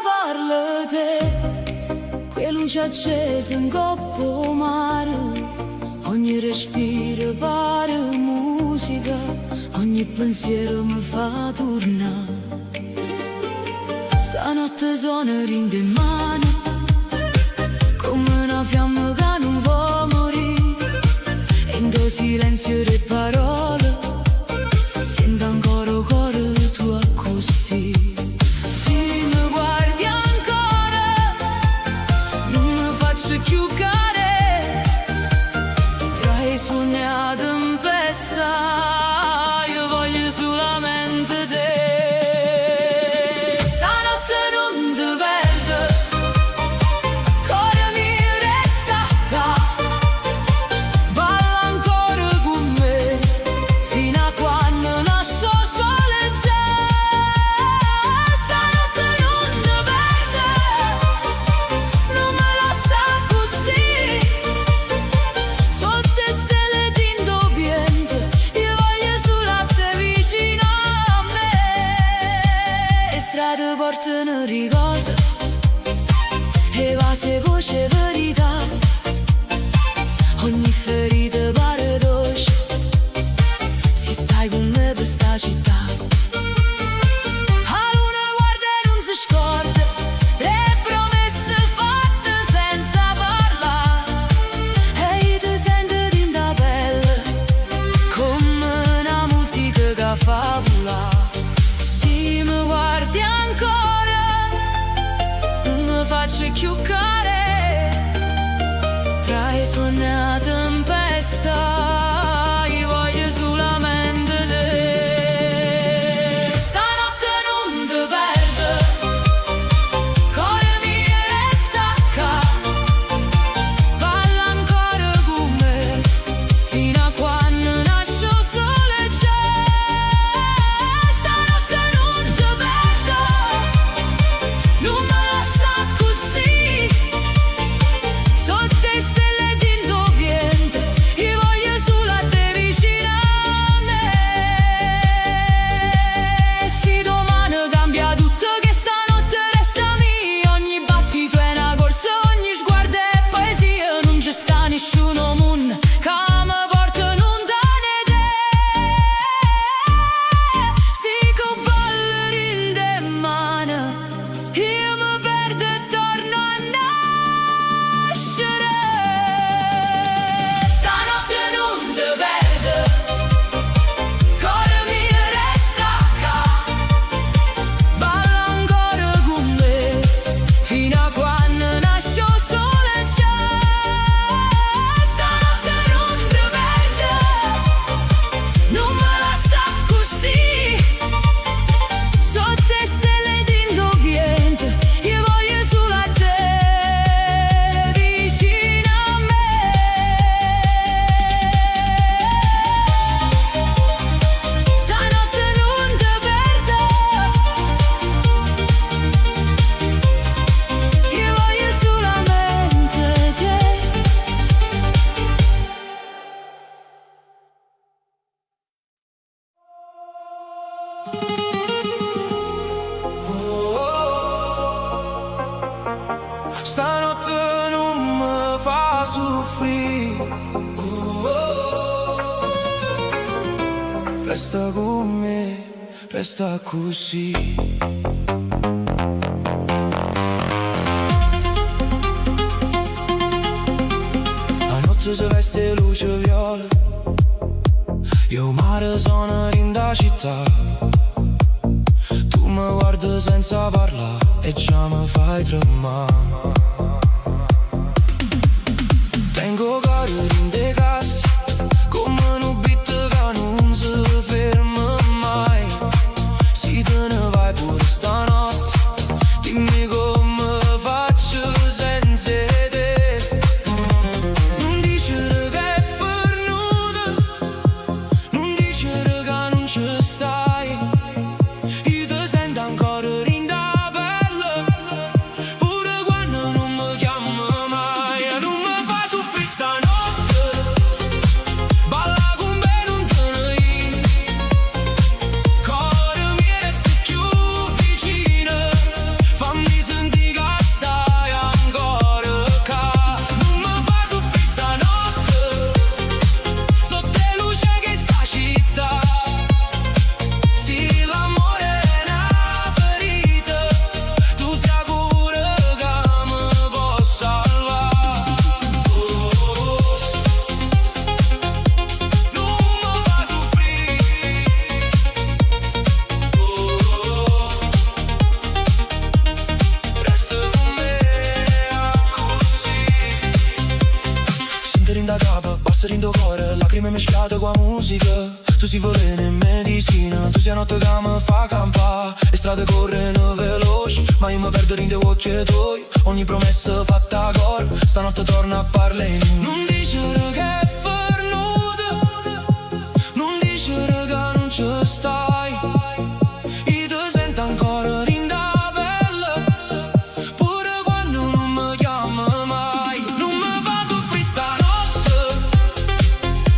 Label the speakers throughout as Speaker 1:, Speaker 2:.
Speaker 1: parla te, quella luce accesa in coppa mare, ogni respiro pare musica, ogni pensiero mi fa tornare. Stanotte sono rinde in mano, come una fiamma che non può morire, e in tuo silenzio le parole sento ancora il cuore tuo così. Se mi guardi ancora non mi faccio più cadere tra i suoni a tempesta, io voglio solamente te. Portano ricordo e va se voce verità, ogni ferita pare dolce se stai con me per sta città. A luna guarda e non si scorda le promesse fatte senza parlare, e ti senti in da pelle come una musica che fa volare. Se mi guardi ancora non mi faccio più cadere tra i suoni a tempesta, io voglio solamente te. Stanotte non ti perdo, cuore mio resta qua, balla ancora con me fino a quando nasce il sole c'è. Stanotte non ti perdo, non me lascia così, sotto le stelle tinto piente, io voglio solo a te vicino a me. Se domani cambia tutto, che stanotte resta mia, ogni battito è una corsa, ogni sguardo è poesia, non c'è sta nessuno moon che mi porta lontano te. Se che ballerinde in mano io mi perdo e torno a nascere. Stanotte non ti perdo, cuore mio resta qua, balla ancora con me fino a quando nasce il sole c'è. Stanotte non ti perdo, non me lascia così, sotto le stelle tinto piente, io voglio solo a te vicino a me. Stanotte non ti perdo, io voglio solamente te.
Speaker 2: Stanotte non mi fa soffrire, resta con me, resta così. La notte si veste luce viola, io mare sono in da città, tu mi guardi senza parlare e già mi fai tremare. Tengo cuore in de gas, come un beat che non si ferma mai. Se te ne vai pure stanotte, dimmi come faccio senza te. Non dicere che è fornuta, non dicere che non ci stai, io ti sento ancora in da pelle, pure quando non mi chiamo mai. Non mi fa soffrire stanotte, passerindo cuore, lacrime mescolate con la musica. Tu si veleno in medicina, tu sei notte che mi fa campare. Le strade corrono veloci, ma io mi perdo in dei occhi tuoi. Ogni promessa fatta a cor, stanotte torna a parlare. Non dicere che è fornuta, non dicere che non ci stai. Io ti sento ancora in da pelle, pure quando non mi chiama mai. Non mi fa soffrire stanotte,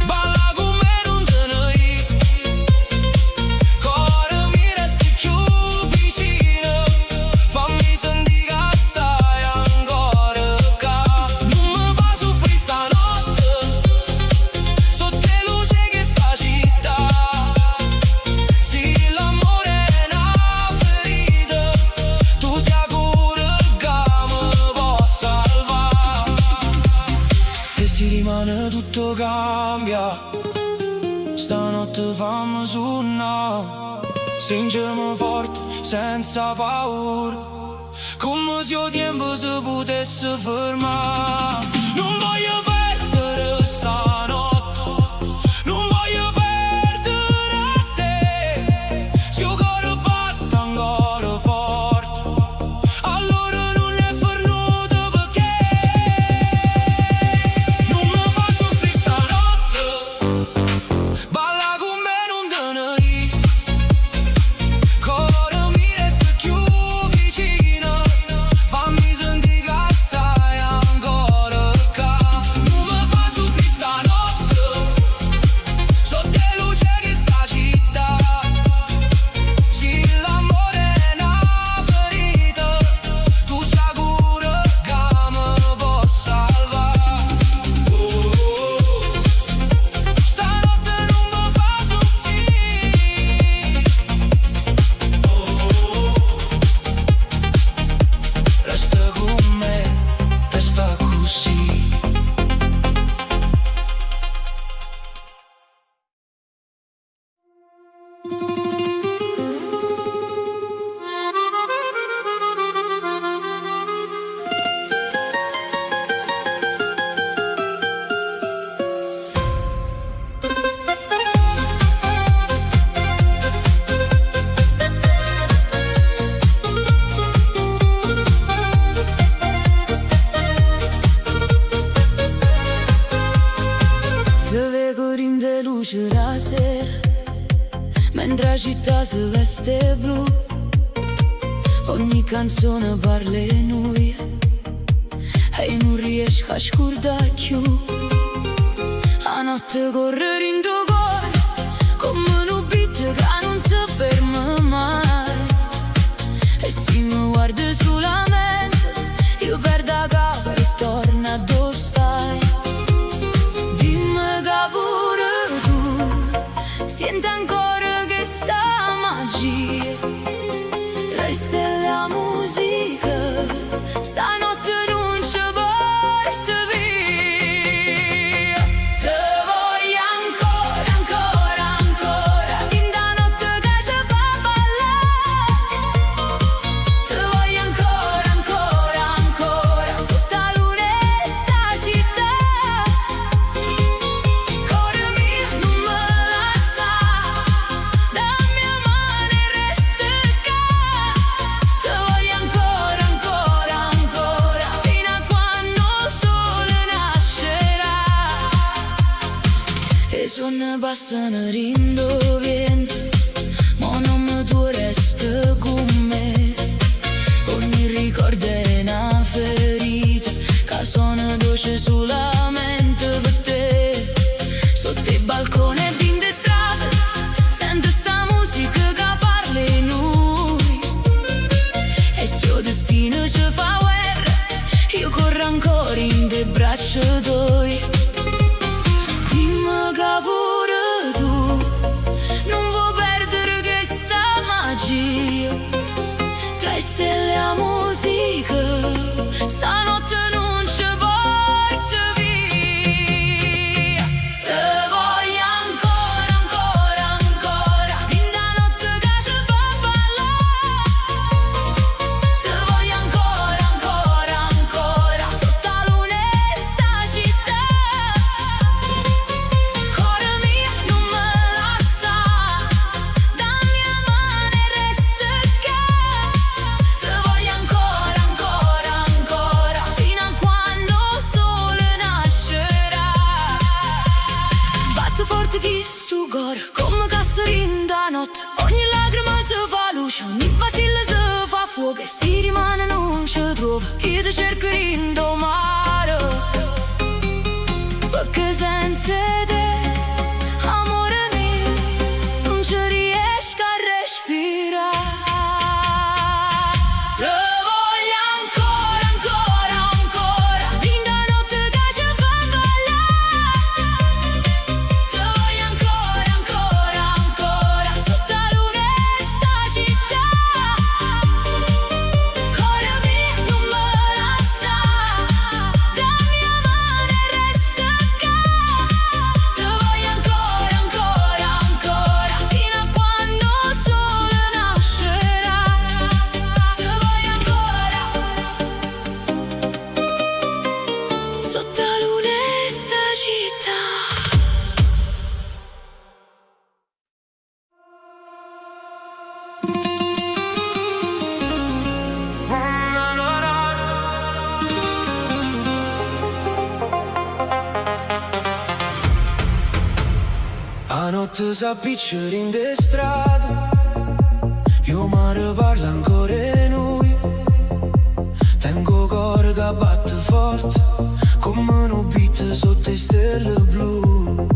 Speaker 2: balla con me non te ne ir. Cuore mi resti più vicino, fammi sentire che stai ancora qua. Non mi fa soffrire stanotte, sotto le luci che sta città. Sì, l'amore è una ferita, tu sei cura che mi può salvare. E si rimane tutto cambia, stanotte fammi suonare. Stringiamo forte, senza paura, come se il tempo si potesse fermare. Non voglio perdere stanotte, non voglio perdere te. Se il cuore batte ancora forte, allora non è fornuto perché. Non mi fa soffrire stanotte, balla con me non te ne ir. Cuore mi resta più vicino, fammi sentire che stai ancora qua. Non mi fa soffrire stanotte, sotto le luci che sta città. Sì, l'amore è una ferita, tu sei cura che mi può salvare. Stanotte non mi fa soffrire, resta con me, resta così.
Speaker 1: Te vedo in de luce la sera, mentre la città si veste blu. Ogni canzone parla di noi e non riesco a scordare più. La notte corre in tuo cuore come un beat che non si ferma mai. E se mi guardi solamente io perdo la capo e torno a dove stai. Dimmi che pure tu senti ancora che sta magia tra le stelle e la musica. Stanotte non ci porta via. Te voglio ancora, ancora, ancora, in da notte che ci fa ballare. Te voglio ancora, ancora, ancora, sotto la luna e sta città. Cuore mio non me lascia, da mia mano resta qua. Te voglio ancora, ancora, ancora, fino a quando il sole nascerà. E suoni passano rindo vento, ma non mi tu resta con me. Ogni ricordo è una ferita che suona dolce solamente per te. Sotto il balcone e in de strade sento sta musica che parla di noi. E se il destino ci fa guerra io corro ancora in de braccia tuoi. Dimmi che pure tu non vuoi perdere questa magia tra le stelle e la musica. Stanotte non ci porta via. Te voglio ancora, ancora, ancora, in da notte che ci fa ballare. Te voglio ancora, ancora, ancora, sotto la luna e sta città. trova, io ti cerco rindomare, perché senza te, amore mio, non ci riesco a respirare. Te voglio ancora, ancora, ancora, fin da notte che ci fa ballare. Te voglio ancora, ancora, ancora, sotto la luna e sta città. Cuore mio non me lascia, dammi la mano e resta qua. Te voglio ancora, ancora, ancora, fino a quando il sole nascerà. Te voglio ancora, sotto la luna e sta città.
Speaker 2: A notte s'appicciano in de strade, io mare parla ancora e noi. Tengo cuore che batte forte, come un beat sotto le stelle blu.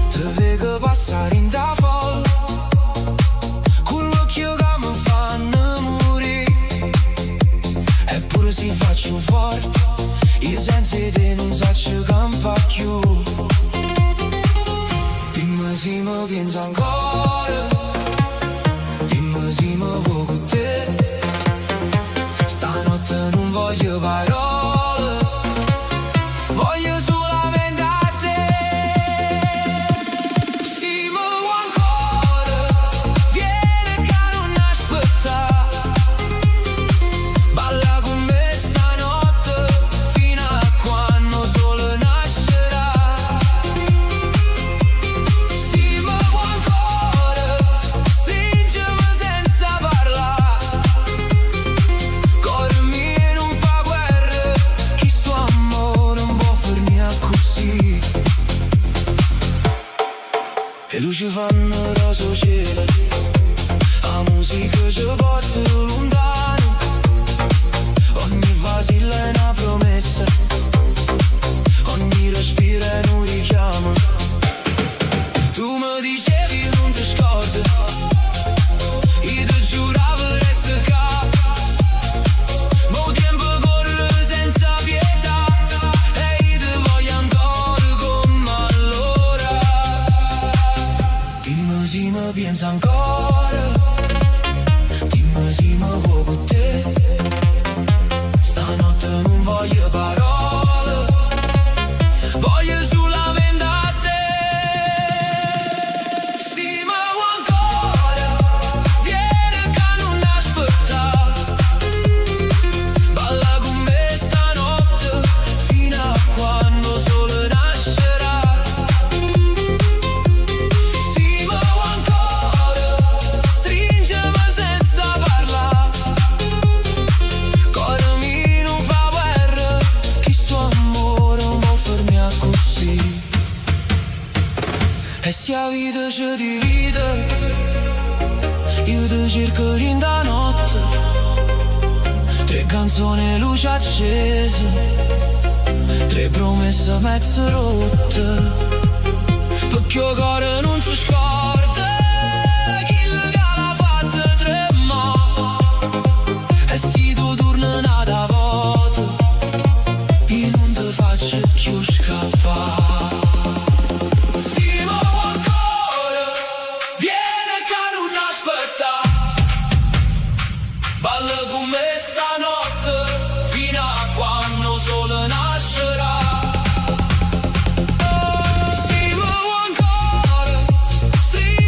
Speaker 2: Te vedo passare in da folla, con l'occhio che mi fanno morire. Eppure si faccio forte, io senza te non saccio campa più. Dimmi se mi pensi ancora, dimmi se mi vuoi con te. Stanotte non voglio parole, voglio solamente a te. Se mi vuoi ancora, vieni che non aspetta. Balla con me stanotte, fino a quando il sole nascerà. Se mi vuoi ancora, stringimi senza parlare. Cuore mio non fa guerra, chi sto amore non può fermare così. E luci fanno rosa cielo, la musica ci porta lontano. Ogni vasilla è una promessa, ogni respiro è un richiamo. Tu mi dicevi non ti scordi, io ti giuravo resta qua. Mo' tempo corre senza pietà, e io ti voglio ancora come allora. Dimmi se mi pensi ancora, dimmi se mi vuoi con te. Stanotte non voglio parole, voglio solamente a te. Se mi vuoi ancora, vieni che non aspetta. Balla con me stanotte, fino a quando il sole nascerà. Se mi vuoi ancora, stringimi senza parlare. Cuore mio non fa guerra, chi sto amore non può fermare così. E se la vita ci divide, io ti cerco in da notte. 3 canzoni, luci accese, 3 promesse mezze rotte. Perché il cuore non si scorda, chi l'ha fatta tremare. E se tu torni nata volta, io non ti faccio più scappare. Se mi vuoi ancora, vieni che non aspetta. Balla con me stanotte, fino a quando il sole nascerà. Se mi vuoi ancora, stringimi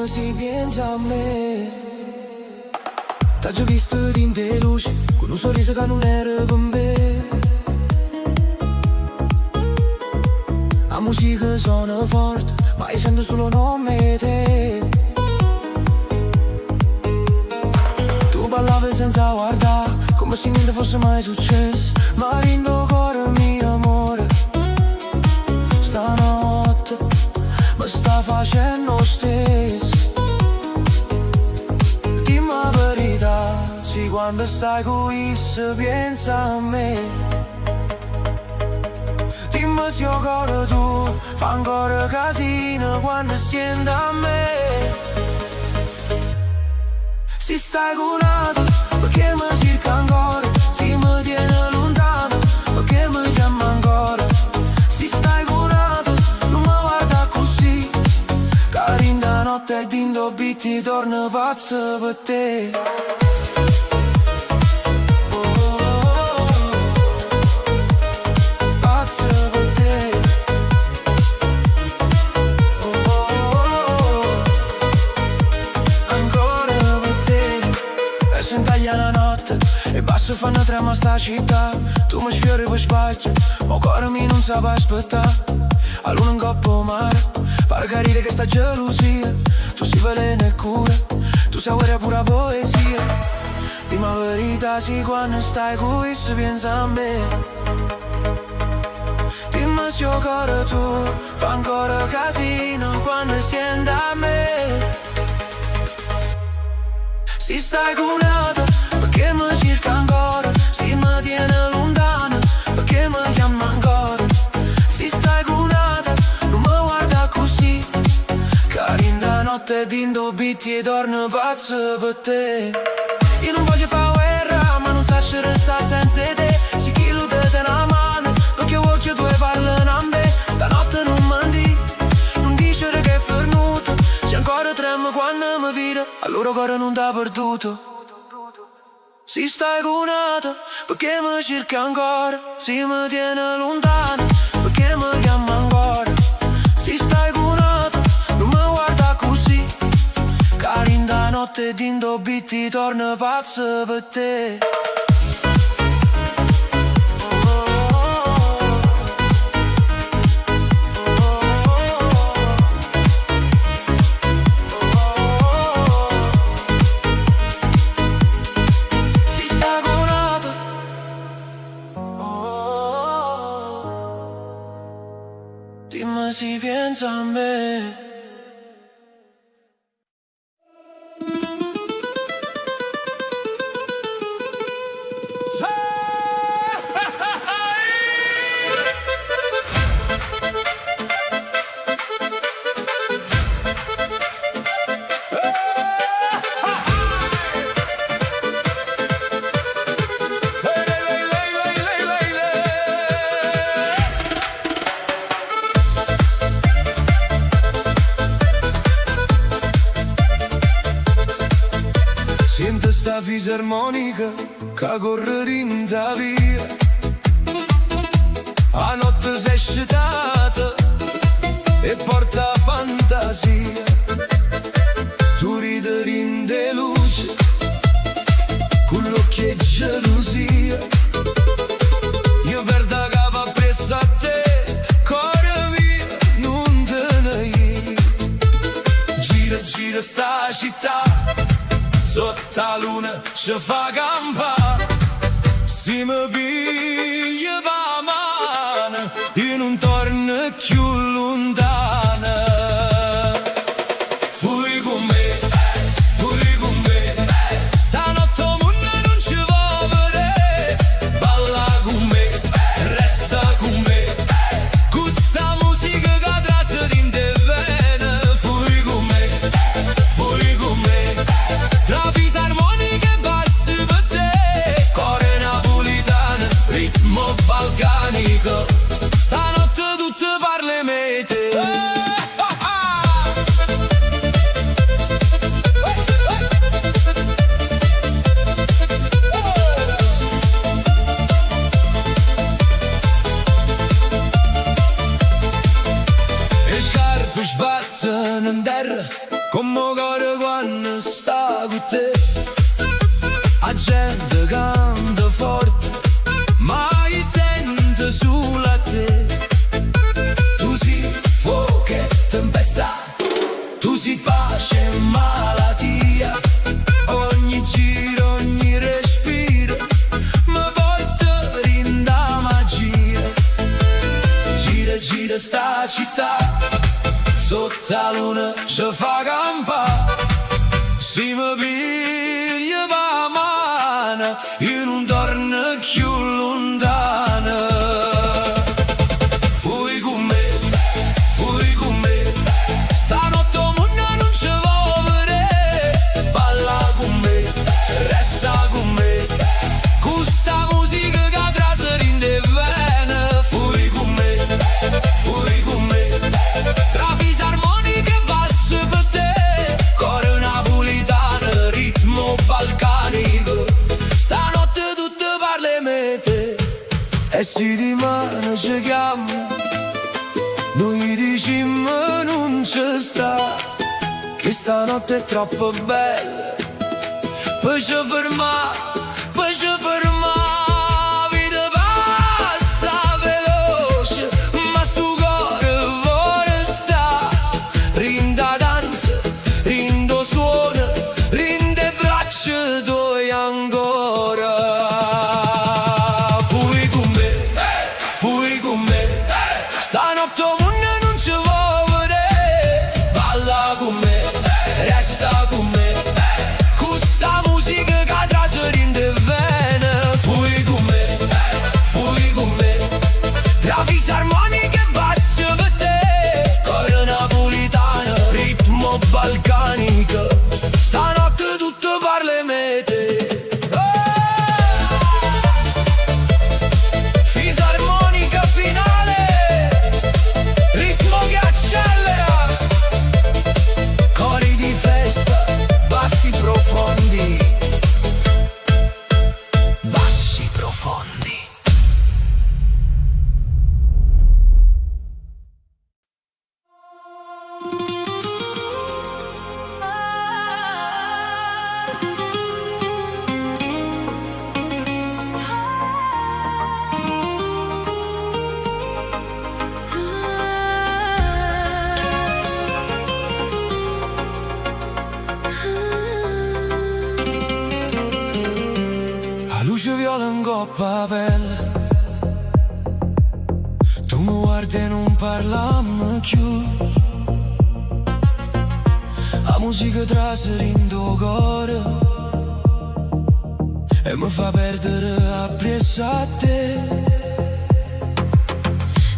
Speaker 2: si pensa a me. T'ho già visto in te luci, con un sorriso che non era per me. La musica suona forte, ma io sento solo nome te. Tu ballavi senza guardare, come se niente fosse mai successo. Ma vinto cuore mio amore, stanotte mi sta facendo stesso. Dimmi la verità, sì, quando stai qui si pensa a me. Dimmi se io cuore tu fa ancora casino quando senti a me. Se stai curata, perché mi cerca ancora? Se mi tiene lontano, perché mi chiama ancora? Se stai curata, non mi guarda così. Carinda notte e dindo bitti torna pazzo per te. La notte e basta fanno trema sta città. Tu mi sfiori per spazio, ma cuore mio non sa aspettare. A luna in coppa mare, pare carire che sta gelosia. Tu si veleno e cura, tu sai guerra pura poesia. Dimmi la verità, sì, quando stai qui si pensa a me. Dimmi se io cuore tu fa ancora casino quando senti a me. Se stai curata, perché mi cerca ancora? Se mi tiene lontano, perché mi chiama ancora? Se stai curata, non mi guarda così. Carinda notte dindo bitti e torno pazzo per te. Io non voglio fare guerra, ma non so restare senza te. Se chi lo te una mano, perché occhio tu parlano a me. Stanotte non mandi, non dice che è fernuto. Se ancora tremo quando mi vede, allora cuore non t'ha perduto. Se stai curata, perché mi cerca ancora? Se mi tiene lontano, perché mi chiama ancora? Se stai curata, non mi guarda così. Carinda notte dindo bitti torna pazzo per te. Dimmi se pensa a me.
Speaker 3: Sente sta fisarmonica che corre in da via. A notte si è scitata e porta fantasia. Tu ridi in de luce con l'occhio e gelosia. Io perdo capo appresso a te, cuore mio, non te ne io. Gira, gira sta città, sotto la luna ci fa campare. Se mi piglia la mano e non torna più lontana. Fui con me, stanotte mondo non ci va vedere. Balla con me, resta con me, questa musica che trasa in te vene. Fui con me, tra fisarmonica e bassi per te. Cuore napolitano, ritmo
Speaker 2: mo coro quando sta con te. La gente canta forte, ma io sento sulla te. Tu sei fuoco e tempesta, tu sei pace e malattia. Ogni giro, ogni respiro mi porta in da magia. Gira, gira sta città, sotto la luna ci fa campà. Se mi piglia la mano, io non torno più lontano. Fui con me, stanotte il mondo non ci vuole vedere. Balla con me, resta con me, questa musica che traseri in te vene. Fui con me, tra fisarmonica e basso per te. Coro napolitano, ritmo balcanico, stanotte tutte parle mete. E si di mano ci chiama, noi diciamo non ci sta, che stanotte è troppo bella per ci fermare, per ci fermare. Vita passa veloce, ma sto cuore vuole sta. Rinda danza, rindo suona, rinde braccia tue ancora. Fui con me, stanotte il mondo non ci vuole vedere. Balla con me, resta con me, questa musica che traseri in te vene. Fui con me, tra fisarmonica e basso per te. Coro napolitano, ritmo balcanico, stanotte tutto parle mete. Fisarmonica finale, ritmo che accelera, cori di festa, bassi profondi, bassi profondi. La luce viola in coppa pelle, tu mi guardi e non parliamo più. La musica traseri in tuo cuore e mi fa perdere appresso a te.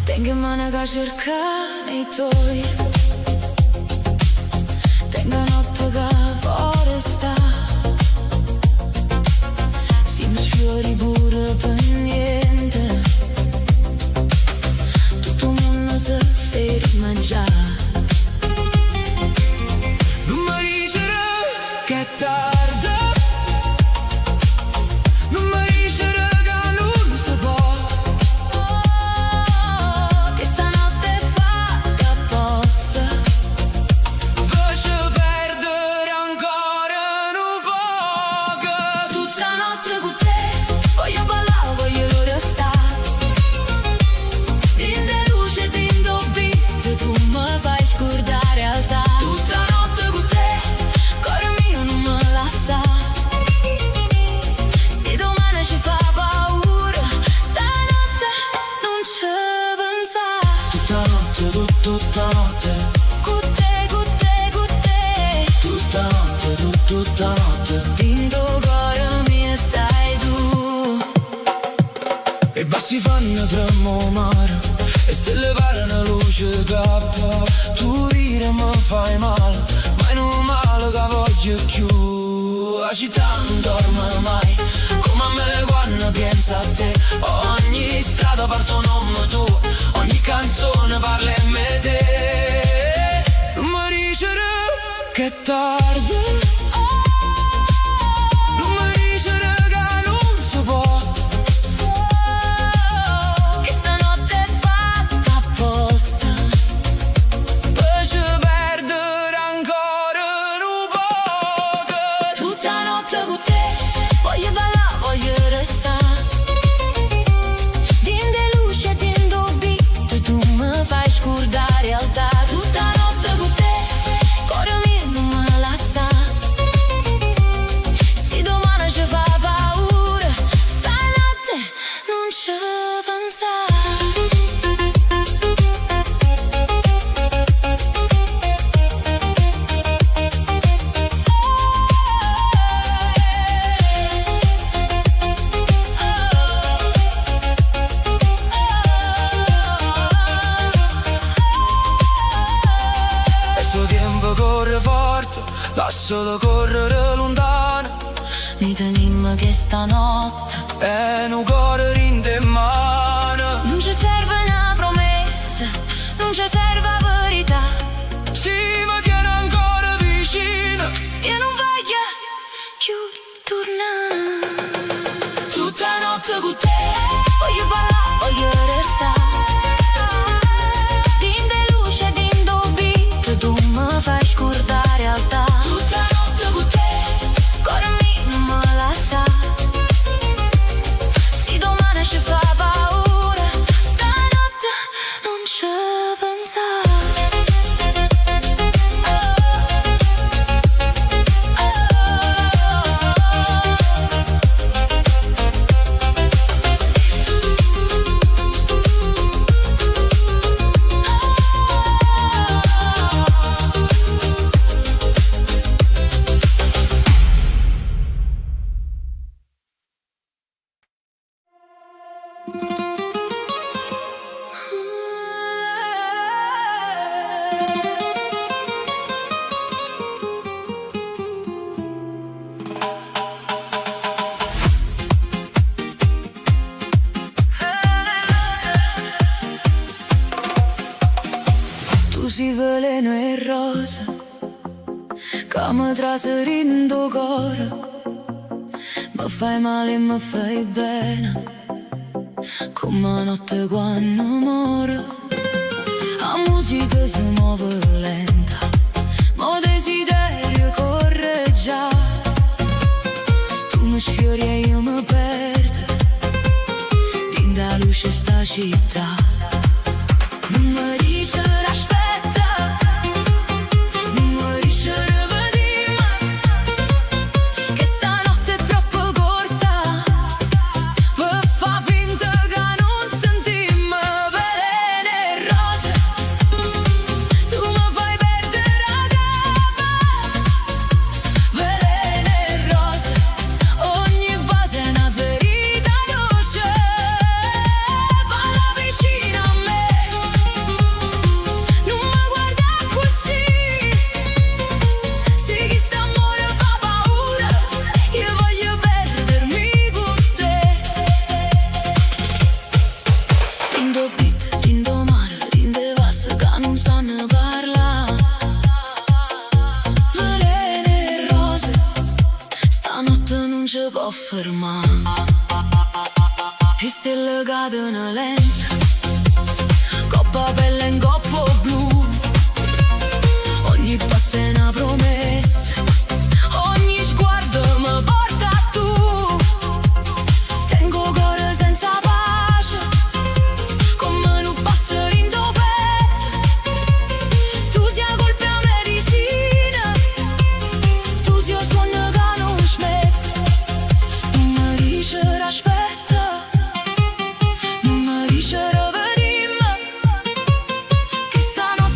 Speaker 1: Tengo in mano che cerca nei tuoi, tengo notte che vuole sta. Si mi sfiori pure per niente, tutto il mondo si ferma già.
Speaker 2: Non mi dicere che è tardi, non mi dicere che non si può,
Speaker 1: Che stanotte è fatta apposta.
Speaker 2: per ci perdere ancora un po'.
Speaker 1: Tutta notte con te, voglio ballare, voglio restare. Dinde luce, dindo beat, tu mi fai scordare realtà. Tutta notte con te, cuore mio non me lascia. Se domani ci fa paura, stanotte non ci pensa.
Speaker 2: Tutta notte, tutta notte,
Speaker 1: Con te, con te, con te,
Speaker 2: tutta notte, tutta notte.
Speaker 1: dindo cuore mio stai tu.
Speaker 2: E bassi fanno tremolare, e stelle parano luce cappa. Tu rire mi fai male, ma è non male che voglio più. La città non dorme mai, come a me quando pensa a te. Ogni strada parte un nome tuo, ogni canzone parla in me te. Non mi dicere che è tardi, non mi dicere che non si può.
Speaker 1: Che stanotte è fatta apposta.
Speaker 2: Per ci perdere ancora solo correre lontano
Speaker 1: Mi tenim che stanotte
Speaker 2: e un cuore rinde in mano.
Speaker 1: Non ci serve una promessa, non ci serve la verità.
Speaker 2: Si mi tiene ancora vicino,
Speaker 1: Io non voglio più tornare.
Speaker 2: tutta notte con te.
Speaker 1: Voglio ballare, voglio restare. Din de luce, din do beat, tu mi fai scordare realtà.
Speaker 2: Tutta notte con te.
Speaker 1: Cuore mio non mi lascia. Se domani ci fa paura, stanotte non ci pensare. Tu sei veleno e rosa che mi traserindo cuore. Mi fai male e mi fai bene come notte quando muore. La musica si muove lenta, ma desiderio corre già. Tu mi sfiori e io mi perdo in da luce sta città. Non mi dice aspetta, non mi dice rivediamo, che stanotte è troppo corta per fa finta che non sentimmo. Veleno e rose, tu mi fai perdere la capa. Veleno e rose, ogni base è una ferita dolce. Balla vicino a me, non mi guarda così. Se chi sta amore fa paura, io voglio perdermi con te. Rindo beat, rindo mare, rinde vas che non sanno parlare. Veleno e rose, stanotte non ci può fermare. E stelle cadono lente, coppa pelle in coppo blu. Ogni passo è una promessa, ogni sguardo mi porta a tu. Tengo cuore senza pace, come un passerino in petto. Tu sia colpa a medicina, tu sia sogno che non smette. Non mi dice aspetta, non mi dice rivediamo, che stanotte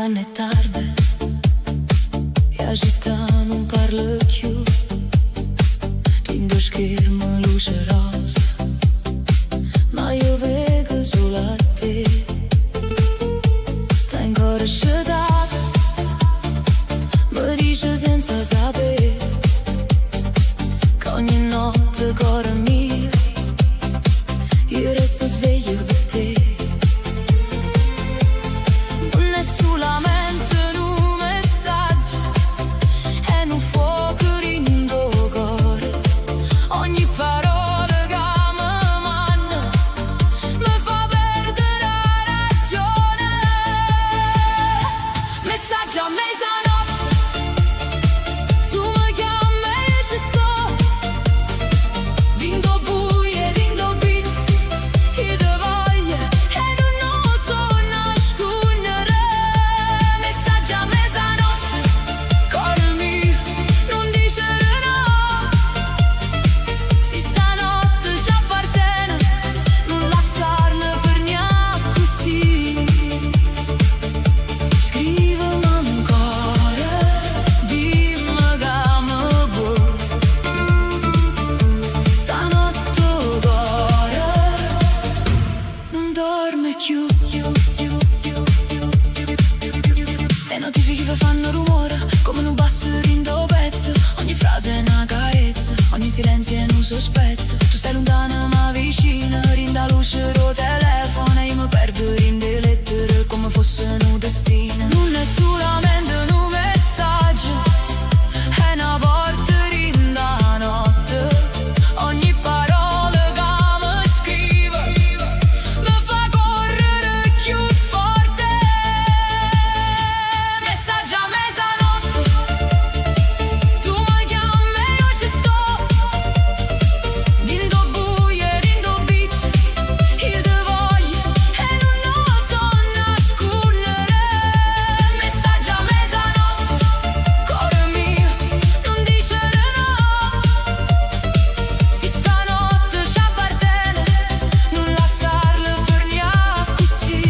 Speaker 1: quando è tardi e agitano un parlo chiù lindo schermo luce rosa, ma io vedo solo a te. Stai ancora sciatata, mi dice senza sapere che ogni notte cuore mio io resto sveglio per te. Non è solamente un messaggio, è un fuoco in tuo cuore. Ogni parola che mi manna mi fa perdere la ragione. Messaggio a mezzanotte, tu mi chiami e io ci sto. Dindo buie, dindo beat, io te voglio e non so nascondere. Messaggio a mezzanotte, cuore mio, non dicere no. Se stanotte ci appartiene, non lasciarla per niente così. Scrivimi ancora, dimmi che mi vuoi. Stanotte cuore non dorme più. Le notifiche che fanno rumore come un basso in tuo petto. Ogni frase è una carezza, ogni silenzio è un sospetto. Tu stai lontana ma vicina, rinda luce do telefono e io mi perdo in le lettere come fossero un destino. Non è solamente un messaggio, è una porta rinda notte. Ogni parola che mi scrive mi fa correre più forte. Messaggio a mezzanotte, tu mi chiami e io ci sto. Dindo buie, dindo beat, io te voglio e non so nascondere. Messaggio a mezzanotte, cuore mio, non dicere no. Se stanotte ci appartiene, non lasciarla per niente così.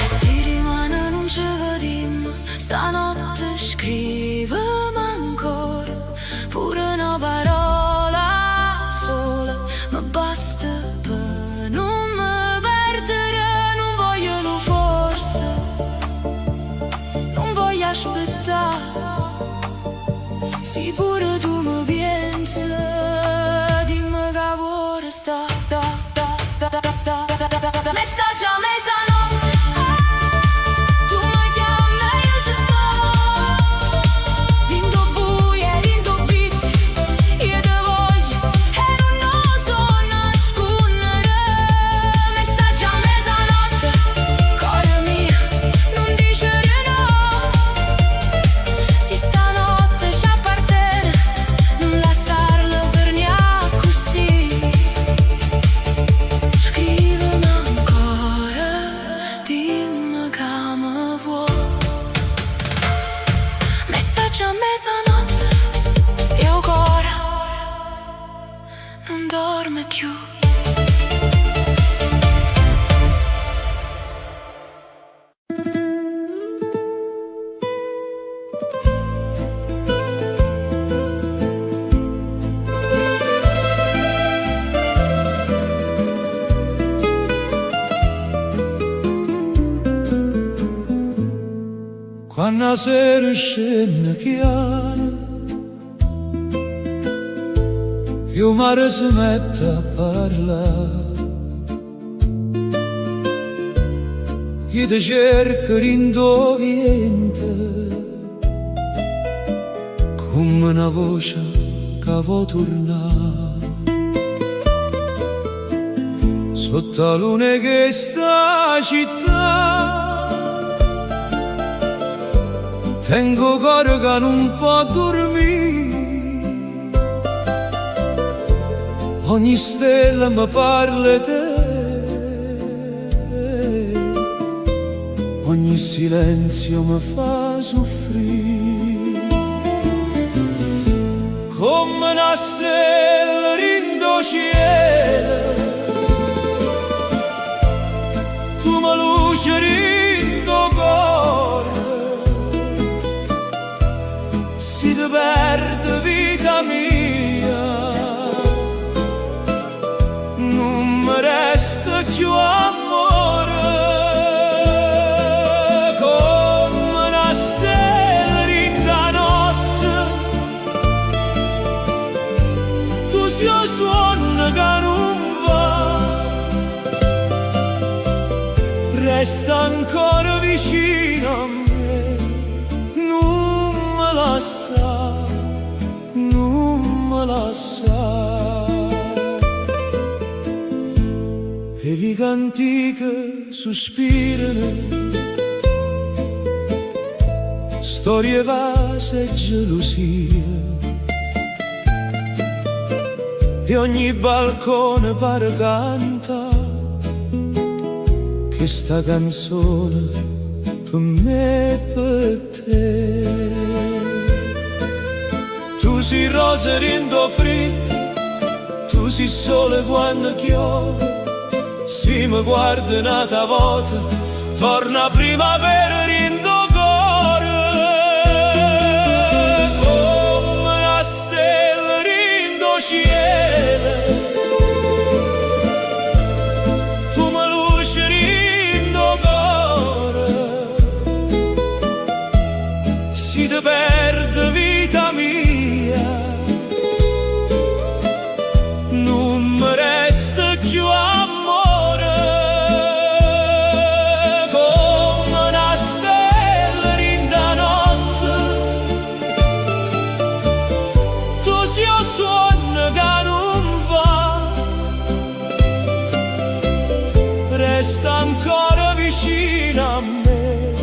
Speaker 1: E se rimane non ci vediamo, stanotte scrivimi ancora. Pure una parola sola mi basta per non mi perdere. Non vogliono forse, non voglio aspettare. Se pure tu mi pensi, dimmi che vuoi sta. Messaggio a mezzanotte, tu mi chiami e io ci sto. Dindo buie, dindo beat, io te voglio e non so nascondere. Messaggio a mezzanotte, cuore mio, non dicere no. Se stanotte ci appartiene, non lasciarla per niente così. Scrivimi ancora, dimmi che mi vuoi. Messaggio a mezzanotte, io cuore non dorme più.
Speaker 2: Quando la sera scende chiara, il mare si mette a parlare. Io ti cerco in tuo vientre come una voce che vuole tornare. Sotto la luna che sta città tengo cuore che non può dormire. Ogni stella mi parla di te ogni silenzio mi fa soffrire. Come una stella rindo cielo, tu mi luce rindo cuore, si ti perde vita mia, non mi resta più amore. Come una stella rinda notte, tu sei il suono che non va, resta ancora vicino a me, non me lascia, non me lascia. E vi canti che sospirano, storie vase e gelosia, e ogni balcone pare canta che sta canzone per me e per te. Tu sei rosa rindo fritto, tu sei sole quando chiove, si mi guarda un'altra volta, torna primavera rindo cuore. Come una stella rindo cielo, tu mi luce rindo cuore, si ti perde vita mia, non mi resta più amore. Resta ancora vicino a me,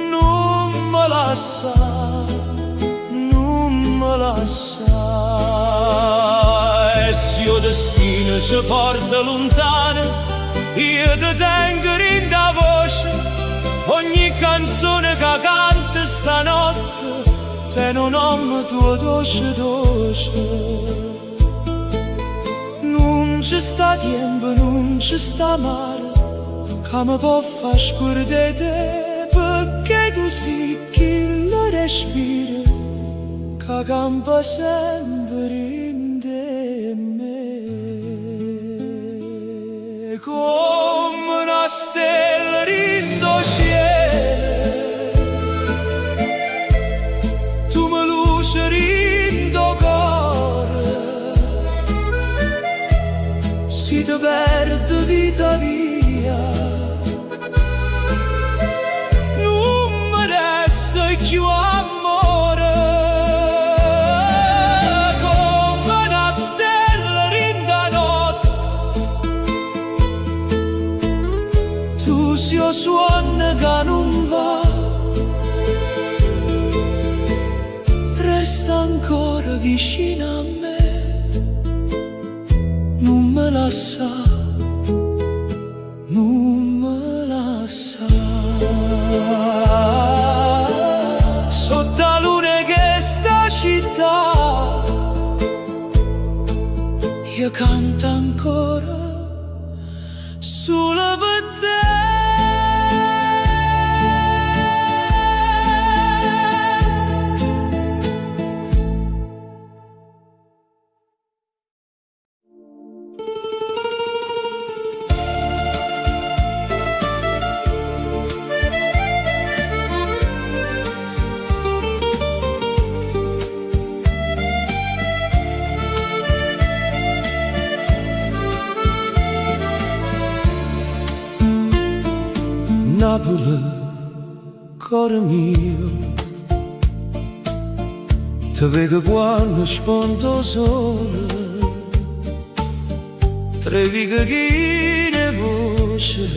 Speaker 2: non me lascia, non me lascia. E se il destino ci porta lontano, io ti tengo in da voce, ogni canzone che canta stanotte, te non nome tuo dolce dolce. Non ci sta tempo, non ci sta mare, che mi può far scordare te, perché tu sei chi lo respira, che campa sempre in te me. Come una stella rindo cielo, tu mi luce rindo cuore, si ti perde vita via, non mi resta più amore. Come una stella rinda notte, tu sei il suono che non va, resta ancora vicino a me, non me lascia, non me lascia. Sotto la luna che sta città, io canto ancora solo per te. Napoli, cuore mio, ti vedo quando spunto sole, tre vighe che voce,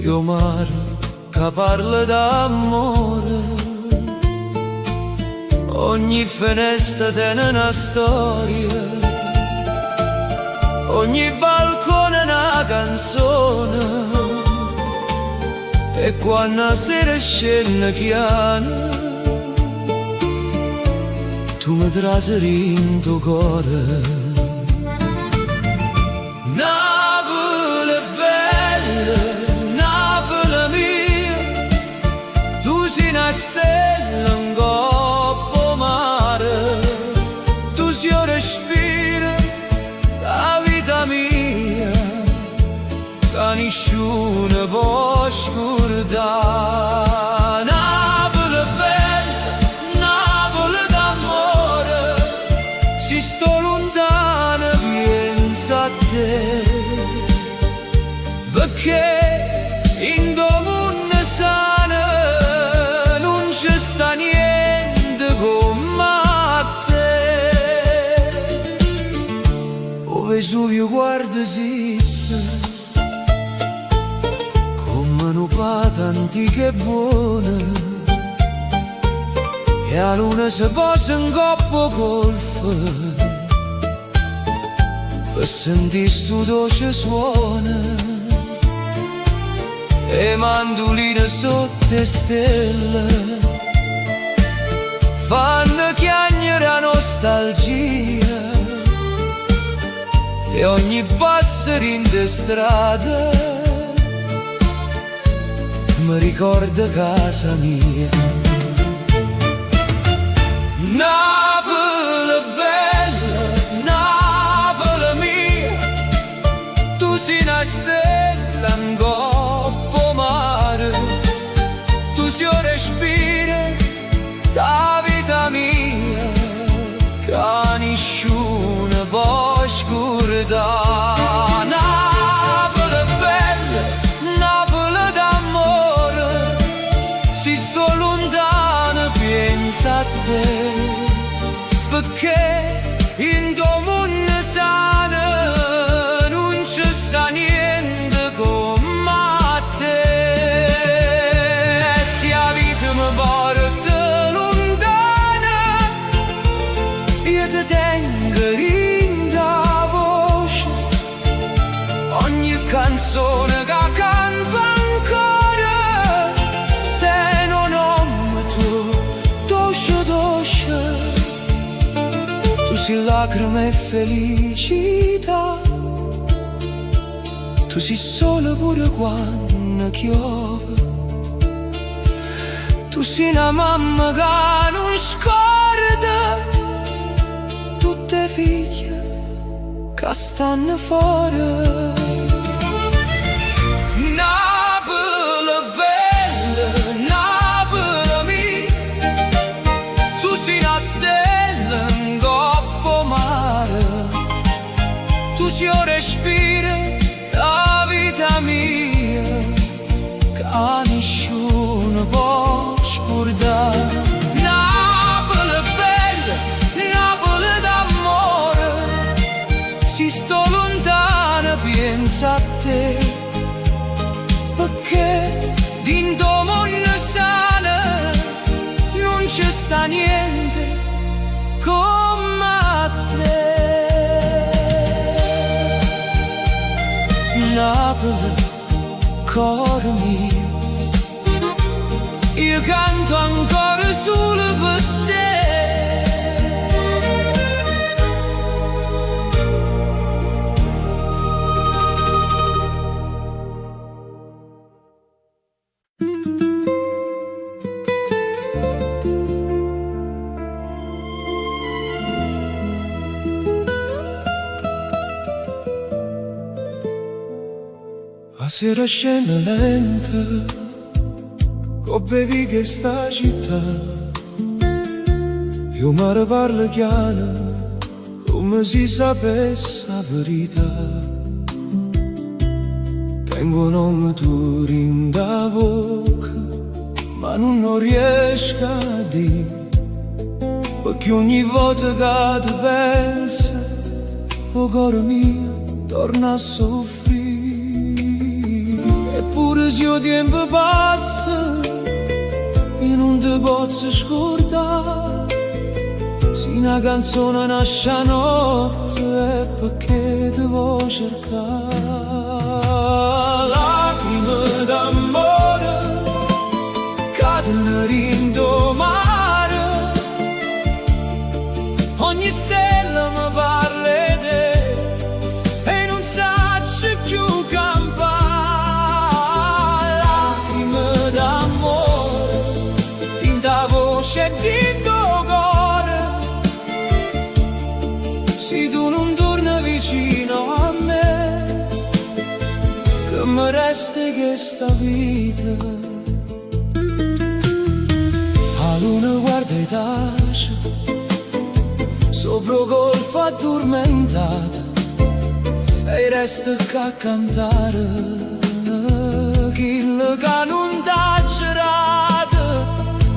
Speaker 2: io mare che parla d'amore, ogni finestra tiene una storia, ogni balcone una canzone. E quando sera scende chiana tu mi traseri in tuo cuore. Napoli bella, Napoli mia, tu sei una stella in coppa mare, tu sei un respiro, la vita mia, che nessuno può scordare. Napoli bella, Napoli d'amore, si sto lontano pensa a te, perché in domani sana non ci sta niente come a te. O Vesuvio guarda zitta, come una pata antica e buona, e la luna si posa in coppa golfa per sentire sto dolce suona, e mandoline sotto le stelle fanno chiagnere la nostalgia, e ogni passerino di strada mi ricorda casa mia. Napoli bella, Napoli mia, tu sei una stella in coppa mare, tu sei un respiro, la vita mia, che nessuno può scordare. Napoli bella, Napoli d'amore, si sto lontano pensa a te, perché in domani sana non ci sta niente come a te. E se la vita mi porta lontana, io ti tengo in la voce, ogni canzone che canto ancora te non nome tu, dolce dolce. Tu sei lacrime e felicità, tu sei sole pure quando piove, tu sei una mamma che non scorda tutte le figlie che stanno fuori. Napoli bella, Napoli mia, tu sei una stella in coppa mare, tu sei un respiro, la vita mia, che nessuno può scordare. Napoli bella, Napoli d'amore, si sto lontano pensa a te, perché din domani sana non ci sta niente come a te. Napoli, cuore mio, io canto ancora solo per te. La sera scena lenta, con bevi che sta città, io mi parlo chiaro, come si sapesse la verità. Tengo un nome tuo in da bocca, ma non riesco a dire, perché ogni volta che ti penso, il cuore mio torna a soffrire. Eppure se il tempo passa e non ti posso scordare, se una canzone nasce a notte è perché ti vuoi cercare. Lacrime d'amore cadono rindomare, ogni stella mi parla di te e non saccio più campare. Lacrime d'amore in da voce e in do cuore, se tu non torni vicino a me, che mi resta questa vita. La luna guarda e tace sopra golfo addormentata e resta che a cantare quello che non t'ha girato.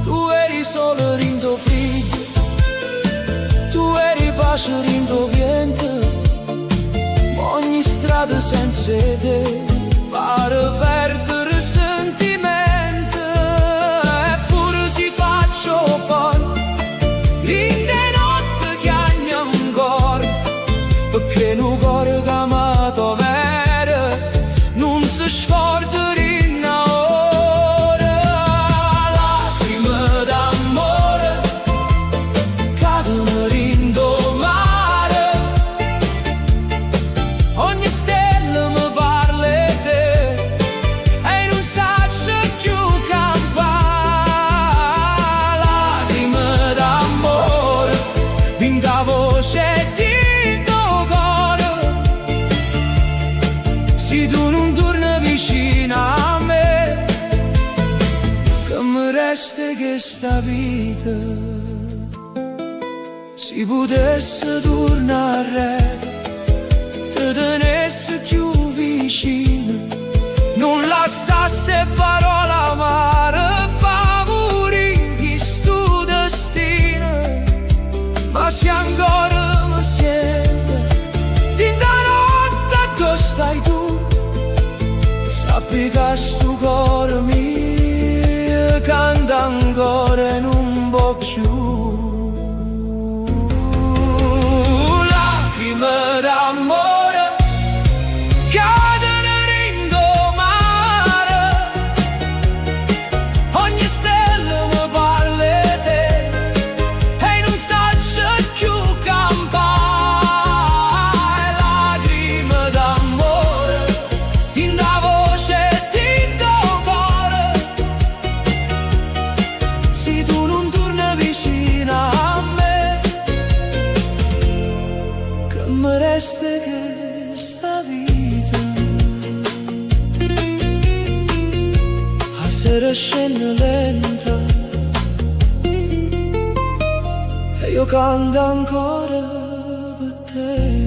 Speaker 2: Tu eri solo rindo figlio, tu eri pace rindo vento, ma ogni strada senza te pare perdere sentimento. Eppure si faccio fuori in de notte che hanno ancora, perché un cuore che amato vero non si scorda in ora. Lacrime d'amore cadono in do mare, ogni stella mi parla di te e non saccio più campare. Lacrime d'amore in da voce e in do cuore, se tu non torni vicino a me, che mi resta questa vita. Se potesse tornare, ti tenesse più vicino, non lasciasse parole amare, favori questo destino. Ma se ancora mi sento in da notte dove stai tu, sappi che sto cuore mio canta ancora e non può più. Lacrime d'amore cadono in do mare, ogni stella mi parla di te e non saccio più campare. Lacrime d'amore in da voce e in do cuore, se tu non torni vicino a me, che mi resta questa vita. La sera scende lenta e io canto ancora per te.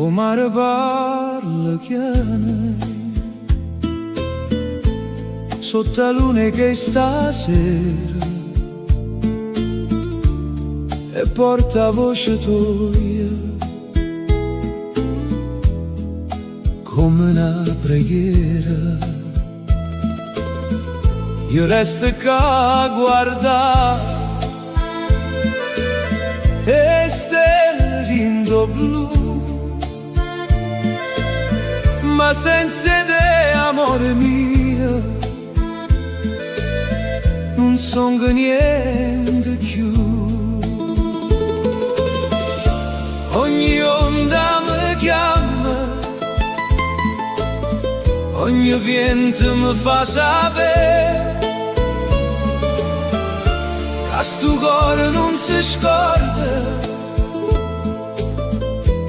Speaker 2: O mare parla chiama sotto la luna che stasera e porta voce tua come una preghiera. Io resto qua a guardare e stelle rindo blu, ma senza te, amore mio, non son che niente più. Ogni onda mi chiama, ogni vento mi fa sapere che sto cuore non si scorda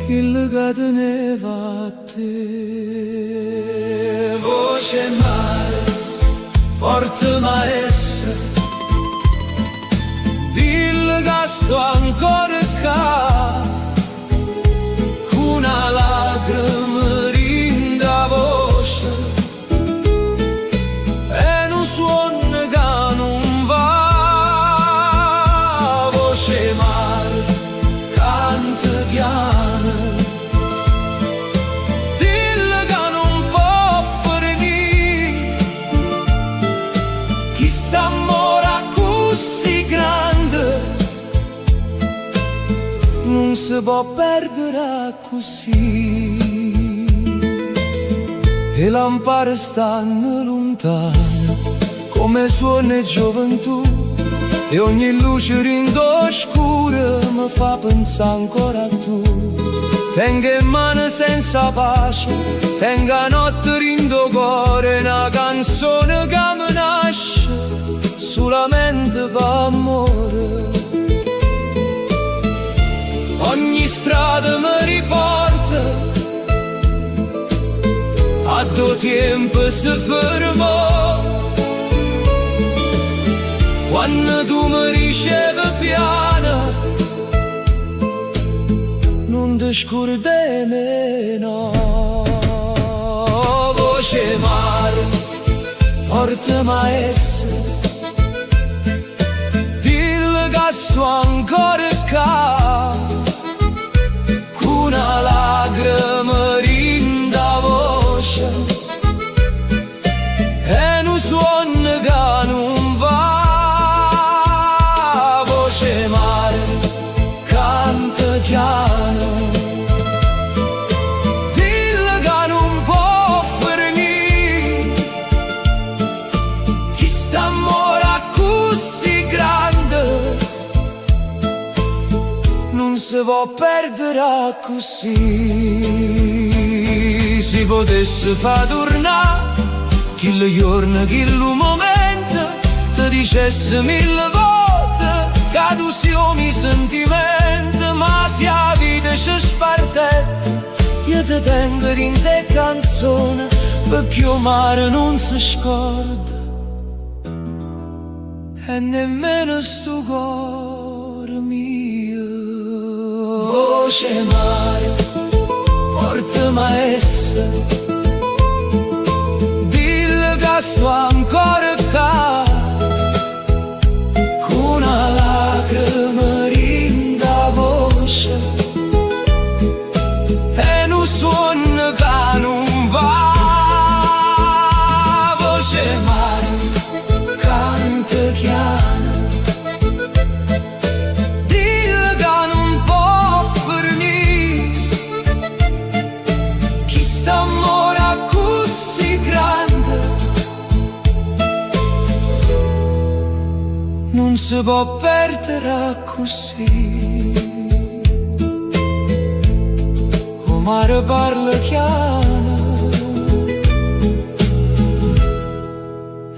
Speaker 2: che le teneva a te. Voce mare, portami a essa, dillo che sto ancora qua, con una lacrima rinda voce st'amore così grande non si può perdere così. E lampare stanno lontane come suona e gioventù, e ogni luce rindo scura mi fa pensare ancora a tu. Tengo in mano senza pace, tengo a notte rindo cuore, una canzone che mi nasce solamente per amore. Ogni strada mi riporta a tuo tempo si fermò, quando tu mi ricevi piano non ti scordi meno. Voce mare, portami a essere, dillo che sto ancora qua, con una lacrima rinda voce e un suono che non va. Voce mare, canta piano, dillo che non può finire, chi st'amore così grande non si può perdere così. Si potesse far tornare chi giorno, chi momento, ti dicesse 1000 volte che tu siamo i sentimenti, ma se la vita ci spartette io ti tengo in te canzone, perché il mare non si scorda e nemmeno sto cuore mio. Voce mare, portami a essere, dillo che sto ancora qua, con una lacrima rinda voce e un suono che non va. Voce mare, canta chiano, dillo che non può finire, chi st'amore così grande non si può perdere così. O mare parla chiano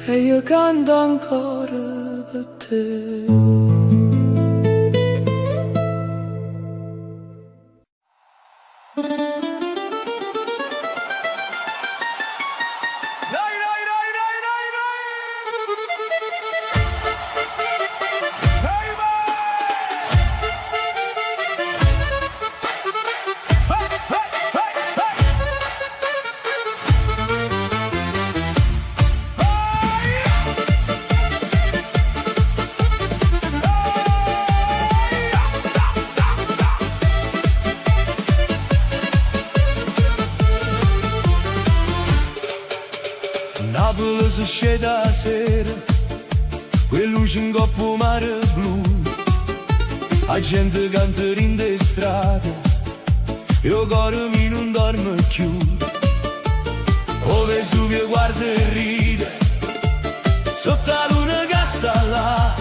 Speaker 2: e io canto ancora per te. Napoli si scende a sera, quelle luci in coppa mare blu, la gente canta in le strade, io cuore mi non dorme più. O Vesuvio guarda e ride, sotto la luna che sta là,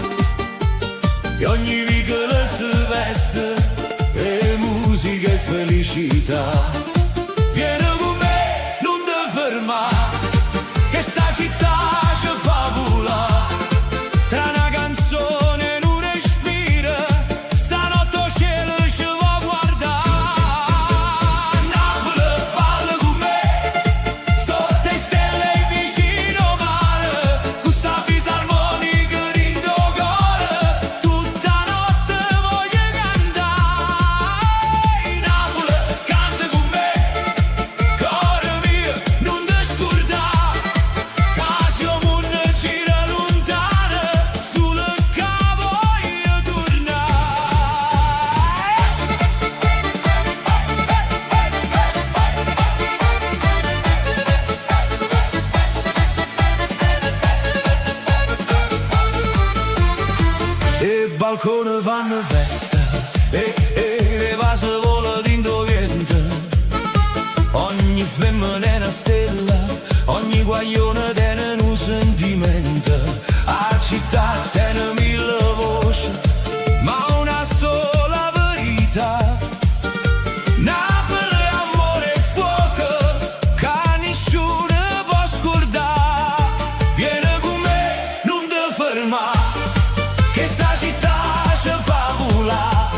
Speaker 2: e ogni vicolo si veste, e musica e felicità. Vieni con me, non ti fermare, che sta città ci fa volare, tra una canzone e un respiro, stanotte il cielo ci va a guardare. Napoli, balla con me, sotto le stelle vicino mare, con sta visa al balcone fanno festa e le vasi volano dentro vento. Ogni femmina è una stella, ogni guaglione tiene un sentimento. A città tiene mille voci, ma una sola verità. Napoli è amore e fuoco, che nessuno può scordare. Vieni con me, non ti fermare, che sta città ci fa volare.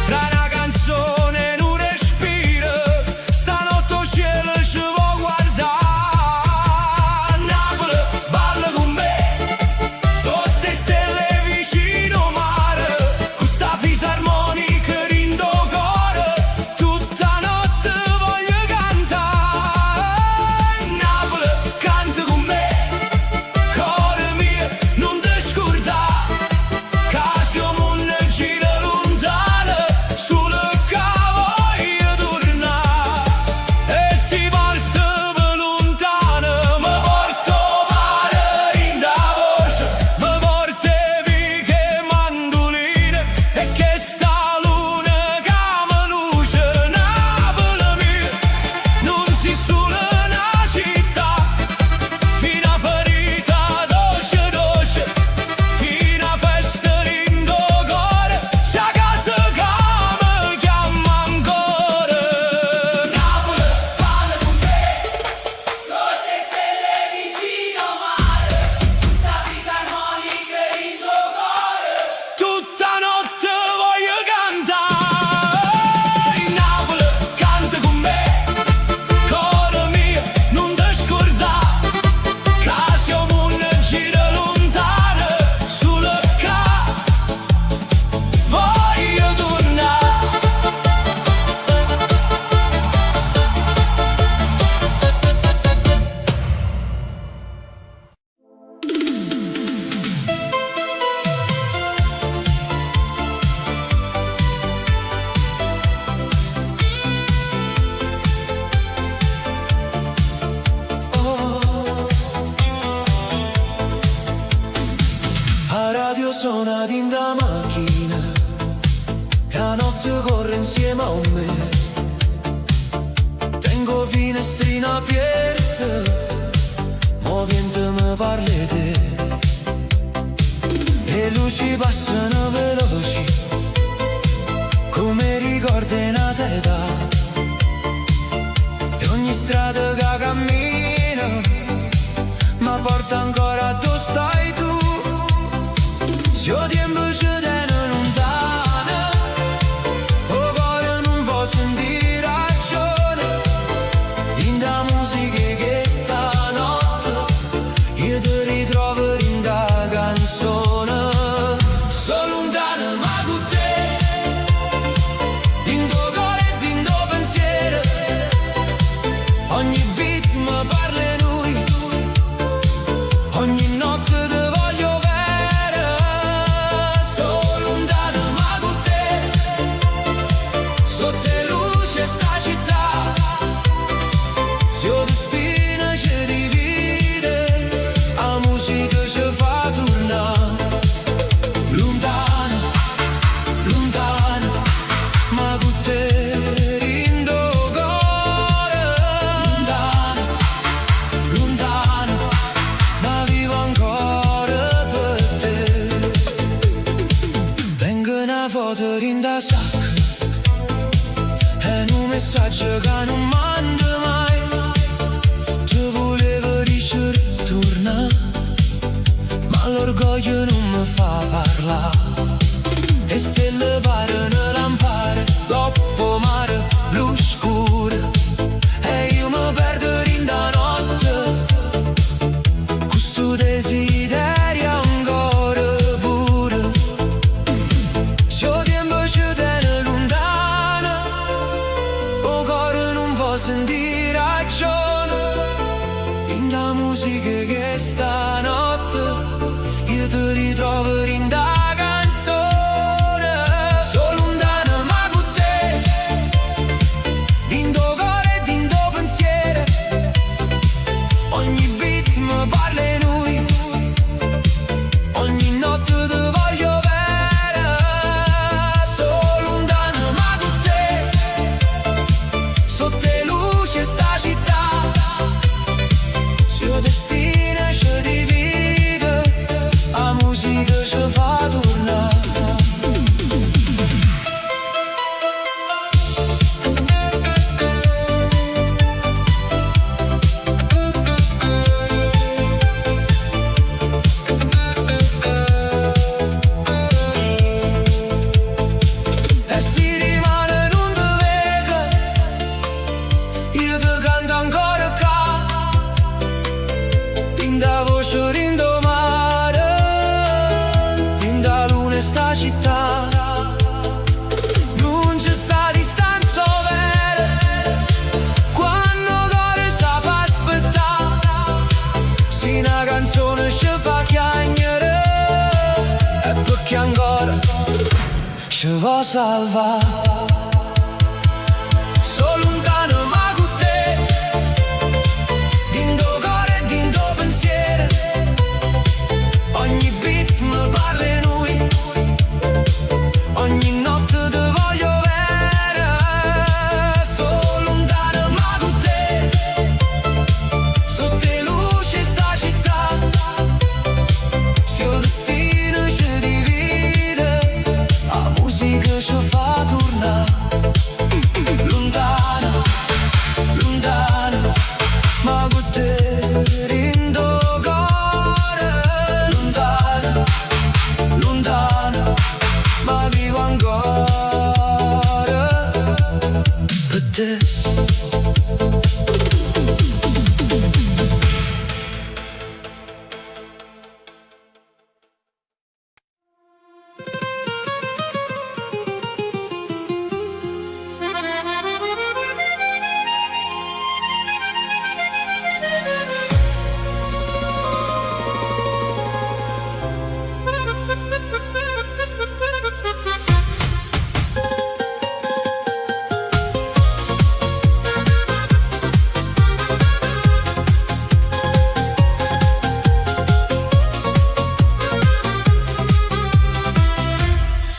Speaker 2: Tra una canzone e un respiro, stanotte il cielo ci può guardare. Napoli, balla con me, sotto le stelle vicino mare, con sta fisarmonica rindo cuore, tutta notte voglio cantare. Napoli, canta con me, cuore mio, non ti scordare, che siamo una gira lontana, sulle cave io tornare. E si porta per lontano, mi porto mare in da voce, mi porta che mandoline, e che sta luna che mi luce. Napoli mia, non si solo una città, si una ferita dolce dolce, si una festa in do cuore, si a casa che mi chiama ancora. Napoli, balla con me, sotto le stelle vicino mare, sta fisarmonica in do cuore, tutta notte voglio cantare. Napoli, canta con me, cuore mio, non ti scordare, che siamo una gira lontana, sulle cave voglio tornare. A radio suona in da macchina, e la notte corre insieme a me. Tengo finestrina aperta, movente mi parli te. Le luci passano veloci, come ricordi una età. E ogni strada che cammino mi porta ancora dove stai tu. Se il tempo ci tiene lontano, il cuore non può sentire ragione. In da musica che stanotte io ti ritrovo in da canzone. Sono lontano ma con te, in tuo cuore e in tuo pensiero. Ogni beat mi parla lui, ogni notte ti voglio bene. Sono lontano ma con te, sotto le luci sta città. Se il destino ci divide, la musica ci fa tornare. Lontano, lontano, ma con te rindo cuore. Lontano, lontano, ma vivo ancora per te. Tengo una foto in da sacca, è un messaggio che non mando mai. Ti volevo ritornare, ma l'orgoglio non mi fa parlare. E stelle parano lampare, dopo mare, blu scuro. E io mi perdo in da notte, questo desiderio ancora pure. Se il tempo ci tiene lontano, il cuore non può sentire ragione. In da musica che stanotte io ti ritrovo in da canzone. Sono lontano ma con te, in tuo cuore e in tuo pensiero. Ogni beat mi parla lui, ogni notte ti voglio bene. città. Non c'è sta distanza vera quando cuore sa pa aspettare. Se una canzone ci fa chiagnere è perché ancora ci va salvare. So lontano ma con te, dindo cuore e dindo pensiero. Ogni beat mi parla di noi, ogni notte ti voglio bene. So lontano ma con te, sotto le luci sta città. Se il destino ci divide, la musica ci fa tornare. Lontano, lontano, ma con te rindo cuore. Lontano, lontano, ma vivo ancora per te.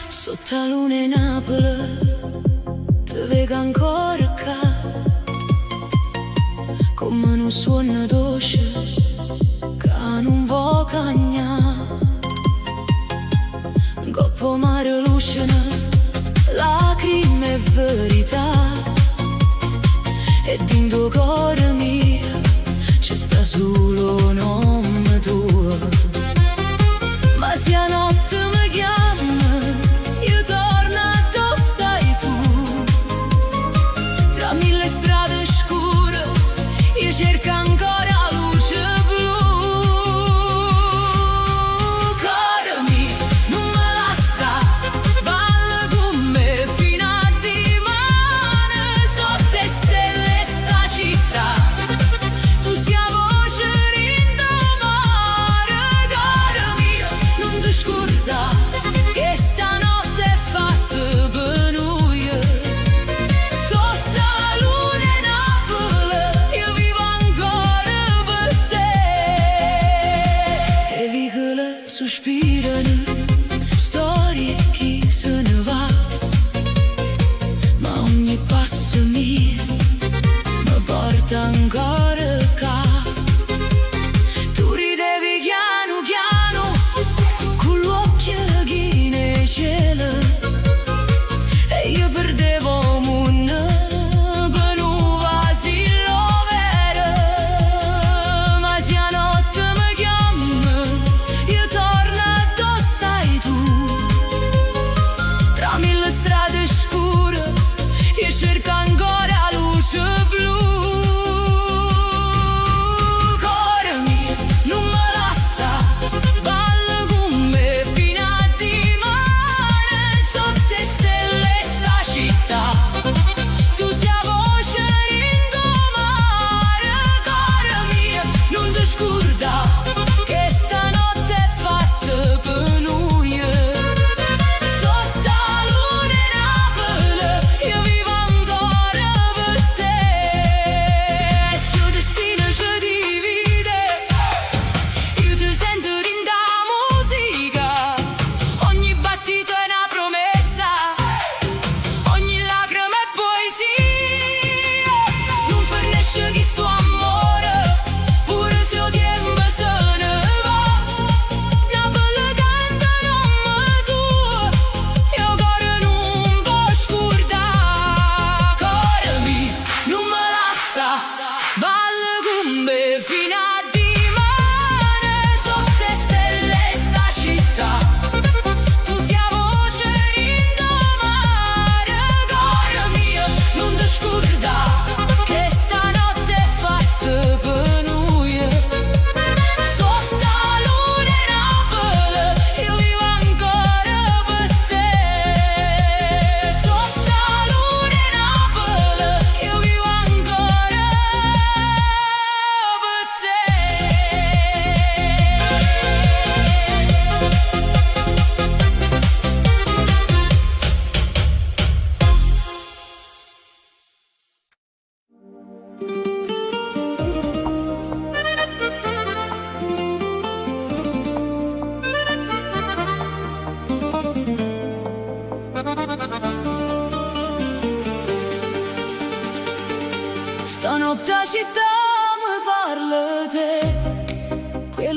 Speaker 2: Sotto la luna in Napoli ti vedo ancora qua, come un suono dolce che non vuoi cagnare. Un coppo mare lucina, lacrime e verità. E dentro cuore mio c'è sta solo nome tuo. Ma se a notte mi chiama, io torno dove stai tu. Tra mille strade scure io cerco ancora luce blu. Cuore mio, non me lascia, balla con me fino a dimane. Sotto le stelle sta città, tu sei la voce rinda mare. Cuore mio, non ti scorda che stanotte è fatta per noi. Sotto la luna in Napoli io vivo ancora per te. E vicole sospirano, storie chi se ne va, ma ogni passo mio mi porta ancora qua. Tu ridevi piano piano con l'occhio che nei cielo, e io perdevo mondo per un vasillo vero. Ma se a notte mi chiama, io torno dove stai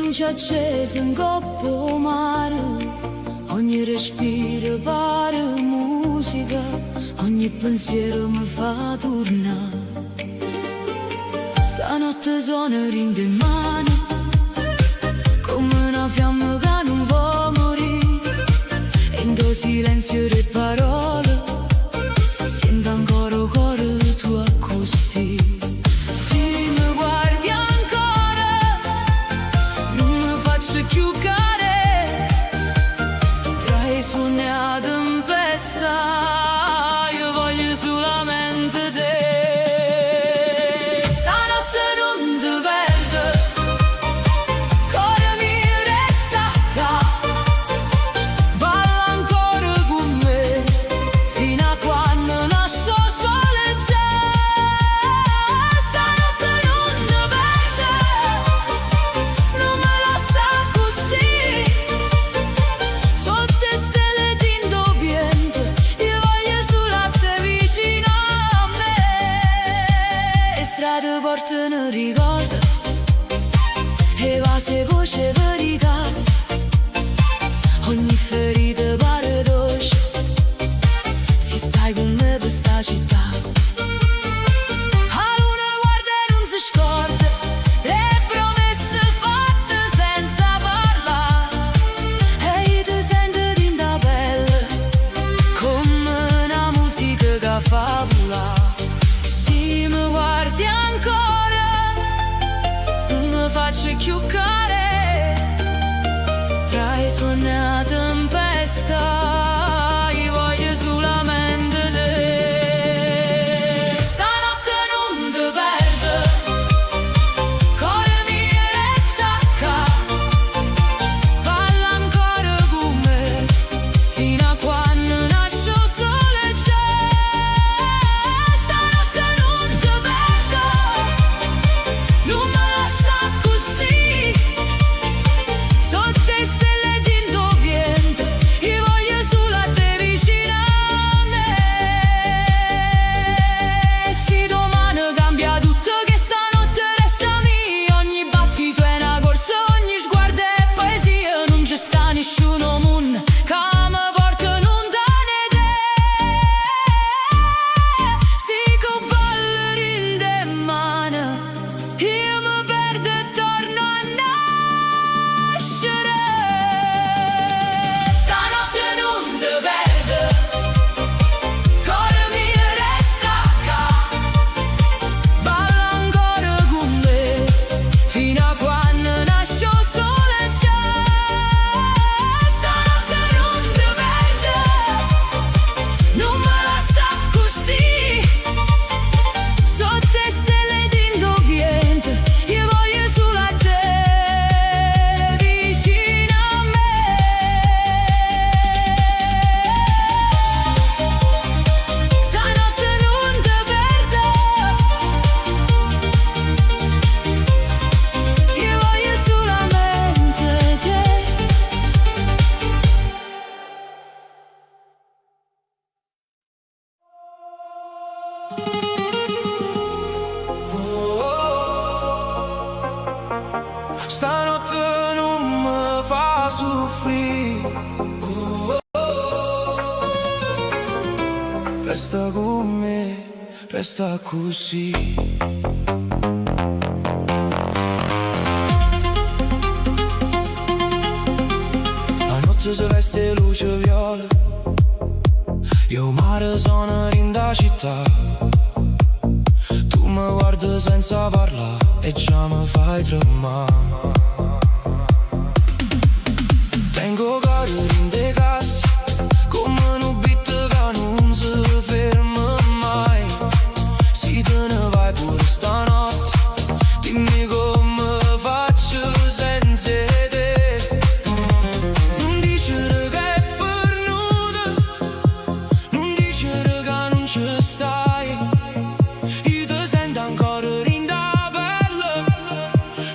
Speaker 1: luce accesa in coppa mare, ogni respiro pare musica, ogni pensiero mi fa tornare. Stanotte sono rinde in mano, come una fiamma che non vuole morire, e in tuo silenzio le parole sento ancora il cuore tuo così. Se mi guardi ancora non mi faccio più care, tra i suoni a tempesta io voglio solamente te. Stanotte non ti perdo, cuore mio resta qua, balla ancora con me fino a quando nasce il sole c'è. Stanotte non ti perdo, non me lascia così, sotto stelle tinto piente io voglio solo a te vicino a me. E strade portano ricordo e vasi voce verità, ogni ferita pare dolce se stai con me per sta città. La luna guarda e non si scorda le promesse fatte senza parlare, e io ti sento in da pelle come una musica che fa volare. Se mi guardi ancora non mi faccio più care, tra i suoni a tempesta io voglio solamente te. Stanotte non ti perdo, cuore mio resta qua, balla ancora con me fino a quando nasce il sole c'è. Stanotte non ti perdo, non me lascia così, sotto stelle tinto piente io voglio solo a te vicino a me. Se domani cambia tutto che stanotte resta mia, ogni battito è una corsa, ogni sguardo è poesia, non c'è sta nessuno moon che mi porta lontano da te. Se con ballerine in mano io mi perdo e torno a nascere. Stanotte non ti perdo, cuore mio resta qua, balla ancora con me fino a quando nasce il sole c'è. Stanotte non ti perdo, non me lascia così, sotto stelle tinto piente io voglio solo a te vicino a me. Stanotte non ti perdo, io voglio solamente te.
Speaker 2: Stanotte non mi fa soffrire, resta con me, resta così. La notte si veste luce viola, io mare sono in da città, tu mi guardi senza parlare e già mi fai tremare. Tengo cuore in de gas, come un beat che non si ferma mai. Se te ne vai pure stanotte, dimmi come faccio senza te. Non dicere che è fornuta, non dicere che non ci stai, io ti sento ancora in da pelle,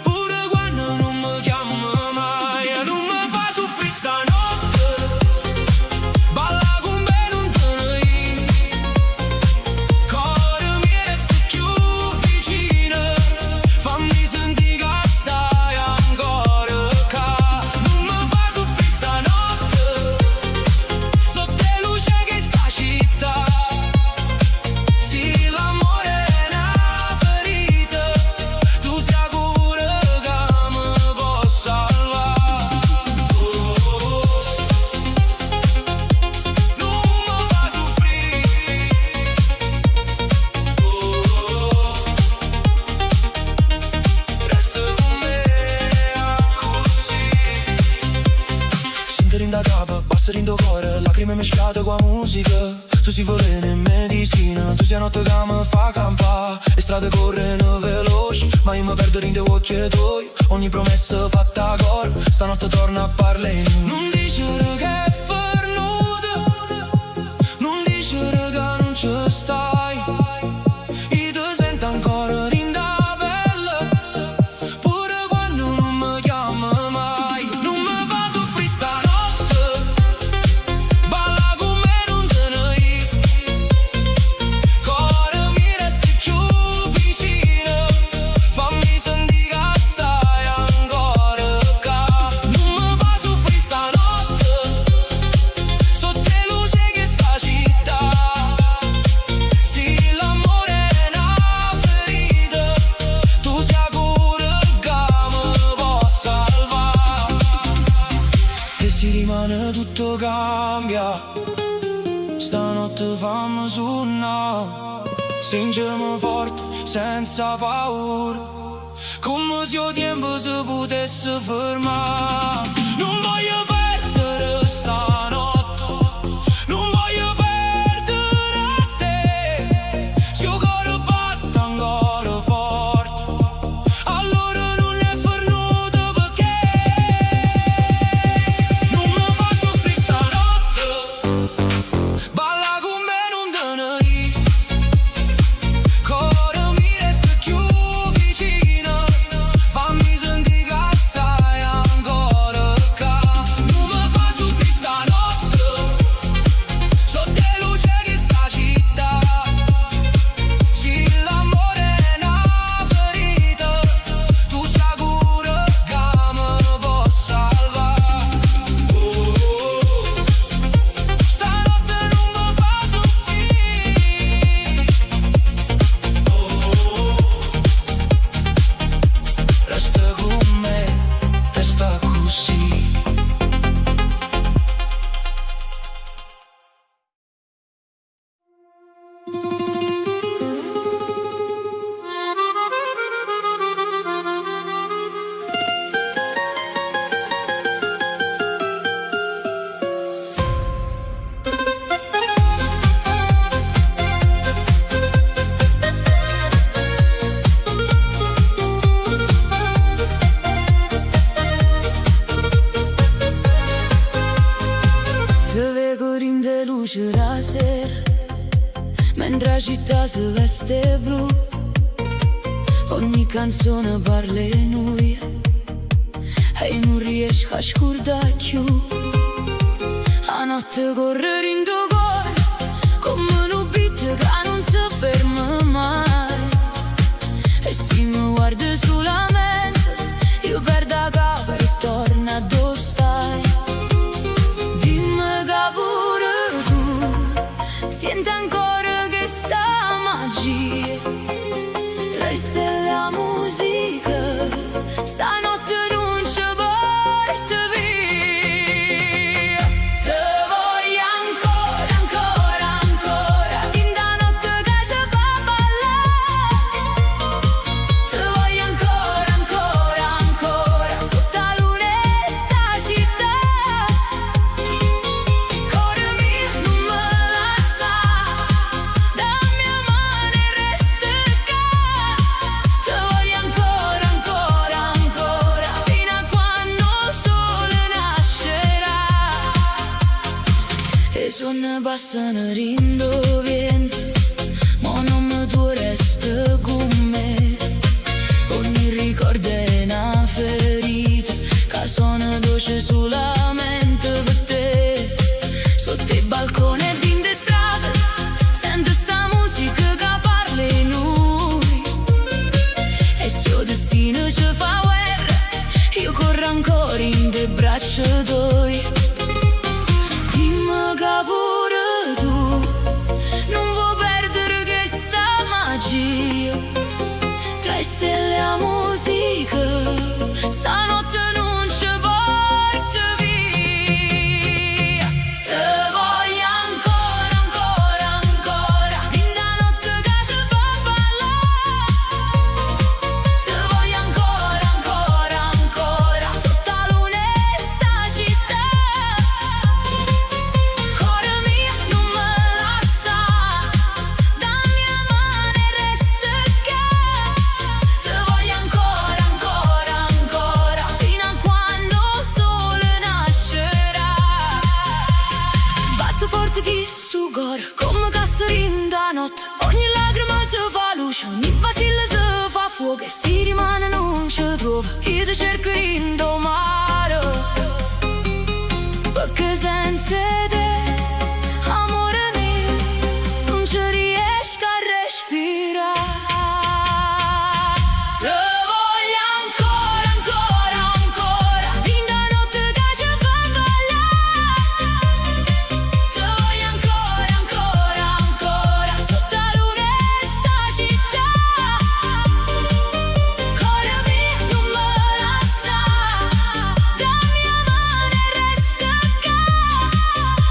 Speaker 2: pure quando non mi chiami mai. Non mi fa soffrire stanotte, canta rinda capa, passa rindo cuore, lacrime mescolate con la musica. Tu si veleno e medicina, tu sei notte che mi fa campare. Le strade corrono veloci, ma io mi perdo in dei occhi tuoi. Ogni promessa fatta a cor, stanotte torna a parlare. Non dicere che è fernuta, non dicere che non ci stai. Io ti sento ancora in da pelle, pure quando non mi chiama mai. Non mi fa soffrire stanotte, balla con me non te ne ir. Cuore mi resti più vicino, fammi sentire che stai ancora qua. Non mi fa soffrire stanotte, sotto le luci che sta città. Sì, l'amore è una ferita, tu sei sicura che mi può salvare. E si rimane tutto cambia, stanotte fammi suonare. Stringiamo forte, senza paura, come se il tempo si potesse fermare. Non voglio perdere stanotte, non voglio perdere te. Se il cuore batte ancora forte, allora non è fernuto perché. Non mi fa soffrire stanotte, balla con me non te ne ir. Cuore mi resta più vicino, fammi sentire che stai ancora qua. Non mi fa soffrire stanotte, sotto le luci che sta città. Sì, l'amore è una ferita, tu sei sicura che mi può salvare. Stanotte non mi fa soffrire, resta con me, resta così.
Speaker 1: Te vedo rinde luce la sera, mentre la città si veste blu. Ogni canzone parla di noi e non riesco a scordare più. La notte corre in tuo cuore come un beat che non si ferma mai. E se mi guardi sulla mente, io perdo la capa e torno a dove stai. Dimmi che pure tu senti ancora che sta magia tra le stelle e la musica. Stanotte non ci porta via. Te voglio ancora, ancora, ancora, in da notte che ci fa ballare. Te voglio ancora, ancora, ancora, sotto la luna e sta città. Cuore mio non me lascia, da mia mano resta qua. Te voglio ancora, ancora, ancora, fino a quando il sole nascerà. E suoni passano rindo vento, ma non mi tu resta con me. Ogni ricordo è una ferita che suona dolce sulla mente per te. Sotto il balcone e in de strade sento sta musica che parla di noi. E se il destino ci fa guerra, io corro ancora in de braccia tuoi. Dimmi che pure tu non vuoi perdere questa magia tra le stelle e la musica. Stanotte non ci porta via. Te voglio ancora, ancora, ancora, in da notte che ci fa ballare. Te voglio ancora, ancora, ancora, sotto la luna e sta città. io ti cerco rindomare, perché senza te, amore mio, non ci riesco a respirare. Te voglio ancora, ancora, ancora, fin da notte che ci fa ballare. Te voglio ancora, ancora, ancora, sotto la luna e sta città. Cuore mio, non me lascia, dammi la mano e resta qua.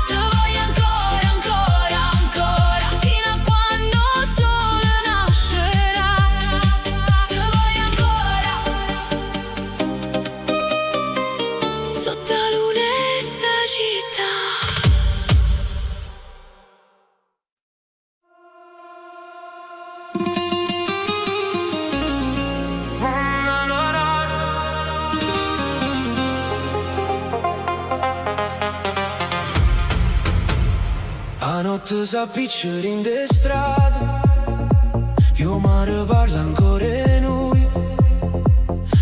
Speaker 1: Te voglio ancora, ancora, ancora, fino a quando il sole nascerà. Te voglio ancora, sotto la luna e sta città.
Speaker 2: A notte s'appicciano in de strade, io mare parla ancora e noi.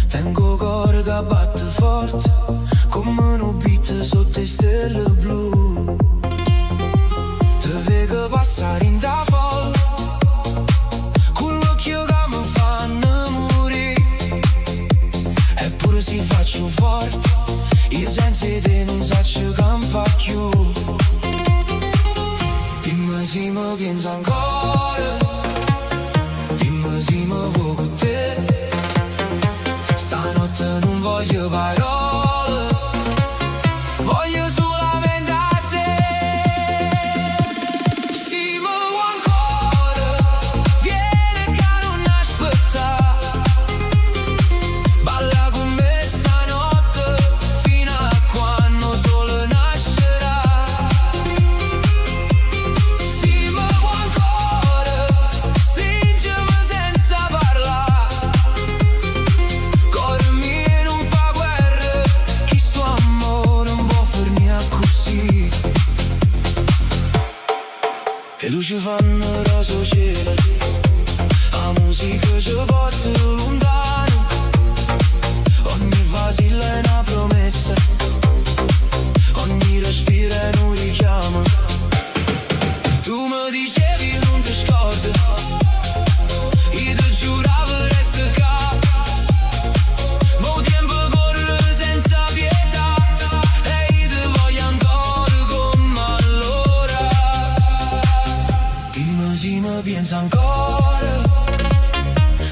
Speaker 2: Tengo cuore che batte forte, come un beat sotto le stelle blu. Te vedo passare in da folla, con l'occhio che mi fanno morire. Eppure si faccio forte, io senza te non saccio campa più. Dimmi se mi pensi ancora, dimmi se mi vuoi con te. Stanotte non voglio parole, voglio solamente a te. Se mi vuoi ancora, vieni che non aspetta. Balla con me stanotte, fino a quando il sole nascerà. Se mi vuoi ancora, stringimi senza parlare. Cuore mio non fa guerra, chi sto amore non può fermare così. Le luci fanno rosa cielo, la musica ci porta lontano. Ogni vasilla è una promessa, ogni respiro è un richiamo. Tu mi dicevi non ti scordi, io ti giuravo resta qua. Mo tempo corre senza pietà, e io ti voglio ancora come allora. Dimmi se mi pensi ancora,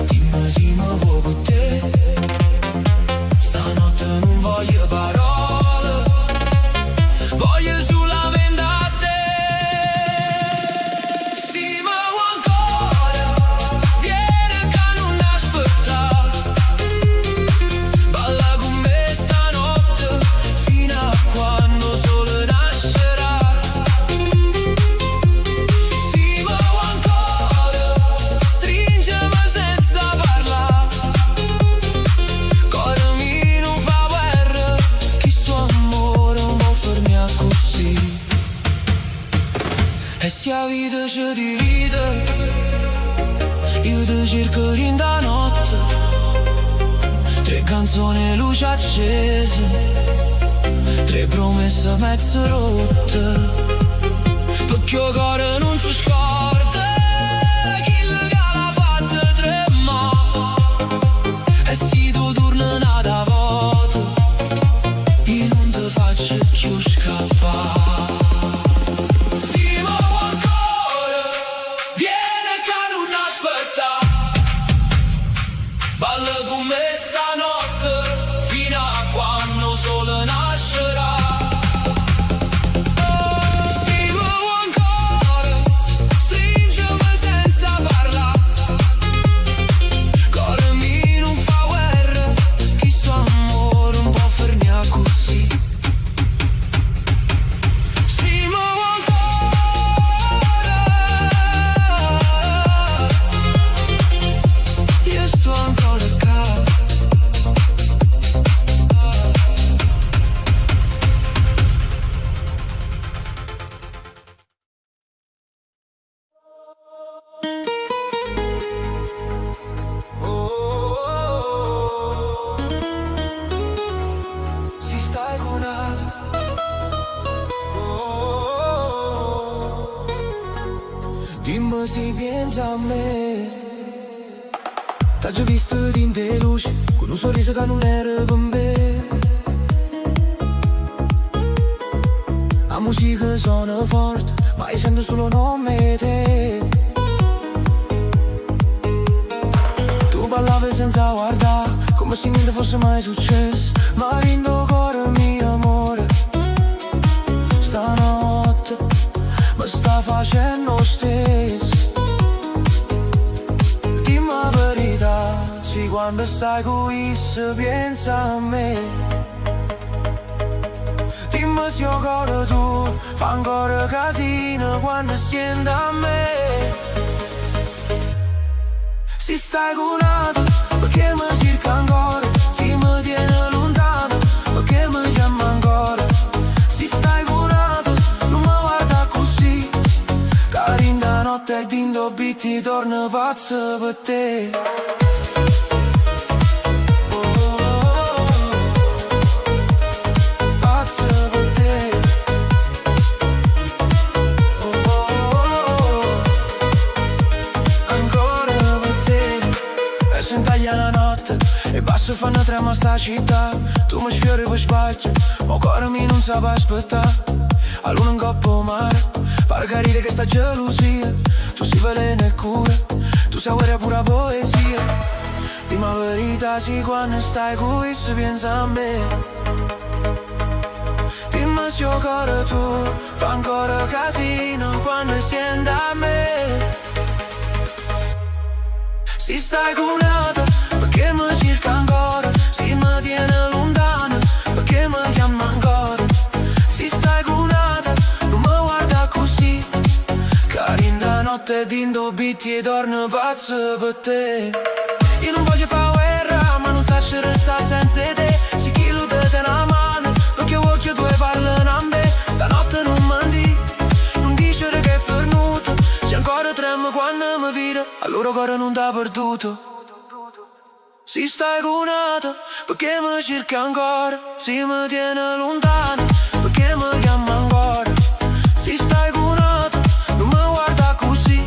Speaker 2: dimmi se mi vuoi con te. Stanotte non voglio parole, voglio solamente a te. Se mi vuoi ancora, vieni che non aspetta. Balla con me stanotte, fino a quando il sole nascerà. Se mi vuoi ancora, stringimi senza parlare. Cuore mio non fa guerra, chi sto amore non può fermare così. E se la vita ci divide, io ti cerco in da notte. 3 canzoni, luci accese, 3 promesse mezzo rotte. Perché il cuore non si scorda, chi l'ha fatta tremare. E se tu torni nata volta, io non ti faccio più scappare. Se mi vuoi ancora, vieni che non aspetta. Balla con me stanotte, fino a quando il sole nascerà. Se mi vuoi ancora, stringimi Dimmi se pensi a me. T'ho già visto in te luce, con un sorriso che non era per me. La musica suona forte, ma io sento solo nome te. Tu ballavi senza guardare, come se niente fosse mai successo. Ma hai vinto cuore mio amore. Stanotte mi sta facendo stesso. Dimmi la verità, sì, quando stai qui se pensa a me. Dimmi se il cuore tu fa ancora casino quando senti a me. Se stai curata, perché mi cerca ancora? Se mi tieni lontano, perché mi chiama ancora? Se stai curata, non mi guarda così. Carinda notte e dindo bitti torna pazzo per te. La notte e basso fanno trema sta città. Tu mi sfiori per sbaglio, ma il cuore mio non sa aspettare. A luna in coppa mare, pare che ride che sta gelosia. Tu sei veleno e cura, tu sai guerra pura poesia. Dimmi la verità, sì, quando stai qui se pensa a me. Dimmi se il cuore tu fa ancora casino quando senti a me. Se stai curata, perché mi cerca ancora? Se mi tieni lontano, perché mi chiama ancora? Se stai curata, non mi guarda così. Carinda notte dindo bitti e torno pazzo per te. Io non voglio fare guerra, ma non saprei restare senza te. Se chi lo te una mano, perché occhio tu parlano a me. Stanotte non mandi, non dice che è fernuto. Se ancora tremo quando mi vede, allora cuore non t'ha perduto. Se stai curata, perché mi cerca ancora? Se mi tieni lontano, perché mi chiama ancora? Se stai curata, non mi guarda così.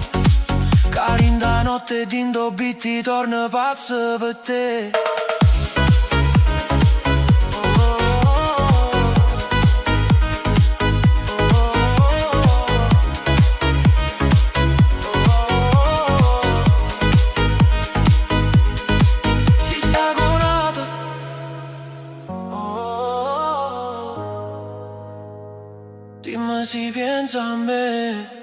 Speaker 2: Carinda notte dindo bitti torna pazzo per te. Dimmi se pensa a me.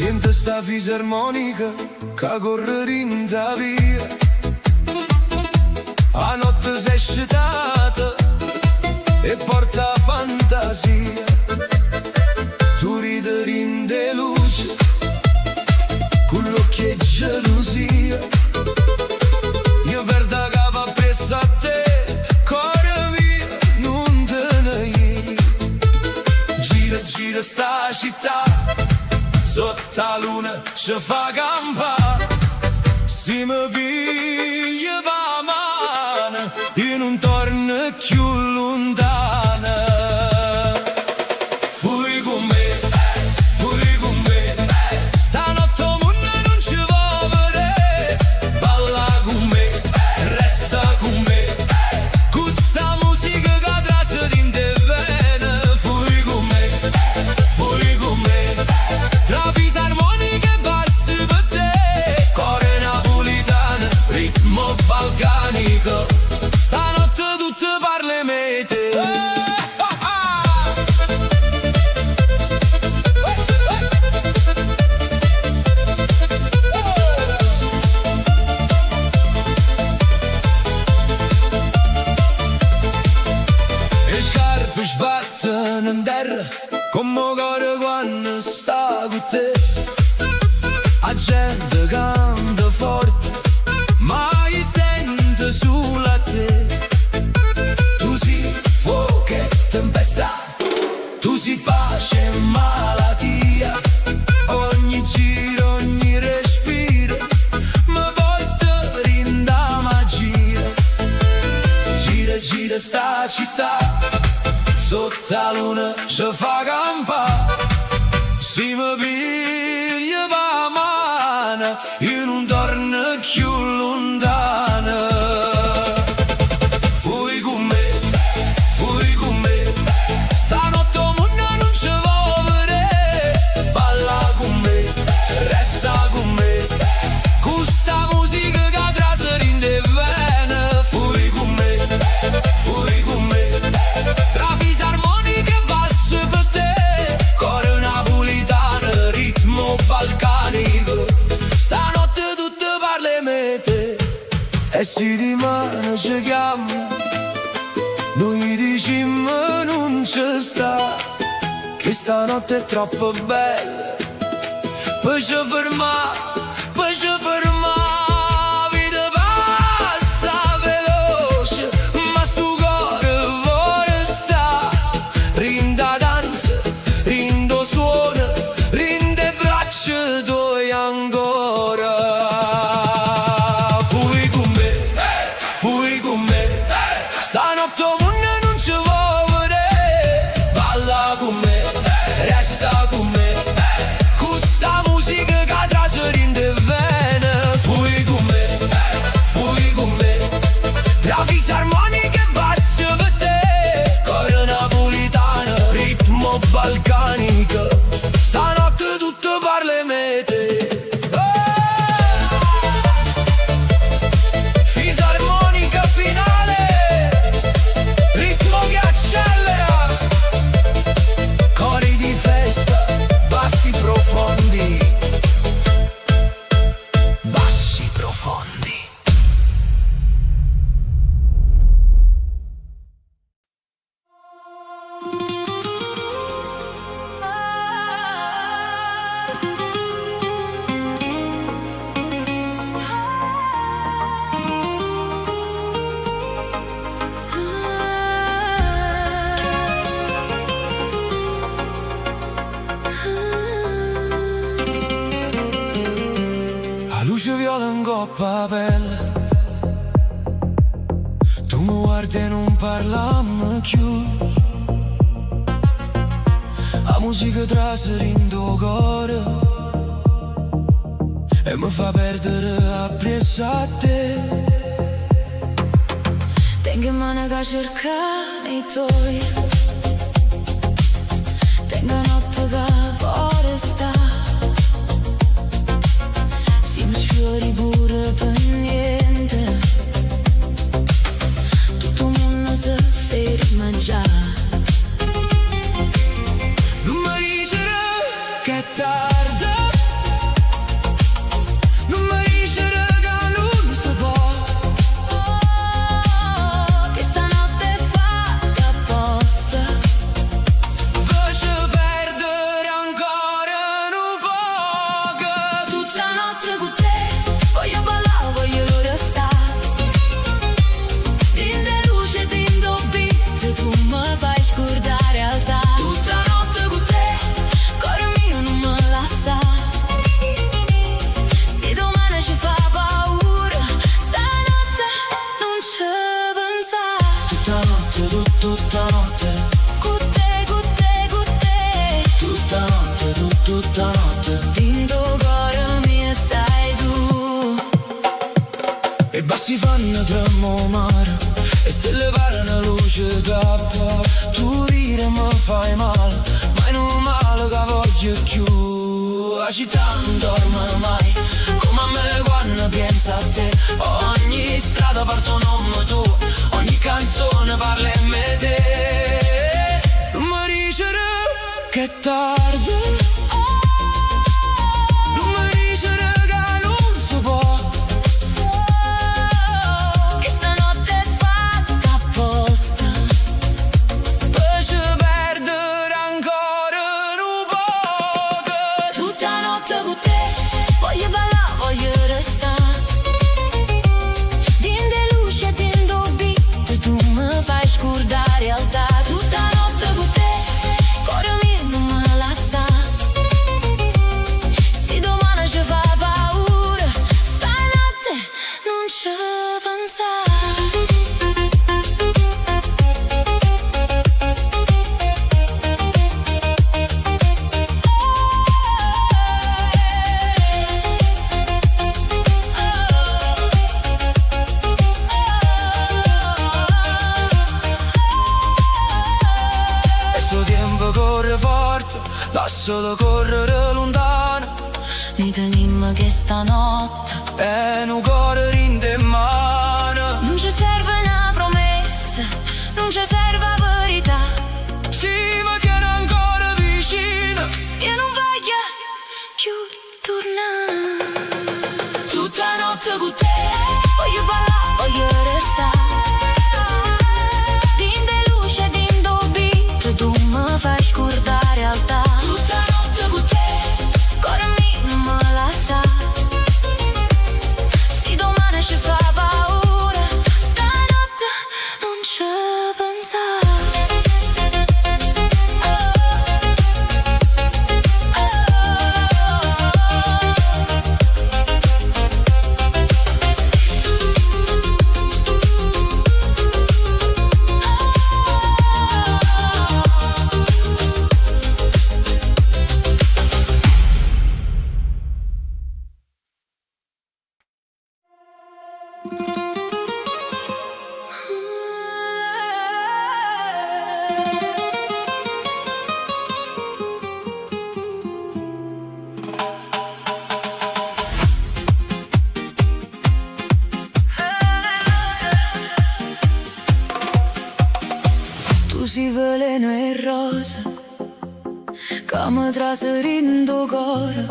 Speaker 3: Sente sta fisarmonica che corre rinda via. A notte sei scetata e porta fantasia. Tu ridi rinde luce con l'occhio e gelosia. Io perdo capo appresso a te, cuore mio non te ne ieri. Gira, gira sta città, sotto la luna ci fa campare. Se mi piglia la mano e non torna più lontana. Fui con me, stanotte mondo non ci va vedere. Balla con me, resta con me, questa musica che traccia in te vene. Fui con me, tra fisarmonica e bassi per te. Cuore napolitano, ritmo balcanico, stanotte tutte parle mete. E scarpe sbattono in terra,
Speaker 2: come cuore quando sta con te. La gente canta forte, ma io sento sulla te. Tu sei fuoco e tempesta, tu sei pace e malattia. Ogni giro, ogni respiro mi porta in da magia. Gira, gira sta città, sotto la luna ci fa campare. Se mi piglia la mano, io non torno più lontano. Fui con me, stanotte il mondo non ci vuole vedere. Balla con me, resta con me, questa musica che traseri in te vene. Fui con me, tra fisarmonica e basso per te. Cuore napolitano, ritmo balcanico, stanotte tutte parle mete. E si di mano ci chiama, noi diciamo non ci sta, che stanotte è troppo bella. Poi ci ferma, vita passa veloce, ma sto cuore vuole sta. Rinda danza, rindo suona, rinde braccia tue ancora. Fui con me, stanotte il mondo non ci vuole vedere. Balla con me, resta con me, questa musica che traseri in te vene. Fui con me, tra fisarmonica e basso per te. Cuore napolitano, ritmo balcanico, stanotte tutto parle mete. Fisarmonica finale, ritmo che accelera, cori di festa, bassi profondi, bassi profondi. La luce viola in coppa pelle, tu mi guardi e non parliamo più. La musica traseri in tuo cuore e mi fa perdere appresso a te.
Speaker 1: Tengo in mano che cerca nei tuoi, tengo notte che vuole sta. Si mi sfiori pure per niente, tutto il mondo si ferma già.
Speaker 2: Non mi dicere che è tardi, non mi dicere che non si può.
Speaker 1: Che stanotte è fatta apposta,
Speaker 2: Faccio perdere ancora un po'.
Speaker 1: tutta notte con te. Voglio ballare, voglio restare, tinte luce, tinto beat, tu mi fai scordare realtà. Tutta notte con te, cuore mio non me lascia. Se domani ci fa paura, stanotte non ci pensa.
Speaker 2: Tutta notte, tutta notte,
Speaker 1: Con te, con te, con te,
Speaker 2: tutta notte, tutta notte.
Speaker 1: tinto cuore mio stai tu.
Speaker 2: E bassi fanno tremare, e stelle parano luce cappa. Tu rire mi fai male, ma è non male che voglio più. La città non dorme mai, come a me quando pensa a te. Ogni strada parte un nome tuo, ogni canzone parla in me te. Non mi dicere che è tardi, non mi dicere che non si può.
Speaker 1: Che stanotte è fatta apposta,
Speaker 2: Faccio perdere ancora lascialo correre lontano
Speaker 1: Mi tenim che stanotte
Speaker 2: e un cuore rinde in mano.
Speaker 1: Non ci serve una promessa, non ci serve verità.
Speaker 2: Si mi tiene ancora vicino,
Speaker 1: Io non voglio più tornare.
Speaker 2: tutta notte con te.
Speaker 1: Voglio ballare, voglio restare. Din de luce, din d'obito, tu mi fai scordare la realtà.
Speaker 2: Tutta notte con te.
Speaker 1: Cuore mio non mi lascia. Se domani ci fa paura, stanotte non ci pensare. Tu sei veleno e rosa che mi traserindo cuore.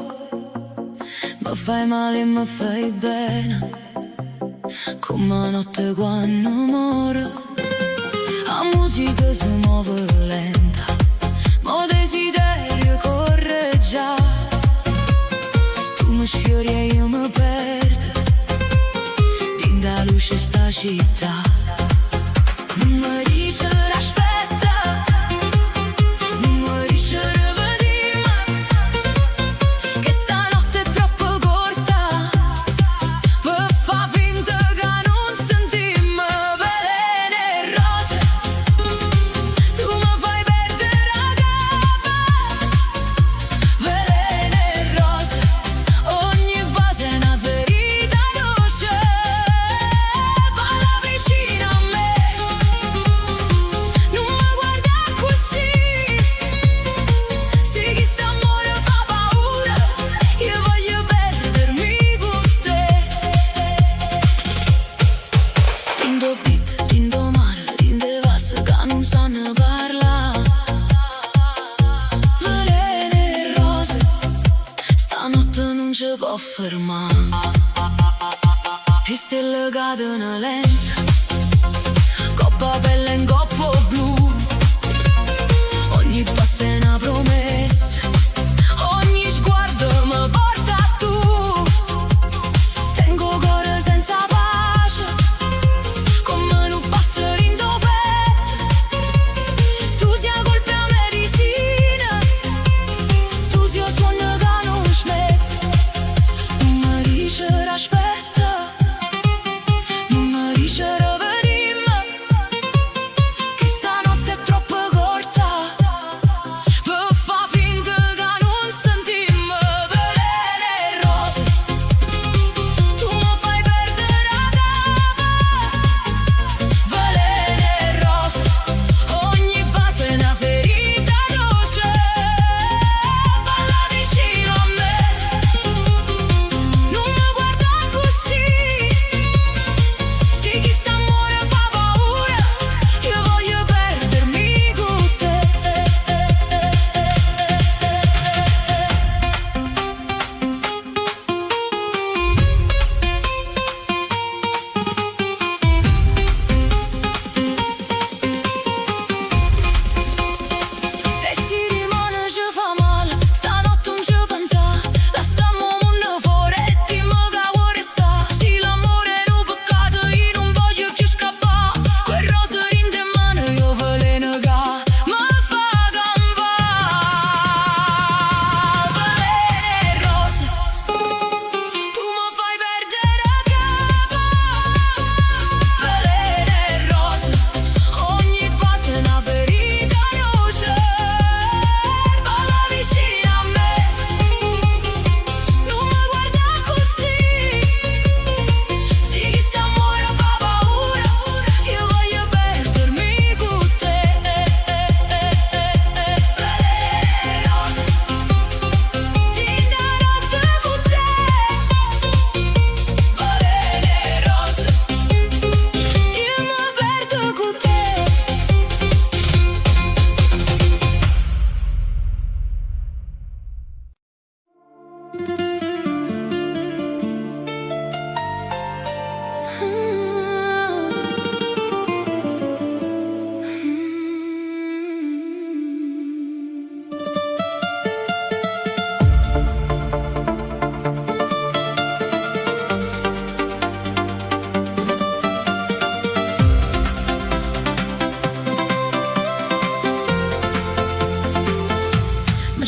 Speaker 1: Mi fai male e mi fai bene come notte quando muore. La musica si muove lenta, ma desiderio corre già. Tu mi sfiori e io mi perdo in da luce sta città. Non mi dice aspetta, non mi dice rivediamo, che stanotte è troppo corta per fa finta che non sentimmo. Veleno e rose, tu mi fai perdere la capa. Veleno e rose, ogni base è una ferita dolce. Parla vicino a me, non mi guarda così. Se chi sta amore fa paura, io voglio perdermi con te. Rindo beat, rindo mare, rinde vasse che non sanno parlare. Veleno e rose, stanotte non ci può fermare. E stelle cadono lenta, coppa pelle in coppo blu. Ogni passo è una promessa, ogni sguardo mi porta a tu. Tengo cuore senza pace, come un passerino petto. Tu sia colpa a medicina, tu sia suono che non smette. Non mi dice aspetta, non mi dice rivediamo, che sta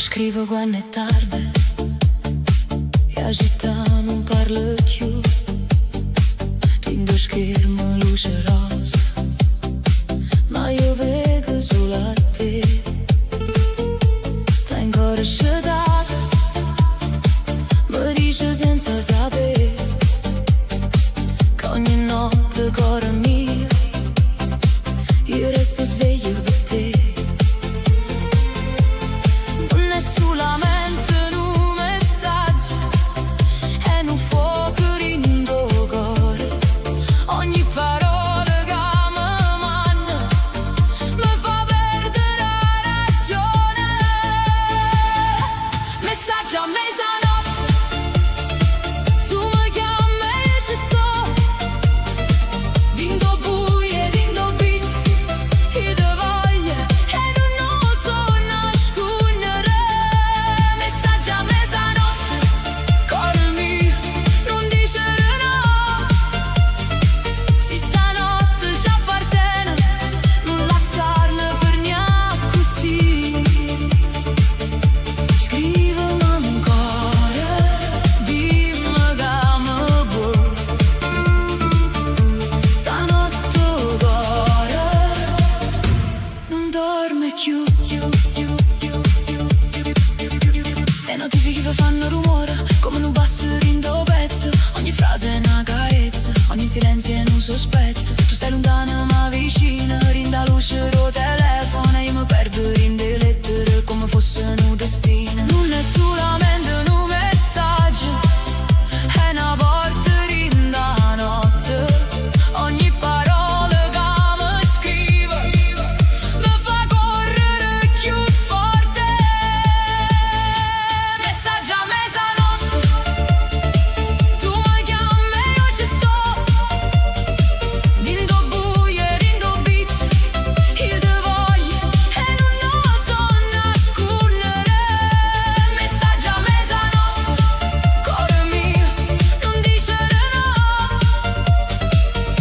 Speaker 1: scrivo quando è tardi e la città non parla più. Dentro schermo luce rosa, ma io vedo solo a te. Stai ancora sciatata, mi dice senza sapere che ogni notte cuore mio io resto sveglio per te. Non è solamente un messaggio, è un fuoco in tuo cuore. Ogni parola che mi manna mi fa perdere la ragione. Messaggio a mezzanotte, tu mi chiami e io ci sto. Dindo buie, dindo beat, io te voglio e non so nascondere. Messaggio a mezzanotte, cuore mio, non dicere no. Se stanotte ci appartiene, non lasciarla per niente così. Scrivimi ancora, dimmi che mi vuoi. Stanotte cuore non dorme più. Le notifiche che fanno rumore come un basso in tuo petto. Ogni frase è una carezza, ogni silenzio è un sospetto. Tu stai lontana ma vicina, rinda luce ro telefono e io mi perdo in delle lettere come fosse un destino. Non è solamente un messaggio, è una porta rinda notte. Ogni parola che mi scrive mi fa correre più forte. Messaggio a mezzanotte, tu mi chiami e io ci sto. Dindo buie, dindo beat, io te voglio e non so nascondere. Messaggio a mezzanotte, cuore mio, non dicere no.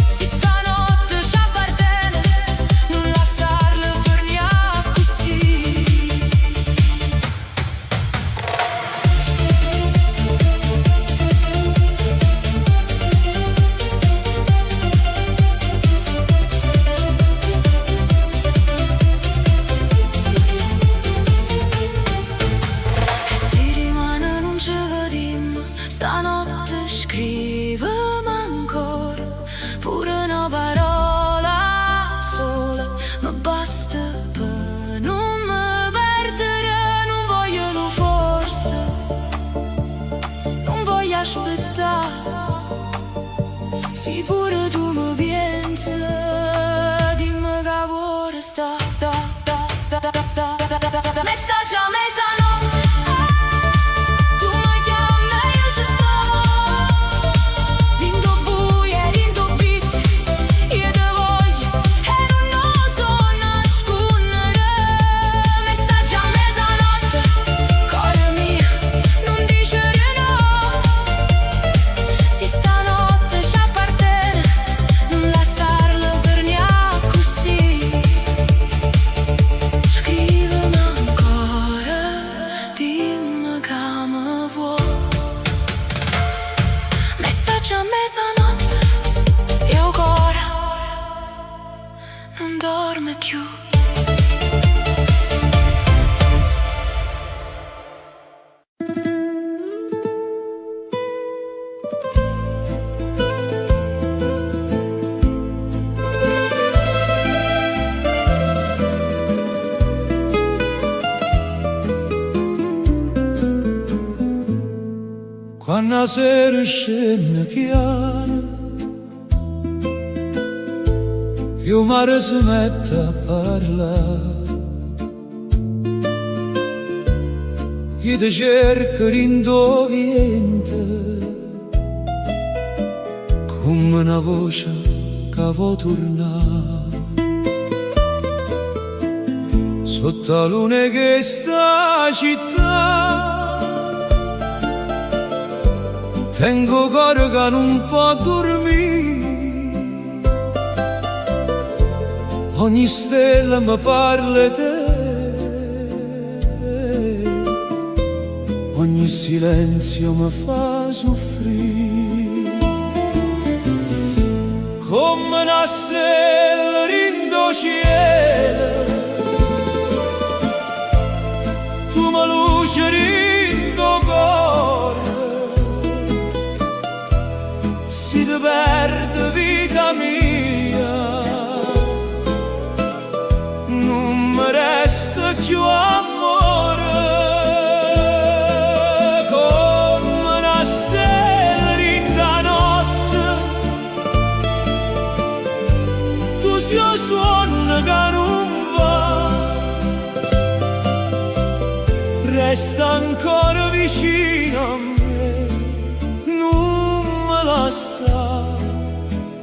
Speaker 1: Se stanotte ci appartiene, non lasciarla per niente così. E se rimane non ci vediamo, stanotte scrivimi ancora. Pure una parola sola mi basta per non mi perdere. Non vogliono forse, non voglio aspettare. Se pure tu mi pensi, dimmi che vuoi sta. Messaggio a mezzanotte, tu mi chiami e io ci sto. Dindo buie, dindo beat, io te voglio e non so nascondere. Messaggio a mezzanotte, cuore mio, non dicere no. Se stanotte ci appartiene, non lasciarla per niente così. Scrivimi ancora, dimmi che mi vuoi. Messaggio a mezzanotte, io cuore non dorme più.
Speaker 2: Quando la sera scende chiara, il mare si mette a parlare. Io ti cerco in tuo vientre come una voce che vuol tornare. Sotto la luna che sta città tengo cuore che non può dormire. Ogni stella mi parla di te. ogni silenzio mi fa soffrire. Come una stella rindo cielo, tu mi luce rindo cuore, si ti perde vita mia, non mi resta più amore. Come una stella rinda notte, tu sei il suono che non va, resta ancora vicino a me, non me lascia,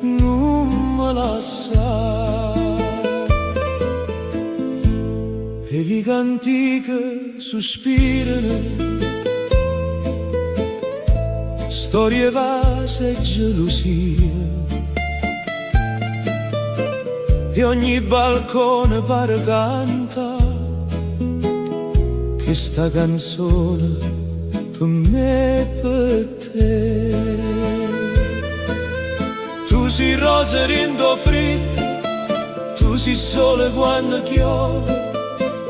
Speaker 2: non me lascia. E i canti che sospirano, storie vase e gelosia, e ogni balcone pare canta che sta canzone per me e per te. Tu sei rosa rindo fritto, tu sei sole quando chiove,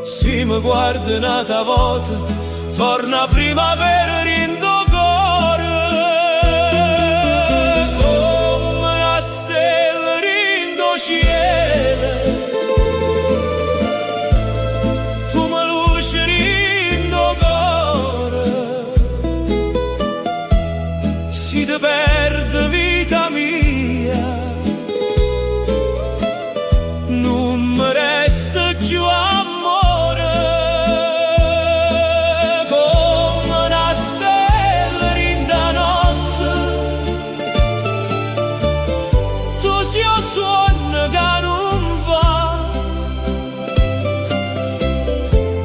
Speaker 2: si mi guarda un'altra volta, torna primavera rindo cuore. Come una stella rindo cielo, tu mi luce rindo cuore, si ti perde vita mia, non mi resta più amore.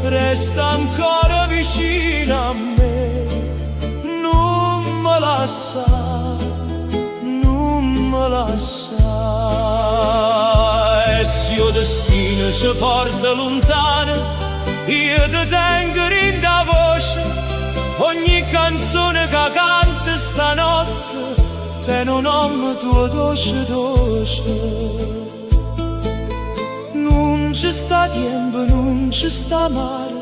Speaker 2: Resta ancora vicino a me, non me lascia, non me lascia. E se il destino ci porta lontano, io ti tengo in da voce, ogni canzone che canta stanotte, te non nome tuo dolce dolce. Non ci sta tempo, non ci sta mare,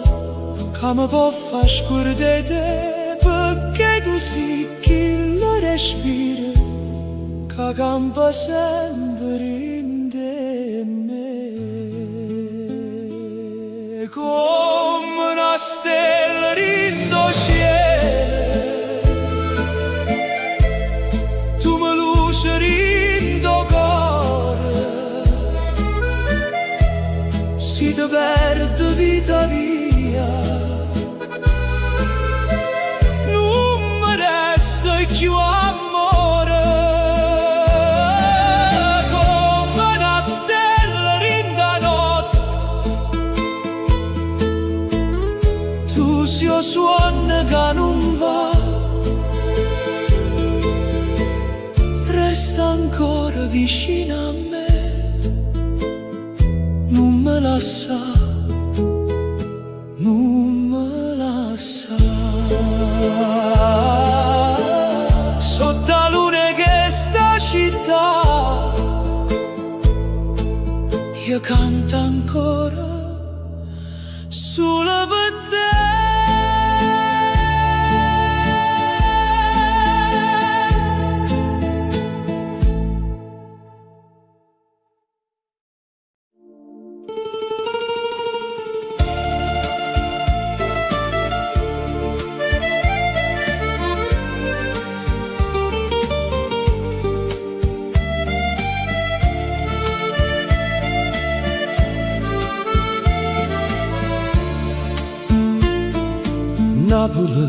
Speaker 2: che mi può far scordare te, perché tu sei chi lo respira, che campa sempre in te me. Come una stella rindo cielo, tu mi luce rindo cuore, si ti perde vita via, non mi resta più amore. Come una stella rinda notte, tu sei il suono che non va, resta ancora vicino a me, non me lascia, non me lascia. Sotto la luna che sta città, io canto ancora solo per te. Napoli,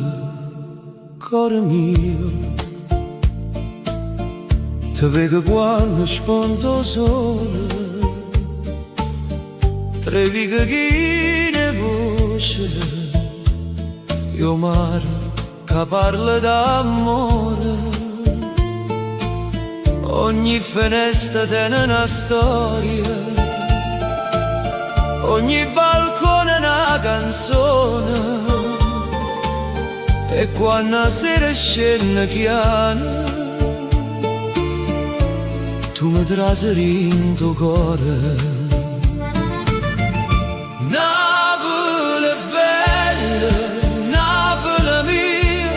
Speaker 2: cuore mio, ti vedo quando spunta il sole, tre vighe chi ne voce, io mare che parla d'amore, ogni finestra tiene una storia, ogni balcone una canzone. E quando la sera scende chiana tu mi traseri in tuo cuore. Napoli bella, Napoli mia,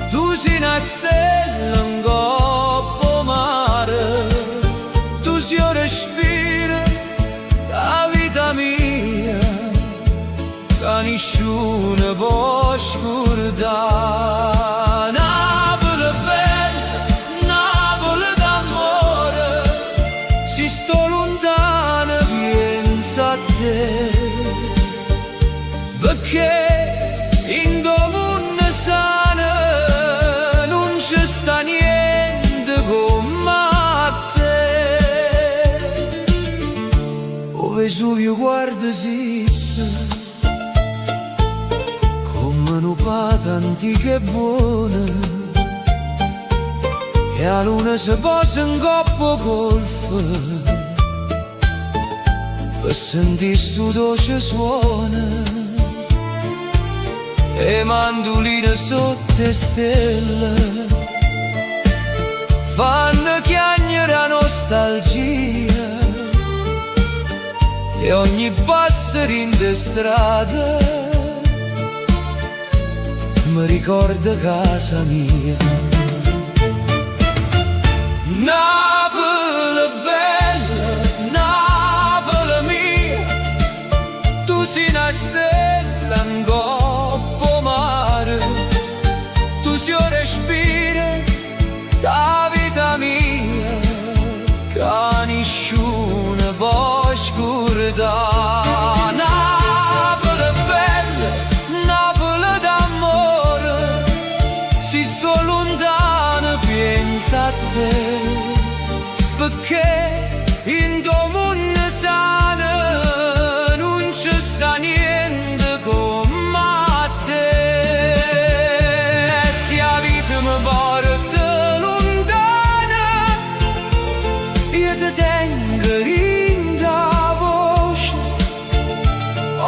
Speaker 2: tu sei una stella in coppa mare, tu sei un respiro, la vita mia, che nessuno può scordare. Napoli bella, Napoli d'amore, si sto lontano pensa a te, perché in domani sana non ci sta niente come a te. O Vesuvio guarda zitta come una pata antica e buona, e la luna si posa in coppa golfa per sentire sto dolce suona, e mandoline sotto le stelle fanno chiagnere la nostalgia, e ogni passerino di strada mi ricorda casa mia. Napoli bella, Napoli mia, tu sei una stella in coppa mare, tu sei un respiro, la vita mia, che nessuno può scordare. Napoli bella, Napoli d'amore, si sto lontano pensa a te, perché in domani sana non ci sta niente come a te. E se la vita mi porta lontana, io ti tengo in da voce,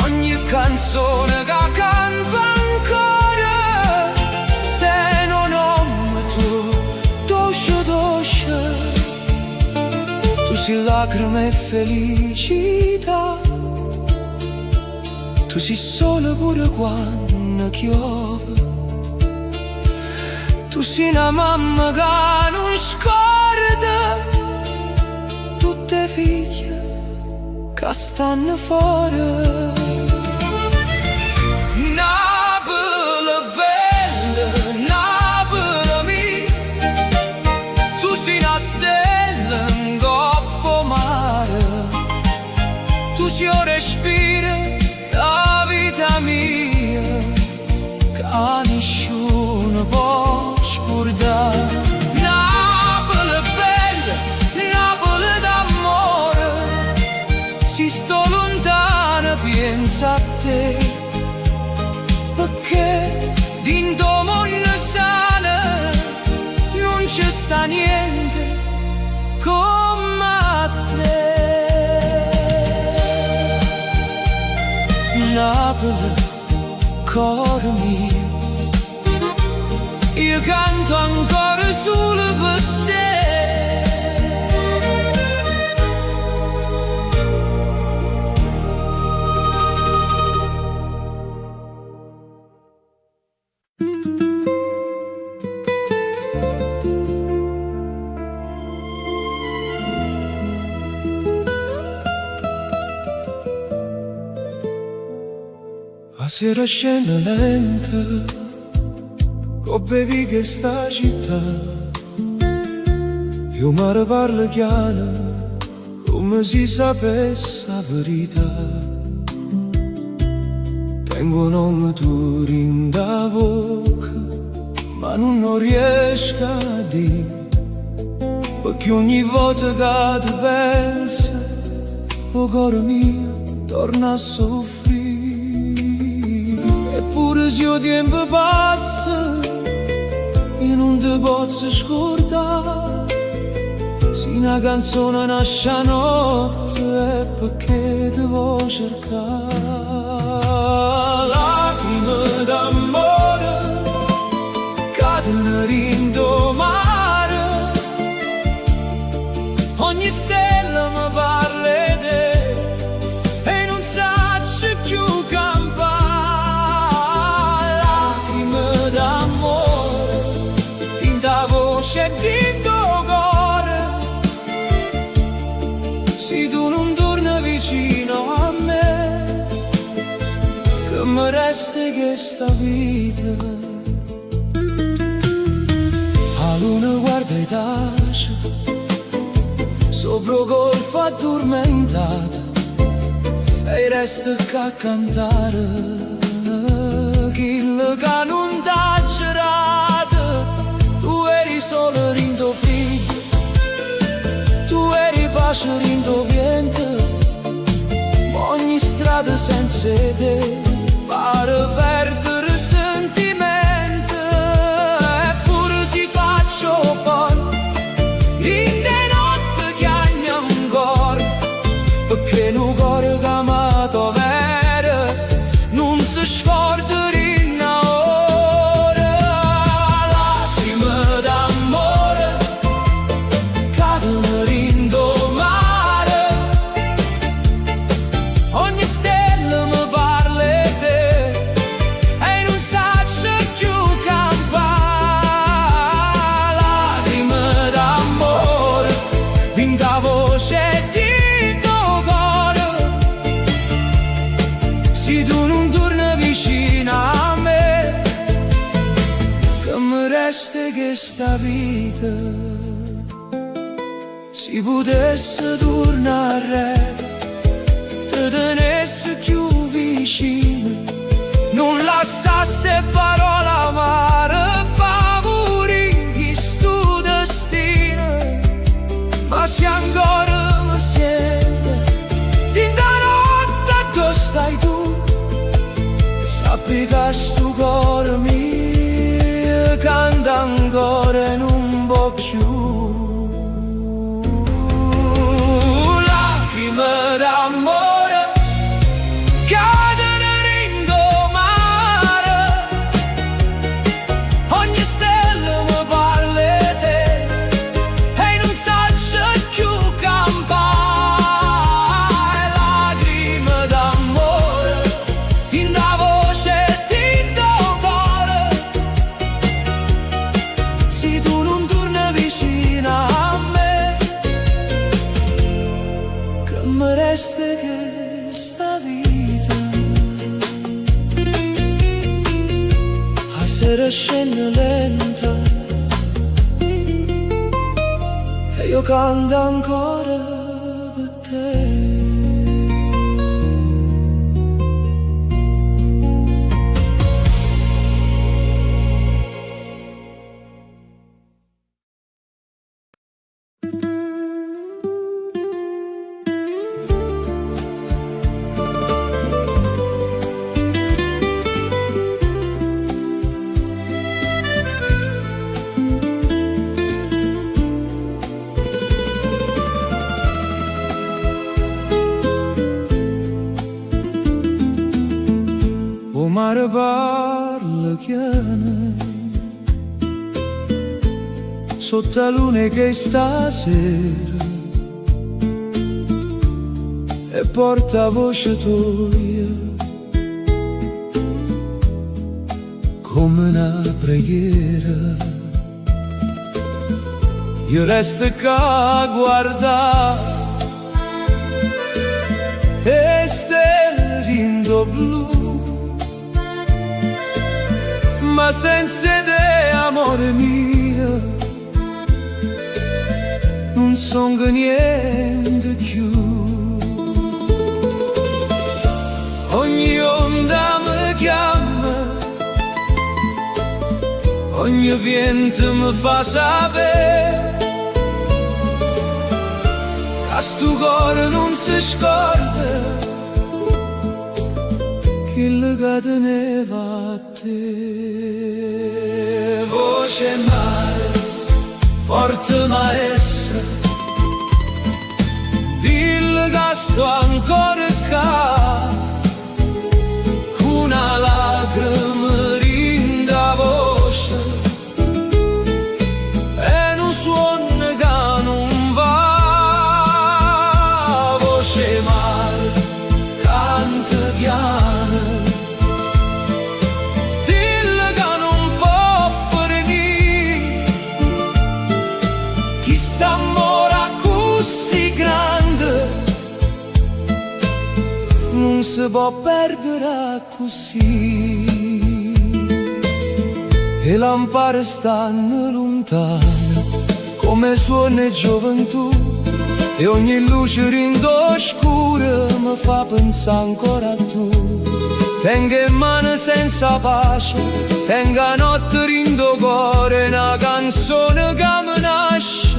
Speaker 2: ogni canzone che canto ancora te non nome tu, dolce dolce. Tu sei lacrime e felicità, tu sei sole pure quando piove, tu sei una mamma che non scorda tutte le figlie che stanno fuori. Napoli bella, Napoli mia, tu sei una stella in coppa mare, tu sei un respiro, la vita mia, che nessuno può scordare. Napoli bella, Napoli d'amore, si sto lontano pensa a te, perché din domani sana non ci sta niente come a te. Napoli, cuore mio, io canto ancora solo per te. La sera scena lenta, con bevi che sta città, io mi parlo chiaro, come si sapesse la verità. Tengo un nome tuo in da bocca, ma non riesco a dire, perché ogni volta che ti penso, il cuore mio torna a soffrire. Eppure se il tempo passa, io non ti posso scordare. Se una canzone nasce a notte è perché ti voglio cercare. Lacrime d'amore mi resta questa vita. A luna guarda e tace sopra il golfo addormentata e resta a cantare quello che non t'ha girato. Tu eri solo rindo freddo, tu eri pace rindo vento. Ogni strada senza te pare perdere sentimento. Eppure si faccio fuori in de notte che hanno ancora, perché un cuore che amato vero non si scorda in ora. Lacrime d'amore cadono in do mare, ogni stella mi parla di te e non saccio più campare. Lacrime d'amore vinta voce di tuo cuore, se tu non torni vicino a me, che mi resta questa vita. Se potesse tornare te tenesse più vicino, non lasciasse parole amare, fa morire questo destino. Ma se ancora mi sente in da notte dove stai tu, sappi che sto cuore mio canta ancora e non può più. Lacrime d'amore cadono in do mare, ogni stella mi parla di te e non saccio più campare. Lacrime d'amore in da voce di tuo cuore, se tu non torni vicino a me, che mi resta questa vita. A sera scende lenta e io canto ancora per te. O mare parla chiana sotto la luna che stasera e porta voce tua come una preghiera. Io resto qua a guardare e stelle rindo blu, ma senza te, amore mio, non son che niente più. Ogni onda mi chiama, ogni vento mi fa sapere che sto cuore non si scorda quello che teneva a te. Voce mare, portami a essa, dillo che sto ancora qua, con una lacrima rinda voce e non suona che non va. Voce mare, canta piano, dillo che non può finire, chi st'amore così grande si può perdere così. E lampare stanno lontane come suona e gioventù, e ogni luce rindo scura mi fa pensare ancora a tu. Tengo in mano senza pace, tengo a notte rindo cuore, una canzone che mi nasce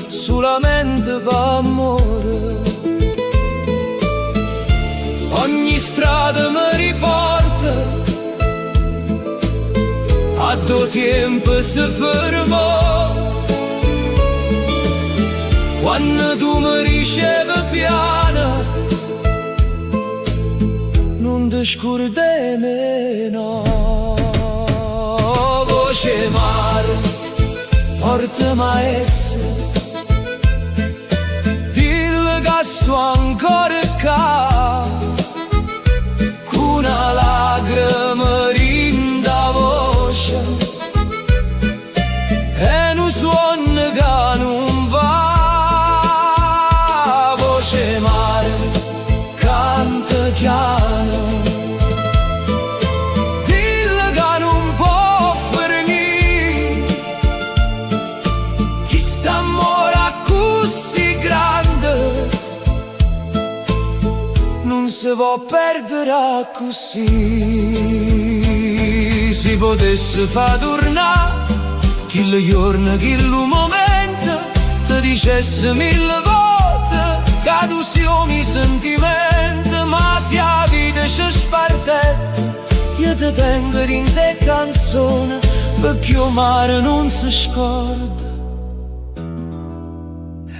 Speaker 2: solamente per amore. Ogni strada mi riporta a due tempi si fermò, quando tu mi ricevi piano non ti scordi meno. Voce mare, portami a essere, dillo che sto ancora qua, con una lacrima rinda voce e un suono che non va. Voce mare, canta piano, dillo che non può finire, chi sta amore così grande non si può perdere così. Si potesse far tornare chi le giorni, chi il momento, ti dicesse mille volte che tu siamo i sentimenti, ma se la vita ci spartetta io ti tengo in te canzone, perché il mare non si scorda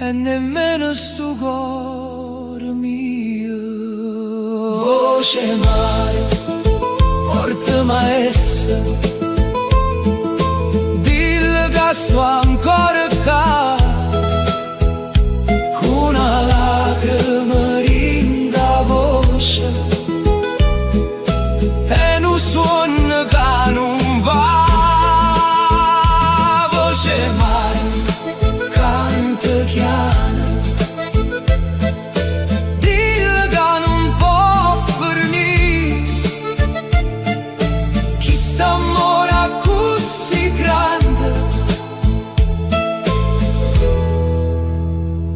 Speaker 2: e nemmeno sto cuore mio. Voce mare, portami a essere, dillo che sto ancora qua, con una lacrima rinda voce e un suono che non va. Voce mare, canta piano, dillo che non può finire, chi sta amore così grande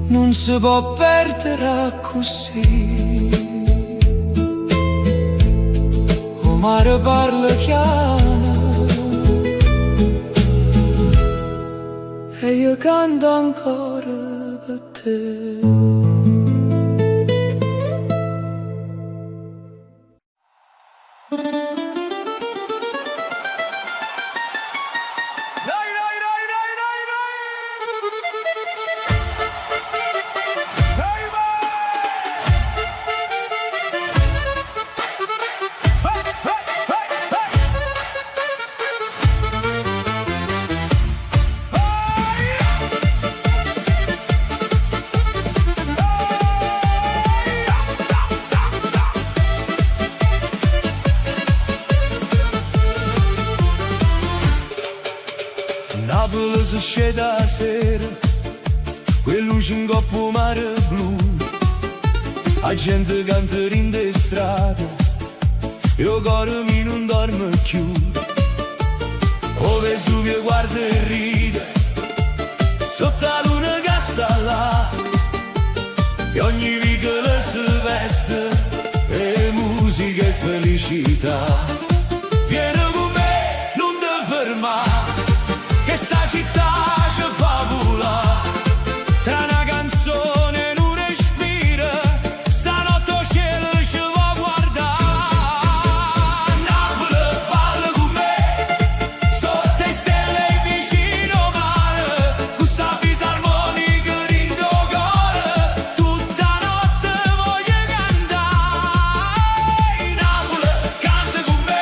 Speaker 2: non si può perdere così. O mare parla chiaro e io canto ancora per te. Napoli si scende a sera, quel luce in coppo mare blu, la gente canta in de strade, io cuore mi non dorme più. O Vesuvio guarda e ride, sotto la luna che sta là, e ogni vicolo si veste, e musica e felicità. Vieni con me, non ti fermare, che sta città ci fa volare, tra una canzone e un respiro, stanotte il cielo ci va a guardare. Napoli, balla con me, sotto le stelle vicino al mare, con sta fisarmonica rindo cuore, tutta notte voglio cantare. Napoli, canta con me,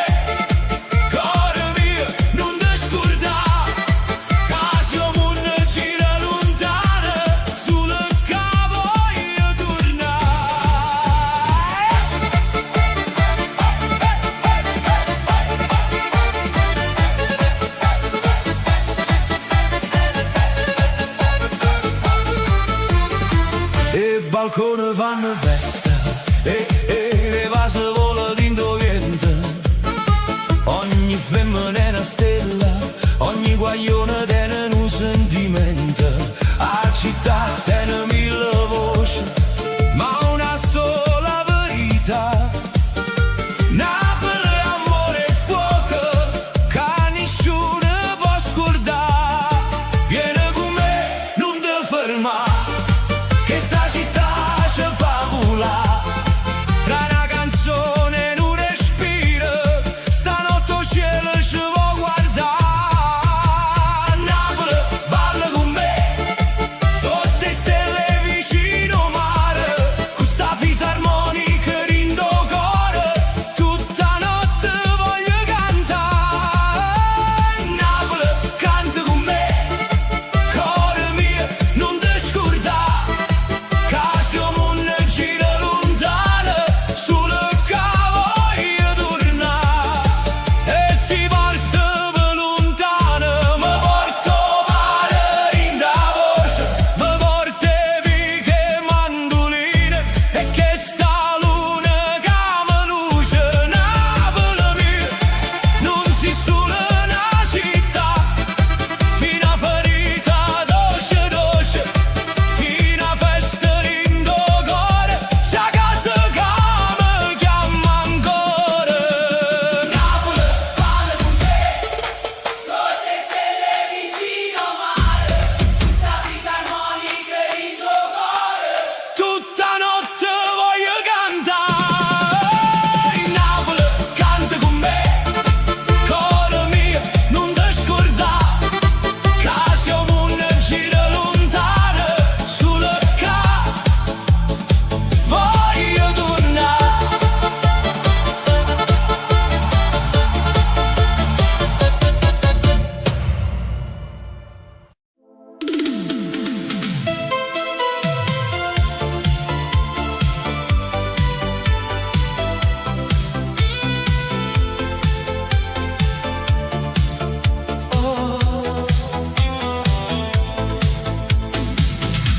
Speaker 3: vita. Napoli è amore e fuoco, che nessuno può scordare. Vieni con me, non ti fermare, che sta città ci fa volare. Tra una canzone e un respiro, stanotte il cielo ci vuoi guardare. Napoli, balla con me, sotto le stelle vicino mare, con sta fisarmonica rindo cuore, tutta notte voglio cantare. Napoli, canta con me, cuore mio, non ti scordare, che siamo una gira lontana, solo che voglio tornare. E si porta per lontano, mi porto male in da voce, mi porta che mandoline, e che sta luna che mi luce. Napoli mia, non si solo una città, si una ferita dolce dolce, si una festa in do cuore, c'è casa che mi chiama ancora. Napoli, balla con me, sotto le stelle vicino mare, sta fisarmonica in do cuore, tutta notte voglio cantare. Napoli, canta con me, cuore mio, non ti scordare, che siamo una gira lontana, solo che voglio tornare.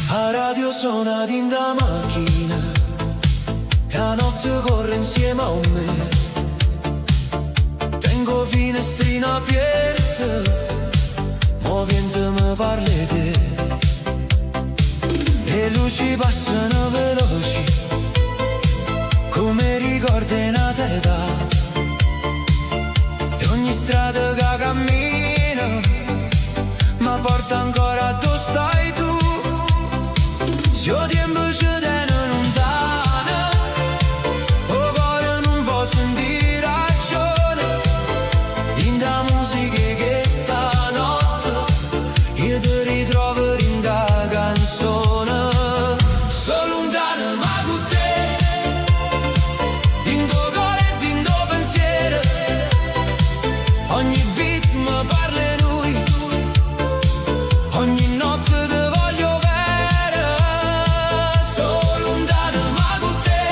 Speaker 2: A radio suona in da macchina, e la notte corre insieme a me. Tengo finestrina aperta, movente mi parli te. Le luci passano veloci, come ricordi nata età. E ogni strada che cammino mi porta ancora dove stai tu. Se il tempo ci tiene lontano, il cuore non può sentire ragione. In da musica che stanotte io ti ritrovo in da canzone. Sono lontano ma con te, in tuo cuore e in tuo pensiero. Ogni beat mi parla di lui, ogni notte ti voglio bene. Sono lontano ma con te,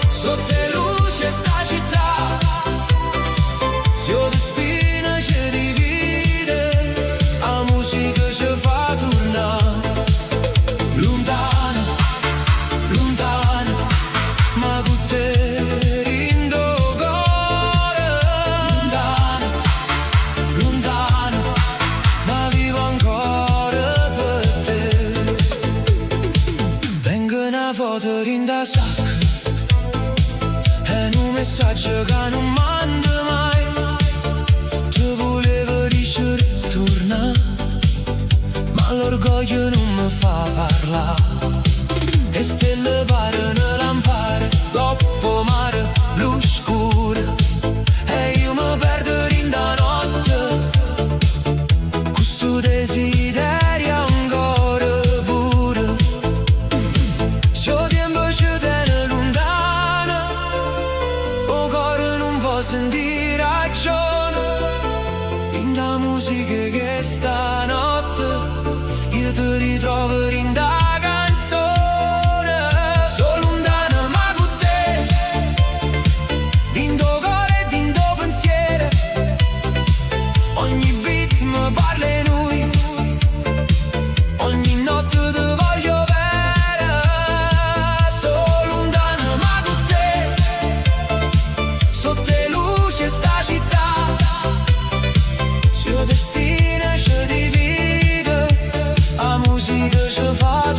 Speaker 2: sotto le luci sta città, se il destino ci divide, la musica ci fa tornare. Lontano, lontano, ma con te rindo cuore. Lontano, lontano, ma vivo ancora per te. Tengo una foto in da sacca, è un messaggio che non mando mai. Ti volevo riuscire a tornare, ma l'orgoglio non mi fa parlare. E stelle parano lampare, dopo mare, blu scura, e io mi perdo in da notte, questo desiderio ancora pure. Se il tempo ci tiene lontano, il cuore non può sentire ragione. In da musica che stanotte io ti ritrovo in da canzone. Sono lontano ma con te, in tuo cuore e in tuo pensiero. Ogni beat mi parla di lui, ogni notte ti voglio bene. Sono lontano ma con te, sotto le luci sta città, se il destino ci divide, la musica ci fa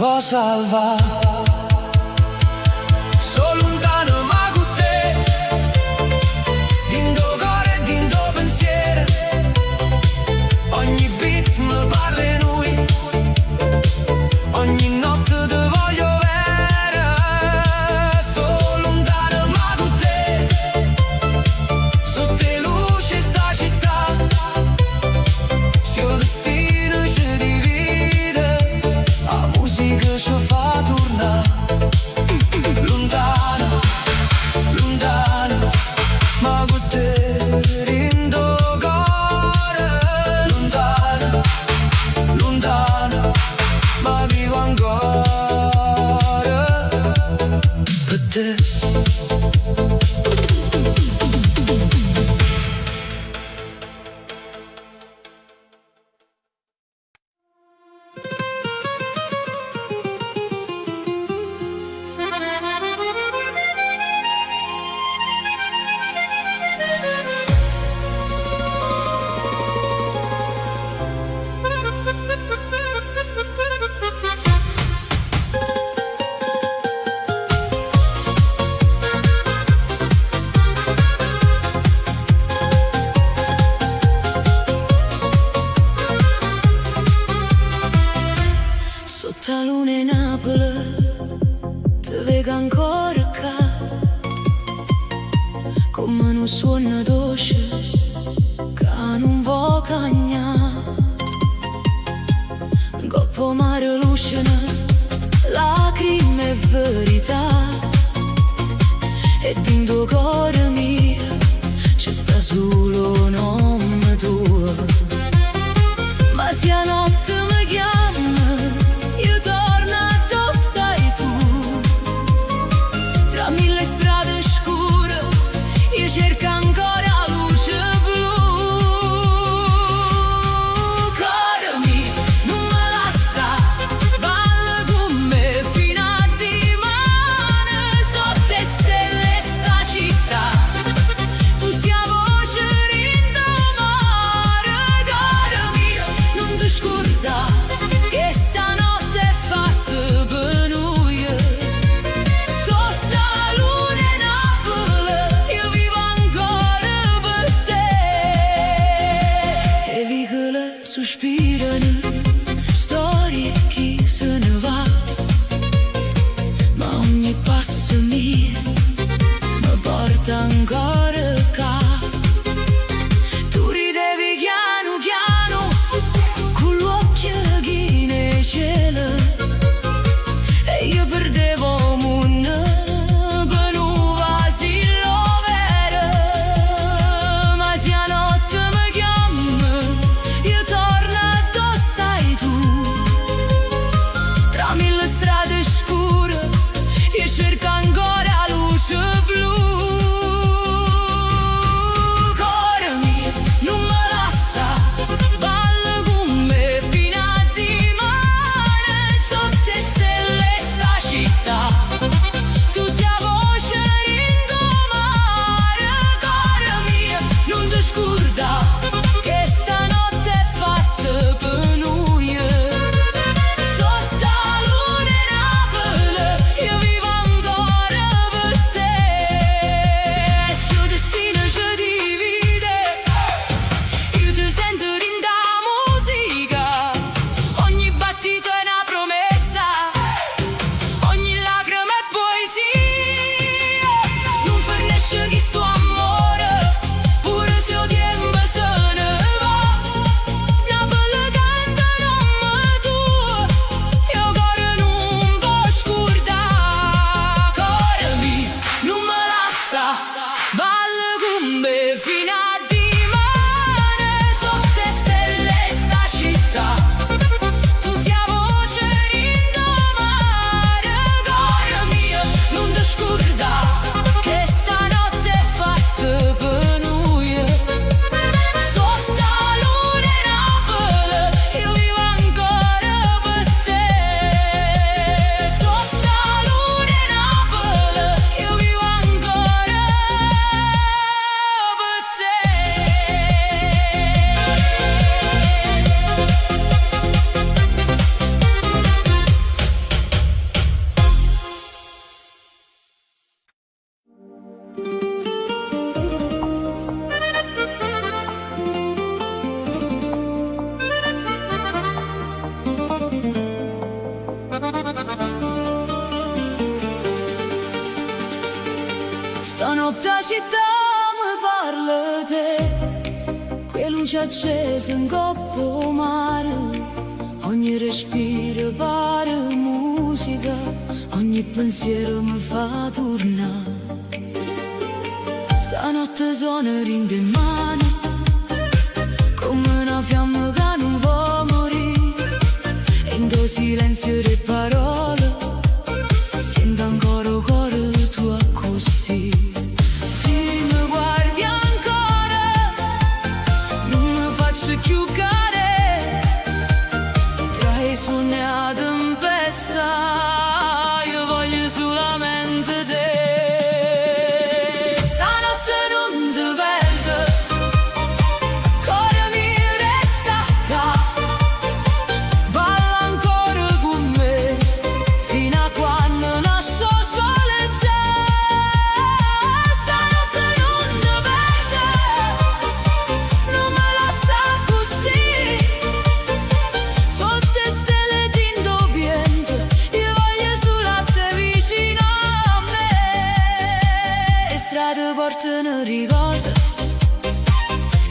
Speaker 2: va salvare. So lontano ma con te, din do cuore e din do pensiero, ogni beat mi parla di noi, ogni notte ti voglio bene. So lontano ma con te, sotto le luci sta città, se il destino ci divide, la musica ci fa tornare. Lontano, lontano, ma con te rindo cuore. Lontano, lontano, ma vivo ancora per te.
Speaker 1: Sotto la luna in Napoli ti vedo ancora qua, come un suono dolce che non vuoi cagnare. Un coppo mare lucina, lacrime e verità, e dentro cuore mio c'è sta solo nome tuo. Ma sia notte mi chiama, io torno a dove stai tu. Tra mille strade scure io cerco ancora luce blu. Cuore mio, non me lascia, balla con me fino a dimani. Stanotte la città mi parla te, quelle luci accese in coppa mare, ogni respiro pare musica, ogni pensiero mi fa tornare. Stanotte sono rinde in mano, come una fiamma che non vuole morire, e in tuo silenzio le parole sento ancora il cuore tuo così. Se mi guardi ancora non mi faccio più care, tra i sogni a tempesta io voglio solamente te. Stanotte non ti perdo, cuore mio resta qua, balla ancora con me fino a quando nasce il sole già. Stanotte non ti perdo, non me lascia così, sotto stelle tinto piente io voglio solo a te vicino a me. E strade portano ricordo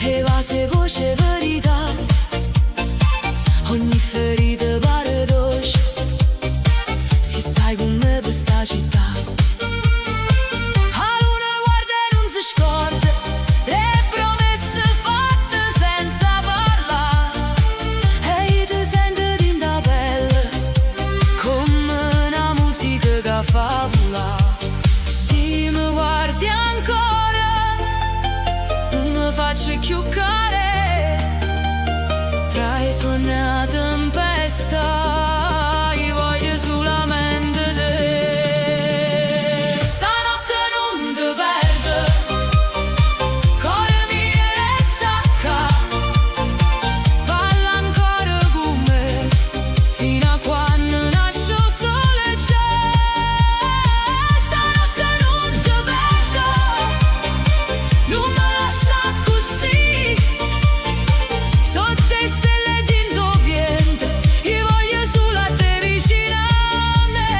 Speaker 1: e vasi voce verità, ogni ferita pare dolce se stai con me per sta città. La luna guarda e non si scorda le promesse fatte senza parlare, e io ti sento in da pelle come una musica che fa volare. Se mi guardi ancora non mi faccio più care, tra i sogni a tempesta io voglio solamente te. Stanotte non ti perdo, cuore mio resta qua, balla ancora con me fino a quando nasce il sole già. Stanotte non ti perdo, non me lascia così, sotto stelle tinto piente io voglio solo a te vicino a me.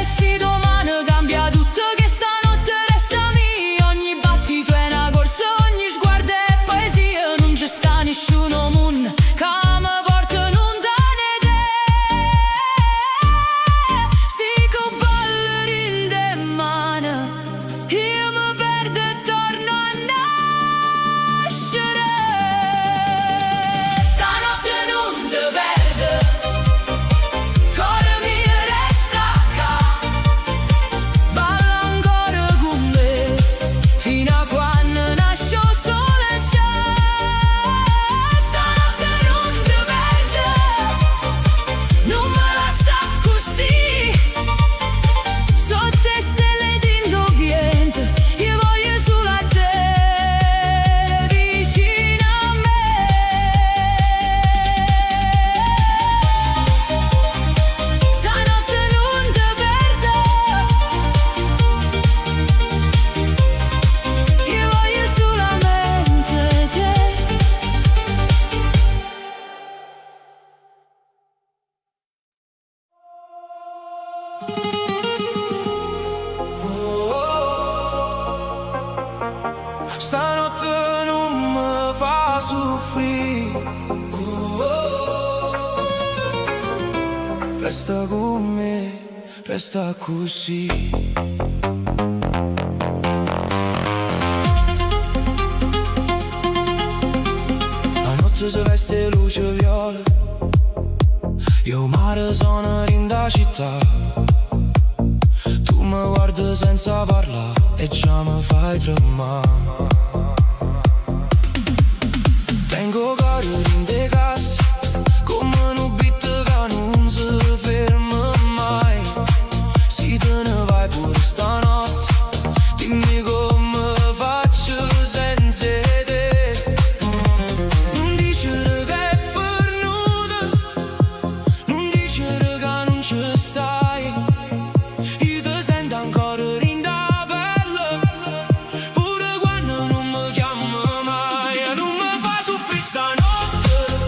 Speaker 1: Se domani cambia tutto che stanotte resta mia, ogni battito è una corsa, ogni sguardo è poesia, non c'è sta nessuno moon che mi porta lontano da te. Se con ballerine in mano io mi perdo e torno a nascere. Stanotte non ti perdo, cuore mio resta qua, balla ancora con me fino a quando nasce il sole già. Stanotte non ti perdo, non me lascia così, sotto stelle tinto piente io voglio solo a te vicino a me. Stanotte non ti perdo, io voglio solamente te.
Speaker 2: Stanotte non mi fa soffrire, resta con me, resta così. La notte si veste luce viola, io mare sono in da città, tu mi guardi senza parlare e già mi fai tremare. Tengo cuore in de cassa, come un beat che non si ferma mai. Se te ne vai pure stanotte, dimmi come faccio senza te. Non dicere che è fornuta, non dicere che non ci stai, io ti sento ancora in da pelle, pure quando non mi chiami mai. Non mi fa soffrire stanotte,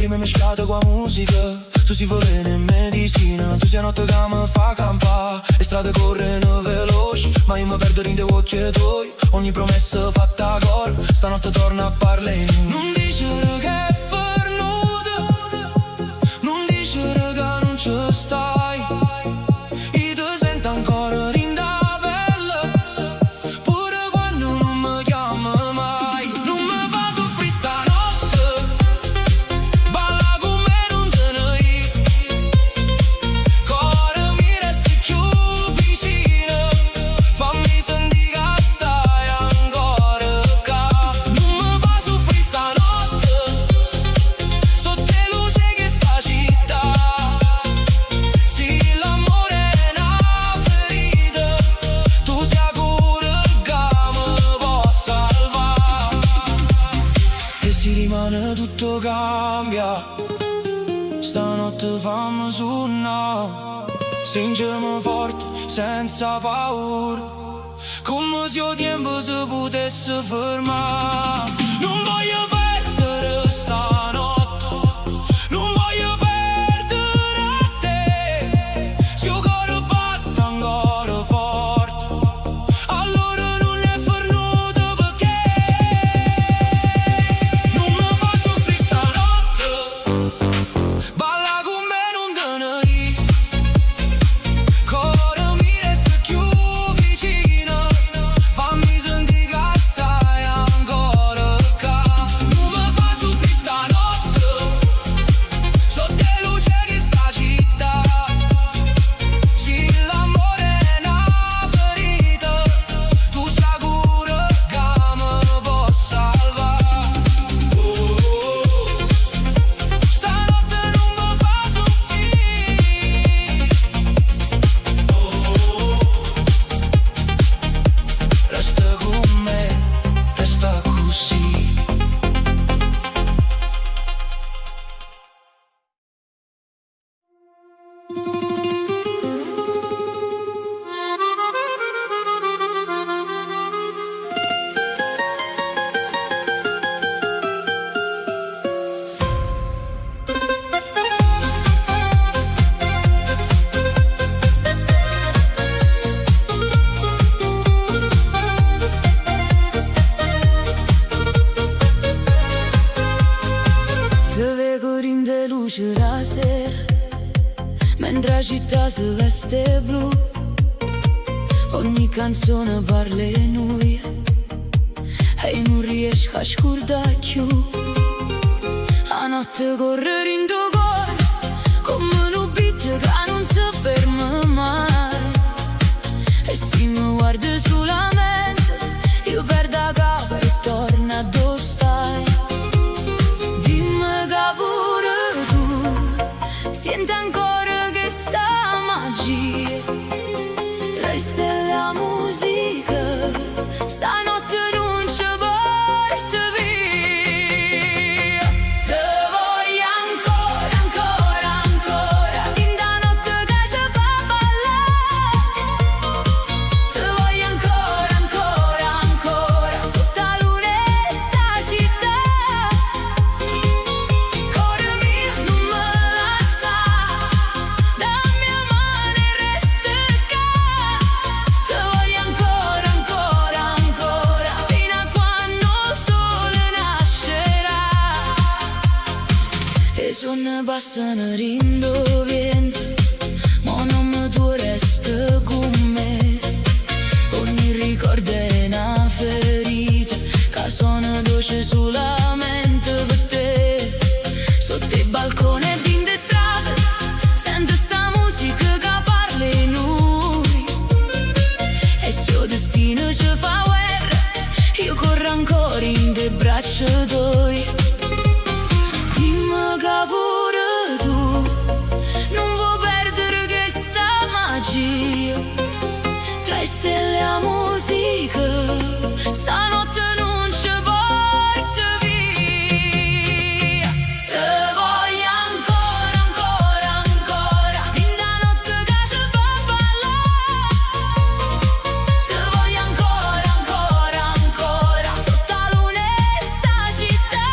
Speaker 2: lacrime mescolate con musica. Tu si veleno in medicina, tu sei notte che mi fa campà. Le strade corrono veloci, ma io mi perdo in te occhi tuoi. Ogni promessa fatta a cor, stanotte torna a parlare. Non dicere che è fernuta, non dicere che non ci stai. Io ti sento ancora in da pelle, pure quando non mi chiami mai. Non mi fa soffrire stanotte, balla con me non te ne ir. Cuore mi resti più vicino, fammi sentire che stai ancora qua. Non mi fa soffrire stanotte, sotto le luci che sta città. Sì, l'amore è una ferita, tu sei cura che mi può salvare. E si rimane tutto cambia, stanotte fammi suonare. Stringiamo forte, senza paura, come se il tempo si potesse fermare. Non voglio perdere stanotte, non voglio perdere te. Se il cuore batte ancora forte, allora non è fernuto perché. Non mi fa soffrire stanotte, balla con me non te ne ir. Cuore mi resta più vicino, fammi sentire che stai ancora qua. Non mi fa soffrire stanotte, sotto le luci che sta città. Sì, l'amore è una ferita, tu sei cura che mi può salvare. Stanotte non mi fa soffrire, resta con me, resta così.
Speaker 1: Te vedo in de luce la sera, mentre la città si veste blu. Ogni canzone parla di noi e non riesco a scordare più. La notte corre in tuo cuore come un beat che non si ferma mai. E se mi guardi solamente io perdo la capa e torno a dove stai. Dimmi che pure tu senti ancora che sta magia tra le stelle e la musica. Stanotte non ci porta via. Te voglio ancora, ancora, ancora, in da notte che ci fa ballare. Te voglio ancora, ancora, ancora, sotto la luna e sta città. Cuore mio non me lascia, da mia mano e resta qua. Te voglio ancora, ancora, ancora, fino a quando il sole nascerà. E suoni passano rindo vento, ma non mi tu resta con me. Ogni ricordo è una ferita che suona dolce solamente per te. Sotto il balcone e in de strade sento sta musica che parla di noi. E se il destino ci fa guerra io corro ancora in de braccia tuoi. Dimmi che pure tu non vuoi perdere questa magia tra le stelle e la musica. Stanotte non ci porta via. Te voglio ancora, ancora, ancora, in da notte che ci fa ballare. Te voglio ancora, ancora, ancora, sotto la luna e sta città.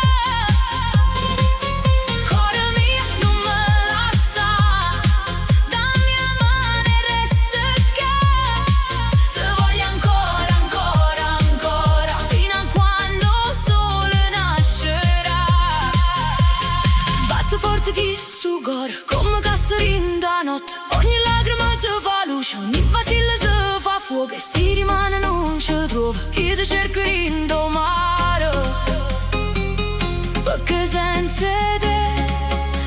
Speaker 1: ti cerco rindomare, perché senza te,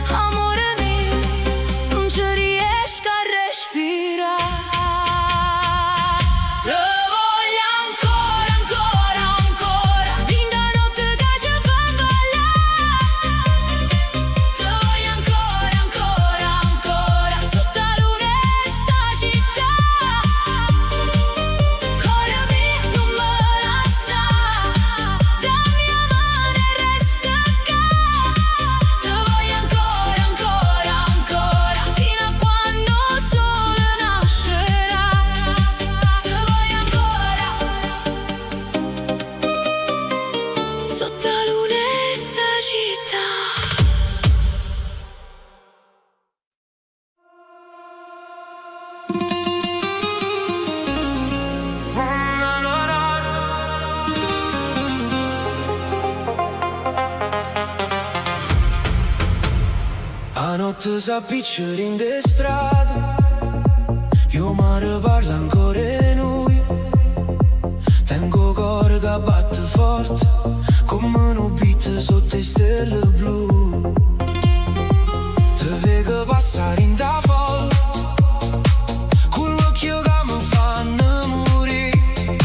Speaker 1: amore mio, non ci riesco a respirare. Te voglio ancora, ancora, ancora, fin da notte che ci fa ballare. Te voglio ancora, ancora, ancora, sotto la luna e sta città. Cuore mio, non me lascia, dammi la mano e resta qua. Te voglio ancora, ancora, ancora, fino a quando il sole nascerà. Te voglio ancora, sotto la luna e sta città.
Speaker 2: A notte s'appicciano in de strade, io mi parla ancora e noi. Tengo cuore che batte forte, come un beat sotto le stelle blu. Te vedo passare in da folla, con l'occhio che mi fanno morire.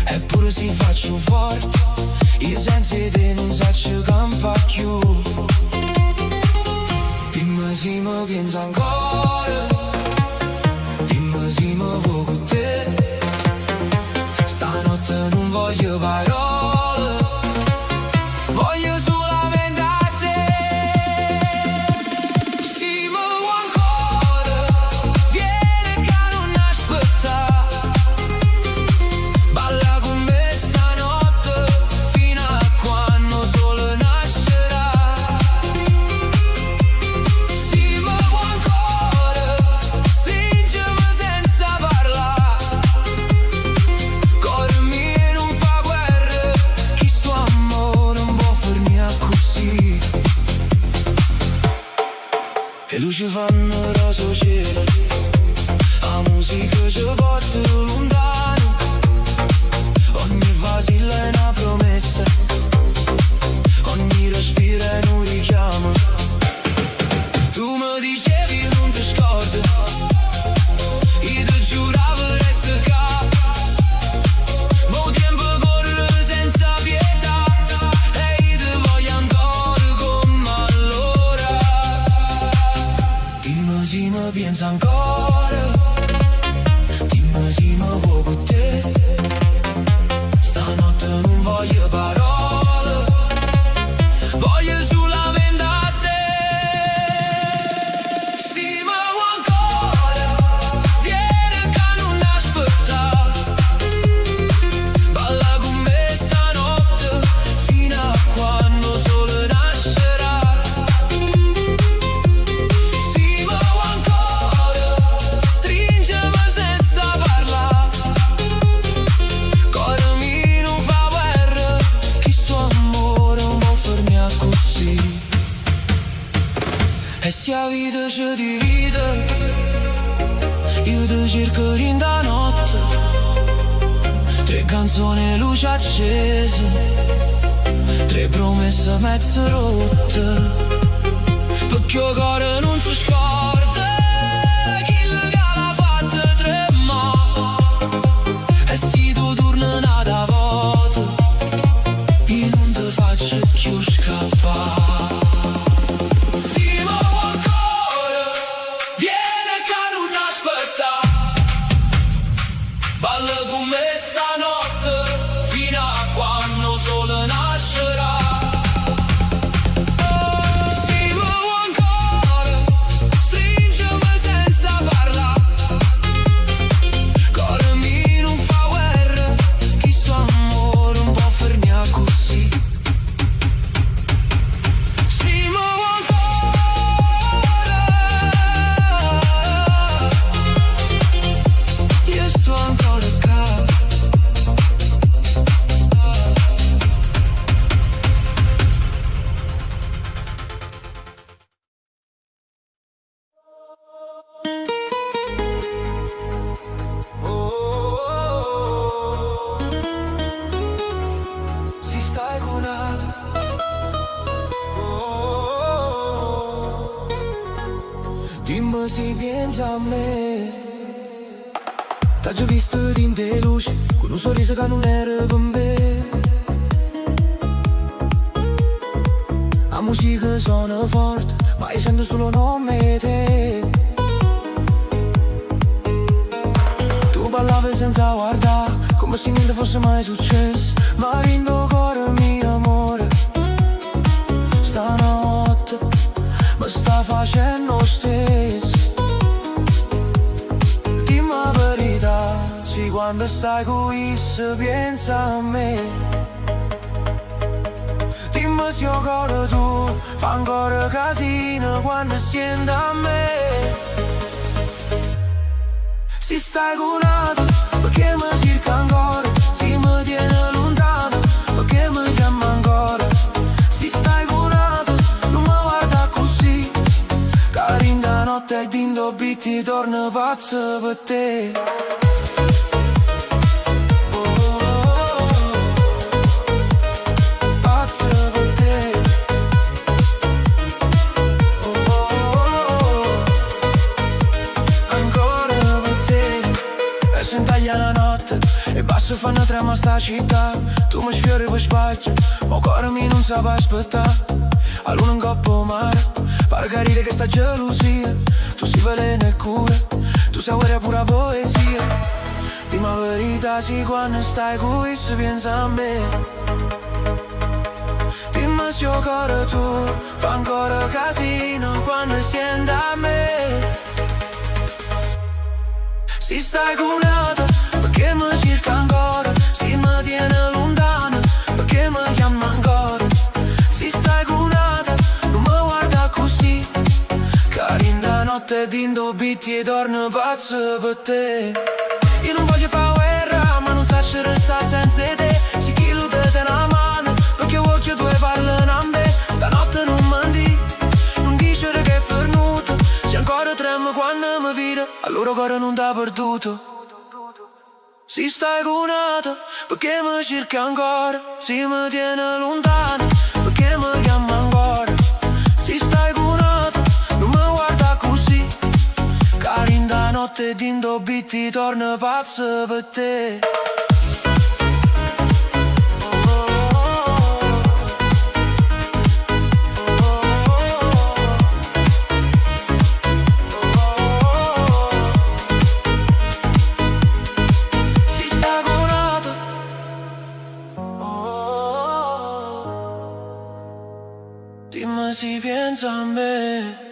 Speaker 2: Eppure si faccio forte, io senza te non saccio campa più. Dimmi se mi pensa ancora, dimmi se mi vuoi con te. Stanotte non voglio parole, voglio solamente a te. Se mi vuoi ancora, vieni che non aspetta. Balla con me stanotte, fino a quando il sole nascerà. Se mi vuoi ancora, stringimi senza parlare. Cuore mio non fa guerra, chi sto amore non può fermare così. Le luci fanno rosa cielo, la musica ci porta lontano. Ogni vasilla è una promessa, ogni respiro è un richiamo. Tu mi dicevi non ti scordo, io ti giuravo resta qua. Mo tempo corre senza pietà, e io ti voglio ancora come allora. Dimmi se mi pensa ancora, dimmi se mi vuoi con te. Stanotte non voglio parole, voglio solamente a te. Se mi vuoi ancora, vieni che non aspetta. Balla con me stanotte, fino a quando il sole nascerà. Se mi vuoi ancora, stringimi senza parlare. Cuore mio non fa guerra, chi sto amore non può fermare così. E se la vita ci divide, io ti cerco in da notte. 3 canzoni, luci accese, 3 promesse mezze rotte. Perché il cuore non si scorda, chi l'ha fatta tremare. E se tu torni nata volta, io non ti faccio più scappare. Se mi vuoi ancora, vieni che non aspetta. Balla con me stanotte, fino a quando il sole nascerà. Se mi vuoi ancora, Dimmi se pensi a me. T'ho già visto in te luce, con un sorriso che non era per me. La musica suona forte, ma io sento solo nome te. Tu ballavi senza guardare, come se niente fosse mai successo. Ma vinto cuore mio amore. Stanotte mi sta facendo stesso. Dimmi la verità, sì, quando stai qui se pensa a me. Dimmi se io cuore tu fa ancora casino quando senti a me. Se stai con altro, perché mi cerca ancora? Se mi tiene lontano, perché mi chiama ancora? Se stai con altro, non mi guarda così. Carinda notte e d'indobi ti torna pazzo per te. La notte e basta fanno trema sta città. Tu mi sfiori per spazio, ma cuore mio non sa aspettare. A luna in coppa mare, pare che ride che sta gelosia. Tu sei veleno e cura, tu sai guerra pura poesia. Dimmi la verità, sì, quando stai qui se pensa a me. Dimmi se io cuore tu fa ancora casino quando senti a me. Se stai con altro, perché mi cerca ancora? Se mi tiene lontano, perché mi chiama ancora? Se stai con altro, non mi guarda così. Carinda notte e d'indobi ti torna pazzo per te. Io non voglio fare guerra, ma non so se resta senza te. Se chi lo te una mano, perché occhio tu e parlano a me. Stanotte non mandi, non dice che è fernuto. Se ancora tremo quando mi vedo, allora cuore non t'ha perduto. Se stai con altro, perché mi cerca ancora? Se mi tiene lontano, perché mi chiama ancora? Se stai con altro, non mi guarda così. Carinda notte e d'indobi ti torna pazzo per te. Dimmi se pensa a me.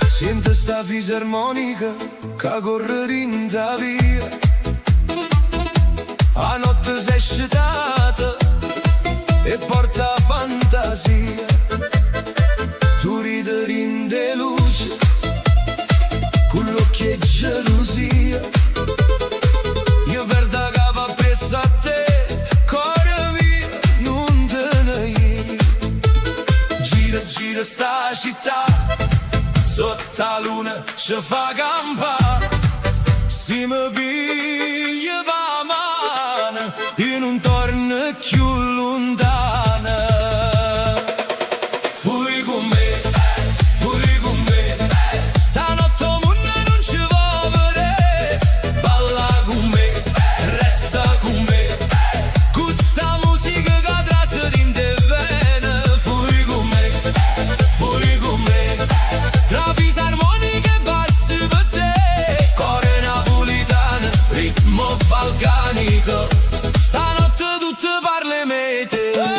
Speaker 3: Sento sta fisarmonica che corre in da via. A notte sei scetata e porta fantasia. Tu ridi in de luce con l'occhio e gelosia. Io perdo capo appresso a te, cuore mio, non te ne io. Gira, gira sta città, sotto la luna ci fa campare. Se mi piglia la mano, io non torno più lontana. Fui con me, stanotte il mondo non ci va vedere. Balla con me, resta con me, questa musica che traccia in te vene. Fui con me, tra fisarmonica e bassi per te. Cuore napolitano, ritmo balcanico, stanotte tutte parle mete.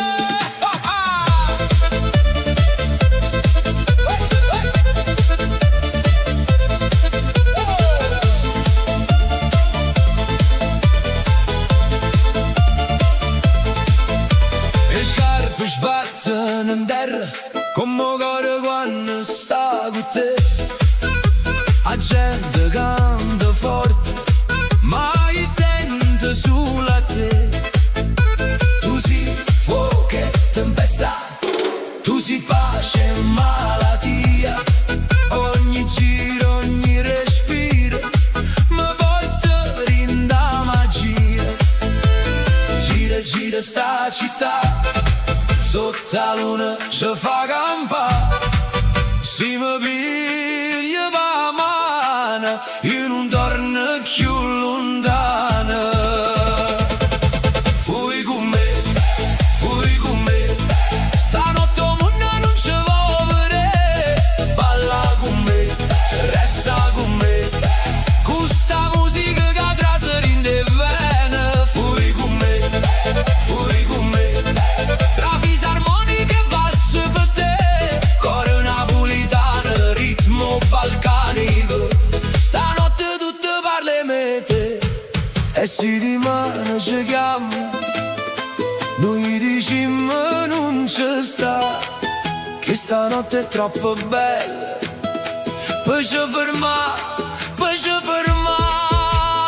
Speaker 2: luna se fa campa, si mi piglia pa mano, io non torno più lontana. Fui con me, stanotte o mondo non ci vuoi vedere. Balla con me, resta con me, questa musica che traseri in te vene. Fui con me, tra fisarmonica e basso per te, coro napolitano, ritmo balcanico. Stanotte tutte parle me te, e si di mano ci chiama, noi diciamo non ci sta, che stanotte è troppo bella per ci fermare, per ci fermare.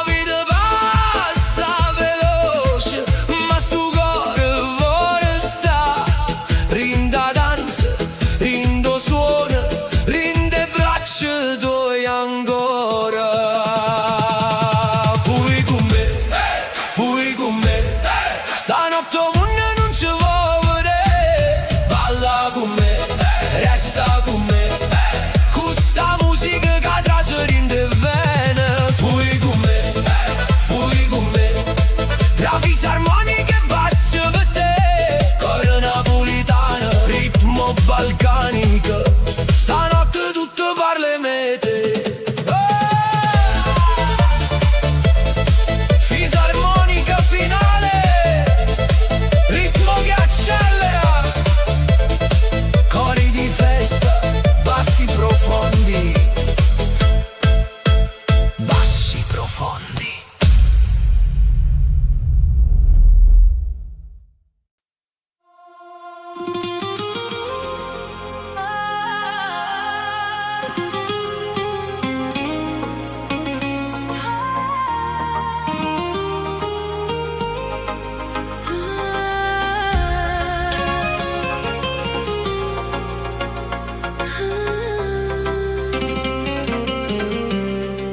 Speaker 2: Vita passa veloce, ma sto cuore vuole sta. Rinda danza, rindo suona, rinde braccia tue ancora. Fui con me, stanotte o mondo non ci vuoi vedere. Balla con me, resta con me, questa musica che traseri in te vene. Fui con me, tra fisarmonica e basso per te, coro napolitano, ritmo balcanico. Stanotte tutto parle me te. Fisarmonica finale, ritmo che accelera, cori di festa, bassi profondi, bassi profondi.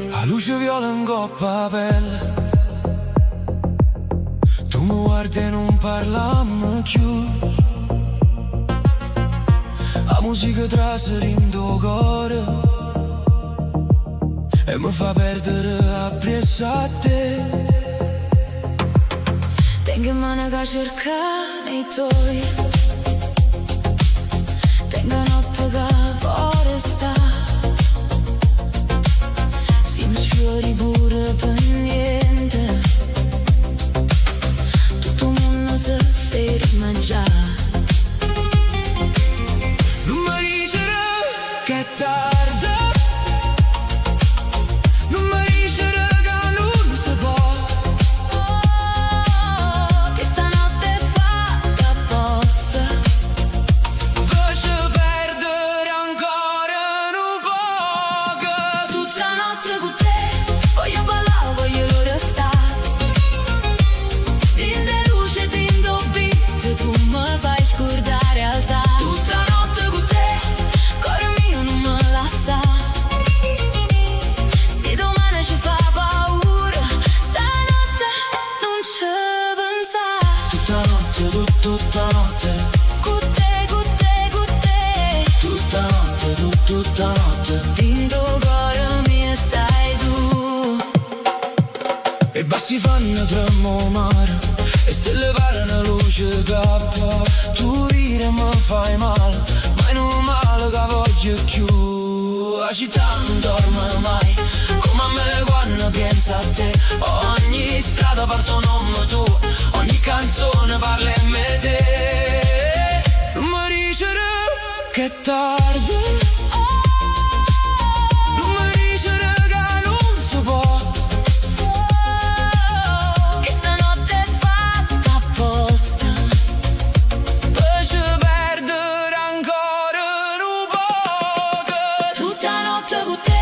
Speaker 2: La luce viola in coppa pelle, tu mi guardi e non parlammo più. La musica traseri in tuo cuore e mi fa perdere appresso a te.
Speaker 1: Tengo in mano che cerca nei tuoi, tengo notte che può restare, si mi sfiori pure per niente, tutto il mondo si ferma mangiare.
Speaker 2: Non mi dicere che è tardi, non mi dicere che non si può,
Speaker 1: Che stanotte è fatta apposta,
Speaker 2: per ci perdere ancora un po'.
Speaker 1: tutta notte con te, voglio ballare, voglio restare, din de luce, din do beat, tu mi fai scordare realtà. Tutta notte con te, cuore mio non me lascia, se domani ci fa paura, stanotte non ci pensa.
Speaker 2: Tutta notte, tutta notte,
Speaker 1: Con te, con te, con te,
Speaker 2: tutta notte, tutta notte.
Speaker 1: din do cuore mio stai tu.
Speaker 2: E bassi fanno tremare, e stelle parano luce cappa. Tu rire mi fai male, ma non male che voglio più. La città non dorme mai, come a me quando pensa a te. Ogni strada porta un nome tuo, ogni canzone parla in me te. Non mi dicere che è tardi, non mi dicere che non si può,
Speaker 1: Che stanotte è fatta apposta,
Speaker 2: per ci perdere ancora un po'.
Speaker 1: tutta notte con te,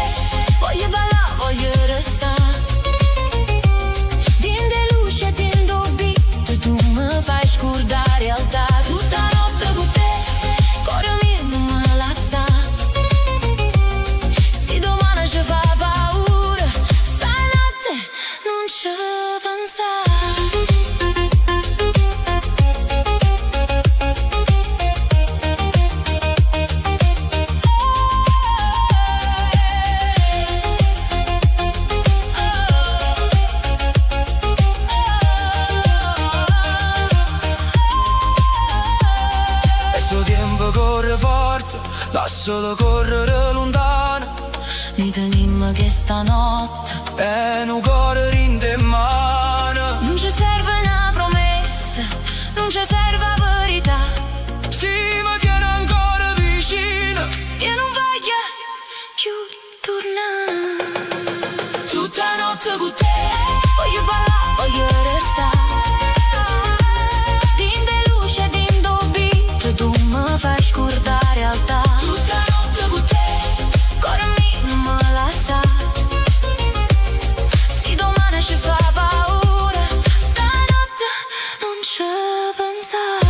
Speaker 1: voglio ballare, voglio restare, din de luce, din do beat, tu mi fai scordare realtà. Tutta notte con te, cuore mio non me lascia,
Speaker 2: correre lontano
Speaker 1: Mi tenim che stanotte
Speaker 2: e non correre in te mano.
Speaker 1: non ci serve una promessa, non ci serve la verità.
Speaker 2: Si mi tiene ancora vicino,
Speaker 1: Io non voglio più tornare.
Speaker 2: tutta notte con te.
Speaker 1: Voglio ballare, voglio restare. Din de luce, din do beat, tu mi fai scordare la realtà.
Speaker 2: Tutta notte con te.
Speaker 1: Cuore mio non mi lascia. Se domani ci fa paura, stanotte non ci pensare.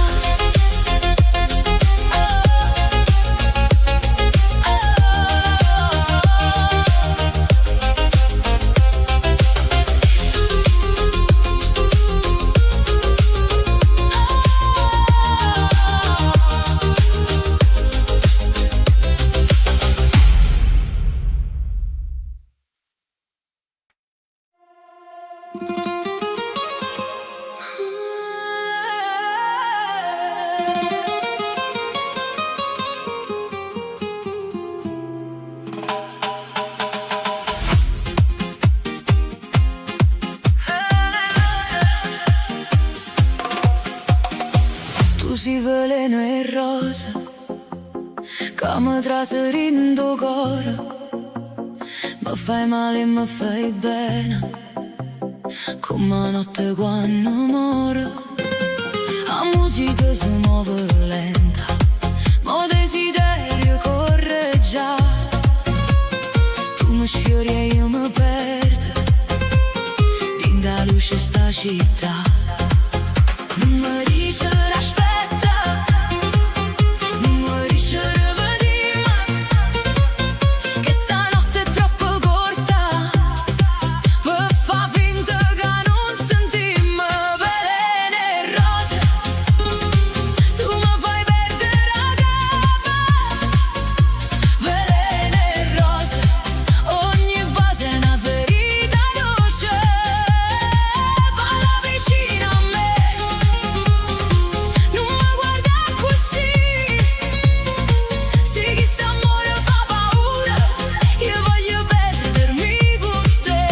Speaker 1: Tu sei veleno e rosa che mi traserindo cuore. Mi fai male e mi fai bene come notte quando muore. La musica si muove lenta, ma desiderio corre già. Tu mi sfiori e io mi perdo dentro la luce sta città. Non mi dice aspetta, non mi dice rivediamo, che stanotte è troppo corta per fa finta che non sentimmo. Veleno e rose, tu mi fai perdere la capa. Veleno e rose, ogni base è una ferita dolce. Balla vicino a me, non mi guarda così. Se chi sta amore fa paura, io voglio perdermi con te.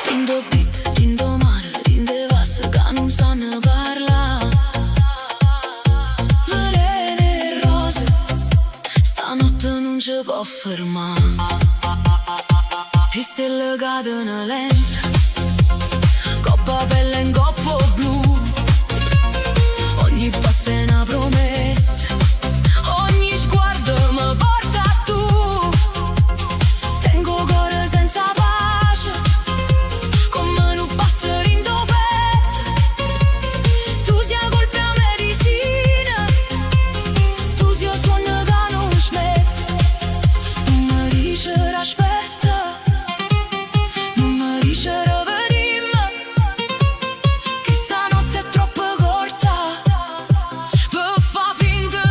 Speaker 1: Rindo beat, rindo mare, rinde vas che non sanno parlare. Veleno e rose, stanotte non ci può fermare. Le stelle cadono lenta, coppa pelle in coppo blu. Ogni passo è una promessa, ogni sguardo mi porta a tu. Tengo cuore senza pace, come un passerino petto. Tu sia colpa medicina, tu sia suono che non smette. Non mi dice aspetta, non mi dice rivediamo, che stanotte è troppo corta per fa finta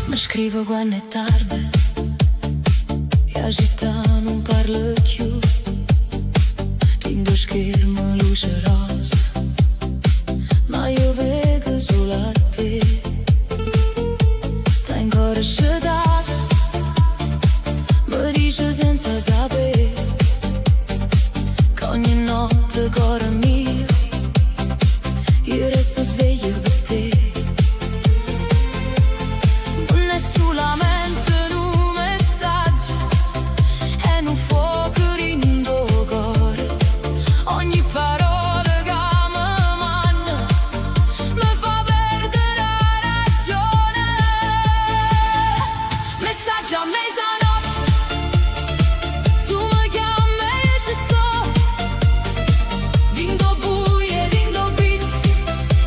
Speaker 1: Mi scrivo quando è tardi e agita non parlo più. Lindo schermo, luce rosa, ma io vedo solo a te. Stai ancora sedata, mi dice senza sapere che ogni notte cuore mio io resto sveglio per te. Non è solamente un messaggio, è un fuoco in tuo cuore. Ogni parola che mi manna mi fa perdere la ragione. Messaggio a mezzanotte, tu mi chiami e io ci sto. Dindo buie, dindo beat,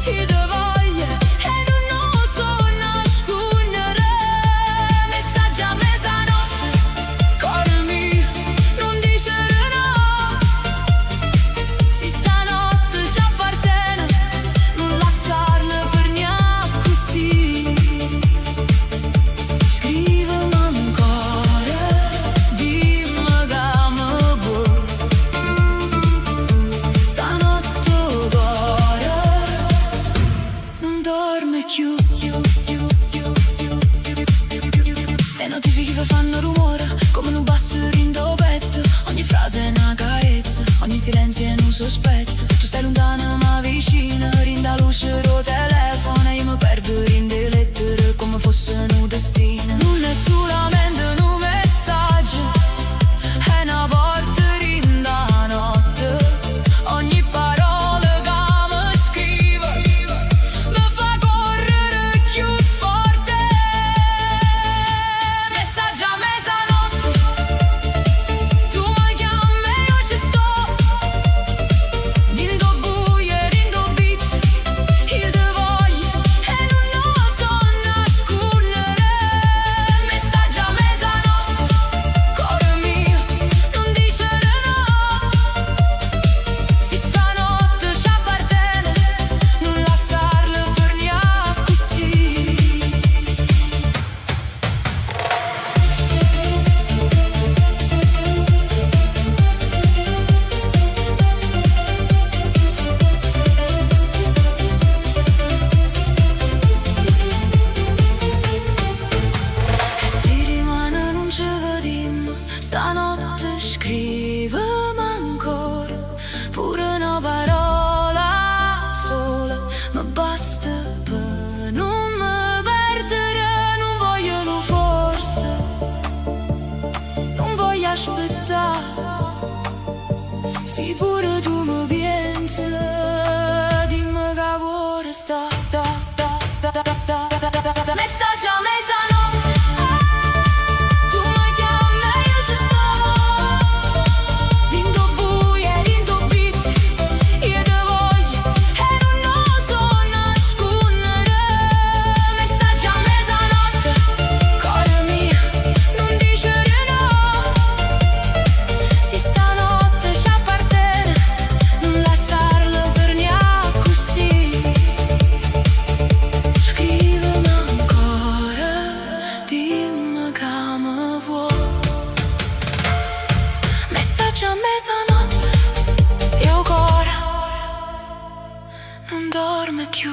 Speaker 1: io te voglio e non so nascondere. Messaggio a mezzanotte, cuore mio, non dicere no. Se stanotte ci appartiene, non lasciarla per niente così. Scrivimi ancora, dimmi che mi vuoi. Stanotte cuore non dorme più. Le notifiche che fanno rumore come un basso in tuo petto. Ogni frase è una carezza, ogni silenzio è un sospetto. Tu stai lontana ma vicina, rinda luce do telefono e io mi perdo in le lettere come fosse un destino. Non è solamente un messaggio, è una porta in da notte. Ogni parola che mi scrive mi fa correre più forte. Messaggio a mezzanotte, tu mi chiami e io ci sto. Dindo buie, dindo beat, io te voglio e non so nascondere. Messaggio a mezzanotte, cuore mio, non dicere no. Se stanotte ci appartiene, non lasciarla per niente così. E se rimane non ci vediamo, stanotte scrivimi ancora. Pure una parola sola mi basta per non mi perdere. Non vogliono forse, non voglio aspettare. Se pure tu mi pensi, dimmi che vuoi sta. Messaggio a mezzanotte, tu mi chiami e io ci sto. Dindo buie, dindo beat, io te voglio e non so nascondere. Messaggio a mezzanotte, cuore mio, non dicere no. Se stanotte ci appartiene, non lasciarla per niente così. Scrivimi ancora, dimmi che mi vuoi. Messaggio a mezzanotte, io cuore non dorme più.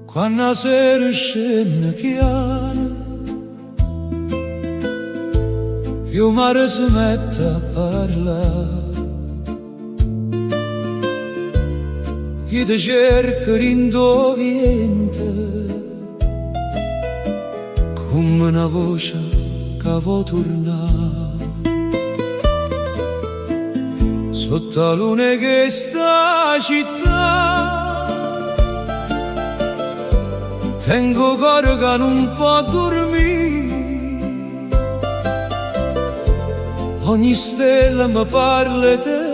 Speaker 2: Quando la sera scende chiara, il mare si mette a parlare. e te cerco rindoviente come una voce che vuol tornare sotto la luna che sta città. Tengo cuore che non può dormire, ogni stella mi parla di te,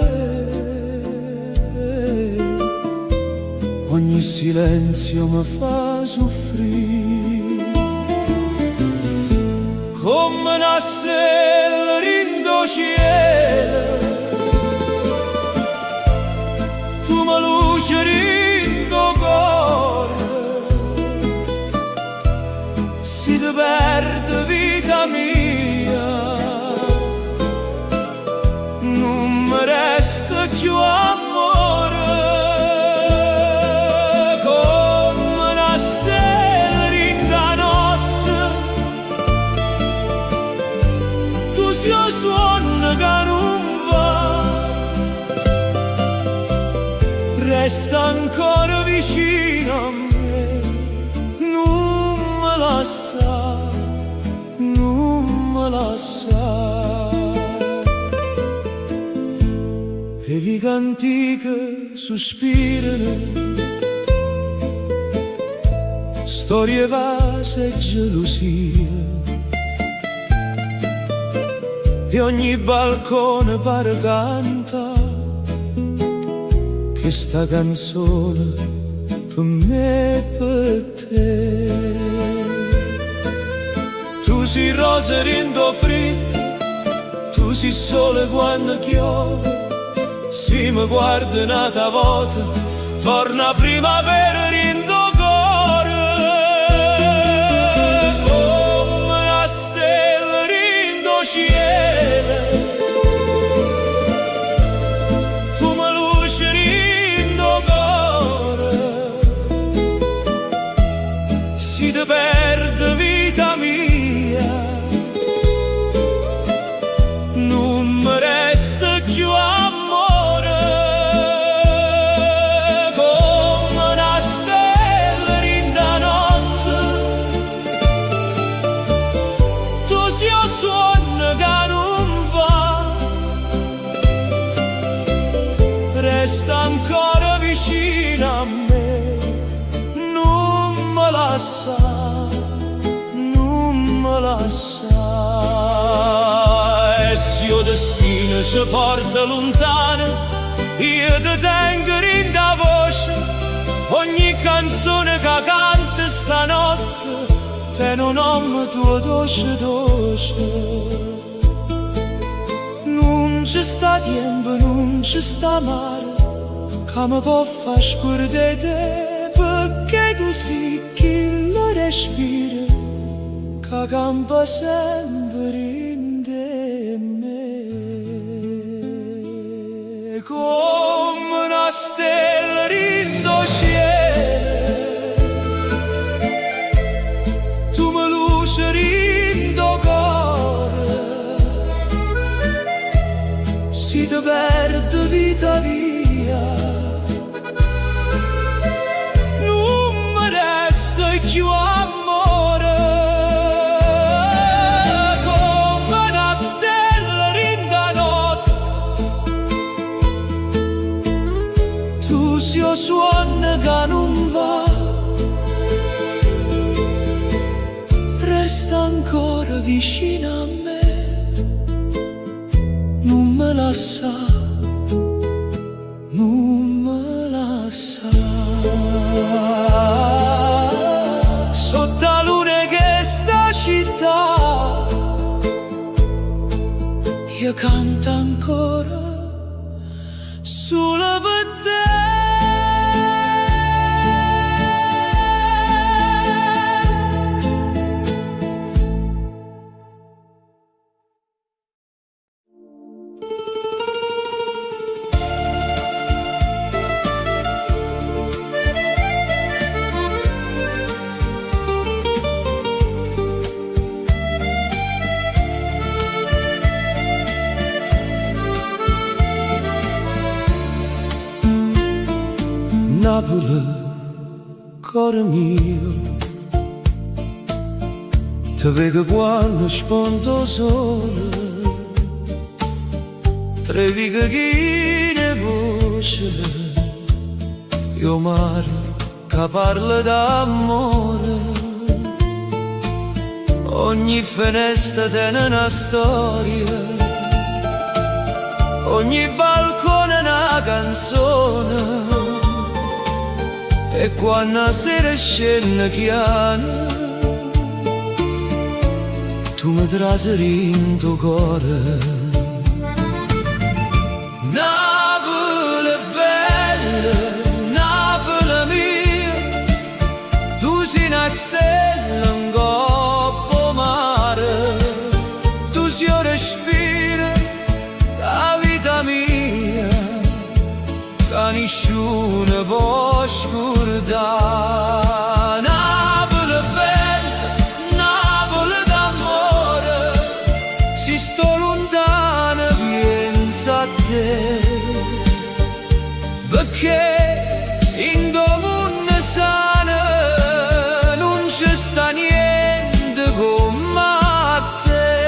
Speaker 2: ogni silenzio mi fa soffrire. Come una stella rindo cielo, tu mi luce rindo cuore, si te perde vita mia, non mi resta più amore. Come una stella rinda notte, tu sia suono che non va, resta ancora vicino a me, non me lascia, non me lascia. E vi canti che sospirano, storie vase e gelosia, e ogni balcone pare canta che sta canzone per me e per te. Tu sei rosa rindo fritta, tu sei sole quando piove, se mi guarda un'altra volta torna primavera rindo cuore. Come una stella rindo cielo, tu mi luce rindo cuore, si te perde vita mia, non mi resta più amore. Come una stella rinda notte, tu sia suono che non va, resta ancora vicino a me, non me lascia, non me lascia. E se il destino ci porta lontano, io ti tengo in da voce, ogni canzone che canta stanotte, te non nome tuo dolce dolce. Non ci sta tempo, non ci sta mare, che mi può far scordare te, perché tu sei chi lo respira, che campa sempre in te me. Come una stella rindo cielo, tu mi luce rindo cuore, si te perde vita via, non mi resta più amore. Come una stella rinda notte, tu sia suono che non va, resta ancora vicino a me, non me lascia, non me lascia. Sotto la luna che sta città, io canto ancora solo per te. cuore mio, ti vedo quando spunto sole, tre vighe chi ne voce, io mare che parla d'amore, ogni finestra tiene una storia, ogni balcone una canzone. E quando la sera scende chiana, tu mi traseri in tuo cuore. Napoli bella, Napoli mia, tu sei una stella in coppa mare, tu sei un respiro, la vita mia, che nessuno può scordare. Napoli bella, Napoli d'amore, se sto lontano penso a te, perché in domunne sana non ci sta niente come a te.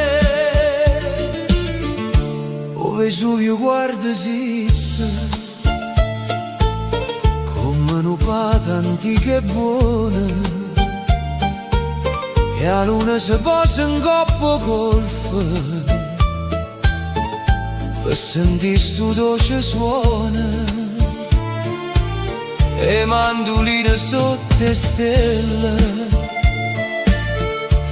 Speaker 2: O Vesuvio guarda zitta, una pata antica e buona, e la luna si posa in coppa col fare, per sentire sto dolce suona, e mandoline sotto le stelle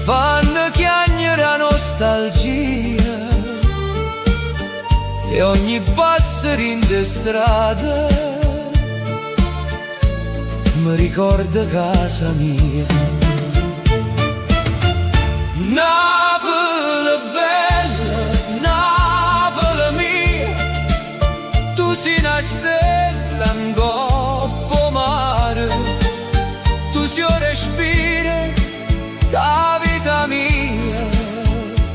Speaker 2: fanno chiagnere la nostalgia, e ogni passerino di strada mi ricorda casa mia. Napoli bella, Napoli mia, tu sei una stella in coppa mare, tu sei un respiro, la vita mia,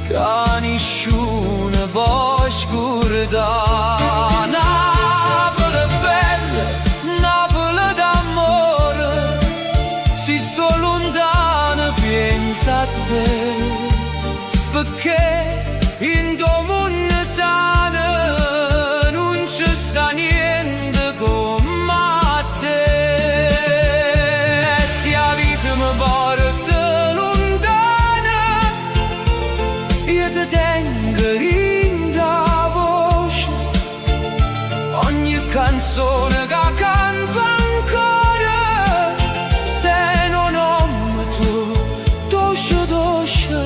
Speaker 2: che nessuno può scordare. Napoli bella, Napoli d'amore, si sto lontano penso a te, perché in domunne sana non ci sta niente come a te. Se la vita mi porta lontana, io ti tengo in da voce, ogni canzone che canto ancora te non nome tu, dolce dolce,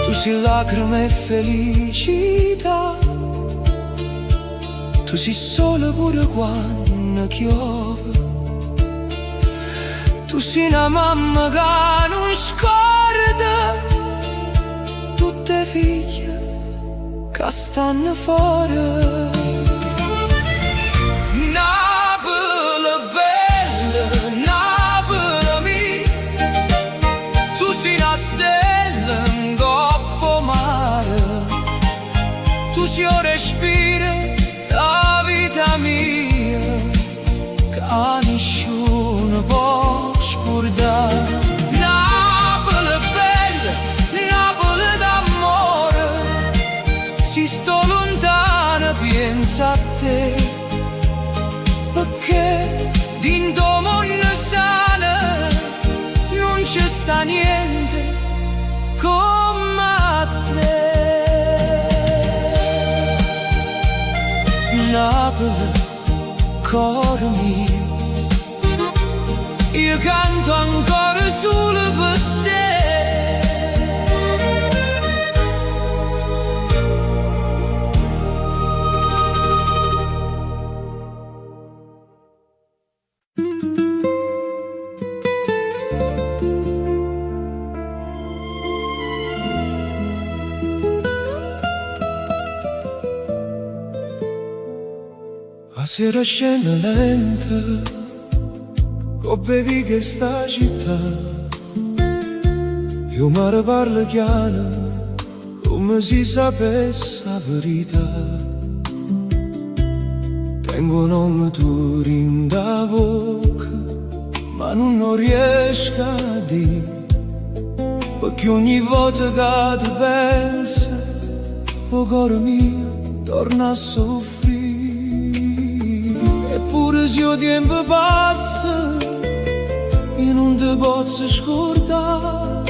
Speaker 2: tu sei lacrime e felicità, tu sei sole pure quando piove, tu sei una mamma che non scorda tutte le figlie che stanno fuori. Napoli bella, Napoli mia, tu sei una stella in coppa mare, tu sei un respiro, la vita mia, che nessuno può scordare. Napoli bella, Napoli d'amore, si sto lontano penso a te, perché din domunne sana non ci sta niente come a te. Napoli, cuore mio, io canto ancora solo per te. La sera scena lenta, con bevi che sta città, io mi parlo chiaro, come si sapesse la verità. Tengo un nome tuo in da bocca, ma non riesco a dire, perché ogni volta che ti penso, il cuore mio torna a soffrire. Eppure se il tempo passa, io non ti posso scordare.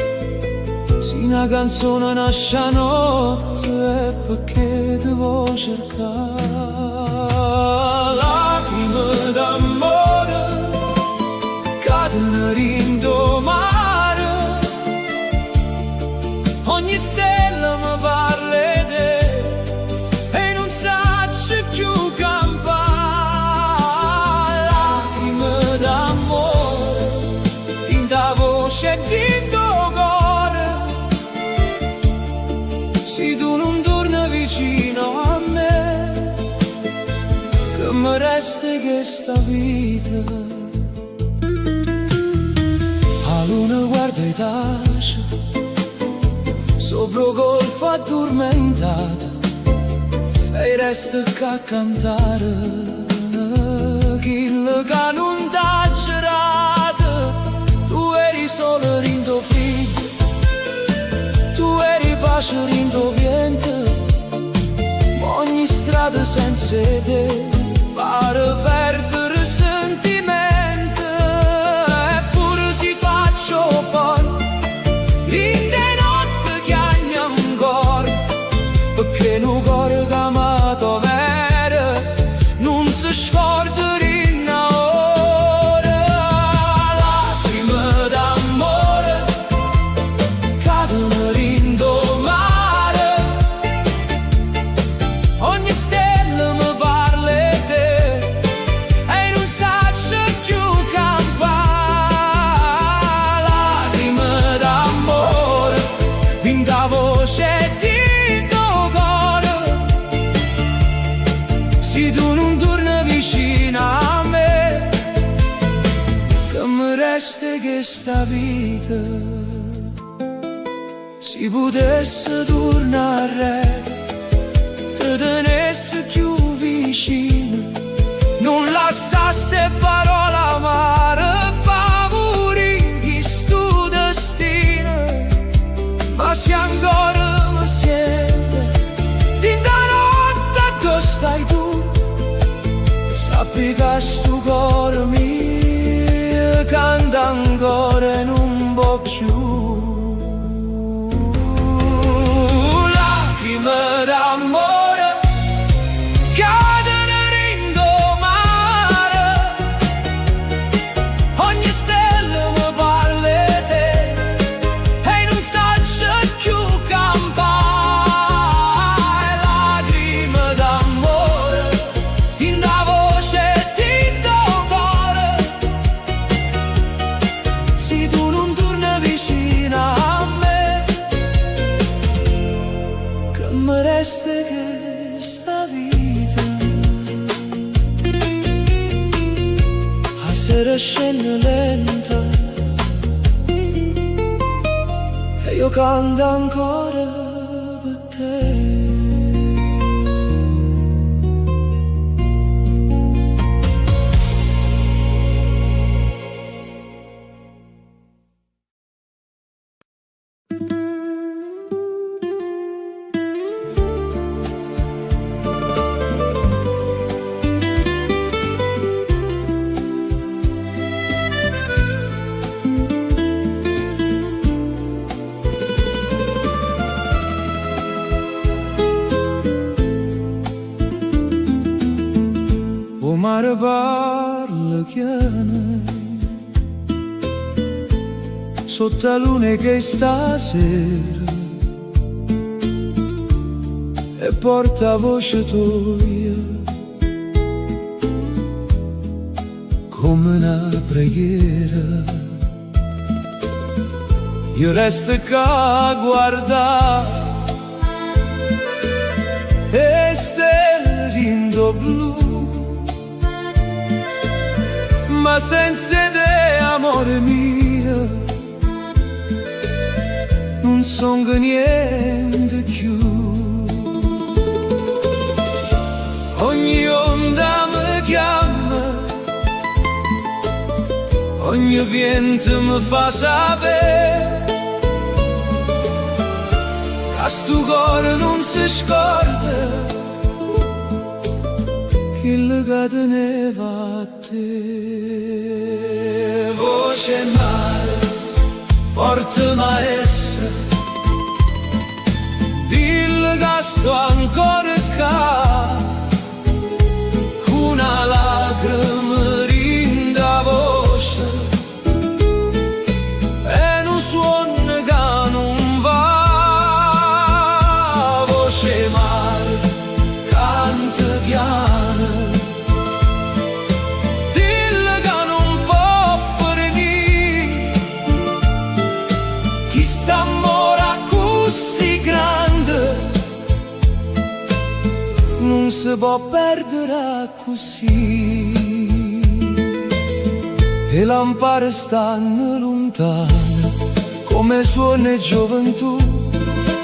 Speaker 2: Se una canzone nasce a notte è perché ti vuoi cercare. Lacrime d'amore cadono rindo mare, ogni stella mi parla di te e non saccio più campare. Lacrime d'amore in da voce di tuo cuore, se tu non torni vicino a me, che mi resta questa vita. La luna guarda e tace sopra il golfo addormentata e resta a cantare chi che non t'ha girato. Tu eri solo rindo figlio, tu eri pace rindo vento, ma ogni strada senza te pare perdere sentimento. Eppure si faccio fuori rinde notte chiami ancora, perché un cuore che amato vero non si scorda rinna ora. Lacrime d'amore cadono rindo mare, ogni stella mi parla di te e non saccio più campare. Lacrime d'amore in da voce di tuo cuore, se tu non torni vicino a me, che mi resta questa vita. Se potesse tornare, ti tenesse più vicino, non lasciasse parola amare, favori di sto destino. Ma se ancora mi sente din da notte dove stai tu, sappi che sto cuore mio canta ancora e non può più. Lacrime d'amore cadono rindo mare, ogni stella mi parla di te e non saccio più campare. Lacrime d'amore in da voce di tuo cuore, se tu non torni vicino a me, che mi resta questa vita. A sera scende lenta e io canto ancora per te. O mare parla chiama sotto la luna che stasera e porta voce tua come una preghiera. Io resto qua a guardare e stelle rindo blu, ma senza te, amore mio, non son che niente più. Ogni onda mi chiama
Speaker 3: ogni vento mi fa sapere che sto cuore non si scorda che le teneva a te. Voce mare, portami a essere, dillo che sto ancora qua, con una lacrima rinda voce e un suono che non va. Voce mare, canta piano, dillo che non può finire, chi sta amore così grande non si può perdere così. E lampare stanno lontane come suona gioventù,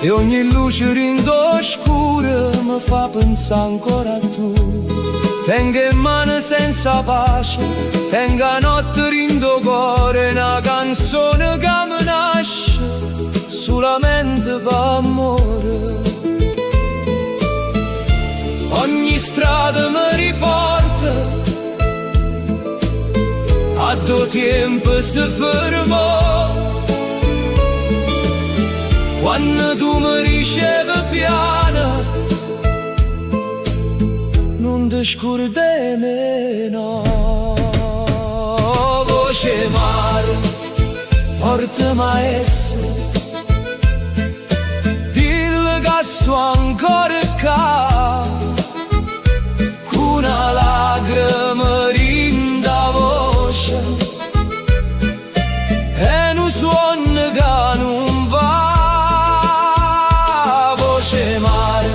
Speaker 3: e ogni luce rindo scura mi fa pensare ancora a tu. Tengo in mano senza pace, tengo a notte rindo cuore, una canzone che mi nasce solamente per amore. Ogni strada mi riporta a due tempo si fermò, quando tu mi ricevi piano non ti scordai no. Voce mare, portami a essere, dillo che sto ancora qua, con una lacrima rinda voce e un suono che non va. Voce mare,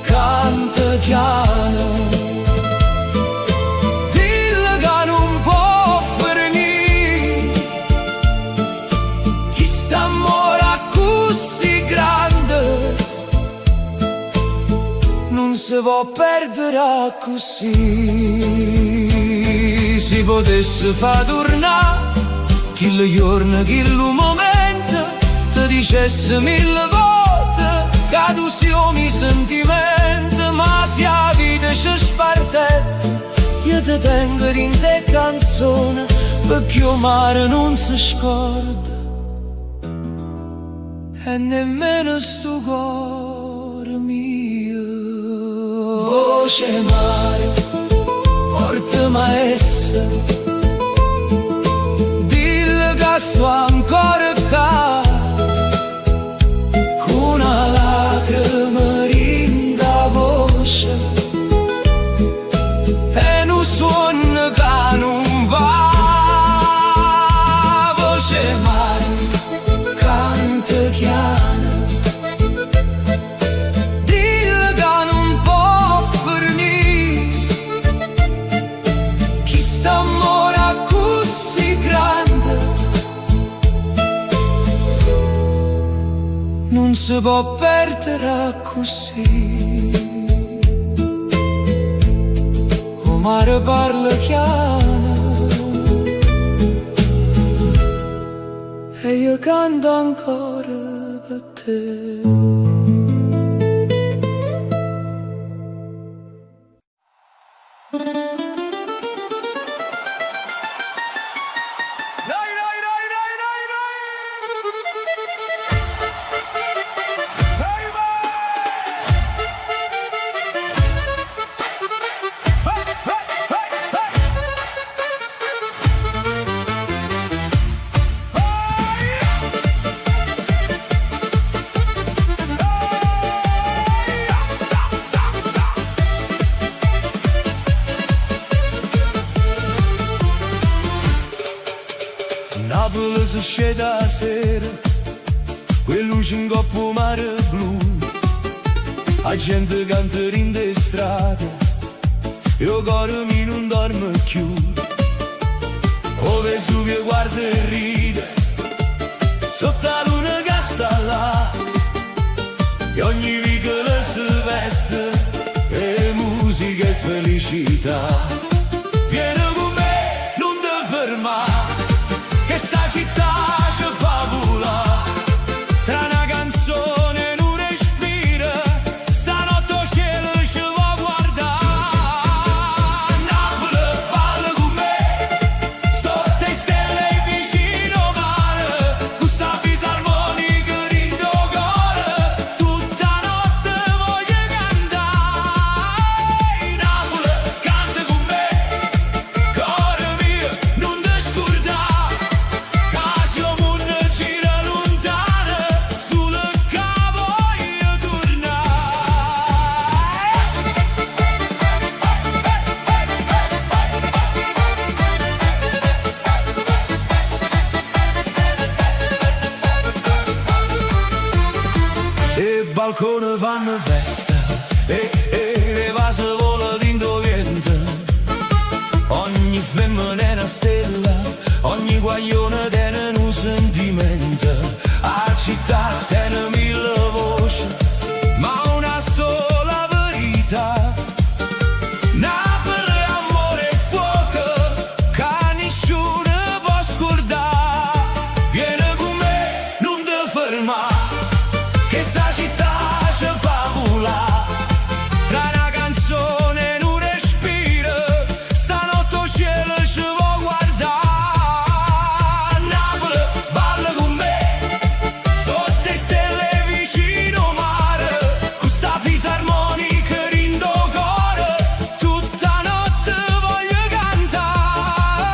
Speaker 3: canta piano, dillo che non può finire, chi sta amore così grande non si può perdere così. Si potesse far tornare chi giorno, chi momento, ti dicesse mille volte che tu siamo i sentimenti, ma se la vita ci spartetta io ti tengo in te canzone, perché il mare non si scorda e nemmeno sto cuore mio. Voce mare, portami a essere, dillo che sto ancora qua, con una lacrima rinda voce e un suono che non va. Voce mare, canta piano, dillo che non può finire, chi sta amore così grande non si può perdere così. O mare parla chiaro e io canto ancora per te. Napoli si scende a sera, quei luci in coppa mare blu, la gente canta in de strade, io cuore mi non dorme più. O Vesuvio guarda e ride, sotto la luna che sta là, e ogni vicolo si veste, e musica e felicità. Vieni con me, non ti fermare.
Speaker 2: balcone fanno festa e le vase vola dentro vento. Ogni femmina è una stella, ogni guaglione tiene un sentimento. La città tiene mille voci, ma una sola verità. Napoli è amore e fuoco, che nessuno può scordare. Vieni con me, non ti fermare, che sta città ci fa volare. Tra una canzone e un respiro, stanotte il cielo ci vuoi guardare. Napoli, balla con me, sotto le stelle vicino al mare, con sta fisarmonica rindo cuore, tutta notte voglio cantare.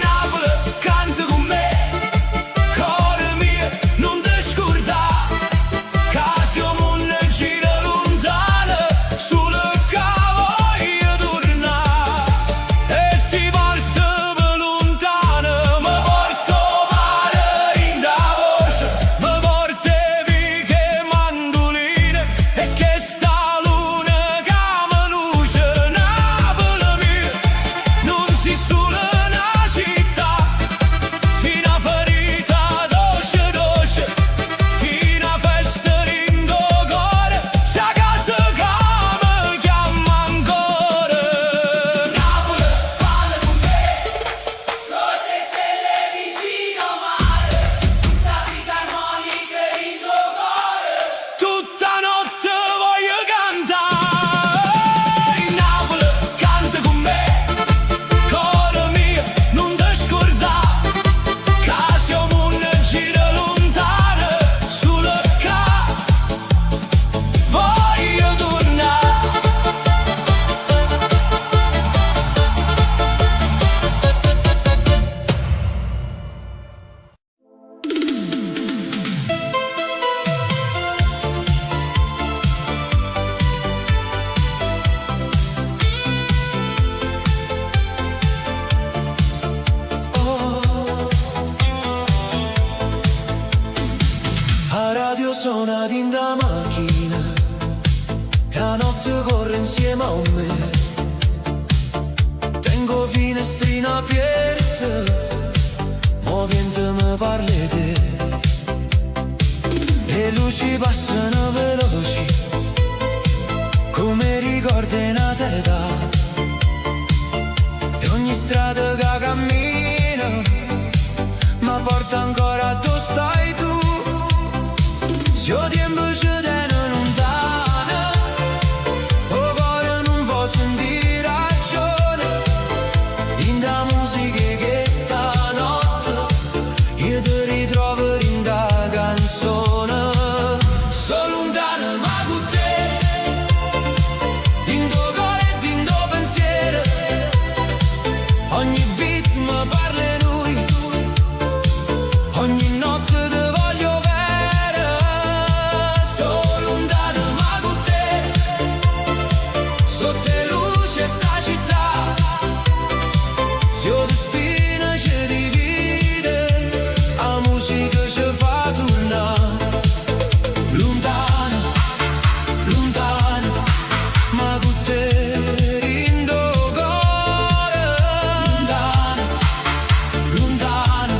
Speaker 2: Napoli, canta con me, cuore mio, non ti scordare, che siamo una gira lontana, solo che voglio tornare. E si parte per lontano, mi porto mare in da voce, mi porta via che mandoline e che sta luna che mi luce. Napoli mia, non si solo una città, si una ferita dolce dolce, si una festa in do cuore, sia casa che mi chiama ancora. Napoli, balla con me, sotto le stelle vicino al mare, sta fisarmonica in do cuore, tutta notte voglio cantare. Napoli, canta con me, cuore mio, non ti scordare, che siamo una gira lontana, solo che voglio tornare. La radio suona in da macchina, e la notte corre insieme a me. Tengo finestrina aperta, movente mi parli te. Le luci passano veloci, come ricordi una età. E ogni strada che cammino mi porta ancora dove stai tu. Se il tempo ci tiene lontano, il cuore non può sentire ragione. In da musica che stanotte io ti ritrovo in da canzone. Sono lontano ma con te, in tuo cuore e in tuo pensiero. Ogni beat mi parla di lui, ogni notte ti voglio bene. Sono lontano ma con te, sotto le luci sta città. Se il destino ci divide, la musica ci fa tornare. Lontano, lontano, ma con te rindo cuore. Lontano, lontano,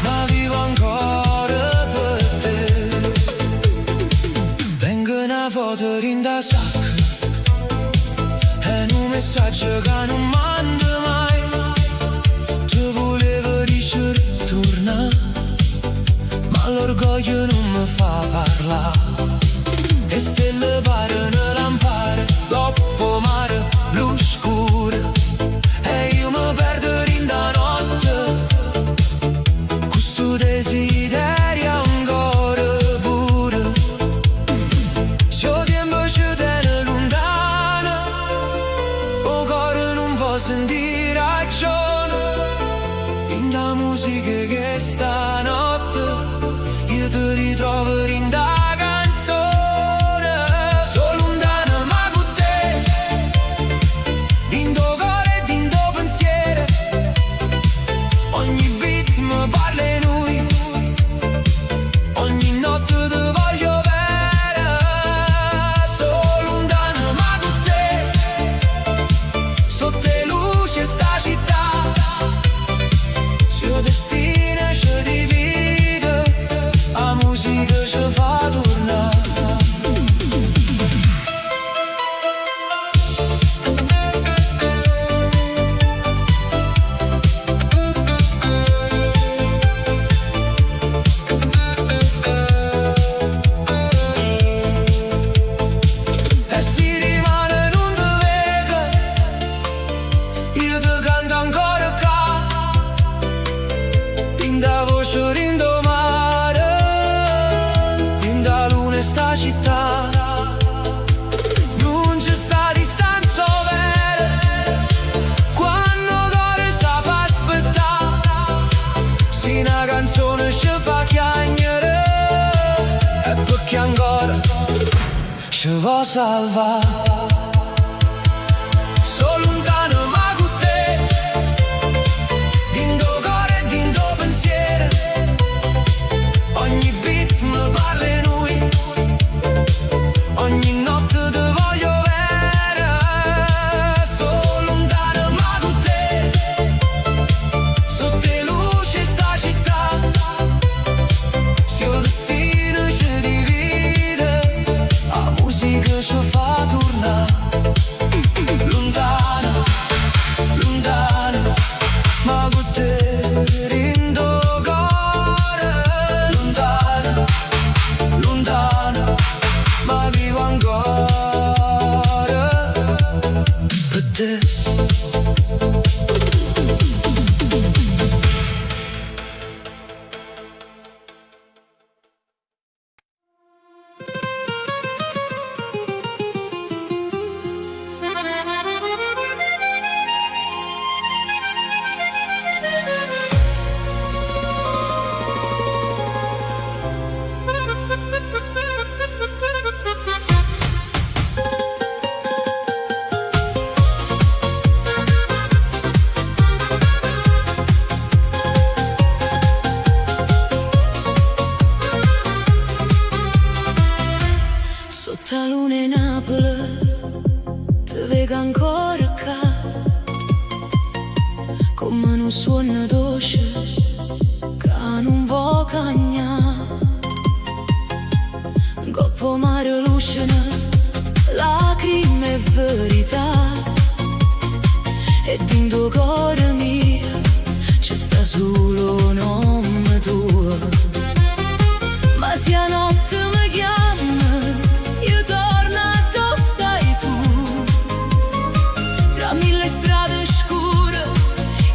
Speaker 2: ma vivo ancora per te. Tengo una foto in da sacco, è un messaggio che non mando mai. Ti volevo dire torna, ma l'orgoglio non mi fa parlare. E stelle parano lampare, dopo mare, blu scuro. E io mi perdo in da notte, questo desiderio ancora pure. Se il tempo ci tiene lontano, il cuore non può sentire ragione. In da musica che stanotte io ti ritrovo in da canzone. Sono lontano ma con te, in tuo cuore e in tuo pensiero. Ogni beat mi parla di lui, ogni notte ti voglio bene. destina ci divide, la musica ci fa tornare. Sta città non c'è sta distanza vera quando cuore sa aspettare, se una canzone ci fa chiagnere e perché ancora ci vuoi salvare. So lontano ma con te, dentro cuore e dentro pensiero, ogni beat mi parla in noi. Ogni notte ti voglio vedere, sono lontano ma con te, sotto le luci sta città, se il destino ci divide, la musica ci fa tornare. Lontano, lontano, ma con te rindo cuore, lontano, lontano, ma vivo ancora per te.
Speaker 1: Sotto la luna in Napoli ti vedo ancora qua, come un suono dolce che non vuoi cagnare. Un coppo mare lucina, lacrime e verità, e dentro cuore mio ci sta solo nome tuo. Ma se a notte mi chiama, io torno a dove stai tu. Tra mille strade scure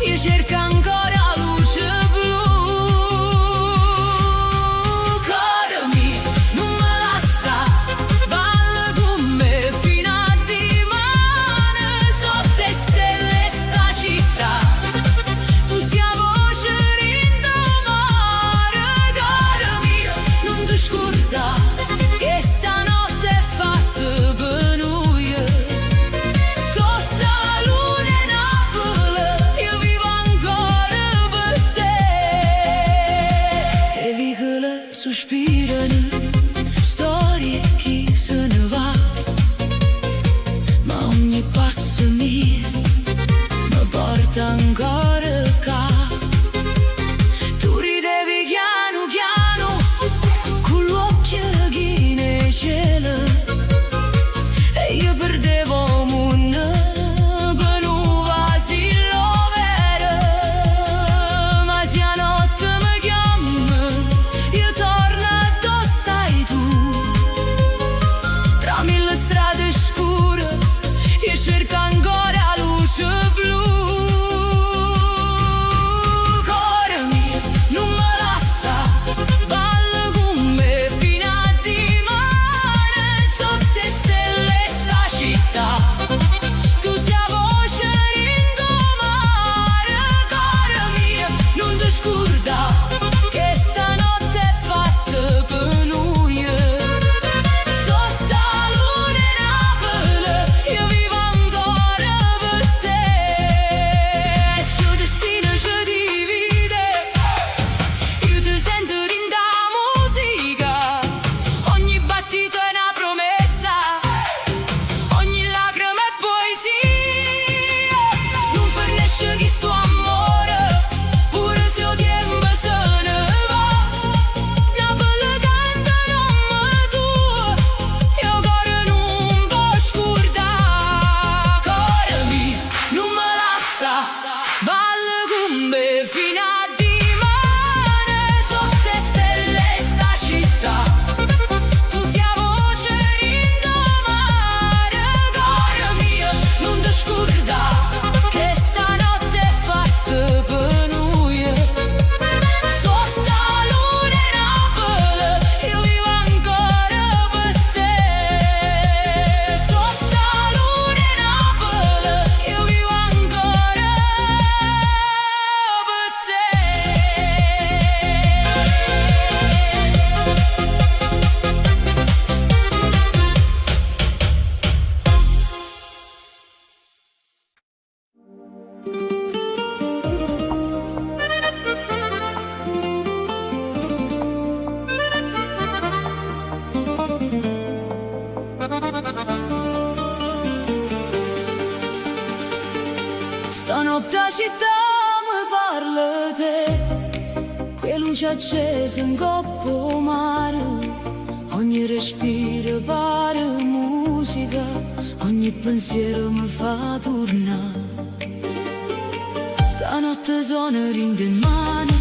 Speaker 1: io cerco ancora luce blu. Cuore mio, non me lascia, balla con me fino a dimane, sotto le stelle sta città, luce accesa in coppa mare, ogni respiro pare musica, ogni pensiero mi fa tornare. Stanotte sono rinde in mano,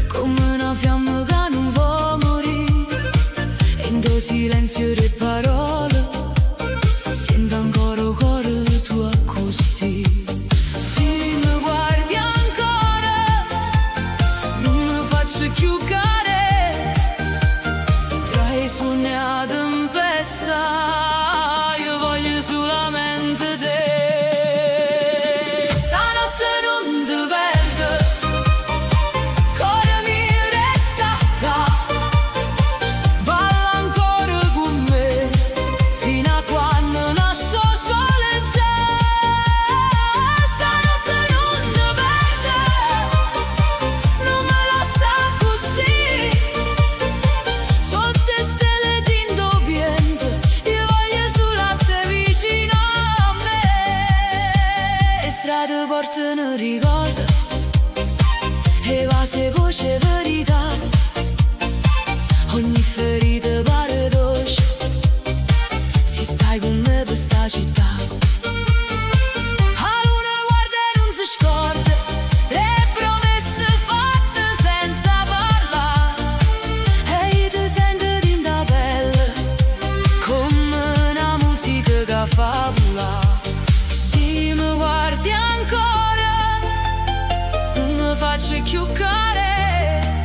Speaker 1: come una fiamma che non vuole morire, e in tuo silenzio le parole sento ancora il cuore tuo così. Se mi guardi ancora non mi faccio più care, tra i suoni e la tempesta io voglio solamente te. Stanotte non ti perdo, cuore mio resta qua, balla ancora con me fino a quando nasce il sole c'è. Stanotte non ti perdo, non me lascia così, sotto le stelle tinto piente io voglio solo a te vicino a me. Le strade portano ricordo e vasi voce verità, ogni ferita pare dolce se stai con me per sta città. La luna guarda e non si scorda le promesse fatte senza parlare, e io ti sento in da pelle come una musica che fa volare. Se mi guardi ancora non mi faccio più care,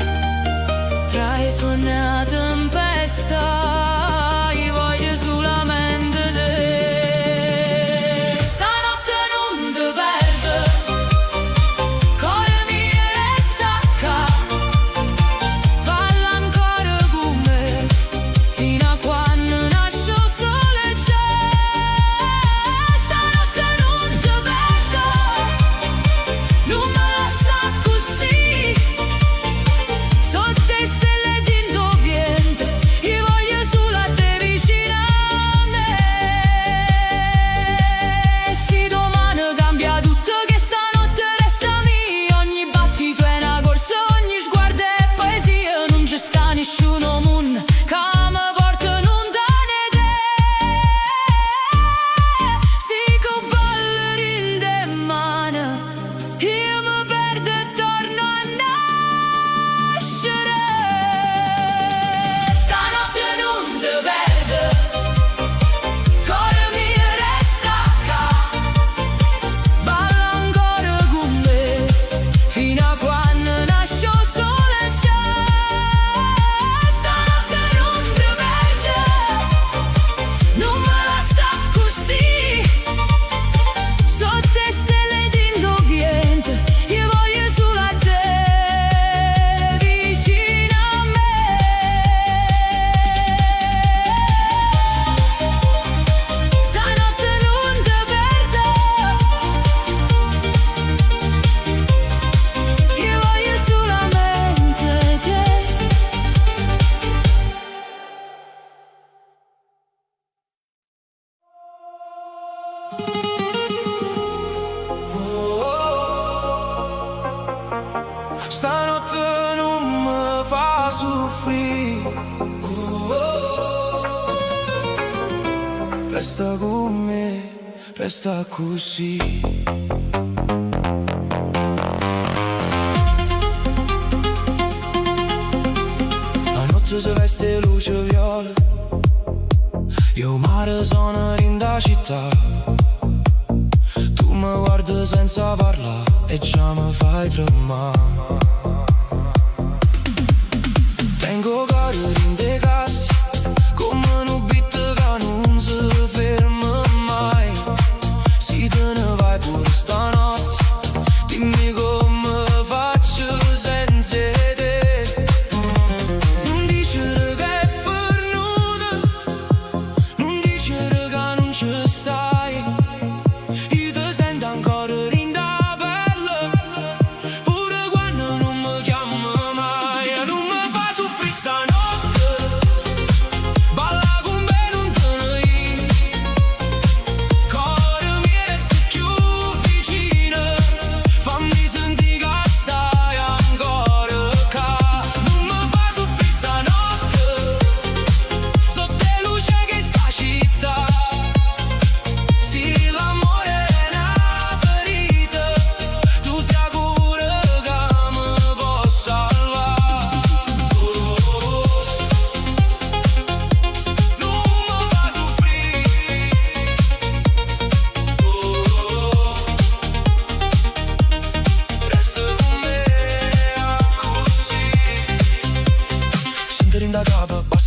Speaker 1: tra i suoni e la tempesta io voglio solamente te. Stanotte non ti perdo, cuore mio resta qua, balla ancora con me fino a quando nasce il sole c'è. Stanotte non ti perdo, non me lascia così, sotto le stelle tinto piente io voglio solo a te vicino a me. Se domani cambia tutto che stanotte resta mia, ogni battito è una corsa, ogni sguardo è poesia, non c'è sta nessuno moon che mi porta lontano da te. Se con ballerine in mano io mi perdo e torno a nascere. Stanotte non ti perdo, cuore mio resta qua, balla ancora con me fino a quando nasce il sole c'è. Stanotte non ti perdo, non me lascia così, sotto le stelle tinto piente io voglio solo a te vicino a me. Stanotte non ti perdo, io voglio solamente te.
Speaker 2: Stanotte non mi fa soffrire, resta con me, resta così. La notte si veste luce viola, io mare sono in da città, tu mi guardi senza parlare e già mi fai tremare. Tengo cuore in de cassi, come un beat che non si ferma mai. Se te ne vai pure stanotte, dimmi come faccio senza te. Non dicere che è fornuta, non dicere che non ci stai, io ti sento ancora in da pelle, pure quando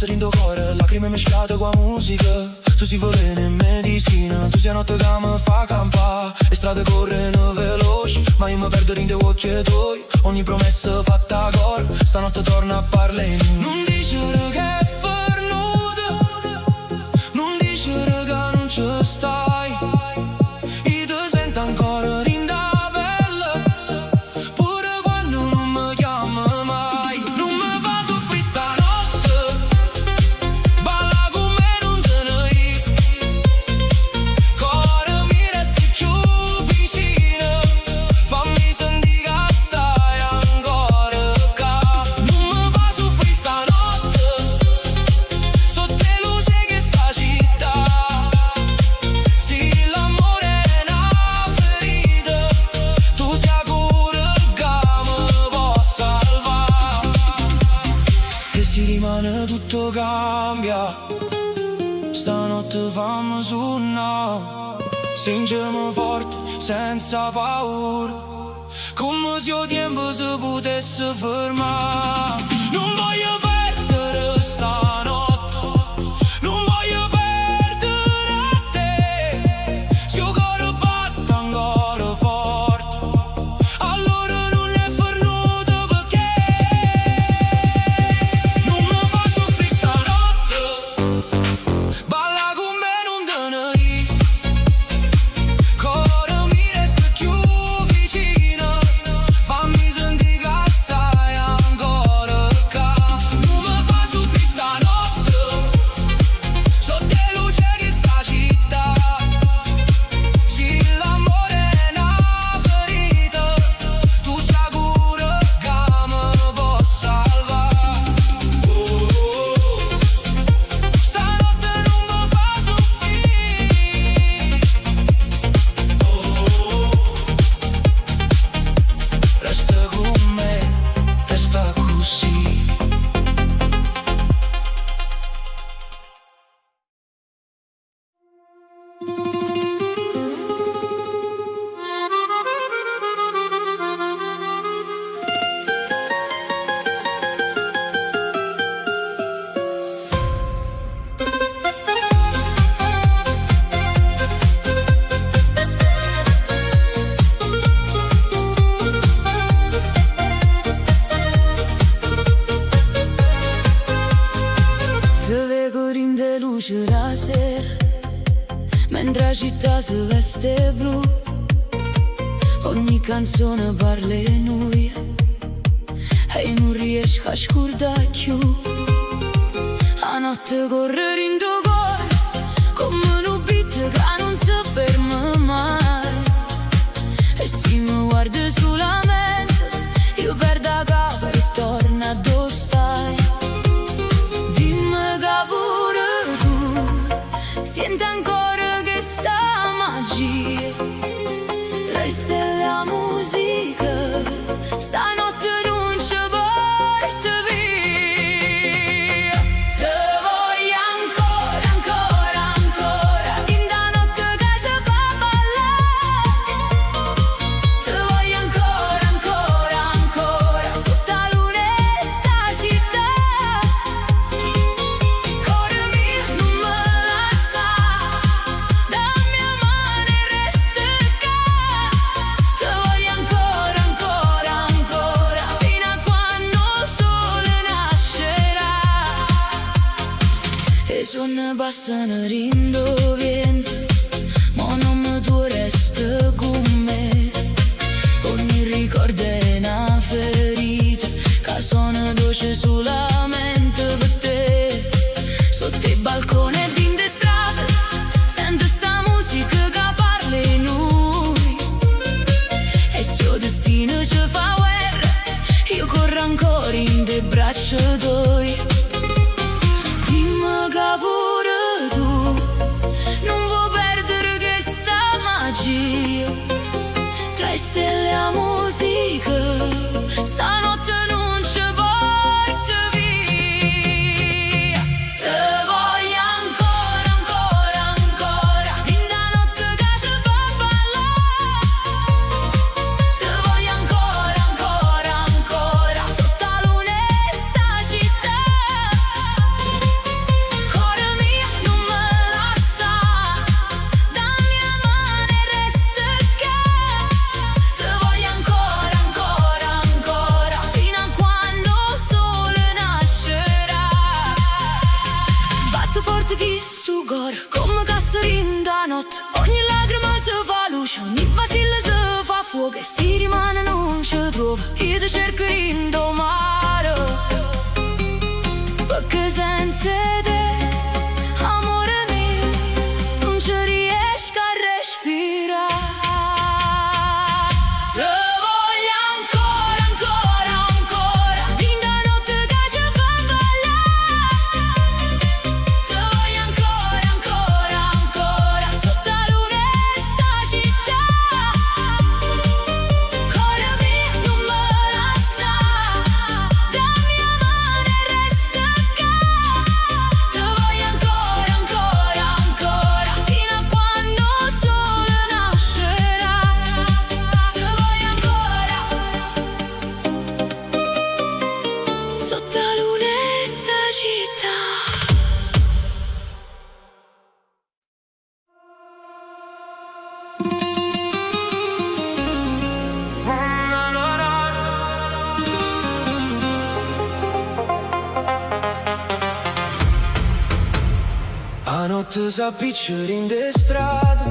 Speaker 2: rindo cuore, lacrime mescolate con musica. Tu si veleno in medicina, tu sei notte che mi fa campare. Le strade corrono veloci, ma io mi perdo in dei occhi tuoi. Ogni promessa fatta a cor, stanotte torna a parlare. Non dicere che è fornuta, non dicere che non ci stai. Io ti sento ancora in da pelle, pure quando non mi chiami mai. Non mi fa soffrire stanotte, balla con me non te ne ir. Cuore mi resti più vicino, fammi sentire che stai ancora qua. Non mi fa soffrire stanotte, sotto le luci che sta città. Sì, l'amore è una ferita, tu sei sicura che mi può salvare. E si rimane tutto cambia, stanotte fammi suonare. Stringiamo forte, senza paura, come se il tempo si potesse fermare. Non voglio perdere stanotte, non voglio perdere te. Se il cuore batte ancora forte, allora non è fornuto perché. Non mi fa soffrire stanotte, balla con me non te ne ir. Cuore mi resta più vicino, fammi sentire che stai ancora qua. Non mi fa soffrire stanotte, sotto le luci che sta città. Sì, l'amore è una ferita, tu sei sicura che mi può salvare. Stanotte non mi fa soffrire, resta con me, resta così.
Speaker 1: Te vedo rinde luce la sera, mentre la città si veste blu. Ogni canzone parla di noi e non riesco a scordare più. La notte corre in tuo cuore come un beat che non si ferma mai. E se mi guardi sulla mente, io perdo la capo e torno a dove stai. Dimmi che pure tu senti ancora che sta magia tra le stelle e la musica. Stanotte non ci porta via. Te voglio ancora, ancora, ancora, in da notte che ci fa ballare. Te voglio ancora, ancora, ancora, sotto la luna e sta città. Cuore mio non me lascia, dammi a mano e resta qua. Te voglio ancora, ancora, ancora, fino a quando il sole nascerà. E suona passano rindo vento, ma non mi tu resta con me. Ogni ricordo è una ferita che suona dolce solamente per te. Sotto il balcone e in de strade sento sta musica che parla di noi. E se il destino ci fa guerra, io corro ancora in de braccia tuoi. Dimmi che pure tu non vuoi perdere questa magia tra le stelle e la musica. Stanotte non ci porta via. Te voglio ancora, ancora, ancora, in da notte che ci fa ballare. Te voglio ancora, ancora, ancora, sotto la luna e sta città. cerco rindomare, perché senza te, amore mio, non ci riesco a respirare. Te voglio ancora, ancora, ancora, fin da notte che ci fa ballare. Te voglio ancora, ancora, ancora, sotto la luna e sta città. Cuore mio, non me lascia, dammi la mano e resta qua. Te voglio ancora, ancora, ancora, fino a quando il sole nascerà. Te voglio ancora, sotto la luna e sta città.
Speaker 2: A notte s'appicciano in de strade,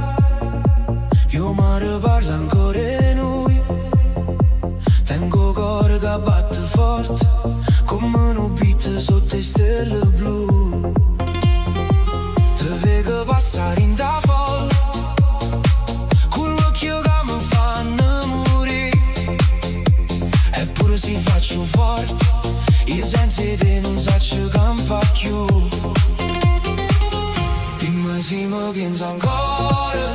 Speaker 2: io mi parlo ancora e noi. Tengo cuore che batte forte, come un beat sotto le stelle blu. Te vedo passare in da folla, con l'occhio che mi fanno morire. Eppure si faccio forte, io senza te non saccio campa più. Dimmi se mi pensi ancora,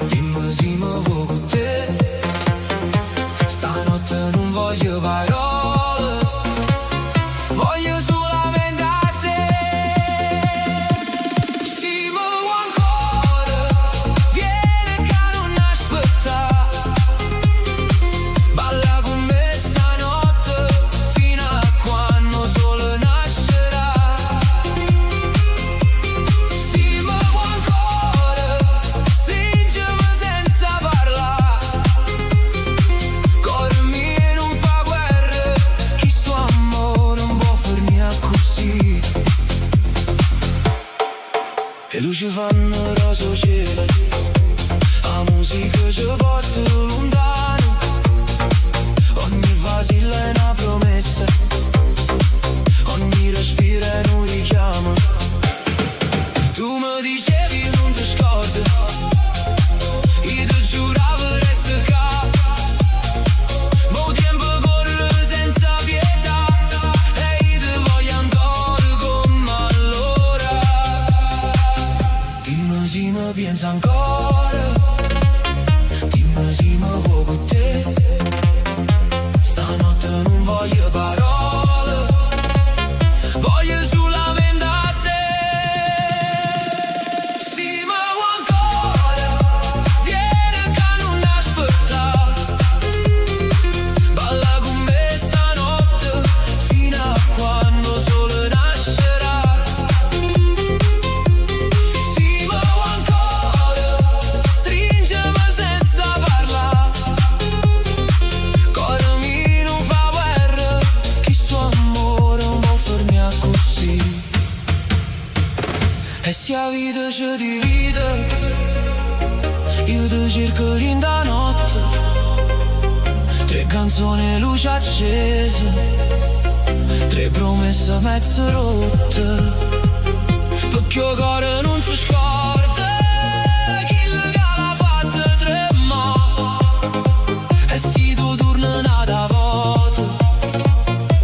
Speaker 2: dimmi se mi vuoi con te. Stanotte non voglio parole, voglio solamente a te. Se mi vuoi ancora, vieni che non aspetta. Balla con me stanotte, fino a quando il sole nascerà. Se mi vuoi ancora, stringimi senza parlare. Cuore mio non fa guerra, chi sto amore non può fermare così. E luci fanno rosa cielo, la musica ci porta lontano. Ogni vasilla è una promessa, ogni respiro è un richiamo. Tu mi dicevi non ti scordi, io ti giuravo resta qua. Mo tempo corre senza pietà, e io ti voglio ancora come allora. Dimmi se mi pensi ancora, dimmi se mi vuoi con te. Stanotte non voglio parole, voglio solamente a te. Se mi vuoi ancora, vieni che non aspetta. Balla con me stanotte, fino a quando il sole nascerà. Se mi vuoi ancora, stringimi senza parlare. Cuore mio non fa guerra, chi sto amore non può fermare così. E se la vita ci divide, io ti cerco in da notte. 3 canzoni, luci accese, 3 promesse mezzo rotte. Perché il cuore non si scorda, chi l'ha fatta tremare. E se tu torni nata volta,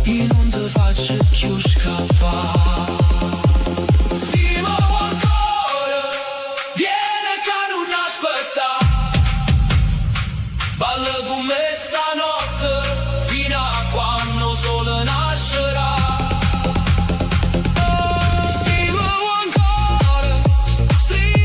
Speaker 2: io non ti faccio più scappare. Se mi vuoi ancora, vieni che non aspetta. Balla con me stanotte, fino a quando il sole nascerà. Se mi vuoi ancora, stringimi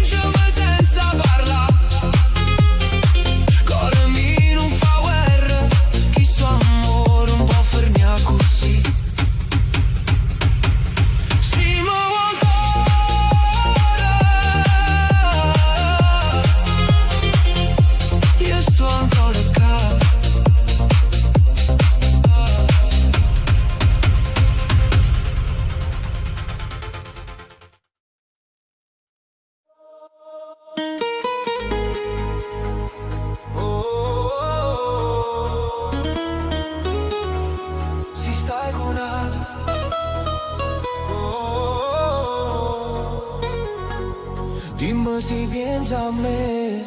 Speaker 2: Dimmi se pensi a me.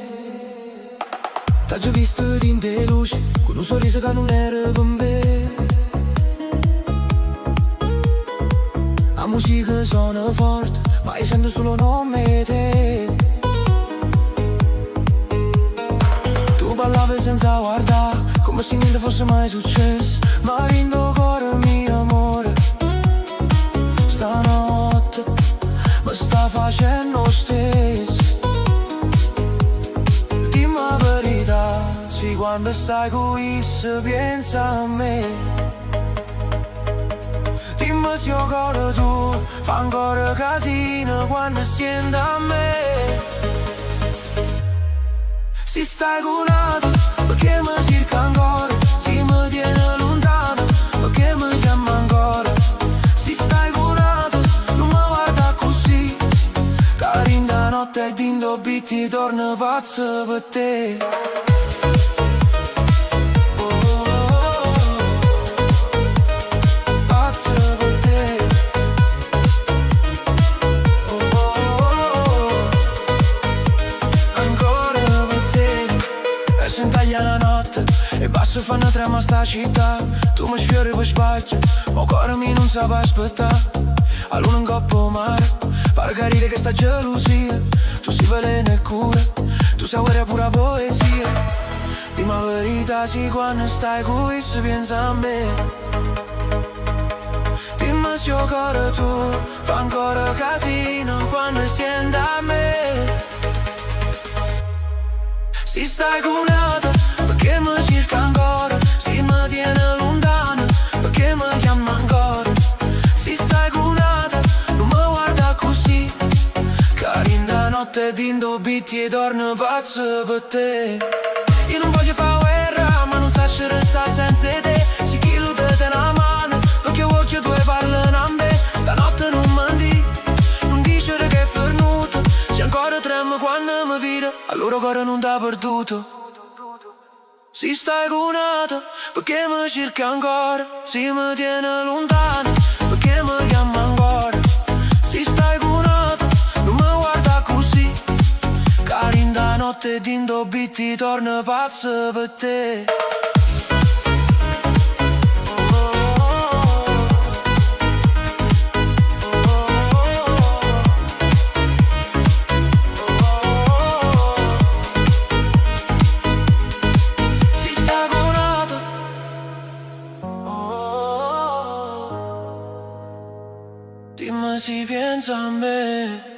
Speaker 2: T'ho già visto in te luce, con un sorriso che non era per me. La musica suona forte, ma io sento solo nome te. Tu ballavi senza guardare, come se niente fosse mai successo. Ma hai vinto cuore mio amore. Stanotte mi sta facendo stesso. Dimmi la verità, sì, quando stai qui se pensa a me. Dimmi se io cuore tu fa ancora casino quando senti a me. Si stai curata perché mi cerca ancora, si mi tiene lontano perché mi chiama ancora. Si stai curata, non mi guarda così, carinda notte e dindo bitti torna pazzo per te. La notte e basta fanno trema sta città. Tu mi sfiori per sbaglio, ma cuore mio non sa aspettare. A luna in coppa mare, pare carire che sta gelosia. Tu sei veleno e cura, tu sai guerra pura poesia. Dimmi la verità, sì, quando stai qui se pensa a me. Dimmi se io cuore tu fa ancora casino quando senti a me. Si stai curata perché mi cerca ancora, si mi tiene lontano perché mi chiama ancora. Si stai curata, non mi guarda così, carinda notte dindo bitti e torno pazzo per te. Io non voglio fare guerra, ma non saprei restare senza te. Se chi lo dà te una mano, perché occhio tu parlano a me. Stanotte non menti, non dicere che è fernuto. Se ancora tremo quando mi vede, allora cuore non t'ha perduto. Si stai curata perché mi cerca ancora, si mi tiene lontano perché mi chiama ancora. Si stai curata, non mi guarda così, carinda notte dindo bitti torna pazzo per te. Dimmi se pensa a me.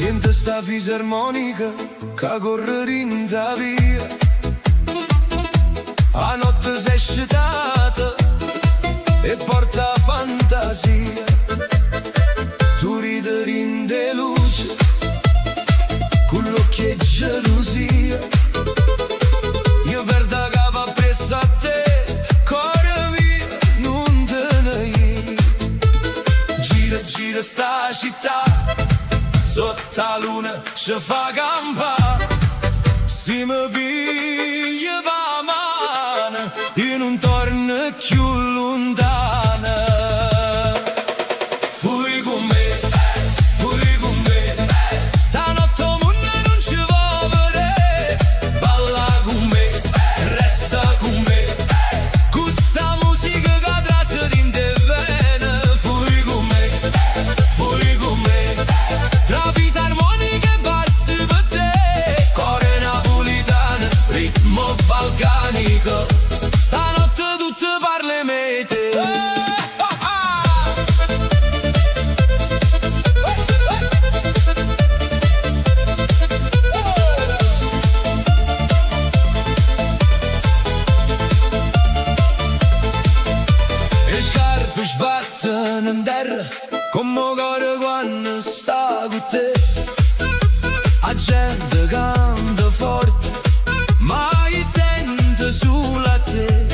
Speaker 3: Sente sta fisarmonica che corre in da via. A notte sei scitata e porta fantasia. Tu ridi in de luce con l'occhio e gelosia. Io perdo capo appresso a te, cuore mio non te ne ir. Gira, gira sta città, sotto la luna ci fa campa. Se mi piglia la mano io non torno più lontana. Fui con me, fui con me. Stanotte il mondo non ci va vedere. Balla con me, resta con me. Questa musica che traccia in te vene. Fui con me, fui con me. Tra fisarmonica e bassi per te, cuore napolitano, ritmo balcanico. Stanotte tutte parle mete. E scarpe sbattono in terra come
Speaker 2: mo cuore quando sta con te. La gente canta forte, ma io sento sulla te.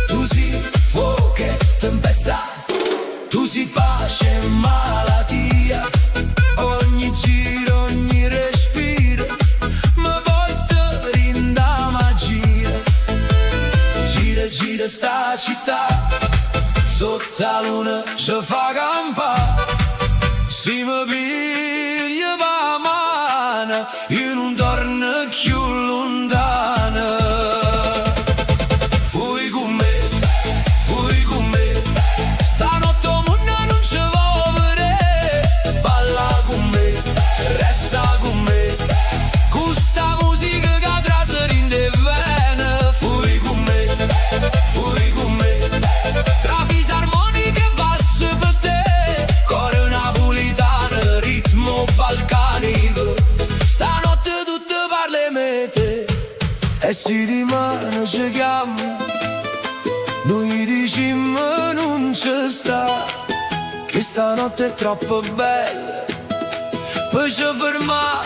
Speaker 2: Tu sei fuoco e tempesta, tu sei pace e malattia. Ogni giro, ogni respiro mi porta in da magia. Gira, gira sta città, sotto la luna ci fa campà. Se mi piglia la mano, io non torno più lontano. Fui con me, stanotte il mondo non ci vuole vedere. Balla con me, resta con me, questa musica che traseri in te vene. Fui con me, tra fisarmonica e basso per te. Cuore napolitano, ritmo balcanico, stanotte tutte parle mete. E si di mano ci chiama, noi diciamo non ci sta, che stanotte è troppo bella. Poi ci ferma,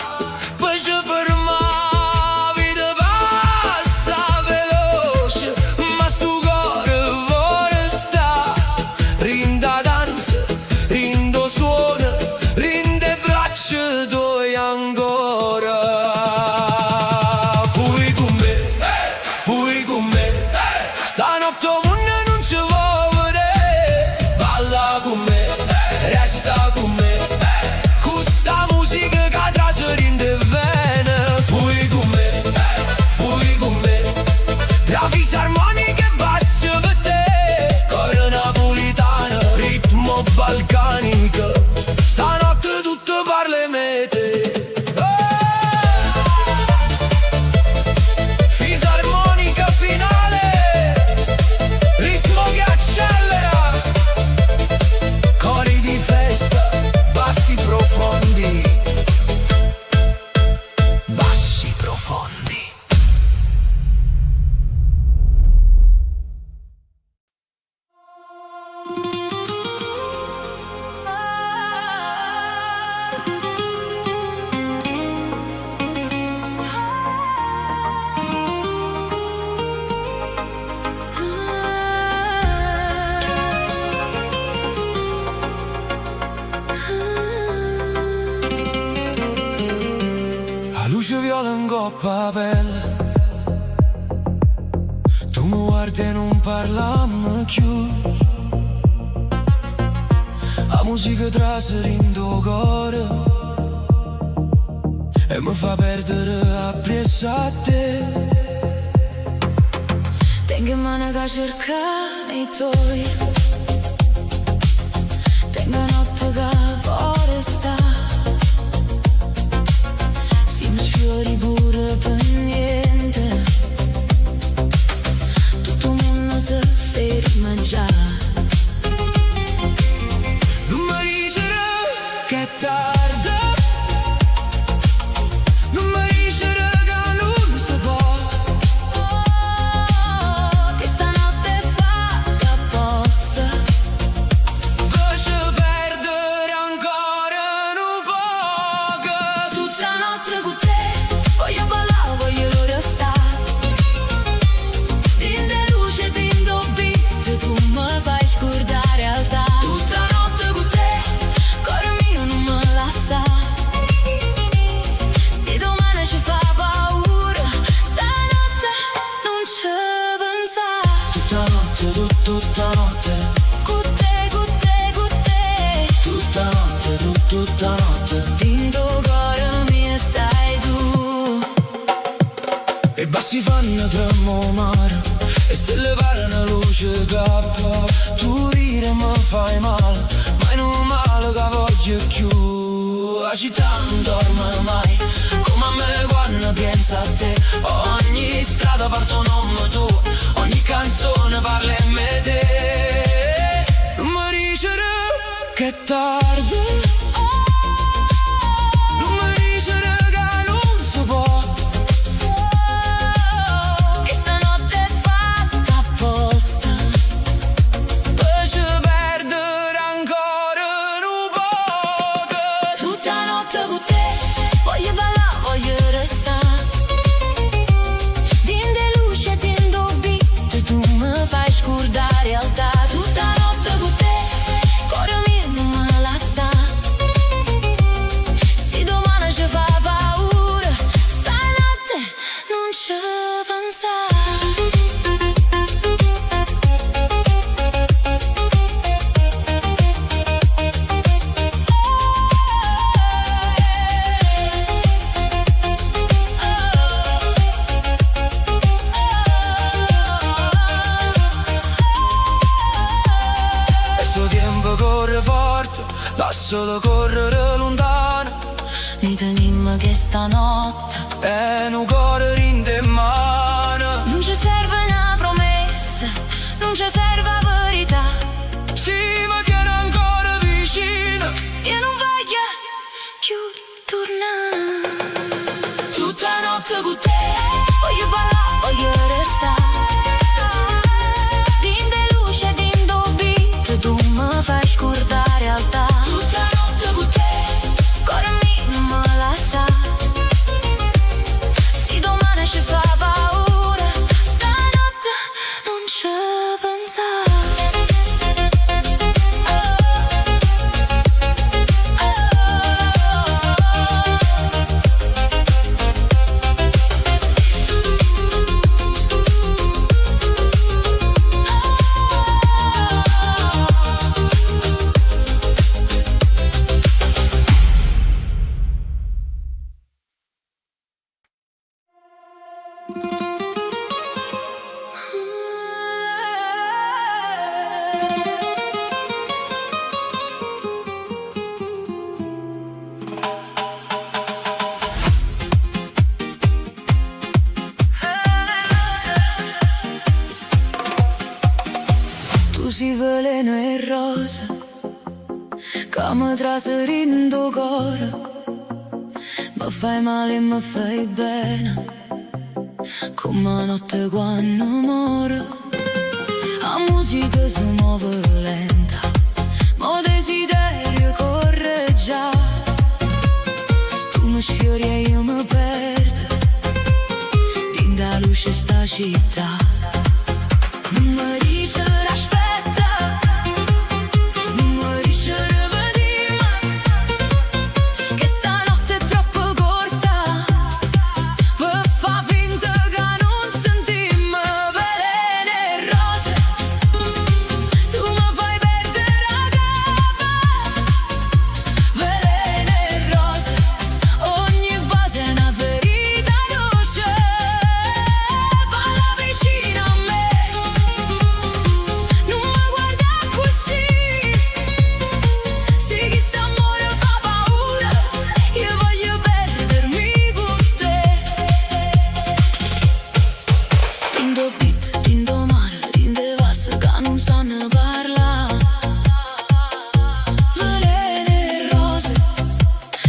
Speaker 2: vita passa veloce, ma sto cuore vuole sta. Rinda danza, rindo suona, rinde braccia tue ancora. Fui con me, stanotte il mondo non ci vuole vedere. Balla con me, resta con me, questa musica che traseri in te vene. Fui con me, tra fisarmonica e basso per te. Cuore napolitano, ritmo balcanico, stanotte tutte parle mete. Fisarmonica finale, ritmo che accelera, cori di festa, bassi profondi, bassi profondi. La luce viola in coppa pelle, tu mi guardi e non parlammo più. La musica traseri in tuo cuore e mi fa perdere appresso a te.
Speaker 1: Tengo in mano che cerca nei tuoi, tengo notte che vuole sta. Si mi sfiori pure per niente, tutto il mondo si ferma già.
Speaker 2: Non mi dicere che è tardi, non mi dicere che non si può,
Speaker 1: Che stanotte è fatta apposta.
Speaker 2: lascia perdere ancora un po'.
Speaker 1: Tutta notte con te, voglio ballare, voglio restare. Tinte luce, tinto beat, tu mi fai scordare realtà. Tutta notte con te, cuore mio non me lascia. Se domani ci fa paura, stanotte non ci pensa.
Speaker 2: Tutta notte, tutta notte,
Speaker 1: Con te, con te, con te,
Speaker 2: tutta notte, tutta notte.
Speaker 1: tinto cuore mio stai tu.
Speaker 2: E bassi fanno tremare, e stelle parano luce cappa. Tu rire mi fai male, ma è non male che voglio più. La città non dorme mai, come a me quando pensa a te. Ogni strada parte un nome tu, ogni canzone parla in me te. Non mi dicere che è tardi, non mi dicere che non si può.
Speaker 1: Che stanotte è fatta apposta.
Speaker 2: Lascia perdere ancora lascialo correre lontano
Speaker 1: Mi tenim che stanotte
Speaker 2: e un cuore rinde in mano.
Speaker 1: Non ci serve una promessa, non ci serve verità.
Speaker 2: Sì, ma tieni ancora vicino.
Speaker 1: Io non voglio più tornare.
Speaker 2: Tutta notte con te
Speaker 1: Voglio ballare, voglio restare. Din de luce, din d'obit, tu mi fai scordare realtà.
Speaker 2: Tutta notte con te
Speaker 1: Cuore mio non mi lascia. Se domani ci fa paura, stanotte non ci pensare. Tu sei veleno e rosa che mi traserindo cuore. Mi fai male e mi fai bene come notte quando muore. La musica si muove lenta, ma desiderio corre già. Tu mi sfiori e io mi perdo in da luce sta città. Non mi dice aspetta, non mi dice rivediamo, che stanotte è troppo corta per fa finta che non sentimmo. Veleno e rose, tu mi fai perdere la capa. Veleno e rose, ogni base è una ferita dolce. Parla vicino a me, non mi guarda così. Sì, chi sta amore fa paura, io voglio perdermi con te. Rindo beat, rindo mare, rinde vasse che non sanno parlare. Veleno e rose,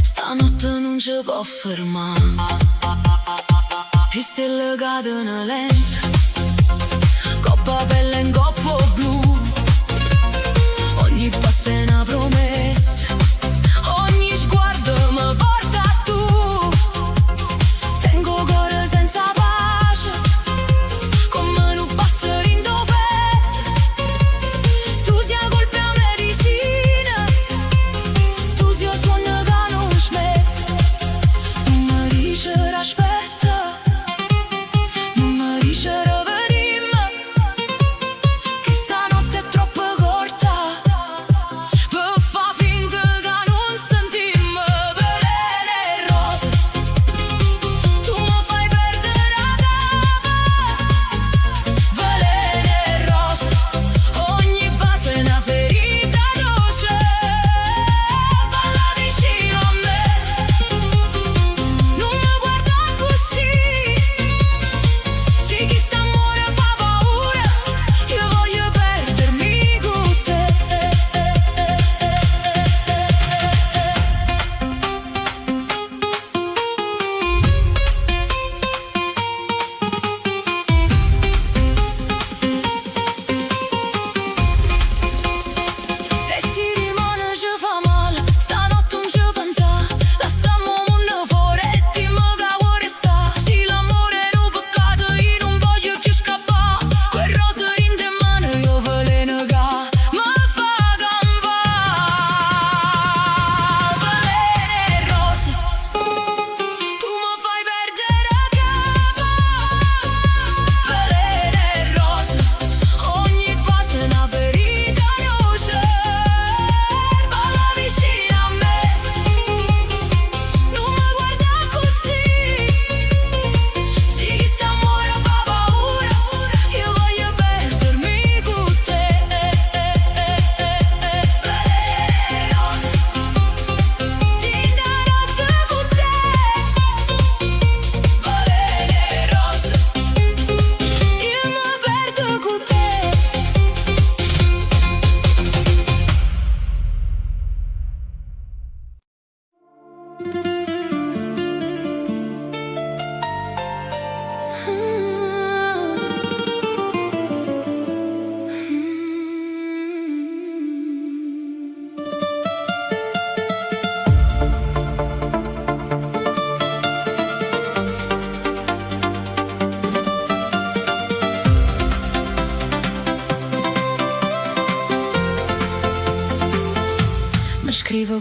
Speaker 1: stanotte non ci può fermare. E stelle cadono lente, coppa pelle in coppo blu. Ogni passo è una promessa, ogni sguardo mi porta a tu. Tengo cuore senza pace, come un passerino petto. Tu sia colpa a medicina, tu sia suono che non smette. Non mi dice aspetta, non mi dice rivediamo, che stanotte è troppo corta per fa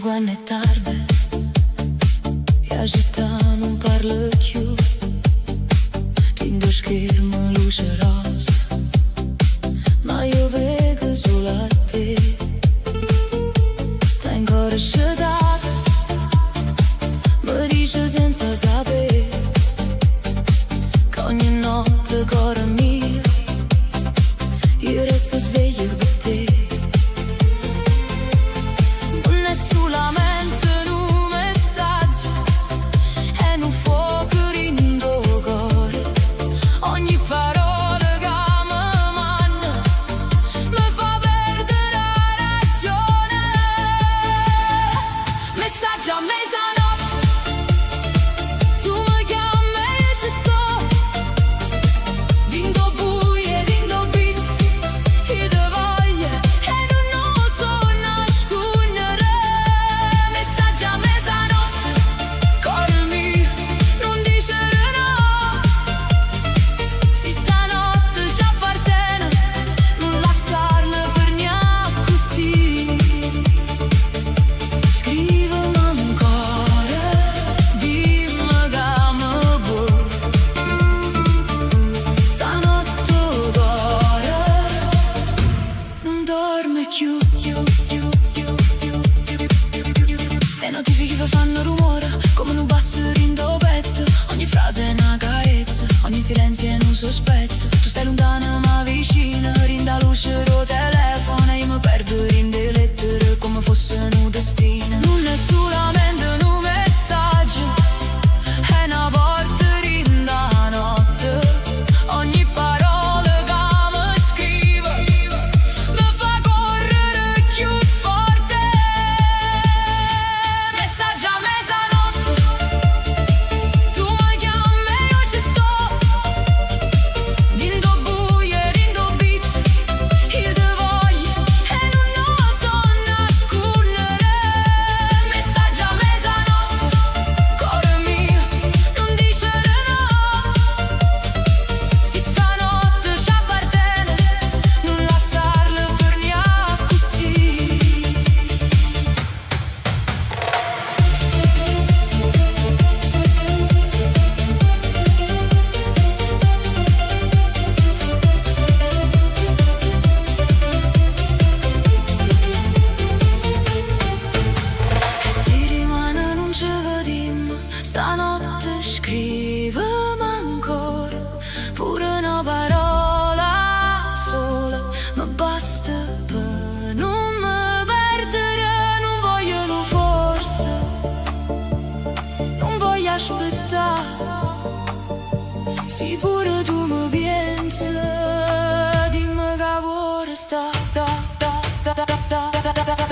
Speaker 1: quando è tardi e a città non parla più. Dentro schermo luce rosa, ma io vedo solo a te. Stai ancora asciugata, mi dice senza sapere che ogni notte cuore mio io resto sveglio per te. Non è solamente un messaggio, è un fuoco in tuo cuore. Ogni parola che mi manna mi fa perdere la ragione. Messaggio a mezzanotte, tu mi chiami e io ci sto. Dindo buie, dindo beat, io te voglio e non so nascondere. Messaggio a mezzanotte, cuore mio, non dicere no. Se stanotte ci appartiene, non lasciarla per niente così. Scrivimi ancora, dimmi che mi vuoi. Stanotte cuore non dorme più. Le notifiche vi fanno rumore come un basso in tuo petto. Ogni frase è una carezza, ogni silenzio è un sospetto. Tu stai lontana ma vicina, rinda luce ro telefono e io mi perdo in le lettere come fosse un destino. Non è solamente un messaggio, è una porta rinda notte. Ogni parola che mi scrive mi fa correre più forte. Messaggio a mezzanotte, tu mi chiami e io ci sto. Dindo buie, dindo beat, io te voglio e non so nascondere. Messaggio a mezzanotte, cuore mio, non dicere no. Se stanotte ci appartiene, non lasciarla per niente così. E se rimane non ci vediamo, stanotte scrivimi ancora. Pure una parola sola mi basta per non mi perdere. Non voglio forse, non voglio aspettare. Se pure tu mi pensi, dimmi che vuoi restare.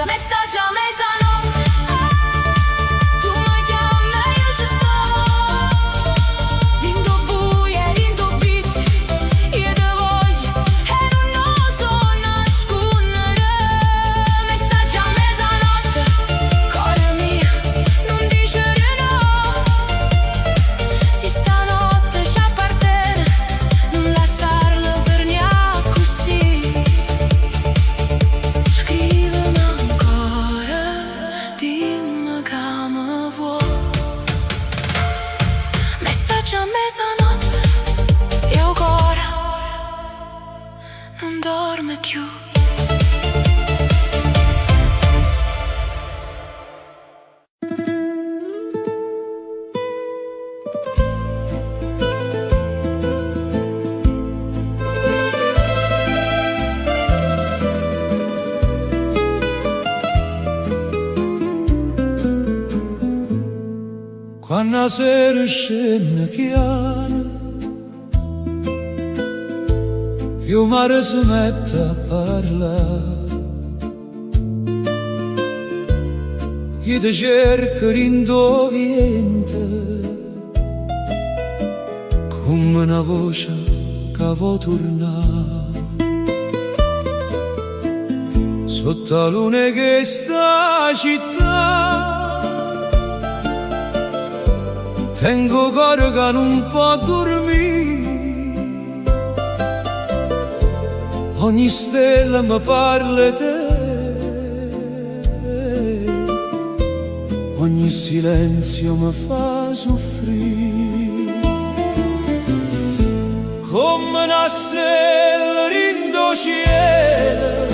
Speaker 1: Messaggio a mezzanotte, tu mi chiami e io ci sto. Dindo buie, dindo beat, io te voglio e non so nascondere. Messaggio a mezzanotte, cuore mio, non dicere no. Se stanotte ci appartiene, non lasciarla per niente così. Scrivimi ancora, dimmi che mi vuoi. Messaggio a mezzanotte, io cuore non dorme più.
Speaker 2: Quando la sera scende chiara, io mare si mette a parlare. Io ti cerco in tuo vientre come una voce che vuol tornare. Sotto la luna che sta città tengo cuore che non può dormire. Ogni stella mi parla di te ogni silenzio mi fa soffrire. Come una stella rindo cielo,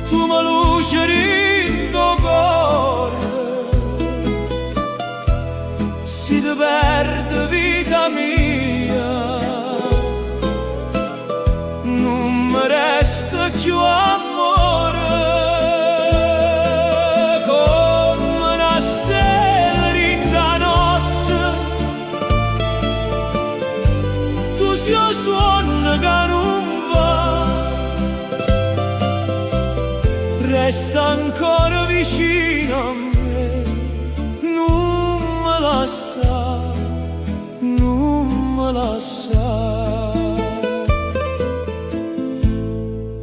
Speaker 2: tu mi luce rindo cuore, si ti perde vita mia, non mi resta più amore. Come una stella rinda notte, tu sia suono che non va, resta ancora vicino a me, non me lascia, non me lascia.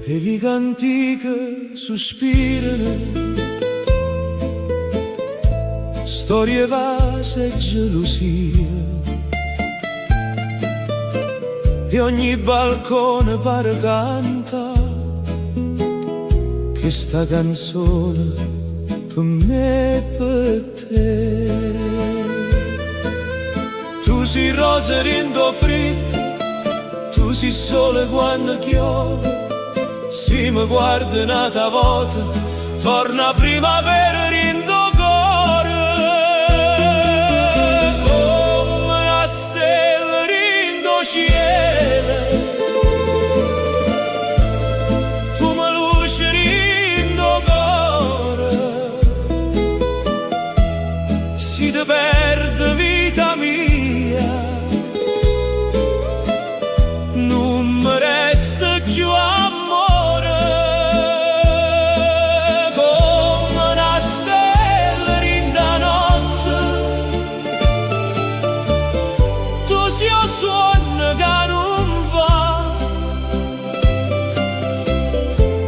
Speaker 2: E vi canti che sospirano, storie vase e gelosia, e ogni balcone pare canta che sta canzone per me e per te. Tu sei rosa rindo fritto, tu sei sole quando piove, si mi guarda un'altra volta, torna primavera rindo cuore. Come una stella rindo cielo, tu mi luce rindo cuore, si ti perde vita mia, non mi resta più amore.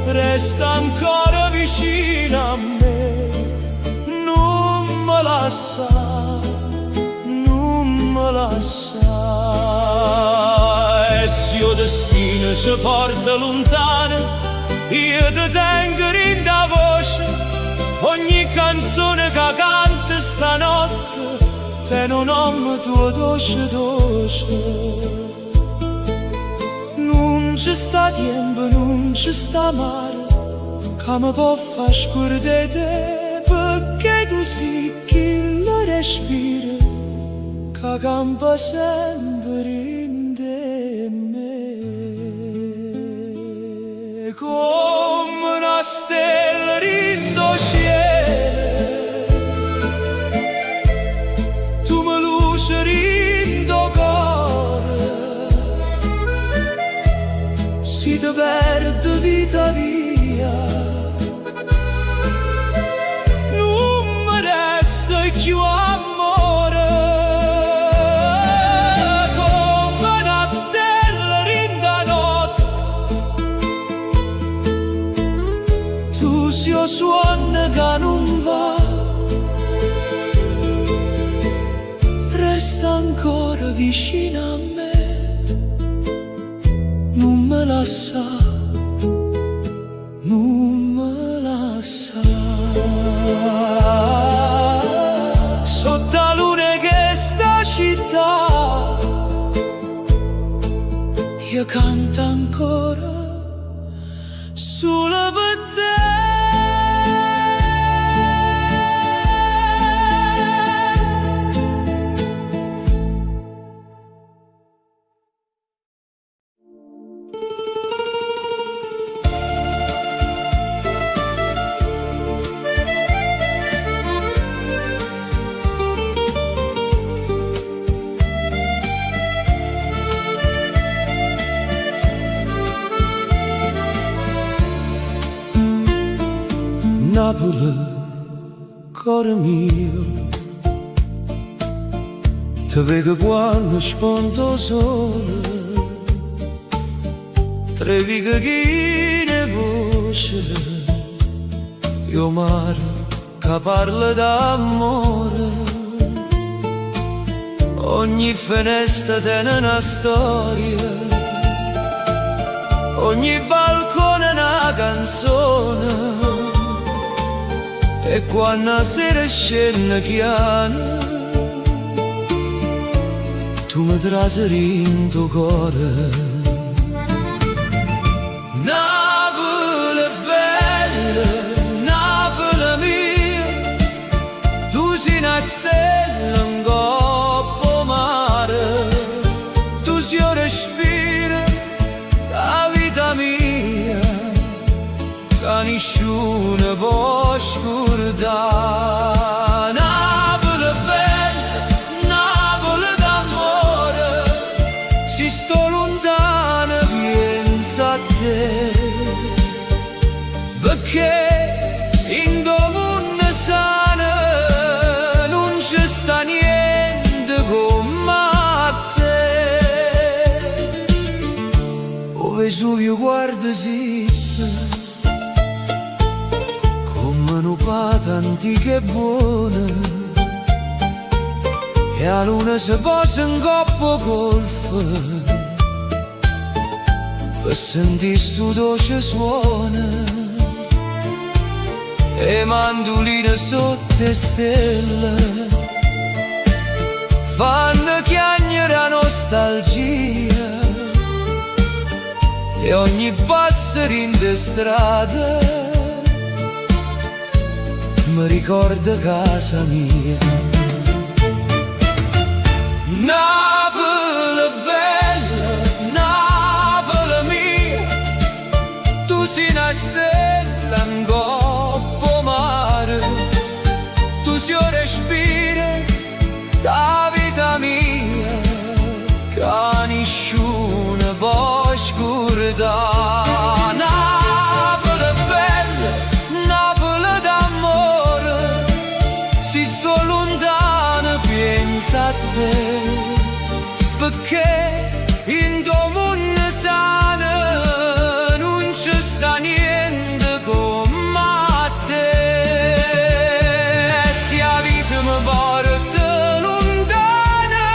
Speaker 2: Resta ancora vicino a me, non me lascia, non me lascia. E se il destino ci porta lontano, io ti tengo in da voce, ogni canzone che canta stanotte, te non nome tuo dolce dolce. Non ci sta tempo, non ci sta mare, che mi può far scordare te, perché tu sei chi la respira, che campa sempre in te me. Come una stella rindo cielo, tu mi luce rindo cuore, si ti perde vita via, non mi resta più amore. Come una stella rinda notte, tu sei il suono che non va, resta ancora vicino a me, non me lascia, non me lascia. Sotto la luna che sta città, io canto ancora solo per te. Napoli, cuore mio, ti vedo quando spunto sole, trevi che ne voce, io mare che parla d'amore, ogni finestra tiene una storia, ogni balcone una canzone. E quando la sera scende chiana tu mi traseri in tuo cuore. Napoli bella, Napoli mia, tu sei una stella in coppa mare, tu sei un respiro, la vita mia, che nessuno può scordare. Napoli bella, Napoli d'amore, si sto lontano pensa a te, perché in domani sana non ci sta niente come te. O Vesuvio guarda zitta, come una pata antica e buona, e la luna si posa in coppa golfa per sentire sto dolce suono, e mandoline sotto le stelle fanno chiagnere la nostalgia, e ogni passerino di strada mi ricorda casa mia. Napoli bella, Napoli mia, tu sei una stella in coppa mare, tu sei un respiro, la vita mia, che nessuno può scordare. Napoli bella, Napoli d'amore, si sto lontano pensa a te, perché in domani sana non ci sta niente come te. Se la vita mi porta lontana,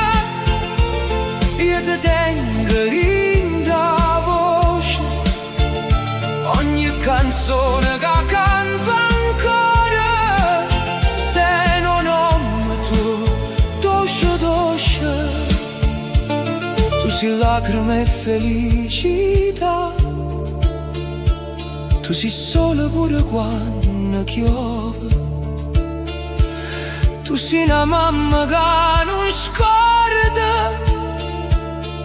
Speaker 2: io ti tengo in la voce, ogni canzone che canto ancora te non nome tu, dolce dolce. Tu sei lacrime e felicità, tu sei sole pure quando piove, tu sei una mamma che non scorda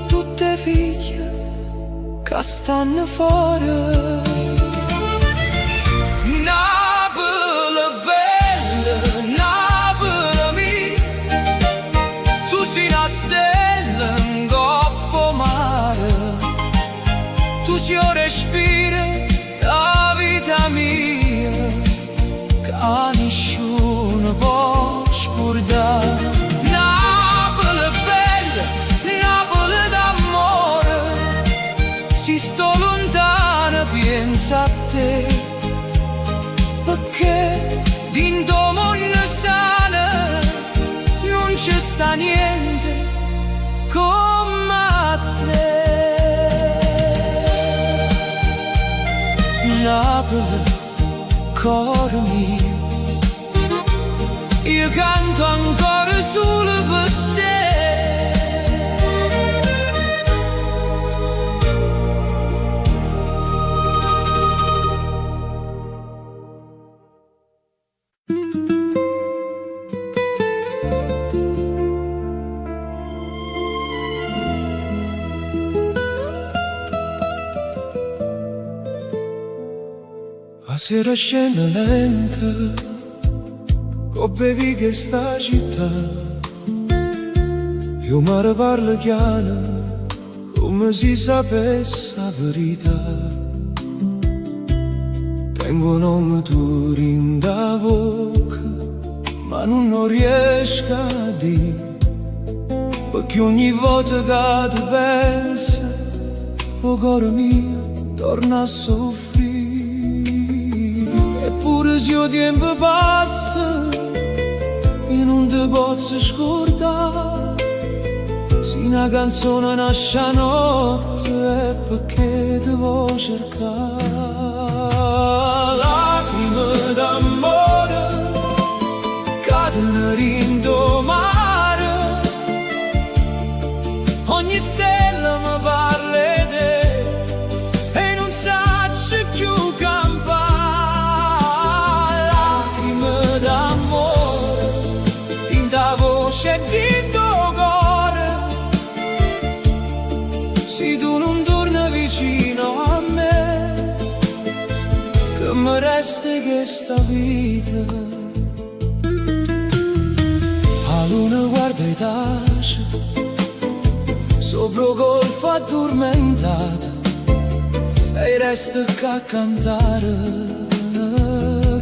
Speaker 2: tutte le figlie che stanno fuori. Napoli bella, Napoli mia, tu sei una stella in coppa mare, tu sei un respiro, la vita mia, che nessuno può scordare. Napoli bella, Napoli d'amore, si sto lontano pensa a te, perché din domani sana non ci sta niente come te. Napoli, cuore mio, io canto ancora solo per te. La sera scena lenta, con bevi che sta città, io mi parlo chiaro, come si sapesse la verità. Tengo un nome tuo in da bocca, ma non riesco a dire, perché ogni volta che ti penso, il cuore mio torna a soffrire. Eppure se il tempo passa e non ti posso scordare, se una canzone nasce a notte è perché ti vuoi cercare. Lacrime d'amore ogni stella mi parla di te e non saccio più campare. Lacrime d'amore in da voce e in do cuore, se tu non torni vicino a me, che mi resta questa vita. La luna guarda e tace sopra il golfo addormentata e resta a cantare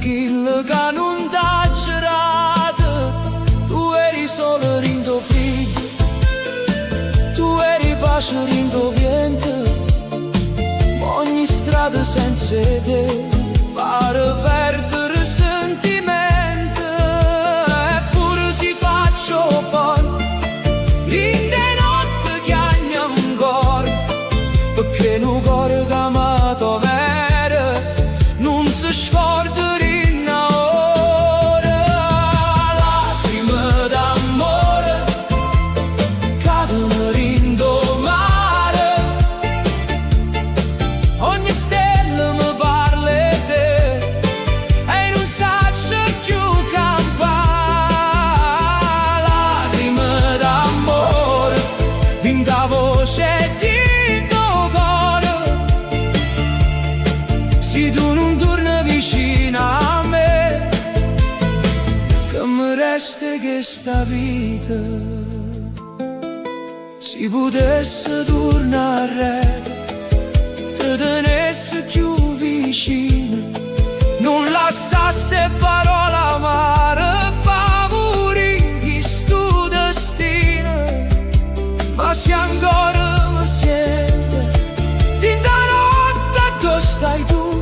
Speaker 2: quello che non t'ha girato. Tu eri solo rindo freddo, tu eri pace rindo vento, ma ogni strada senza te pare perdere sentimento. Eppure si faccio fuori in de notte che agna un cuore, perché un cuore che amato vero non si scorda in ora. Lacrime d'amore cadono in do mare, ogni stella mi parla di te e non saccio più campare. Lacrime d'amore in da voce e in do cuore, se tu non torni vicino a me, che mi resta questa vita. Se potesse tornare, te tenesse più vicino, non lasciasse parole amare, favori questo destino. Ma se ancora mi sente in da notte dove stai tu,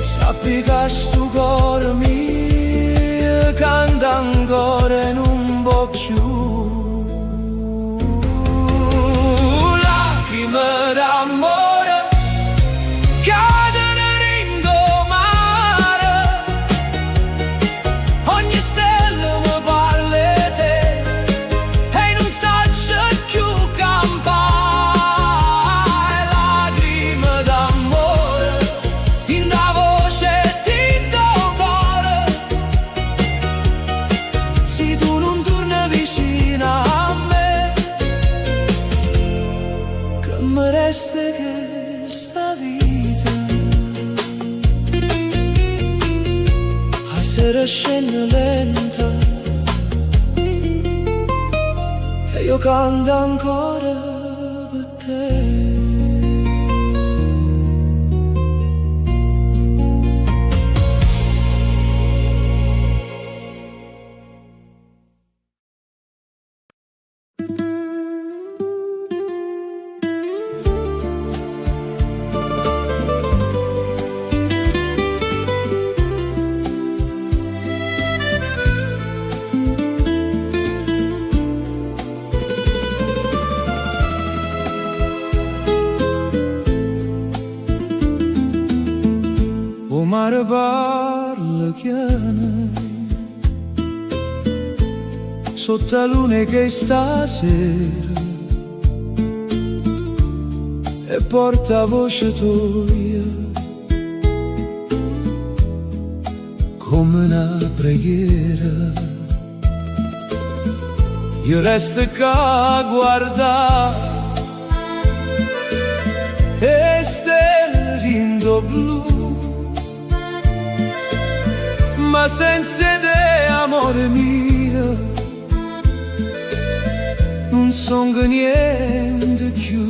Speaker 2: sappi che sto cuore mio canta ancora e non può più. Lacrime d'amore cadono in do mare, ogni stella mi parla di te e non saccio più campare. Lacrime d'amore in da voce e in do cuore, se tu non torni vicino a me, che mi resta questa vita. La sera scende lenta e io canto ancora per te. O mare parla chiama sotto la luna che stasera e porta voce tua come una preghiera. Io resto qua a guardare e stelle rindo blu, ma senza te, amore mio, non son che niente più.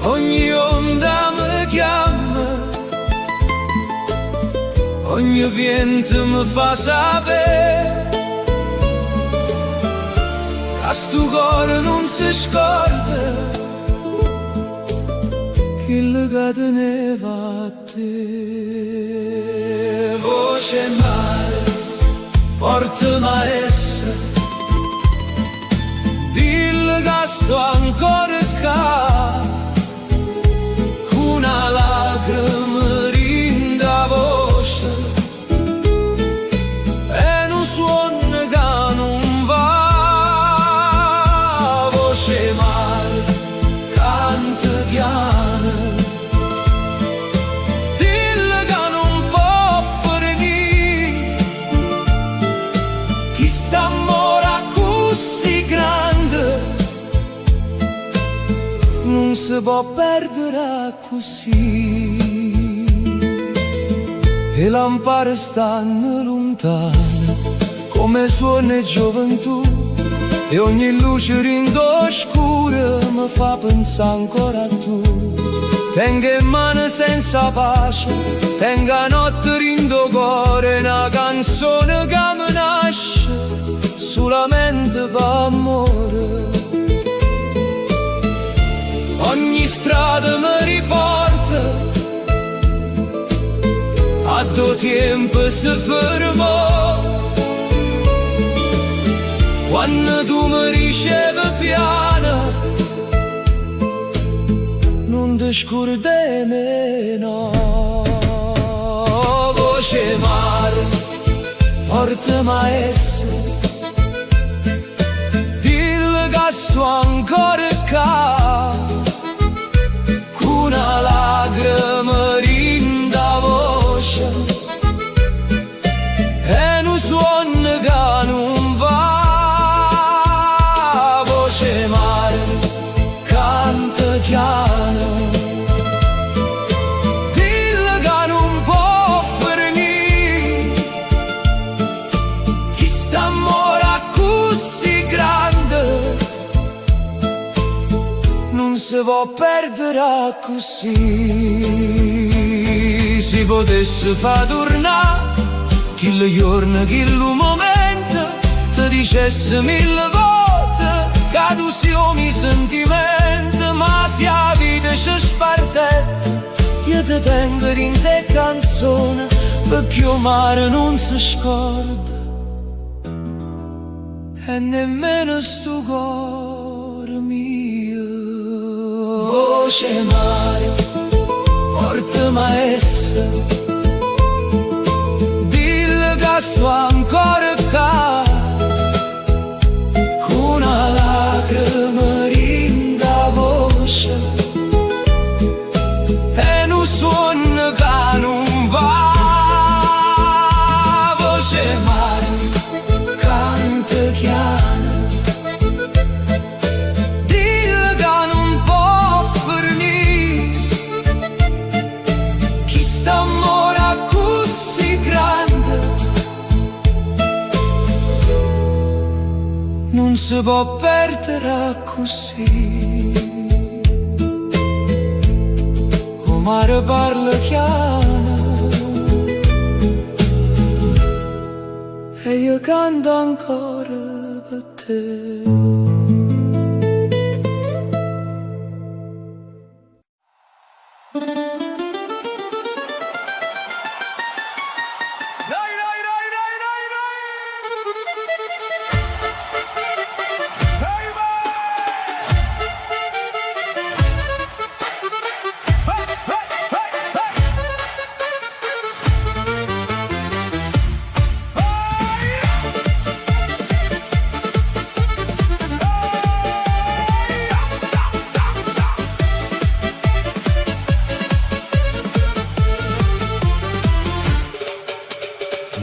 Speaker 2: Ogni onda mi chiama, ogni vento mi fa sapere che sto cuore non si scorda quello che teneva a te. Voce mare, portami a essa, dillo che sto ancora qua, con una lacrima rinda voce e un suono che non va. si può perdere così. E lampare stanno lontane come suona e gioventù, e ogni luce rindo scura mi fa pensare ancora a tu. Tengo in mano senza pace, tengo a notte rindo cuore, una canzone che mi nasce solamente per amore. Ogni strada mi riporta a due tempi si fermò, quando tu mi ricevi piano non ti scordi meno. Voce mare, portami a essere, dillo che sto ancora qua, con una lacrima rinda voce e un suono che non va. Voce mare, canta piano, dillo che non può finire, chi sta amore così grande non si può perdere così. Si potesse far tornare chi giorno, chi momento, ti dicesse mille volte che tu siamo i sentimenti, ma se la vita ci sparte io ti tengo in te canzone, perché il mare non si scorda e nemmeno sto cuore mio. Voce mare, portami a essere, dillo che sto ancora qua, con una lacrima rinda voce e un suono che non va. Voce mare, canta piano, dillo che non può finire, chi sta amore così grande non si può perdere così. O mare parla chiaro e io canto ancora per te.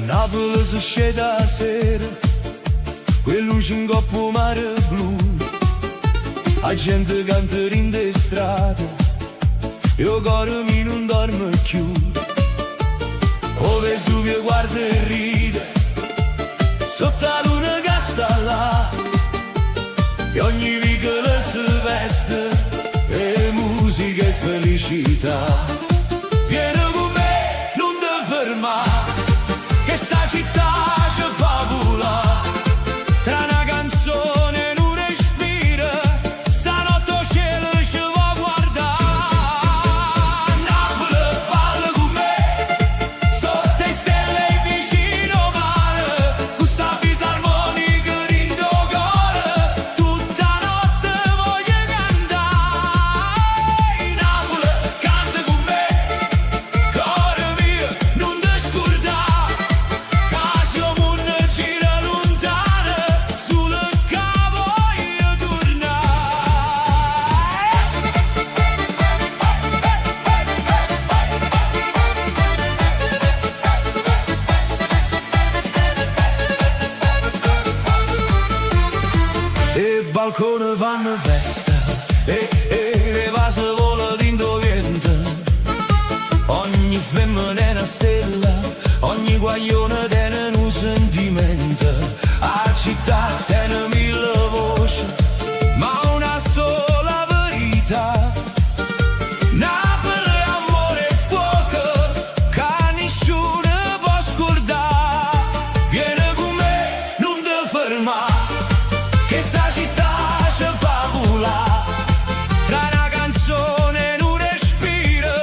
Speaker 2: Napoli si scende a sera, quelle luci in coppa mare blu, la gente canta in de strade, io cuore mi non dorme più. O Vesuvio guarda e ride, sotto la luna che sta là, e ogni vicolo si veste, e musica e felicità. Vieni con me, non ti fermare, che sta città ci fa volare, tra una canzone e un respiro, stanotte il cielo ci va a guardare. Napoli, balla con me, sotto le stelle e vicino al mare, con sta fisarmonica rindo cuore, tutta notte voglio cantare. Napoli, canta con me, cuore mio, non ti scordare. E balcone fanno festa, e le vaso guaglione de un sentimento, a città tene mille voci, ma una sola verità. Napoli è amore e fuoco, che nessuno può scordare. Vieni con me, non ti fermare, che sta città ci fa volare. Tra una canzone e un respiro,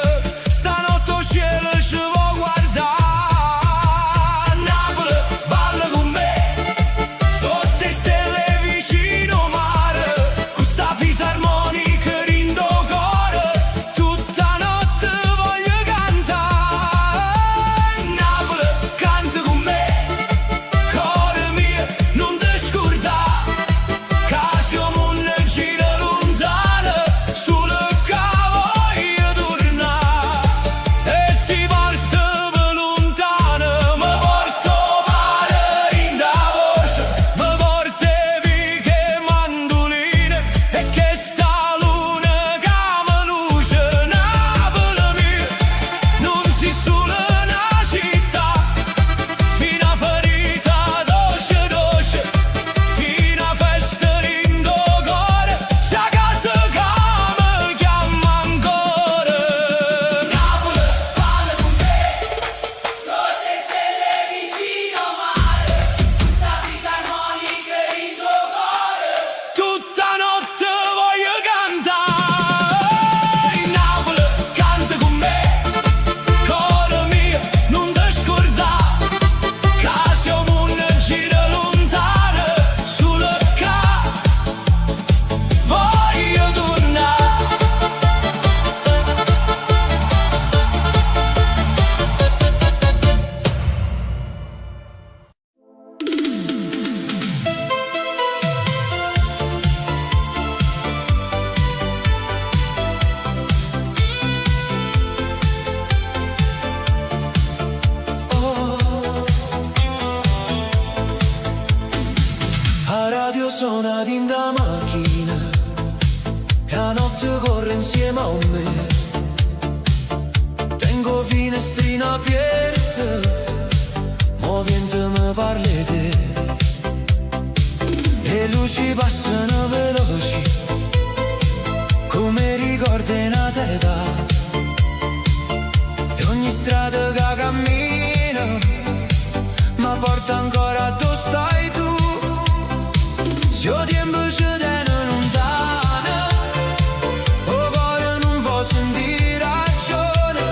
Speaker 2: stanotte il cielo ci vuoi guardare. Napoli, balla con me, sotto le stelle vicino mare, con sta fisarmonica rindo cuore, tutta notte voglio cantare. Napoli, canta con me, cuore mio, non ti scordare, che siamo un giro lontano, solo che voglio tornare. E si porta per lontano, mi porto male in da voce, mi porta che mandoline, e che sta luna che mi luce. Napoli mia, non si solo una città, si una ferita dolce dolce, si una festa rindo cuore, sta casa che mi chiama ancora. Napoli, balla con me, sotto le stelle vicino mare, sta fisarmonica rindo cuore, tutta notte voglio cantare. Napoli, canta con me, cuore mio, non ti scordare, che siamo un giro lontano, solo che voglio tornare. A radio suona in da macchina, e la notte corre insieme a me. Tengo finestrina aperta, movente mi parli te. Le luci passano veloci, come ricordi una età. E ogni strada che cammino mi porta ancora dove stai tu. Se il tempo ci tiene lontano, il cuore non può sentire ragione.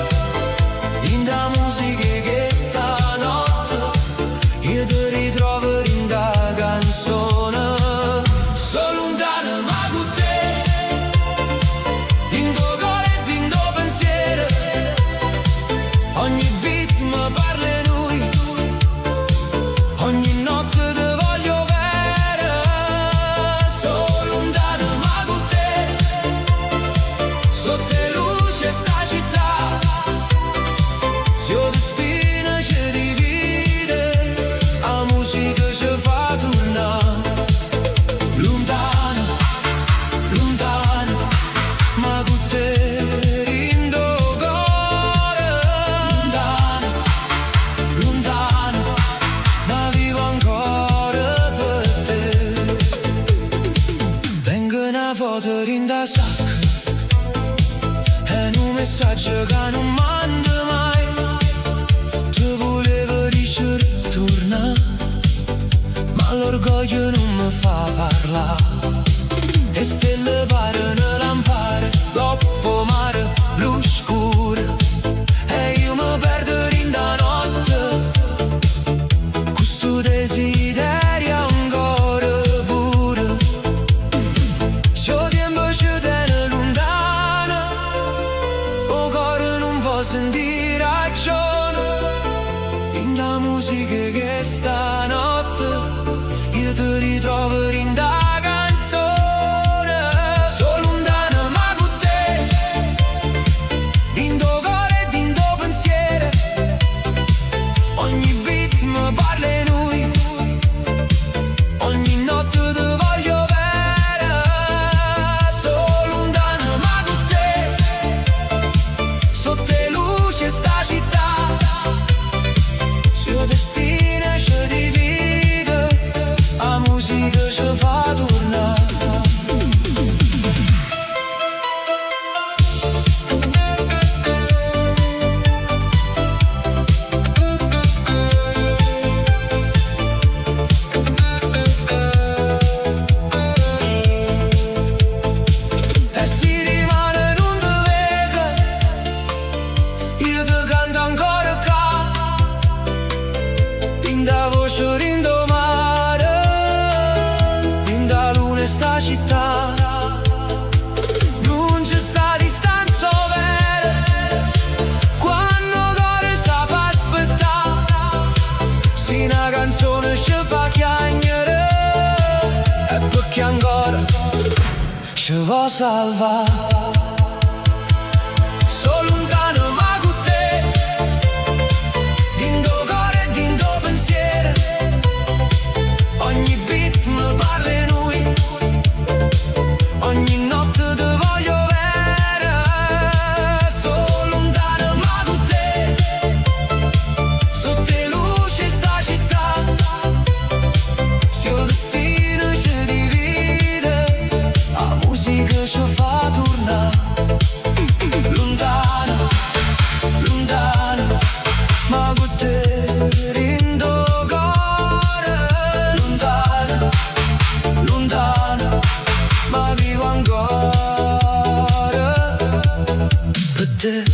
Speaker 2: In da musica che stanotte io ti ritrovo in da canzone. Sono lontano ma con te, in tuo cuore e in tuo pensiero. Ogni beat mi parla di noi, ogni notte ti voglio bene. Sono lontano ma con te, sotto le luci sta città. Se il destino ci divide, la musica ci fa tornare. Lontano, lontano, ma con te rindo cuore. Lontano, lontano, ma vivo ancora per te. Tengo una foto in da sacca, è un messaggio che non mando mai. Ti volevo dire torna, ma l'orgoglio non mi fa parlare. E stelle parano lampare, dopo mare, blu scuro. E io mi perdo in da notte, questo desiderio ancora pure. Se il tempo ci tiene lontano, il cuore non può sentire ragione. In da musica che stanotte io ti ritrovo in da canzone. città. Non c'è sta distanza vera quando cuore sa per aspettare. Se una canzone ci fa chiagnere è perché ancora ci vuoi salvare. So lontano ma con te, dindo cuore e dindo pensiero. Ogni beat mi parla di noi, ogni notte ti voglio bene. So lontano ma con te, sotto le luci sta città. Se il destino ci divide, la musica ci fa tornare. Lontano, lontano, ma con te rindo cuore. Lontano, lontano, ma vivo ancora per te.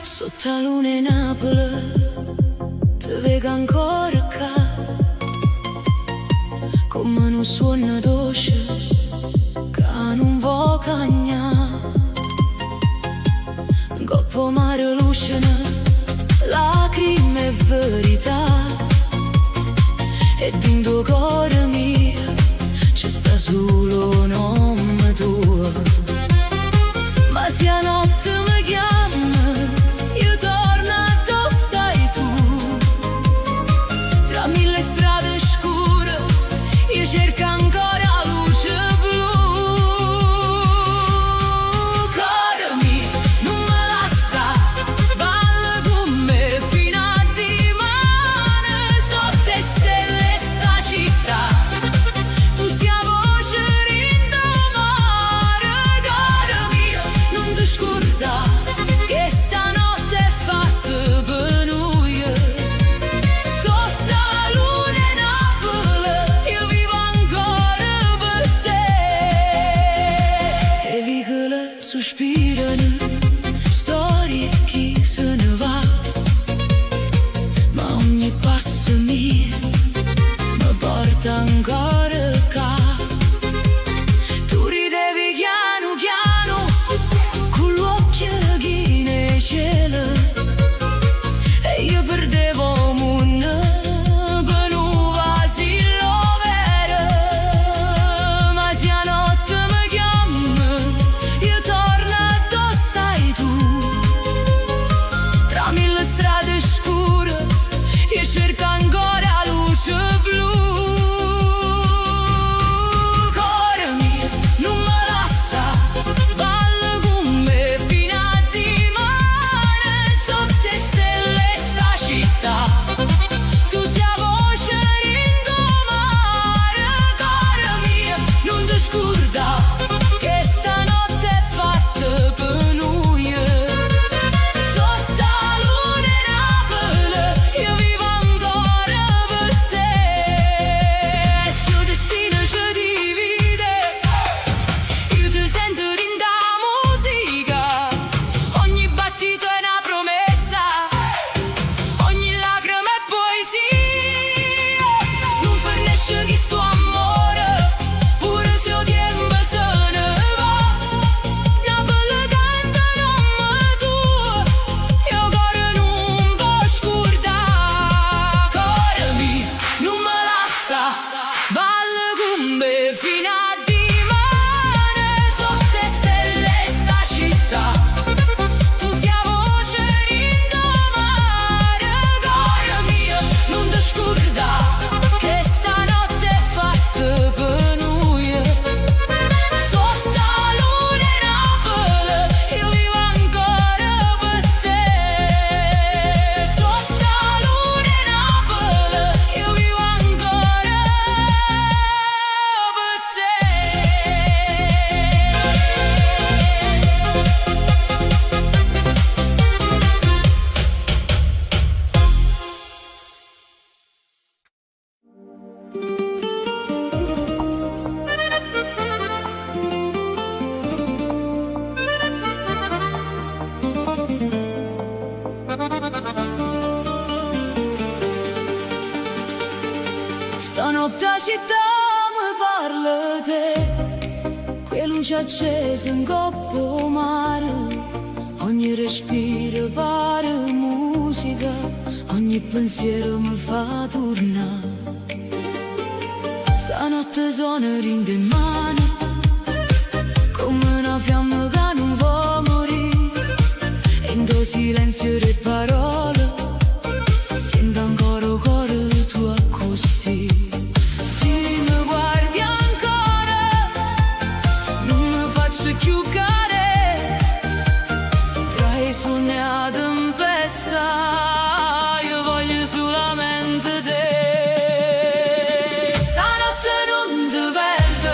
Speaker 2: Sotto la luna in Napoli ti vedo ancora qua, come un suono dolce che non vuoi cagnare. Un coppo mare lucina, lacrime e verità, e dentro cuore mio c'è sta solo nome tuo. Ma se a notte mi chiama, io torno a dove stai tu. Tra mille strade scure io cerco ancora luce blu. Cuore mio, non me lascia, balla con me fino a dimane. Sotto le stelle sta città, tu sia voce rindomare. Cuore mio, non ti scordare,
Speaker 1: Stanotte la città mi parla te, quelle luci accese in coppa mare, ogni respiro pare musica, ogni pensiero mi fa tornare. Stanotte sono rinde in mano, come una fiamma che non vuole morire, e in tuo silenzio le parole sento ancora il cuore tuo così. Se mi guardi ancora non mi faccio più cadere tra i sogni a tempesta, io voglio solamente te. Stanotte non ti perdo,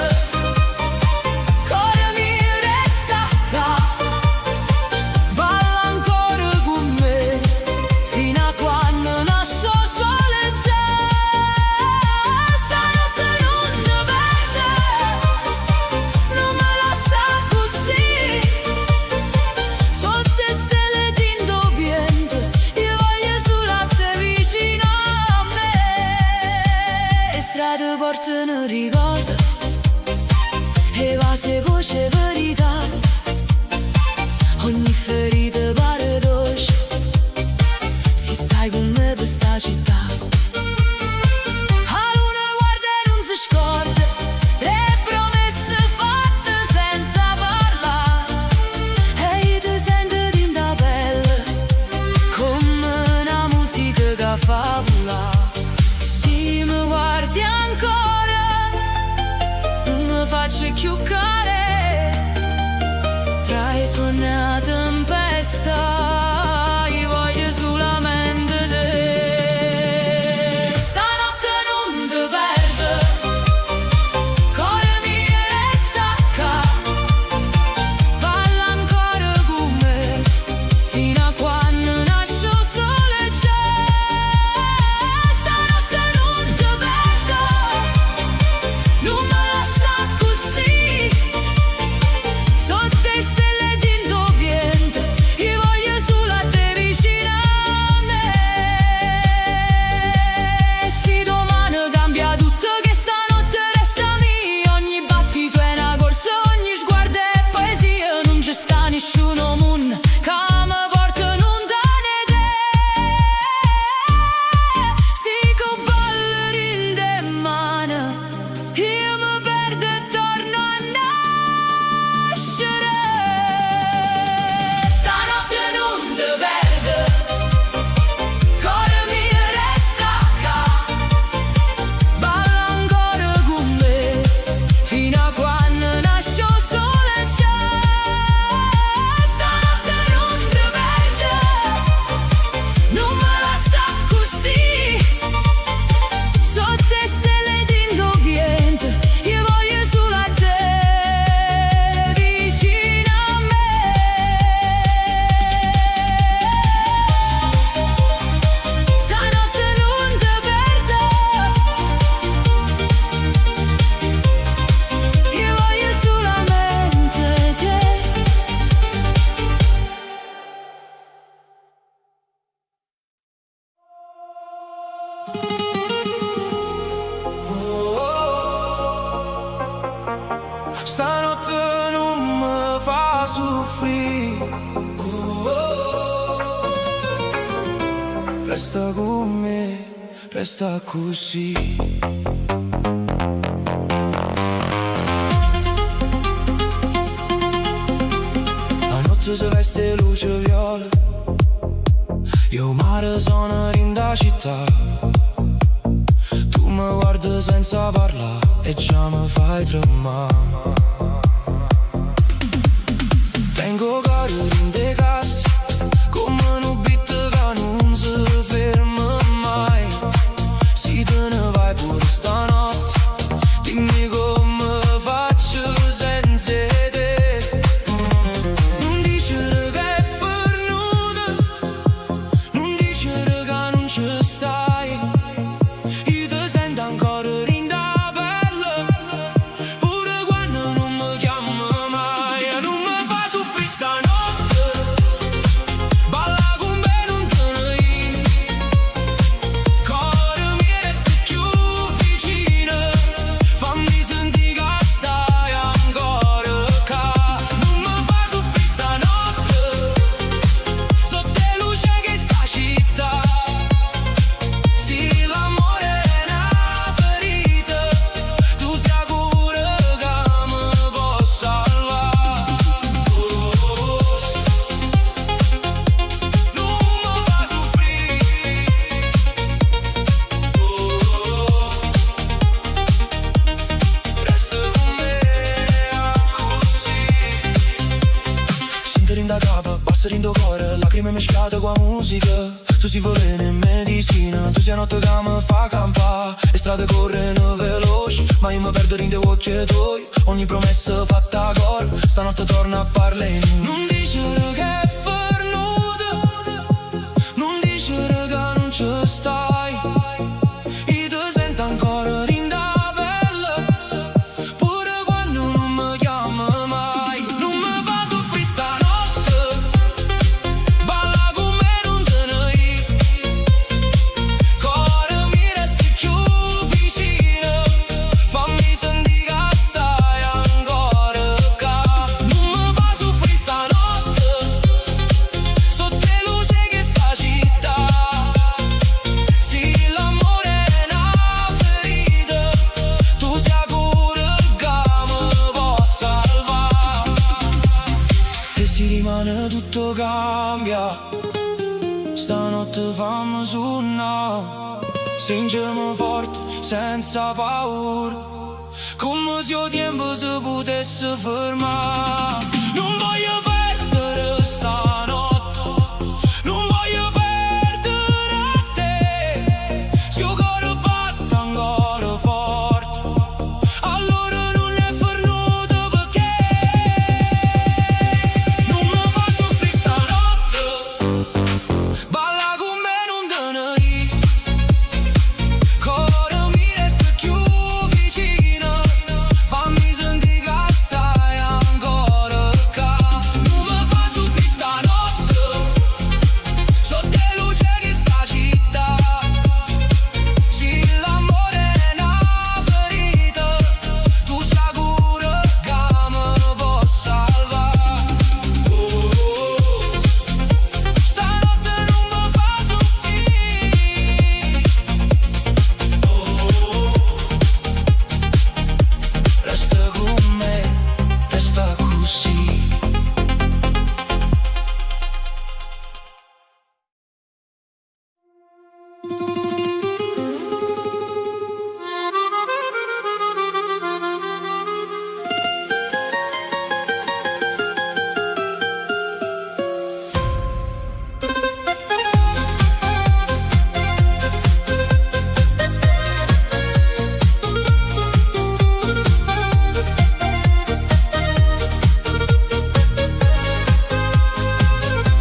Speaker 1: cuore mio resta qua, balla ancora con me fino a quando nasce il sole già. Stanotte non ti perdo, non me lascia così, sotto le stelle tinto piente, io voglio solo a te vicino a me. Le strade portano ricordo, e vasi voce verità, ogni ferita pare dolce, se stai con me per sta città. La luna guarda e non si scorda, le promesse fatte senza parlare, e io ti sento in da pelle, come una musica che fa volare. Se mi guardi ancora non mi faccio più cadere tra i sogni a tempesta, io voglio solamente te. Stanotte non ti perdo, cuore mio resta qua, balla ancora con me fino a quando nasce il sole già. Stanotte non ti perdo, non me lascia così, sotto le stelle tinto piente, io voglio solo a te vicino a me. Se domani cambia tutto, che stanotte resta mia, ogni battito è una corsa, ogni sguardo è poesia, non c'è sta nessuno moon che mi porta lontano te. Se con ballerine in mano io mi perdo e torno a nascere. Stanotte non ti perdo, cuore mio resta qua, balla ancora con me fino a quando nasce il sole già. Stanotte non ti perdo, non me lascia così, sotto le stelle tinto piente, io voglio solo a te vicino a me. Stanotte non ti perdo, io voglio solamente te.
Speaker 2: Stanotte non mi fa soffrire, resta con me, resta così. La notte si veste luce viola, io mare sono in da città, tu mi guardi senza parlare e già mi fai tremare. Tengo cuore in de gas, come un beat che non si ferma mai. Se te ne vai pure stanotte, dimmi come faccio senza te. Non dicere che è fornuta, non dicere che non ci stai, io ti sento ancora in da pelle, pure quando non mi chiami mai. Non mi fa soffrire stanotte, lacrime mischiate con musica. Tu si veleno in medicina, tu sei notte che mi fa campare. E strade corrono veloci, ma io mi perdo in te occhi tuoi. Ogni promessa fatta a cor, stanotte torna a parlare. Non dicere che è fornuta, non dicere che non ci stai. Io ti sento ancora in da pelle, pure quando non mi chiama mai. Non mi fa soffrire stanotte, balla con me non te ne ir. Cuore mi resti più vicino, fammi sentire che stai ancora qua. Non mi fa soffrire stanotte, sotto le luci che sta città. Sì, l'amore è una ferita, tu sia cura che mi può salvare. E si rimane tutto cambia, stanotte fammi suonare. Stringiamo forte, senza paura, come se il tempo si potesse fermare. Non voglio perdere stanotte, non voglio perdere te. Se il cuore batte ancora forte, allora non è fornuto perché. Non mi fa soffrire stanotte, balla con me non te ne ir. Cuore mi resta più vicino, fammi sentire che stai ancora qua. Non mi fa soffrire stanotte, sotto le luci che sta città. Sì, l'amore è una ferita, tu sei cura che mi può salvare. Stanotte non mi fa soffrire, resta con me, resta così.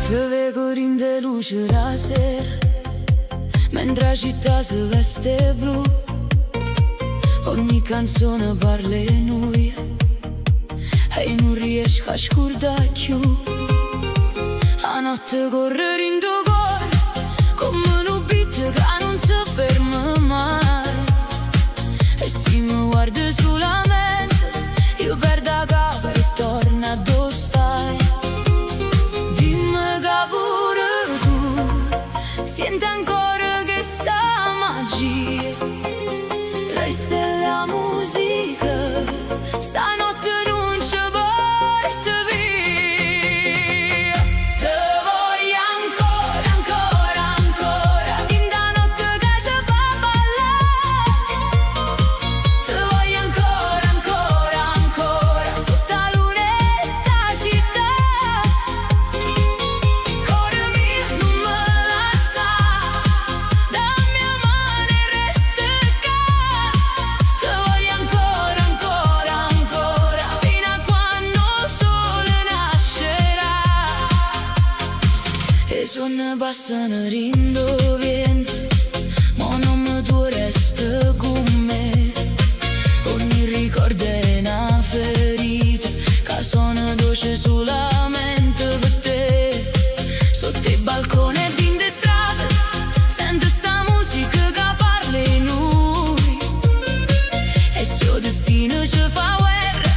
Speaker 1: Te vedo in de luce la sera, mentre la città si veste blu. Ogni canzone parla di noi e non riesco a scordare più. La notte corre in tuo cuore come un beat che non si ferma mai. E se mi guardi solamente io perdo la capa e torno a dove stai. Dimmi che pure tu senti ancora che sta magia tra le stelle e la musica. Stanotte non ci porta via. Te voglio ancora, ancora, ancora, in da notte che ci fa ballare. Te voglio ancora, ancora, ancora, sotto la luna e sta città. Cuore mio non me lascia, da mia mano resta qua. Te voglio ancora, ancora, ancora, fino a quando il sole nascerà. E suoni passano rindoviendo, ma non mi tu resta con me. Ogni ricordo è una ferita che suona dolce solamente per te. Sotto i balconi e in de strade sento sta musica che parla di noi. E se il destino ci fa guerra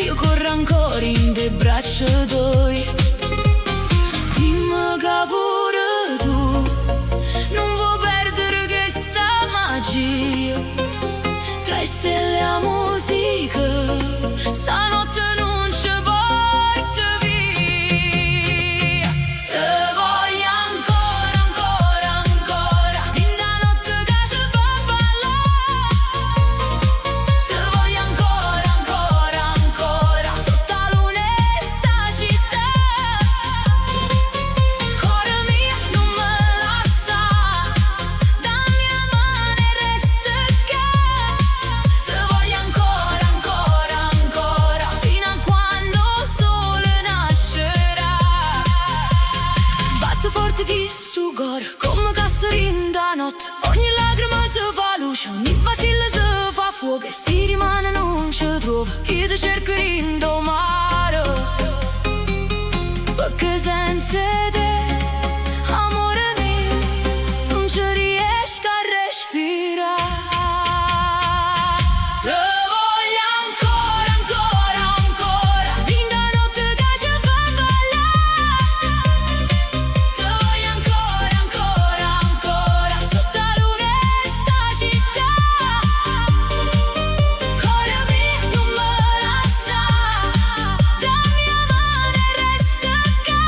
Speaker 1: io corro ancora in de braccia tuoi. Dimmi che pure tu non vuoi perdere questa magia tra le stelle e la musica. Stanotte non ci porta via. Te voglio ancora, ancora, ancora, in da notte che ci fa ballare. Te voglio ancora, ancora, ancora, sotto la luna e sta città. notte chi stu cor come casserin da notte. Ogni lacrima si fa luce, ogni vacilla si fa fuoco. E si rimane non ci trova, io ti cerco in domare. Perché senza te, amore mio, non ci riesco a respirare. Te voglio ancora, ancora, ancora, fin da notte che ci fa ballare. Te voglio ancora, ancora, ancora, sotto la luna e sta città. Cuore mio, non me lascia, dammi la mano e resta qua.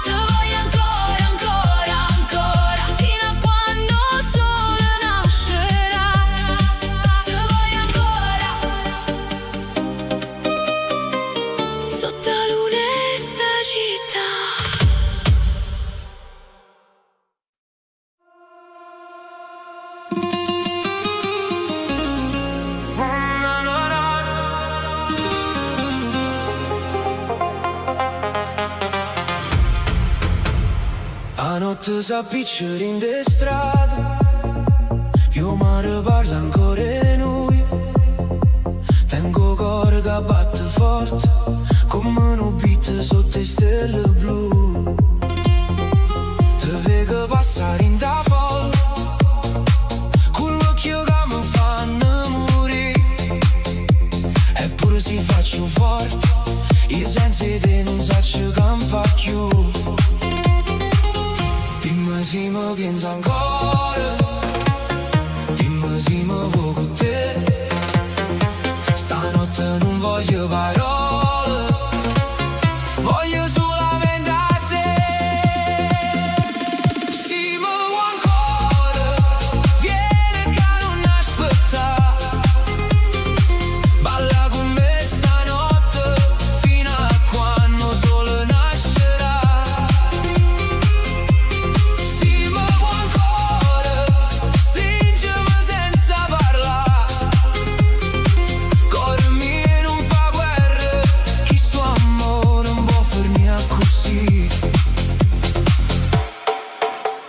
Speaker 1: Te voglio ancora, ancora, ancora, fino a quando il sole nascerà. Te voglio ancora, sotto la luna e sta città.
Speaker 2: A notte s'appicciano in de strade, io mi parla ancora e noi. Tengo cuore che batte forte, come un beat sotto le stelle blu. Te vedo passare in da folla, con l'occhio che mi fanno morire. Eppure si faccio forte, io senza te non saccio campa più. Dimmi se mi pensa ancora, dimmi se mi vuoi con te. Stanotte non voglio parole, voglio solamente a te. Se mi vuoi ancora, vieni che non aspetta. Balla con me stanotte, fino a quando il sole nascerà. Se mi vuoi ancora, stringimi senza parlare. Cuore mio non fa guerra, chi sto amore non può fermare così.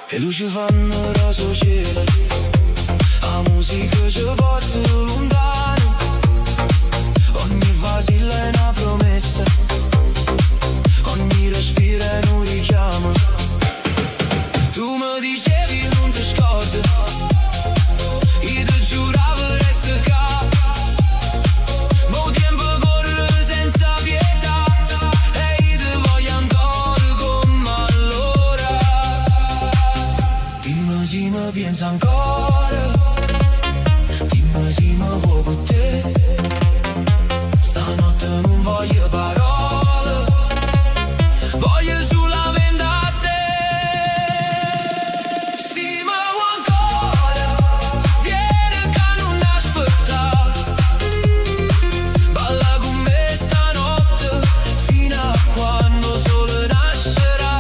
Speaker 2: E luci fanno rosa cielo, la musica ci porta lontano. Ogni vasilla è una promessa, ogni respiro è un richiamo. Tu mi dicevi non ti scordi, io ti giuravo resta qua. Mo tempo corre senza pietà, e io ti voglio ancora come allora. Dimmi se mi pensa ancora, dimmi se mi vuoi con te. Stanotte non voglio parole, voglio solamente a te. Se mi vuoi ancora, vieni che non aspetta. Balla con me stanotte, fino a quando il sole nascerà.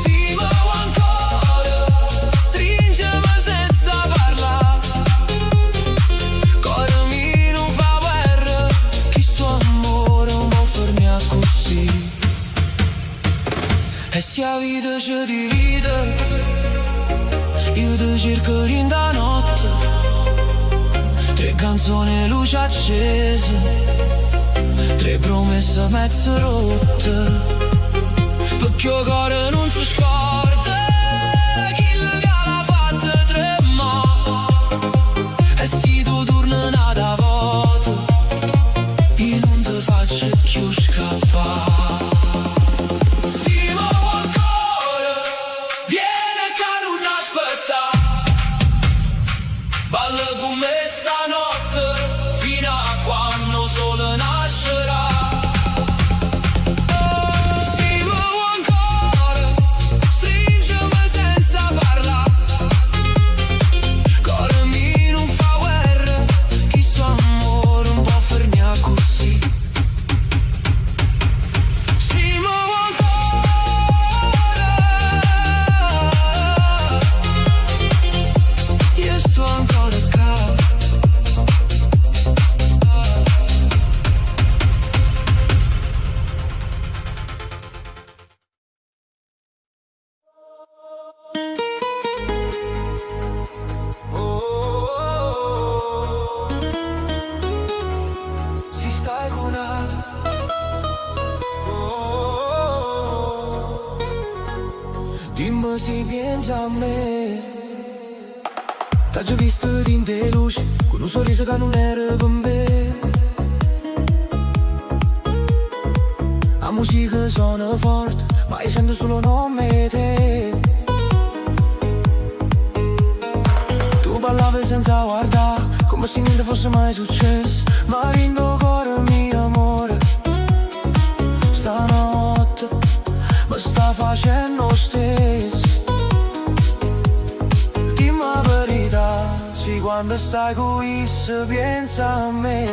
Speaker 2: Se mi vuoi ancora, stringimi senza parlare. Cuore mio non fa guerra, chi sto amore non può fermare così. E se la vita ci divide, io ti cerco in da notte. 3 canzoni, luci accese, 3 promesse mezzo rotte. Perché il cuore non si scorda, chi l'ha fatta tremare. E se tu torni nata volta, io non ti faccio più scappare. Se mi vuoi ancora, vieni che non aspetta. Balla con me stanotte, fino a quando il sole nascerà. Dimmi se pensi a me. T'ho già visto in te luce, con un sorriso che non era per me. La musica suona forte, ma io sento solo nome te. Tu ballavi senza guardare, come se niente fosse mai successo. Ma vinto cuore mio amore, stanotte mi sta facendo stesso. Dimmi la verità, sì, quando stai qui se pensa a me.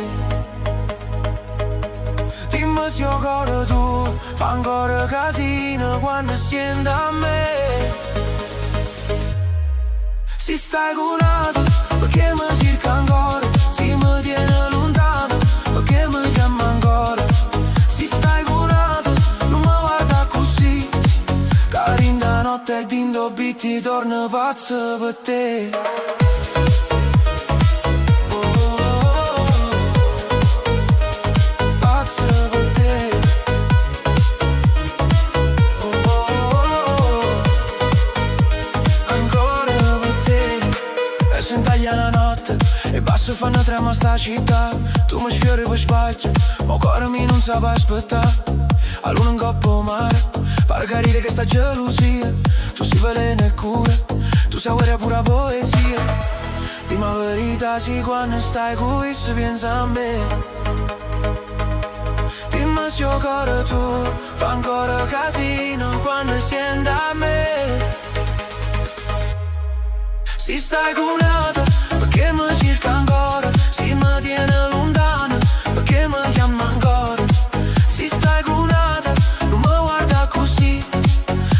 Speaker 2: Dimmi se il cuore tu fa ancora casino quando senti a me. Se stai cunato, perché mi cerca ancora? Se mi tieni lontano, perché mi chiama ancora? Se stai cunato, non mi guarda così. Carinda notte e dindo bitti torna pazzo per te. La notte e basso fanno trema sta città. Tu mi sfiori per sbaglio, ma cuore mio non sa aspettare. A luna in coppa mare, pare carire che sta gelosia. Tu si veleno e cura, tu sai guerra pura poesia. Dimmi la verità, sì, quando stai qui se pensa a me. Dimmi se il cuore tu fa ancora casino quando senti a me. Se stai cunato, perché mi cerca ancora? Se mi tieni lontano, perché mi chiama ancora? Se stai curata, non mi guarda così.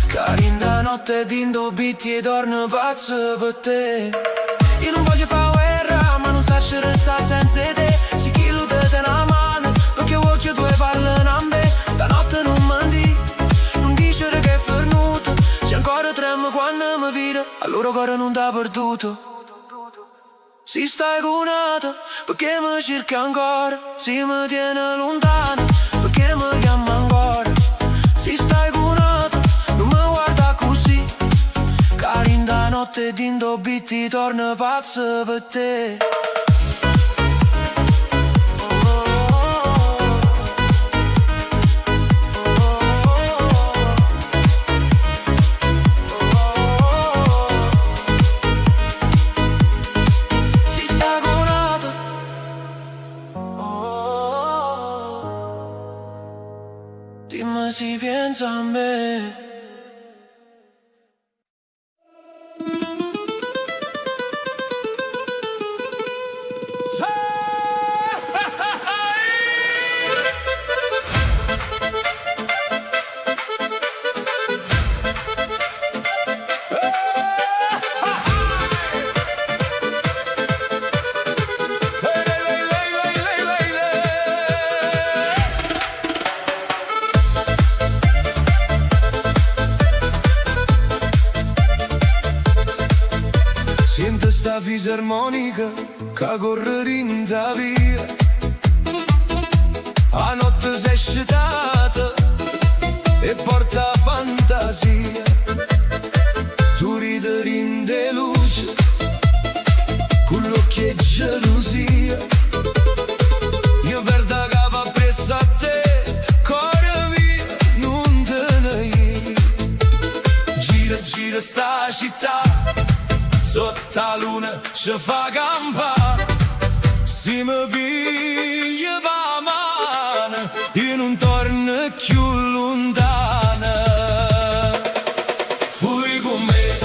Speaker 2: Carinda notte dindo bitti e torno pazzo per te. Io non voglio fare guerra, ma non saci restare senza te. Se chi lo te una mano, perché occhio tu parlano a me. Stanotte non mandi, non dice che è fernuto. Se ancora tremo quando mi vedo, allora cuore non t'ha perduto. Se stai cunato, perché mi cerca ancora? Se mi tieni lontano, perché mi chiama ancora? Se stai cunato, non mi guarda così. Carinda notte dindo bitti torna pazzo per te. Dimmi se pensa a me.
Speaker 3: Sente sta fisarmonica che corre in da via. A notte sei scetata e porta fantasia. Tu ridi in de luce con l'occhio e gelosia. Io perdo capo appresso a te, cuore mio, non te ne ir. Gira, gira sta città, sotto la luna ci fa campare. Se mi piglia la mano, io non torno più lontana. Fui con me,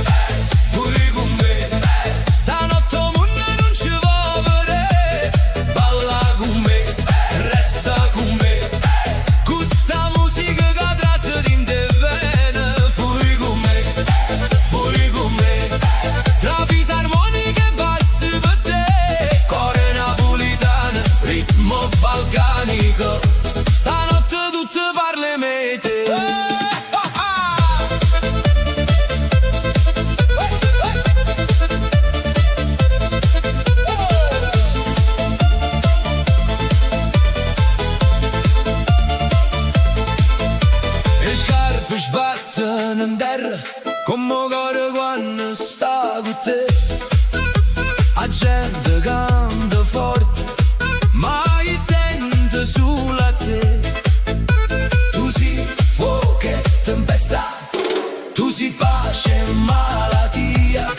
Speaker 3: stanotte il mondo non ci va vedere. Balla con me, resta con me, questa musica che traccia in te vene. Fui con me, tra fisarmonica e bassi per te. Cuore napolitano, ritmo balcanico, stanotte tutte parle mete. Le scarpe sbattono in terra
Speaker 2: come cuore quando sta con te. La gente canta forte, ma io sento solo a te. Tu sei fuoco e tempesta, tu sei pace e malattia.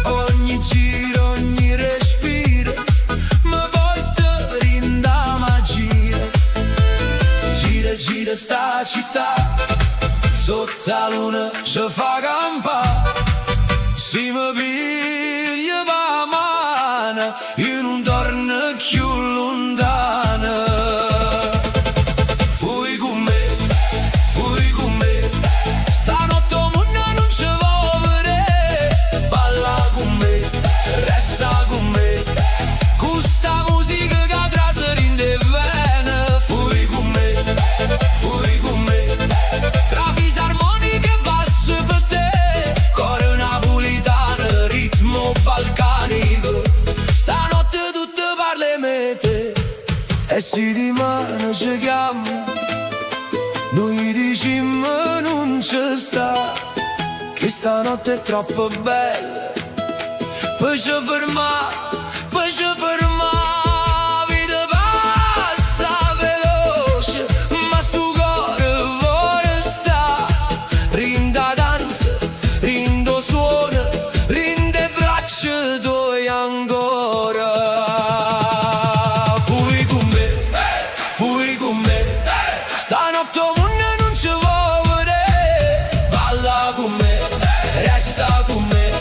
Speaker 2: Ogni giro, ogni respiro mi porta in da magia. Gira, gira sta città, sotto la luna ci fa campare. Se mi piglia la mano, io non torno più lontano. Fui con me, stanotte il mondo non ci vuole vedere. Balla con me, resta con me, questa musica che trasera in te vene. Fui con me, tra fisarmonica e basso per te. Cuore napolitano, ritmo balcanico, stanotte tutte parle mete. E si di mano ci chiama, noi diciamo non ci sta, che stanotte è troppo bella. Poi ci ferma, vita passa veloce, ma sto cuore vuole sta. Rinda danza, rindo suona, rinde braccia tue ancora. Fui con me, stanotte il mondo non ci vuole vedere. Balla con me, resta con me,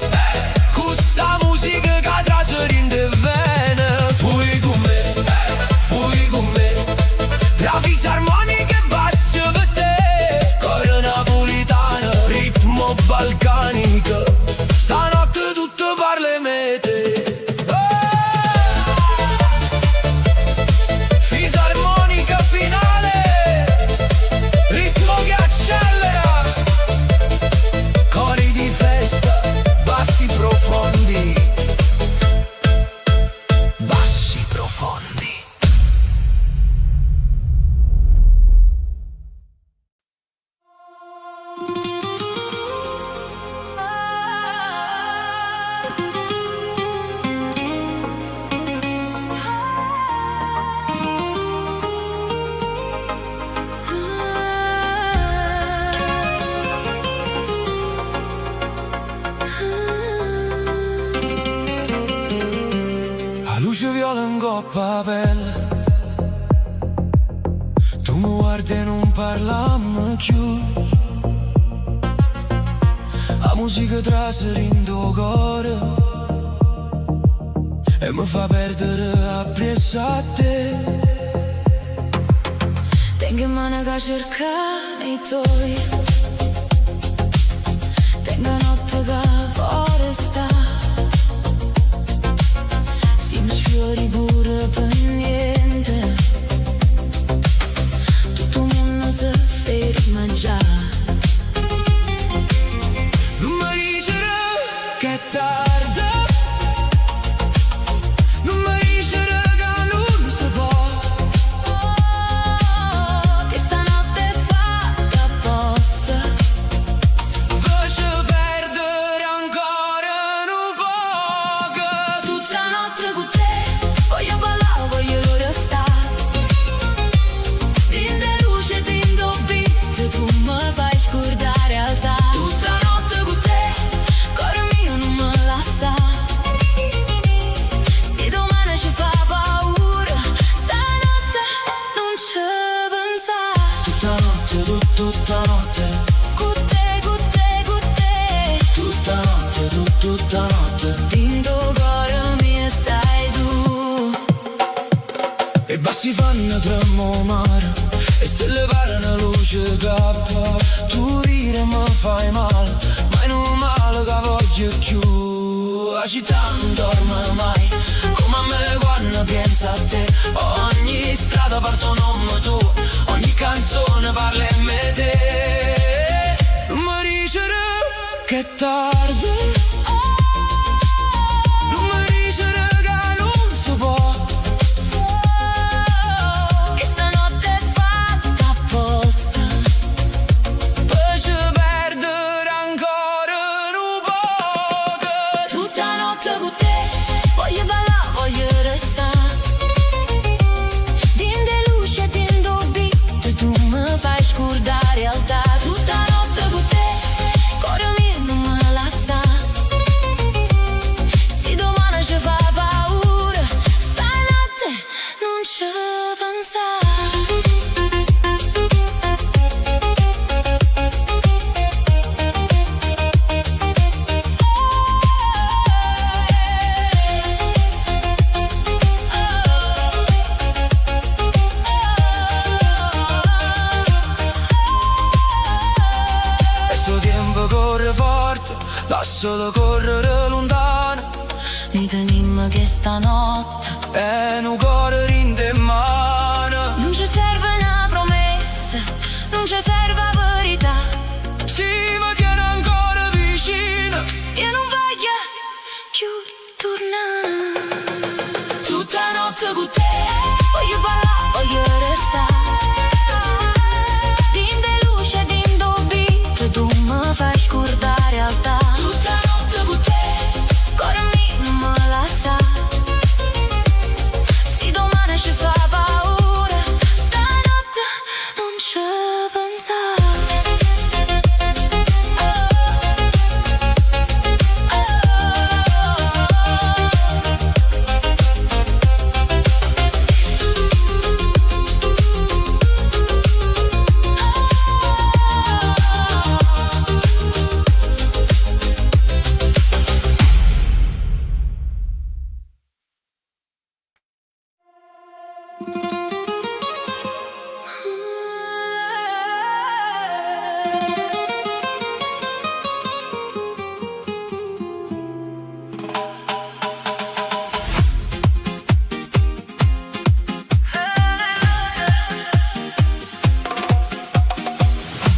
Speaker 2: questa musica che trasera in te vene. Fui con me, tra fisarmonica e basso per te. Cuore napolitano, ritmo balcanico, stanotte tutto parle mete. Fisarmonica finale, ritmo che accelera, cori di festa, bassi profondi, bassi profondi. La luce viola in coppa a pelle, tu mi guardi e non parliamo più. La musica trasera in tuo cuore e mi fa perdere appresso a te.
Speaker 1: Tengo in mano che cerca nei tuoi, tengo notte che vuole sta. Si mi sfiori pure per niente, tutto il mondo si ferma già.
Speaker 2: Non mi dicere che è tardi, non mi dicere che non si può.
Speaker 1: Che stanotte è fatta apposta,
Speaker 2: Voce perdere ancora un poco.
Speaker 1: tutta notte con te. Voglio ballare, voglio restare, tinte luce, tinto beat, tu mi fai scordare realtà. Tutta notte con te, cuore mio non me lascia. Se domani ci fa paura, stanotte non ci pensa.
Speaker 2: Tutta notte, tutta notte,
Speaker 1: Con te,
Speaker 2: tutta notte, tutta notte.
Speaker 1: tinto cuore mio stai tu.
Speaker 2: E bassi fanno tremare e stelle parlano luce cappa. Tu rire mi fai male, ma non male che voglio più. La città non dorme mai, come a me quando pensa a te. Ogni strada parte un nome tuo, ogni canzone parla in me te. Non mi dicere che è tardi, non mi dicere che non si può.
Speaker 1: Che stanotte è fatta apposta,
Speaker 2: Poi ci perdere ancora corre forte, lascialo correre lontano.
Speaker 1: Mi tenim che stanotte
Speaker 2: E un cuore rinde mano.
Speaker 1: non ci serve una promessa, non ci serve la verità.
Speaker 2: Si mi tiene ancora vicino.
Speaker 1: Io non voglio più tornare.
Speaker 2: Tutta notte con te
Speaker 1: Voglio ballare, voglio restare. Din de luce, din do beat, tu mi fai scordare la realtà.
Speaker 2: tutta notte con te.
Speaker 1: Cuore mio non mi lascia. Se domani ci fa paura, stanotte non ci pensare.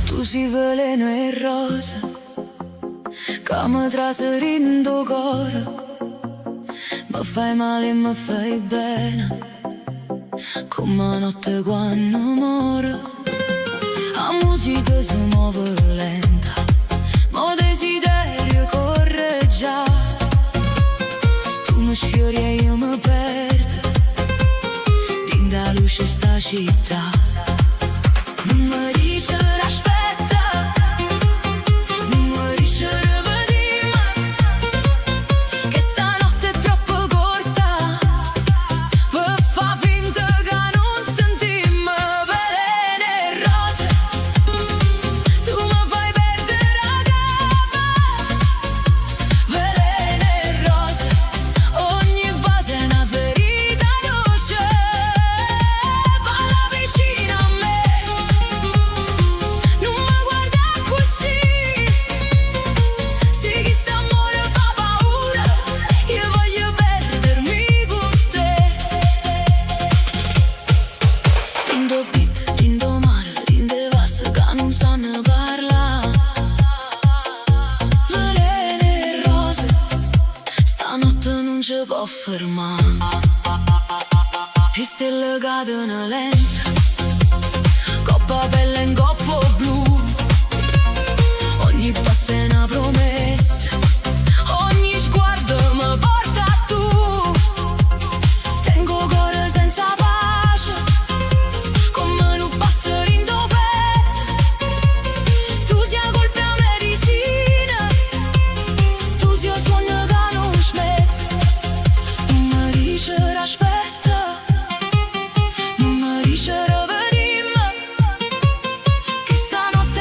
Speaker 1: Tu si veleno e rosa che mi traserindo cuore. Mi fai male e mi fai bene, come notte quando muore. La musica si muove lenta, mo desiderio corre già. Tu mi sfiori e io mi perdo dentro la luce sta città. Non mi dice aspetta, non mi dice rivediamo, che stanotte è troppo corta per fa finta che non sentimmo. Veleno e rose, tu mi fai perdere la capa. Veleno e rose, ogni base è una ferita dolce. Balla vicino a me, non mi guarda così. Se chi sta amore fa paura, io voglio perdermi con te. Rindo beat, rindo mare, rinde vas che non sanno parlare. Veleno e rose, stanotte non ci può fermare. E stelle cadono lenta, coppa bella in coppo blu. Ogni passo è una promessa, ogni sguardo mi porta a tu. Tengo cuore senza pace, come un passerino do petto. Tu sia colpa a medicina, tu sia sogno che non smette. Non mi dice aspetta, non mi dice rivediamo, che stanotte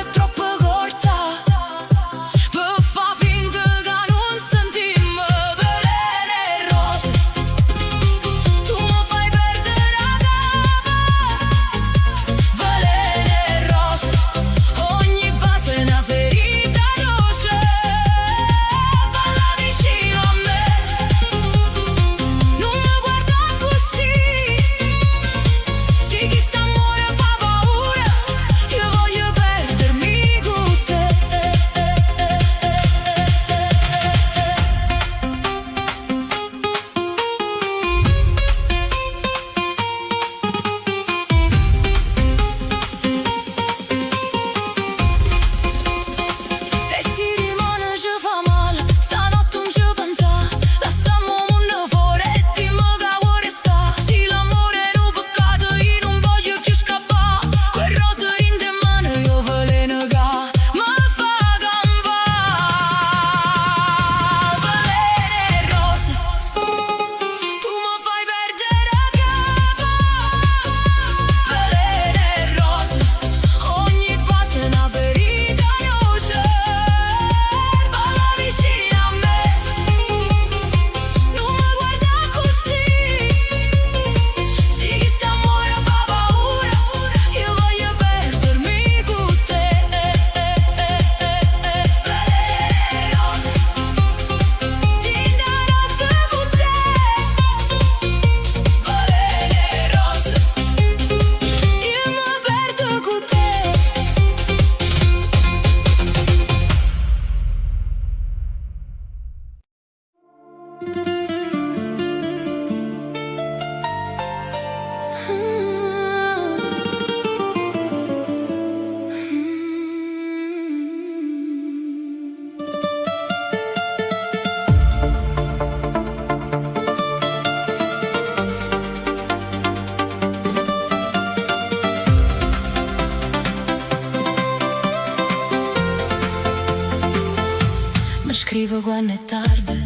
Speaker 1: mi scrivo quando è tardi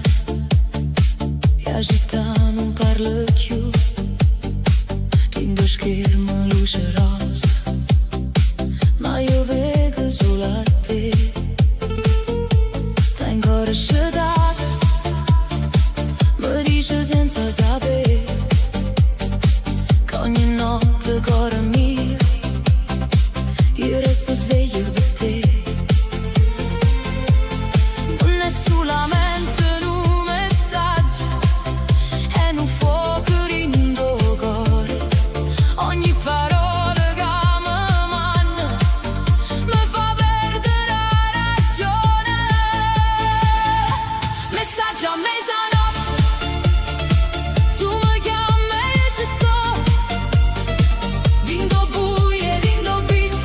Speaker 1: e la città non parla più. Lindo schermo, luce rosa, ma io vedo solo a te. Stai ancora sciatata, mi dice senza sapere che ogni notte cuore mio io resto sveglio per te. Non è solamente un messaggio, è un fuoco in tuo cuore. Ogni parola che mi manna mi fa perdere la ragione. Messaggio a mezzanotte, tu mi chiami e io ci sto. Dindo buie, dindo beat,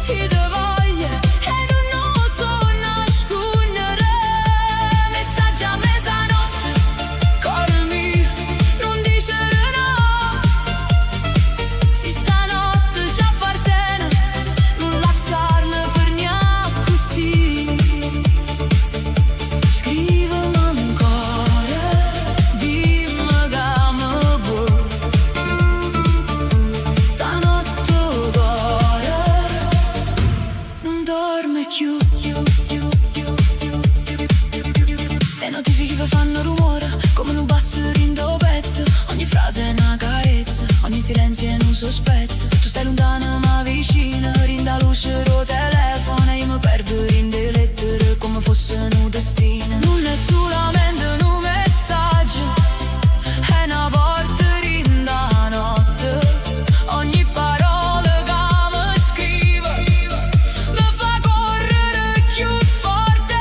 Speaker 1: io te voglio e non so nascondere. Messaggio a mezzanotte, cuore mio, non dicere no. Se stanotte ci appartiene, non lasciarla per niente così. Scrivimi ancora, dimmi che mi vuoi. Stanotte cuore non dorme più. Le notifiche che fanno rumore come un basso in tuo petto. Ogni frase è una carezza, ogni silenzio è un sospetto. Tu stai lontana ma vicina, rinda luce ro telefono e io mi perdo in le lettere come fosse un destino. Non è solamente un messaggio, è una porta rinda notte. Ogni parola che mi scrive mi fa correre più forte.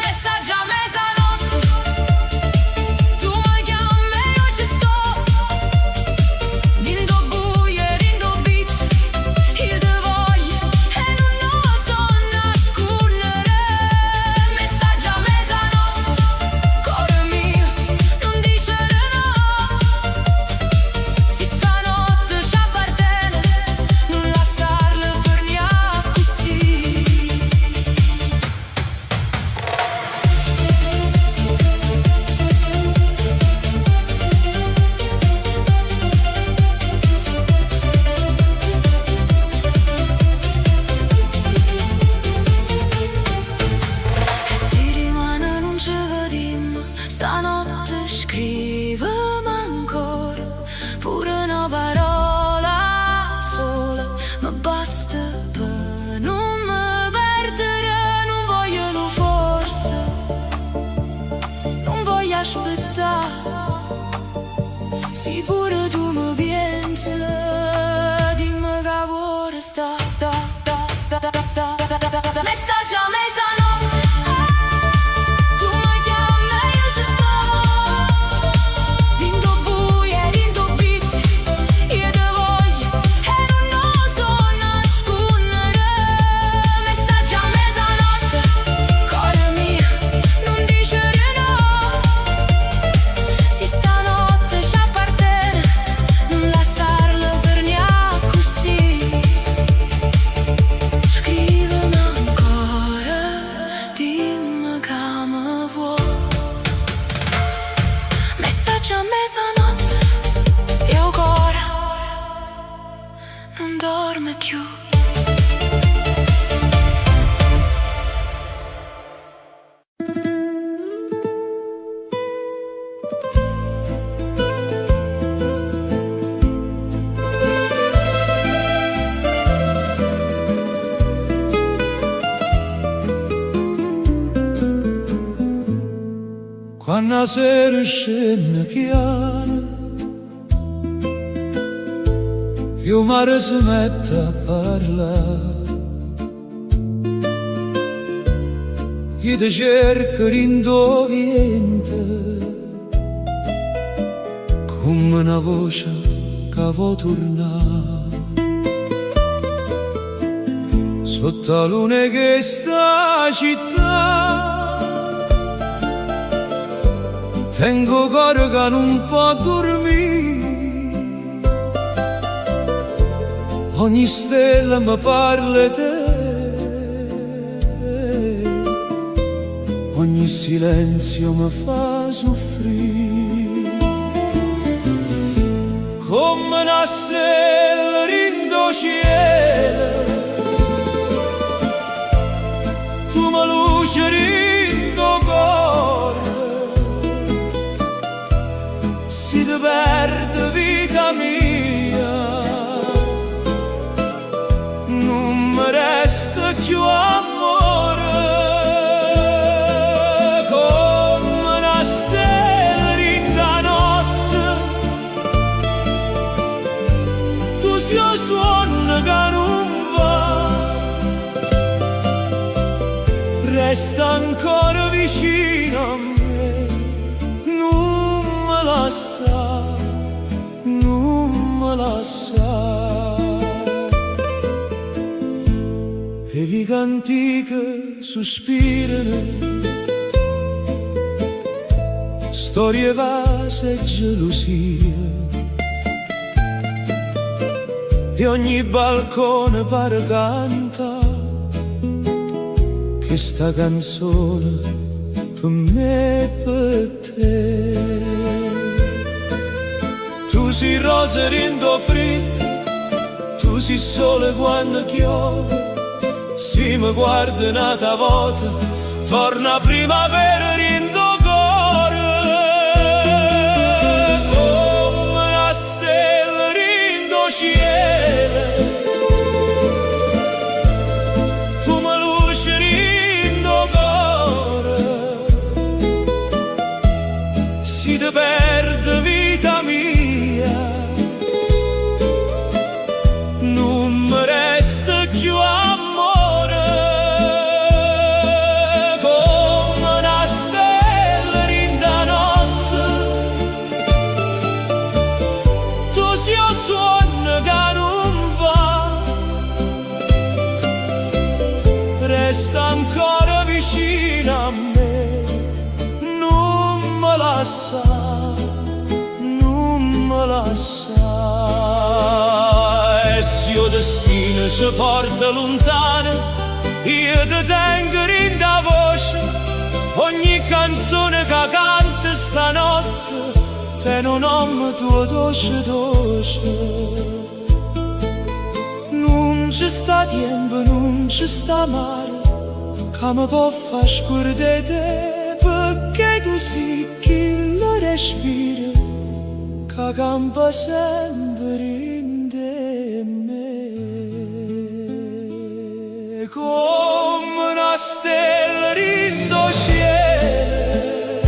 Speaker 1: Messaggio a mezzanotte, tu mi chiami e io ci sto. Dindo buie, dindo beat, io te voglio e non so nascondere. Messaggio a mezzanotte, cuore mio, non dicere no. Se stanotte ci appartiene, non lasciarla per niente così. E se rimane non ci vediamo, stanotte scrivimi ancora. Pure una parola sola mi basta per non mi perdere. Non voglio forse, non voglio aspettare. Se pure tu mi pensi, dimmi che vuoi sta. Messaggio a mezzanotte, tu mi chiami e io ci sto. Dindo buie, dindo beat, io te voglio e non so nascondere. Messaggio a mezzanotte, cuore mio, non dicere no. Se stanotte ci appartiene, non lasciarla per niente così. Scrivimi ancora, dimmi che mi vuoi. Messaggio a mezzanotte, io cuore non dorme più.
Speaker 2: Quando la sera scende piano, io mare si mette a parlare. Io ti cerco in tuo vientre, come una voce che vuol tornare. Sotto la luna che sta città tengo cuore che non può dormire. Ogni stella mi parla di te. ogni silenzio mi fa soffrire. Come una stella rindo cielo, tu mi luce rindo cuore, si ti perde vita mia, non mi resta più amore. Come una stella rinda notte, tu sia suono che non va, resta ancora vicino a me, non me lascia, non me lascia. E vi canti che sospirano, storie vase e gelosia, e ogni balcone pare canta che sta canzone per me e per te. Tu sei rosa rindo fritto, tu sei sole quando chiove, si mi guarda un'altra volta, torna primavera rindo cuore. Come una stella rindo cielo, tu mi luce rindo cuore, si ti perde vita mia, non mi resta più amore. Resta ancora vicino a me, non me lascia, non me lascia. E se il destino ci porta lontano, io ti tengo in da voce, ogni canzone che canta stanotte, te non nome tuo dolce dolce. Non ci sta tempo, non ci sta mare che mi può far scordare te, perché tu sei chi lo respira, che campa sempre in te me. Come una stella rindo cielo,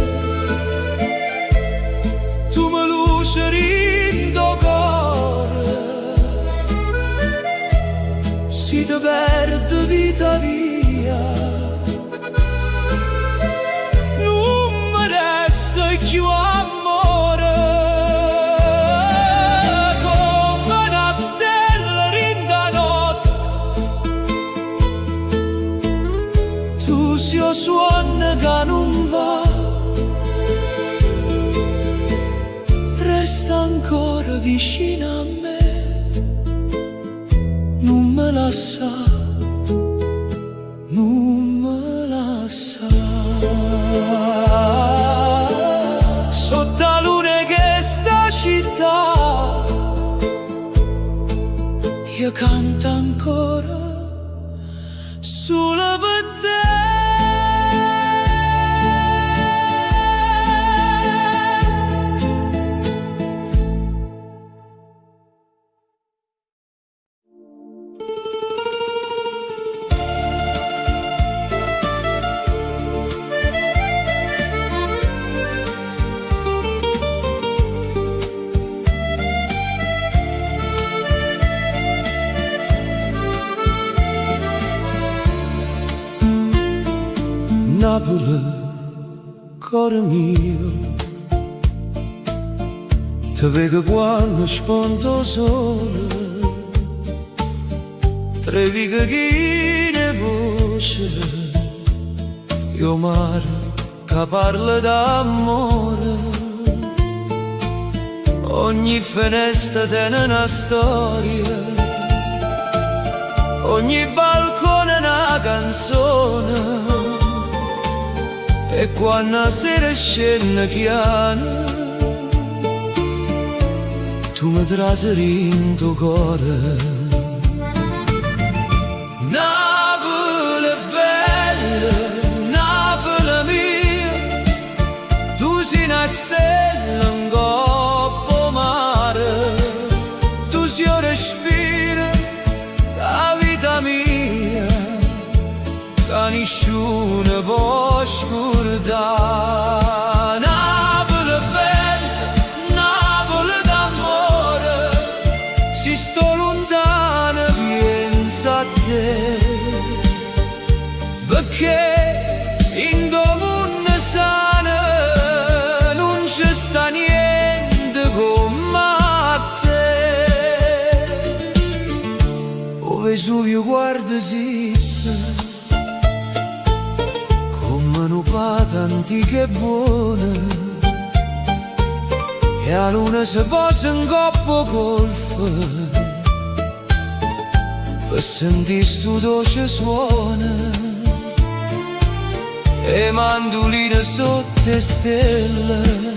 Speaker 2: tu mi luce rindo cuore, si ti perde vita via, non mi resta più amore. Come una stella rinda notte, tu sei un suono che non va, resta ancora vicino a me, non me lascia, non me lascia. Sotto la luna che sta città, io canto ancora solo per te. Napoli, cuore mio, ti vedo quando spunto sole, tre vighe chi ne voce, io mare che parla d'amore, ogni finestra tiene una storia, ogni balcone una canzone. E quando sera scende chiana tu mi traseri in tuo cuore. Napoli bella, Napoli mia, tu sei una stella in coppa mare, tu sei un respiro, la vita mia, che nessuno può scordare. Napoli bella, Napoli d'amore, se sto lontano penso a te, perché in do mondo sano non ci sta niente come a te. O Vesuvio guarda zitta come una pata antica e buona, e la luna si posa in coppa col fare per sentire sto dolce suono, e mandolino sotto le stelle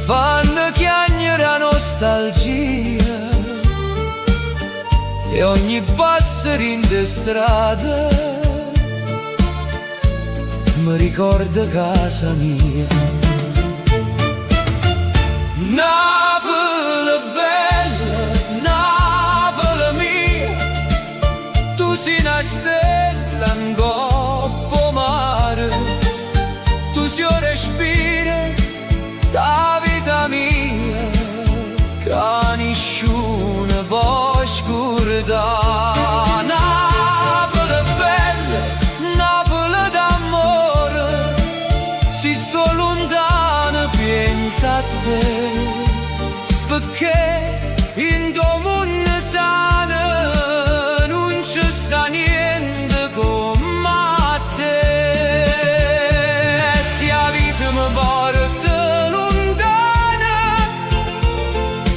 Speaker 2: fanno chiagnere la nostalgia, e ogni passerino di strada mi ricorda casa mia. Napoli bella, Napoli mia, tu sei una stella in coppa mare, tu sei un respiro, la vita mia, che nessuno può scordare. Napoli bella, Napoli d'amore, se sto lontano penso a te, perché in do mondo sano non ci sta niente come a te. Se la vita mi porta lontana,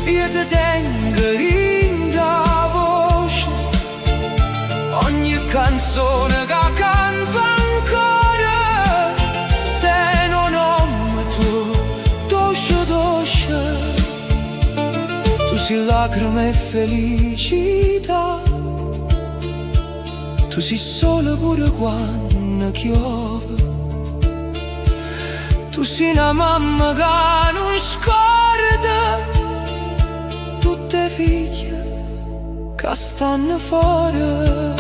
Speaker 2: io ti tengo in la voce, ogni canzone che canto ancora te non nome tuo, dolce dolce. Tu sei lacrime e felicità, tu sei sole pure quando piove, tu sei una mamma che non scorda tutte le figlie che stanno fuori.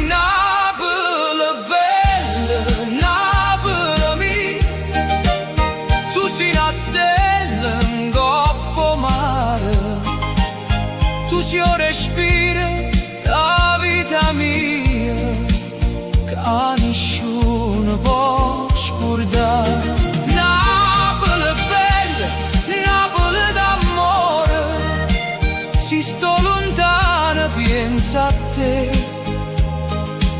Speaker 2: Napoli bella, Napoli mia, tu sei una stella in coppa mare, tu sei un respiro, la vita mia, che nessuno può scordare. Napoli bella, Napoli d'amore, se sto lontano penso a te,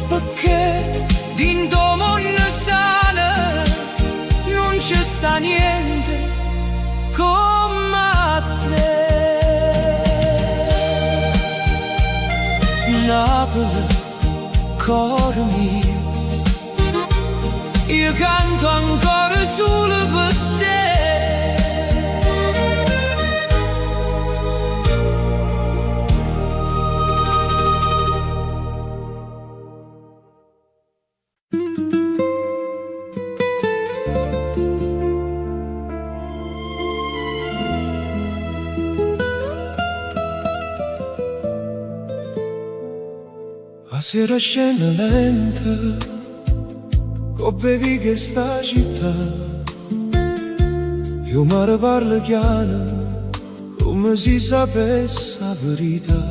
Speaker 2: perché in do mondo sano non ci sta niente come a te. Napoli, cuore mio, io canto ancora solo per te. La sera scena lenta, con bevi che sta città, io mi parlo chiaro, come si sapesse la verità.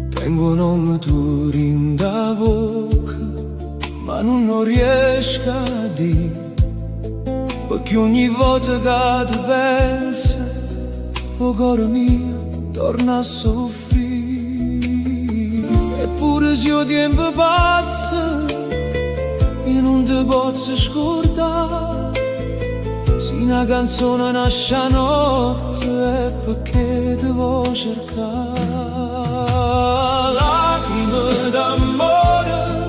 Speaker 2: Tengo un nome tuo in da bocca, ma non riesco a dire, perché ogni volta che ti penso, il cuore mio torna a soffrire. Eppure se il tempo passa, io non ti posso scordare. Se una canzone nasce a notte è perché ti vuoi cercare. Lacrime d'amore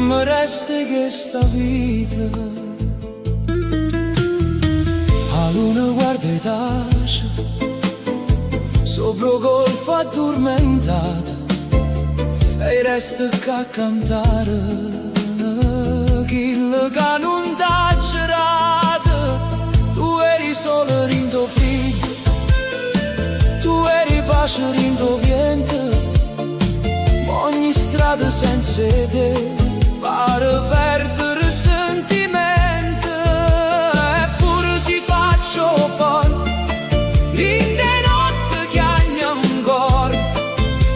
Speaker 2: mi resta questa vita. A luna guarda e tace sopra golfo addormentata e resta a cantare quello che non t'ha girato. Tu eri solo rindo figlio, tu eri pace rindo vento, ogni strada senza te pare perdere sentimento. Eppure si faccio fuori linde notte che hanno ancora,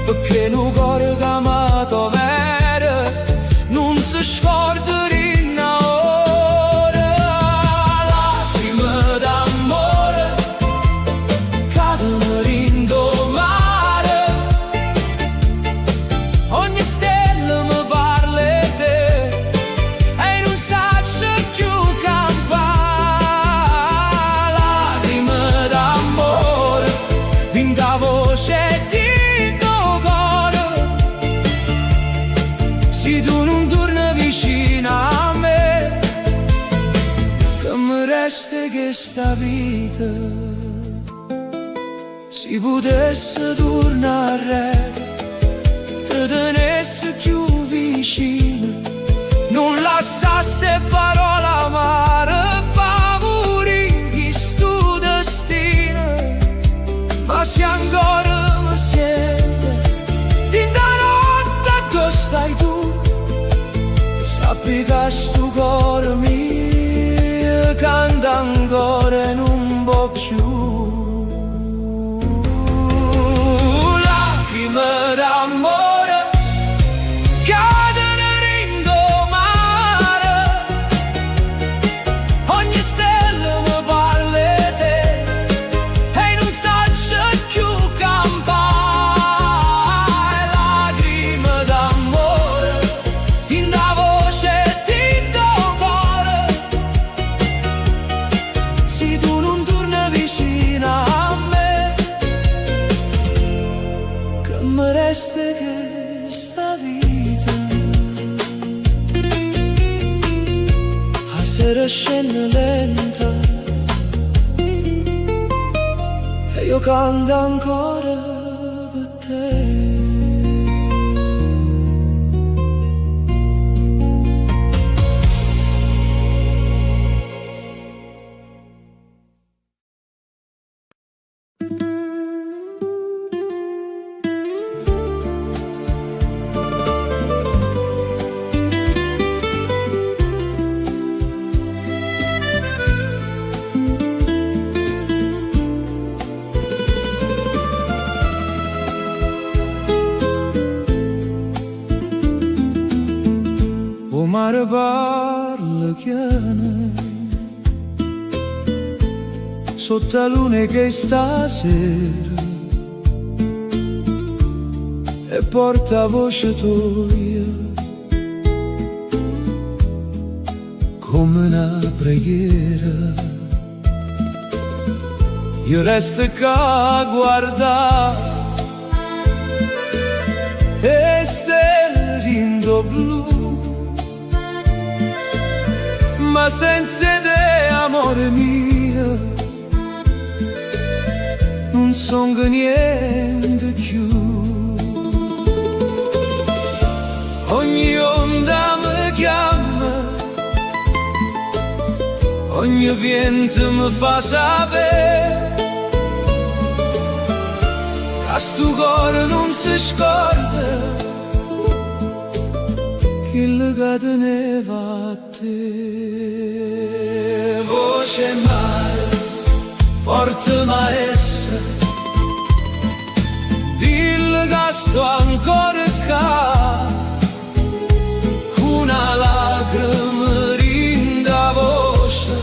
Speaker 2: perché un cuore che amato vero non si scorda rinna ora. Lacrime d'amore cadono rindo mare, ogni stella mi parla di te e non saccio più campare. Lacrime d'amore vinta voce di tuo cuore, se tu non torni vicino a me, che mi resta questa vita. Se potesse tornare te tenesse più vicino, non lasciasse parola amare favori questo destino. Ma se ancora mi sente di notte dove stai tu, sappi che sto cuore mio canta ancora e non può più. Lacrime d'amore cadono rindo mare, ogni stella mi parla di te e non saccio più campare. Lacrime d'amore tinta voce di tuo cuore, se tu non torni vicino a me, che mi resta questa vita. A sera scende lenta e io canto ancora per te. O mare parla chiaro sotto la luna che stasera e porta voce tua come una preghiera. Io resto qua a guardare e stelle rindo blu, ma senza te, amore mio, non son che niente più. Ogni onda mi chiama, ogni vento mi fa sapere che sto cuore non si scorda che le teneva a te. Voce mare, portami a essa, dillo che sto ancora qua, con una lacrima rinda voce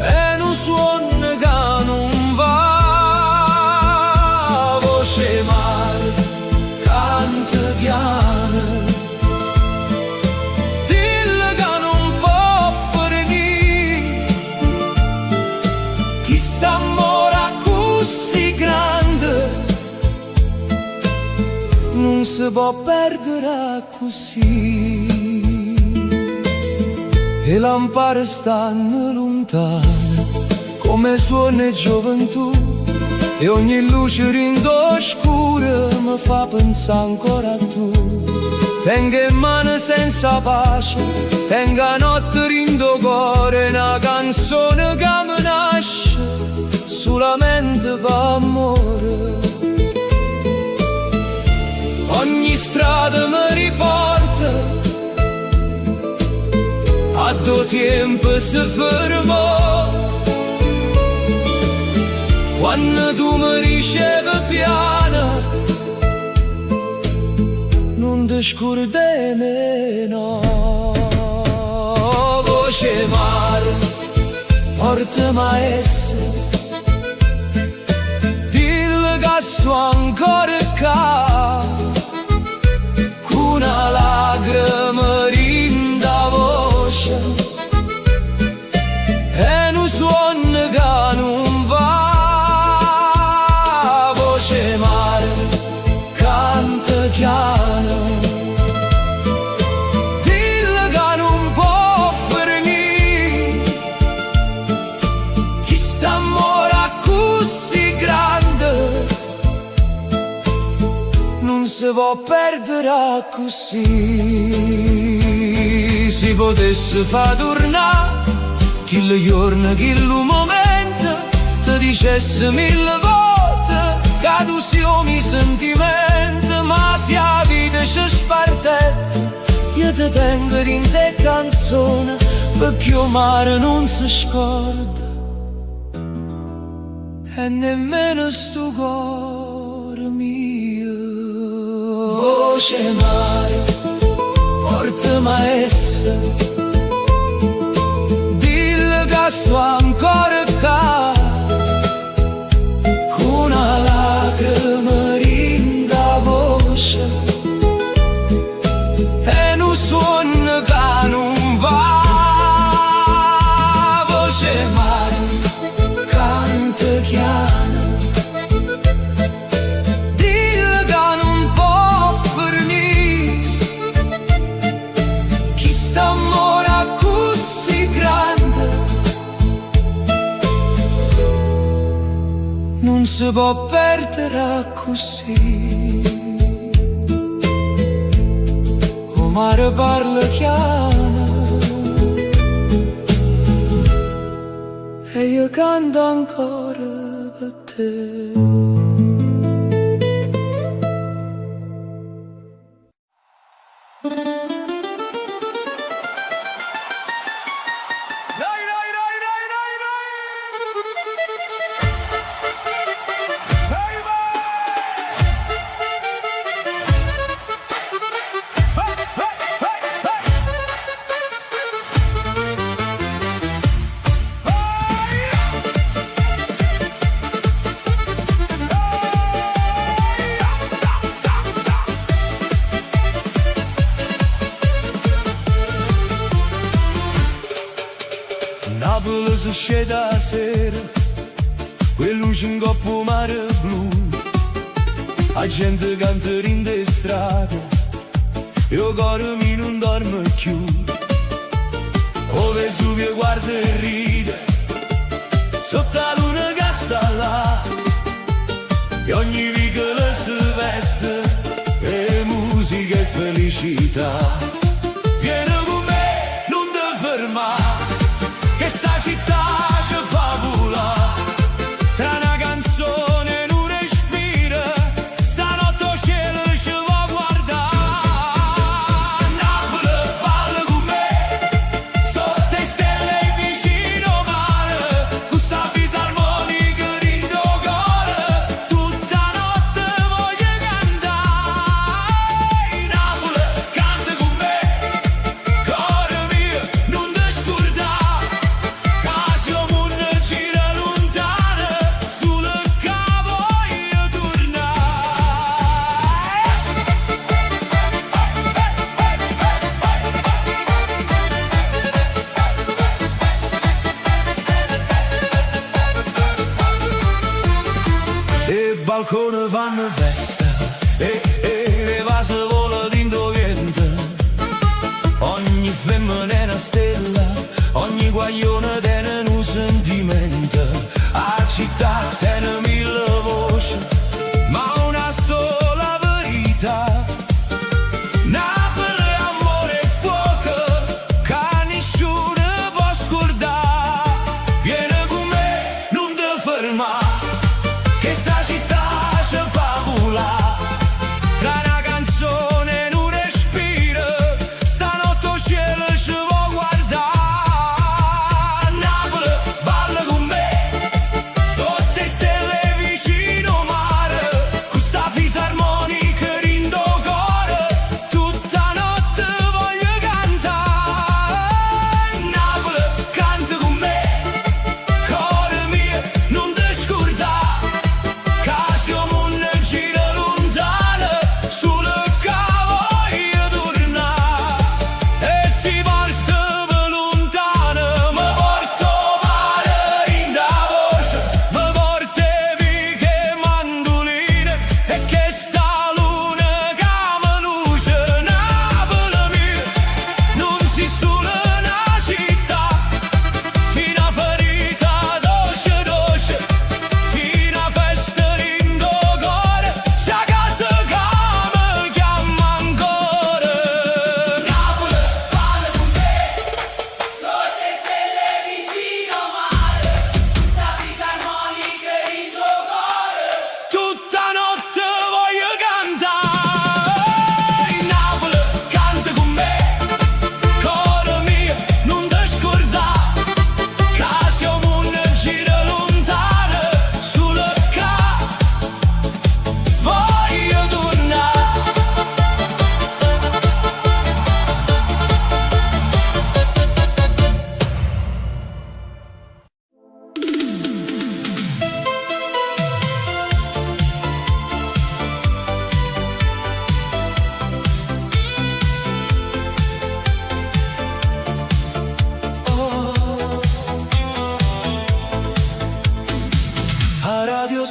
Speaker 2: e un suono che non va. Voce mare, canta piano, dillo che non può finire, chi sta amore così grande non si può perdere così. E lampare stanno lontane come suona gioventù, e ogni luce rindo scura mi fa pensare ancora a tu. Tengo in mano senza pace, tengo a notte rindo cuore, una canzone che mi nasce solamente per amore. Ogni strada mi riporta a due tempo si fermò, quando tu mi ricevi piano non ti scordai meno. Voce mare, portami a essere, dillo che sto ancora qua, con una lacrima rinda voce e un suono che non va. Voce mare, canta chiaro, dillo che non può finire, chi sta amore così grande non si può perdere così. Si potesse far tornare quel giorno, quel momento, ti dicesse mille volte che tu siamo i sentimenti, ma se la vita ci spartetta io ti tengo in te canzone, perché il mare non si scorda e nemmeno sto cuore mio. Voce mare, portami a essere, dillo che sto ancora qua, con una lacrima rinda voce e un suono che non va. Voce mare, canta chiaro, dillo che non può finire, chi sta amore così grande non si può perdere così. O mare parla chiaro e io canto ancora per te.
Speaker 3: Napoli si scende a sera, quelle luci in coppa mare blu, la gente canta in de strade, io cuore mi non dorme più. O Vesuvio guarda e ride, sotto la luna che sta là, e ogni vicolo si veste, e musica e felicità. Vieni con me, non ti fermare, che sta città ci fa volare, tra una canzone e un respiro, stanotte il cielo ci va a guardare. Napoli balla con me, sotto le stelle vicino al mare, con sta fisarmonica rindo cuore, tutta notte voglio cantare. Napoli canta con me.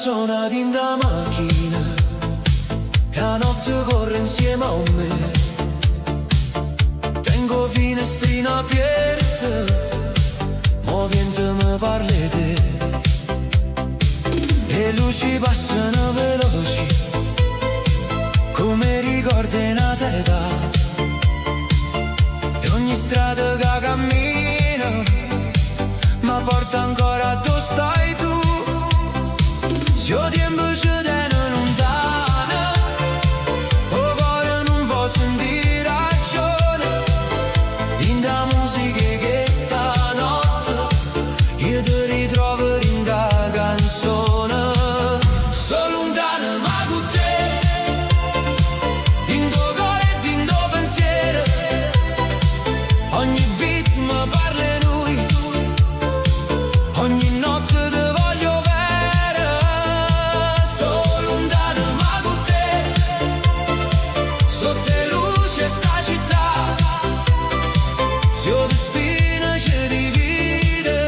Speaker 2: canzone in da macchina e la notte corre insieme a me. Tengo finestrina aperta, movente mi parli te. Le luci passano veloci, come ricordi una età. E ogni strada che cammino ma porta ancora dove stai tu. Se il tempo ci tiene lontano, o cuore non può sentire ragione. In da musica che stanotte io ti ritrovo in da canzone. Sono lontano ma con te, in tuo cuore e in tuo pensiero. Ogni beat mi parla lui, ogni notte ti voglio bene. Sono lontano ma con te, sotto le luci sta città. Se il destino ci divide,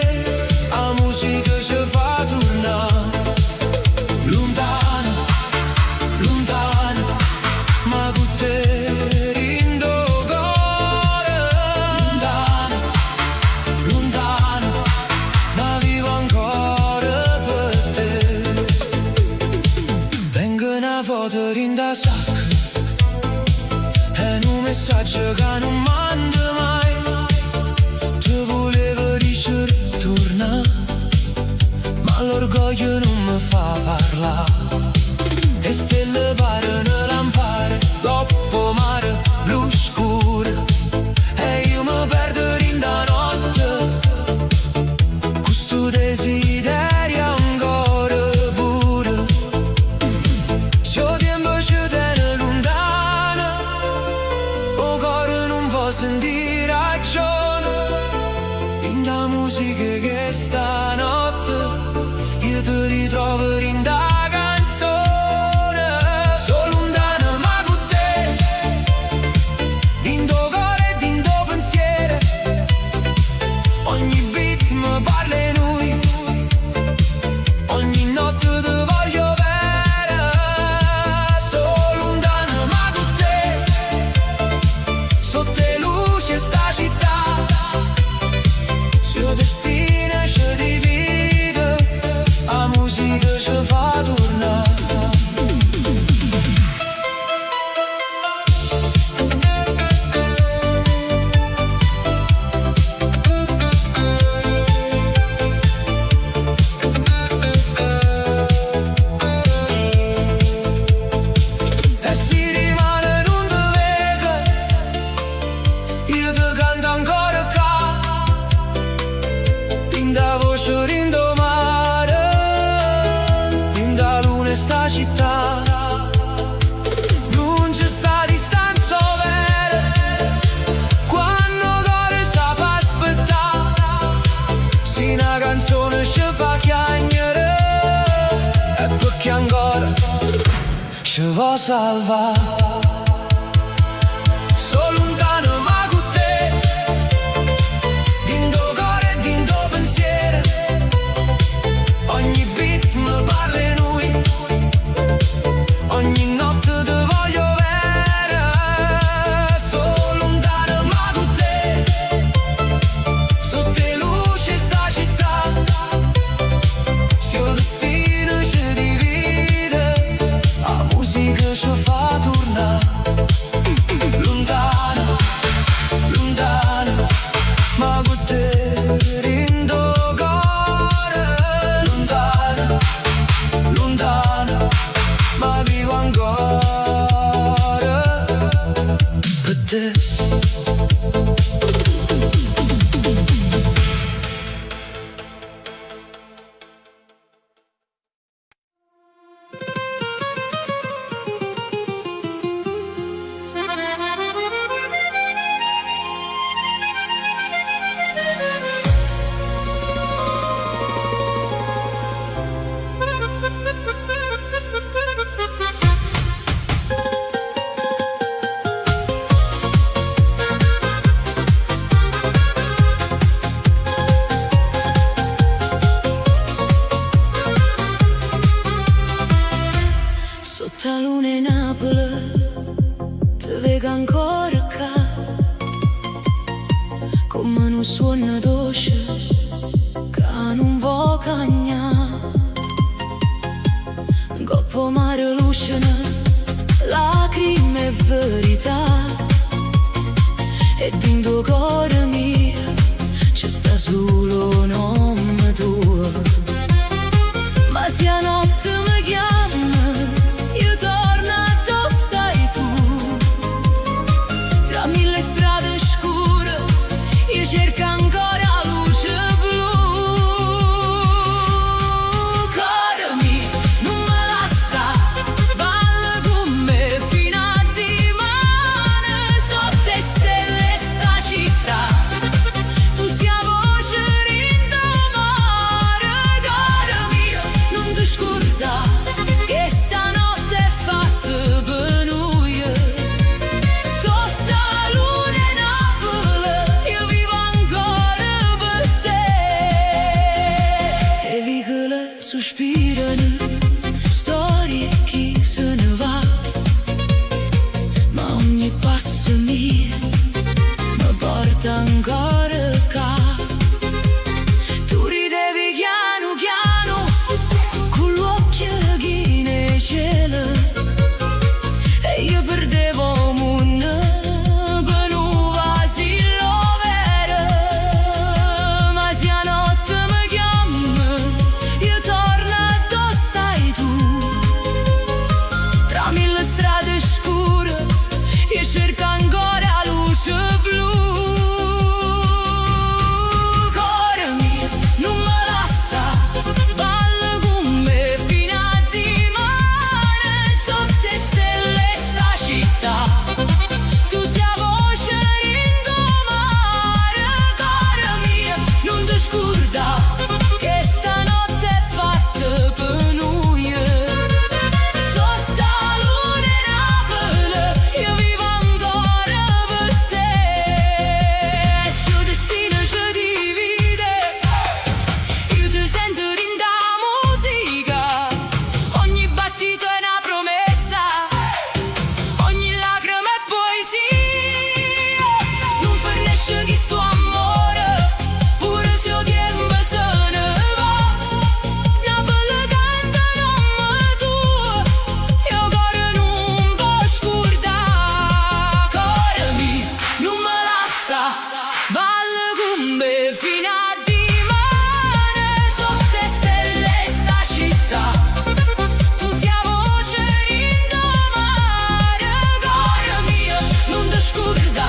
Speaker 2: la musica ci fa tornare. Lontano, lontano, ma con te in tuo cuore. Lontano, lontano, ma vivo ancora per te. Tengo una foto in da sacca e un messaggio che non mando mai. Ti volevo dire torna, ma l'orgoglio non mi fa parlare. E stelle parano lampare dopo mare blu scuro, e io mi perdo in da notte. Questo desiderio ancora pure. Se il tempo ci tiene lontano, o cuore non può sentire ragione. In da musica che stanotte io ti ritrovo in da canzone. Sono lontano ma con te, in tuo cuore e in tuo pensiero. Ogni beat mi parla lui, ogni notte ti voglio bene. Sono lontano ma con te, sotto le luci sta città. Se il destino ci divide, la musica ci fa tornare. E si rimane non ti vedo, io ti canto ancora qua. In da voce in do mare, in da luna sta città. Non c'è sta distanza vera, quando cuore sa pa aspettare. Se una canzone ci fa chiagnere, è perché ancora ci vuoi salvare. Sono lontano ma con te, in tuo cuore e in tuo pensiero. Ogni beat mi parla lui, ogni notte ti voglio bene. Sono lontano ma con te, sotto le luci sta città. Se il destino ci divide, la musica ci fa tornare. Lontano, lontano, ma con te in tuo cuore. Lontano, lontano, ma vivo ancora per te.
Speaker 1: come un suono dolce che non vuoi cagnare. Coppo mare lucena, lacrime e verità, e dentro cuore mio c'è sta solo nome tuo. Ma se a notte mi chiama, io torno a dove stai tu. Tra mille strade scure io cerco ancora luce blu. Cuore mio, non me lascia, balla con me fino a dimane. Sotto le stelle sta città, tu sia voce rindomare. Cuore mio, non ti scorda che stanotte è fatta per noi. Sotto la luna in Napoli io vivo ancora per te. E vicole sospirano, storie chi se ne va, ma ogni passo mio mi porta ancora qua. Tu ridevi piano piano con l'occhio che nei cielo, e io perdevo mondo per un vasillo vero. Ma se a notte mi chiama, io torno a dove stai tu. Tra mille strade scure io cerco ancora luce blu. Cuore mio, non me lascia, balla con me fino a dimane. Sotto le stelle sta città, tu sia voce rindomare. Cuore mio, non ti scorda che stanotte è fatta per noi. Sotto la luna in Napoli io vivo ancora per te. Se il destino ci divide, io ti sento in da musica. Ogni battito è una promessa, ogni lacrima è poesia. Non fornisce chi sto amore, pure se il tempo se ne va. Napoli canta nome tuo, io cuore non può scordare. Cuore mio, non me lascia, balla con me fino a dimane. Sotto le stelle sta città, tu sia voce rindomare. Cuore mio, non ti scorda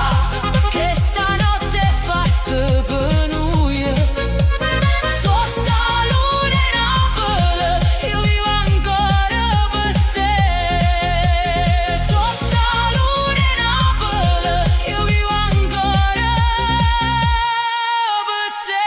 Speaker 1: che stanotte è fatta per noi. Sotto la luna in Napoli io vivo ancora per te. Sotto la luna in Napoli io vivo ancora per te.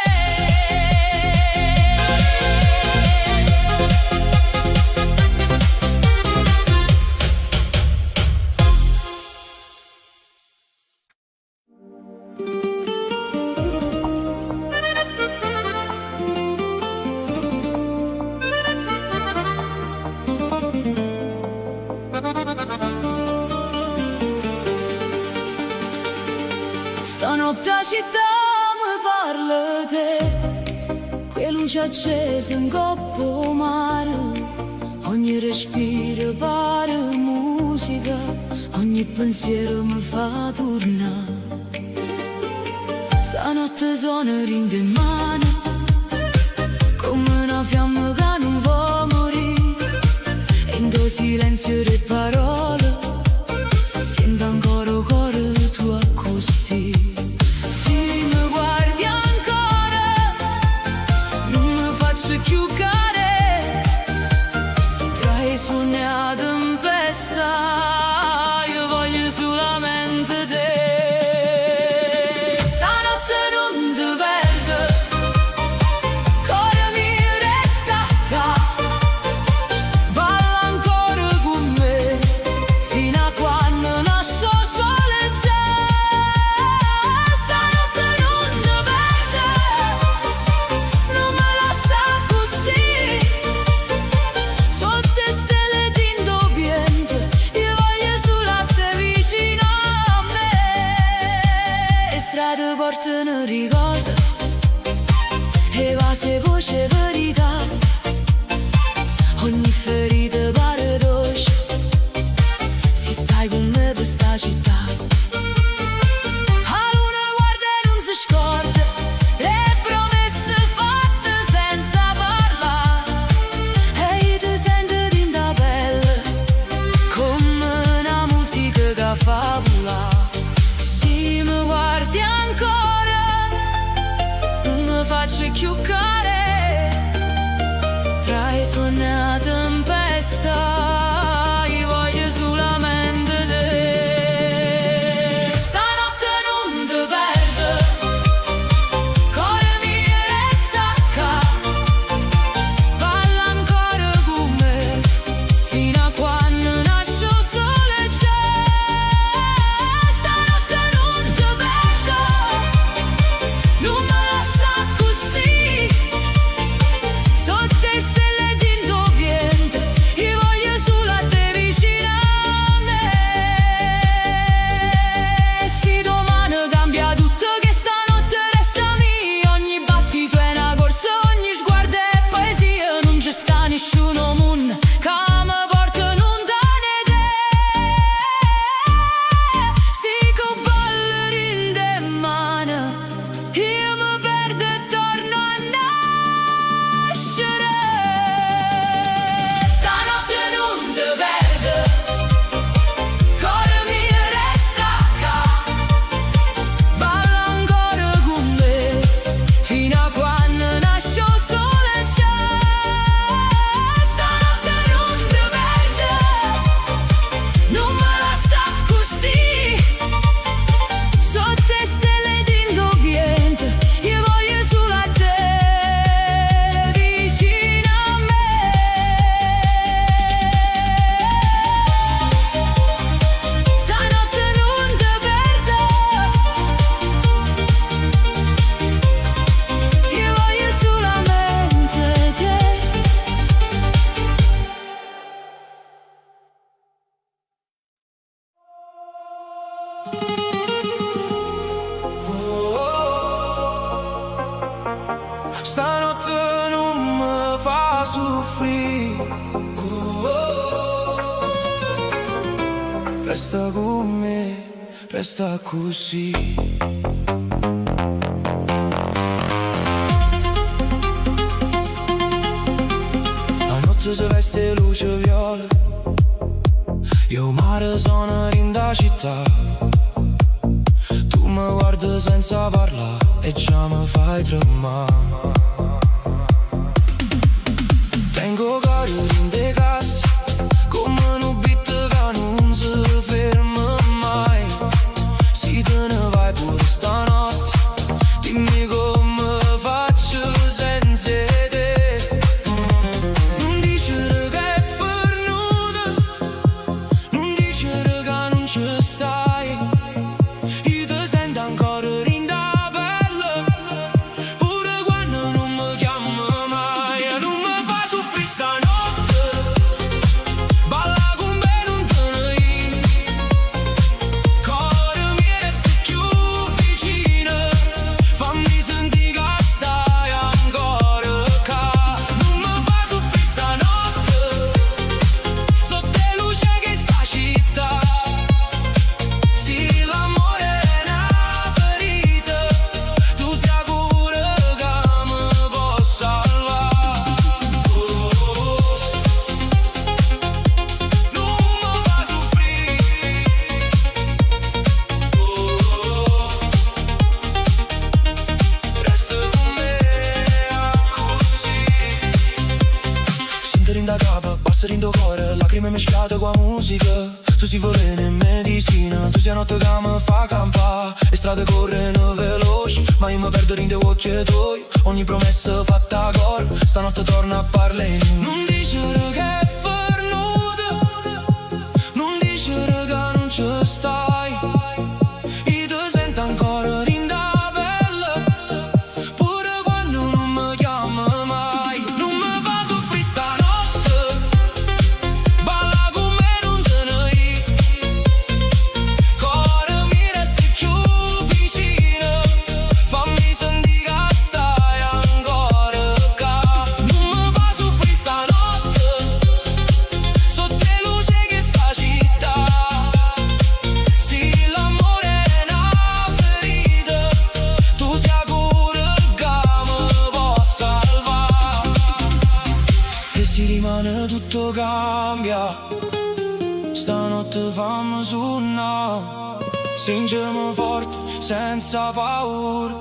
Speaker 1: Stanotte la città mi parla te, que luce accesa in coppo mare. Ogni respiro pare musica, ogni pensiero mi fa tornare. Stanotte suona rinde in mano, come una fiamma che non vuole morire. E in tuo silenzio le parole sento ancora il cuore tuo così. Se mi guardi ancora non mi faccio più cadere tra i suoni e la tempesta. Io voglio solamente te. Stanotte non ti perdo, cuore mio resta qua, balla ancora con me. ti porto un ricordo e va se voce verità. Ogni ferita pare dolce se stai con me per sta città. La luna guarda e non si scorda le promesse fatte senza parlare, e io ti sento in da pelle come una musica che fa volare. Se mi guardi ancora non mi faccio più care tra i suoni a tempesta, io voglio solamente te. Stanotte non ti perdo, cuore mio resta qua, balla ancora con me fino a quando nasce il sole c'è. Stanotte non ti perdo, non me lascia così, sotto le stelle d'indo piente, io voglio solo a te vicino a me. Se domani cambia tutto, che stanotte resta mia, ogni battito è una corsa, ogni sguardo è poesia, non c'è sta nessuno moon che mi porta lontano te. Se con ballerin de mano io mi perdo e torno a nascere. Stanotte non ti perdo, cuore mio resta qua, balla ancora con me fino a quando nasce il sole c'è. Stanotte non ti perdo, non me lascia così, sotto le stelle d'indo piente, io voglio solo a te vicino a me. Stanotte non ti perdo, io voglio solamente te.
Speaker 2: Stanotte non mi fa soffrire. Resta con me, resta così. La notte si veste luce viola, io mare sono in da città. Tu mi guardi senza parlare e già mi fai tremare. Tengo cari in de cassa, come un beat che non si ferma mai. Se te ne vai pure stanotte, dimmi come faccio senza te. Non dicere che è fornuta, non dicere che non ci stai. Io ti sento ancora in da pelle, pure quando non mi chiamo mai. Non mi fa soffrire stanotte, balla con me non te ne ir. Cuore mio resta più vicino, fammi sentire che stai ancora qua. Non mi fa soffrire stanotte, sotto le luci che sta città. Se l'amore è una ferita, tu sicura che mi puoi salvare. Non mi fa soffrire, resta con me così. Sento in da capo, passa in do cuore, lacrime mischiate con musica. Tu si volene in medicina, tu sei notte che mi fa campare. E strade corrono veloci, ma io mi perdo in te occhi tuoi. Ogni promessa fatta a cor, stanotte torna a parlare. Non dicere che è fornuta, non dicere che non ci stai. Io ti sento ancora in da pelle, pure quando non mi chiamo mai. Non mi fa soffrire stanotte, balla con me non te ne ir. Cuore mi resti più vicino, potevamo suonare. Stringiamo forte, senza paura,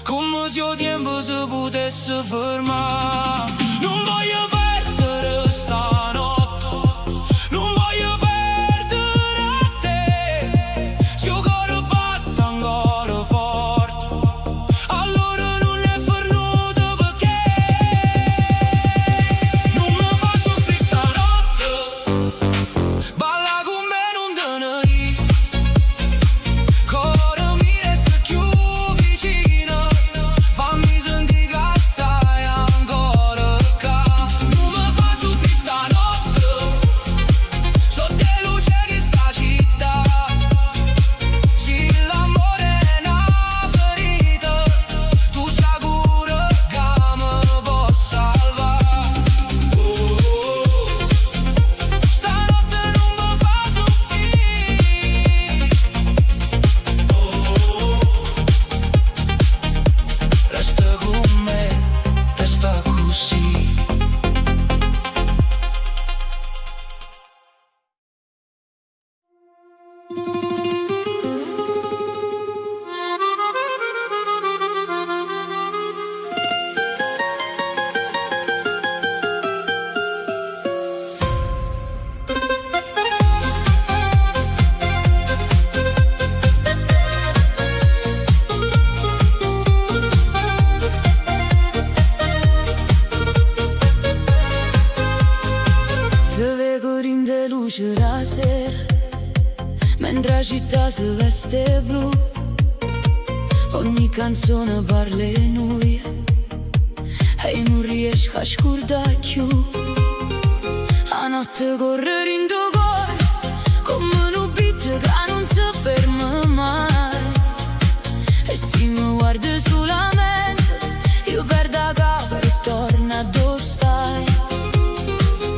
Speaker 2: come se il tempo si potesse fermare. Non voglio perdere stanotte, non voglio perdere a te. Se il cuore batte ancora forte, allora non è fermato perché non mi fa soffrire stanotte. Balla con me, non te ne ir, cuore mi resta più vicino. Fammi sentire che stai ancora qua. Non mi fa soffrire stanotte, sotto le luci di sta città. Se l'amore è una ferita, tu sei cura che me può salvare. Stanotte non mi fa soffrire, resta con me, resta così.
Speaker 1: Te vedo in de luce la sera, mentre la città si veste blu. Ogni canzone parla di noi e non riesco a scordare più. La notte corre in tuo cuore come un beat che non si ferma mai. E se mi guardi solamente io perdo la capo e torno dove stai.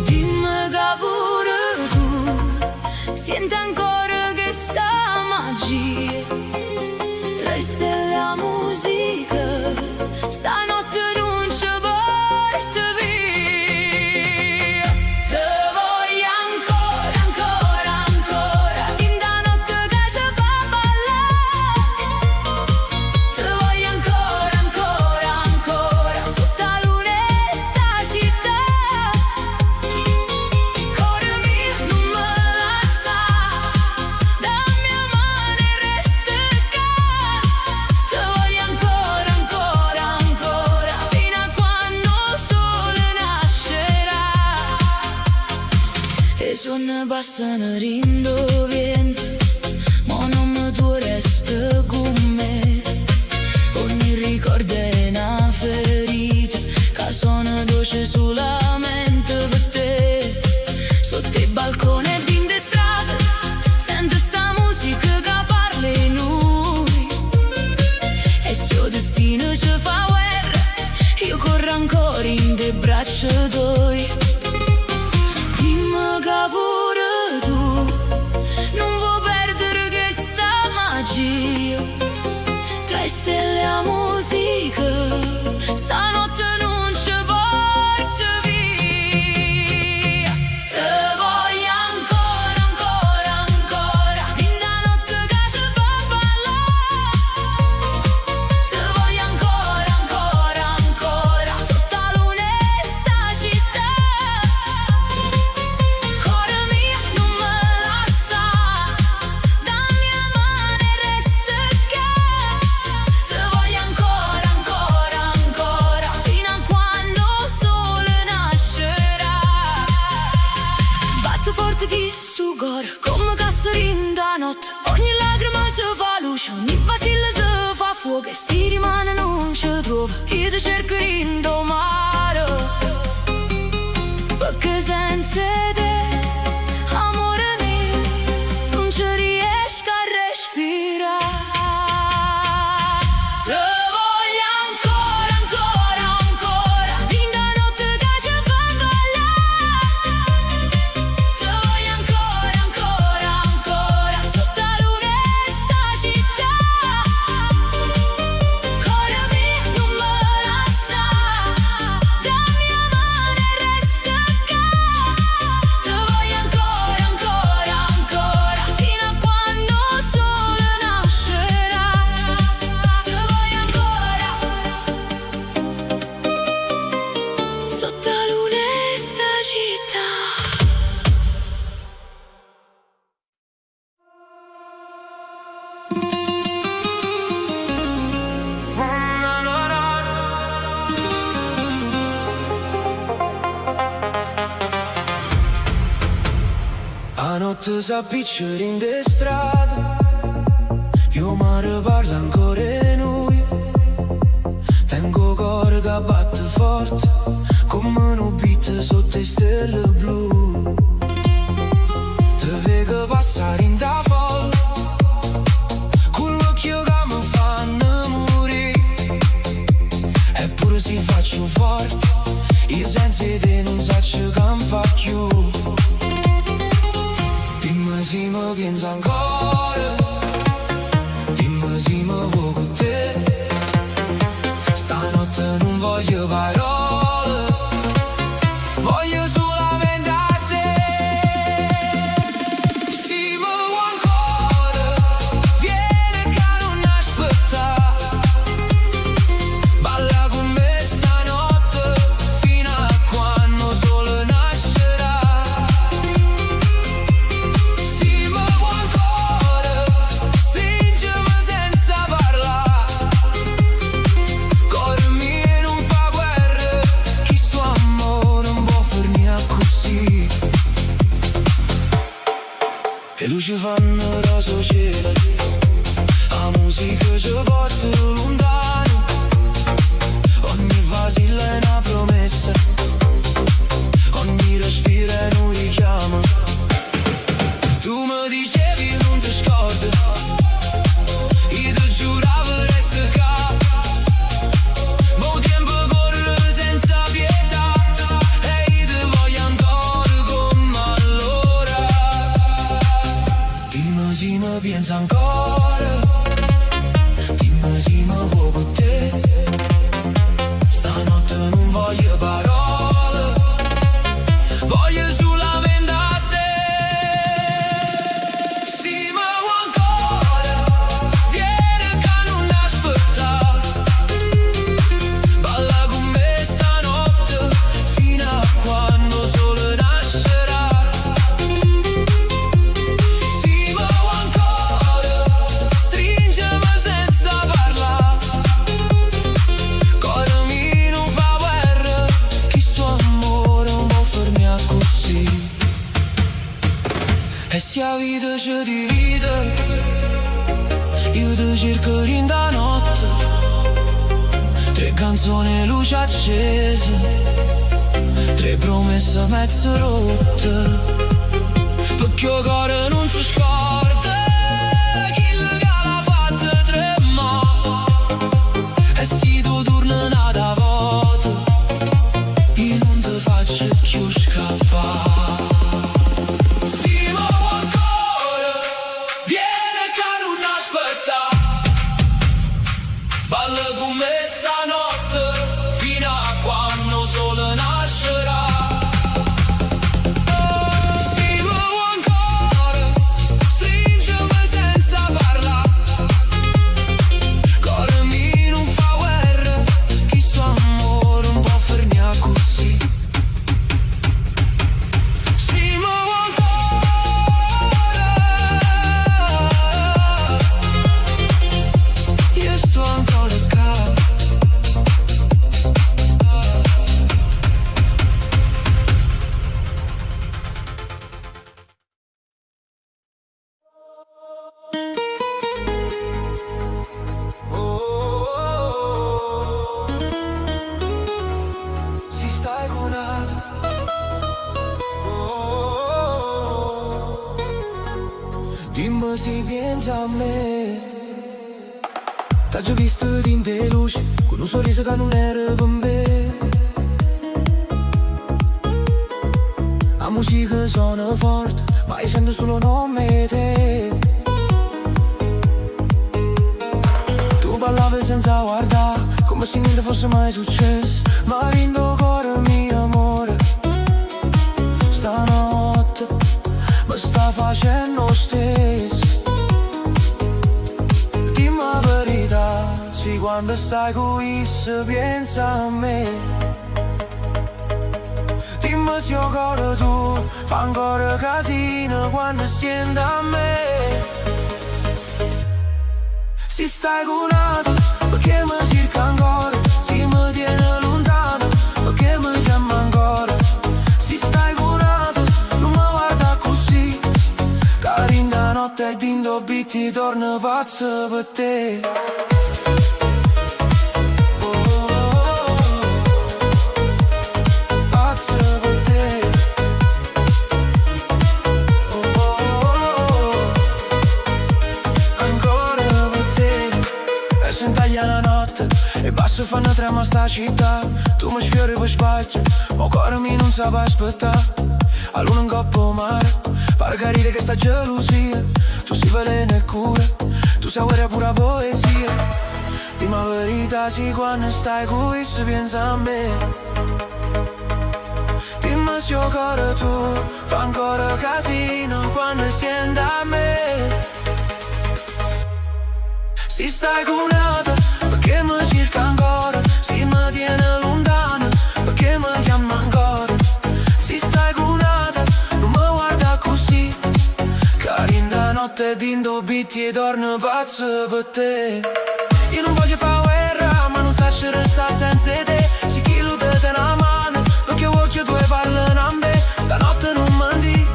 Speaker 1: Dimmi che pure tu senti ancora che sta magia tra le stelle e la musica. Stanotte non ci porta via. Te voglio ancora, ancora, ancora, in da notte che ci fa ballare. Te voglio ancora, ancora, ancora, sotto la luna e sta città. Cuore mio non me lascia, dammi a mano e resta qua. Te voglio ancora, ancora, ancora, fino a quando il sole nascerà. E giorni passano rindoviendo, ma non mi tu resta con me. Ogni ricordo è una ferita che suona dolce solamente per te. Sotto il balcone e in de strade sento sta musica che parla di noi. E se il destino ci fa guerra, io corro ancora in de braccia tuoi. Dimmi che pure tu non vuoi perdere questa magia tra le stelle e la musica. Stanotte non ci porta via. Te voglio ancora, ancora, ancora, in da notte che ci fa ballare. Te voglio ancora, ancora, ancora, sotto la luna e sta città. Cuore mio non me lascia, dammi a mano e resta qua. Te voglio ancora,
Speaker 2: s'appicciano de strada, io mi parlo ancora e noi. Tengo cuore che batte forte, come un beat sotto le stelle blu. Te vedo passare in da folla, con l'occhio che mi fanno morire. Eppure si faccio forte, io senza te non saccio campa più. Dimmi se mi pensi ancora, dimmi se mi vuoi con te. Stanotte non voglio parole, voglio solamente a te. Se mi vuoi ancora, vieni che non aspetta. Balla con me stanotte, fino a quando sole nascerà. Se mi vuoi ancora, stringimi senza parlare. Cuore mio non fa guerra, chi sto amore non può fermare così. Le luci fanno rosa cielo, la musica ci porta lontano. Ogni vasilla è una promessa, ogni respiro è un richiamo. Tu mi dicevi non ti scordi, io ti giuravo resta qua. Mo tempo corre senza pietà, e io ti voglio ancora come allora. Dimmi se mi pensi ancora, dimmi se mi vuoi con te. Stanotte non voglio parole, voglio solamente a te. Se mi vuoi ancora, vieni che non aspetta. Balla con me stanotte, fino a quando sole nascerà. Se mi vuoi ancora, stringimi senza parlare. Cuore mio non fa guerra, chi sto amore non può fermare così. E se la vita ci divide, io ti cerco in da notte. Tre canzoni, luci accese, tre promesse mezzo rotte. Perché il cuore non si scorda, chi l'ha fatta tremare. E se tu torni nata volta, io non ti faccio più scappare. Se mi vuoi ancora, vieni che non aspetta. Balla con me stanotte, fino a quando sole nascerà. Se mi vuoi ancora, stringimi senza parlare. Cuore mio non fa guerra, chi sto amore non può fermare così. Se mi vuoi ancora, io sto ancora qua. Si stai con altro, dimmi se pensi a me. T'ho già visto in te luci, con un sorriso che non era per me. La musica suona forte, ma io sento solo nome te. Tu ballavi senza guardare, come se niente fosse mai successo. Ma hai vinto cuore mio amore. Stanotte mi sta facendo stesso. Dimmi la verità, se quando stai con essa pensa a me. Dimmi se il cuore tu fa ancora casino quando senti a me. Se stai con altro, perché mi cerca ancora? Se mi tiene lontano, perché mi chiama ancora? Se stai con altro, non mi guarda così. dubbi ti torna pazzo per te. Pazzo per te. Ancora per te. E se intaglia la notte e basso fanno trema sta città. Tu mi sfiori per spazio, ma cuore mi non sa aspettare. A luna in coppo mare, pare carire che sta gelosia. Tu si veleno e cura, tu sai guerra pura poesia. Dimmi la verità, sì, quando stai qui se pensa a me. Dimmi se il cuore tu fa ancora casino quando senti a me. Si stai con un'altra, perché mi cerca ancora. Si mi tiene lontana, perché mi chiama ancora. Si stai con un'altra, non mi guarda così. Carin da notte di indobbitti e torno pazzo per te. Io non voglio fare guerra, ma non sai se resta senza te. Si chi lo te una mano, perché occhio tu parlano a me. Stanotte non mandi,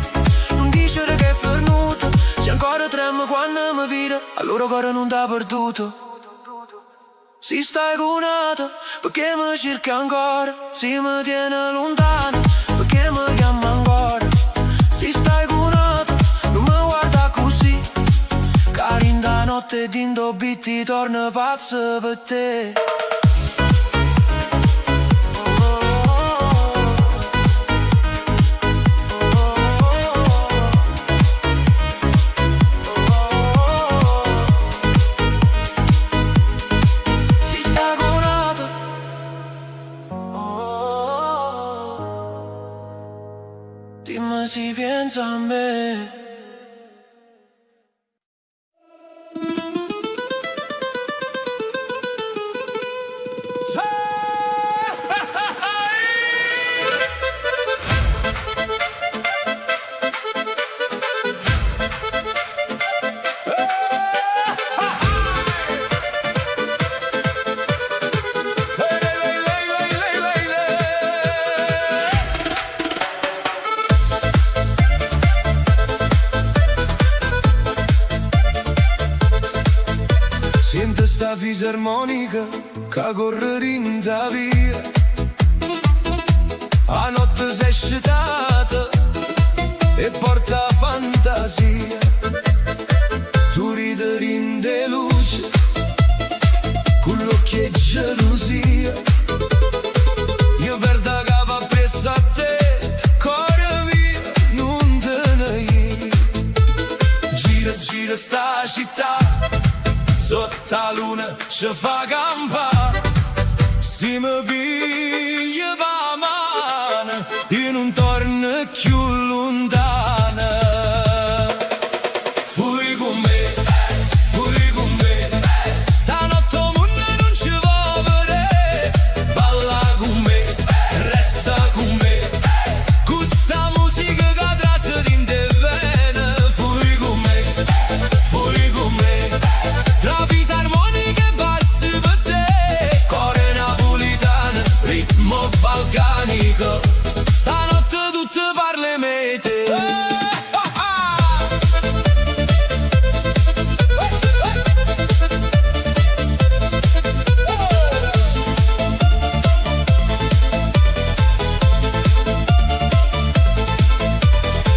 Speaker 2: non dice che è venuto. Se ancora tremo quando mi vede, allora cuore non t'ha perduto. Si stai con un'altra, perché mi cerca ancora. Si mi tiene lontano, perché mi chiama ancora. Si stai con un'altra, non mi guarda così. Carin da notte di indobbitti torna pazzo per te. Dimmi si pensa a me.
Speaker 3: Sente sta fisarmonica che corre in da via. A notte sei scetata e porta fantasia. Tu ridi in de luce con l'occhio e gelosia. Io perdo capo appresso a te, cuore mio, non te ne ieri. Gira, gira sta città, sotto la luna ci fa campare. Se mi piglia la mano, io non torno più lontana. Fui con me, stanotte il mondo non ci va vedere. Balla con me, resta con me, questa musica che trasa in te vene. Fui con me, tra fisarmoniche e bassi per te. Cuore napolitano, ritmo balcanico, stanotte tutte parle mete.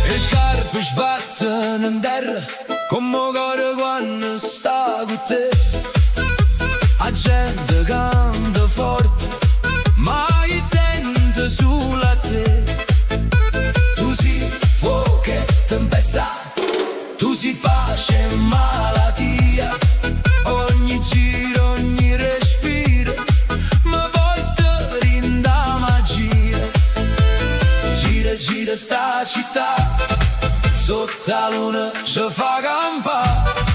Speaker 3: Le scarpe sbattono in terra come cuore quando sta con te. La gente canta forte, ma io sento sulla te. Tu sei fuoco e tempesta, tu sei pace e malattia. Ogni giro, ogni respiro mi porta in da magia. Gira, gira sta città, sotto la luna ci fa campare.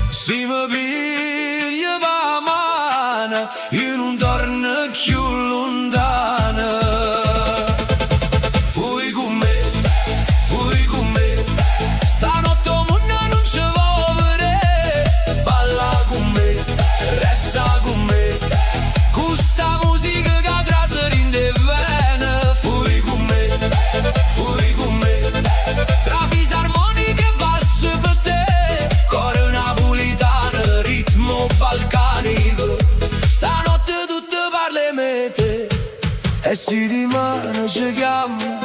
Speaker 3: Se mi piglia la mano, io non torno più lontana. Fui con me, stanotte il mondo non ci va vedere. Balla con me, resta con me, questa musica che trasa in te vene. Fui con me, tra fisarmoniche e basse per te.
Speaker 2: passi di mano ci chiamano,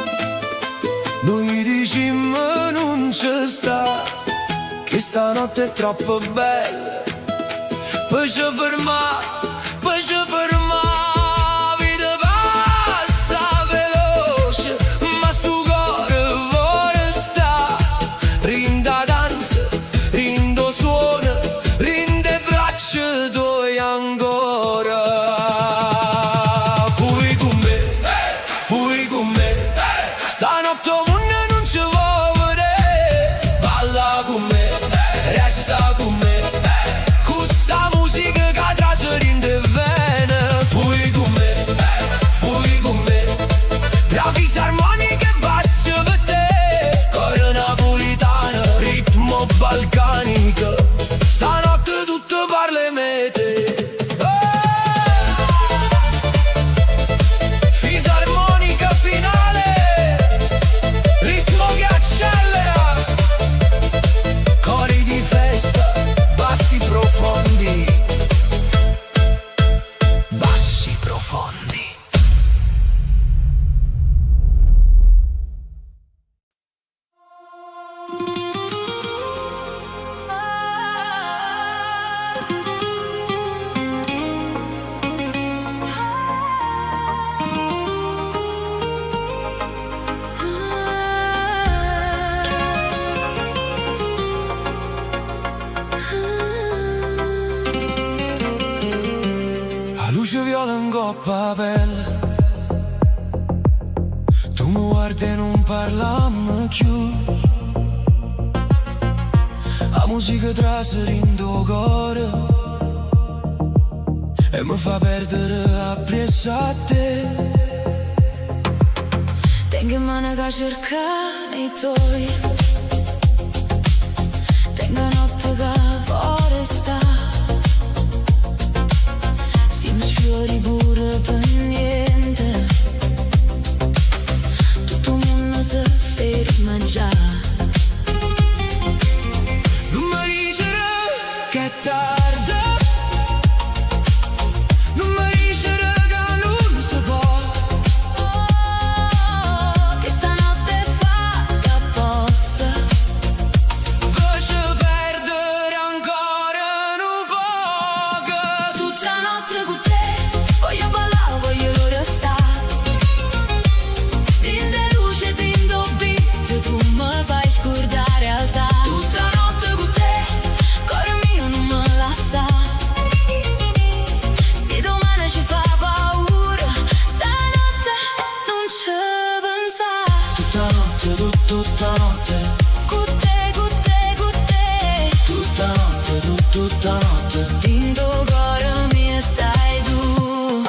Speaker 2: noi diciamo non ci sta, che stanotte è troppo bella, poi ci ferma, poi ci ferma. Vita passa veloce, ma sto cuore vuole sta. Rinda danza, rindo suona, rinde braccia tue ancora. Fui con me, stanotte mondo non ci vuoi vedere. Balla con me, resta con me, questa musica che trasferì in te vene. Fui con me, tra fisarmonica e basso per te. Coro napolitano, ritmo balcanico, stanotte tutto parla me te. Fisarmonica finale, ritmo che accelera, cori di festa, bassi profondi, bassi profondi. La luce viola in coppa pelle, tu mi guardi e non parlammo più. La musica trasferì in tuo cuore e mi fa perdere appresso a te.
Speaker 1: Tengo in mano che cercare i tuoi, tengo notte che vuole stare. Siamo sfiori pure per niente, tutto il mondo si ferma già.
Speaker 2: Non mi dicere che è tardi, non mi dicere che non si può.
Speaker 1: Che stanotte è fatta apposta,
Speaker 2: Faccio perdere ancora un po'.
Speaker 1: tutta notte con te. Voglio ballare, voglio restare, tinte luce, tinto beat, tu mi fai scordare realtà. Tutta notte con te, cuore mio non me lascia. Se domani ci fa paura, stanotte non ci pensa.
Speaker 2: Tutta notte, tutta notte,
Speaker 1: Con te, con te, con te,
Speaker 2: tutta notte, tutta notte.
Speaker 1: tinto cuore mio stai tu.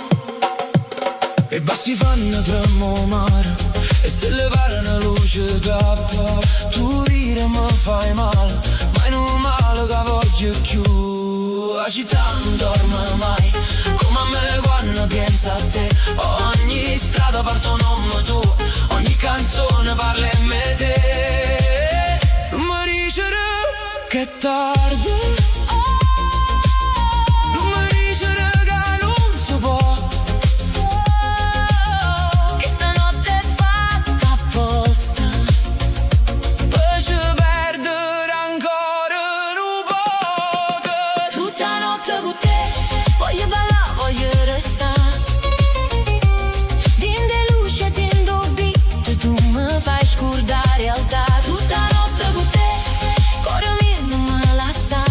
Speaker 2: E bassi fanno tremare e stelle parlano luce cappa. Tu rire mi fai male, ma non male che voglio più. La città non dorme mai, come a me quando penso a te. Ogni strada porta un nome tuo, ogni canzone parla in me te. Non mi dicere che è tardi, non mi dicere che non si può.
Speaker 1: Che stanotte è fatta apposta,
Speaker 2: Faccio perdere ancora un po'.
Speaker 1: tutta notte con te. Voglio ballare, voglio restare, tinte luce, tinto beat, tu mi fai scordare realtà. Tutta notte con te, cuore mio non me lascia.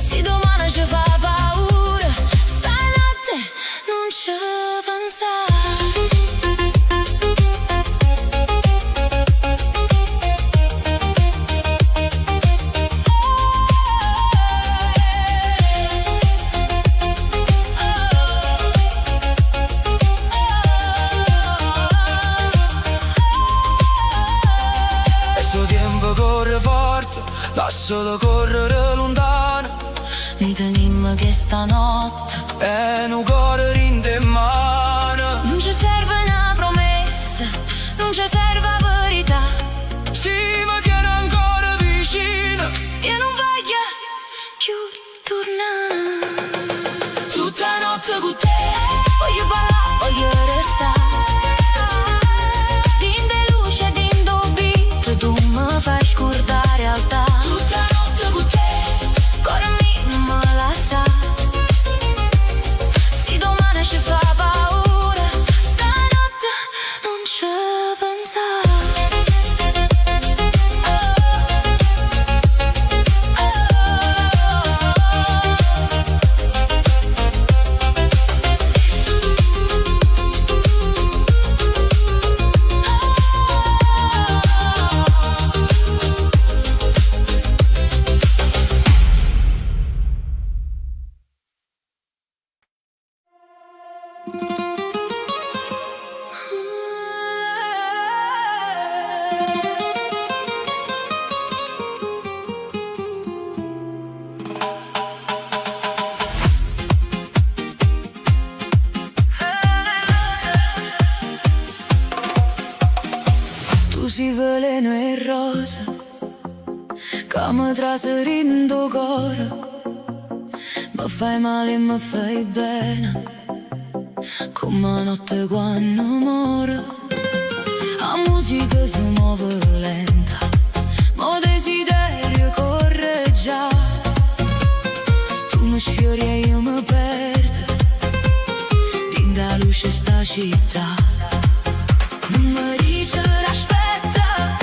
Speaker 1: Se domani ci fa paura, stanotte non ci pensare.
Speaker 2: Questo tempo corre forte, lascialo correre lontano.
Speaker 1: Mi tenimmo che stanotte
Speaker 2: E un cuore rinde in mano.
Speaker 1: non ci serve una promessa, non ci serve verità.
Speaker 2: Si mi tiene ancora vicino.
Speaker 1: Io non voglio più tornare.
Speaker 2: Tutta notte con te.
Speaker 1: Voglio ballare, si veleno e rosa che mi traserindo cuore, mi fai male e mi fai bene come notte quando muore. La musica si muove lenta, mo desiderio corre già. Tu mi sfiori e io mi perdo din da luce sta città. Non mi dice aspetta,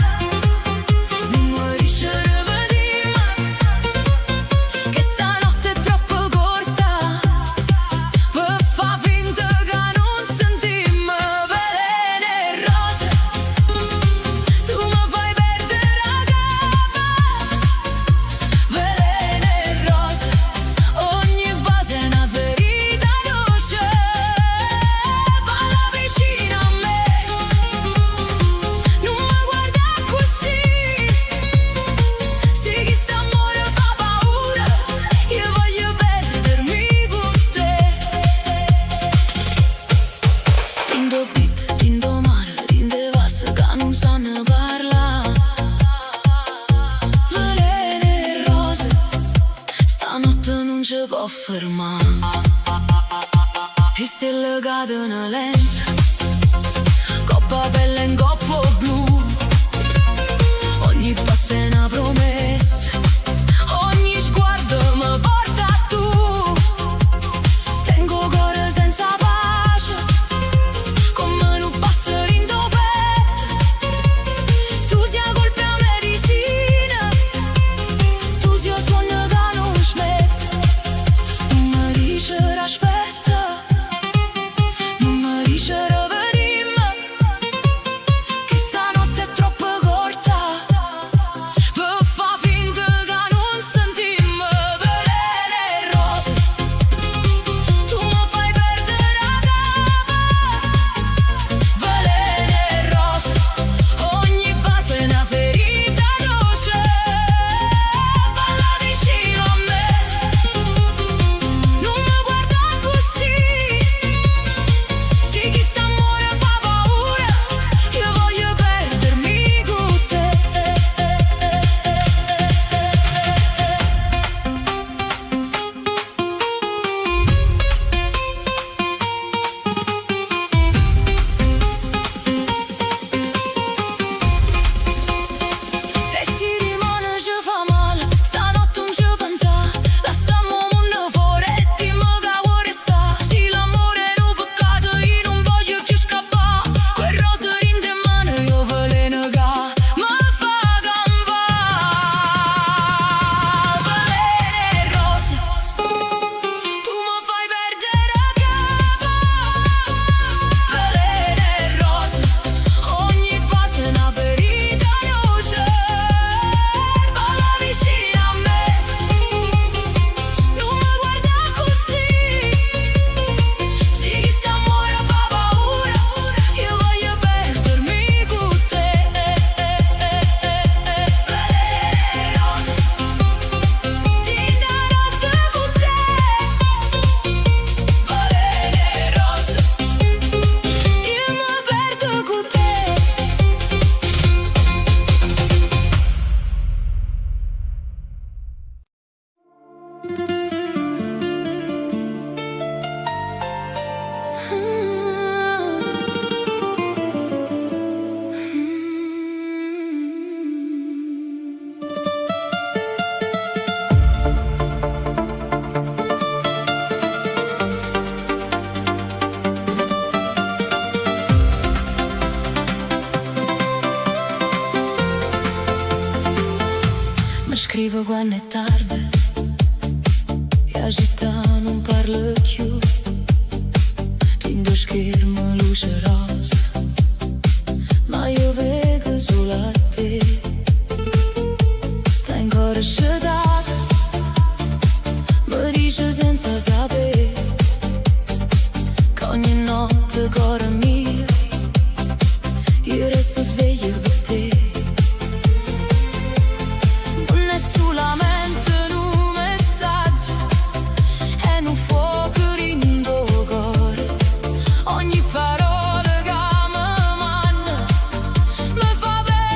Speaker 1: non mi dice rivediamo, che stanotte è troppo corta per fa finta che non sentimmo. Veleno e rose, tu mi fai perdere la capa. Veleno e rose, ogni base è una ferita dolce. Balla vicino a me, non mi guarda così. Sì, chi sta amore fa paura, io voglio perdermi con te. Rindo beat, rindo mare, rinde vas che non sanno parlare. Veleno e rose, stanotte non ci può fermare. Le stelle cadono lenta, coppa pelle in coppo blu. Ogni passo è una promessa, ogni sguardo mi porta a tu. Tengo cuore senza pace, come un passerino petto. Tu sia colpa a medicina, tu sia sogno che non smette. Non mi dice aspetta, non mi dice rivediamo, che stanotte è troppo corta per fa finta che non sentimmo. Veleno e rose, tu mi fai perdere la capa. Veleno e rose, ogni fase è una ferita dolce. Balla vicino a me, non mi guarda così. Sì, chi sta amore fa paura, io voglio perdermi con te. E si rimane ci fa male, stanotte non ci pensa. Lasciamo un mondo fuori e dimmi che vuoi restare. Sì, l'amore è un peccato, io non voglio più scappare. Quel rosa in mano, io veleno che mi fa campare. Veleno e rose, tu mi fai perdere la capa. Veleno e rose, ogni passo è una ferita dolce. Balla vicino a me, non mi guarda così. Sì, chi sta amore fa paura, io voglio perdermi con te. Veleno e rose, din da notte con te. Veleno e rose, io mi perdo con te. Mi scrivo quando è tardi e la città non parla più. Rindo schermo luce rosa, ma io vedo solo a te. Stai ancora sedata, mi dice senza sapere che ogni notte cuore mio io resto sveglio per te. Non è solamente un messaggio, è un fuoco in tuo cuore. Ogni parola che mi manna mi fa bene.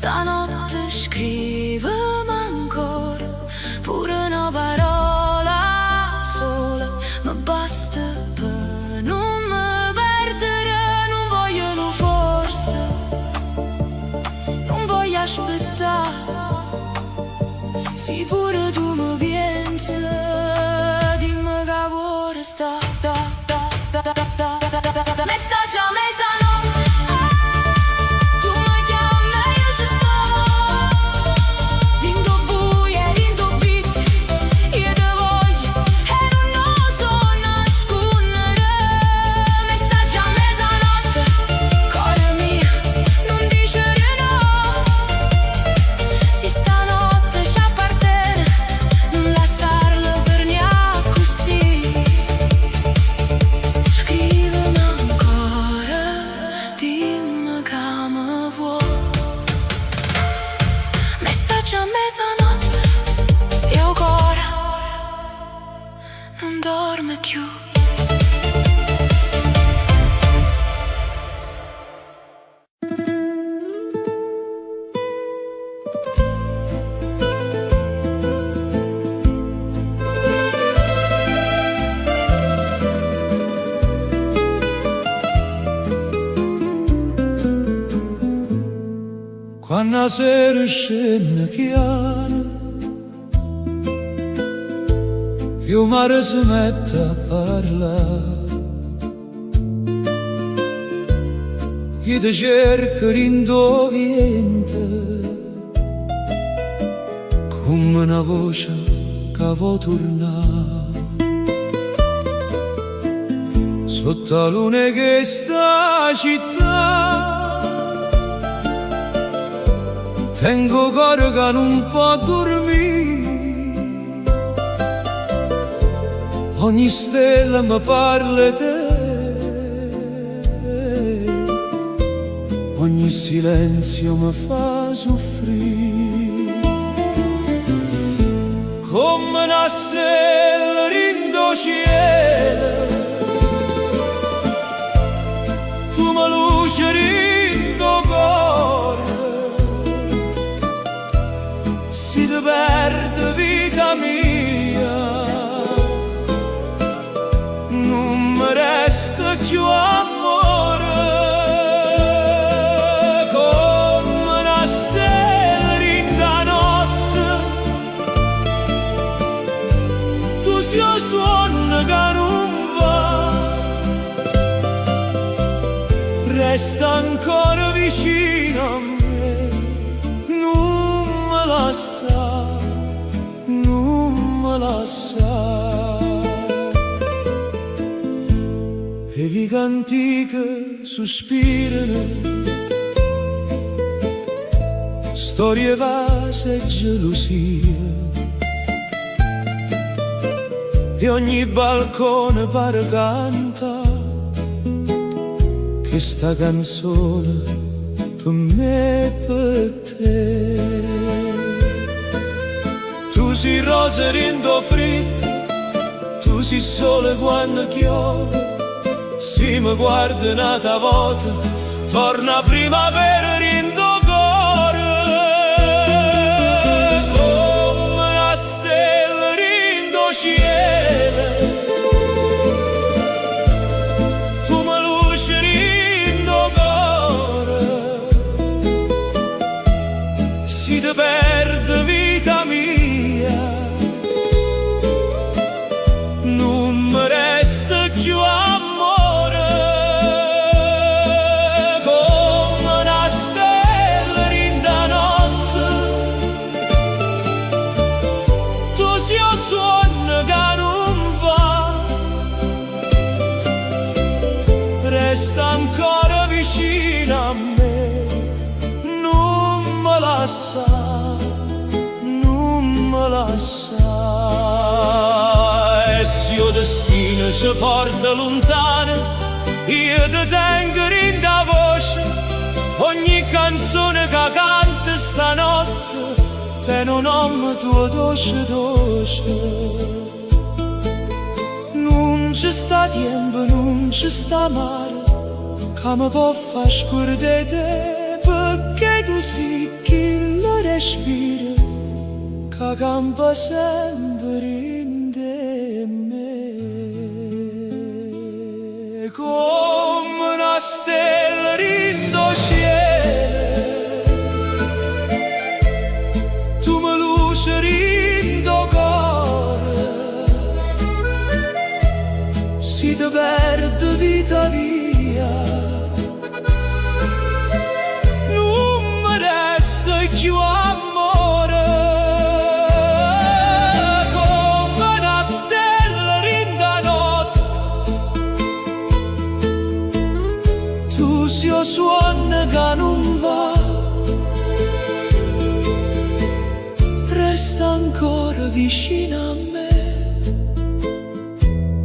Speaker 1: Stanotte scrivem ancora, pure una parola sola, ma basta per non mi perdere. Non voglio no forse, non voglio aspettare. Se pure tu mi pensi, dimmi che vuoi sta. Messaggio a mezzanotte, tu mi chiami e io ci sto. Rindo buie, rindo beat, io te voglio e non so nascondere. Messaggio a mezzanotte, cuore mio, non dicere no. Se stanotte ci appartiene, non lasciarlo per niente così. Scrivimi ancora, dimmi che mi vuoi. Messaggio a mezzanotte, io ancora non dormo più.
Speaker 2: Quando la sera scende chiara, il mare si mette a parlare. Io ti cerco rindoviente, come una voce che vuol tornare. Sotto la luna che sta città, tengo cuore che non può dormire. Ogni stella mi parla di te, ogni silenzio mi fa soffrire. Come una stella rindo cielo, tu mi luce rindo cuore. Si ti perde vita mia, non mi resta più amore. Come una stella in da notte, tu sei un suono che non va. Resta ancora vicino a me, non me lascia, non me lascia. E vi canti che sospirano, storie vase e gelosia. E ogni balcone pare canta che sta canzone per me e per te. Tu sei rosa rindo fritto, tu sei sole quando chiove. Se mi guardi un'altra volta, torna primavera rindo cuore. Come una stella rindo cielo, tu mi luce rindo cuore. Si ti perde vita mia, non mi resta più amore. Come una stella in da notte, tu sei un suono che non va. Resta ancora vicino a me, non me lascia, non me lascia. E se il destino ci porta lontano, io ti tengo in da voce. Ogni canzone che canta stanotte te un nome tuo dolce dolce. Non ci sta tempo, non ci sta male che mi può far scordare te, perché tu sei chi respiro che campa sempre in me, come una stella in do cielo, tu mi luci in do cuore, si ti perde vita via, non mi resta più amore, come una stella in da notte, tu si o suona che non va, resta ancora vicino a me,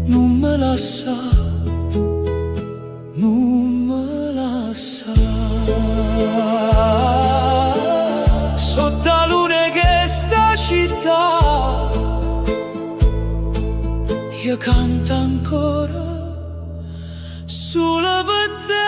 Speaker 2: non me lascia, non me lascia. Sotto la luna che sta città, io canto ancora solo per te.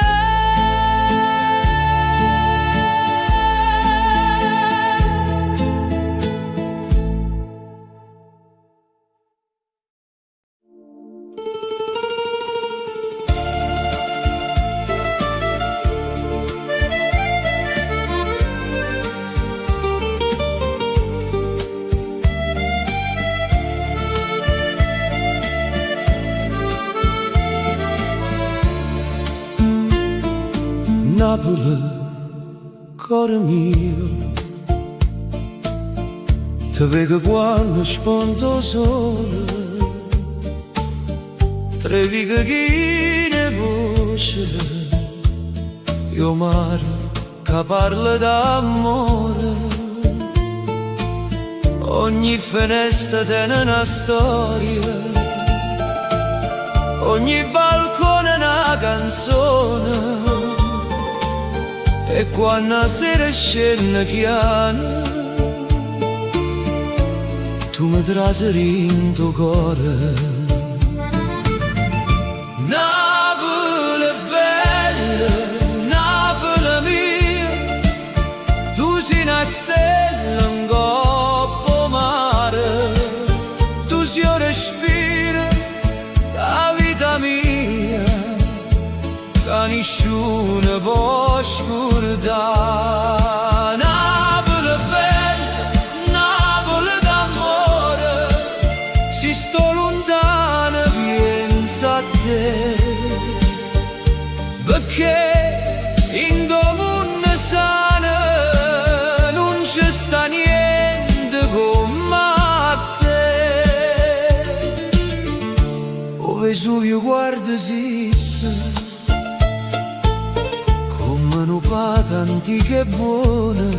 Speaker 2: Napoli, cuore mio, ti vedo quando spunto sole, trevi che ne voce, io mare che parla d'amore, ogni finestra tiene una storia, ogni balcone una canzone. E quando la sera scende chiana, tu mi traseri in tuo cuore. Napoli bella, Napoli mia, tu sei una stella in coppa mare, tu sei un respiro, la vita mia, che nessuno può scordare. Napoli bella, Napoli d'amore, se sto lontano penso a te, perché in do mondo sano non ci sta niente come a te. O Vesuvio guarda zitto, una pata antica e buona,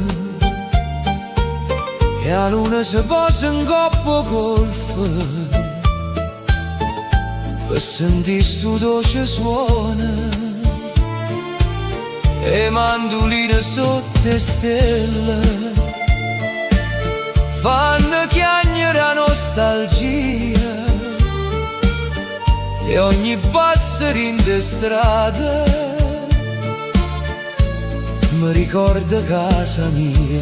Speaker 2: e la luna si posa in coppa golfa, per sentire sto dolce suona, e mandolina sotto le stelle fanno chiagnere la nostalgia, e ogni passerino di strada mi ricorda casa mia.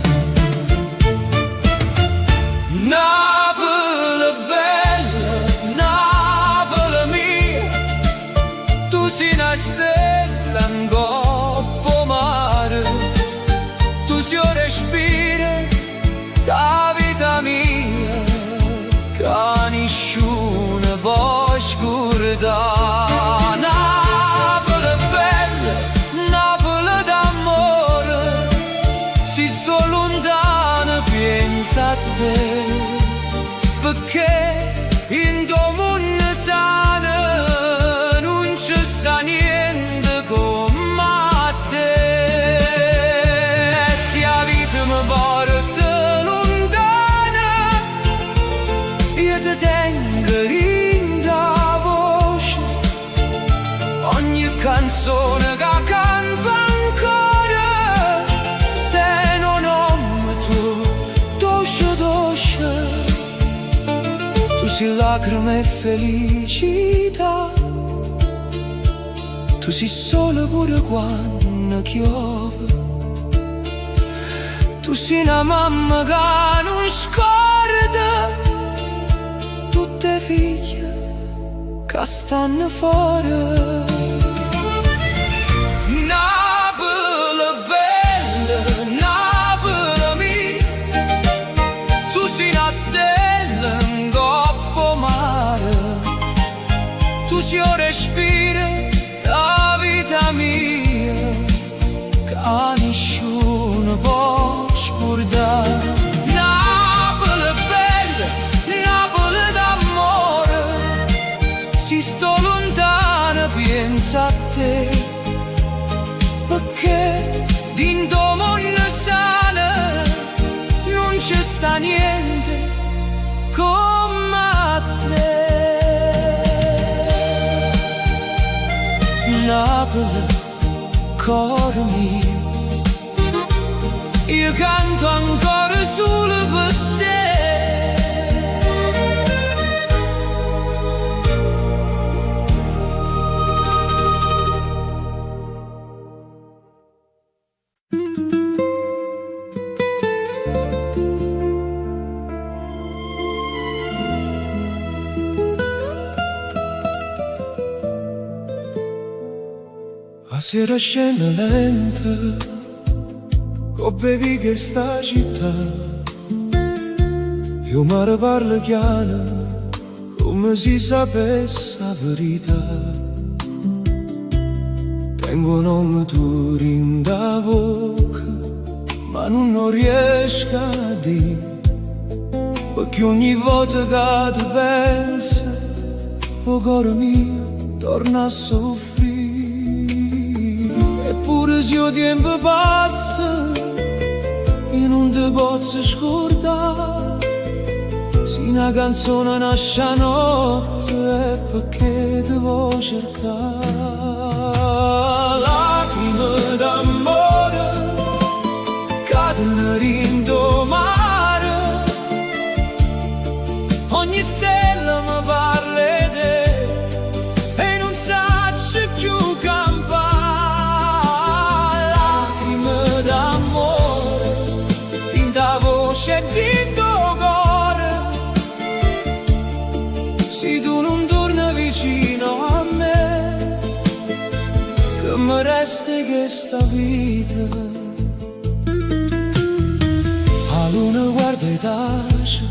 Speaker 2: Napoli bella, Napoli mia, tu sei una stella in coppa mare, tu sei un respiro, la vita mia, che nessuno può scordare. Napoli bella, Napoli d'amore, si sto lontano pensa a te, perché in do mondo sano non ci sta niente come a te. Se la vita mi porta lontana, io ti tengo in da voce, ogni canzone che canto ancora tiene un nome tuo, dolce dolce, tu sei lacrime e felicità, tu sei sole pure quando piove, tu Tu sei una mamma che non scorda tutte figlie che stanno fuori. Napoli bella, Napoli mia, tu sei una stella in coppa mare, tu sei un respiro da vita mia che nessuno può scordare. Napoli bella, Napoli d'amore, si sto lontana pensa a te, perché dentro mondo sana non c'è sta niente come te. Napoli, cuore mio, io canto ancora solo per te. La sera scena lenta, co bevi che sta città, io mi parlo chiaro, come si sapesse la verità. Tengo un nome tuo in da bocca, ma non riesco a dire, perché ogni volta che ti penso, il cuore mio torna a soffrire. Eppure se il tempo passa, io non ti posso scordare. Se una canzone nasce a notte è perché ti vuoi cercare. Lacrime d'amore cadono rindo mare, ogni stella mi parla di te e non saccio più campare. Lacrime d'amore in da voce di tuo cuore, se tu non torni vicino a me, che mi resta questa vita. La luna guarda e tace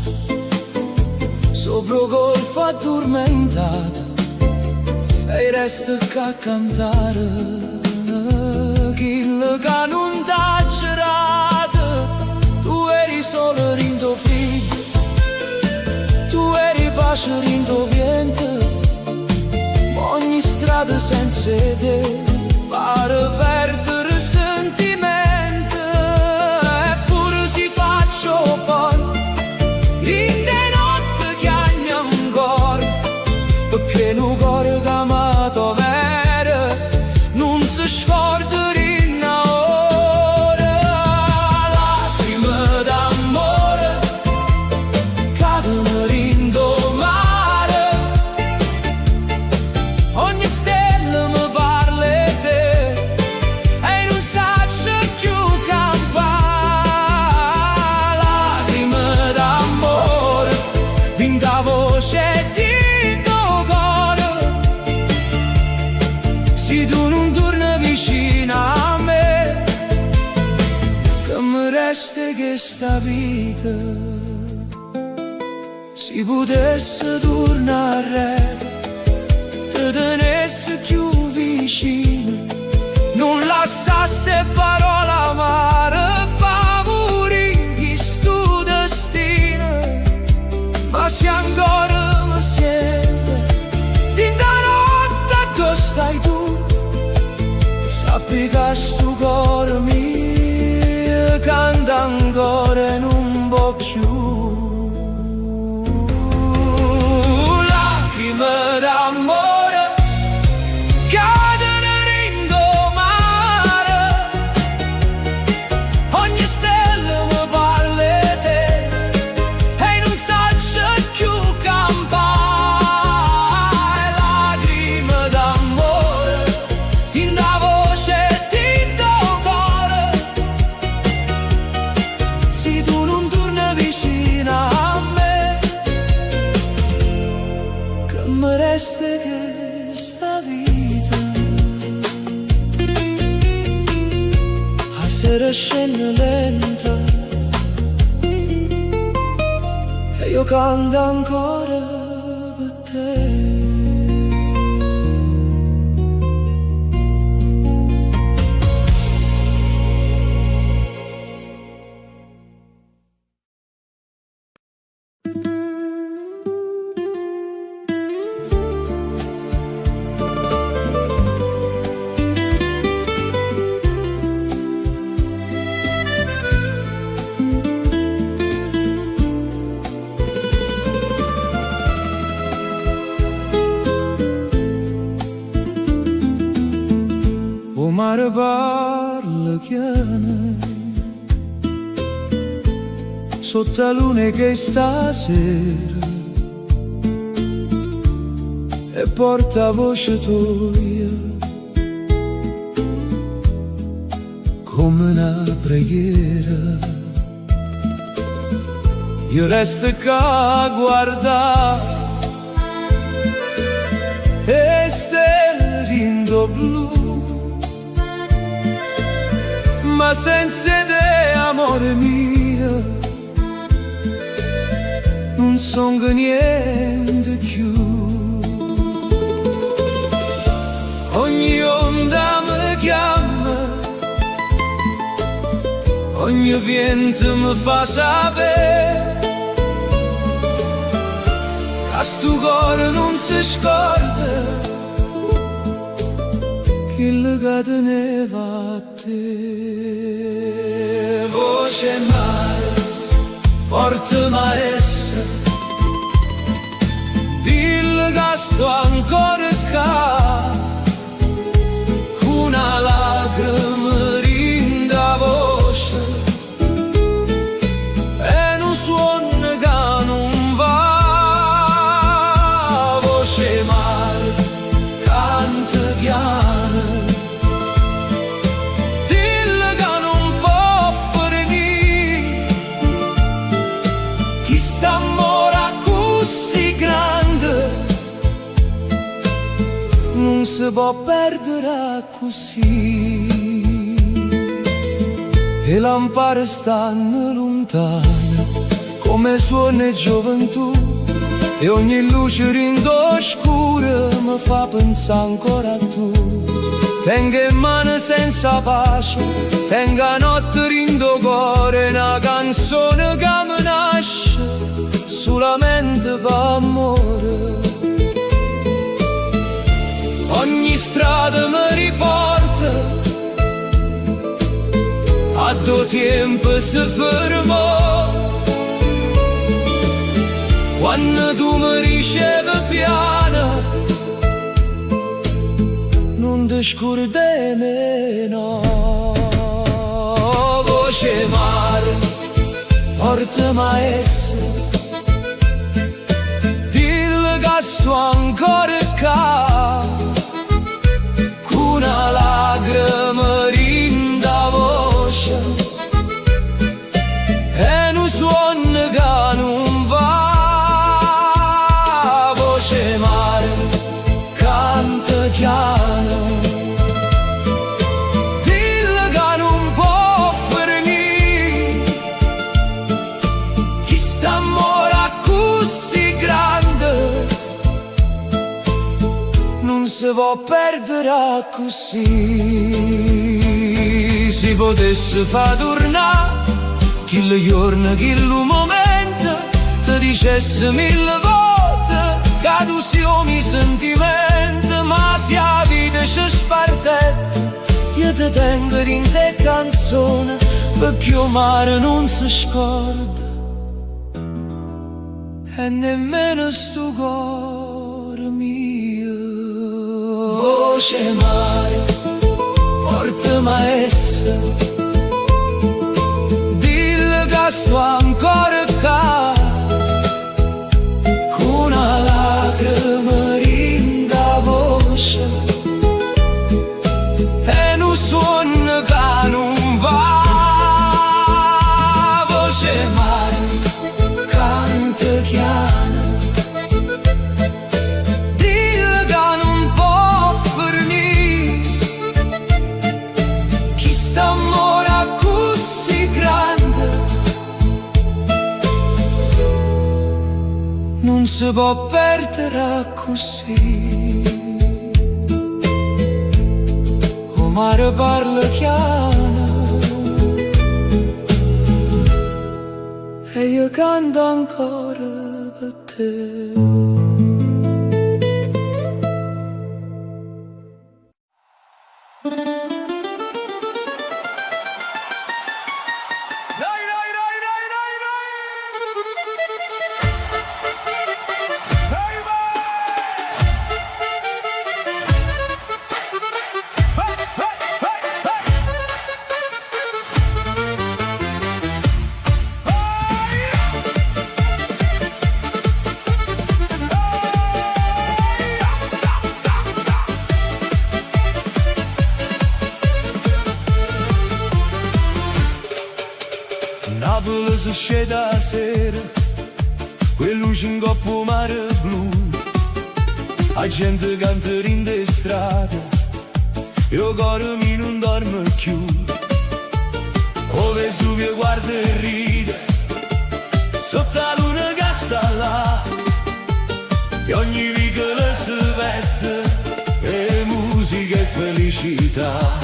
Speaker 2: sopra il golfo addormentata, e resta a cantare quello che non t'ha girato. Tu eri solo rindo figlio, tu eri pace rindo vento, ma ogni strada senza te pare perdere sentimento. Eppure si faccio fuori in de notte che hanno ancora, perché un cuore che amato vero non si scorda in ora. Lacrime d'amore cadono rindo mare, ogni stella mi parla di te e non saccio più campare. Lacrime d'amore vinta voce di tuo cuore, se tu non torni vicino a me, che mi resta questa vita. Se potesse tornare, ti tenesse più vicino, non lasciasse parola amare, favori questo destino. Ma se ancora mi sento dinta notte dove stai tu, sappi che sto cuore mio canta ancora e non può più. Lacrime d'amore cadono rindo mare, ogni stella mi parla di te e non saccio più campare. Lacrime d'amore in da voce di tuo cuore, se tu non torni vicino a me, che mi resta questa vita. A sera scende lenta e io canto ancora per te. O mare parla chiana sotto la luna che stasera e porta voce tua come una preghiera. Io resto qua a guardare e stelle rindo blu, ma senza te, amore mio, non son che niente più. Ogni onda mi chiama, ogni vento mi fa sapere che sto cuore non si scorda quello che teneva a te. Voce mare, portami a essa, dillo che sto ancora qua, con una lacrima rinda voce e non suona che non va. Voce mare, canta piano, dillo che non può finire, chi sta amore così grande non si può perdere così. E lampare stanno lontane come suona e gioventù, e ogni luce rindo scura mi fa pensare ancora a tu. Tengo in mano senza pace, tengo a notte rindo cuore, una canzone che mi nasce solamente per amore. Ogni strada mi riporta a due tempo si fermò, quando tu mi ricevi piano non ti scordi meno. Voce mare, portami a essa, dillo che sto ancora qua, con una lacrima rinda voce e non suona che non va. Voce mare, canta piano, dillo che non può finire, chi sta amore così grande non si può perdere così. Si potesse far tornare quel giorno, quel momento, ti dicesse mille volte che tu sei mi sentimento, ma se la vita ci spartetta io ti tengo in te canzone, perché il mare non si scorda e nemmeno sto cuore mio. Voce mare, portami a essa, dillo che sto ancora qua, con una lacrima rinda voce e non suona che non va. Voce non si può perdere così. O mare parla chiaro e io canto ancora per te.
Speaker 3: Napoli si scende a sera, quei luci in coppa mare blu, la gente canta in de strade, io cuore mi non dorme più. O Vesuvio guarda e ride, sotto la luna che sta là, e ogni vicolo si veste, e musica e felicità.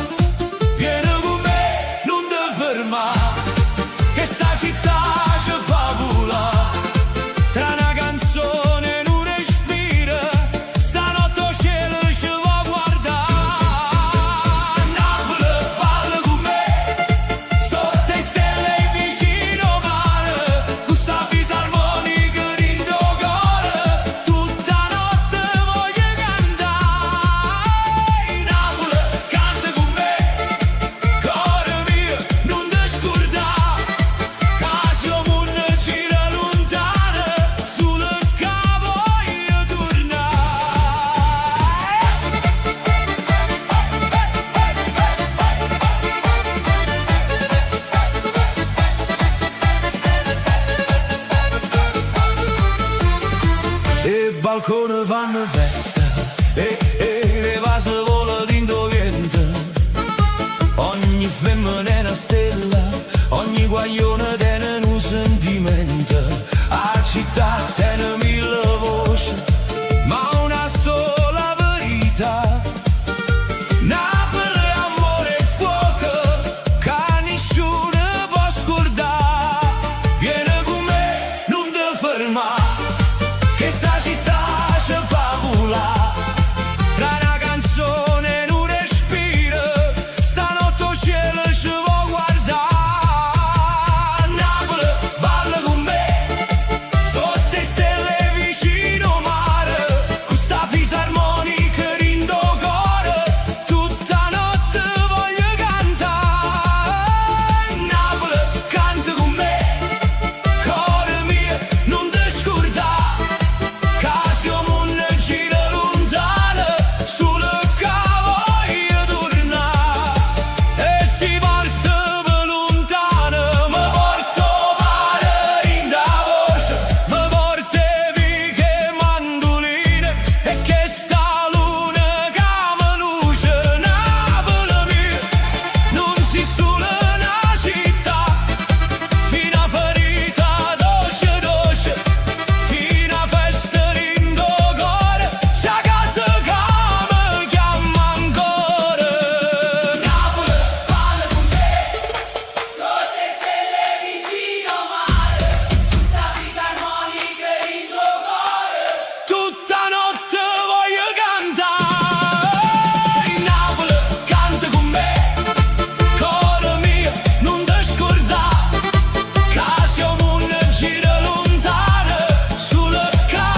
Speaker 3: Vieni con me, non ti fermare, che sta città ci fa volare, tra una canzone e un respiro, stanotte il cielo ci va a guardare. Napoli, balla con me, sotto le stelle vicino al mare, con sta fisarmonica in tuo cuore, tutta notte voglio cantare. Napoli, canta con me, cuore mio, non ti scordare. E balcone fanno festa e vasi vola dentro vento, ogni femmina è una stella, ogni guaglione tiene un sentimento, la città tiene mille voci, ma una sola verità. Napoli è amore e fuoco, che nessuno può scordare. Vieni con me, non ti fermare, che sta città ci fa volare, tra una canzone e un respiro, stanotte il cielo ci va a guardare. Napoli, balla con me, sotto le stelle vicino al mare, con sta fisarmonica in tuo cuore, tutta notte voglio cantare. Napoli, canta con me, cuore mio, non ti scordare, che siamo una gira lontana, solo che voglio tornare. E si parte per lontano, mi porto mare in da voce, mi porta vighe e mandoline, e che sta luna che mi luce. Napoli mia, non si solo una città, si una ferita dolce dolce, si una festa in tuo cuore, si a casa che mi chiama ancora. Napoli, balla con me, sotto le stelle vicino al mare, sta fisarmonica in tuo cuore, tutta notte voglio cantare. Napoli, canta con me, cuore mio, non ti scordare, che siamo una gira lontana, solo che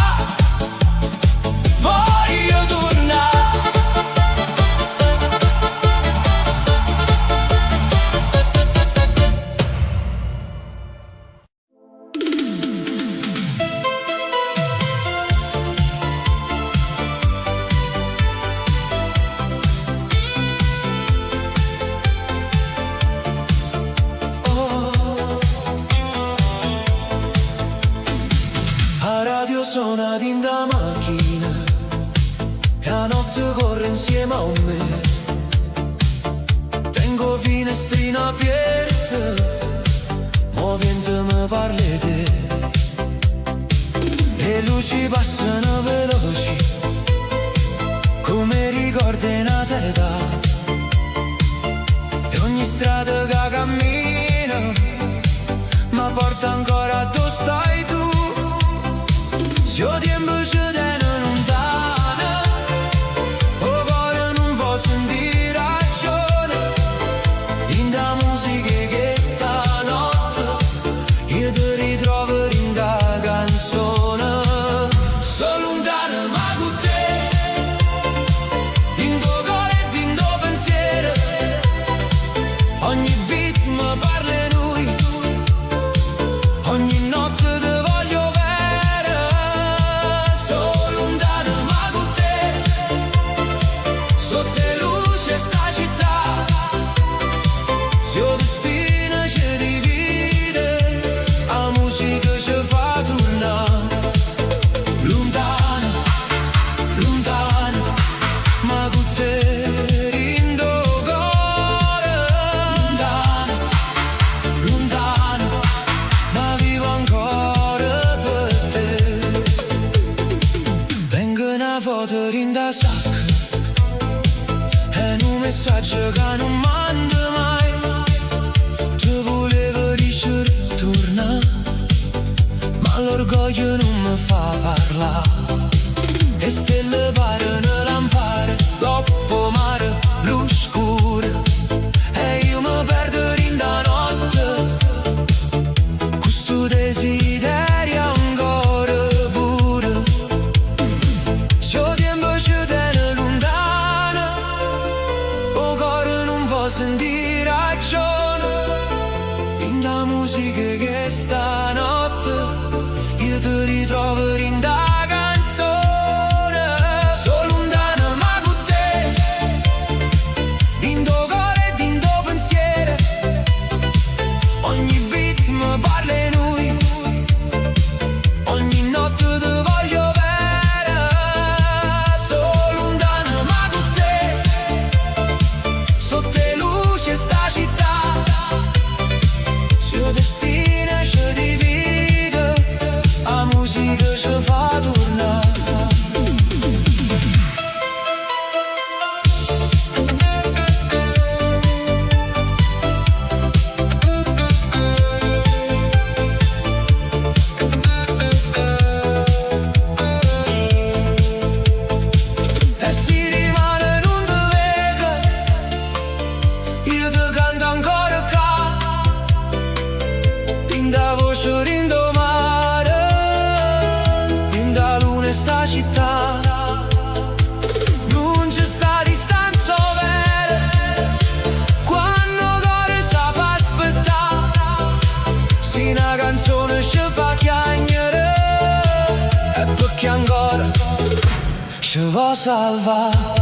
Speaker 3: voglio tornare.
Speaker 2: La radio suona in da macchina e la notte corre insieme a me. Tengo finestrina aperta, mo vento mi parli te. E le luci passano veloci, come ricordi in età, e ogni strada che cammino mi porta ancora dove stai tu. Se il tempo ci tiene lontano, o cuore non può sentire ragione, in da musica che stanotte io ti ritrovo in da canzone. Sono lontano ma con te, in tuo cuore e in tuo pensiero, ogni beat mi parla di noi, ogni notte ti voglio bene. Sono lontano ma con te, sotto le luci sta città, se il destino ci divide, la musica ci fa tornare. Lontano, lontano, ma con te in tuo cuore. Lontano, lontano, ma vivo ancora per te. Tengo una foto in da sacca, è un messaggio che non mando mai. Ti volevo dire torna, ma l'orgoglio non mi fa parlare. E stelle parano lampare, dopo mare, luce scura, e io mi perdo in da notte, questo desiderio ancora pure. Se il tempo ci tiene lontano, o cuore non può sentire ragione, in da musica che stanotte io ti ritrovo in da canzone. Sono lontano ma con te, in tuo cuore e in tuo pensiero, ogni beat mi parla di noi, ogni notte ti voglio bene. Sono lontano ma con te, sotto le luci sta città, se il destino ci divide, la musica ci fa tornare. E si rimane non ti vedo, io ti canto ancora qua, in da voce in do mare, in da luna sta città, non c'è sta distanza vera, quando cuore sa per aspettare, se una canzone ci fa chiagnere, e perché ancora ci vuoi salvare.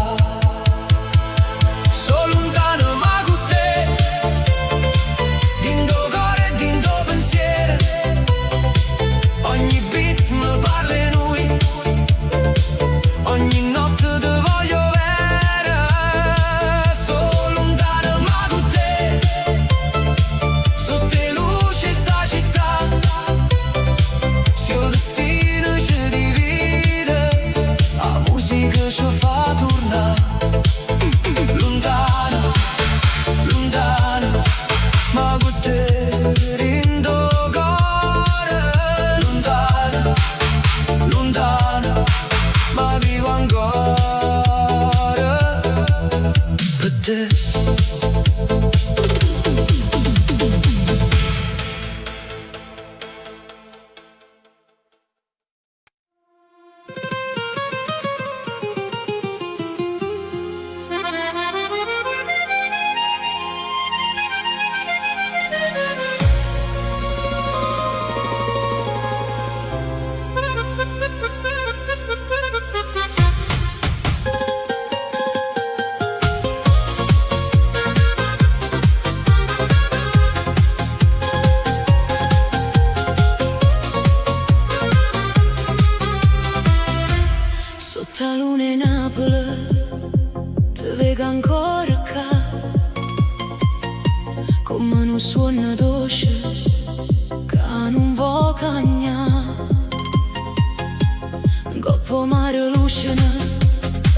Speaker 2: Sono lontano ma con te, in tuo cuore e in tuo pensiero, ogni beat mi parla di noi, ogni notte ti voglio bene. Sono lontano ma con te, sotto le luci sta città, se il destino ci divide, la musica ci fa tornare. Lontano, lontano, ma con te in tuo cuore. Lontano, lontano, ma vivo ancora per te.
Speaker 1: Sotto la luna in Napoli ti vedo ancora qua, come un suono dolce che non vuoi cagnare. dopo mare lucina,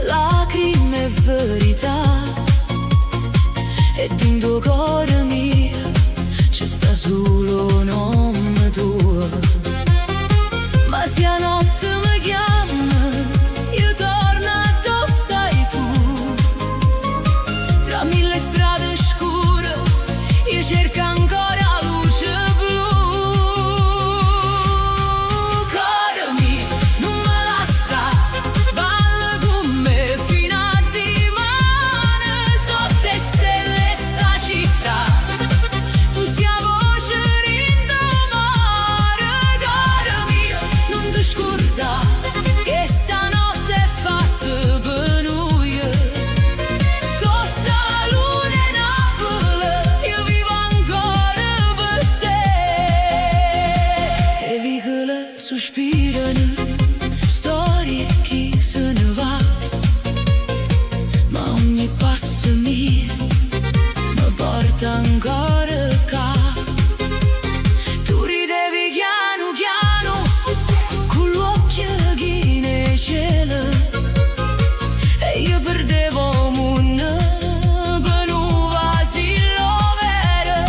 Speaker 1: lacrime e verità. E dentro cuore mio c'è sta solo un nome tuo. Ma se a notte mi chiama, io torno dove stai tu. Tra mille strade scure, io cerco ancora luce blu. Cuore mio, non me lascia, balla con me fino a dimane. Sotto le stelle sta città, tu sia voce in mare. Cuore mio, non ti scorda che stanotte è fatta per noi. Sotto la luna in Napoli io vivo ancora per te. E vicole sospirano, storie chi se ne va, ma ogni passo mio mi porta ancora qua. Tu ridevi piano piano, con l'occhio che ne cielo, e io perdevo un mondo per un vasillo vero.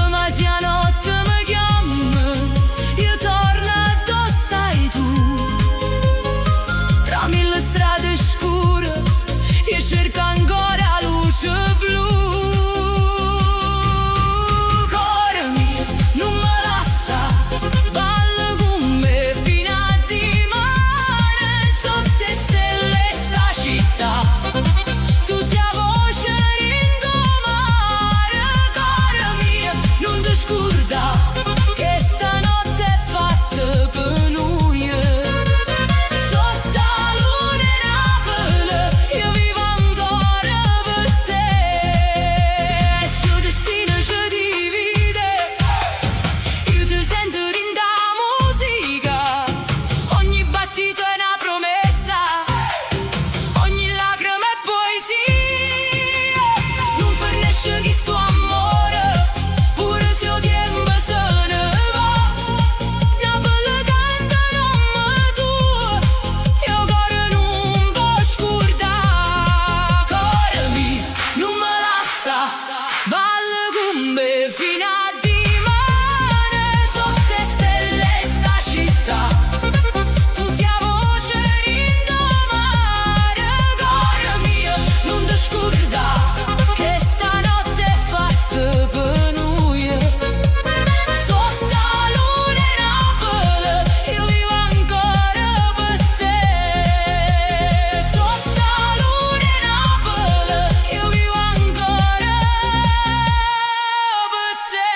Speaker 1: Ma se a notte mi chiama, io torno dove stai tu. Tra mille strade scure, io cerco ancora luce blu. Cuore mio, non me lascia, balla con me fino a dimane. Sotto le stelle sta città, tu sia voce in mare. Cuore mio, non ti scorda che stanotte è fatta per noi. Sotto la luna in Napoli io vivo ancora per te. Se il destino ci divide, io ti sento in da musica. Ogni battito è una promessa, ogni lacrima è poesia. Non fornisce chi sto amore, pure se il tempo se ne va. Napoli canta nome tuo, io cuore non può scordare. Cuore mio, non me lascia, balla con me fino a dimane. Sotto le stelle sta città, tu sia voce in mare. Cuore mio, non ti scorda che stanotte è fatta per noi. Sotto la luna in Napoli io vivo ancora per te. Sotto la luna in Napoli io vivo ancora per te.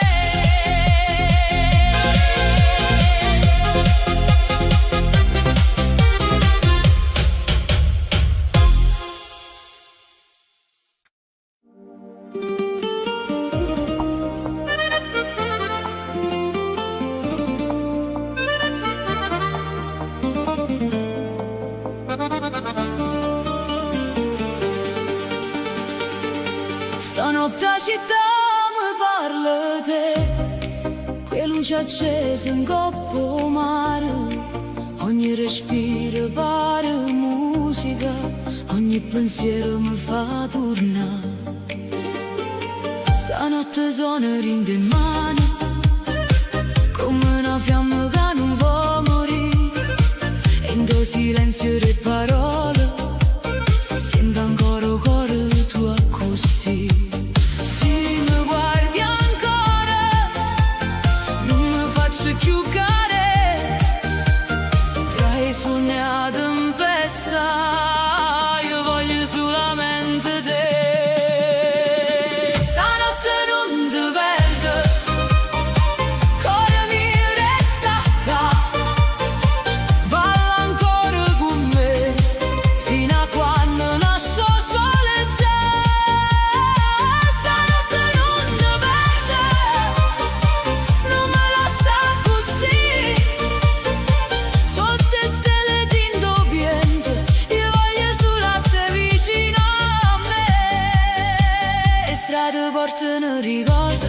Speaker 1: Stanotte la città mi parla te, que luce accesa in coppa mare. Ogni respiro pare musica, ogni pensiero mi fa tornare. Stanotte sono rinde in mano, come una fiamma che non può morire. E in tuo silenzio le parole sento ancora il cuore tuo così. Se mi guardi ancora, non mi faccio più cadere tra i sogni a tempesta. Io voglio solamente te. Stanotte non ti perdo, cuore mio resta qua. Balla ancora con me fino a quando nasce sole già. Stanotte non ti perdo, non me lascia così. Sotto le stelle tinto piente, io voglio solo a te vicino a me. E strade portano ricordo,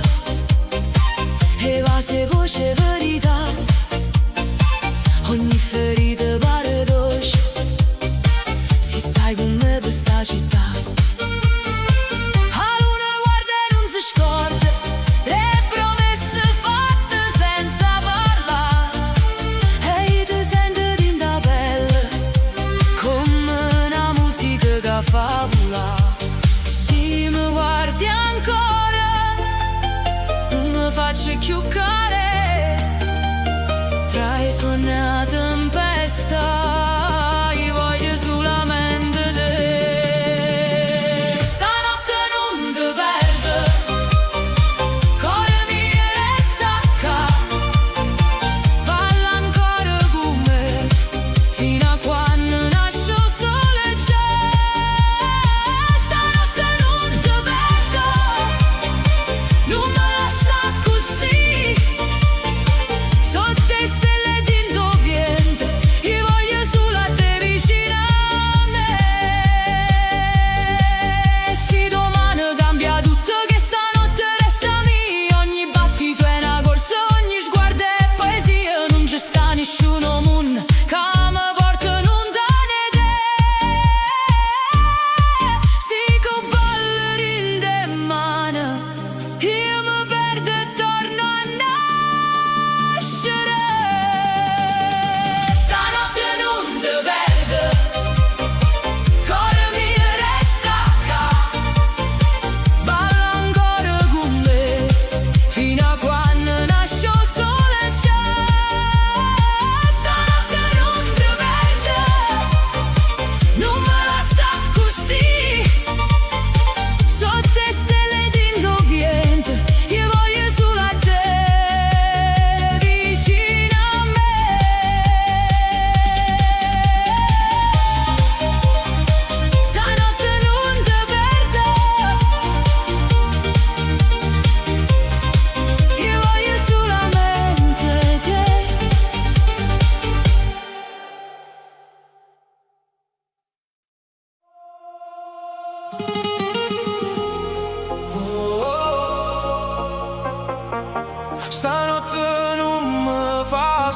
Speaker 1: e vasi voce verità. Ogni ferita pare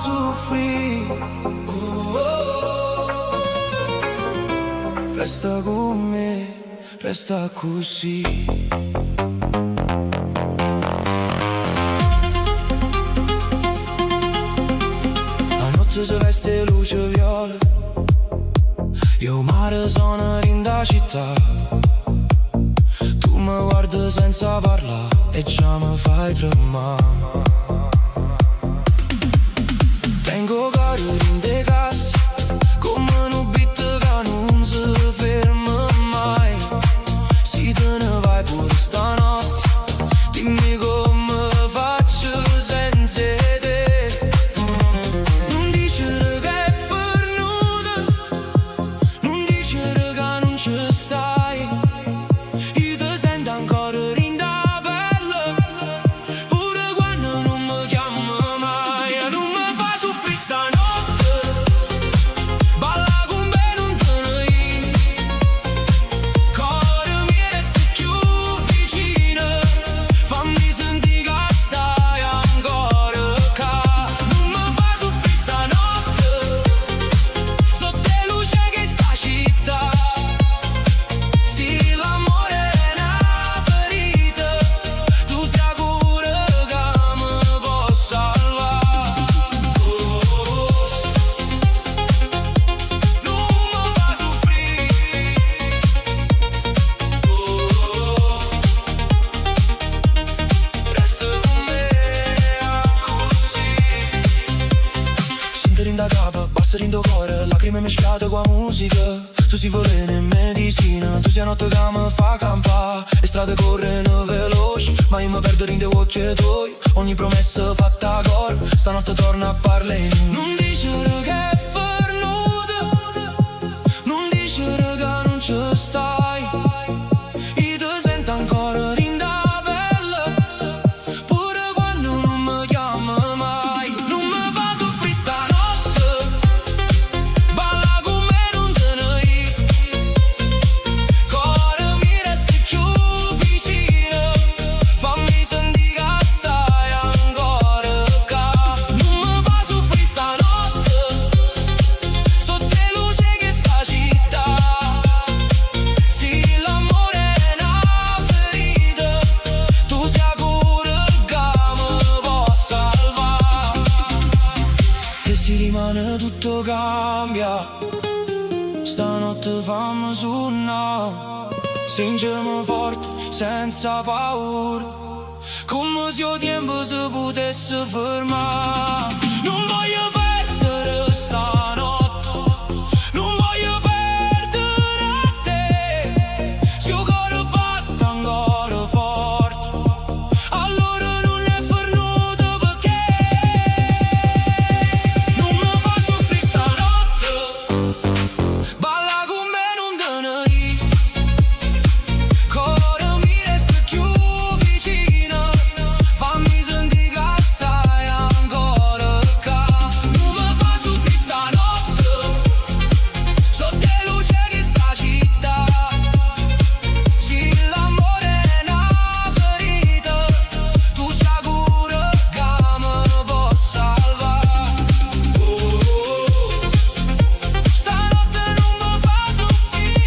Speaker 2: soffrire. Resta con me, resta così. La notte si veste luce viola, io mare sono in da città. Tu mi guardi senza parlare e già mi fai tremare. Tengo cari in de casa, come un beat che non si ferma mai. Se te ne vai pure stanotte, dimmi come faccio senza te. Non dicere che è fornuta, non dicere che non ci stai. Io ti sento ancora in da pelle, pure quando non mi chiamo mai. Non mi fa soffrire stanotte, balla con me non te ne ir. Cuore mi resti più vicino, fammi sentire che stai ancora qua. Non mi fa soffrire stanotte, sotto le luci che sta città. Se l'amore è una ferita, tu sei cura che mi può salvare. Non mi fa soffrire, resta con me così. Senti rinda capa, basta rindo cuore, lacrime mescolate con la musica. Tu sei veleno e medicina, tu sei notte che mi fa campare. Le strade corrono veloci, ma io mi perdo in dei occhi tuoi. Ogni promessa fatta a cor, stanotte torna a parlare. Non dicere che è fornuta, non dicere che non ci stai. Io ti sento ancora in da pelle, pure quando non mi chiamo mai. Non mi fa soffrire stanotte, balla con me non te ne ir. Cuore mi resti più vicino, fammi sentire che stai ancora qua. Non mi fa soffrire stanotte, sotto le luci che sta città. Se l'amore è una ferita, tu sei cura che mi può salvare. E se rimane tutto cambia, stanotte fammi suonare. Stringiamo forte, senza paura, come se il tempo si potesse fermare. Non voglio perdere stanotte, non voglio perdere te. Se il cuore batte ancora forte, allora non è fornuto perché. Non mi fa soffrire stanotte, balla con me non te ne ir. Cuore mi resta più vicino, fammi sentire che stai ancora qua. Non mi fa soffrire stanotte, sotto le luci che sta città. Se l'amore è una ferita, tu sei cura che mi può salvare. Stanotte non mi fa soffrire,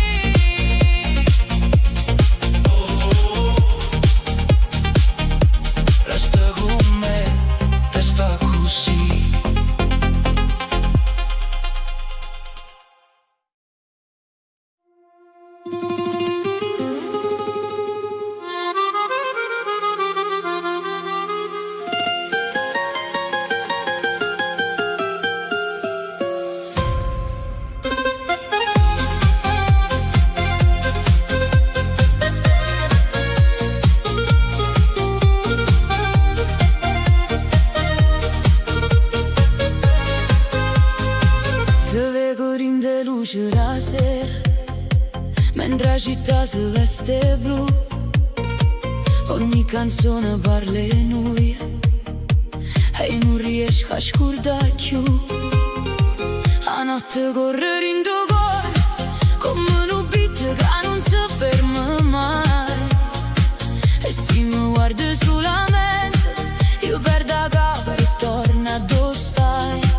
Speaker 2: resta con me, resta così.
Speaker 1: Te vedo rinde luce la sera, mentre la città si veste blu. Ogni canzone parla di noi e non riesco a scordare più. La notte corre in tuo cuore come un beat che non si ferma mai. E se mi guardi solamente io perdo la capa e torno a dove stai.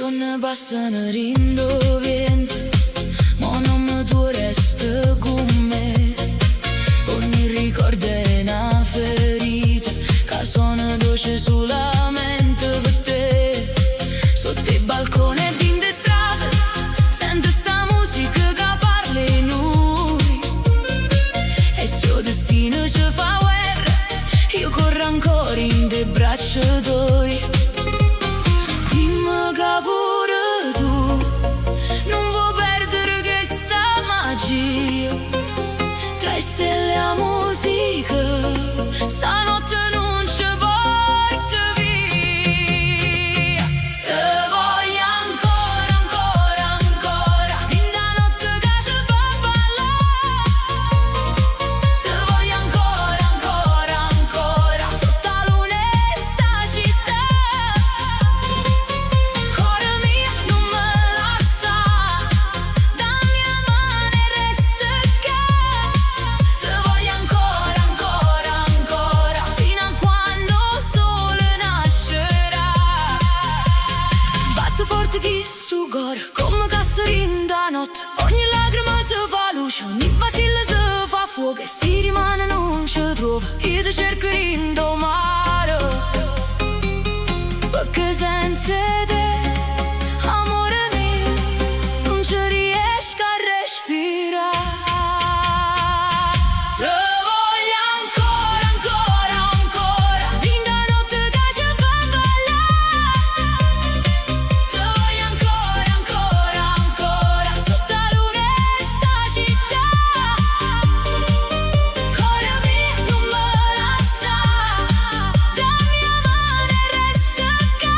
Speaker 1: donne passano rindoviendo, ma non mi tu resta con me. Ogni ricordo è una ferita, che suona dolce solamente per te. Sotto il balcone di in strada, sento sta musica che parla in noi. E se il destino ci fa guerra, io corro ancora in te braccia tuoi. Dimmi che pure tu non vuoi perdere questa magia. Tra le stelle e la musica, stanotte non ci porta via. Te voglio ancora, ancora, ancora, in la notte che ci fa ballare. Te voglio ancora, ancora, ancora, sotto la luna e sta città. Cuore mio non me lascia, da mia mano e resta che. Te voglio ancora, ancora, ancora, fino a quando il sole nascerà. Batto forte chi sto cuore, come casserin da notte. Ogni lacrima si fa luce, ogni vacilla si fa fuoco. E si rimane non ci trova, io ti cerco in mare. Perché senza te, amore mio, non ci riesco a respirare. Te voglio ancora, ancora, ancora, in la notte che ci fa ballare. Te voglio ancora, ancora, ancora, sotto la luna e sta città. Cuore mio non me lascia, da mia mano e resta che.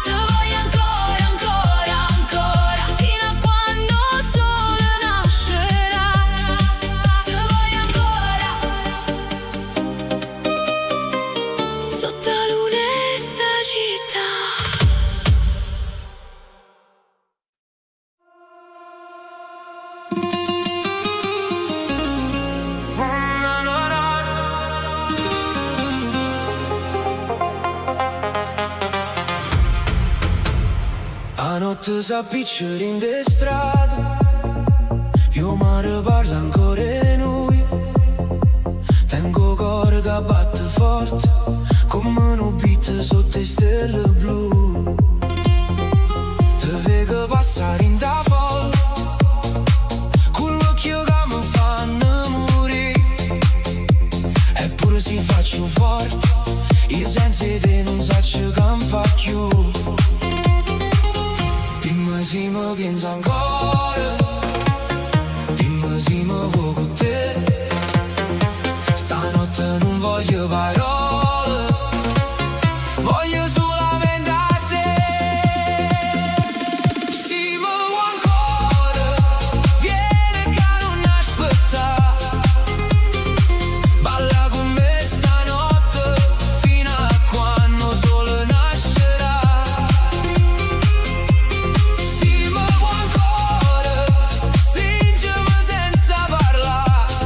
Speaker 1: Te voglio ancora, ancora, ancora, fino a quando il sole nascerà. Te voglio ancora, sotto la luna e sta città.
Speaker 2: A notte s'appicciano in de strade, io mare parla ancora e noi. Tengo cuore che batte forte, come un beat sotto le stelle blu. Te vedo passare in da folla, con l'occhio che mi fanno morire. Eppure si faccio forte, io senza te non saccio campa più. Dimmi se mi pensa ancora, dimmi se mi vuoi con te. Stanotte non voglio parole, voglio solamente a te. Se mi vuoi ancora, vieni che non aspetta. Balla con me stanotte, fino a quando il sole nascerà. Se mi vuoi ancora, stringimi senza parlare.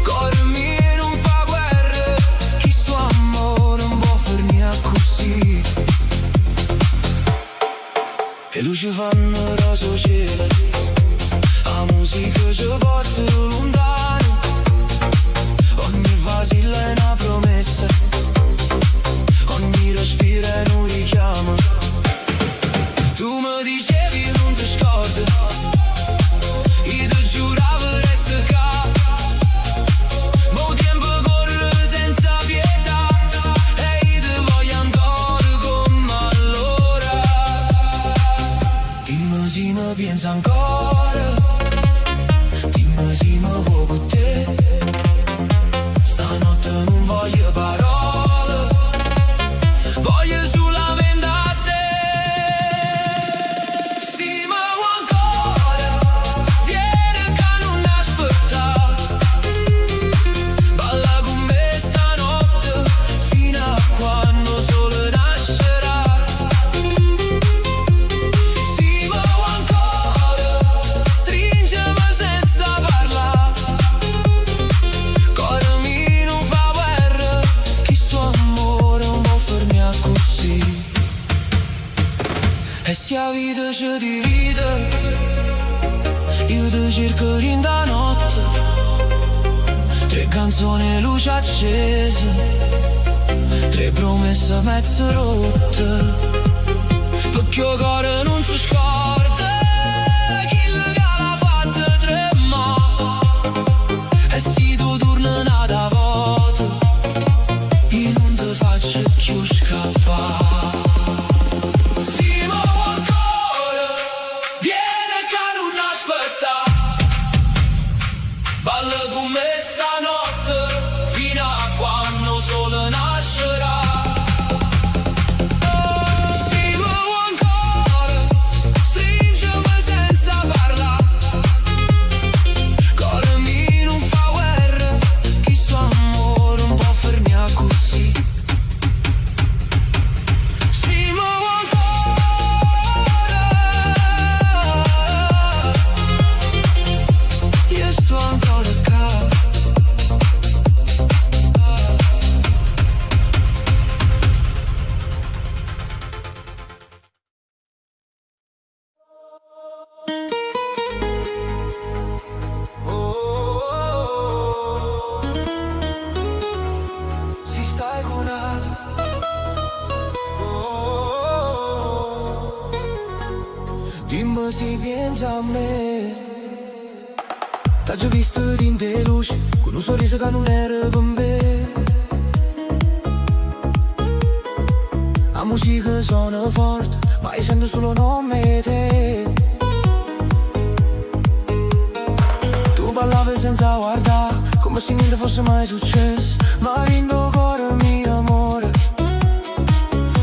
Speaker 2: Cuore mio non fa guerra, chi sto amore non può fermare così. Le luci fanno rosa cielo, la musica ci porta lontano. Ogni vacilla è una promessa, ogni respiro è un richiamo. Tu mi dicevi non ti scordi, io ti giuravo resta qua. Ma il tempo corre senza pietà, e io ti voglio ancora come allora. vita ci divide. Io ti cerco in da notte, tre canzoni e luce accese, tre promesse mezze rotte, perché il cuore non si scorda chi l'ha fatta tremare. E se tu torni nata volta, io non ti faccio più scappare. Dimmi se pensi a me. T'ho già visto in te luce, con un sorriso che non era per me. La musica suona forte, ma io sento solo nome te. Tu ballavi senza guardare, come se niente fosse mai successo. Ma vinto cuore mio amore,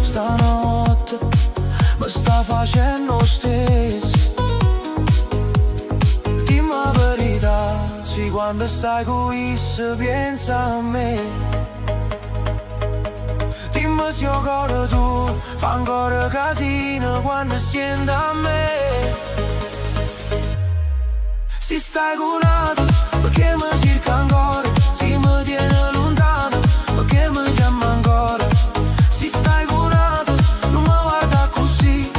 Speaker 2: stanotte mi sta facendo stesso. Dimmi la verità, sì, quando stai qui se pensa a me. Dimmi se il cuore tu fa ancora casino quando senti a me. Se stai cunato, perché mi cerca ancora? Se mi tiene lontano, perché mi chiama ancora? Se stai cunato, non mi guarda così.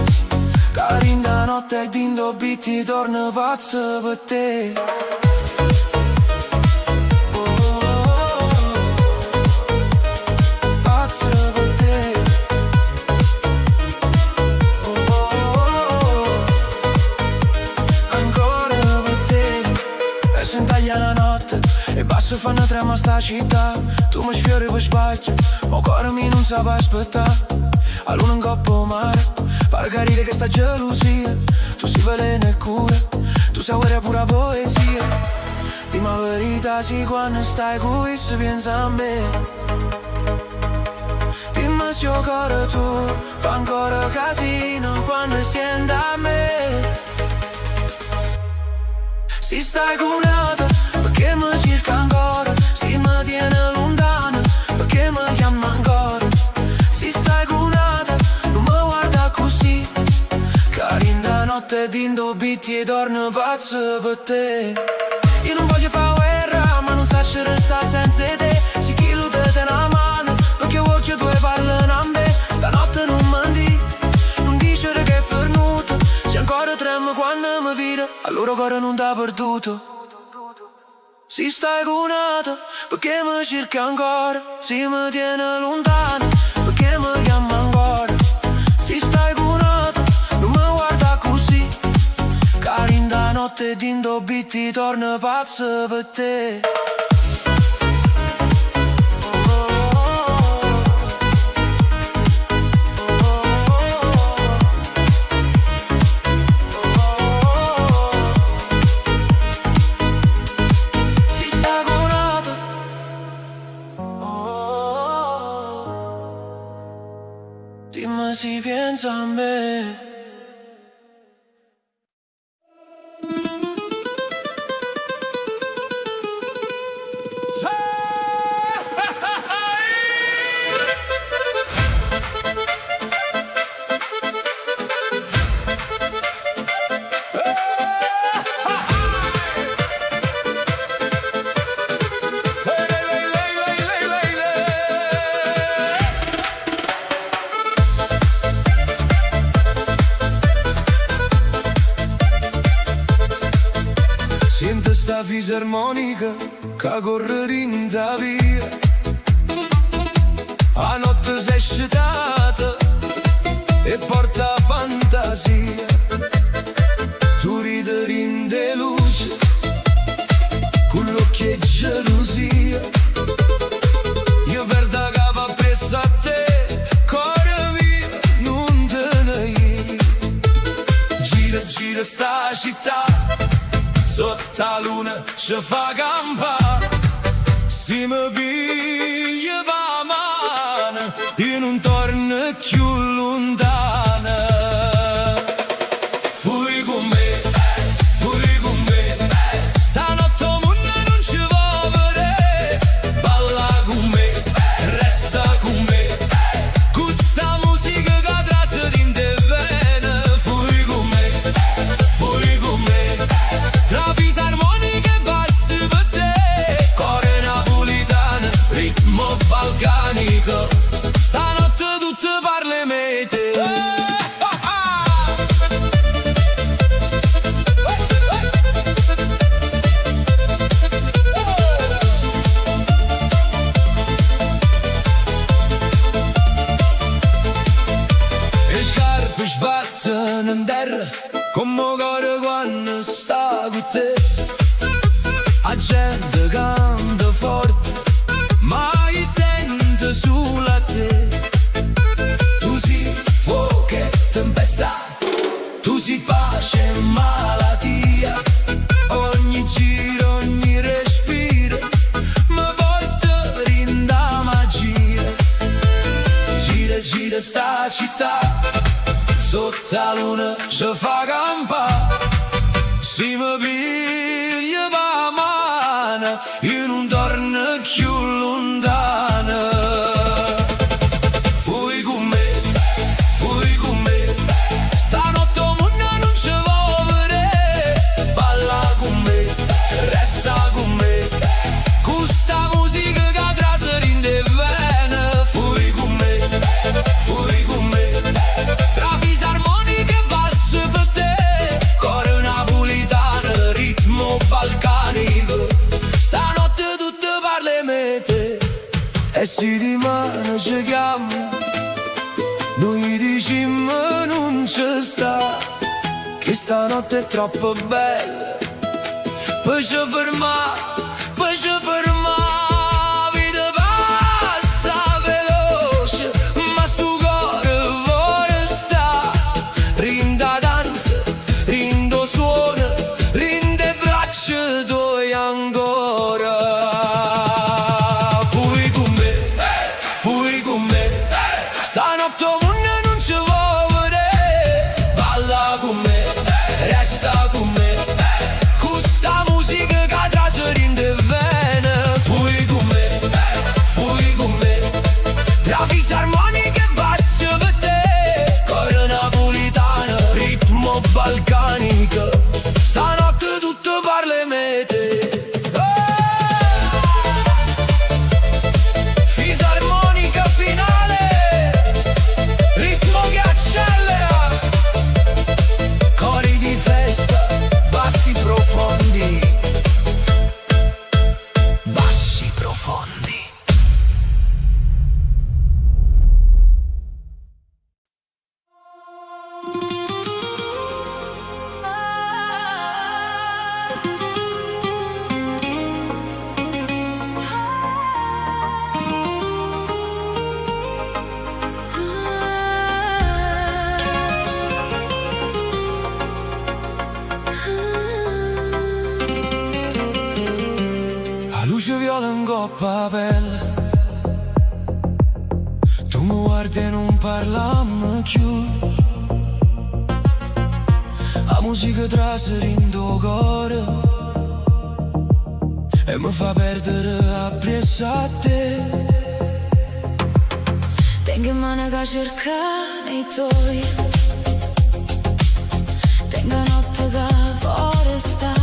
Speaker 2: Carinda notte e dindo bitti torna pazzo per te. La notte e basso fanno trema sta città. Tu mi sfiori per sbaglio, ma cuore mio non sa aspettare. A luna in coppa mare, pare carire che sta gelosia. Tu si veleno e cura, tu sai guerra pura poesia. Dimmi la verità, sì, quando stai qui se pensa a me. Dimmi se il cuore tu fa ancora casino quando senti a me. Se stai cunato, perché mi cerca ancora? Se mi tiene lontano, perché mi chiama ancora? Se stai curata, non mi guarda così. Carinda notte dindo bitti e torno pazzo per te. Io non voglio fare guerra, ma non saccio restare senza te. Se chi lo te una mano, perché occhio tu parlano a me. Stanotte non mandi, non dice che è fernuto. Se ancora tremo quando mi vede, allora cuore non t'ha perduto. Se stai cunato, perché mi cerca ancora? Se mi tiene lontano, perché mi chiama ancora? Se stai cunato, non mi guarda così. Carinda notte dindo bitti torna pazzo per te. Dimmi se pensa a me. fisarmonica che corre rinda via. A notte sei scetata e porta fantasia. Tu ridi in de luce con l'occhio e gelosia. Io perdo capo appresso a te, cuore mio, non te ne ieri. Gira, gira sta città, sotto la luna ci fa campare. Se mi piglia la mano, io non torno più lontana. Fui con me, stanotte il mondo non ci va vedere. Balla con me, resta con me, questa musica che trase in te vene. Fui con me, tra fisarmonica e bassi per te, cuore napolitano, ritmo balcanico, stanotte tutte parle mete. Le scarpe sbattono in terra come cuore quando sta con te. La gente canta forte ma io sento solo a te. Tu sei fuoco e tempesta, tu sei pace e malattia. Ogni giro, ogni respiro mi porta in da magia. Gira, gira sta città, sotto la luna ci fa campare. Se mi piglia la mano, io non torno più lontana. Fui con me, stanotte il mondo non ci va vedere. Balla con me, resta con me, questa musica che trase in te vene. Fui con me, tra fisarmonica e basso per te, cuore napolitano, ritmo balcanico, stanotte tutte parle mete. E si di mano ci chiama, noi diciamo non ci sta, che stanotte è troppo bella per ci fermare, vita passa veloce, ma sto cuore vuole sta. Rinda danza, rindo suona, rinde braccia tue ancora. Fui con me, stanotte il mondo non ci va vedere. Balla con me, resta con me, questa musica che trase in te vene. Fui con me, tra fisarmonica e basso per te, cuore napolitano, ritmo balcanico, stanotte tutte parle mete. Fisarmonica finale, ritmo che accelera, cori di festa, bassi profondi, bassi profondi. La luce viola in coppa pelle, tu mi guardi e non parliamo più. La musica trase in tuo cuore e mi fa perdere appresso a te.
Speaker 1: Tengo in mano che cerca nei tuoi, tengo notte che vuole sta.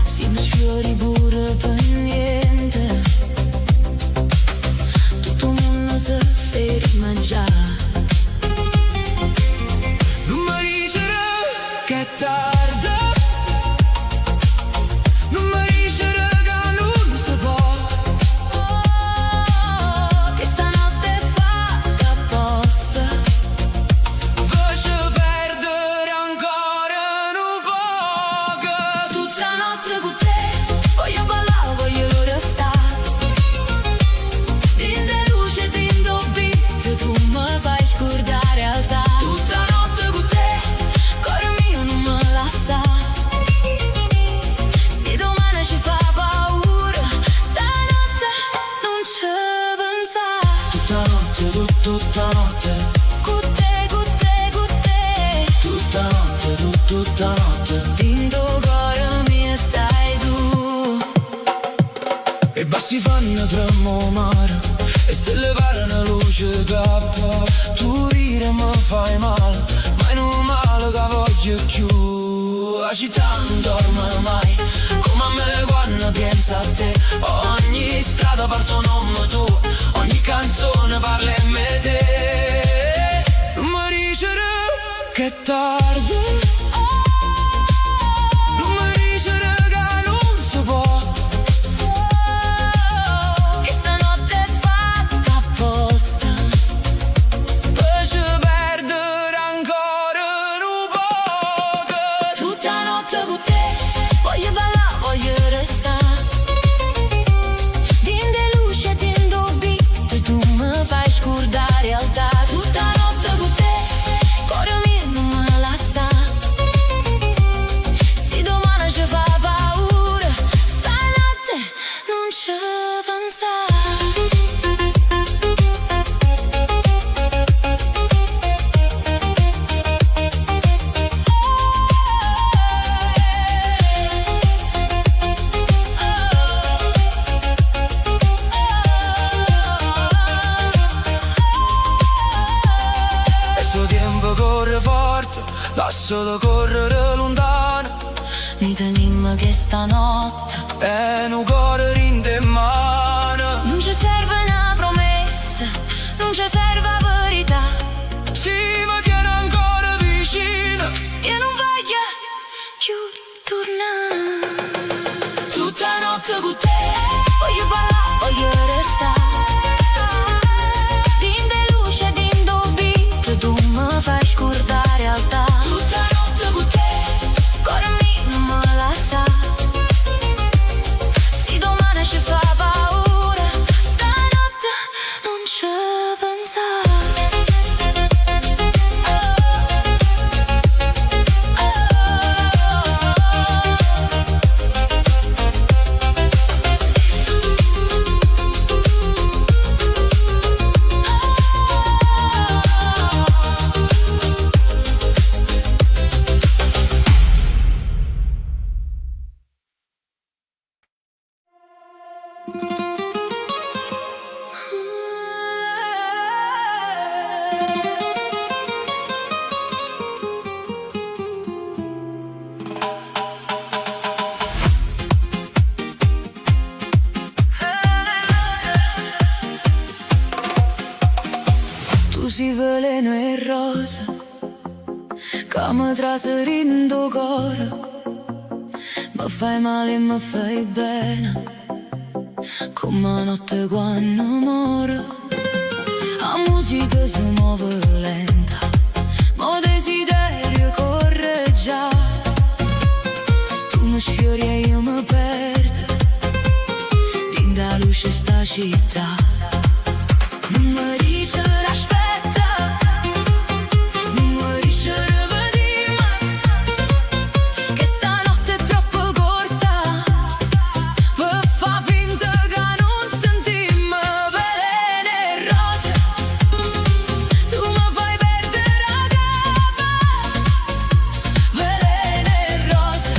Speaker 1: Si mi sfiori pure per niente, tutto il mondo si ferma già.
Speaker 2: Non mi dice che è tardi, tutta notte,
Speaker 1: Cu te,
Speaker 2: tutta notte, tutta notte.
Speaker 1: din-do gara mia stai tu.
Speaker 2: E bassi fanno tremare e stelle parano luce cappa. Tu rire mi fai male, ma non male che voglio più. La città non dorme mai, come a me quando penso a te. Ogni strada parte un nome tu, ogni canzone parla in me te. Non mi dicere che è tardi, non mi dicere che non si può.
Speaker 1: Che stanotte è fatta apposta.
Speaker 2: Lascia perdere ancora un po'.
Speaker 1: Tutta notte con te, voglio ballare, voglio restare. Din de luce, din do beat, tu mi fai scordare realtà. Tutta notte con te, cuore mio non me lascia. Se domani ci fa paura, stanotte non ci pensare.
Speaker 2: Questo tempo corre forte, lascialo correre lontano.
Speaker 1: Mi tenimmo che stanotte
Speaker 2: E un cuore rinde in mano.
Speaker 1: non ci serve una promessa, non ci serve la verità.
Speaker 2: Si mi tiene ancora vicino.
Speaker 1: Io non voglio più tornare.
Speaker 2: Tutta notte con te,
Speaker 1: Voglio ballare, voglio restare. Din de luce, din do beat, tu mi fai scordare realtà.
Speaker 2: tutta notte con te.
Speaker 1: Cuore mio non me lascia. Se domani ci fa paura, stanotte non ci pensare. Tu si veleno e rosa, che mi traserindo cuore. Mi fai male e mi fai bene, come notte quando muore. La musica si muove lenta, ma desiderio corre già. Tu mi sfiori e io mi perdo, din da luce sta città. Non mi dice aspetta, non mi dice rivediamo, che stanotte è troppo corta per fa finta che non sentimmo. Veleno e rose, tu mi fai perdere la capa. Veleno e rose,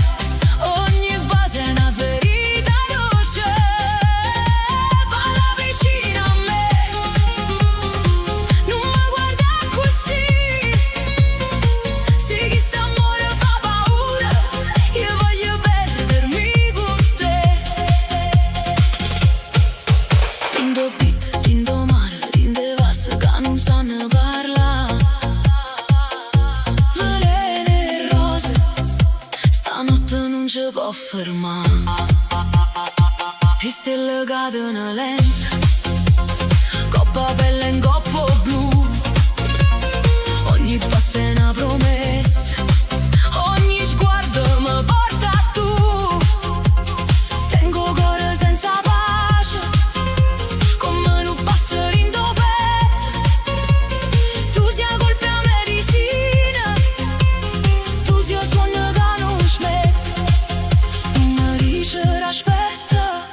Speaker 1: ogni fase è una ferita dolce. Parla vicino a me, non mi guarda così. Se chi sta amore fa paura, io voglio perdermi con te. Rindo beat, rindo mare, rinde vas che non sanno parlare. Veleno e rose, stanotte non ci può fermare. E stelle cadono lenta, coppa bella in coppo blu. Ogni passo è una promessa, ogni sguardo mi porta a tu. Tengo cuore senza pace, come un passerino petto. Tu sia colpa a medicina, tu sia sogno che non smette. Non mi dice aspetta,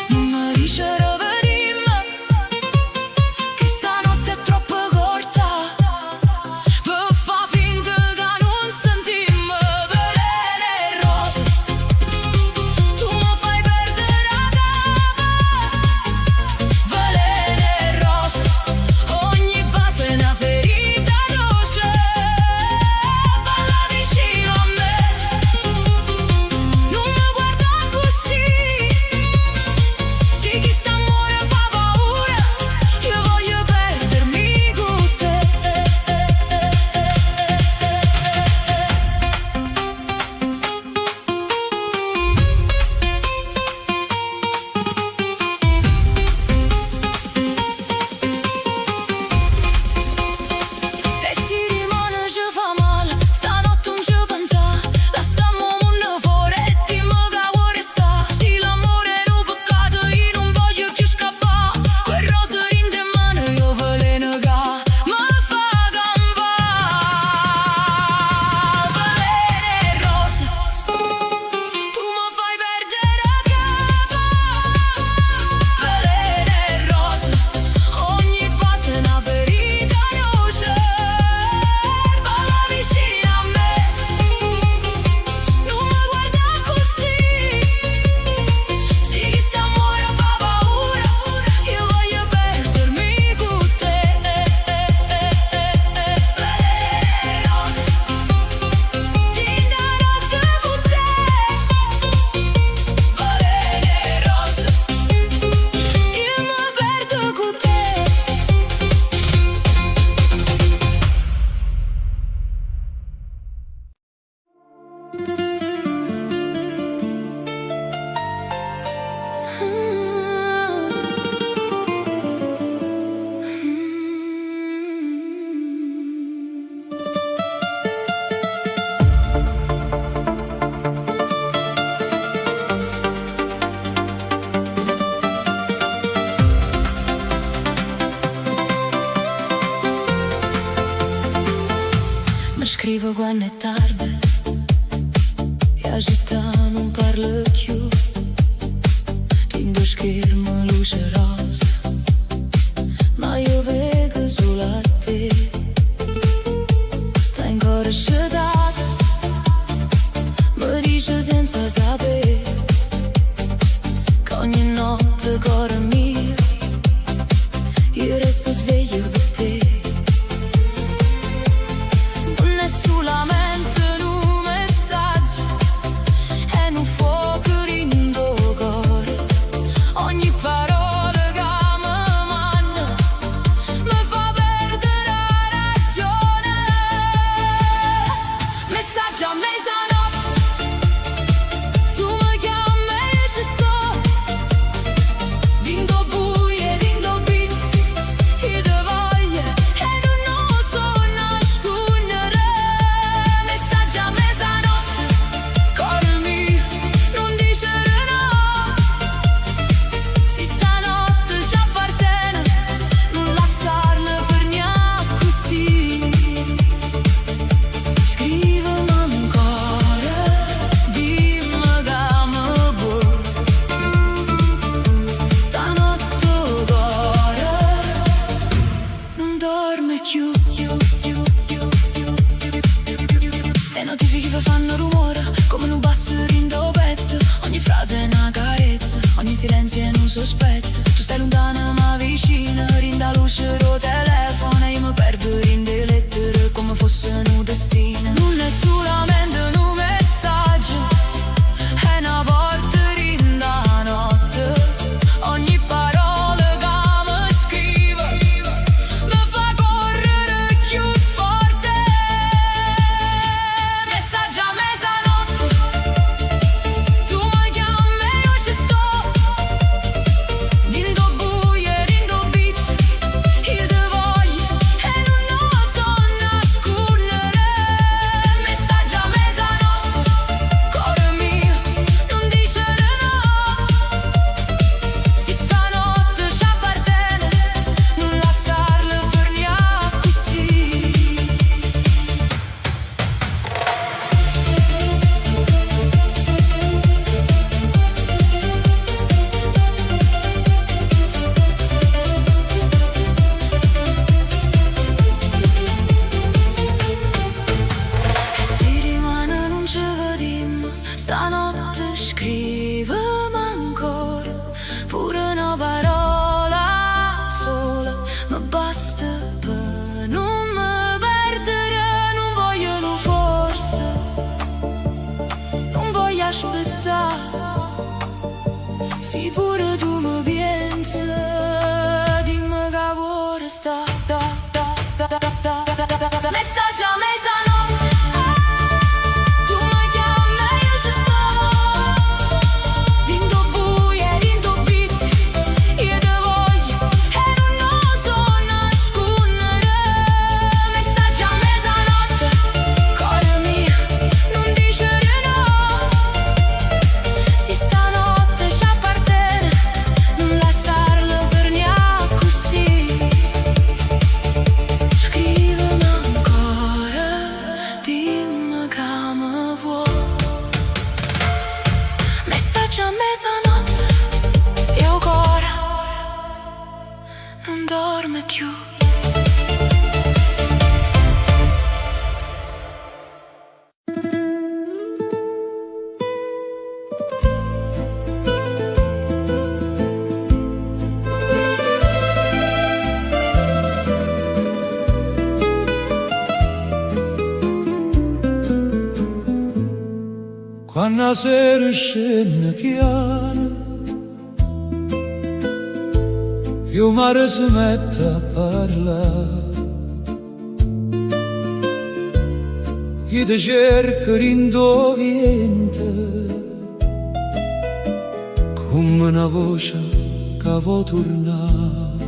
Speaker 1: non mi dice rivediamo, che stanotte quando è tardi e agita non parla più. Rindo schermo luce rosa, ma io vedo solo a te. Stai ancora sciatata, mi dice senza sapere che ogni notte cuore mio io resto sveglio per te. Non è solamente un messaggio, è un fuoco rindo cuore. Ogni parola che mi manna mi fa perdere la ragione. Messaggio a mezzanotte, tu mi chiami e io ci sto. Dindo buie, dindo beat, io te voglio e non so nascondere. Messaggio a mezzanotte, cuore mio, non dicere no. Se stanotte ci appartiene, non lasciarla per niente così. Scrivimi ancora, dimmi che mi vuoi. Stanotte cuore non dorme più. Le notifiche che fanno rumore come un basso rindo petto. Ogni frase è una carezza, ogni silenzio è un sospetto. Tu stai lontana ma vicina, rinda luce ro telefono e io mi perdo in le lettere come fosse un destino. Non è solamente un messaggio, è una porta rinda notte. Ogni parola che mi scrive mi fa correre più forte. Messaggio a mezzanotte, tu mi chiami e io ci sto. Dindo buie, dindo beat, io te voglio e non so nascondere. Messaggio a mezzanotte, cuore mio, non dicere no. Se stanotte ci appartiene, non lasciarla per niente così. E se rimane non ci vediamo, stanotte scrivimi ancora. Pure una parola sola mi basta per non mi perdere. Non voglio forse, non voglio aspettare. Se pure tu mi pensi, dimmi che vuoi sta. Messaggio a mezzanotte, tu mi chiami e io ci sto. Dindo buie, dindo beat, io te voglio e non so nascondere. Messaggio a mezzanotte, cuore mio, non dicere no. Se stanotte ci appartiene, non lasciarla per niente così. Scrivimi ancora, dimmi che mi vuoi. Messaggio a mezzanotte, io cuore non dorme più.
Speaker 2: Quando la sera scende chiara, il mare si mette a parlare. Io ti cerco rindovente come una voce che vuol tornare.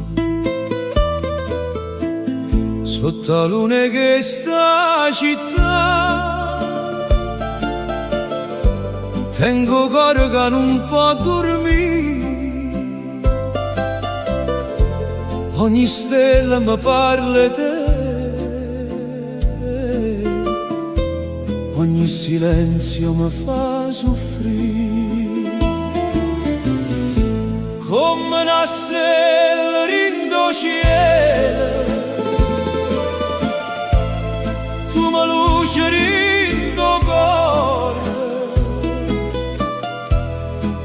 Speaker 2: Sotto la luna che sta città tengo cuore che non può dormire. Ogni stella mi parla di te il silenzio mi fa soffrire, come una stella rindo cielo, tu mi luce rindo cuore,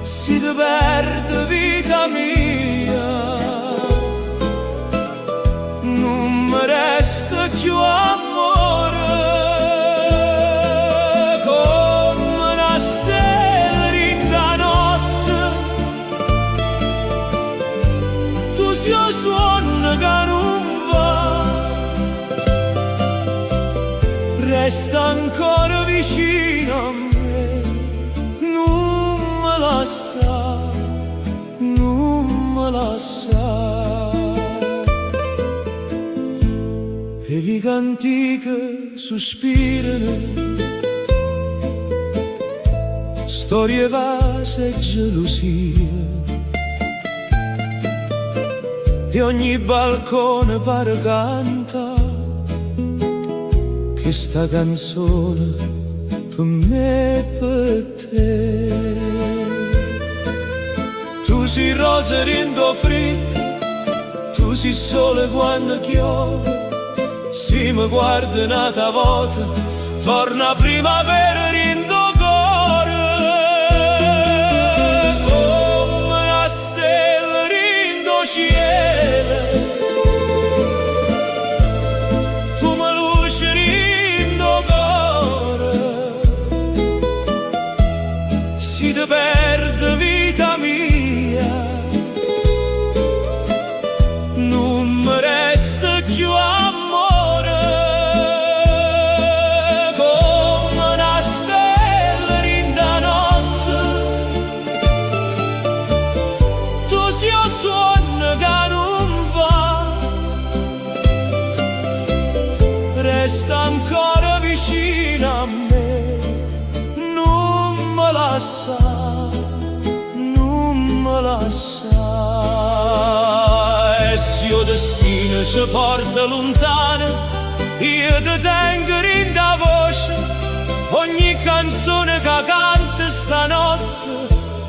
Speaker 2: si te perde vita mia, non mi resta più amore. Io suono che non va, resta ancora vicino a me, non me lascia, non me lascia. E vi canti che sospirano, storie vase e gelosia, e ogni balcone pare canta che sta canzone per me e per te. Tu sei rosa rindo fritto, tu sei sole quando piove, se mi guarda un'altra volta torna primavera rindo cuore, come una stella rindo cielo. Si te perde vita mia, non mi resta più amore, come una stella rinda notte, tu si io suono che non va, resta ancora vicino a me, non me lascia, non me lascia. E se il destino ci porta lontano, io ti tengo in da voce, ogni canzone che canta stanotte,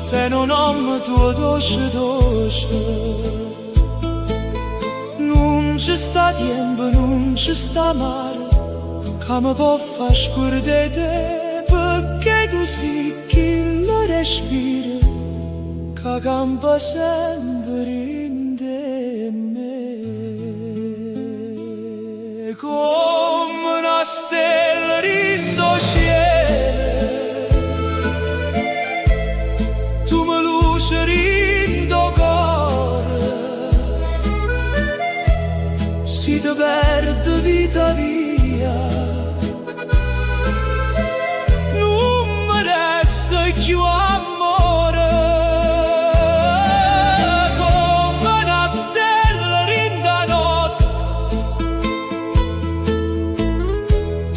Speaker 2: te non nome tuo dolce dolce. Non ci sta tempo, non ci sta mare, che mi può far scordare te, perché tu sei chi lo respira, che campa sempre in te me, come una stella rindo cielo, tu mi luce rindo cuore, si te perde vita via, più amore, come una stella rinda notte,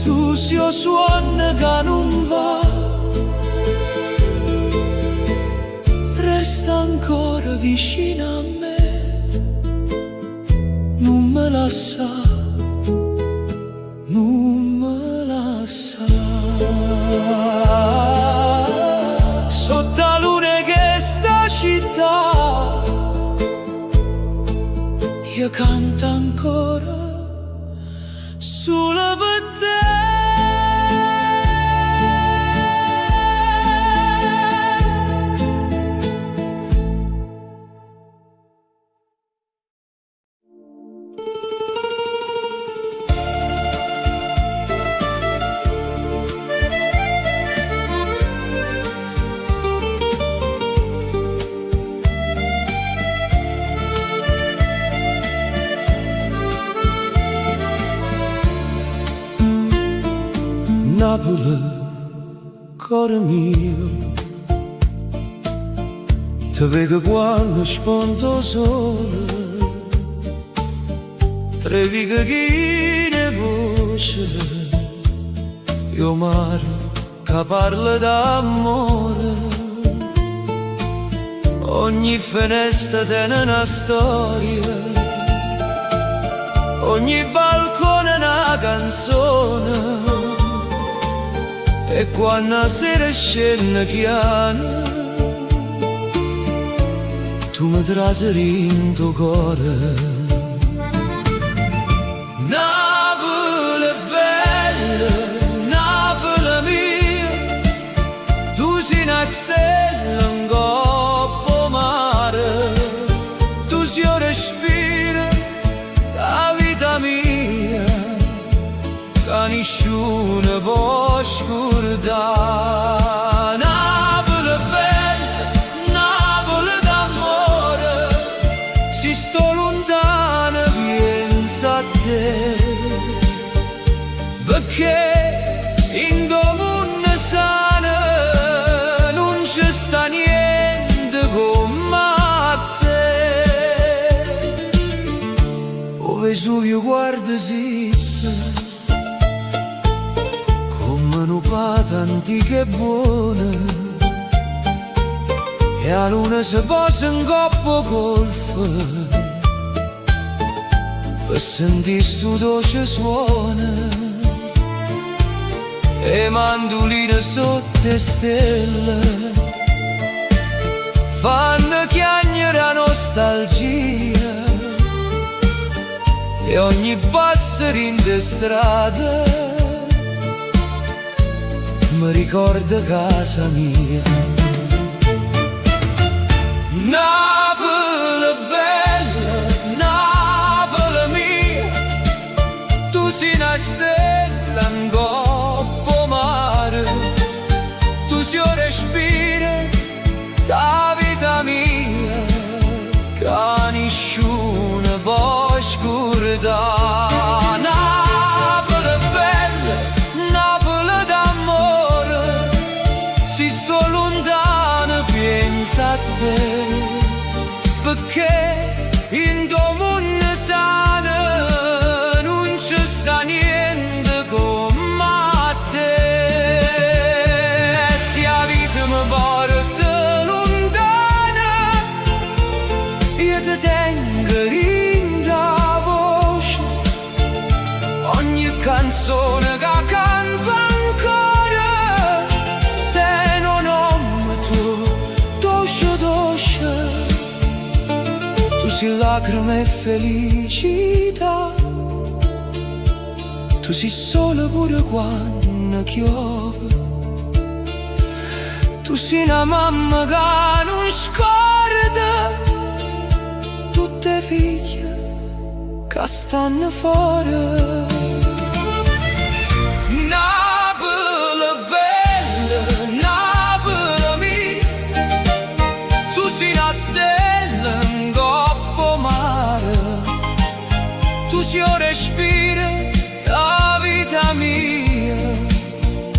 Speaker 2: tu si io suono che non va, resta ancora vicino a me, non me lascia, non me lascia. Sotto la luna che sta città, io canto ancora solo per te. Napoli, cuore mio, ti vedo quando spunto sole, tre vighe chi ne voce, io mare che parla d'amore, ogni finestra tiene una storia, ogni balcone una canzone. E quando la sera scende chiana tu mi traseri in tuo cuore. Napoli bella, Napoli mia, tu sei una stella in coppa mare, tu sei un respiro, la vita mia, che nessuno può scordare. Napoli bella, Napoli d'amore, se sto lontano penso a te, perché in domani sana non ci sta niente come te. O Vesuvio guarda zitta, come una pata antica e buona, e la luna si posa in coppa col fare, per sentire sto dolce suono. E mandoline sotto le stelle fanno chiagnere la nostalgia, e ogni passerino di strada mi ricorda casa mia. Napoli bella, Napoli mia, tu sei una stella in coppa mare, tu sei un respiro, la vita mia, che nessuno può scordare. Napoli bella, Napoli d'amore, se sto lontano penso a te, perché in domani sana non ci sta niente come te. Se la vita mi porta lontana, io ti tengo in la voce, ogni canzone che canto ancora te non nome tu, dolce dolce, tu sei lacrime e felicità, tu sei sole pure quando piove, tu sei una mamma che non scorda tutte le figlie che stanno fuori. Napoli bella, Napoli mia, tu sei una stella in coppa mare, tu sei un respiro, la vita mia,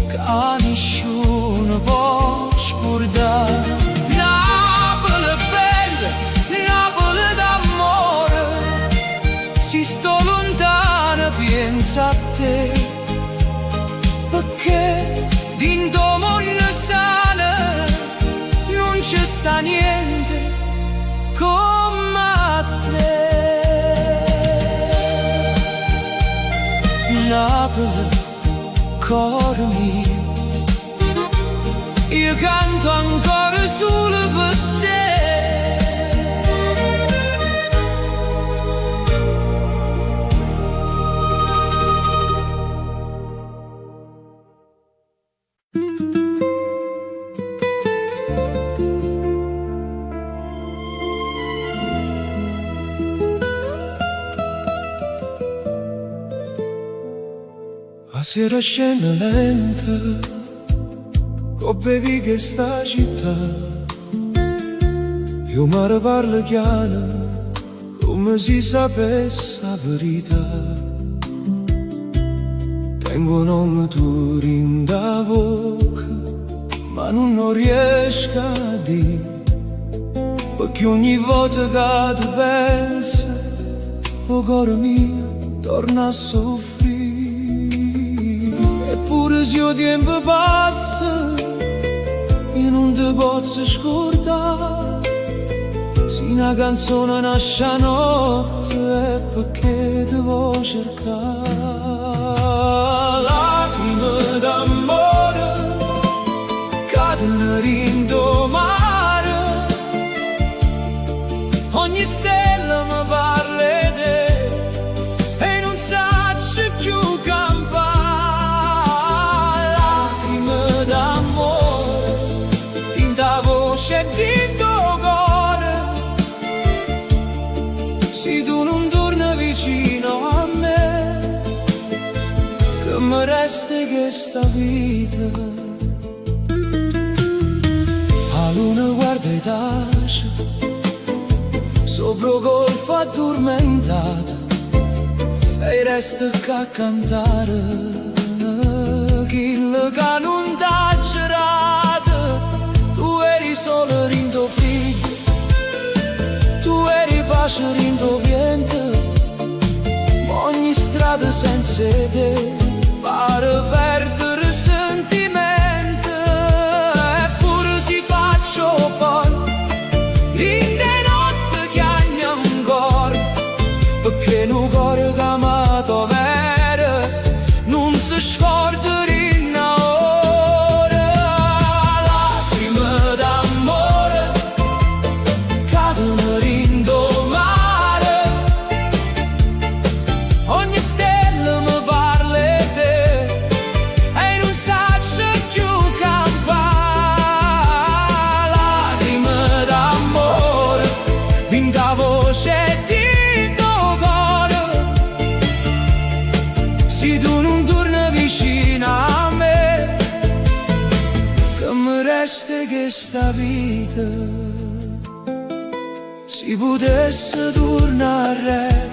Speaker 2: che nessuno può scordare. Napoli bella, Napoli d'amore, se sto lontano penso a te, perché in domani sana non ci sta niente come te. Napoli, cuore mio, io canto ancora solo per te. La sera scena lenta, co bevi che sta città, io mi parlo chiaro, come si sapesse la verità. Tengo un nome tuo in da bocca, ma non riesco a dire, perché ogni volta che ti penso, il cuore mio torna a soffrire. Eppure se il tempo passa, io non ti posso scordare. Se una canzone nasce a notte è perché ti vuoi cercare. Lacrime d'amore cadono rindomare, ogni stella mi parla di te e non saccio più campare. Lacrime d'amore in ta voce e in tuo cuore, se tu non torni vicino a me, che mi resta questa vita. La luna guarda e tace sopra golfo addormentata e resta a cantare chi che non t'ha girato. Tu eri solo in tuo figlio, tu eri pace in tuo vento, ma ogni strada senza te pare perdere sentimento. Eppure si faccio fuori in de notte che hanno ancora, perché un cuore che amato vero non si scorda in ora. Lacrime d'amore cadono in do mare, ogni stella mi parla di te e non saccio più campare. Lacrime d'amore in ta voce e in tuo cuore, se tu non torni vicino a me, che mi resta questa vita. Se potesse tornare,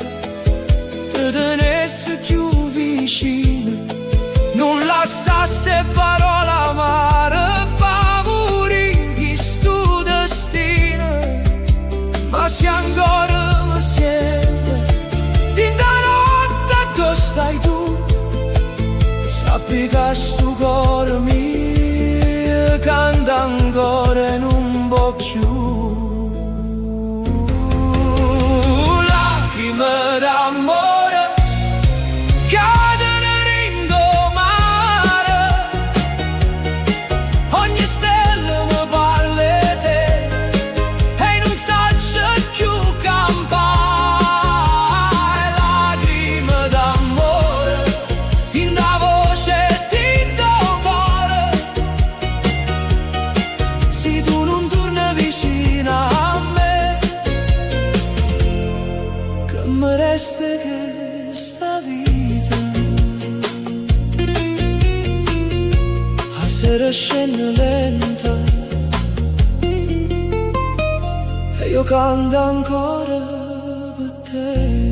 Speaker 2: ti tenesse più vicino, non lasciasse parole amare, favori questo destino. Ma se ancora mi sento in da notte dove stai tu, sappi che sto cuore mio canta ancora e non può più. Lacrime d'amore cadono in do mare, ogni stella mi parla di te e non saccio più campare. Lacrime d'amore in da voce e in tuo cuore, se tu non torni vicino a me, che mi resta questa vita. La sera scende lenta e io canto ancora per te.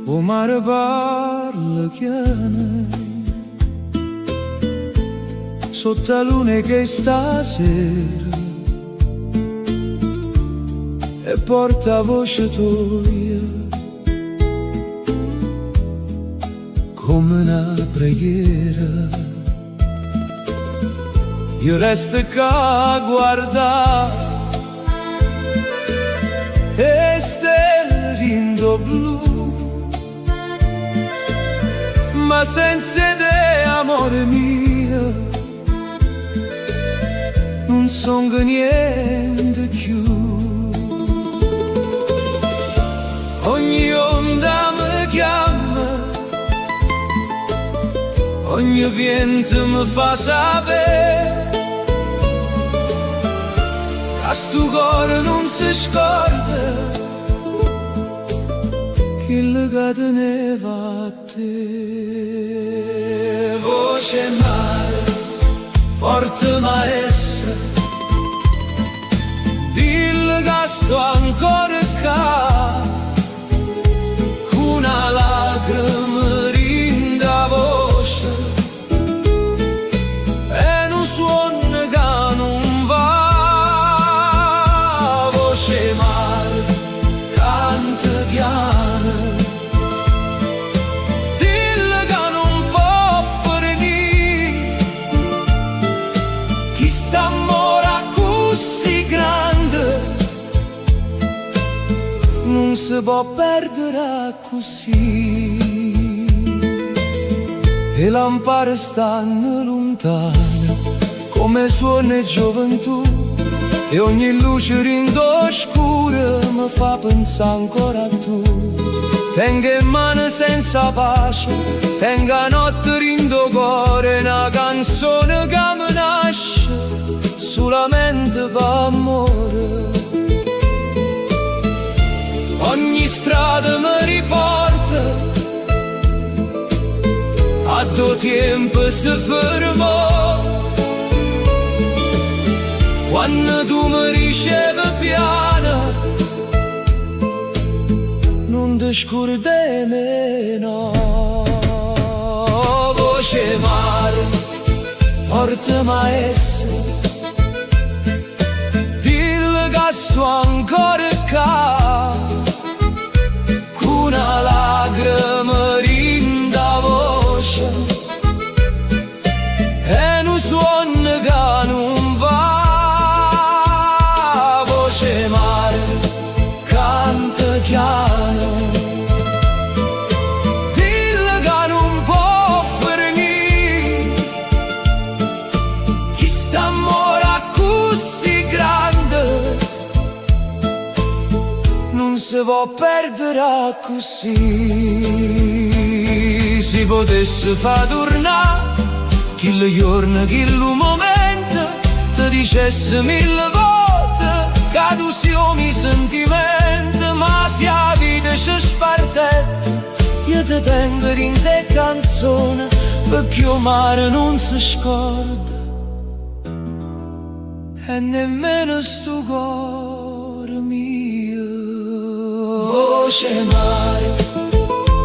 Speaker 2: O mare parla chiama sotto la luna che stasera e porta voce tua come una preghiera. Io resto qua a guardare e stelle rindo blu, ma senza te, amore mio, non son che niente più. Ogni onda mi chiama, ogni vento mi fa sapere che sto cuore non si scorda che le teneva a te. Voce mare, portami a essa, dillo che sto ancora qua, con una lacrima rinda voce si può perdere così. E lampare stanno lontane come suona gioventù, e ogni luce rindo scura mi fa pensare ancora a tu. Tengo in mano senza pace, tengo a notte rindo cuore, una canzone che mi nasce solamente per amore. Ogni strada mi riporta a due tempo si fermò, quando tu mi ricevi piano non ti scordai meno. Voce mare, portami a essere, dillo che sto ancora qua, con una lacrima rinda voce e un suono che non va. Voce mare, canta piano, dillo che non può finire, chi sta amore così grande non si può perdere così. Si potesse far tornare chi giorno, chi momento, ti dicesse mille volte che tu siamo i sentimenti, ma se la vita ci spartetta io ti tengo in te canzone, perché il mare non si scorda e nemmeno sto cuore mio. Voce mare,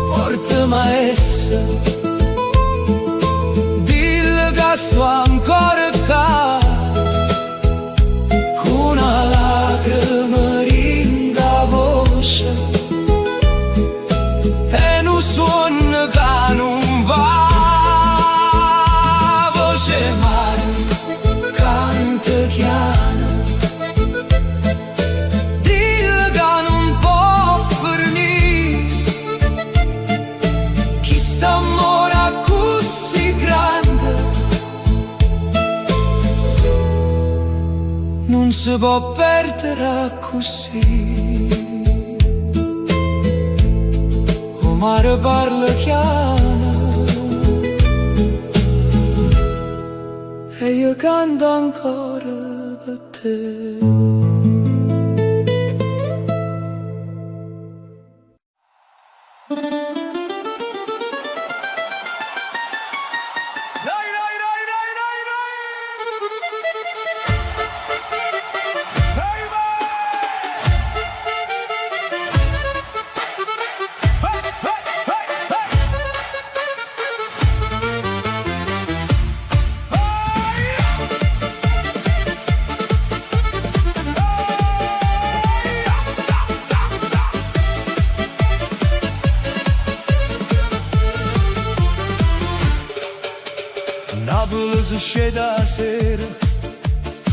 Speaker 2: portami a essere, dillo che sto ancora qua, con una lacrima rinda voce e un suono che non va. Voce mare, canta piano, dillo che non può finire, chi sta amore così grande non si può perdere così. O mare parla chiaro e io canto ancora per te. Napoli si scende a sera,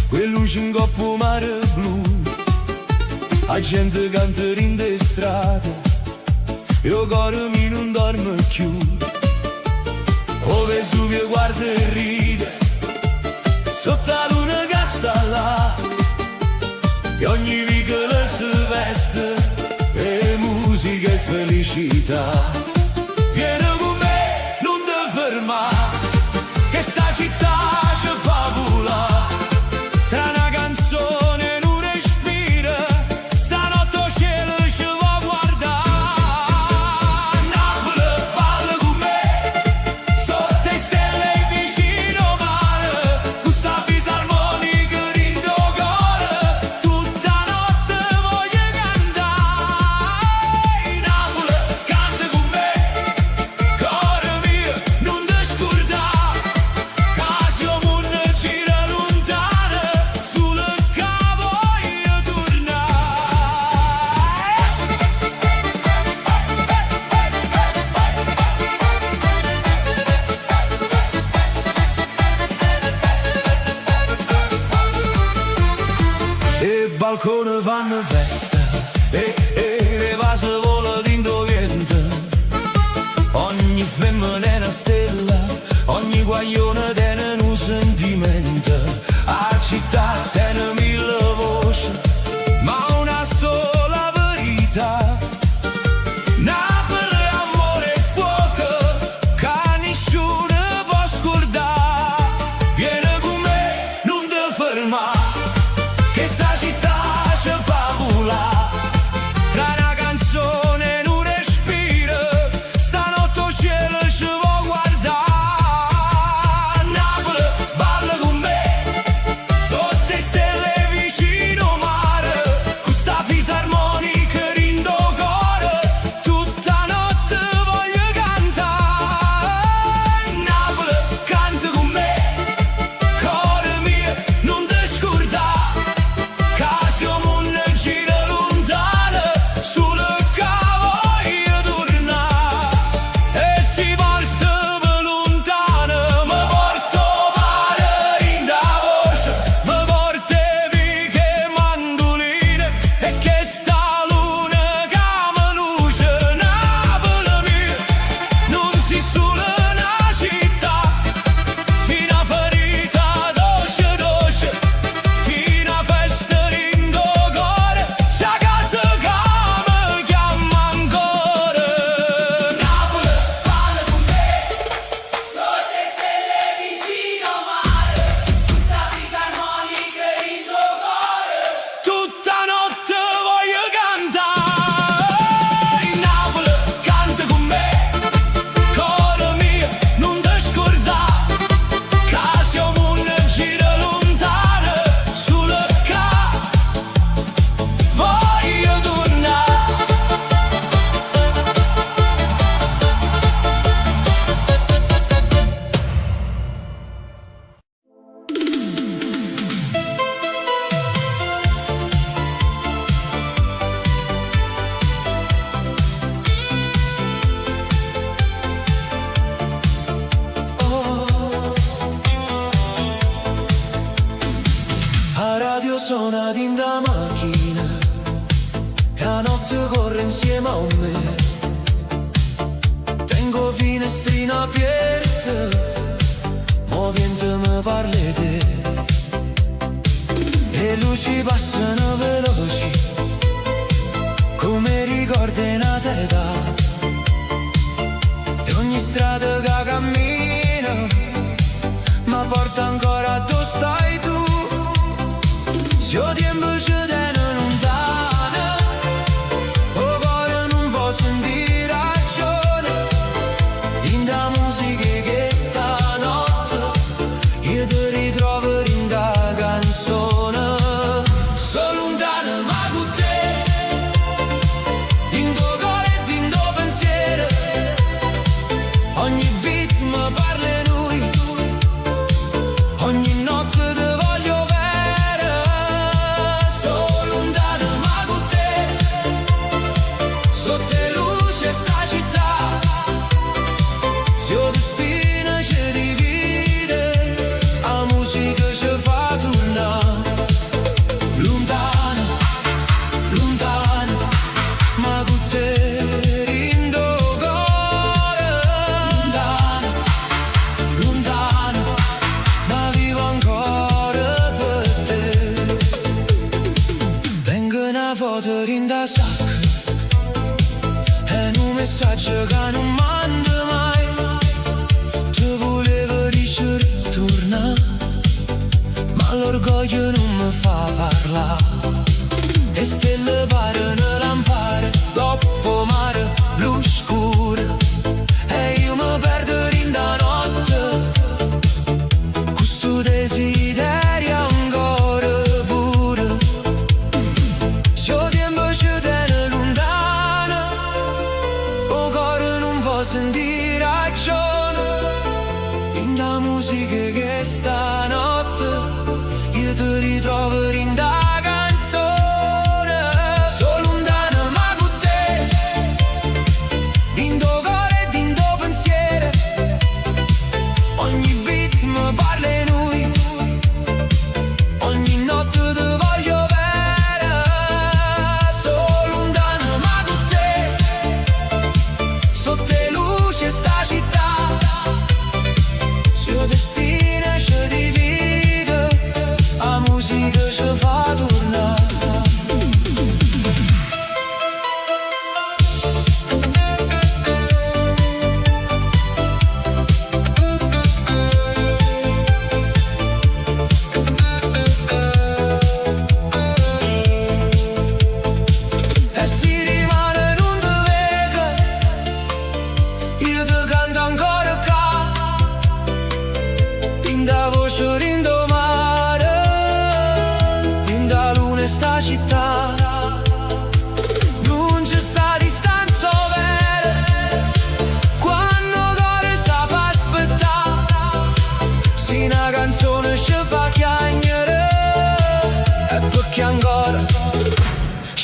Speaker 2: quei luci in coppa mare blu, la gente canta in de strade, io cuore mi non dorme più. O Vesuvio guarda e ride, sotto la luna che sta là, e ogni vicolo si veste, e musica e felicità. Vieni con me, non ti fermare, che sta città ci fa volare, tra una canzone e un respiro, stanotte il cielo ci va guardare. Napoli balla con me, sotto le stelle vicino al mare, questa fisarmonica rindo cuore, tutta notte voglio cantare. Napoli canta con me, cuore mio non ti scordare, balcone vanno festa e le va se vola dentro vento. Ogni femmina è una stella, ogni guaglione tiene un sentimento. A città tiene mille voci, ma una sola verità. Napoli è amore e fuoco, che nessuno può scordare. Vieni con me, non ti fermare, che sta città ci fa volare. Tra una canzone e un respiro, stanotte il cielo ci vuoi guardare. Napoli, balla con me, sotto le stelle vicino al mare, con sta fisarmonica rindo cuore, tutta notte voglio cantare. Napoli, canta con me, cuore mio, non ti scordare, che siamo una gira lontana, sulle cave io tornare. E si porta per lontano, mi porto mare in da voce, mi porta che mandoline, e che sta luna che mi luce. Napoli mia, non si solo una città, si una ferita dolce dolce, si una festa in do cuore, sta casa che mi chiama ancora. Napoli, balla con me, sotto le stelle vicino al mare, con sta fisarmonica in do cuore, tutta notte voglio cantare. Napoli, canta con me, cuore mio, non ti scordare, che siamo una gira lontana, sulle cave voglio tornare. A radio suona in da macchina, e la notte corre insieme a me. Tengo finestrina aperta, movente mi parli te, e luci passano veloci, come ricordi una età. E ogni strada che cammino mi porta ancora dove stai tu. Se il tempo ci tiene lontano, o cuore non può sentire ragione, in da musica che stanotte io ti ritrovo in da canzone. Sono lontano ma con te, in tuo cuore e in tuo pensiero, ogni beat mi parla lui, ogni notte ti voglio bene. Sono lontano ma con te, sotto le luci sta città, se il destino ci divide, la musica ci fa tornare. Lontano, lontano, ma con te rindo cuore. Lontano, lontano, ma vivo ancora per te. Tengo una foto in da sacca, è un messaggio che non mando mai. Ti volevo ritornare, ma l'orgoglio non mi fa parlare. E stelle parano lampare, dopo mare blu scuro, e io mi perdo in da notte, questo desiderio ancora pure. Se il tempo ci tiene lontano, o cuore non può sentire ragione, in da musica che stanotte io ti ritrovo in da canzone. Sono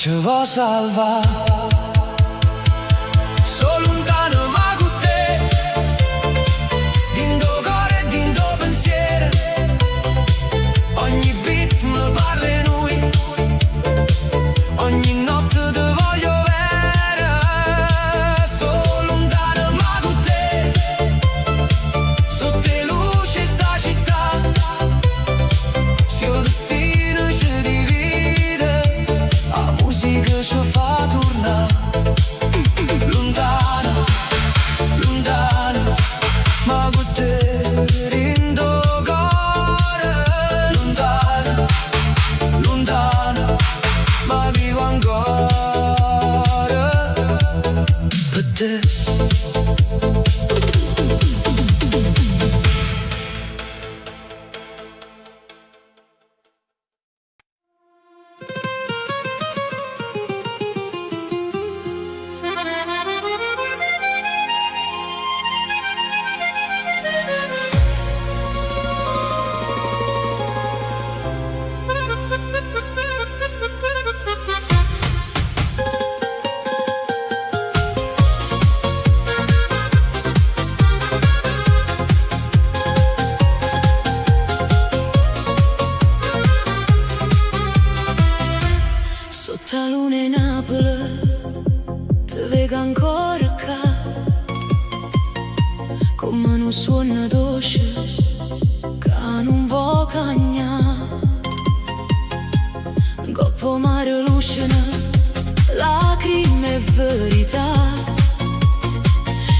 Speaker 2: ci va salva. So lontano ma con te, dindo cuore e dindo pensiero, ogni beat mi parla in noi, ogni notte ti voglio bene. So lontano ma con te, sotto le luci sta città, se il destino ci divide, la musica ci fa tornare. Lontano, lontano, ma con te rindo cuore. Lontano, lontano, ma vivo ancora per te.
Speaker 1: Sotto la luna in Napoli ti vedo ancora qua, come un suono dolce che non vuoi cagnare. Coppo mare lucina, lacrime e verità,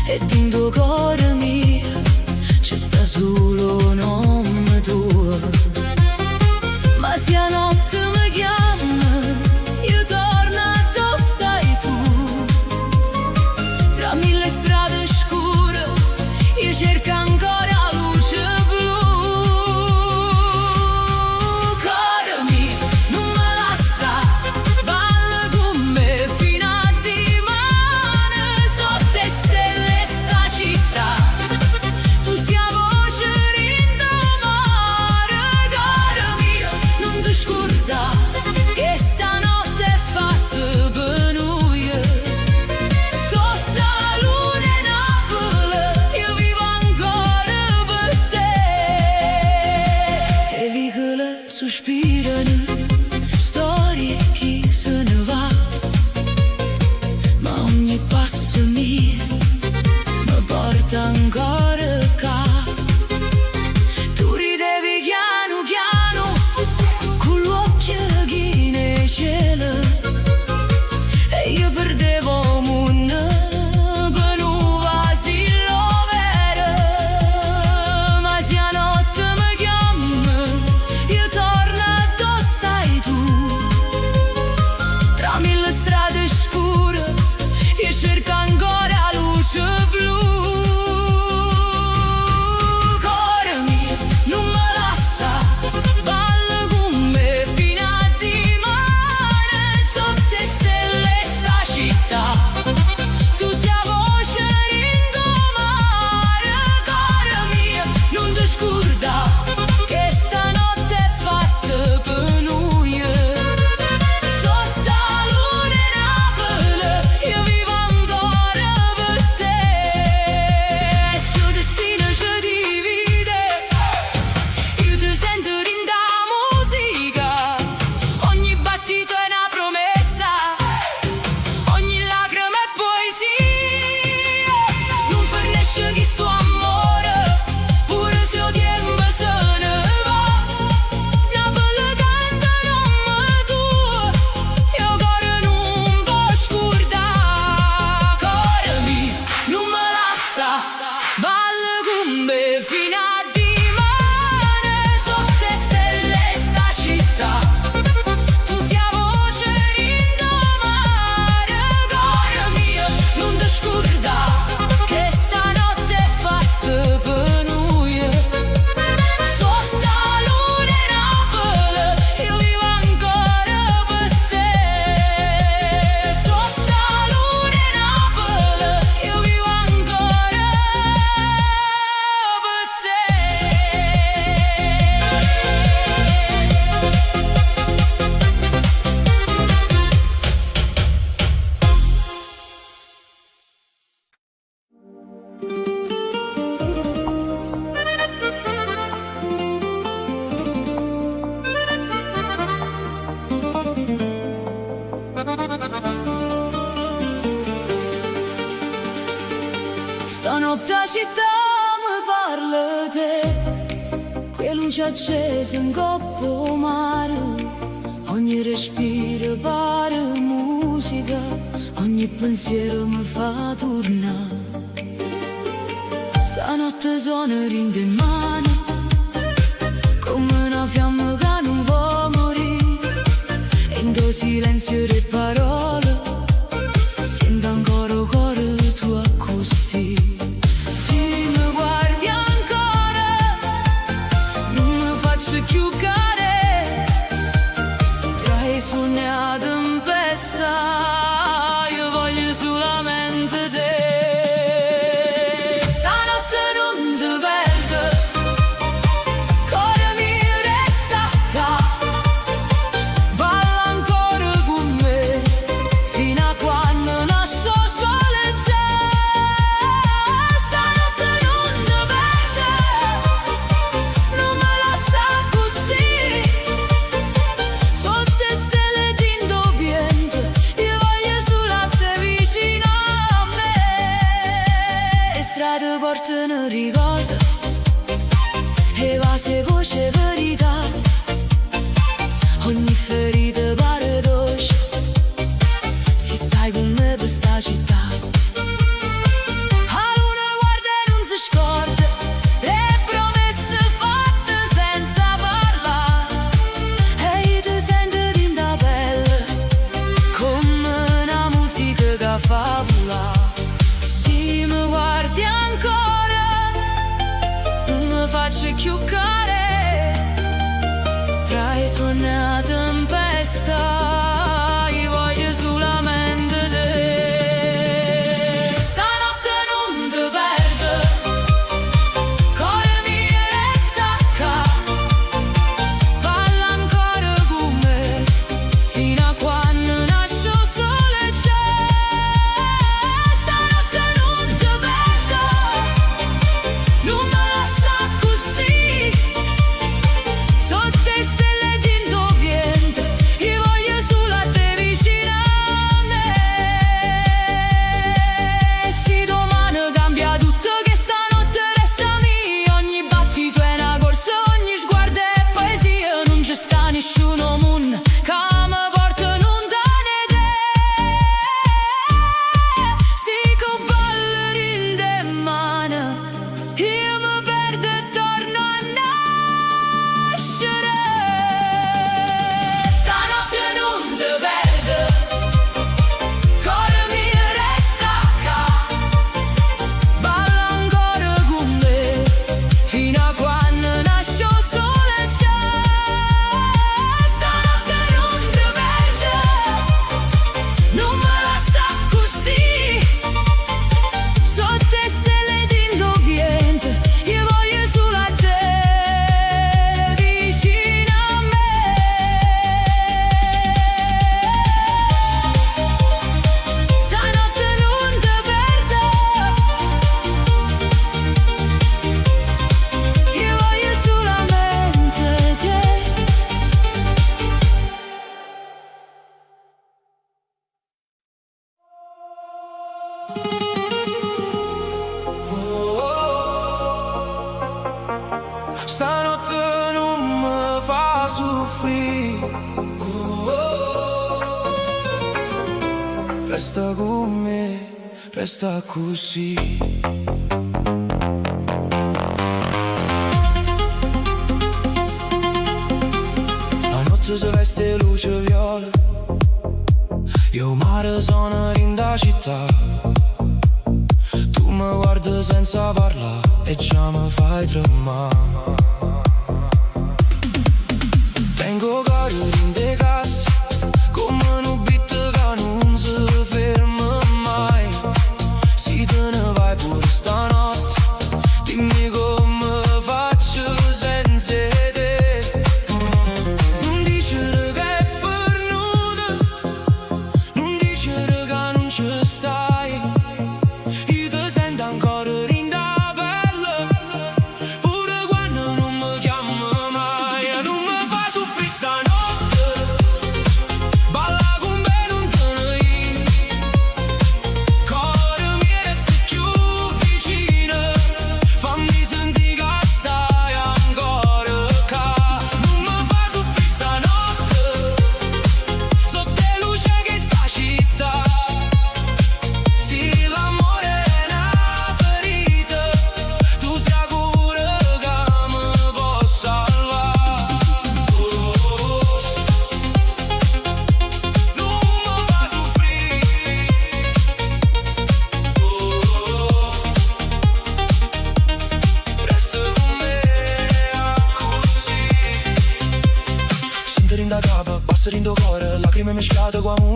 Speaker 1: e dentro cuore mio ci sta solo nome tuo. Ma se a notte mi chiama, io torno a dove stai tu. Tra mille strade scure io cerco ancora luce blu. Cuore mio, non me lascia, balla con me fino a dimane. Sotto le stelle sta città, tu sia voce rindomare. Cuore mio, non ti scusi. noapte la città mi parla te, quelle luci accese in coppa mare, ogni respiro pare musica, ogni pensiero mi fa tornare. Stanotte sono rinde in mano, come una fiamma che non vuole morire, e in tuo silenzio le parole sento ancora il cuore tuo così. Se mi guardi ancora non mi faccio più care, tra i sogni e la tempesta io voglio solamente te. Stanotte non ti perdo, cuore mio resta qua, balla ancora con me fino a quando nasce il sole c'è. Stanotte non ti perdo, non me lascia così, sotto le stelle tinto piente io voglio solo a te vicino a me. E strade portano ricordo e vasi voce verità, ogni ferita pare dolce se stai con me per sta città. La luna guarda e non si scorda le promesse fatte senza parlare, e io ti sento in da pelle come una musica che fa volare. Se mi guardi ancora non mi faccio più care, tra i sogni e la tempesta io voglio solamente te. Stanotte non ti perdo, cuore mio resta qua, balla ancora con me fino a quando nasce il sole c'è. Stanotte non ti perdo, non me lascia così, sotto le stelle tinto piente io voglio solo a te vicino a me. Se domani cambia tutto che stanotte resta mia, ogni battito è una corsa, ogni sguardo è poesia, non c'è sta nessuno moon che mi porta lontano da te. Se con ballerine in mano io mi perdo e torno a nascere. Stanotte non ti perdo, cuore mio resta qua, balla ancora con me fino a quando nasce il sole c'è. Stanotte non ti perdo, non me lascia così, sotto le stelle tinto piente io voglio solo a te vicino a me. Stanotte non ti perdo, io voglio solamente te.
Speaker 2: Stanotte non mi fa soffrire, resta con me, resta così. La notte si veste luce viola, io mare sono in da città, tu mi guardi senza parlare e già mi fai tremare. Tengo cuore in de cassa, come un beat che non si ferma mai. Se te ne vai pure stanotte, dimmi come faccio senza te. Non dicere che è fornuta, non dicere che non ci stai, io ti sento ancora in da pelle, pure quando non mi chiamo mai. Non mi fa soffrire stanotte, balla con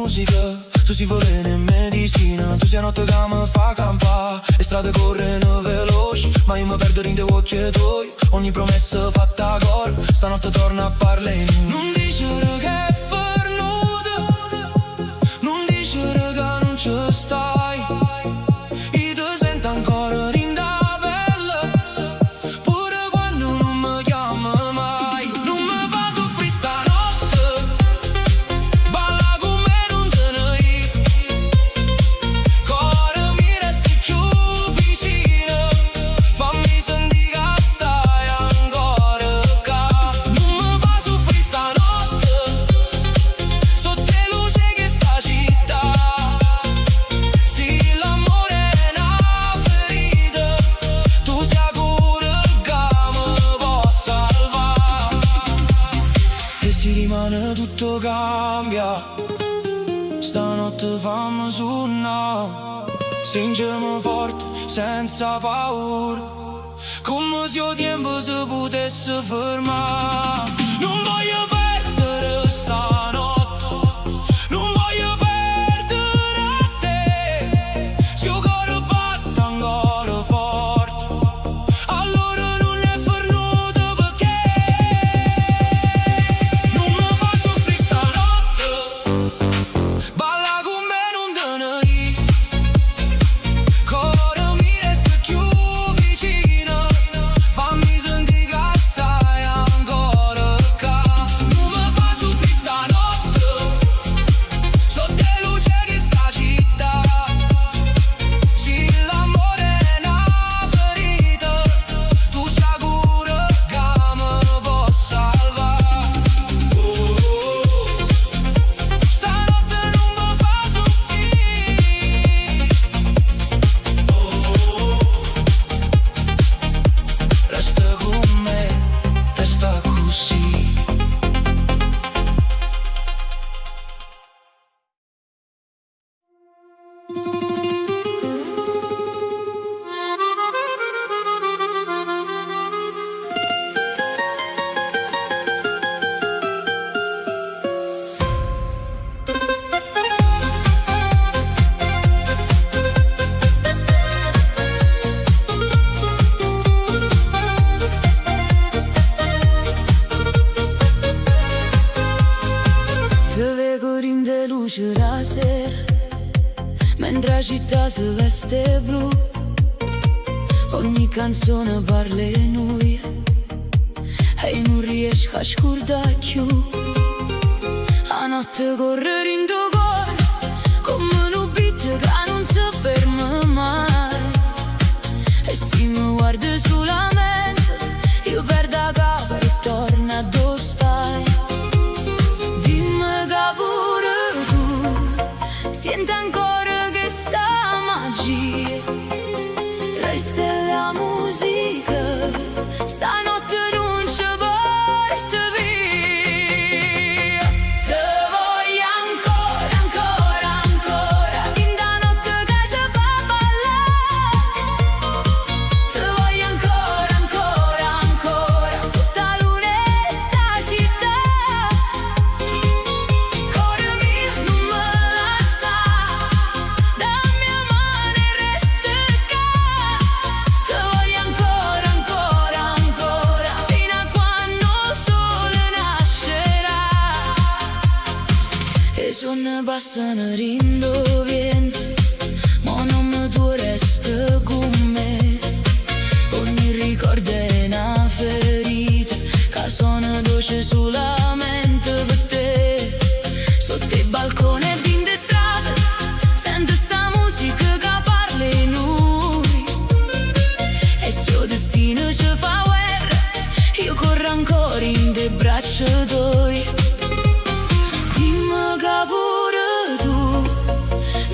Speaker 2: musică, tu si volene in medicina, tu sia notte che mi fa campà, e strade corrono veloci, ma io mi perdo in dei occhi tuoi, ogni promessa fatta a cor, stanotte torna a parlare in non dicere che è fornuta, non dicere che non ci stai, io ti sento ancora in da pelle, pure quando non mi chiama mai, non mi fa soffrire stanotte, balla con me non te ne ir, cuore mi resti più vicino, fammi sentire che stai ancora qua, non mi fa soffrire stanotte, sotto le luci che sta città, sì l'amore è una ferita, tu sia cura che mi può salvare, e si rimane tutto cambia, stanotte fammi suonare, stringiamo forte senza paura, come se il tempo si potesse fermare. Non voglio perdere stanotte, non voglio perdere te, se il cuore batte ancora forte, allora non è fornuto perché non mi fa soffrire stanotte, balla con me non te ne ir, cuore mi resta più vicino, fammi sentire che stai ancora qua, non mi fa soffrire stanotte, sotto le luci che sta città, sì l'amore è una ferita, tu sia cura che mi può salvare, stanotte non mi fa soffrire, resta con me, resta così.
Speaker 1: Te vedo in de luce la sera, mentre la città si veste blu, ogni canzone parla di noi, e non riesco a scordare più. La notte corre in tuo cuore, come un beat che non si ferma mai, e se mi guardi sulla mente, io perdo la capa e torno a dove stai. Dimmi che pure tu senti ancora che sta magia, tra le stelle e la musica, stanotte non ci porta via. Te voglio ancora, ancora, ancora, in da notte che ci fa ballare. Te voglio ancora, ancora, ancora, sotto la luna e sta città, cuore mio non me lascia, dammi a mano e resta qua. Te voglio ancora, ancora, ancora, fino a quando il sole nascerà, e suona passano rindo vento, ma non mi tu resta con me, ogni ricordo è una ferita, che suona dolce solamente per te, sotto il balcone e in de strade, sento sta musica che parla di noi, e se il destino ci fa guerra, io corro ancora in de braccia tuoi. Dimmi che pure tu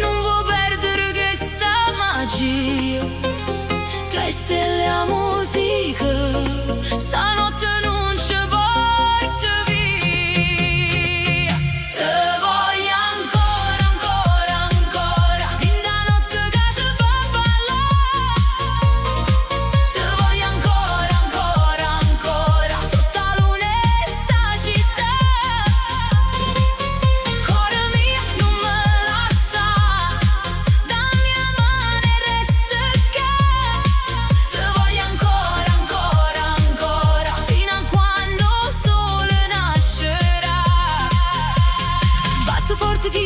Speaker 1: non vuoi perdere questa magia, tra le stelle e la musica, stanotte non ci porta via. Te voglio ancora, ancora, ancora, in da notte che ci fa ballare. Te voglio ancora, ancora, ancora, sotto la luna e sta città, cuore mio non me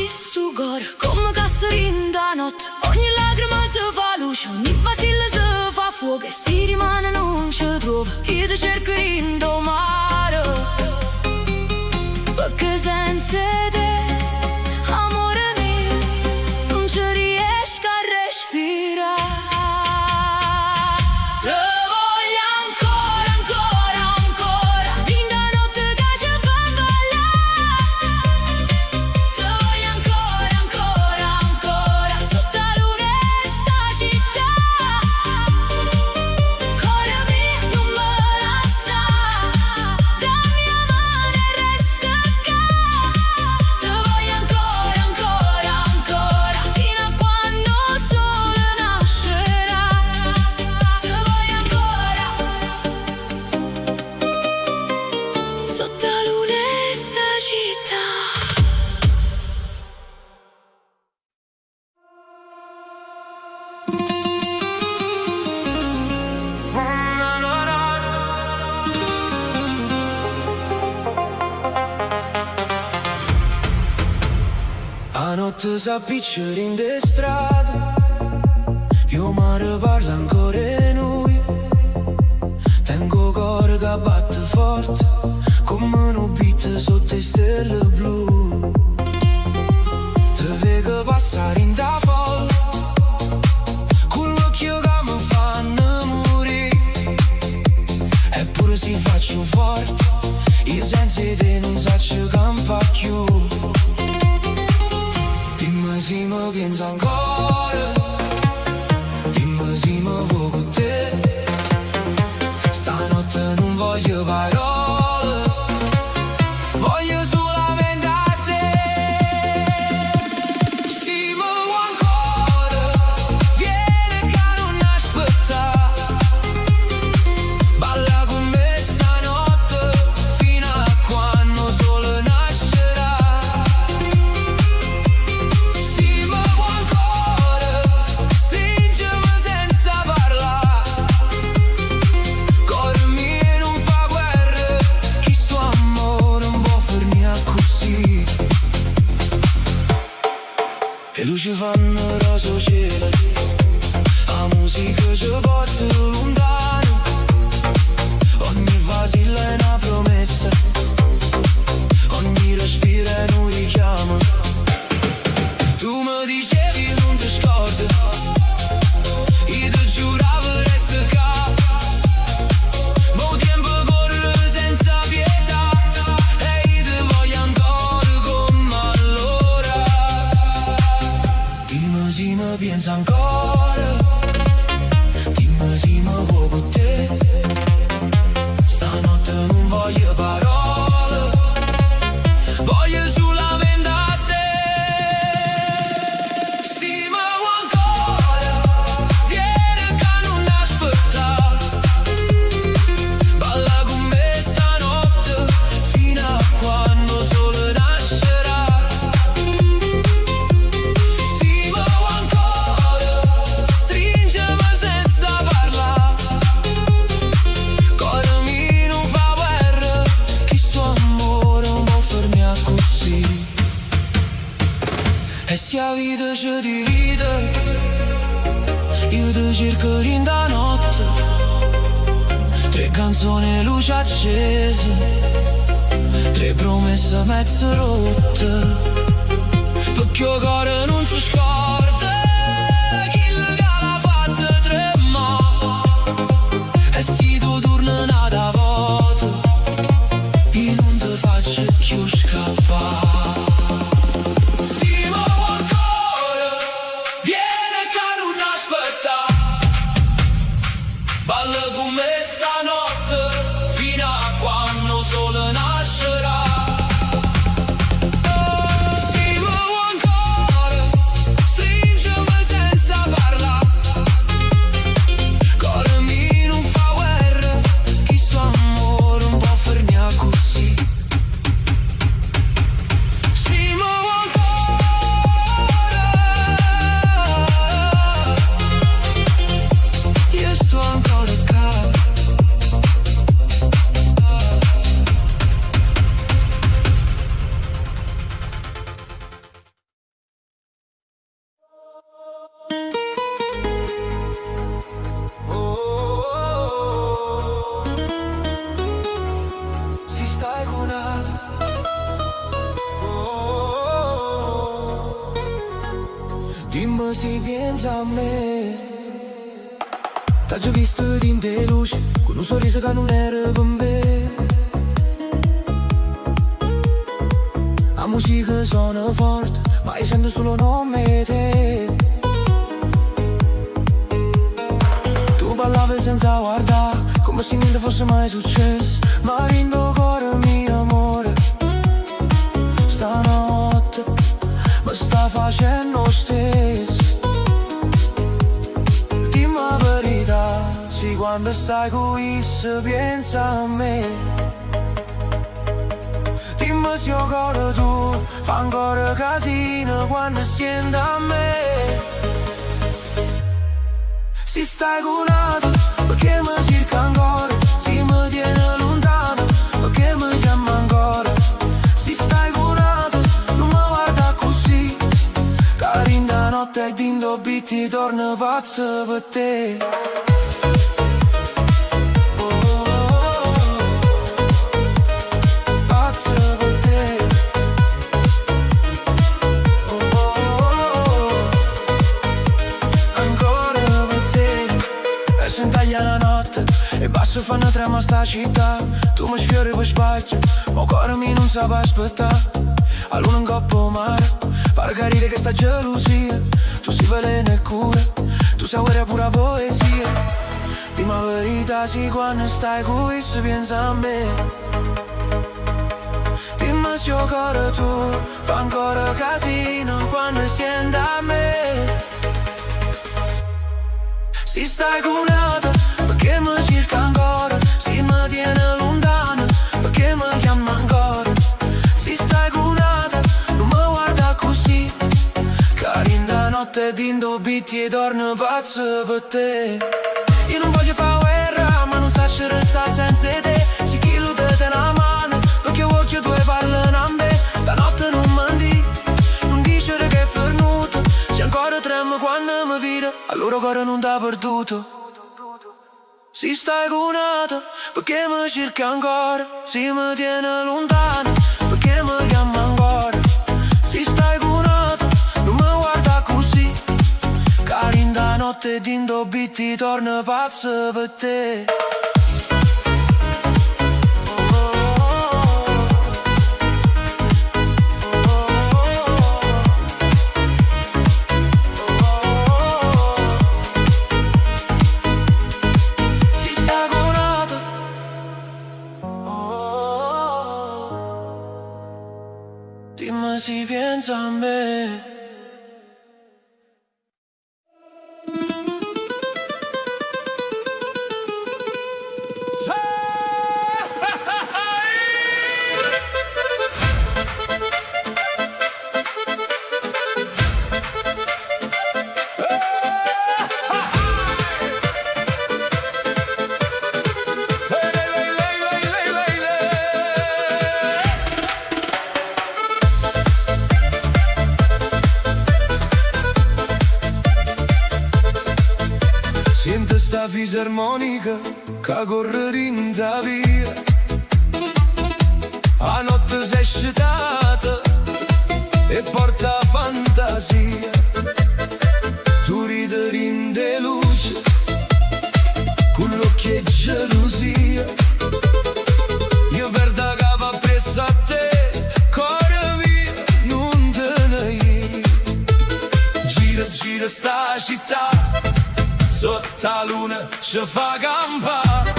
Speaker 1: stu cor come cassorin da notte. Ogni lacrima si fa luce, ogni vasilla si fa fuoco. E si rimane non ci trova, io ti cerco in mare. Perché senza te, amore mio, non ci riesco a respirare. Te voglio ancora, ancora, ancora, fin da notte che ci fa ballare. Te voglio ancora, ancora, ancora, sotto la luna e sta città. Cuore mio non me lascia, dammi la mano e resta qua. Te voglio ancora, ancora, ancora, fino a quando il sole nascerà. Te voglio ancora, sotto la luna e sta città.
Speaker 2: A notte s'appicciano in de strade, io mare parla ancora e noi. Tengo cuore che batte forte, come un beat sotto le stelle blu. Te vedo passare in da folla, con l'occhio che mi fanno morire. Eppure si faccio forte, io senza te non saccio campa più. Dimmi se mi pensa ancora, dimmi se mi vuoi con te. Stanotte non voglio parole, voglio solamente a te. Se mi vuoi ancora, vieni che non aspetta. Balla con me stanotte, fino a quando il sole nascerà. Se mi vuoi ancora, stringimi senza parlare. Cuore mio non fa guerra, chi sto amore non può fermare così. Le luci fanno rosa cielo, la musica ci porta lontano. Ogni vasilla è una promessa, ogni respiro è un richiamo. Tu mi dicevi non ti scordi, io ti giuravo resta qua. Ma il tempo corre senza pietà, e io ti voglio ancora come allora. Dimmi se mi pensa ancora, dimmi se mi vuoi con te. Stanotte non voglio parole, voglio solamente a te. Se mi vuoi ancora, vieni che non aspetta. Balla con me stanotte, fino a quando il sole nascerà. Se mi vuoi ancora, stringimi senza parlare. Cuore mio non fa guerra, chi sto amore non può fermare così. E se la vita ci divide, io ti cerco in da notte. Tre canzoni, luci accese, tre promesse mezzo rotte. Perché il cuore non si scorda, chi l'ha fatta tremare. E se tu torni una volta, io non ti faccio più scappare. Se mi vuoi ancora, vieni che non aspetta. Balla con me stanotte, fino a quando il sole nascerà. Se mi vuoi ancora, Dimmi se pensi a me. T'ho già visto in te luce, con un sorriso che non era per me. La musica suona forte, ma io sento solo nome te. Tu ballavi senza guardare, come se niente fosse mai successo. Ma vinto cuore mio amore, stanotte mi sta facendo stesso. Dimmi la verità, sì, quando stai qui se pensa a me. Dimmi se il cuore tu fa ancora casino quando senti a me. Se stai con un'altra, perché mi cerca ancora? Se mi tiene lontano, perché mi chiama ancora? Se stai con un'altra, non mi guarda così. Carinda notte e dindo bitti torna pazzo per te. La notte e basso fanno trema sta città. Tu mi sfiori per spazio, ma cuore mi non sa aspettare. A luna in coppa mare, pare che che sta gelosia. Tu sei veleno e cura, tu sai guerra pura poesia. Dimmi la verità, sì, quando stai qui se pensa a me. Dimmi se il cuore tu fa ancora casino quando senti a me. Se stai con un'altra, perché mi cerca ancora? Se mi tiene lontano, perché mi chiama ancora? Se stai con un'altra, non mi guarda così. Carinda notte dindo bitti e torno pazzo per te. Io non voglio fare guerra, ma non so se resta senza te. Se chi lo te una mano, perché occhio tu e parlano a me. Stanotte non mandi, non dice che è fernuto. Se ancora tremo quando mi vede, allora cuore non t'ha perduto. Se stai con un'altra, perché mi cerca ancora? Se mi tiene lontano, perché mi chiama ancora? Se stai con un'altra, non mi guarda così. Carinda notte dindo bitti torna pazzo per te. Dimmi se pensa a me.
Speaker 3: Sente sta fisarmonica che corre in da via. A notte si è scetata e porta fantasia. Tu ridi in de luce con l'occhio e gelosia. Io perdo capo appresso a te, cuore mio, non te ne ir. Gira, gira sta città, sotto la luna ci fa campare.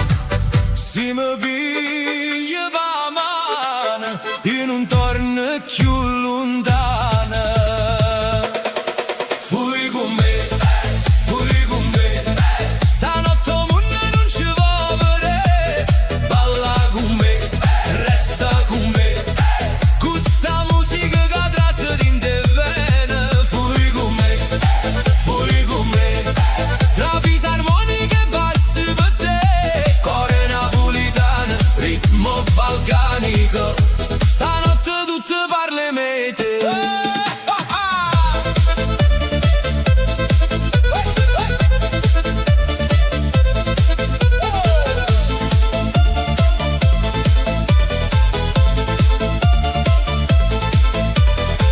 Speaker 3: Se mi piglia la mano, io non torno più lontana. Fui con me, fui con me. Stanotte mondo non ci va vedere. Balla con me, resta con me. Questa musica che trasa in te vene. Fui con me, fui con me. Tra fisarmonica e bassi per te, cuore napolitano, ritmo balcanico. Stanotte tutte parle mete.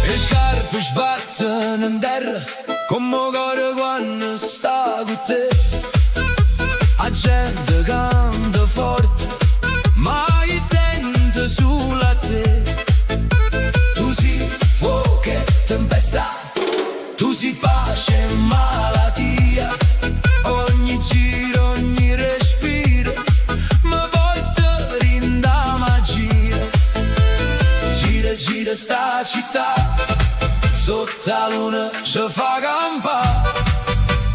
Speaker 3: Le scarpe sbattono in terra
Speaker 2: come cuore quando sta con te. La gente canta forte, ma io sento sulla te. Tu sei fuoco e tempesta, tu sei pace e malattia. Ogni giro, ogni respiro mi porta in da magia. Gira, gira sta città, sotto la luna ci fa campare.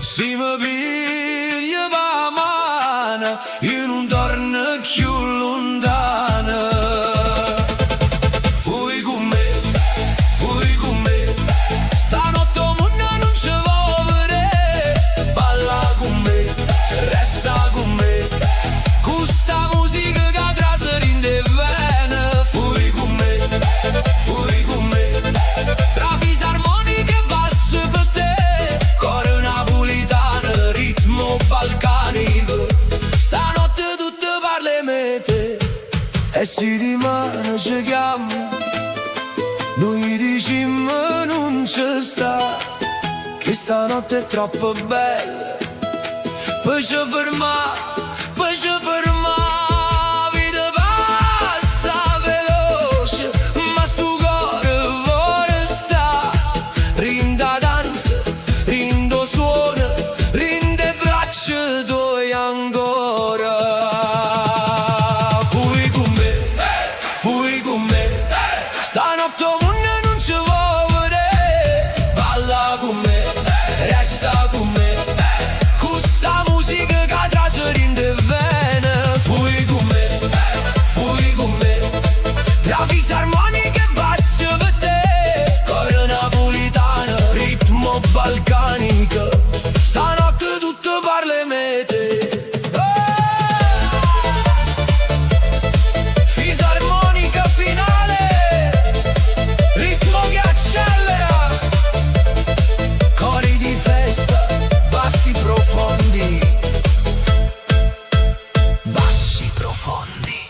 Speaker 2: Se mi piglia la mano, io non torno più lontano. Fui con me, stanotte il mondo non ci vuole vedere. Balla con me, resta con me, questa musica che traseri in te vene. Fui con me, tra fisarmonica e basso per te. Cuore napolitano, ritmo balcanico, stanotte tutte parle mete. E si di mano ci chiama, noi diciamo non ci sta, che stanotte è troppo bella. Poi ci ferma, vita passa veloce, ma sto cuore vuole sta. Rinda danza, rindo suona, rinde braccia tue ancora. Fui con me, stanotte il mondo non ci vuole vedere. Balla con me, resta con me, questa musica che traseri in te vene. Fui con me, tra fisarmonica e basso per te. Cuore napolitano, ritmo balcanico, stanotte tutto parle mete. Fisarmonica finale, ritmo che accelera, cori di festa, bassi profondi, bassi profondi.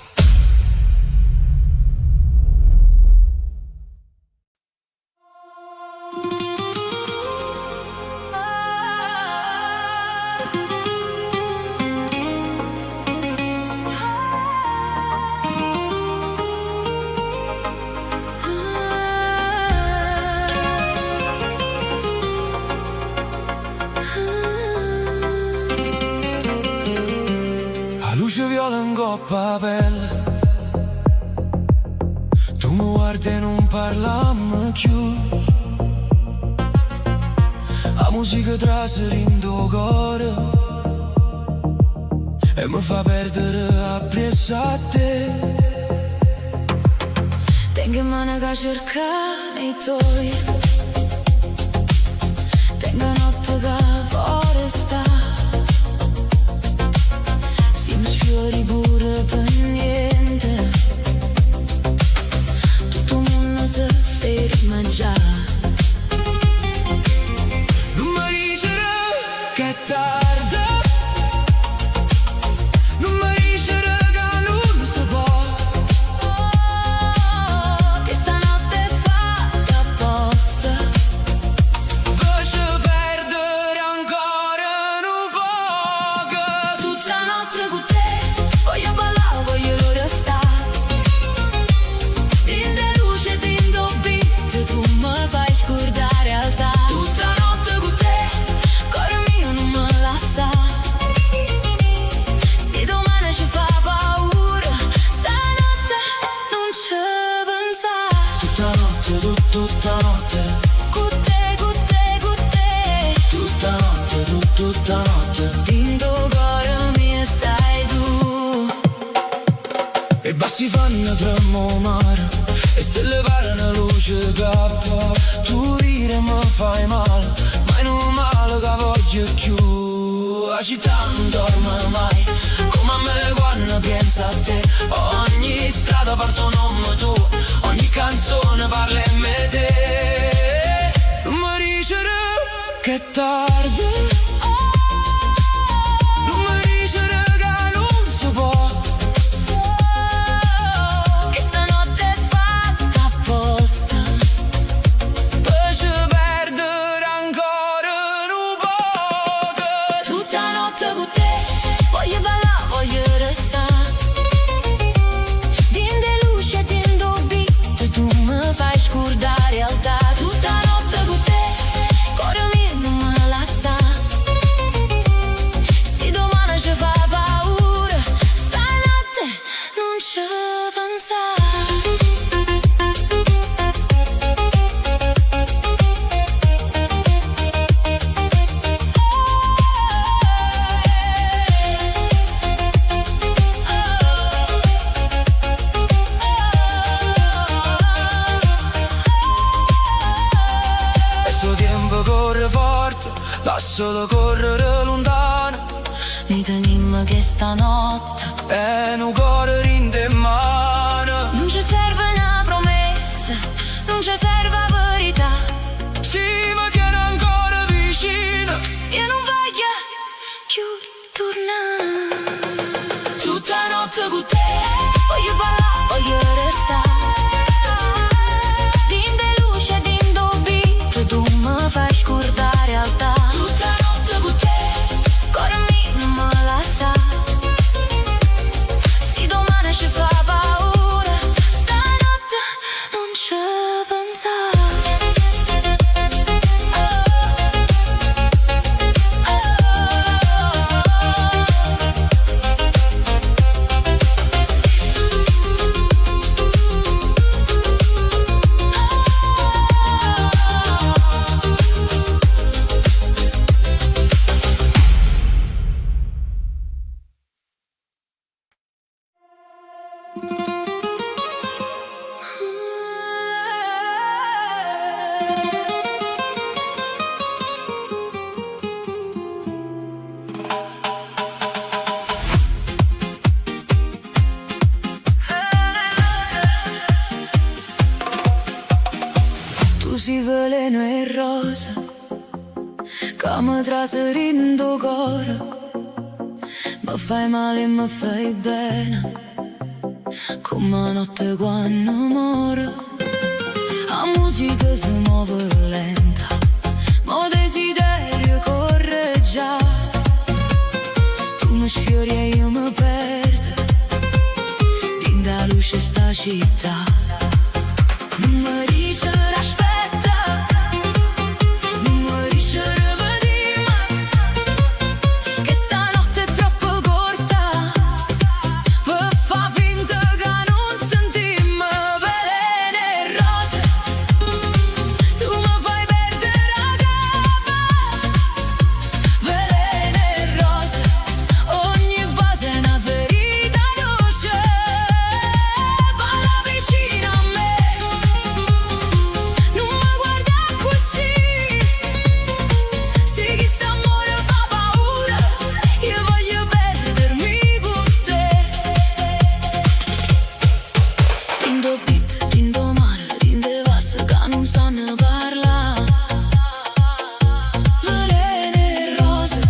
Speaker 2: La luce viola in coppa pelle, tu mi guardi e non parliamo più. La musica traseri in tuo cuore e mi fa perdere appresso a te.
Speaker 1: Tengo in mano che cerca nei tuoi, tengo notte che vuole sta. Siamo sfiori pure per niente, tutto il mondo si ferma già.
Speaker 2: Non mi dicere che è tardi, non mi dicere che non si può,
Speaker 1: Che stanotte è fatta apposta.
Speaker 2: faccio perdere ancora un po'.
Speaker 1: Tutta notte con te, voglio ballare, voglio restare. Tinte luce, tinto beat, tu mi fai scordare realtà. Tutta notte con te, cuore mio non me lascia. Se domani ci fa paura, stanotte non ci pensa.
Speaker 2: Tutta notte, tutta notte,
Speaker 1: Con te, con te, con te,
Speaker 2: tutta notte, tutta notte.
Speaker 1: tinto cuore mio stai tu.
Speaker 2: E bassi fanno tremolare e stelle parano luce cappa. Tu rire mi fai male, ma non male che voglio più. La città non dorme mai, come a me quando pensa a te. Ogni strada porta un nome tuo, ogni canzone parla in me te. Non mi dicere che è tardi, non mi dicere che non si può.
Speaker 1: Che stanotte è fatta apposta.
Speaker 2: Faccio perdere ancora tempo corre forte, lascialo correre lontano.
Speaker 1: Mi tenim che stanotte
Speaker 2: E un cuore rinde in mano.
Speaker 1: non ci serve una promessa, non ci serve verità.
Speaker 2: Si mi tiene ancora vicino.
Speaker 1: Io non voglio più tornare.
Speaker 2: Tutta notte con te
Speaker 1: Voglio ballare, voglio restare. Din de luce, din d'obito, tu mi fai scordare realtà.
Speaker 2: Tutta notte con te.
Speaker 1: Cuore mio non me lascia. Se domani ci fa paura, stanotte non ci pensare. Tu si veleno e rosa, che mi traserindo cuore. Mi fai male e mi fai bene, come notte quando muore. La musica si muove lenta, mo desiderio corre già. Tu mi sfiori e io mi perdo, din da luce sta città. Non mi dice aspetta, non mi dice rivediamo, che stanotte è troppo corta per fa finta che non sentimmo. Veleno e rose, tu mi fai perdere la capa. Veleno e rose, ogni base è una ferita dolce. Balla vicino a me, non mi guarda così. Se chi st'amore fa paura, io voglio perdermi con te. Rindo beat, rindo mare, rinde vas che non sanno parlare. Veleno e rose,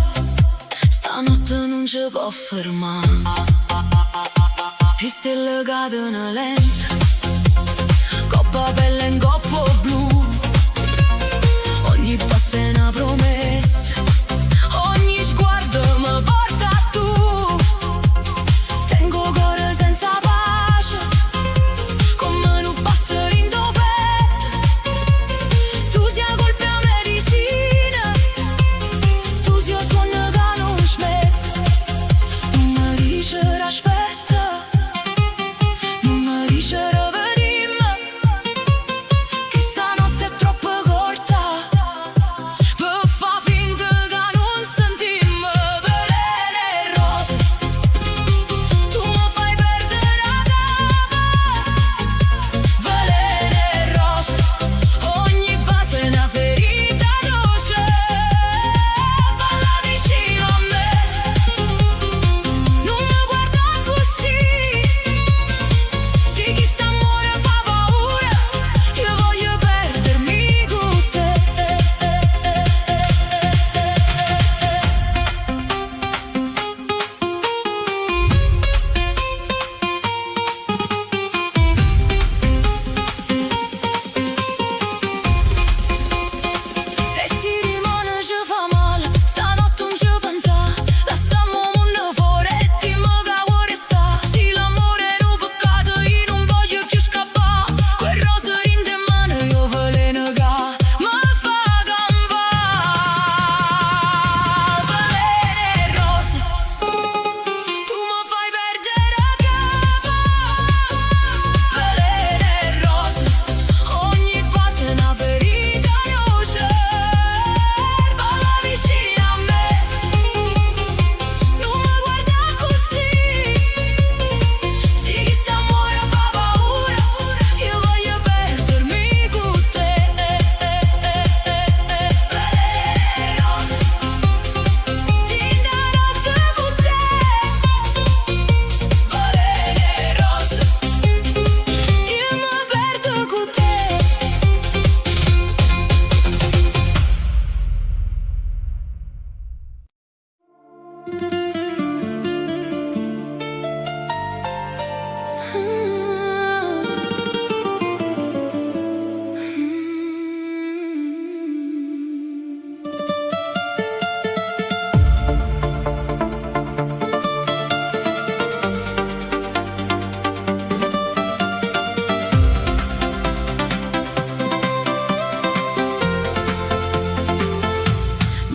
Speaker 1: stanotte non ci può fermare. Le stelle cadono lente, coppa pelle in coppo blu. Ogni passo è una promessa, ogni sguardo mi porta a tu. Tengo cuore senza pace, come un passerino petto. Tu sia colpa medicina, tu sia suono che non smette. Non mi dice aspetta, non mi dice rivediamo, che stanotte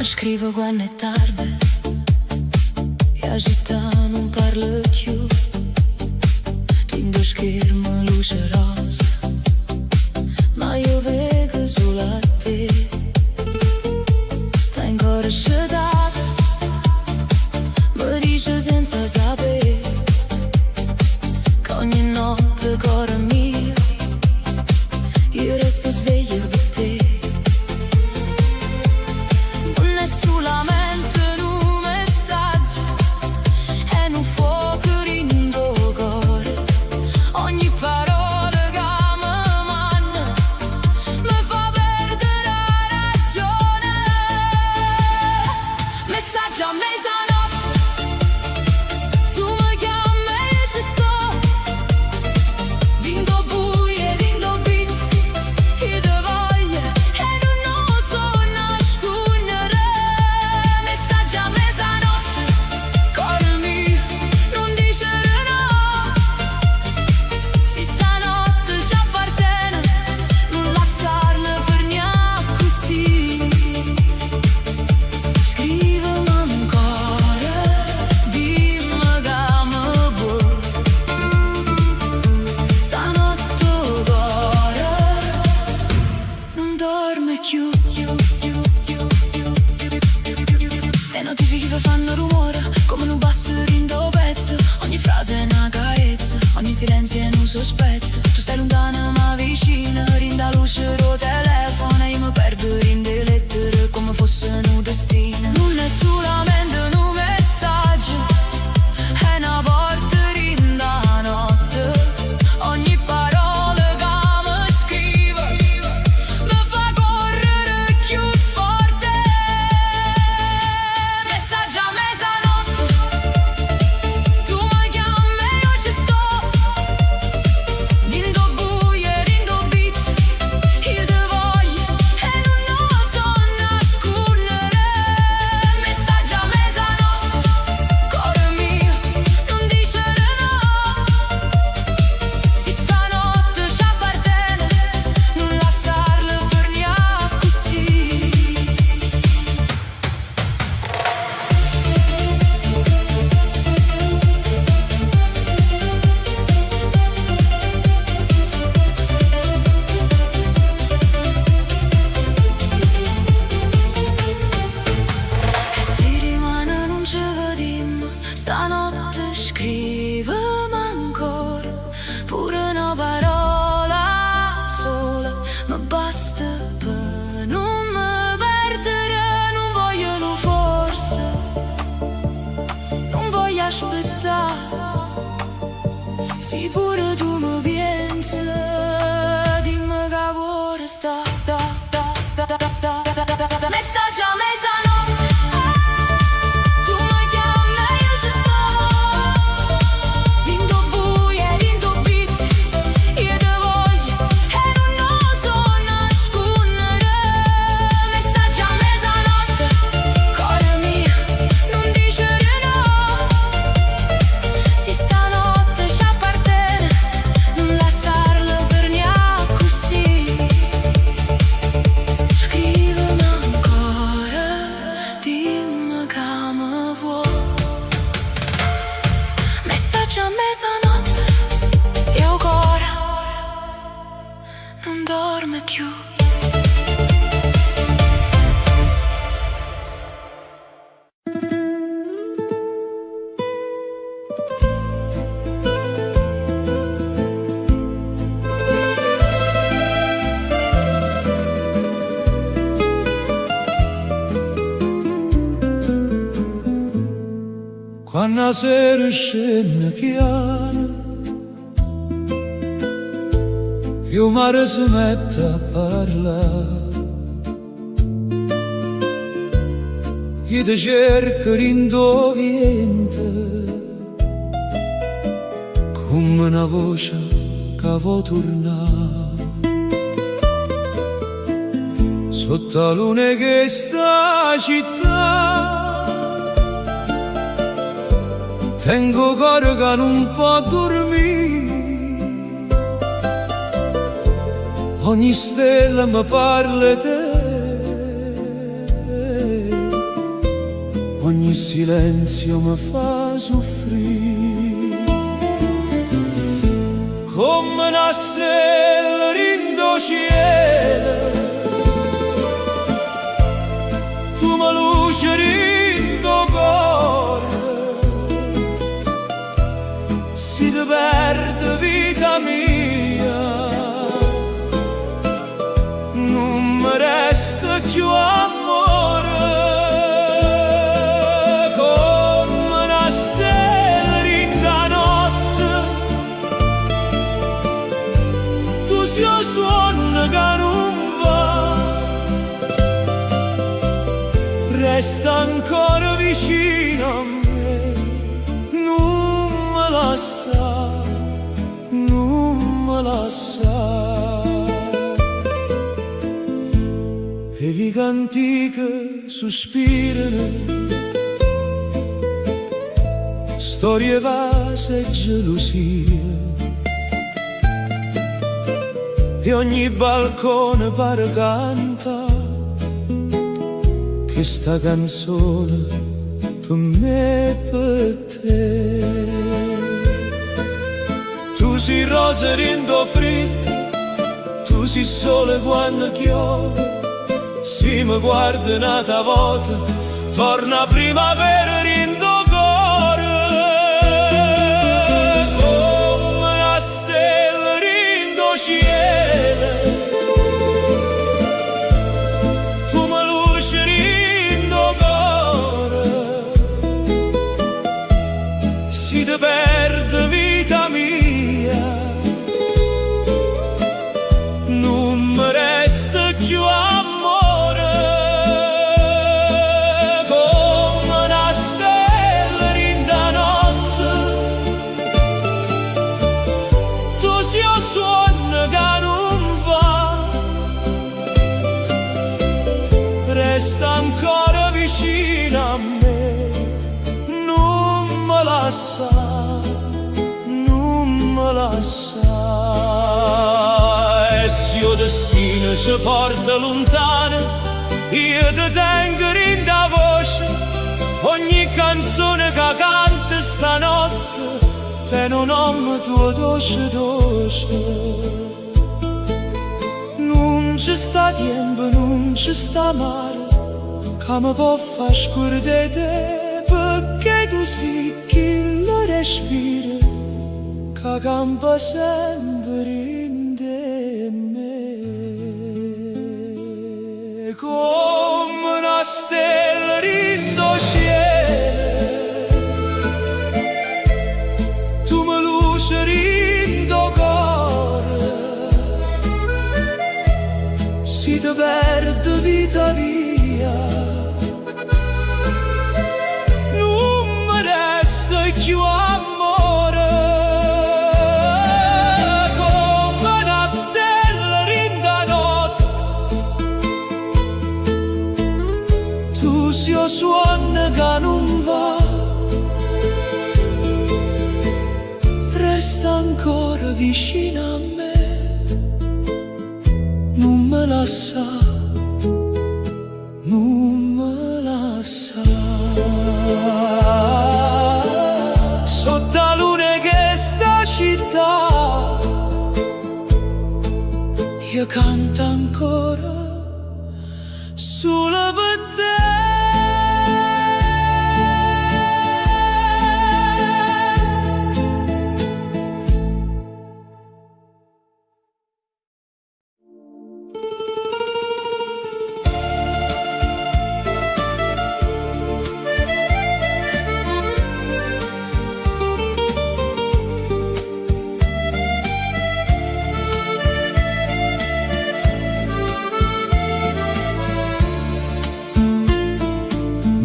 Speaker 1: mi scrivo quando è tardi e la città non parla più. Rindo schermo luce rosa, ma io vedo solo a te. Stai ancora scettata, mi dice senza sapere che ogni notte cuore mio io resto sveglio per te. Non è solamente un messaggio, è un fuoco in tuo cuore. Ogni parola che mi manna mi fa perdere la ragione. Messaggio a mezzanotte, tu mi chiami e io ci sto. Dindo buie, dindo bitti, io te voglio e non so nascondere. Messaggio a mezzanotte, cuore mio, non dicere no. Se stanotte ci appartiene, non lasciarla per niente così. Scrivimi ancora, dimmi che mi vuoi. Stanotte cuore non dorme più. Le notifiche che fanno rumore come un basso in tuo petto. Ogni frase è una carezza, ogni silenzio è un sospetto. Tu stai lontana ma vicina, rinda luce ro telefono e io mi perdo in le lettere come fosse un destino. Non è solamente un messaggio, è una porta rinda notte. Ogni parola che mi scrive mi fa correre più forte. Messaggio a mezzanotte, tu mi chiami e io ci sto. Dindo buie, dindo bitti, io te voglio e non so nascondere. Messaggio a mezzanotte, cuore mio, non dicere no. Se stanotte ci appartiene, non lasciarla per niente così. E se rimane non ci vediamo, stanotte scrivimi ancora. Pure una parola sola mi basta per non mi perdere. Non voglio no forse, non voglio aspettare. Se pure tu mi pensi, dimmi che vuoi sta. Messaggio a mezzanotte, tu mi chiami e io ci sto. Dindo buie, dindo bitti, io te voglio e non so nascondere. Messaggio a mezzanotte, cuore mio, non dicere no. Se stanotte ci appartiene, non lasciarla per niente così. Scrivimi ancora, dimmi che mi vuoi. Messaggio a mezzanotte, io cuore non dorme più.
Speaker 2: Quando la sera scende chiara, il mare si mette a parlare. Io ti cerco in tuo vientre come una voce che vuol tornare. Sotto la luna che sta città tengo cuore che non può dormire. Ogni stella mi parla di te. ogni silenzio mi fa soffrire. Come una stella rindo cielo, tu mi luce rindo cuore, si ti perde vita mia, non mi resta più amore. Come una stella rinda notte, tu sia suono che non va, resta ancora vicino a me, non me lascia, non me lascia. E i canti che sospirano, storie vase e gelosia, e ogni balcone pare canta che sta canzone per me e per te. Tu sei rosa rindo fritta, tu sei sole quando chiove, si mi guarda un'altra volta, torna primavera rindo cuore. Come una stella rindo cielo, tu mi luce rindo cuore, si ti perde vita mia, non mi resta più amore. Resta ancora vicino a me, non me lascia, non me lascia. E se il destino ci porta lontano, io ti tengo in da voce, ogni canzone che canta stanotte, te non nome tuo dolce dolce. Non ci sta tempo, non ci sta mare, che mi può far scordare te, perché tu sei chi lo respira, che campa sempre in te me. Come una stella rindo cielo, tu mi luce rindo cuore, si ti perde vita via, non mi resta più amore. Come una stella rinda notte, tu sia suono che non va, resta ancora vicino a me, non me lascia, non me lascia. Sotto la luna che sta città, io canto ancora solo per te.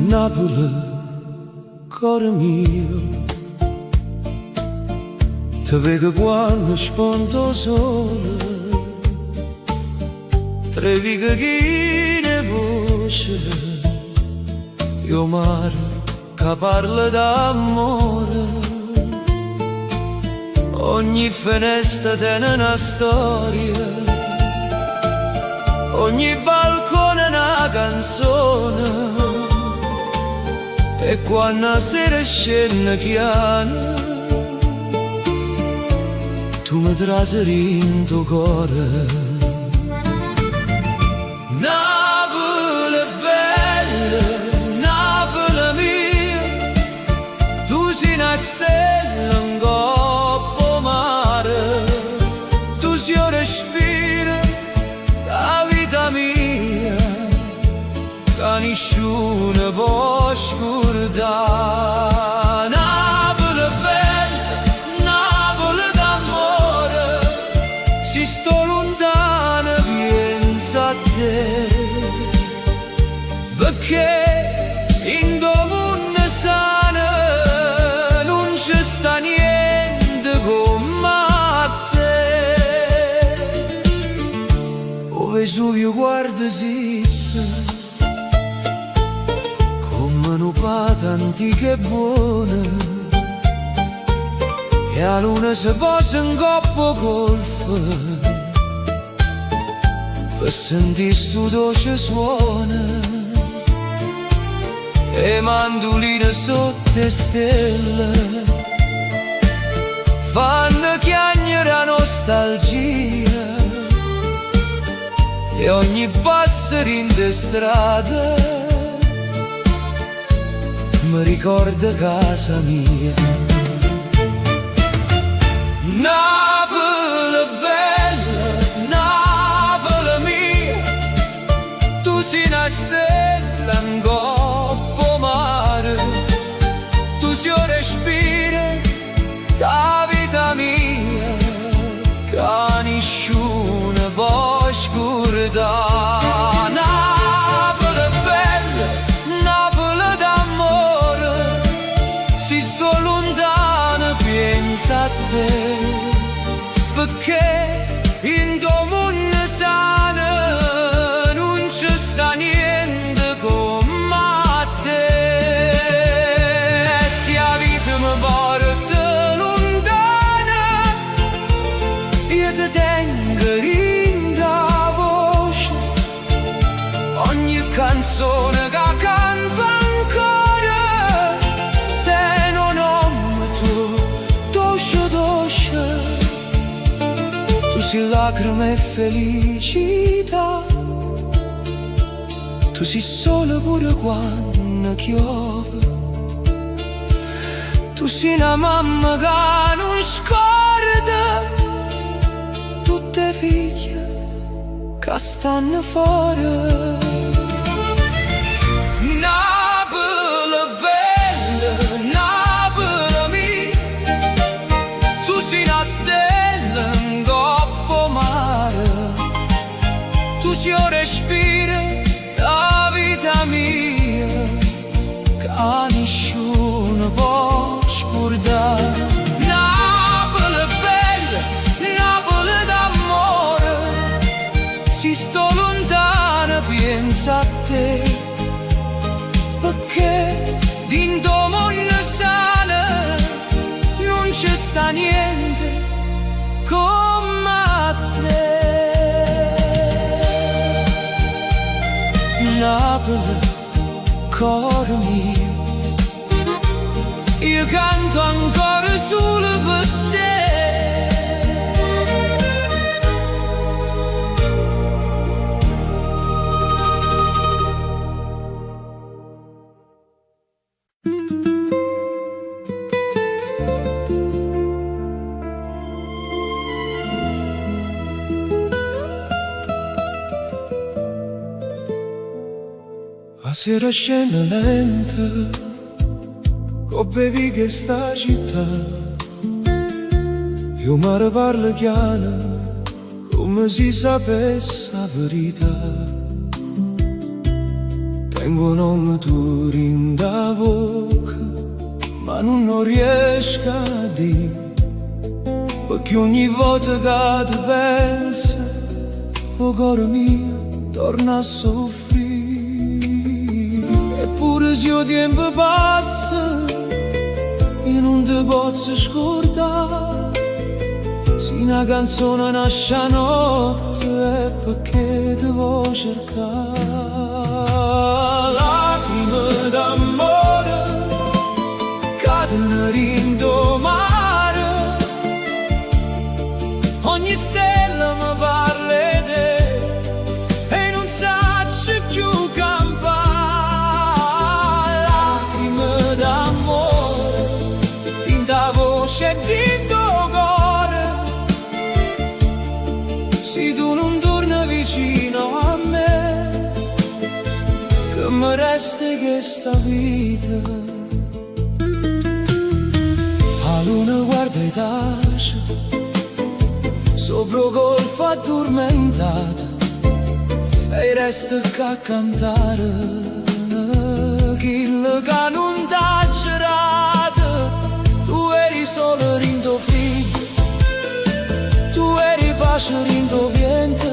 Speaker 2: Napoli, cuore mio, ti vedo quando spunto sole, trevi che ne voce, io mare che parla d'amore, ogni finestra tiene una storia, ogni balcone una canzone. E quando sera scende chiana tu mi traseri in tuo cuore. Napoli bella, Napoli mia, tu sei una stella in coppa mare, tu sei un respiro, la vita mia, che nessuno può scordare. Napoli bella, Napoli d'amore, si sto lontano pensa a te, perché in domani sana non c'è sta niente come te. O Vesuvio guarda zitta come una pata antica e buona, e la luna si posa in coppa golfa per sentire sto dolce suona, e mandoline sotto le stelle fanno chiagnere la nostalgia, e ogni passerino di strada mi ricorda casa mia. Napoli bella, Napoli mia, tu sei una stella in coppa mare, tu sei un respiro, la vita mia, che nessuno può scordare. Napoli bella, Napoli d'amore, si sto lontano pensa a te, perché in domani sana non c'è sta niente come te. Se la vita mi porta lontana, io ti tengo in la voce, ogni canzone che canto ancora te non amo tu, dolce dolce, tu sei lacrime e felicità, tu sei sole pure quando piove, tu sei una mamma che non scorda tutte le figlie che stanno fuori. Napoli bella, Napoli mia, tu sei una stella in coppa mare, tu sei un respiro, la vita mia, che nessuno può scordare. Napoli bella, Napoli d'amore, si sto lontano pensa a te, perché din domani sana non c'è sta niente come te. Napoli, cuore mio, io canto ancora solo per te. La sera scena lenta, bevi che sta città, io mi parlo chiaro, come si sapesse la verità. Tengo un nome tuo in da bocca, ma non riesco a dire, perché ogni volta che ti penso, il cuore mio torna a soffrire. Eppure se il tempo passa, io non ti posso scordare. Se una canzone nasce a notte è perché ti vuoi cercare. Lacrime d'amore mi resta questa vita. A luna guarda e tace sopra il golfo addormentata e resta a cantare chi che non t'ha girato. Tu eri solo rindo figlio, tu eri pace rindo vento,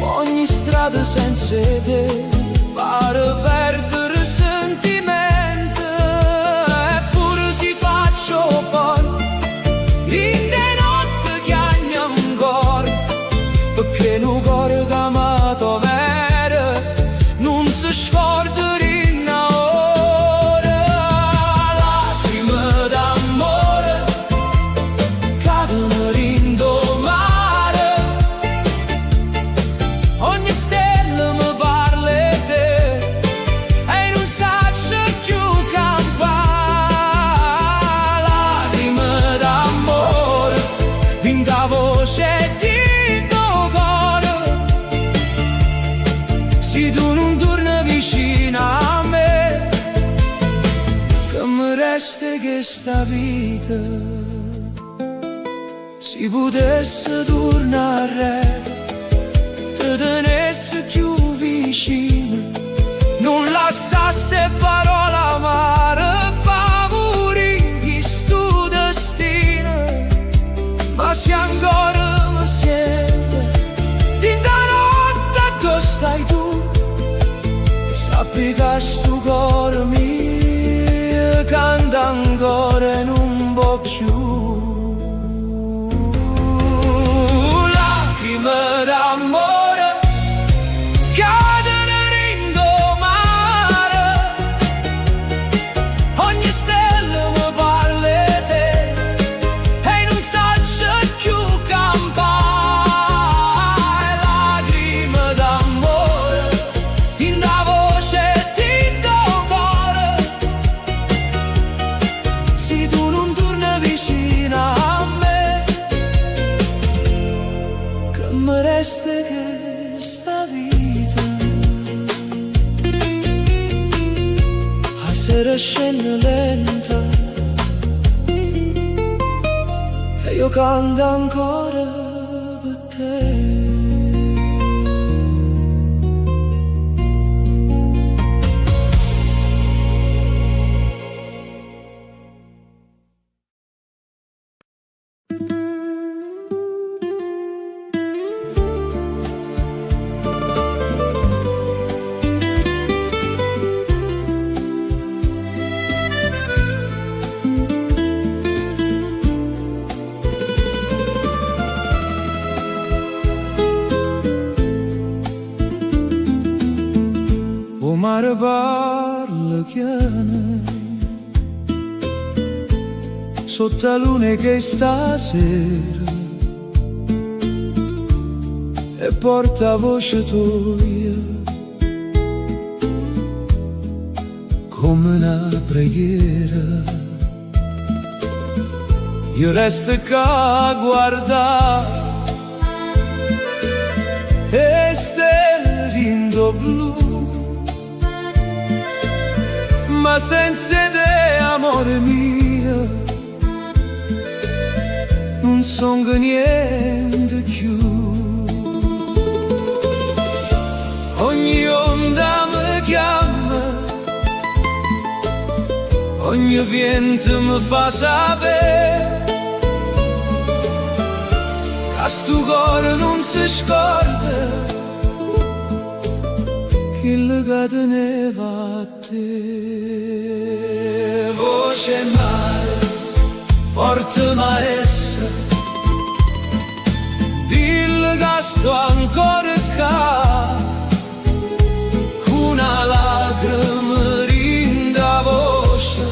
Speaker 2: ogni strada senza te pare perdere sentimento. Eppure si faccio fuori rinde notte che hanno ancora, perché un cuore che amato vero non si scorda rinna ora. Lacrime d'amore cadono rindo mare, ogni stella mi parla di te e non saccio più campare. Lacrime d'amore vinta voce di tuo cuore, se tu non torni vicino a me, che mi resta questa vita. Se potesse tornare te tenesse più vicino, non lasciasse parola amare, favori questo destino. Ma se ancora mi sento dinta notte dove stai tu, sappi che sto cuore mio canta ancora e non può più. Lacrime d'amore cadono rindo mare, ogni stella mi parla di te e non saccio più campare. Lacrime d'amore tinta voce di tuo cuore, se tu non torni vicino a me, che mi resta questa vita. A sera scende lenta e io canto ancora per te. O mare parla chiama sotto la luna che stasera e porta voce tua come una preghiera. Io resto qua a guardare e stelle rindo blu, ma senza te, amore mio, non son che niente più. Ogni onda mi chiama, ogni vento mi fa sapere che sto cuore non si scorda che le teneva a te. Voce mare, portami essa, dillo che sto ancora qua, con una lacrima rinda voce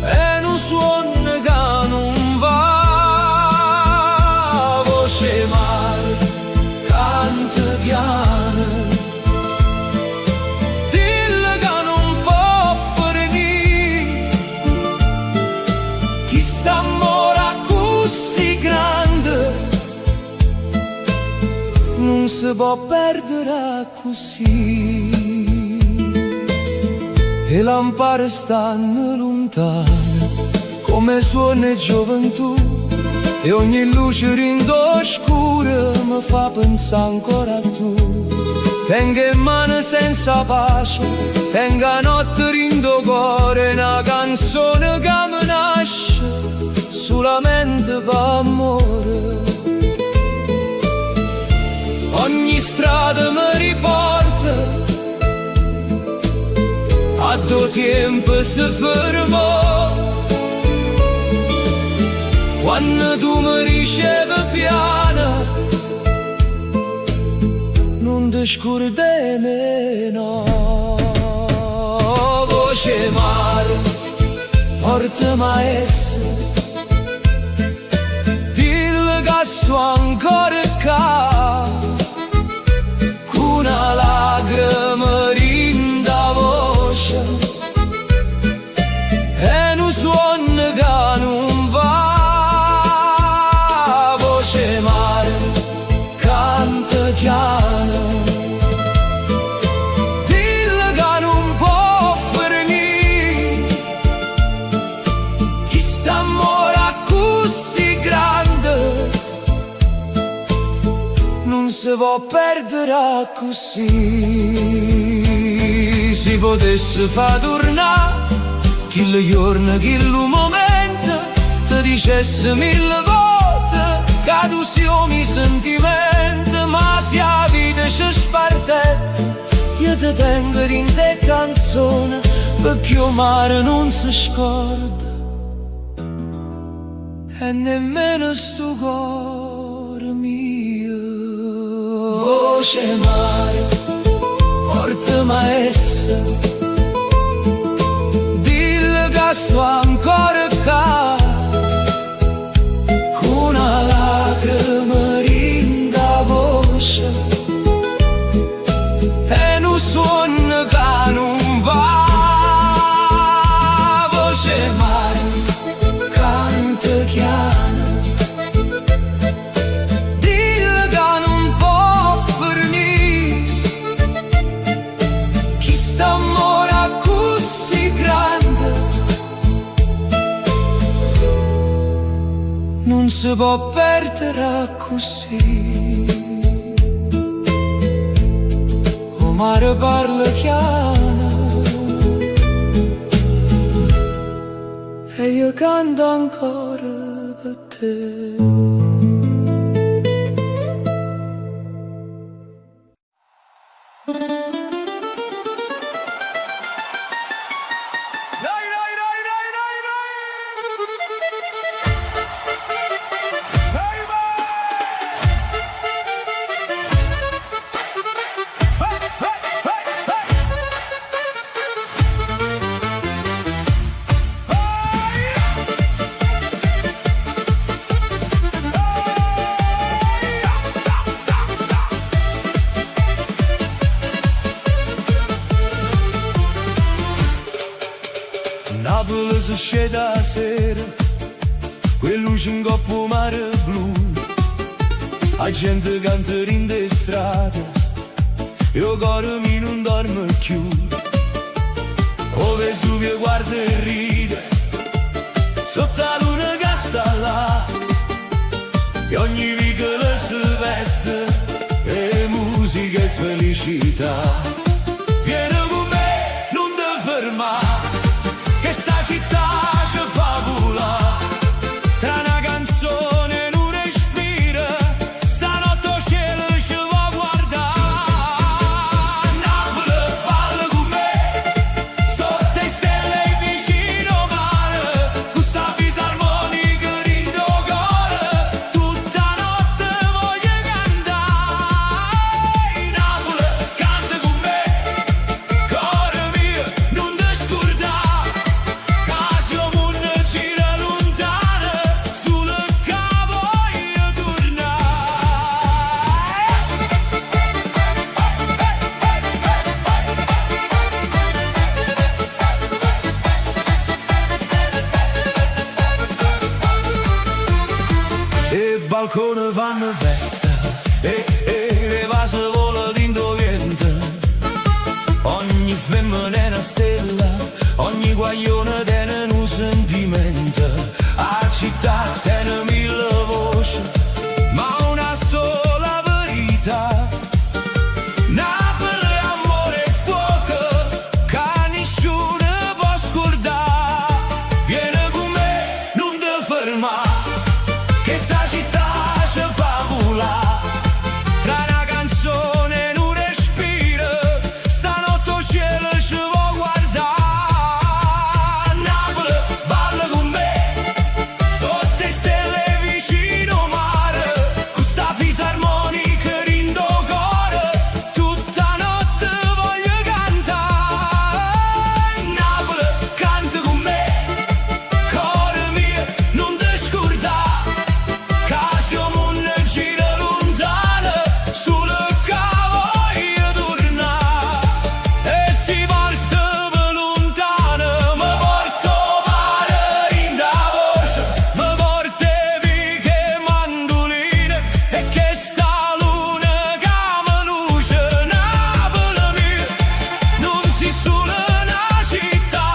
Speaker 2: e non suona che non va. Voce mare, canta piano, dillo che non può finire, chi sta amore così grande non si si può perdere così. E lampare stanno lontane come suona gioventù, e ogni luce rindo scura mi fa pensare ancora a tu. Tengo in mano senza pace, tengo a notte rindo cuore, una canzone che mi nasce solamente per amore. Ogni strada mi riporta a due tempi si fermò, quando tu mi ricevi piano non ti scordi meno. Voce mare, portami a essere, dillo che sto ancora qua, con una lacrima rinda voce e un suono che non va. Voce mare, canta piano, dillo che non può finire, chi sta amore così grande non si può perdere così. Si potesse far tornare quel giorno, quel momento, ti dicesse mille volte che tu siamo i sentimenti, ma se la vita ci sparte io ti tengo in te canzone, perché il mare non si scorda e nemmeno sto cuore mio. Voce mare, portami a essere, dillo che sto ancora qua, con una lacrima rinda voce e un suono che non va. Voce mare, canta piano, dillo che non può finire, chi sta amore così grande non si può perdere così. O mare parla chiaro e io canto ancora per te. Napoli si scende a sera, quel luce in coppa mare blu, la gente canta in de strade, io cuore mi non dorme più. O Vesuvio guarda e ride, sotto la luna che sta là, e ogni vicolo si veste, e musica e felicità. Vieni con me, non ti fermare, che sta città ci fa volare, tra una canzone e un respiro, stanotte il cielo ci va a guardare. Napoli balla con me, sotto le stelle e vicino al mare, con sta fisarmonica rindo cuore, tutta notte voglio cantare. Napoli canta con me, cuore mio non ti scordare, balcone vanno festa e le vase ogni femmina è una stella, ogni guaglione tiene un sentimento. A città tiene mille voci, ma una sola verità. Napoli è amore e fuoco, che nessuno può scordare. Vieni con me, non ti fermare, che sta città ci fa volare. Tra una canzone e un respiro, stanotte il cielo ci vuoi guardare. Napoli, balla con me, sotto le stelle vicino al mare, con sta fisarmonica rindo cuore, tutta notte voglio cantare. Napoli, canta con me, cuore mio, non ti scordare, che siamo una gira lontana, solo che voglio tornare. E si parte per lontano, mi porto mare in da voce, mi porto che mandoline, e che sta luna che mi luce. Napoli mia, non si solo una città,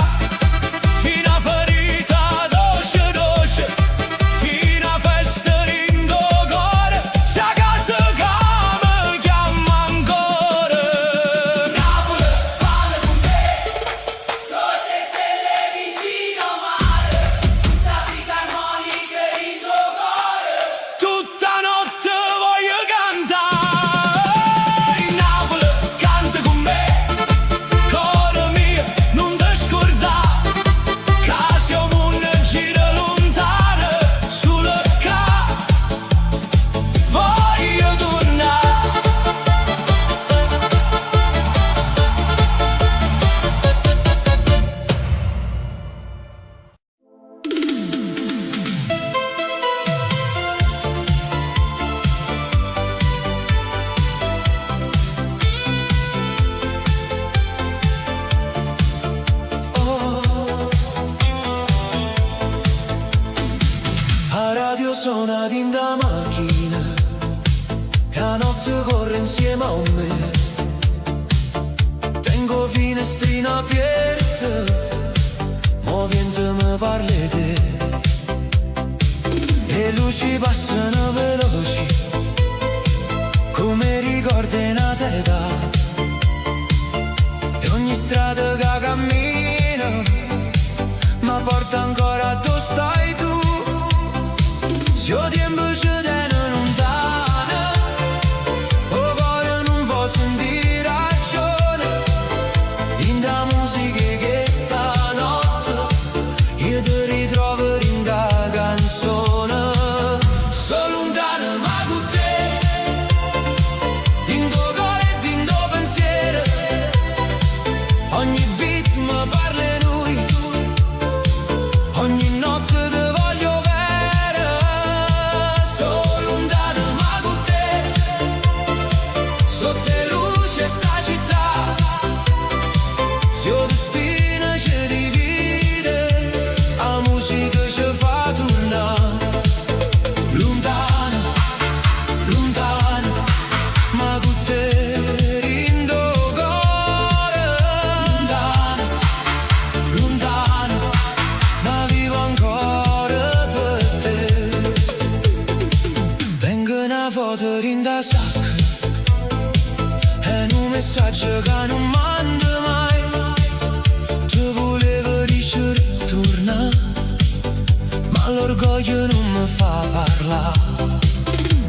Speaker 2: si una ferita dolce dolce, si una festa in do cuore, sa casa che mi chiama ancora. Napoli, balla con me, sotto le stelle vicino al mare, sta fisarmonica in do cuore, tutta notte voglio cantare. Napoli, canta con me, cuore mio, non ti scordare, che siamo una gira lontana, solo che voglio tornare. A radio suona in da macchina, e la notte corre insieme a me. Tengo finestrina aperta, movente mi parli te. Le luci passano veloci, come ricordi in età. E ogni strada che cammino mi porta ancora dove stai tu. Se il tempo ci tiene lontano, il cuore non può sentire ragione. In da musica che stanotte io ti ritrovo in da canzone. Sono lontano ma con te, in tuo cuore e in tuo pensiero, ogni beat mi parla di lui, ogni notte ti voglio bene. Sono lontano ma con te, sotto le luci sta città, se il destino ci divide, la musica ci fa tornare. Lontano, lontano, ma con te rindo cuore. Lontano, lontano, ma vivo ancora per te. Tengo una foto in da sacca, è un messaggio che non mando mai. Ti volevo dire torna, ma l'orgoglio non mi fa parlare.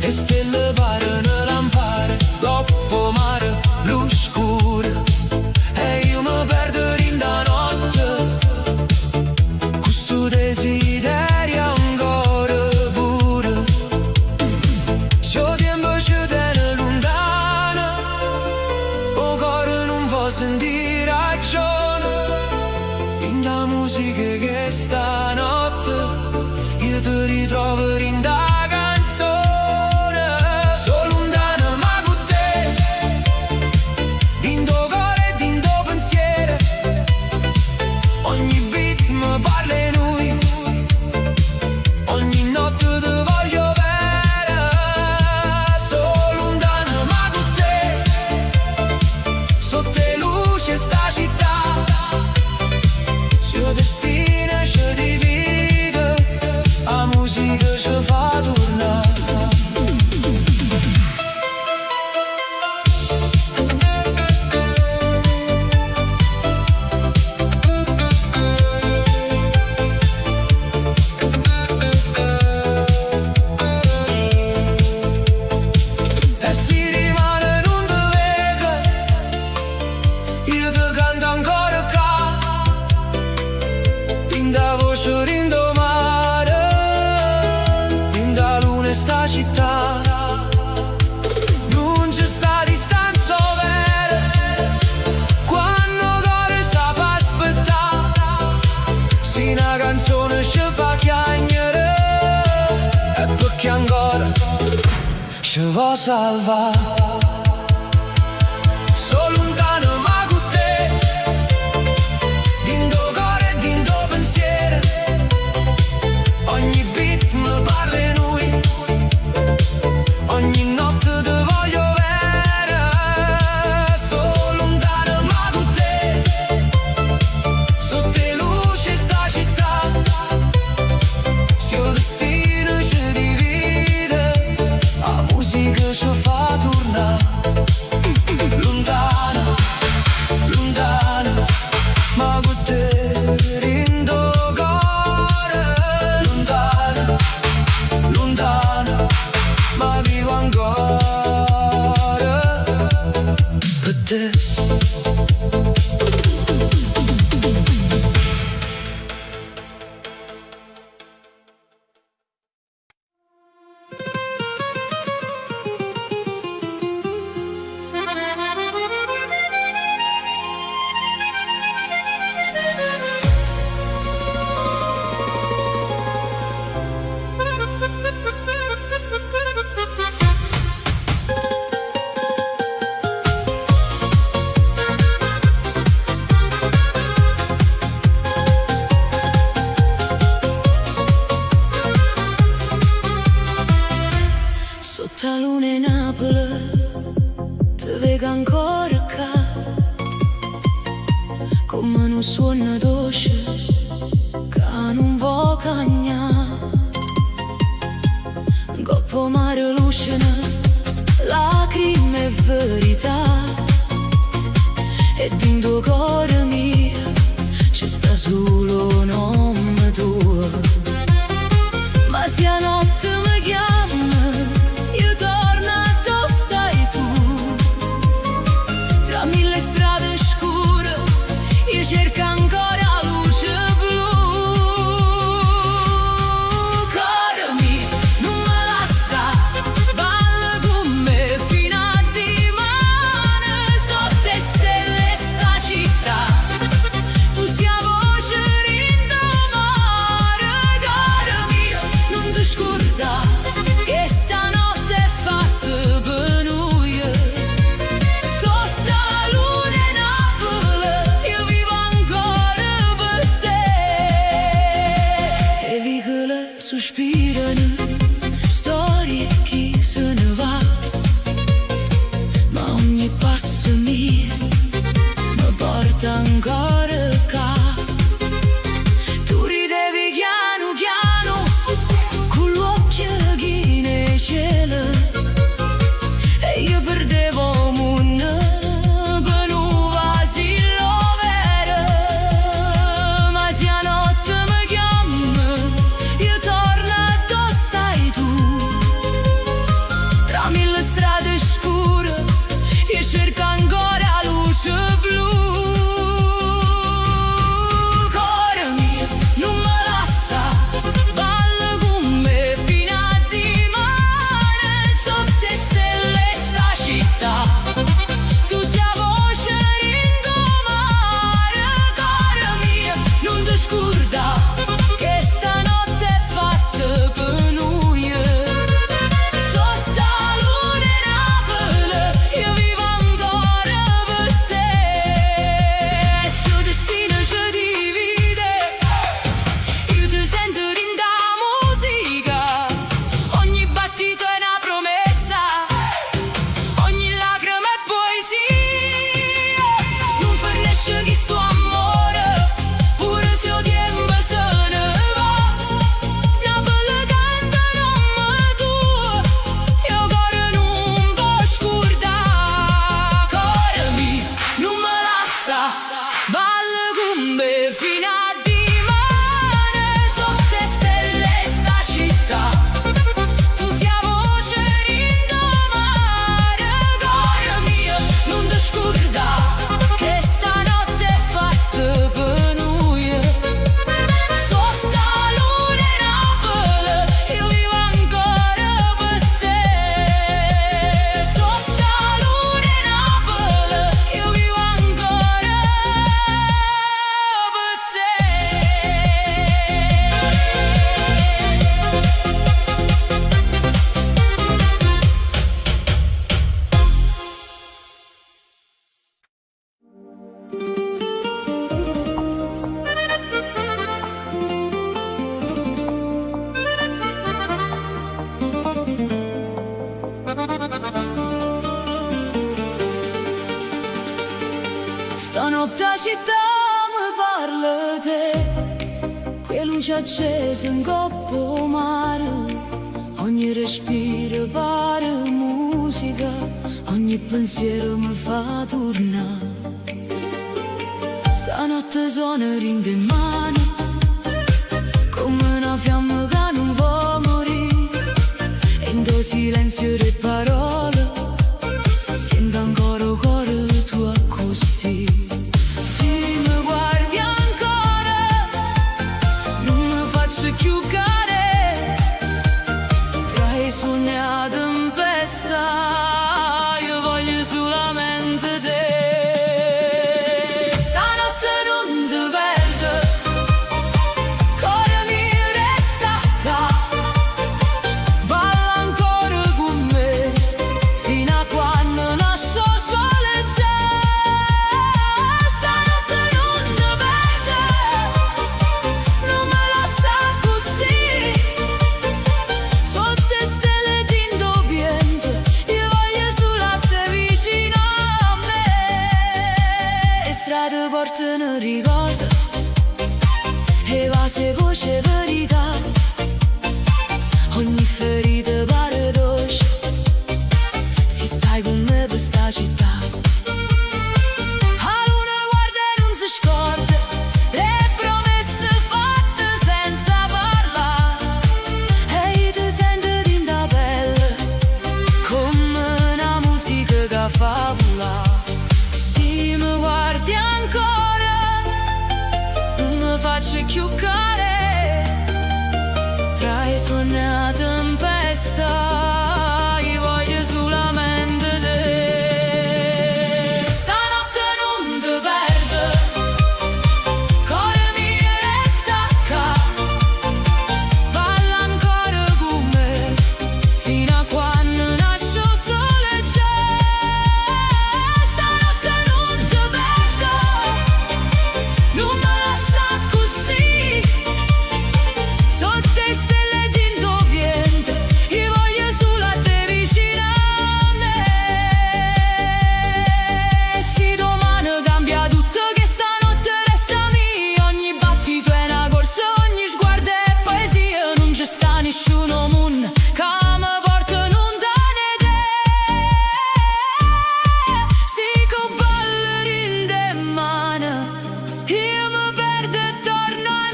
Speaker 2: E stelle parano lampare, dopo mare, blu scuro, e io mi perdo in da notte, questo desiderio ancora pure. Se il tempo ci tiene lontano, il cuore non può sentire ragione. In da musica che stanotte io ti ritrovo in da canzone. Sono lontano ma con te, in tuo cuore e in tuo pensiero, ogni beat mi parla di lui, ogni notte ti voglio bene. Sono lontano ma con te, sotto le luci luce sta città, si destina, si divide, la musica ci fa tornare. E si rimane non te vede, io ti canto ancora qua, in da voce rindomare, in da luna sta città. Non c'è sta distanza vera, quando cuore sa per aspettare, se una canzone ci fa chiagnere, e perché ancora ci vuoi salvare. So lontano ma con te, dentro cuore e dentro pensiero, ogni beat mi parla di noi, ogni notte ti voglio vedere. So lontano ma con te, sotto le luci sta città, se il destino ci divide, la musica ci fa tornare. Lontano, lontano, ma con te rindo cuore. Lontano, lontano, ma vivo ancora per te. Sotto la luna in Napoli ti vedo ancora qua, come un suono dolce che non vuoi cagnare. Coppo mare lucina, lacrime e verità, e dentro cuore mio ci sta solo un nome tuo. Ma se a notte mi chiama, io torno a dove stai tu. Tra mille strade scure io cerco ancora luce blu. Cuore mio, non me lascia, balla con me fino a dimane, sotto le stelle sta città,
Speaker 1: testa. Balla con me fino a dimane, sotto le stelle sta città. Tu sia voce in mare, cuore mio, non ti scordare che stanotte è fatta per noi. Sotto la luna in Napoli io vivo ancora per te. Sotto la luna in Napoli io vivo ancora per te. Stanotte la città mi parla te, quella luce accesa in coppa mare, ogni respiro pare musica, ogni pensiero mi fa tornare. Stanotte suona rinde in mano, come una fiamma che non vuole morire, e in tuo silenzio le parole sento ancora il cuore tuo così. Se mi guardi ancora non mi faccio più care, tra i suoni e la tempesta io voglio solamente te. Stanotte non ti perdo, cuore mio resta qua, balla ancora con me fino a quando nasce il sole già. Stanotte non ti perdo, non me lascia così, sotto le stelle tinto viento io voglio solo a te vicino a me. E strade portano ricordo e vase voce verità, ogni ferita pare dolce se stai con me per sta città. La luna guarda e non si scorda le promesse fatte senza parlare, e io ti sento in da pelle come una musica che fa volare. Se mi guardi ancora non mi faccio più care, tra i suoni e la tempesta io voglio solamente te. Stanotte non ti perdo, cuore mio resta qua, balla ancora con me fino a quando nasce il sole già. Stanotte non ti perdo, non me lascia così, sotto le stelle tinto viento io voglio solo a te vicino a me. Se domani cambia tutto che stanotte resta mia, ogni battito è una corsa, ogni sguardo è poesia, non c'è sta nessuno moon che mi porta lontano da te. Se con ballerine in mano io mi perdo e torno a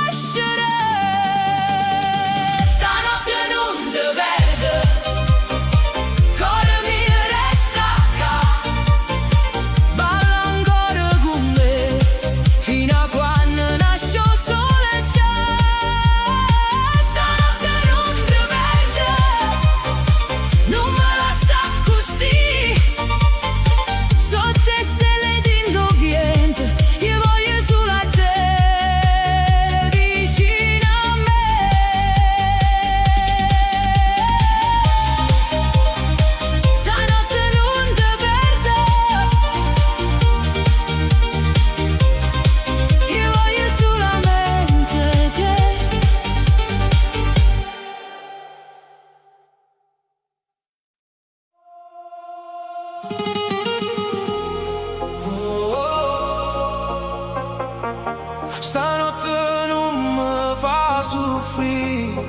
Speaker 1: nascere. Stanotte non ti perdo, cuore mio resta qua, balla ancora con me fino a quando nasce il sole già. Stanotte non ti perdo, non me lascia così, sotto le stelle tinto viento io voglio solo a te vicino a me. Stanotte non ti perdo, io voglio solamente te.
Speaker 2: Stanotte non mi fa soffrire,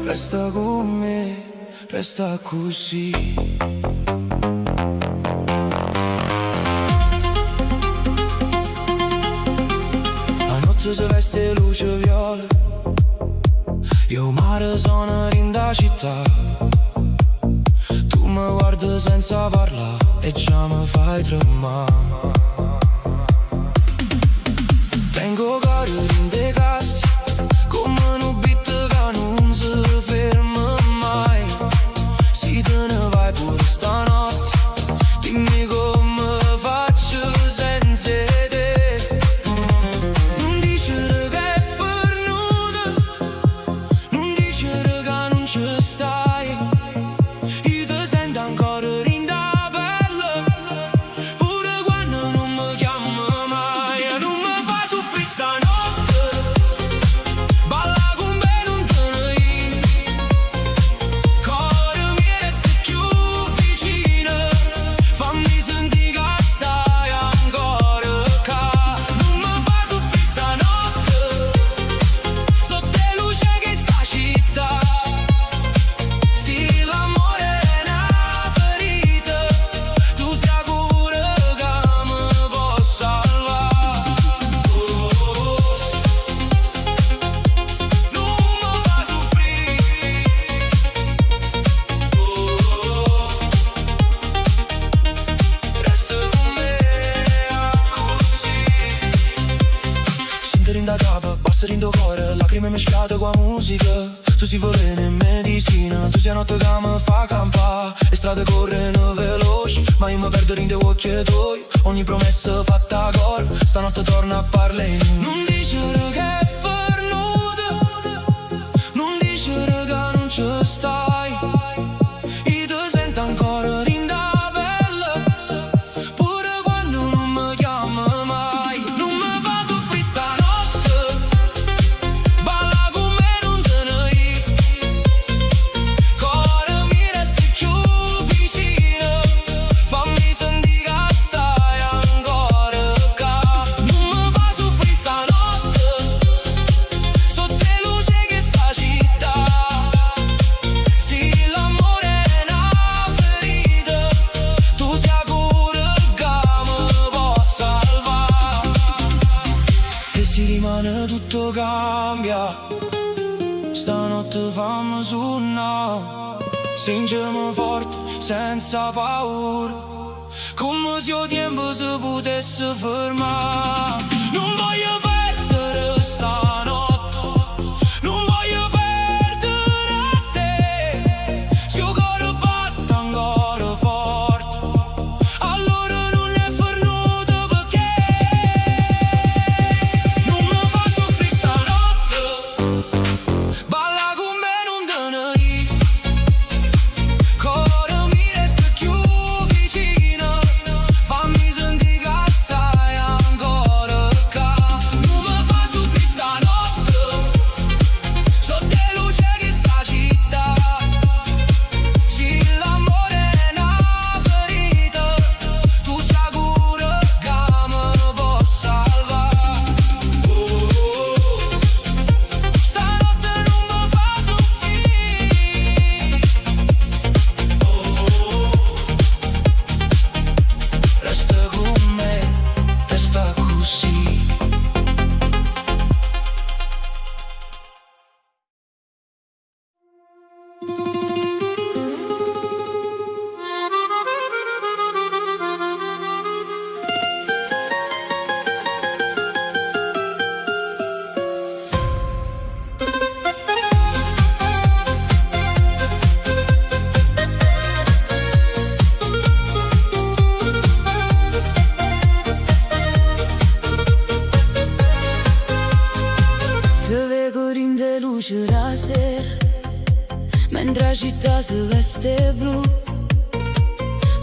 Speaker 2: resta con me, resta così. queste luci viola. Io mare sono in da città, tu mi guardi senza parlare e già mi fai tremare. Tengo cuore in de cassi, come un beat che non si ferma mai. Se te ne vai pure stanotte, dimmi come faccio senza te. Non dicere che è fornuta, non dicere che non ci stai. Io ti sento ancora in da pelle, pure quando non mi chiamo mai. Non mi fa soffrire stanotte, balla con me non te ne ir. Cuore mi resta più vicino, fammi sentire che stai ancora qua. Non mi fa soffrire stanotte, sotto le luci che sta città. Se l'amore è una ferita, tu sei cura che mi può salvare. Non mi fa soffrire, resta con me così. Sentire in da capo, passare in do cuore, lacrime mescolate con musica. Tu sei veleno e medicina, tu sei notte che mi fa campare. Le strade corrono veloci, ma io mi perdo in dei occhi tuoi. Ogni promessa fatta a cor, stanotte torna a parlare. Non dicere che è fornuta, non dicere che non ci stai. Io ti sento ancora in da pelle, pure quando non mi chiamo mai. Non mi fa soffrire stanotte, balla con me non te ne ir. Cuore mi resta più vicino, fammi sentire che stai ancora qua. Non mi fa soffrire stanotte, sotto le luci che sta città. Se l'amore è una ferita, tu sei cura che mi può salvare. E se rimane tutto cambia, stanotte fammi suonare. Stringimi forte, senza paura, come se il tempo si potesse fermare. Non voglio perdere stanotte, non voglio perdere te. Se il cuore batte ancora forte, allora non è fornuto perché. Non mi fa soffrire stanotte, balla con me non te ne ir. Cuore mi resta più vicino, fammi sentire che stai ancora qua. Non mi fa soffrire stanotte, sotto le luci che sta città. Se l'amore è una ferita, tu sei cura che mi può salvare. Stanotte non mi fa soffrire, resta con me, resta così.
Speaker 1: Te vedo in de luce la sera, mentre la città si veste blu.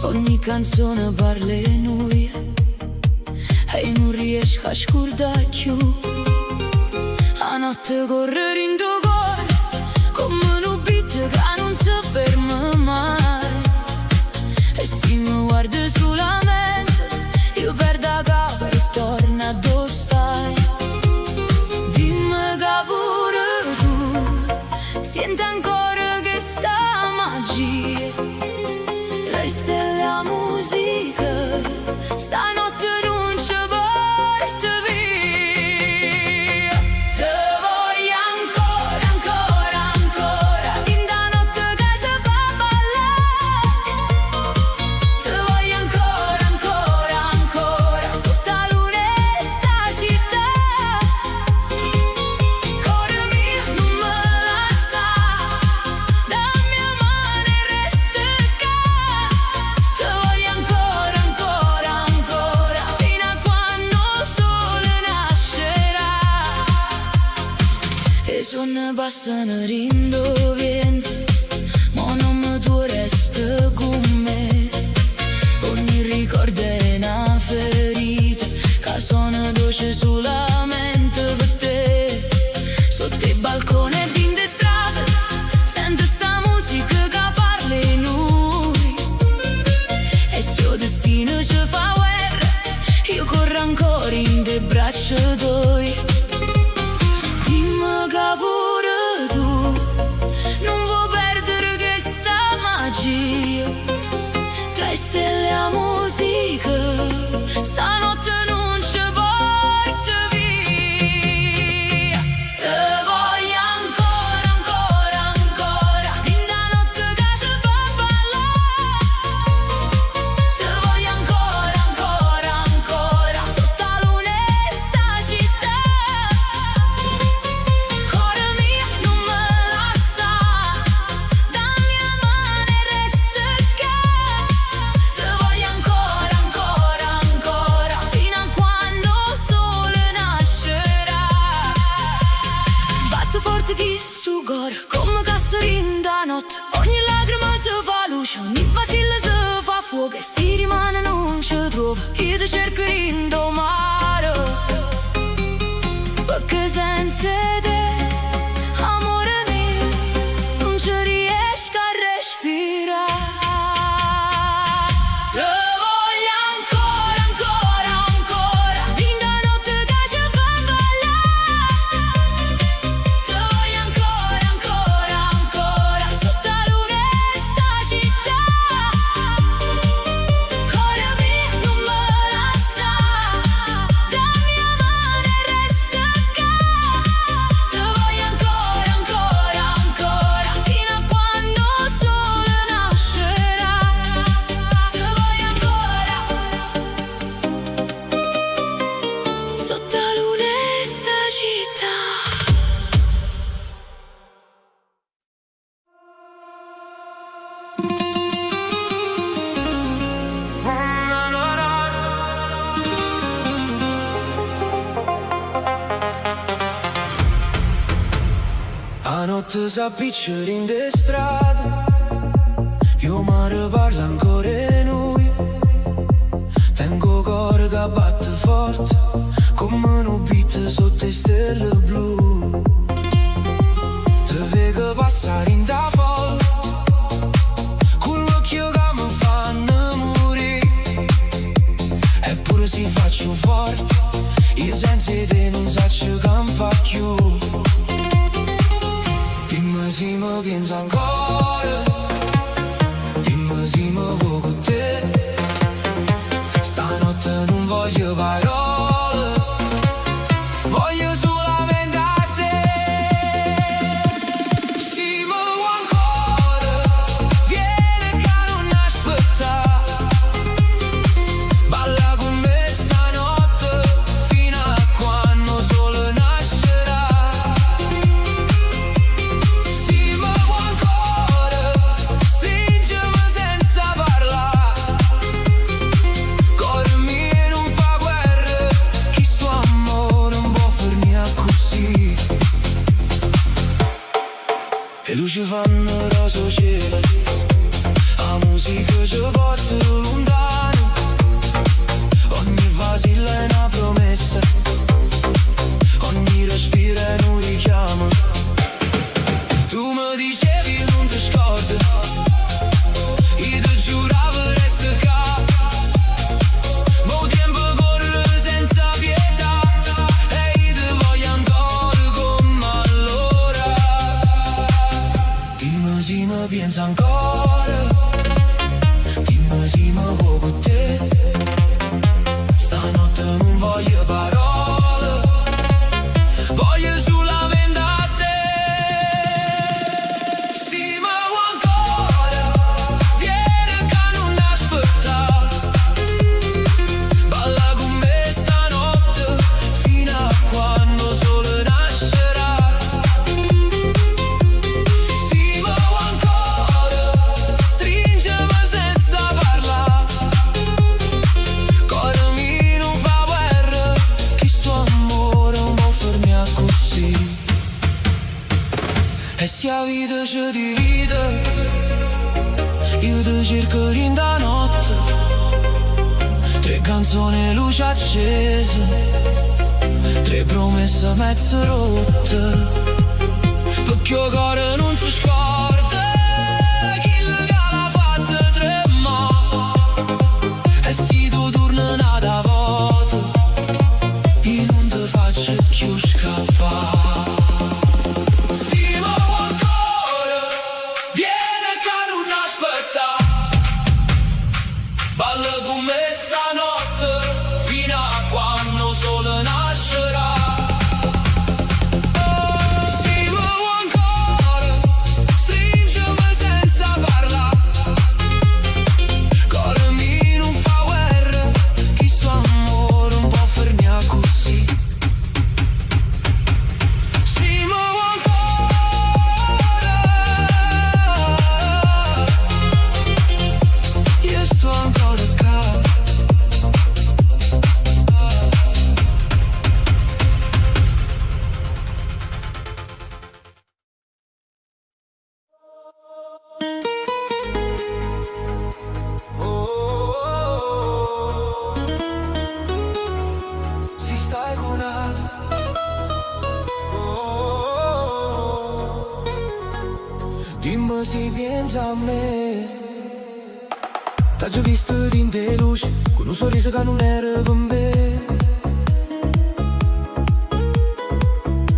Speaker 1: Ogni canzone parla di noi e non riesco a scordare più. La notte corre in tuo cuore come un beat che non si ferma mai. E se mi guardi solamente, io perdo la capa e torno a dove stai. Dimmi che pure tu senti ancora che sta magia tra le stelle e la musica. Stanotte non ci porta via. passano rindovente, ma non mi tu resta con me. Ogni ricordo è una ferita, che suona dolce solamente per te. Sotto il balcone di in strada, sento sta musica che parla in noi. E se il destino ci fa guerra, io corro ancora in te braccia tuoi. Dimmi che pure tu non vuoi perdere questa magia. Tra le stelle e la musica, stanotte non ci porta via. Te voglio ancora, ancora, ancora, in la notte che ci fa ballare. Te voglio ancora, ancora, ancora, sotto la luna e sta città. Cuore mio non me lascia, dammi la mano e resta qua. Te voglio ancora, ancora, ancora, fino a quando il sole nascerà. Batto forte chi sto cuore, come casserin da notte. Ogni lacrima si fa luce, ogni vacilla si fa fuoco. E si rimane non ci trova, io ti cerco in mare. Perché senza te, amore mio, non ci riesco a respirare. Te voglio ancora, ancora, ancora, in la notte che ci fa ballare. Te voglio ancora, ancora, ancora, sotto la luna e sta città. Cuore mio non me lascia, dammi la mano e resta qua. Te voglio ancora, ancora, ancora, fino a quando il sole nascerà. Te voglio ancora, sotto la luna e sta città.
Speaker 2: A notte s'appicciano in de strade, io mare parla ancora e noi. Tengo cuore che batte forte, come un beat sotto le stelle blu. Te vedo passare in da folla, con l'occhio che mi fanno morire. Eppure si faccio forte, io senza te non saccio campa più. Dimmi se mi pensa ancora, dimmi se mi vuoi con te. Stanotte non voglio parole, voglio solamente a te. Se mi vuoi ancora, vieni che non aspetta. Balla con me stanotte, fino a quando il sole nascerà. Se mi vuoi ancora, stringimi senza parlare. Cuore mio non fa guerra, chi sto amore non può finire così. Le luci fanno rosa cielo, la musica ci porta lontano. Ogni vasilla è una promessa, ogni respiro è un richiamo. Tu mi dicevi non ti scordi, io ti giuravo resta qua. Ma il tempo corre senza pietà, e io ti voglio ancora come allora. Dimmi se mi pensa ancora, dimmi se mi vuoi con te. Stanotte non voglio parole, voglio solamente a te. Se mi vuoi ancora, vieni che non aspetta. Balla con me stanotte, fino a quando il sole nascerà. Se mi vuoi ancora, stringimi senza parlare. ci divide. Io ti cerco rinda notte, tre canzoni e luci accese, tre promesse mezzo rotte, perché il cuore non si scorda chi l'ha fatta tremare. E se tu torni nata volta, io non ti faccio più scappare. Dimmi se pensi a me. T'ho già visto in te luci, con un sorriso che non era per me.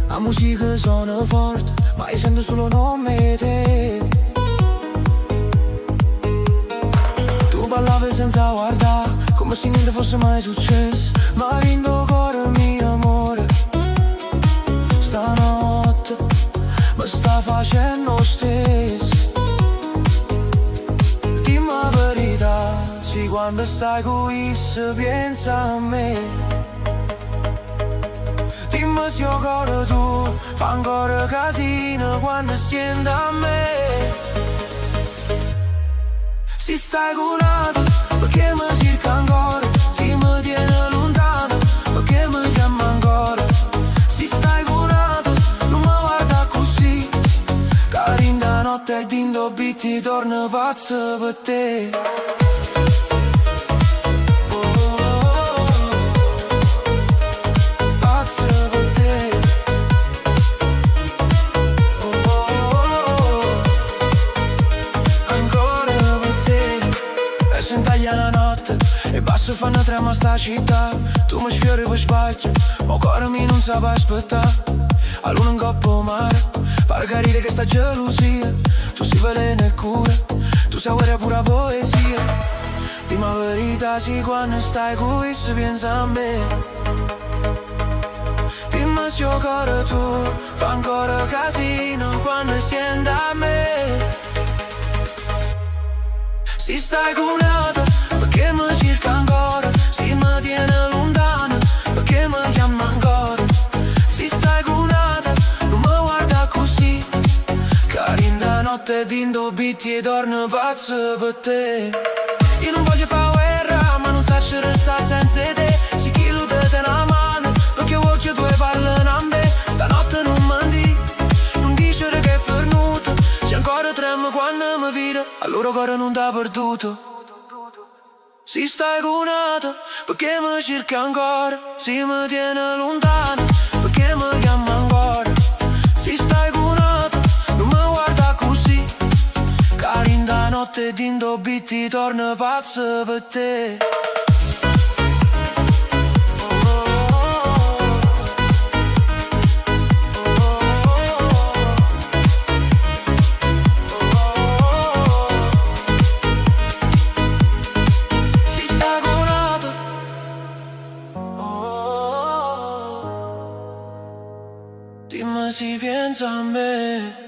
Speaker 2: La musica suona forte, ma io sento solo nome te. Tu ballavi senza guardare, come se niente fosse mai successo. Ma vinto cuore mio amore, stanotte mi sta facendo stesso. Dimmi la verità, sì, quando stai qui se pensa a me. Dimmi se il cuore tu fa ancora casino quando senti a me. Se stai curata, perché mi cerca ancora? Se mi tiene lontano, perché mi chiama ancora? Se stai curata, non mi guarda così, che in da notte e dinto bitti torna pazzo per te. La notte e basso fanno trema sta città. Tu mi sfiori per sbaglio, ma il cuore mio non sa aspettare. A luna in coppa mare, pare che che sta gelosia. Tu sei veleno e cura, tu sai guerra pura poesia. Dimmi la verità, sì, quando stai qui se pensa a me. Dimmi se il cuore tu fa ancora casino quando senti a me. Se stai curata, perché mi cerca ancora? Se mi tiene lontano, perché mi chiama ancora? Se stai curata, non mi guarda così, che in da notte dinto bitti e torno pazzo per te. Io non voglio fare guerra, ma non saccio restare senza te. Se chi lo te una mano, perché occhio tuoi parlano a me. Stanotte non mandi, non dicere che è fernuto. Se ancora tremo quando mi vede, allora cuore non t'ha perduto. Se stai curata, perché mi cerca ancora? Se mi tiene lontano, perché mi chiama ancora? Se stai curata, non mi guarda così, che in da notte dinto bitti torna pazzo per te. Dimmi se pensa a me.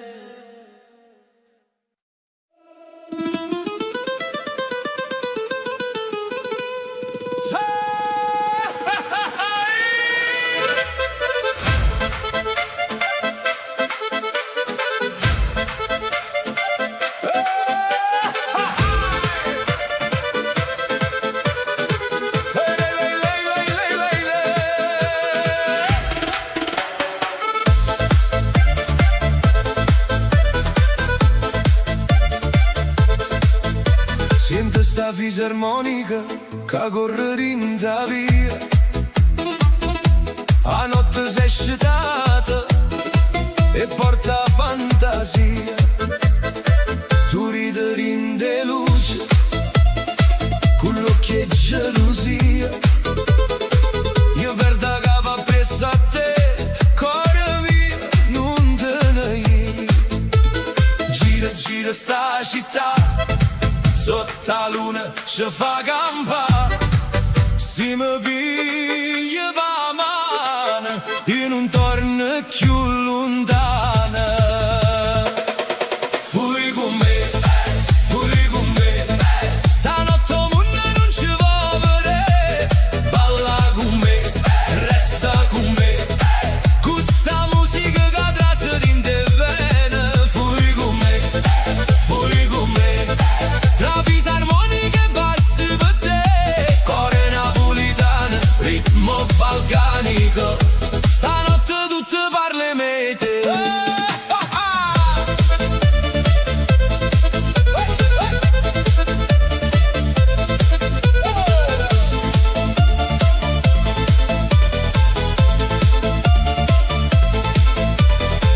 Speaker 2: fisarmonica che corre in da via. A notte sei scetata e porta fantasia. Tu ridi in de luce con l'occhio e gelosia. Io perdo capo appresso a te, cuore mio, non te ne ieri. Gira, gira sta città, sotto la luna ci fa campare. Se mi piglia la mano, io non torno più lontana. Fui con me, stanotte il mondo non ci va vedere. Balla con me, resta con me, questa musica che trase in te vene. Fui con me, tra fisarmonica e bassi per te. Cuore napolitano, ritmo balcanico, stanotte tutte parle mete.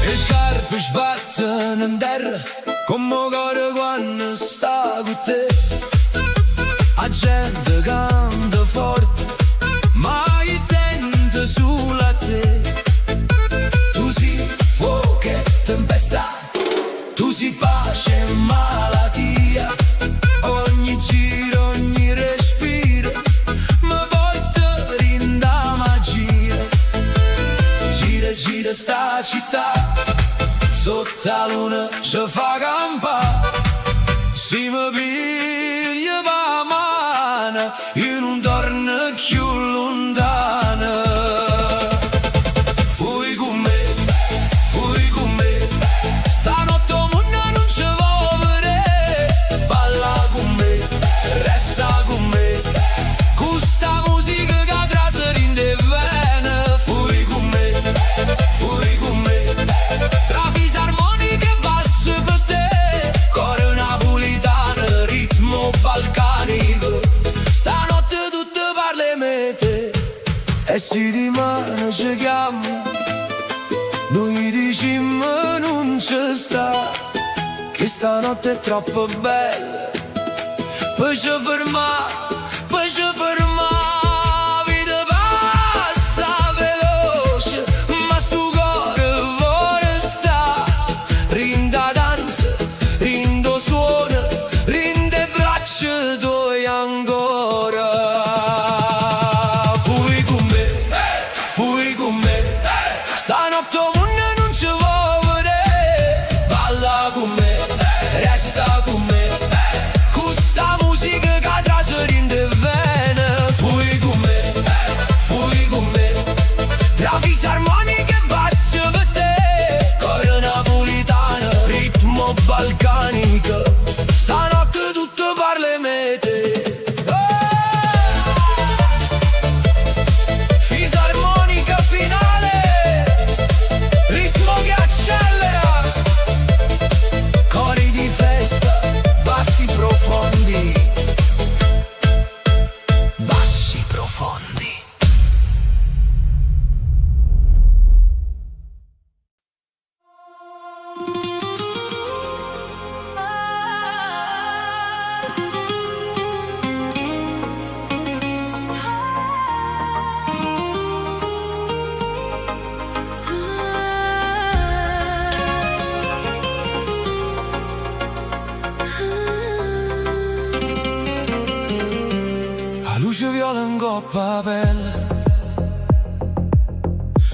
Speaker 2: Le scarpe sbattono in terra come cuore quando sta con te. La gente canta forte, ma io sento sulla te. Tu sei fuoco e tempesta, tu sei pace e malattia. Ogni giro, ogni respiro mi porta in da magia. Gira, gira sta città, sotto la luna ci fa campare. Se mi piglia la mano, io non torno più lontana. Fui con me, stanotte il mondo non ci va vedere. Balla con me, resta con me, questa musica che trase in te vene. Fui con me, tra fisarmonica e basso per te. Cuore napolitano, ritmo balcanico, stanotte tutte parle mete. E si di mano ci chiama, noi diciamo non ci sta, che stanotte è troppo bella. Poi ci ferma, vita passa veloce, ma sto cuore vuole sta. Rinda danza, rindo suona, rinde braccia tue ancora. Fui con me, stanotte il mondo non ci va vedere. Balla con me, resta con me, questa musica che trase in te vene. Fui con me, tra fisarmonica e basso per te. Cuore napolitano, ritmo balcanico, stanotte tutte parle mete. Fisarmonica finale, ritmo che accelera, cori di festa, bassi profondi, bassi profondi. La luce viola in coppa pelle,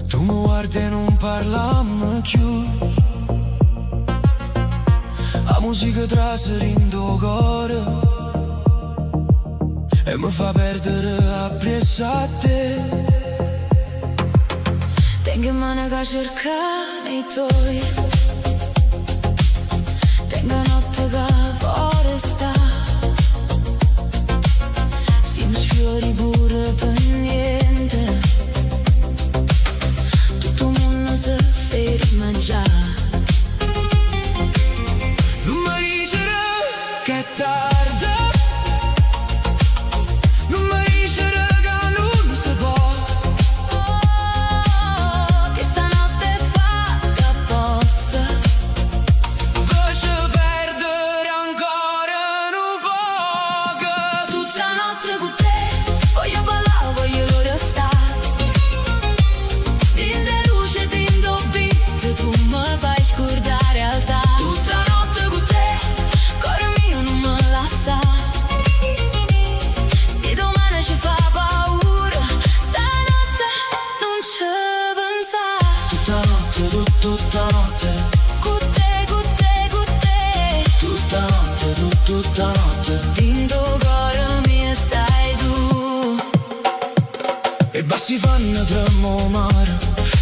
Speaker 2: tu mi guardi e non parliamo più. La musica trase in tuo cuore e mi fa perdere appresso a te.
Speaker 1: Tengo in mano che cerca nei tuoi, tengo notte che vuole sta. Si mi sfiori pure per niente, tutto il mondo si ferma già.
Speaker 2: Non mi dice che è tardi,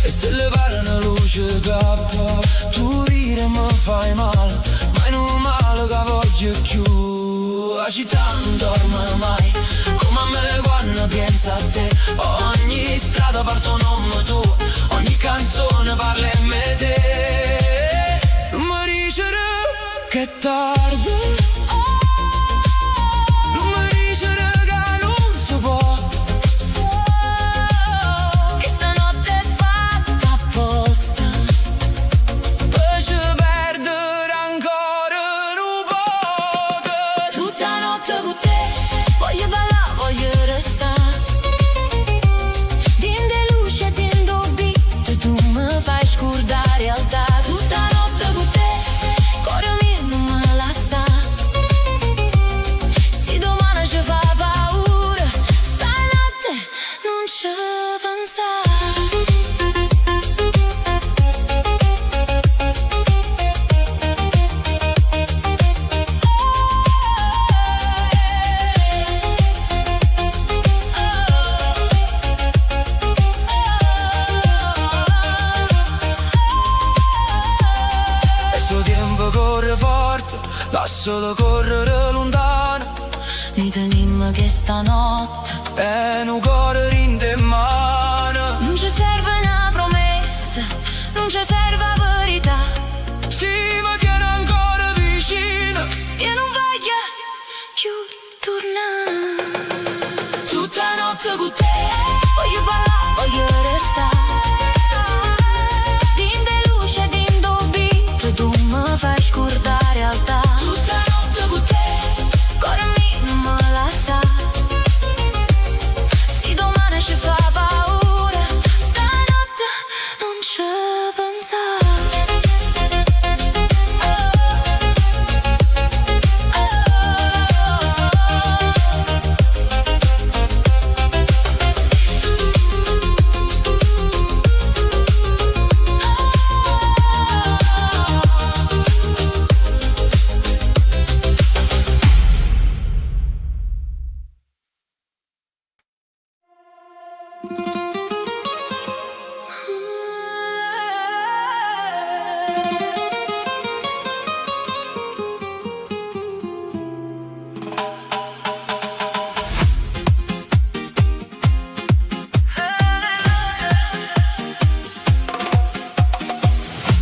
Speaker 2: le stelle parano luce cappa. Tu rire mi fai male, ma non male che voglio più. La città non dorme mai, come a me quando penso a te. Ogni strada parte un nome tu, ogni canzone parla in me te. Non mi dicere che è tardi, non mi dicere che non si può,
Speaker 1: che stanotte è fatta apposta.
Speaker 2: per ci perdere ancora un po'.
Speaker 1: Tutta notte con te, voglio ballare, voglio restare. Din de luce, din d'orbit, tu mi fai scordare realtà. Tutta notte con te, cuore mio non me lascia. Se domani ci fa paura, stanotte non ci pensare.
Speaker 2: Questo tempo corre forte, lascialo correre lontano.
Speaker 1: Mi tenimmo che stanotte
Speaker 2: E un cuore rinde in mano.
Speaker 1: non ci serve una promessa, non ci serve la verità.
Speaker 2: Si mi tiene ancora vicino.
Speaker 1: Io non voglio più tornare. Tutta notte con te, voglio ballare, voglio restare. Din de luce, din d'orbit, tu mi fai scordare realtà. Tutta notte con te, cuore mio non me lascia. Se domani ci fa paura, stanotte non ci pensare.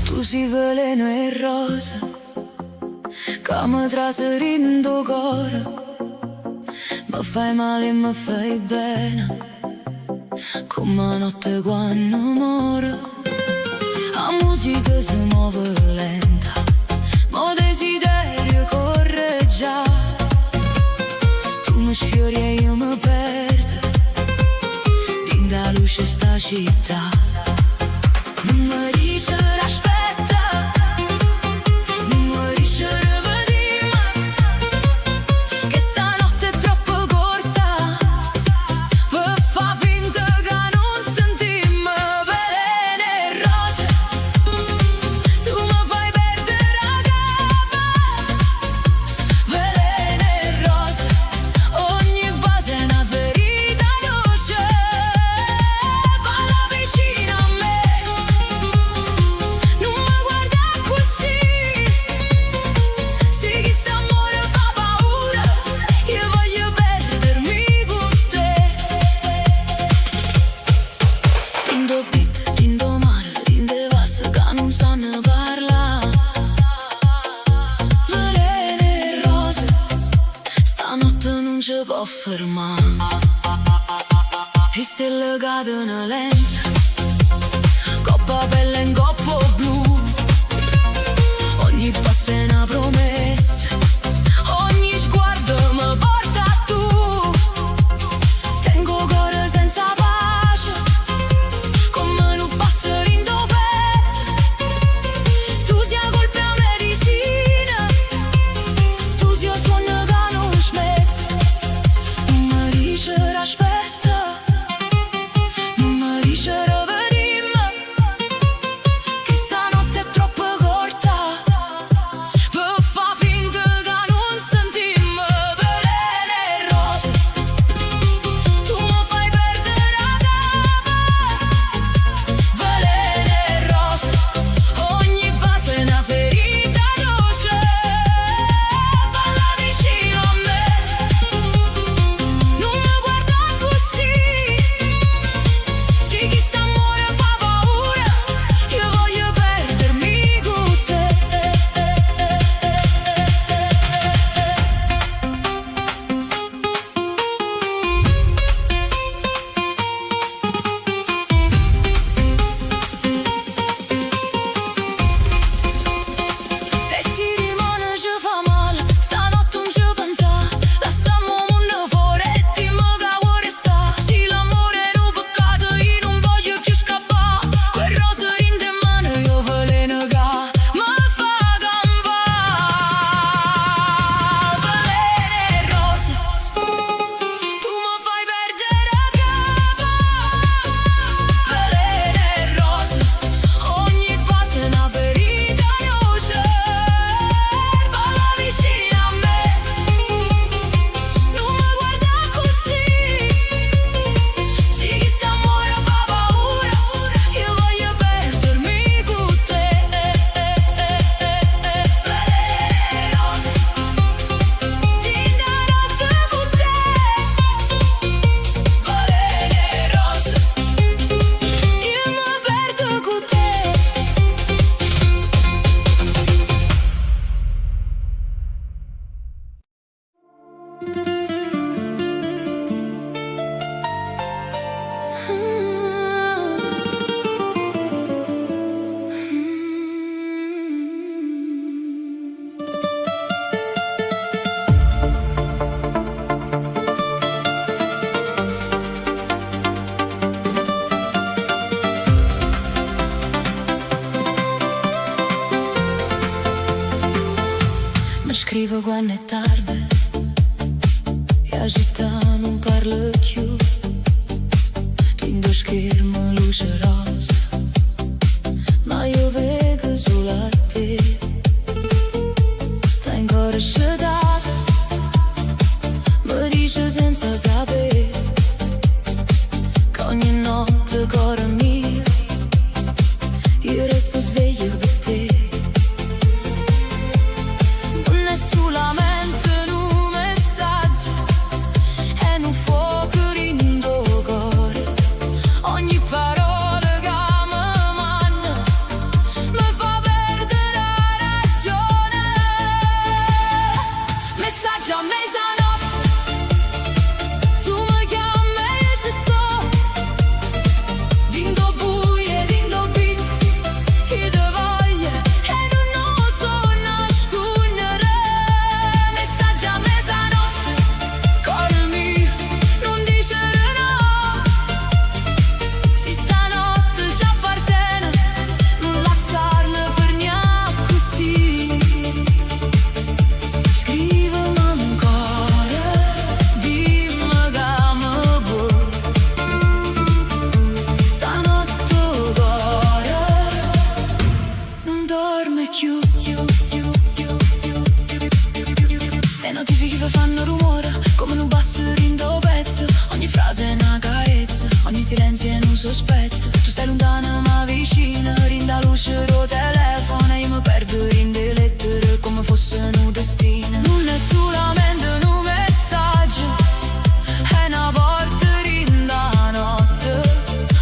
Speaker 1: Tu sei veleno e rosa, che mi traserindo cuore. Mi fai male e mi fai bene, come notte quando muore. La musica si muove lenta, ma desiderio corre già. Tu mi sfiori e io mi perdo, din da luce sta città. Non mi dice aspetta, non mi dice rivediamo, che stanotte è troppo corta per fa finta che non sentimmo. Veleno e rose, tu mi fai perdere la capa. Veleno e rose, ogni base è una ferita dolce. Parla vicino a me, non mi guarda così. Se chi sta amore fa paura, io voglio perdermi con te. Rindo beat, rindo mare, rinde vas che non sanno parlare. Veleno e rose, stanotte non ci può fermare. E stelle cadono lente, coppa pelle in coppo blu. Ogni passo è una promessa, ogni sguardo mi porta a tu. Tengo cuore senza pace, come un passerino petto. Tu sia colpa a medicina, tu sia sogno che non smette. Non mi dice aspetta, non mi dice rivediamo, che stanotte è troppo corta per fa parla più, lindo schermo, luce rosa, ma io vedo solo a te. Stai ancora sciatata, mi dice senza sapere che ogni notte cuore mio io resto sveglio per te. Non è solamente un messaggio, è un fuoco rindo cuore. Ogni parola che mi manna mi fa perdere la ragione. Messaggio a mezzanotte, tu mi chiami e io ci sto. Dindo buie, dindo beat, io te voglio e non so nascondere. Messaggio a mezzanotte, cuore mio, non dicere no. Se stanotte ci appartiene, non lasciarla per niente così. Scrivimi ancora, dimmi che mi vuoi. Stanotte cuore non dorme più. Le notifiche che fanno rumore come un basso rindo petto. Ogni frase è una carezza, ogni silenzio è un sospetto. Tu stai lontana ma vicina, rinda luce ro telefono e io mi perdo in le lettere come fosse un destino. Non è solamente un messaggio, è una porta rinda notte.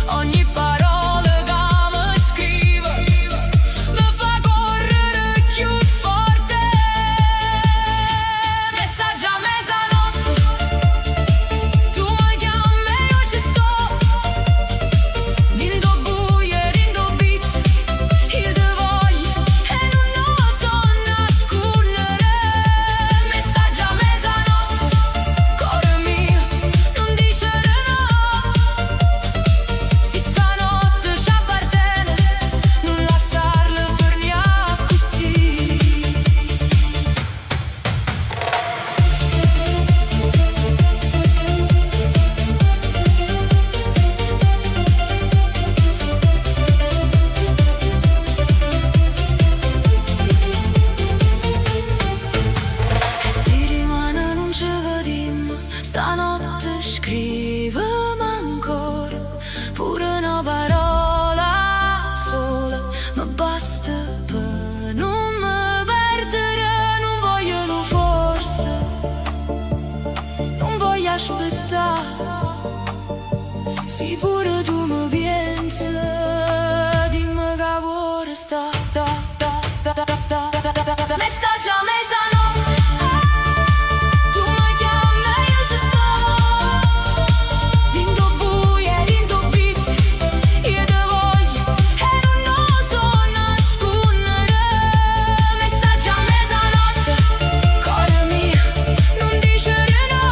Speaker 1: Ogni parola che mi scrive mi fa correre più forte. Messaggio a mezzanotte, tu mi chiami e io ci sto. Dindo buie, dindo beat, io te voglio e non so nascondere. Messaggio a mezzanotte, cuore mio, non dicere no. Se stanotte ci appartiene, non lasciarla per niente così. E se rimane non ci vediamo, stanotte scrivimi ancora. Pure una parola sola mi basta per non mi perdere. Non voglio forse, non voglio aspettare. Se pure tu mi pensi, dimmi che vuoi sta. Messaggio a mezzanotte, tu mi chiami e io ci sto. Dindo buie, dindo beat, io te voglio e non so nascondere. Messaggio a mezzanotte, cuore mio, non dicere no.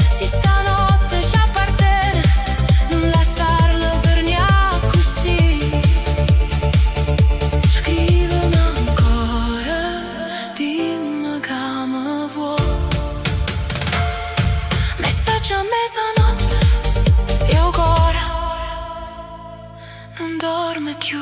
Speaker 1: Se stanotte ci appartiene, non lasciarla per niente così. Scrivimi ancora, dimmi che mi vuoi. Messaggio a mezzanotte, io cuore non dorme più.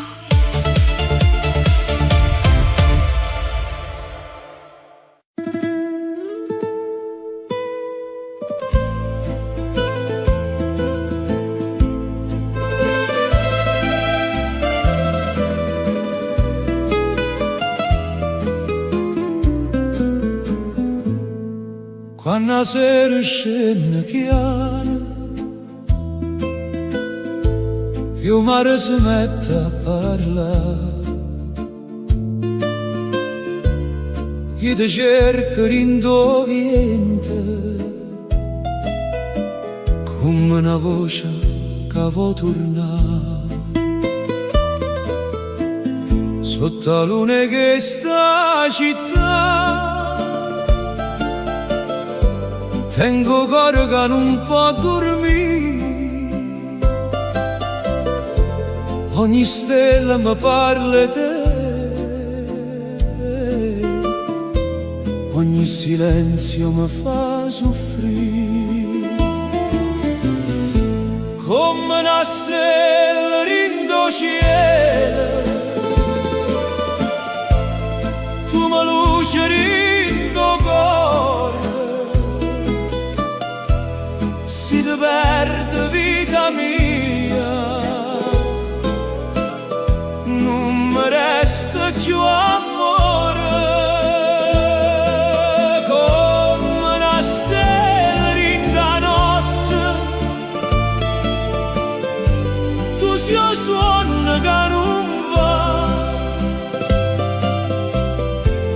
Speaker 2: Quando la sera scende chiara, il mare si mette a parlare. Io ti cerco rindoviente, come una voce che vuol tornare. Sotto la luna che sta città tengo cuore che non può dormire. Ogni stella mi parla di te, ogni silenzio mi fa soffrire. come una stella rindo cielo, tu mi luce rindo cuore, si ti perde vita mia, non mi resta più amore. Io suono che non va,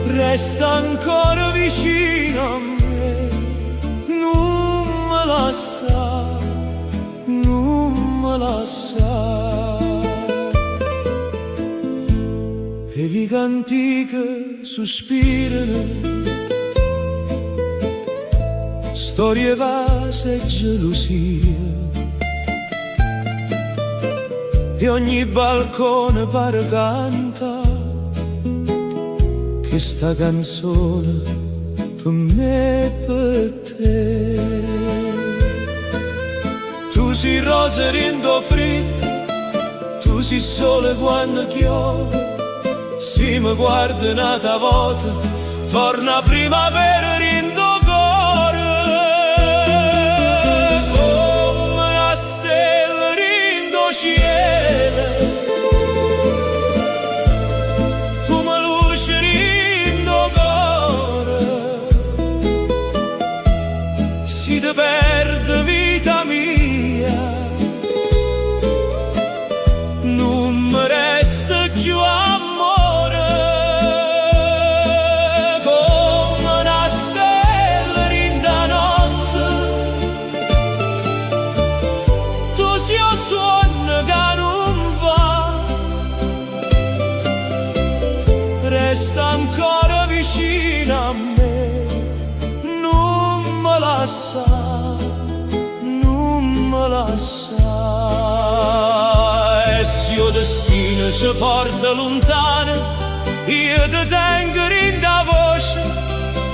Speaker 2: resta ancora vicino a me, non me lascia, non me lascia. E vi canti che sospirano, storie vase e gelosia, e ogni balcone pare canta che sta canzone per me e per te. Tu sei rosa rindo fritta, tu sei sole quando piove, se mi guarda un'altra volta torna primavera rindo cuore, come una stella rindo cielo, tu mi luce rindo cuore, si ti perde vita mia, non mi resta più amore, come una stella rinda notte, tu sei un suono che non va, resta ancora vicino a me, non me lascia, non me lascia. E se il destino ci porta lontano, io ti tengo in da voce,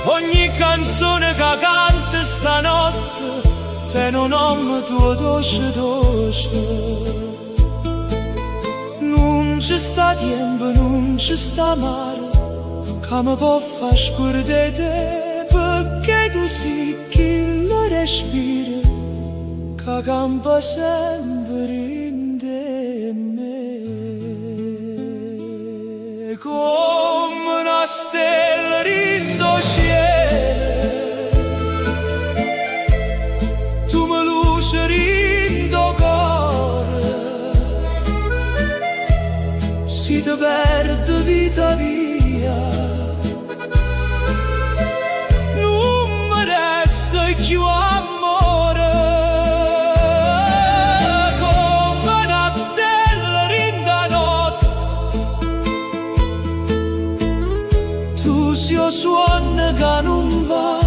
Speaker 2: ogni canzone che canta stanotte, te non nome tuo dolce dolce. Non ci sta tempo, non ci sta mare, che mi può far scordare te, perché tu sei chi lo respira, che campa sempre in te me, come una stella rindo cielo, tu mi luce rindo cuore, si ti perde vita via, non mi resta più amore, come una stella rinda notte, tu sei un suono che non va,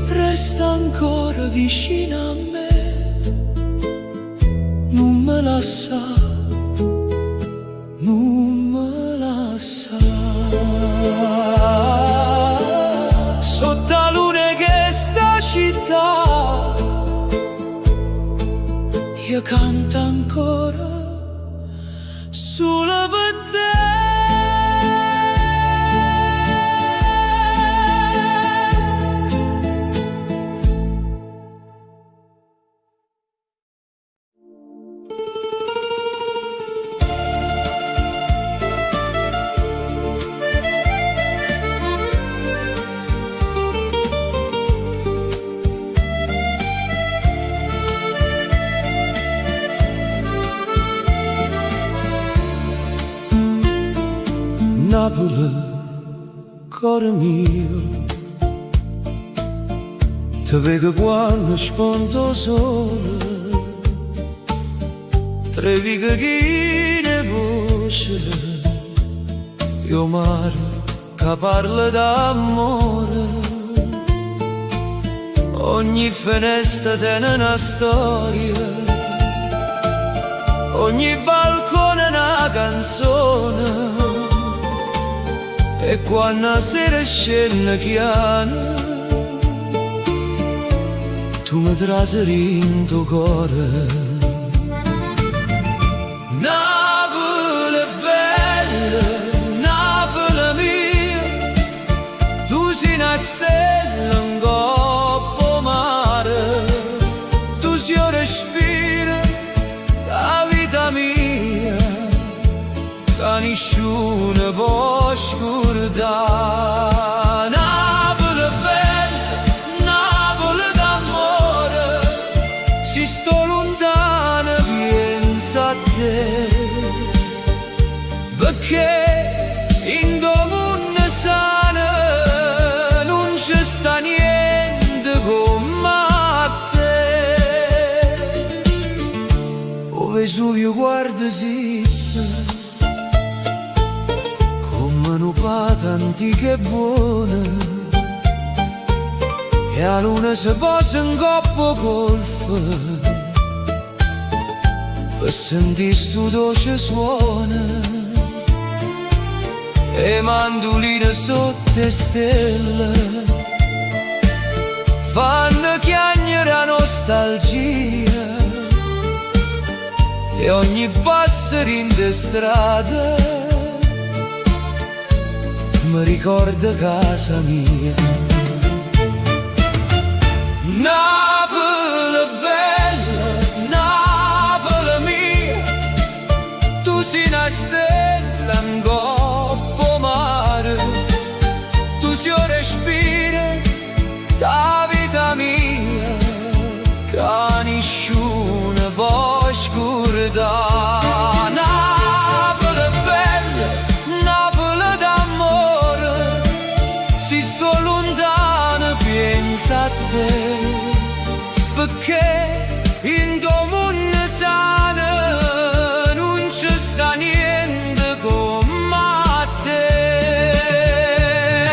Speaker 2: resta ancora vicino a me, non me lascia, non me lascia. Sotto la luna che sta città, io canto ancora solo per te. Napoli, cuore mio, ti vedo quando spunto sole, tre vighe chi ne voce, io mare che parla d'amore, ogni finestra tiene una storia, ogni balcone una canzone. E quando la sera scende chiara, tu mi traseri in tuo cuore. Napoli bella, Napoli mia, tu sei una stella in coppa mare, tu sei un respiro, la vita mia, che nessuno può scordare. Napoli bella, Napoli d'amore, si sto lontano pensa a te, perché in domunne sana non c'è sta niente come a te. O Vesuvio guarda zitta, come una pata antica e buona, e la luna si posa in coppa col fare, per sentire sto dolce suona, e mandoline sotto le stelle fanno chiagnere la nostalgia, e ogni passerino di strada mi ricorda casa mia. Napoli bella, Napoli mia, tu sei una stella in coppa mare, tu sei un respiro, la vita mia, che nessuno può scordare. Napoli bella, Napoli d'amore, si sto lontano pensa a te, perché in domunne sana non c'è sta niente come a te.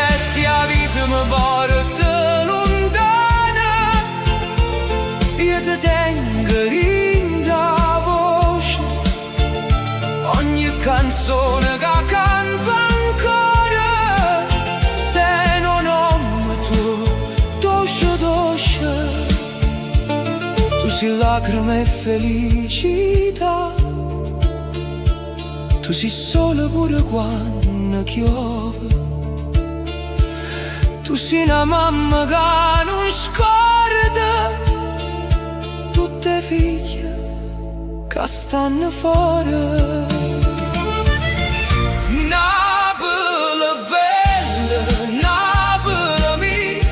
Speaker 2: E se la vita mi porta lontana, io ti tengo in da voce, ogni canzone che canto ancora, te non nome tu, dolce dolce, tu sei lacrime e felicità, tu sei sole pure quando piove, tu sei una mamma che non scorda tutte le figlie che stanno fuori. Napoli bella, Napoli mia,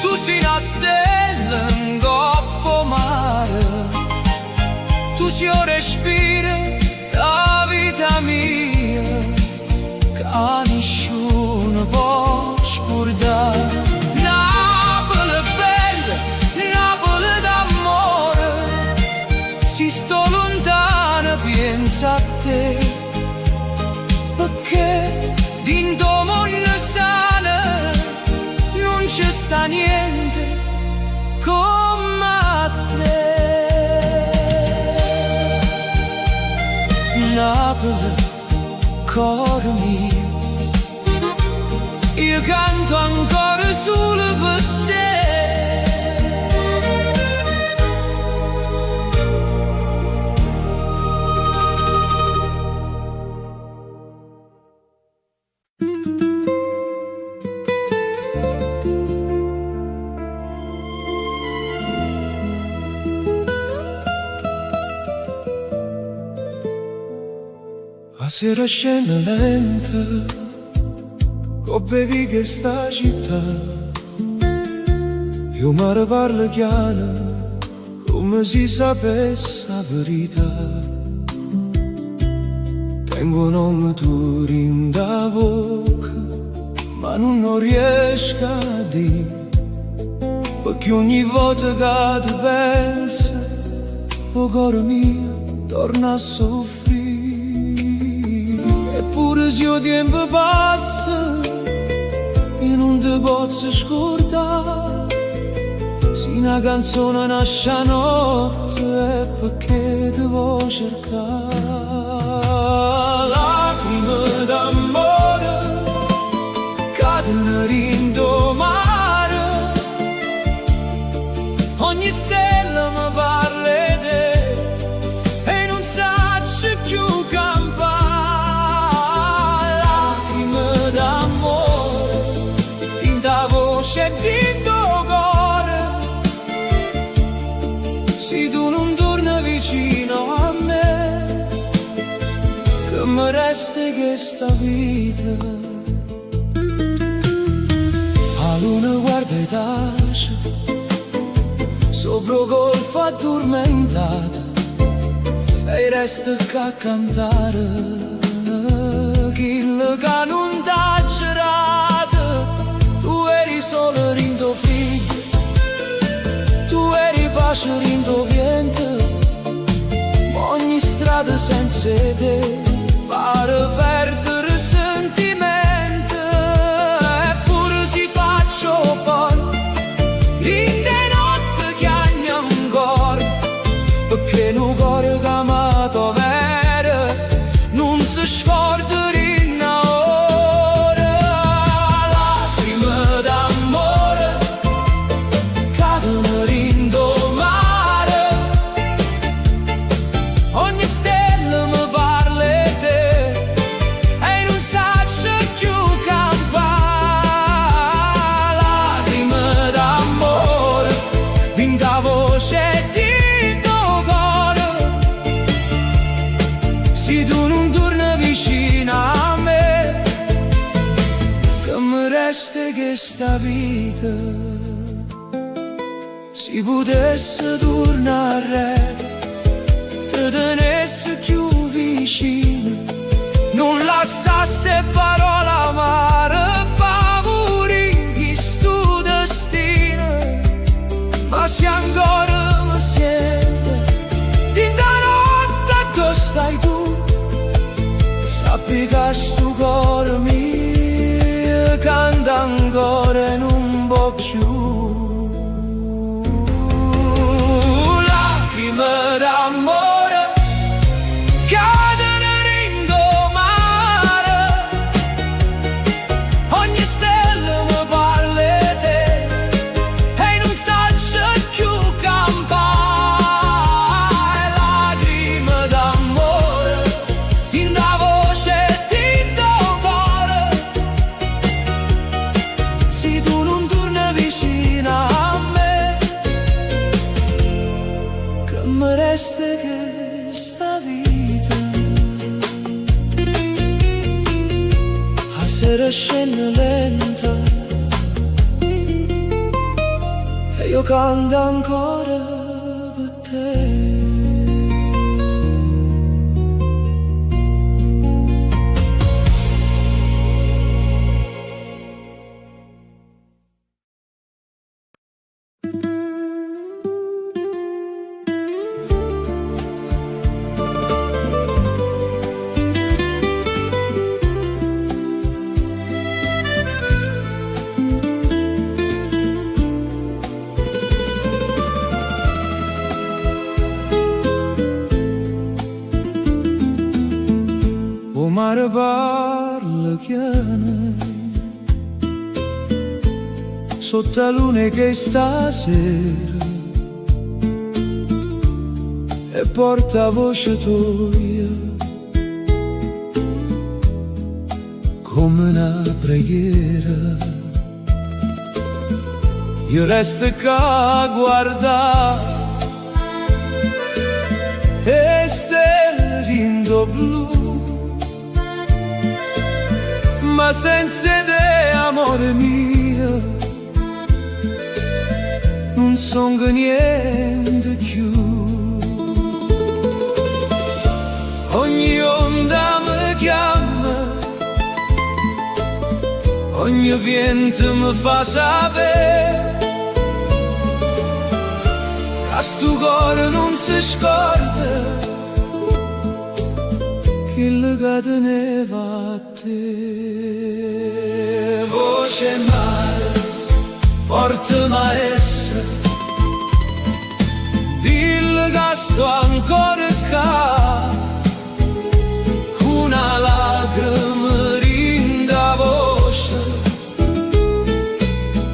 Speaker 2: tu sei una stella in coppa mare, tu sei un respiro, la vita mia, che nessuno può scordare. Napoli bella, Napoli d'amore, si sto lontano pensa a te, perché din domunne sana non c'è sta niente come a te. Napoli, cuore mio, io canto ancora solo per te. La sera scena lenta, con bevi che sta città, io mi parlo chiaro, come si sapesse la verità. Tengo un nome tuo in da bocca, ma non riesco a dire, perché ogni volta che ti penso, il cuore mio torna a soffrire. Eppure se il tempo passa, io non ti posso scordare. Se una canzone nasce a notte è perché ti vuoi cercare. Lacrime d'amore cadono in do mare, ogni stella mi parla di te e non saccio più campare. Lacrime d'amore in da voce e in tuo cuore, se tu non torni vicino a me, che mi resta questa vita. La luna guarda e tace sopra il golfo addormentata e resta che a cantare quello che non t'ha girato. Tu eri solo in tuo figlio, tu eri pace in tuo vento, ma ogni strada senza te pare perdere sentimento. Eppure si faccio fuori in de notte che agni ancora, perché un cuore che amato vero non si scorda in ora. Lacrime d'amore cadono in do mare, ogni stella mi parla di te e non saccio più campare. Lacrime d'amore in da voce e in tuo cuore, se tu non torni vicino a me, che mi resta questa vita. Se potesse tornare, te tenesse più vicino, non lasciasse parola amare, favori questo destino. Ma se ancora mi sente in da notte dove stai tu, sappi che sto cuore mio canta ancora e non può più. Lacrime d'amore cadono in do mare, ogni stella mi parla di te e non saccio più campare. Lacrime d'amore in da voce e in tuo cuore, se tu non torni vicino a me, che mi resta questa vita. La sera scende lenta e io canto ancora per te. O mare parla chiana sotto la luna che stasera e porta voce tua come una preghiera. Io resto qua a guardare e stelle rindo blu, ma senza te, amore mio, non son che niente più. Ogni onda mi chiama, ogni vento mi fa sapere che sto cuore non si scorda che le teneva a te. Voce mare, portami a essa, dillo che sto ancora qua, con una lacrima rinda voce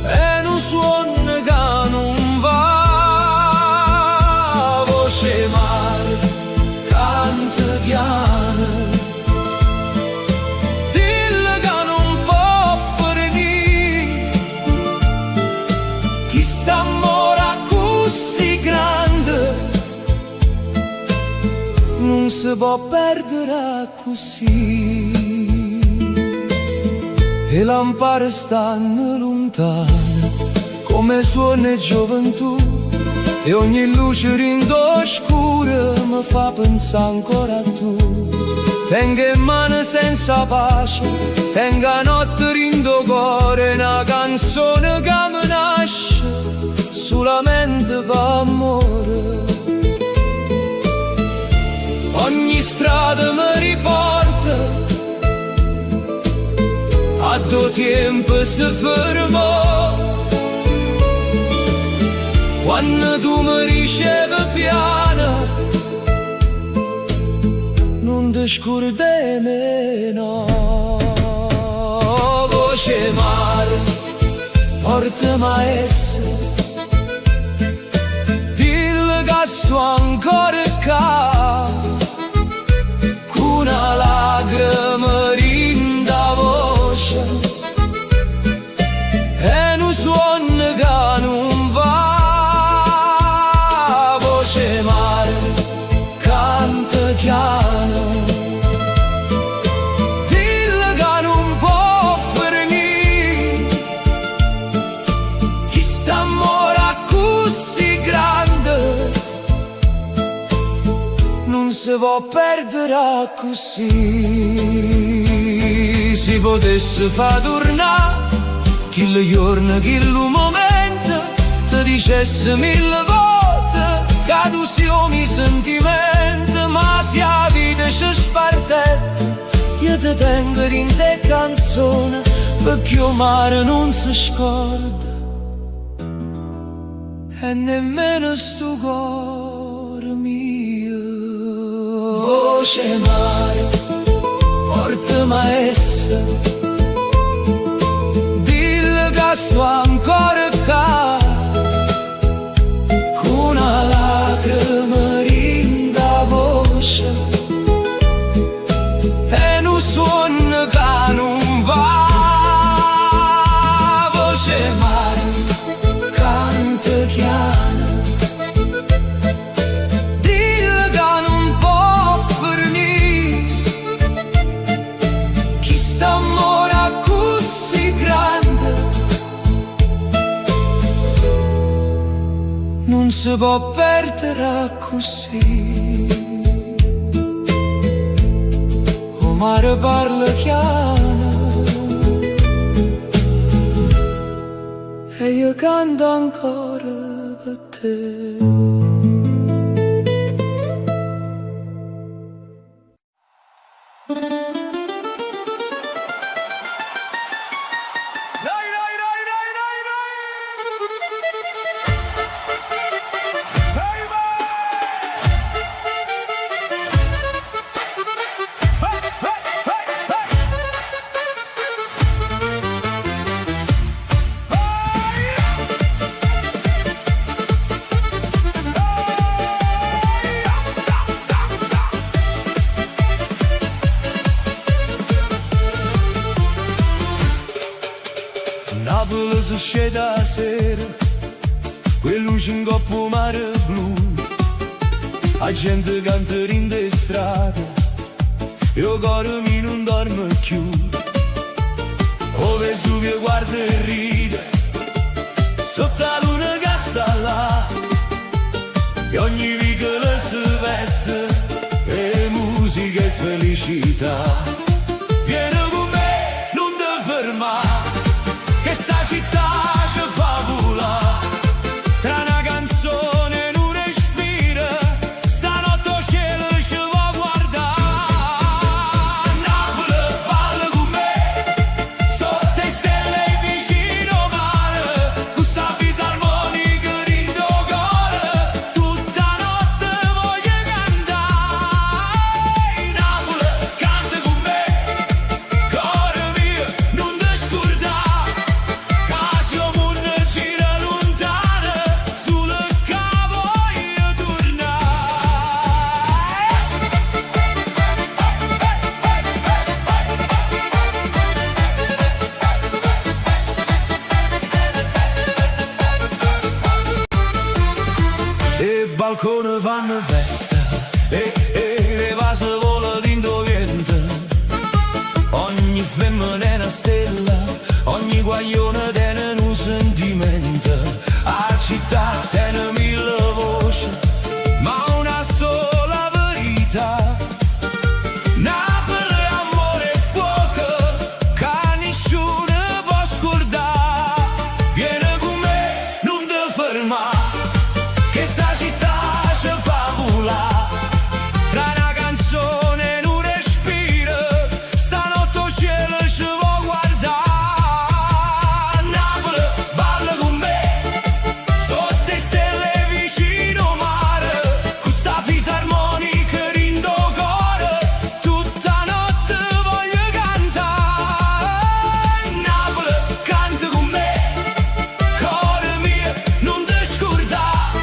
Speaker 2: e un suono che non va. chi sta mora così grande non si può perdere così. E lampare stanno lontane come suona gioventù, e ogni luce rindo scura mi fa pensare ancora a tu. Tengo in mano senza pace, tengo a notte rindo cuore, una canzone che mi nasce solamente per amore. Ogni strada mi riporta a due tempo si fermò, quando tu mi ricevi piano non ti scordi meno. Voce mare, portami a essere, dillo che sto ancora qua, con una lacrima rinda voce e un suono che non va. Voce mare, canta piano, dillo che non può finire, chi sta mora così grande non si può perdere così. Si potesse far tornare chi giorno, chi momento, ti dicesse mille volte che tu siamo i sentimenti, ma se la vita ci spartetta io ti tengo in te canzone, perché il mare non si scorda e nemmeno sto cuore mio. Voce mare, portami a essere, dillo che sto ancora qua, con una lacrima rinda voce e un suono che non va. Voce mare, canta piano, dillo che non può finire, chi sta mora così grande non si può perdere così. O mare parla chiaro e io canto ancora per te. Napoli si scende a sera, quei luci in coppa mare blu, la gente canta in de strade, io cuore mi non dorme più. O Vesuvio guarda e ride, sotto la luna che sta là, e ogni vicolo si veste, e musica e felicità. Vieni con me, non ti fermare, che sta città ci fa volare, tra una canzone e un respiro, stanotte il cielo ci va a guardare. Napoli, balla con me, sotto le stelle vicino mare, questa visa al balcone vanno in festa e le vase vola dentro vento. Ogni femmina è una stella, ogni guaglione tiene un sentimento. A città tiene mille voci, ma una sola verità. Napoli è amore e fuoco, che nessuno può scordare. Vieni con me, non ti fermare, che sta città ci fa volare. Tra una canzone e un respiro, stanotte il cielo ci vuoi guardare. Napoli, balla con me, sotto le stelle vicino al mare, con sta fisarmonica rindo cuore, tutta notte voglio cantare. Napoli, canta con me, cuore mio, non ti scordare,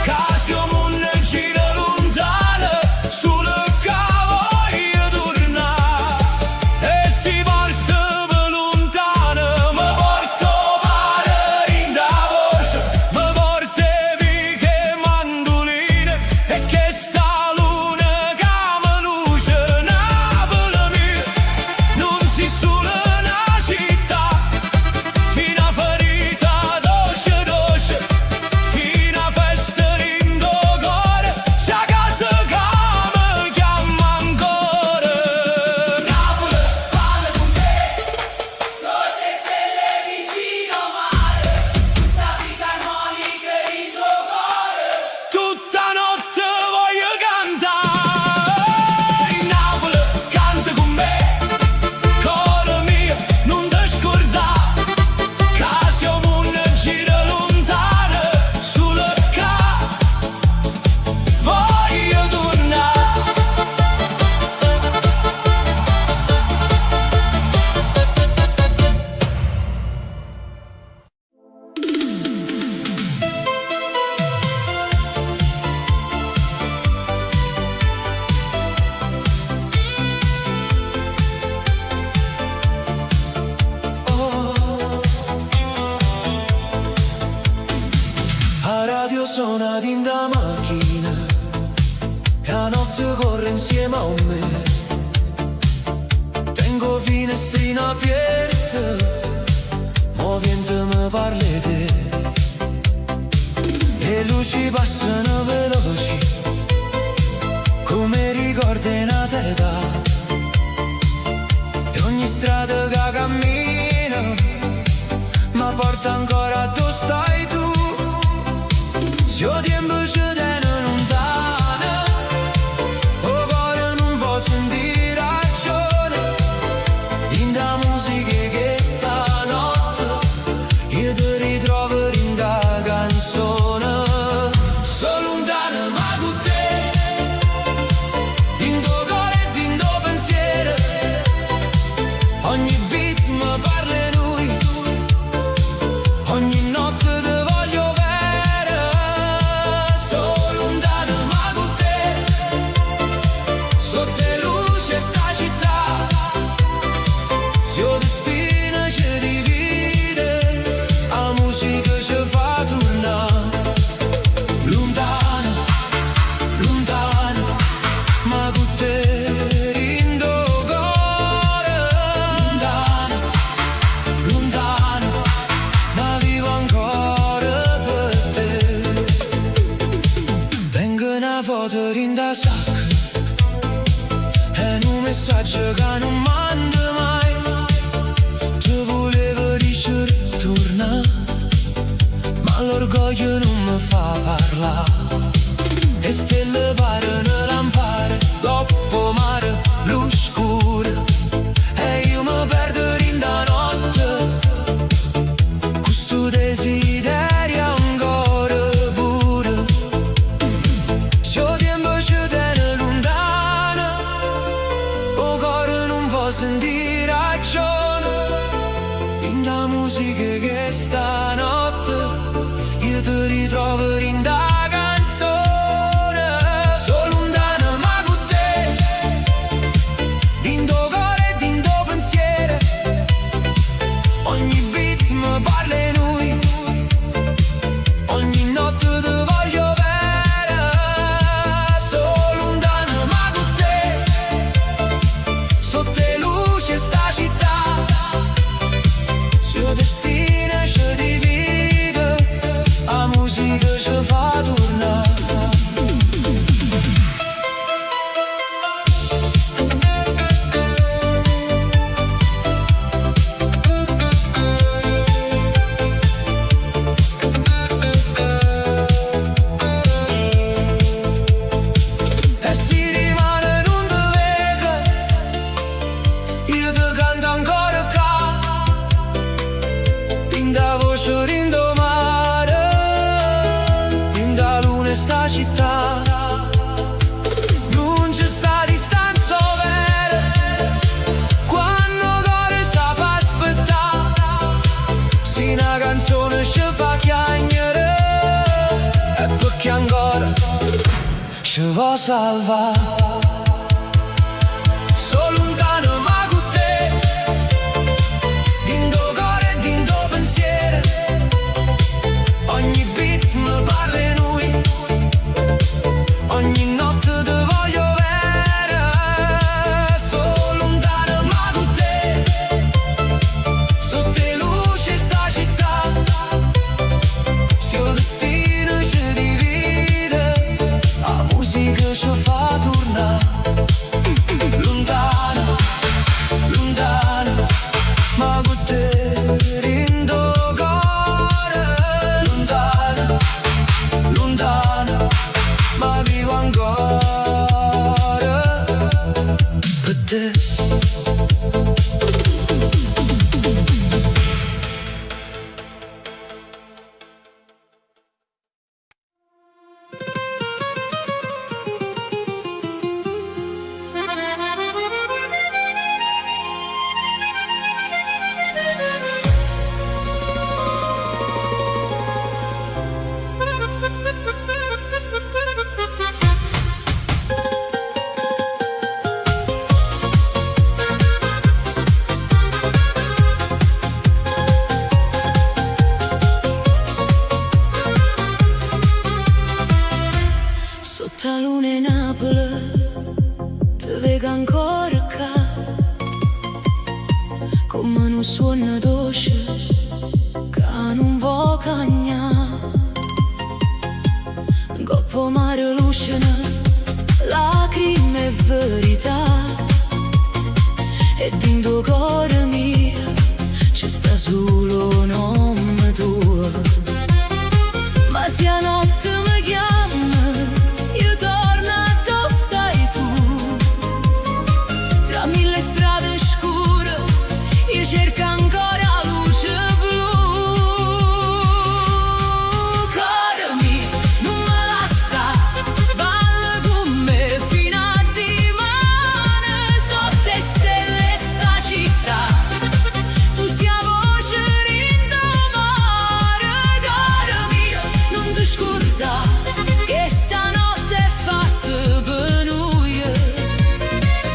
Speaker 2: che siamo un giro lontano, solo che voglio tornare. E si porta per lontano, mi porto mare in da voce, mi porta che mandoline e che sta luna che mi luce. Napoli mia, non si solo una città, si una ferita dolce dolce, si una festa in do cuore, si a casa che mi chiama ancora. Napoli, balla con me, sotto le stelle vicino al mare, sta fisarmonica in do cuore, tutta notte voglio cantare. Napoli, canta con me, cuore mio, non ti scordare, che siamo un giro lontano, solo che voglio tornare. A radio suona in da macchina e la notte corre insieme a me. Tengo finestrina aperta, movente mi parli te. Le luci passano veloci, come ricordi una teta. E ogni strada che cammino mi porta ancora dove stai tu. Se il tempo ci tiene lontano, il cuore non può sentire ragione. In da musica che stanotte io ti ritrovo in da canzone. Sono lontano ma con te, in tuo cuore e in tuo pensiero. Ogni beat mi parla di lui, ogni notte ti voglio bene. Sono lontano ma con te, sotto le luci sta città. Se il destino ci divide, la musica ci fa tornare. Lontano, lontano, ma con te in tuo cuore. Lontano, lontano, ma vivo ancora per te. Tengo una foto in da sacca e un messaggio che non mando mai. Ti volevo dire torna, ma l'orgoglio non mi fa parlare. E stelle parano lampare, dopo mare, blu scuro. E io mi perdo in da notte, questo desiderio ancora pure. Se il tempo ci tiene lontano, il cuore non può sentire ragione. In da musica che stanotte io ti ritrovo in da canzone. Sono lontano ma con te, in tuo cuore e in tuo pensiero. Ogni beat mi parla di lui, può salvare. Solo lontano ma con te, dindo cuore e dindo pensiero, ogni beat mi parla di noi, ogni notte ti voglio avere. Solo lontano ma con te, sotto le luci sta città, se il destino ci divide, la musica ci fa tornare. Lontano, lontano, ma con te rindo cuore. Lontano, lontano, ma vivo ancora per te. Sotto la luna in Napoli ti vedo ancora qua, come un suono dolce che non vuoi cagnare. Coppo mare lucina, lacrime e verità, e dentro cuore mio ci sta solo nome tuo. Ma se a notte mi chiama, io torno dove stai tu. Tra mille strade scure io cerco ancora luce blu. Cuore mio, non me lascia, balla con me fino a dimane. Sotto le stelle sta città, tu sia voce rindomare. Cuore mio, non ti scorda che stanotte è fatta per noi.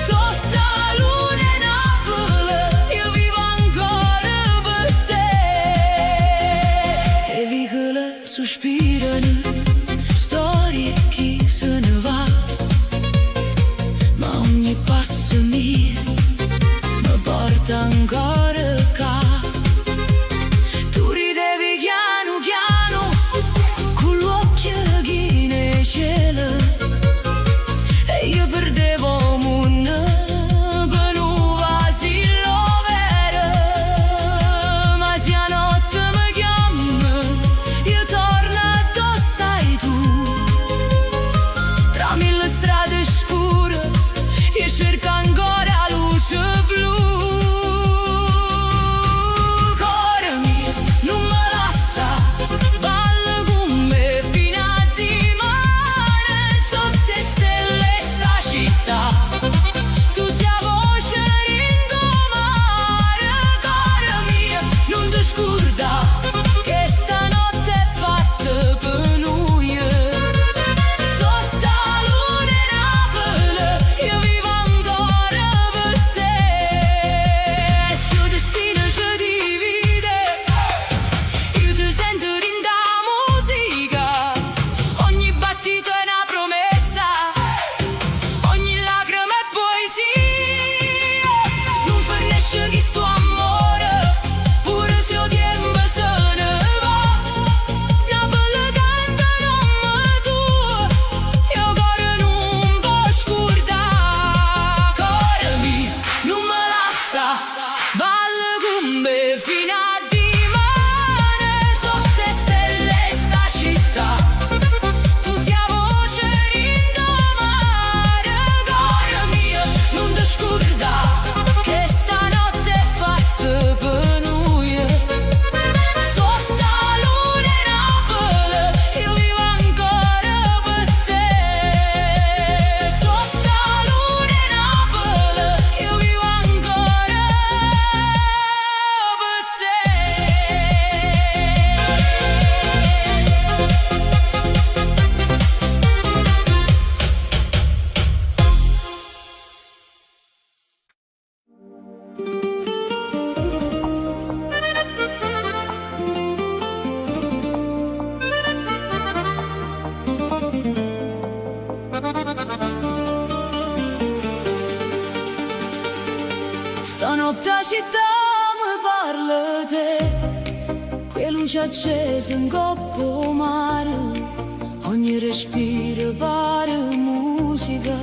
Speaker 2: Sotto la luna in Napoli io vivo ancora per te. E vicole sospirano, storie chi se ne va, ma ogni passo mio mi porta ancora qua. Tu ridevi piano piano, con l'occhio che ne cielo, e io perdevo un per un vasillo vero. Ma se a notte mi chiama, io torno
Speaker 1: luce accesa in coppa mare, ogni respiro pare musica,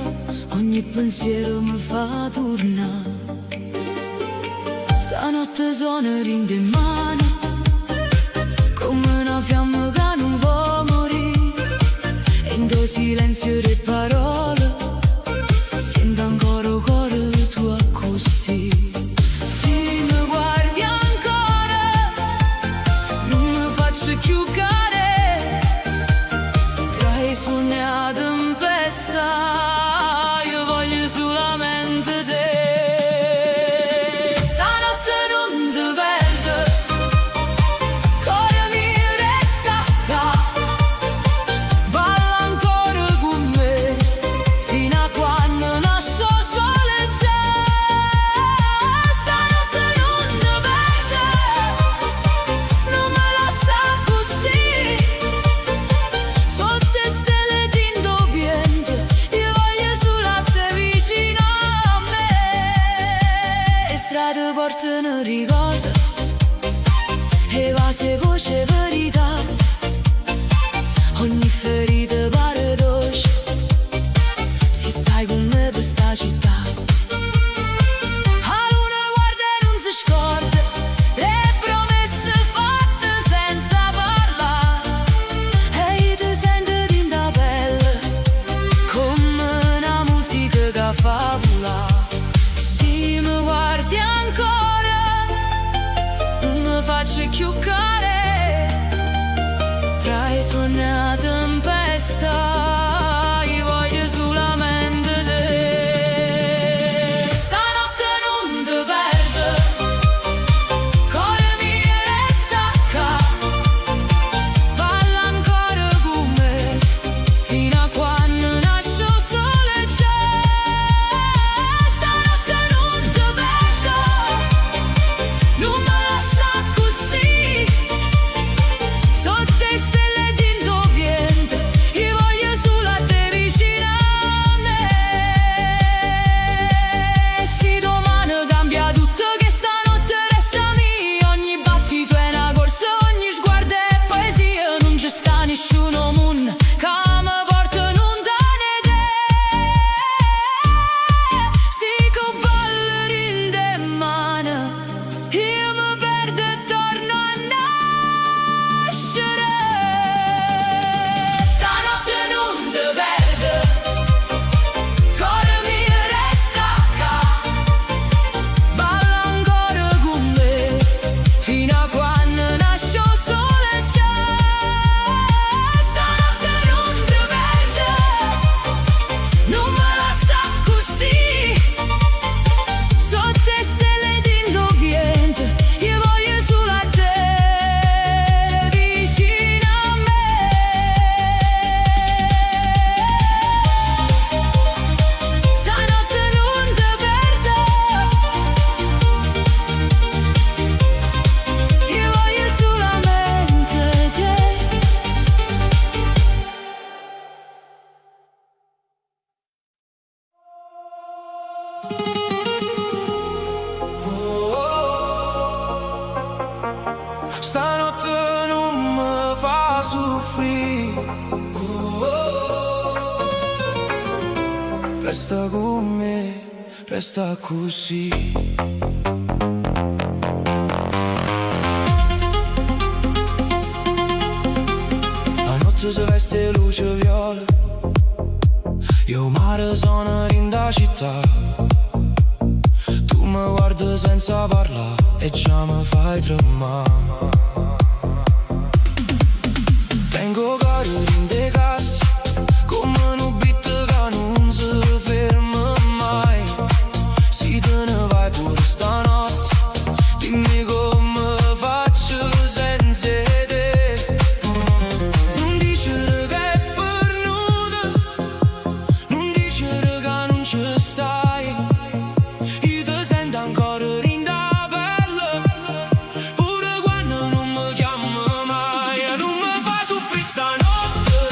Speaker 1: ogni pensiero mi fa tornare. Stanotte sono rinde in mano, come una fiamma che non vuole morire, e in tuo silenzio le parole sento ancora il cuore tuo così. Se mi guardi ancora non mi faccio più cadere tra i sogni a tempesta, io voglio solamente te. Stanotte non ti perdo, cuore mio resta qua, balla ancora con me fino a quando nasce il sole già. Stanotte non ti perdo, non me lascia così, sotto stelle tinto piente, io voglio solo a te vicino a me. E strade portano ricordo, e vasi voce verità, ogni ferita pare dolce se stai con me per sta città. La luna guarda e non si scorda le promesse fatte senza parlare, e io ti sento in da pelle come una musica che fa volare. Se mi guardi ancora non mi faccio più cadere tra i sogni a tempesta, io voglio solamente te. Stanotte non ti perdo, cuore mio resta qua, balla ancora con me fino a quando nasce il sole già. Stanotte non ti perdo, non me lascia così, sotto stelle tinto piente, io voglio solo a te vicino a me. Se domani cambia tutto, che stanotte resta mia, ogni battito è una corsa, ogni sguardo è poesia, non c'è sta nessuno moon che mi porta lontano te. Se che ballerinde in mano, io mi perdo e torno a nascere. Stanotte non ti perdo, cuore mio resta qua, balla ancora con me fino a quando nasce il sole già. Stanotte non ti perdo, non me lascia così, sotto stelle tinto piente, io voglio solo a te vicino a me. Stanotte non ti perdo, io voglio solamente te.
Speaker 2: Stanotte non mi fa soffrire, resta con me, resta così. La notte si veste luce viola, io mare sono in da città. Tu mi guardi senza parlare e già mi fai tremare. Tengo cuore in de cassa, come un beat che non si ferma mai. Se te ne vai pure stanotte, dimmi come faccio senza te. Non dicere che è fornuta, non dicere che non ci stai. Io ti sento ancora in da pelle, pure quando non mi chiamo mai. Non mi fa soffrire stanotte.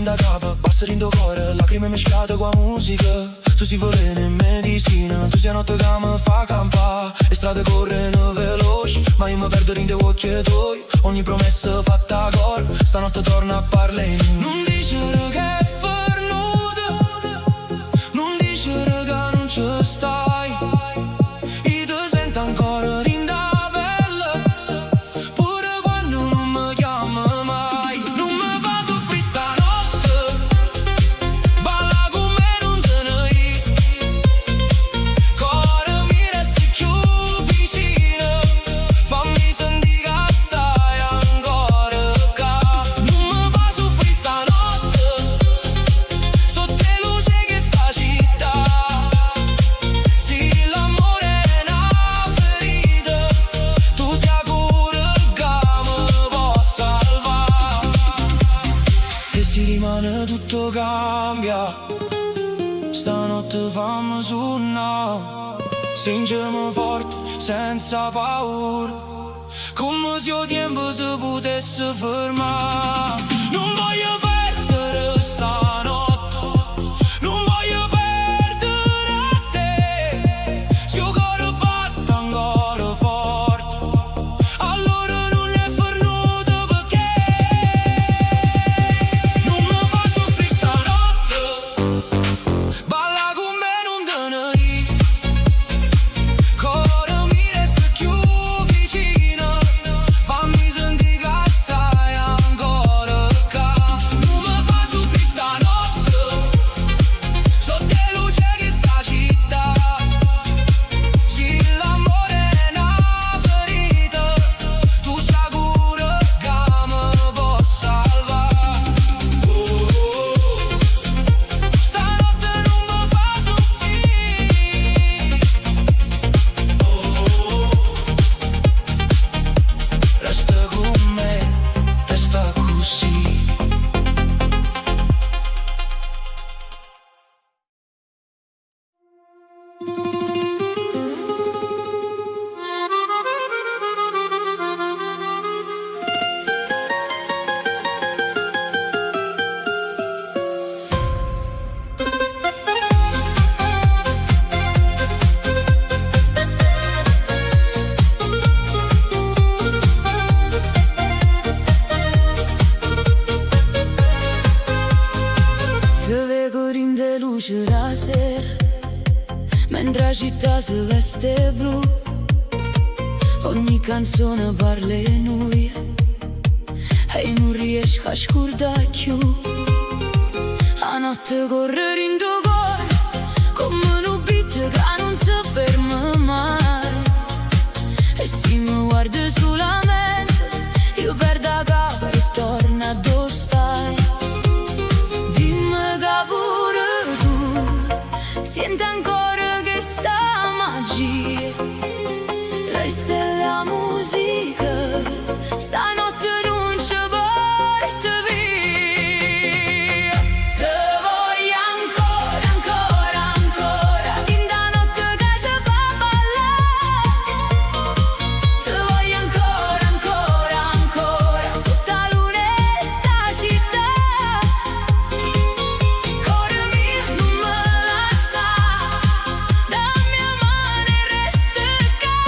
Speaker 2: da capo, passa in tuo cuore, lacrime mescolate con musica. Tu si veleno in medicina, tu sei notte che mi fa campare. E strade corrono veloci, ma io mi perdo in dei occhi tuoi. Ogni promessa fatta a cor, stanotte torna a parlare in noi. Non dicere che è fornuta, non dicere che non ci stai. Io ti sento ancora in da pelle, pure quando non mi chiama mai. Non mi fa soffrire stanotte, balla con me non te ne ir. Cuore mi resti più vicino, fammi sentire che stai ancora qua. Non mi fa soffrire stanotte, sotto le luci che sta città. Sì, l'amore è una ferita, tu sia cura che mi può salvare. E si rimane tutto cambia, stanotte fammi suonare. Stringiamo forte, senza paura, come se il tempo si potesse fermare. Non voglio perdere stanotte, non voglio perdere te. Se il cuore batte ancora forte, allora non è fornuto perché. Non mi fa soffrire stanotte, balla con me non te ne ir. Cuore mi resta più vicino, fammi sentire che stai ancora qua. Non mi fa soffrire stanotte, sotto le luci che sta città. Sì, l'amore è una ferita, tu sei cura che mi può salvare. Stanotte non mi fa soffrire, resta con me, resta così.
Speaker 1: Te vedo rinde luce la sera, mentre la città si veste blu. Ogni canzone parla di noi e non riesco a scordare più. La notte corre in tuo cuore come un beat che non si ferma mai. E se mi guardi solamente io perdo la capa e torno a dove stai. Dimmi che pure tu senti ancora che sta magia tra le stelle e la musica. Stanotte non ci porta via. Te voglio ancora, ancora, ancora, in da notte che ci fa ballare. Te voglio ancora, ancora, ancora, sotto la luna e sta città. Cuore mio non me lascia, da mia mano resta qua.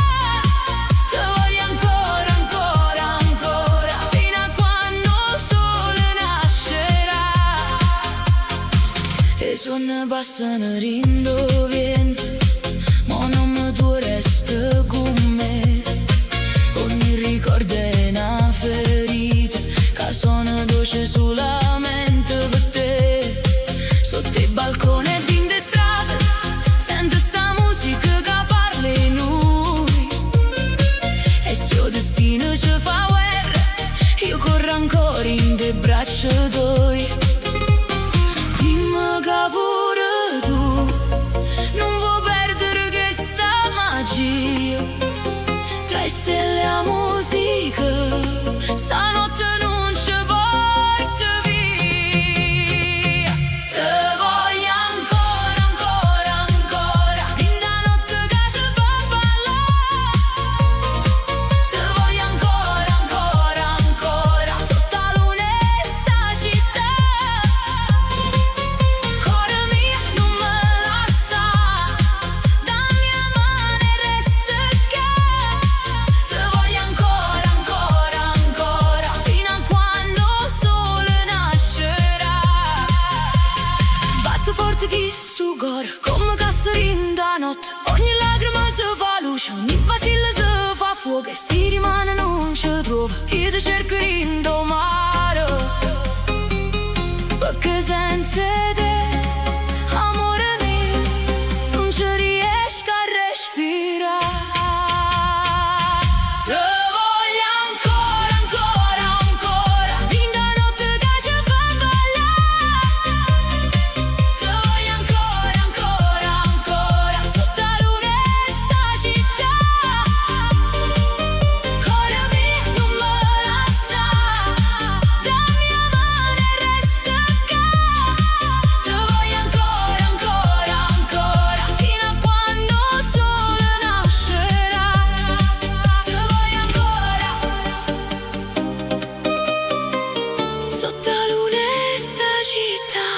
Speaker 1: Te voglio ancora, ancora, ancora, fino a quando il sole nascerà. E suoni passano rindo vento, ma non mi tu resta con me. Ogni ricordo è una ferita che suona dolce solamente per te. Sotto i balconi e in de strade sento sta musica che parla di noi. E se il destino ci fa guerra io corro ancora in de braccia tuoi. Dimmi che pure tu non vuoi perdere questa magia tra le stelle e la musica. Stanotte non ci porta via. Te voglio ancora, ancora, ancora, in da notte che ci fa ballare. Te voglio ancora, ancora, ancora, sotto la luna e sta città. facile să fa fuoco e si rimane non ci trova. Io ti cerco in domare, perché senza te, amore mio, non ci riesco a respirare. Te voglio ancora, ancora, ancora, fin da notte che ci fa ballare. Te voglio ancora, ancora, ancora, sotto la luna e sta città. Cuore mio, non me lascia, dammi la mano e resta qua. Te voglio ancora, ancora, ancora, fino a quando il sole nascerà. Te voglio ancora, sotto la luna e sta città.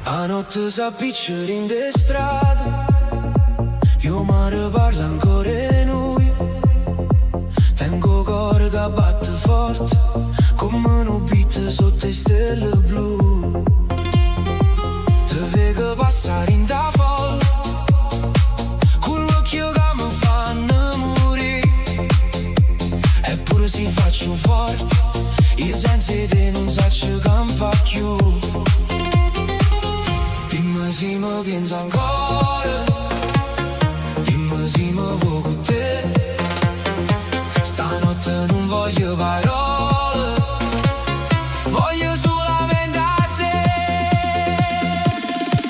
Speaker 2: A notte s'appicciano in de strade, io mi parlo ancora e noi. Tengo cuore che batte forte, come un beat sotto le stelle blu. Te vedo passare in da folla, con l'occhio che mi fanno morire. Eppure si faccio forte, io senza te non saccio campa più. Dimmi se mi pensa ancora, dimmi se mi vuoi con te. Stanotte non voglio parole, voglio solamente a te.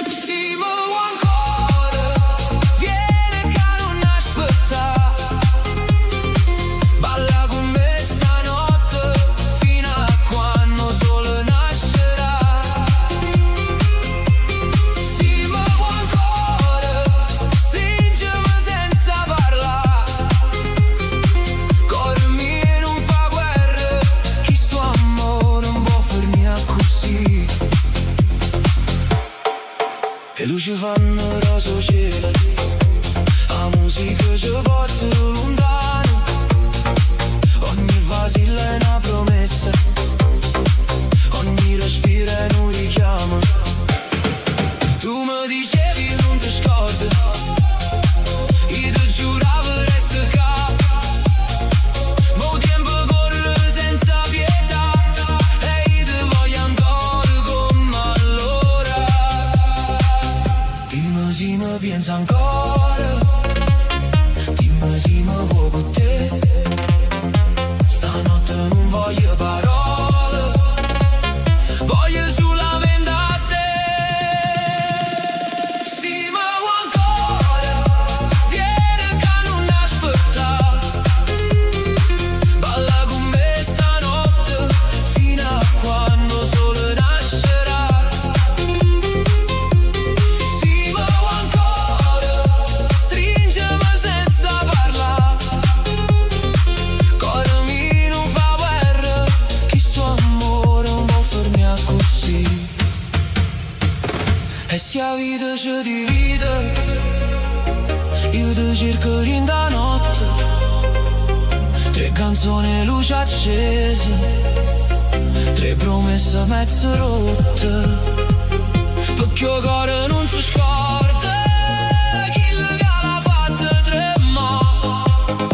Speaker 2: Se mi vuoi ancora, vieni che non aspetta. Balla con me stanotte, fino a quando il sole nascerà. Se mi vuoi ancora, stringimi senza parlare. Cuore mio non fa guerra, chi sto amore non può fermare così. Le luci fanno rosa cielo, la musica ci porta lontano. Ogni vasilla è una promessa, ogni respiro è un richiamo. Tu mi dicevi non ti scordi, io ti giuravo resta qua. Mo tempo corre senza pietà, e io ti voglio ancora come allora. Dimmi se mi pensa ancora, dimmi se mi vuoi con te. Stanotte non voglio parole, voglio solamente a te. Se mi vuoi ancora, vieni che non aspetta. Balla con me stanotte, fino a quando il sole nascerà. Se mi vuoi ancora, stringimi senza parlare. Cuore mio non fa guerra, chi sto amore non può fermare così. E se la vita ci divide, io ti cerco in da notte. Tre canzoni e luci accese, tre promesse mezzo rotte. Perché il cuore non si scorda, chi l'ha fatta tremare.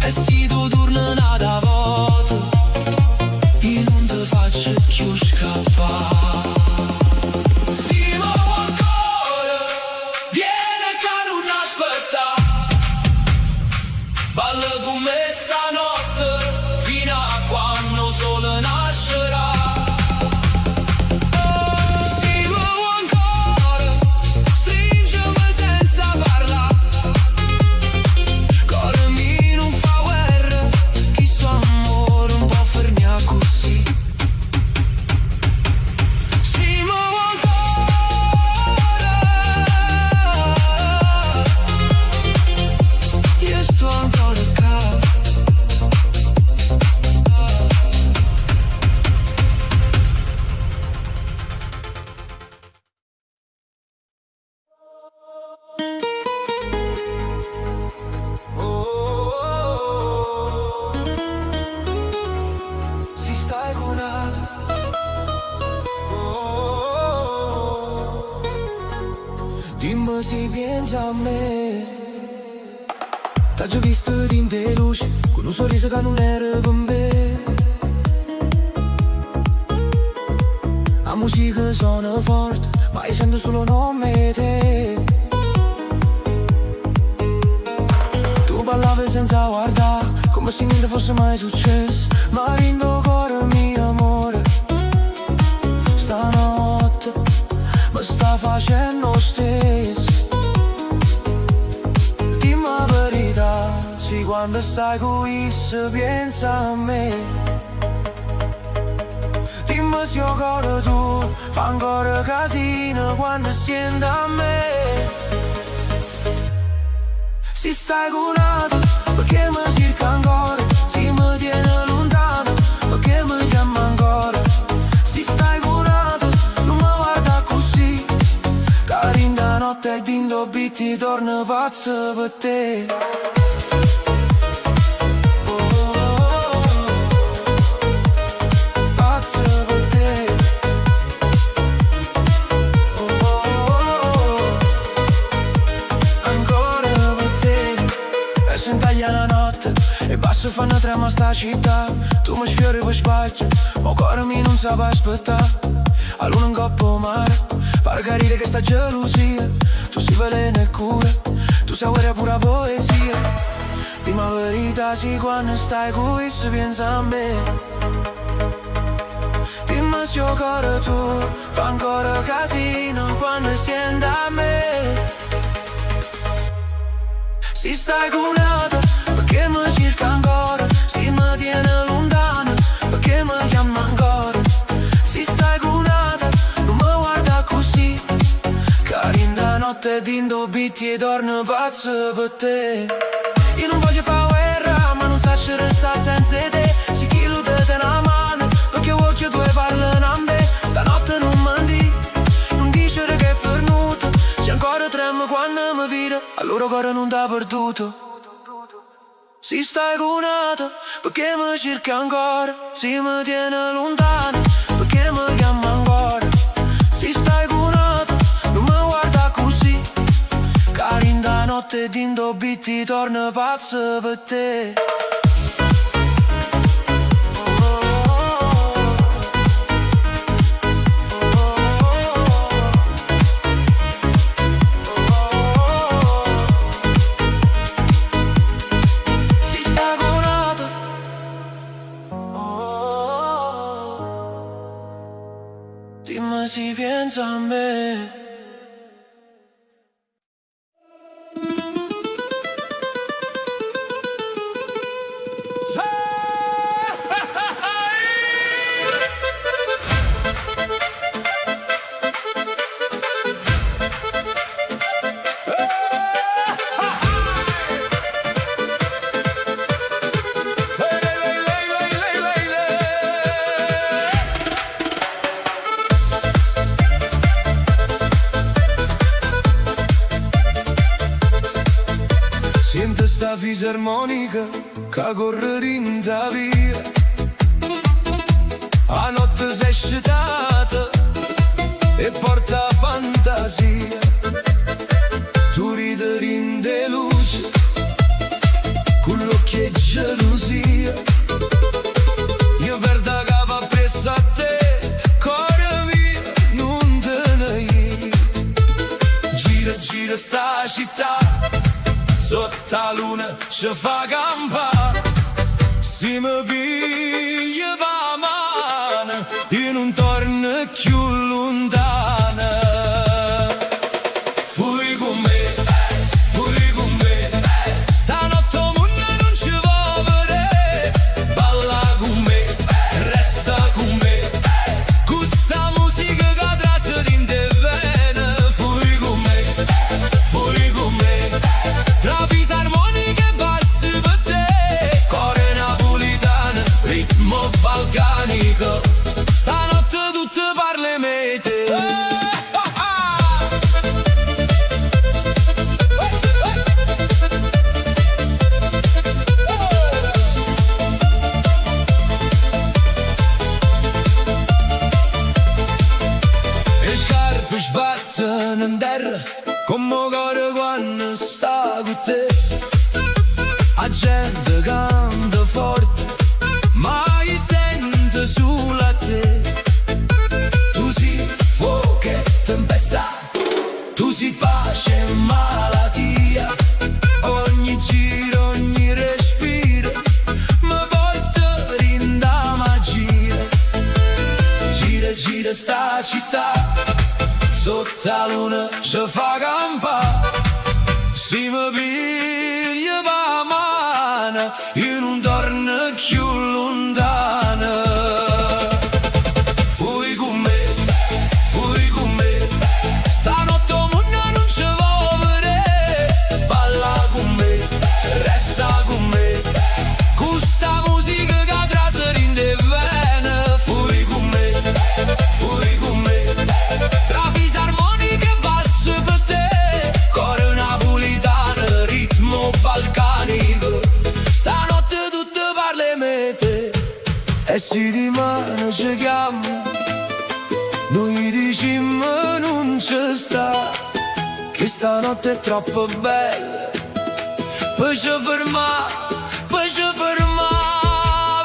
Speaker 2: E se tu torni da volta, io non ti faccio più scappare. Se mi vuoi ancora, vieni che non aspetta. Balla con me stanotte, fino a quando il sole nascerà. Se mi vuoi ancora, Dimmi se pensi a me. T'ho già visto in te luce, con un sorriso che non era per me. La musica suona forte, ma io sento solo nome te. Tu ballavi senza guardare, come se niente fosse mai successo. Ma vinto cuore mio amore, stanotte mi sta facendo stesso. Dimmi la verità, sì, quando stai qui se pensa a me. Dimmi se il cuore tu fa ancora casino quando senti a me. Se stai con altro, perché mi cerca ancora? Se mi tiene lontano, perché mi chiama ancora? Se stai con altro, non mi guarda così. Carinda notte e dinto bitti torna pazzo per te. La notte e basso fanno trema sta città. Tu mi sfiori per spazio, ma cuore mio non sa aspettare. A luna in coppa mare, pare carire che sta gelosia. Tu sei veleno e cura, tu sai guerra pura poesia. Dimmi la verità, sì, quando stai qui se pensa a me. Dimmi se il cuore tu fa ancora casino quando senti a me. Se stai con altro, perché mi cerca ancora? Se mi tiene lontano, perché mi chiama ancora? Se stai con altro, non mi guarda così. Carinda notte dinto bitti e torno pazzo per te. Io non voglio fare guerra, ma non saccio restare senza te. Se chi lo te una mano, perché occhio tu parlano a me. Stanotte non menti, non dice che è fernuto. Se ancora tremo quando mi vede, allora cuore non t'ha perduto. Se stai con altro, perché mi cerca ancora? Se mi tiene lontano, perché mi chiama ancora? Se stai con altro, non mi guarda così. Carinda notte dinto bitti torna pazzo per te. Dimmi se pensa a me.
Speaker 3: Sente sta fisarmonica che corre in da via. A notte sei scetata e porta fantasia. Tu ridi in de luce con l'occhio e gelosia. Io perdo capo appresso a te, cuore mio, non te ne io. Gira, gira sta città, sotto la luna ci fa campare. Se mi piglia la mano, io non torno più lontana. Fui con me, stanotte il mondo non ci va vedere. Balla con me, resta con me, questa musica che traccia in te vene. Fui con me, tra fisarmonica e bassi per te. Cuore napolitano, ritmo balcanico, stanotte tutte parle mete. Le scarpe sbattono in terra
Speaker 2: come cuore quando sta con te. La gente canta forte, ma io sento solo a te. Tu sei fuoco e tempesta, tu sei pace e malattia. Ogni giro, ogni respiro mi porta in da magia. Gira, gira sta città, sotto la luna ci fa campà. Se mi piglia la mano, io non torno più lontano. Fui con me, stanotte il mondo non ci vuole vedere. Balla con me, resta con me, questa musica che trasera in te vene. Fui con me, tra fisarmonica e basso per te, cuore napolitano, ritmo balcanico. Stanotte tutte parle mete e si di mano ci chiama. Noi diciamo non ci sta, che stanotte è troppo bella. Poi ci ferma,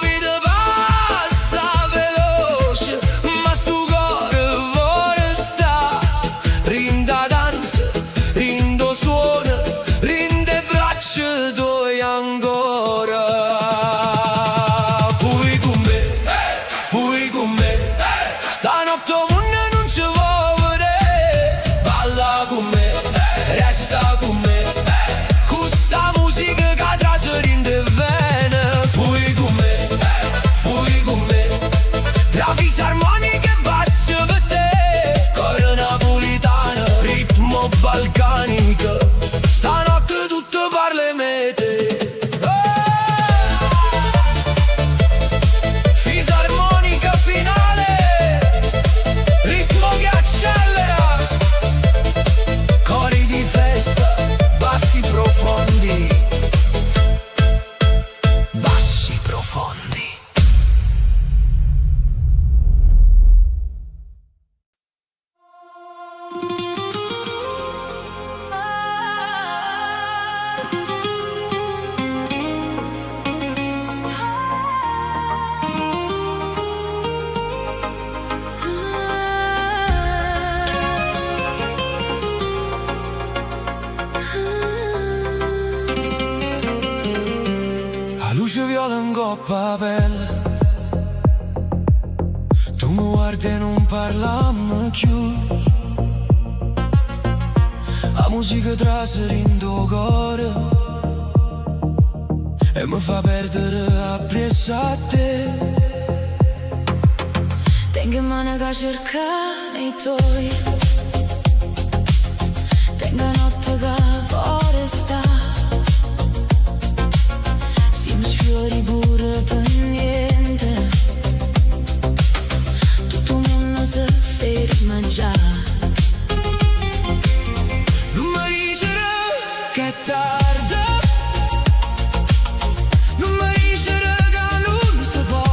Speaker 2: vita passa veloce, ma sto cuore vuole sta. Rinda danza, rindo suona, rinde braccia tue ancora. Fui con me, stanotte il mondo non ci vuole vedere. Balla con me, resta con me, questa musica che trasera in te vene. Fui con me, tra fisarmonica e basso per te, cuore napolitano, ritmo balcanico. Stanotte tutte parle mete. Fisarmonica finale, ritmo che accelera, cori di festa, bassi profondi, bassi profondi. La luce viola in coppa pelle, tu mi guardi e non parliamo più. La musica trasera in tuo cuore e mi fa perdere appresso a te.
Speaker 1: Tengo in mano che cerca nei tuoi, tengo notte che vuole sta. Si mi sfiori pure per niente, tutto il mondo si ferma già.
Speaker 2: Non mi dicere che è tardi, non mi dicere che non si può.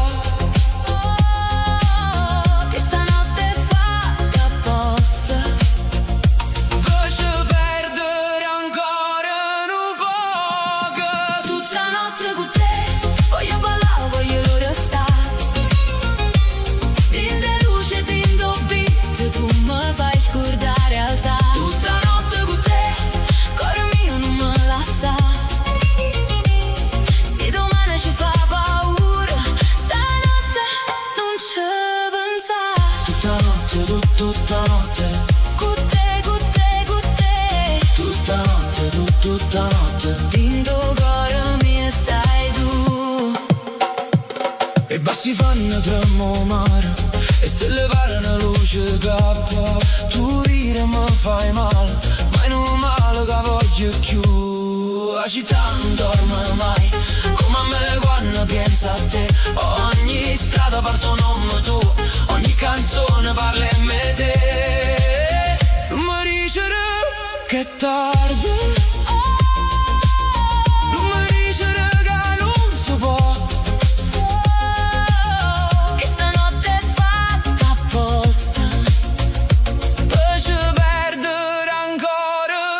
Speaker 1: Che stanotte è fatta apposta,
Speaker 2: Voce perdere ancora un poco.
Speaker 1: tutta notte con te, voglio ballare, voglio restare. Tinte luce, tinto beat, tu mi fai scordare realtà. Tutta notte con te, cuore mio non me lascia. Se domani ci fa paura, stanotte non ci pensa.
Speaker 2: Tutta notte, tutta notte,
Speaker 1: Con te,
Speaker 2: tutta notte, tutta notte.
Speaker 1: tinto cuore mio stai tu.
Speaker 2: E bassi fanno tremare e stelle parano luce cappa. Tu rire mi fai male, ma non male che voglio più. La città non dorme mai, come a me quando penso a te. Ogni strada parte un nome tu, ogni canzone parla in me te. Non mi dicere che è tardi, non mi dicere che non si può.
Speaker 1: Che stanotte è fatta apposta,
Speaker 2: Lascia perdere ancora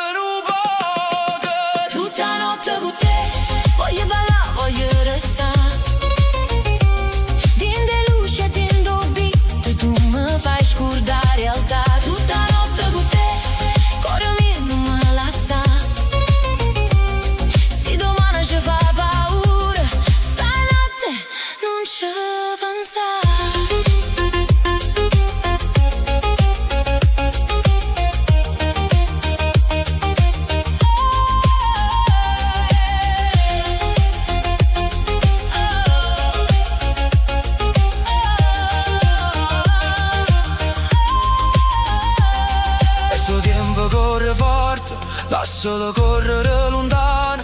Speaker 2: lascialo correre lontano.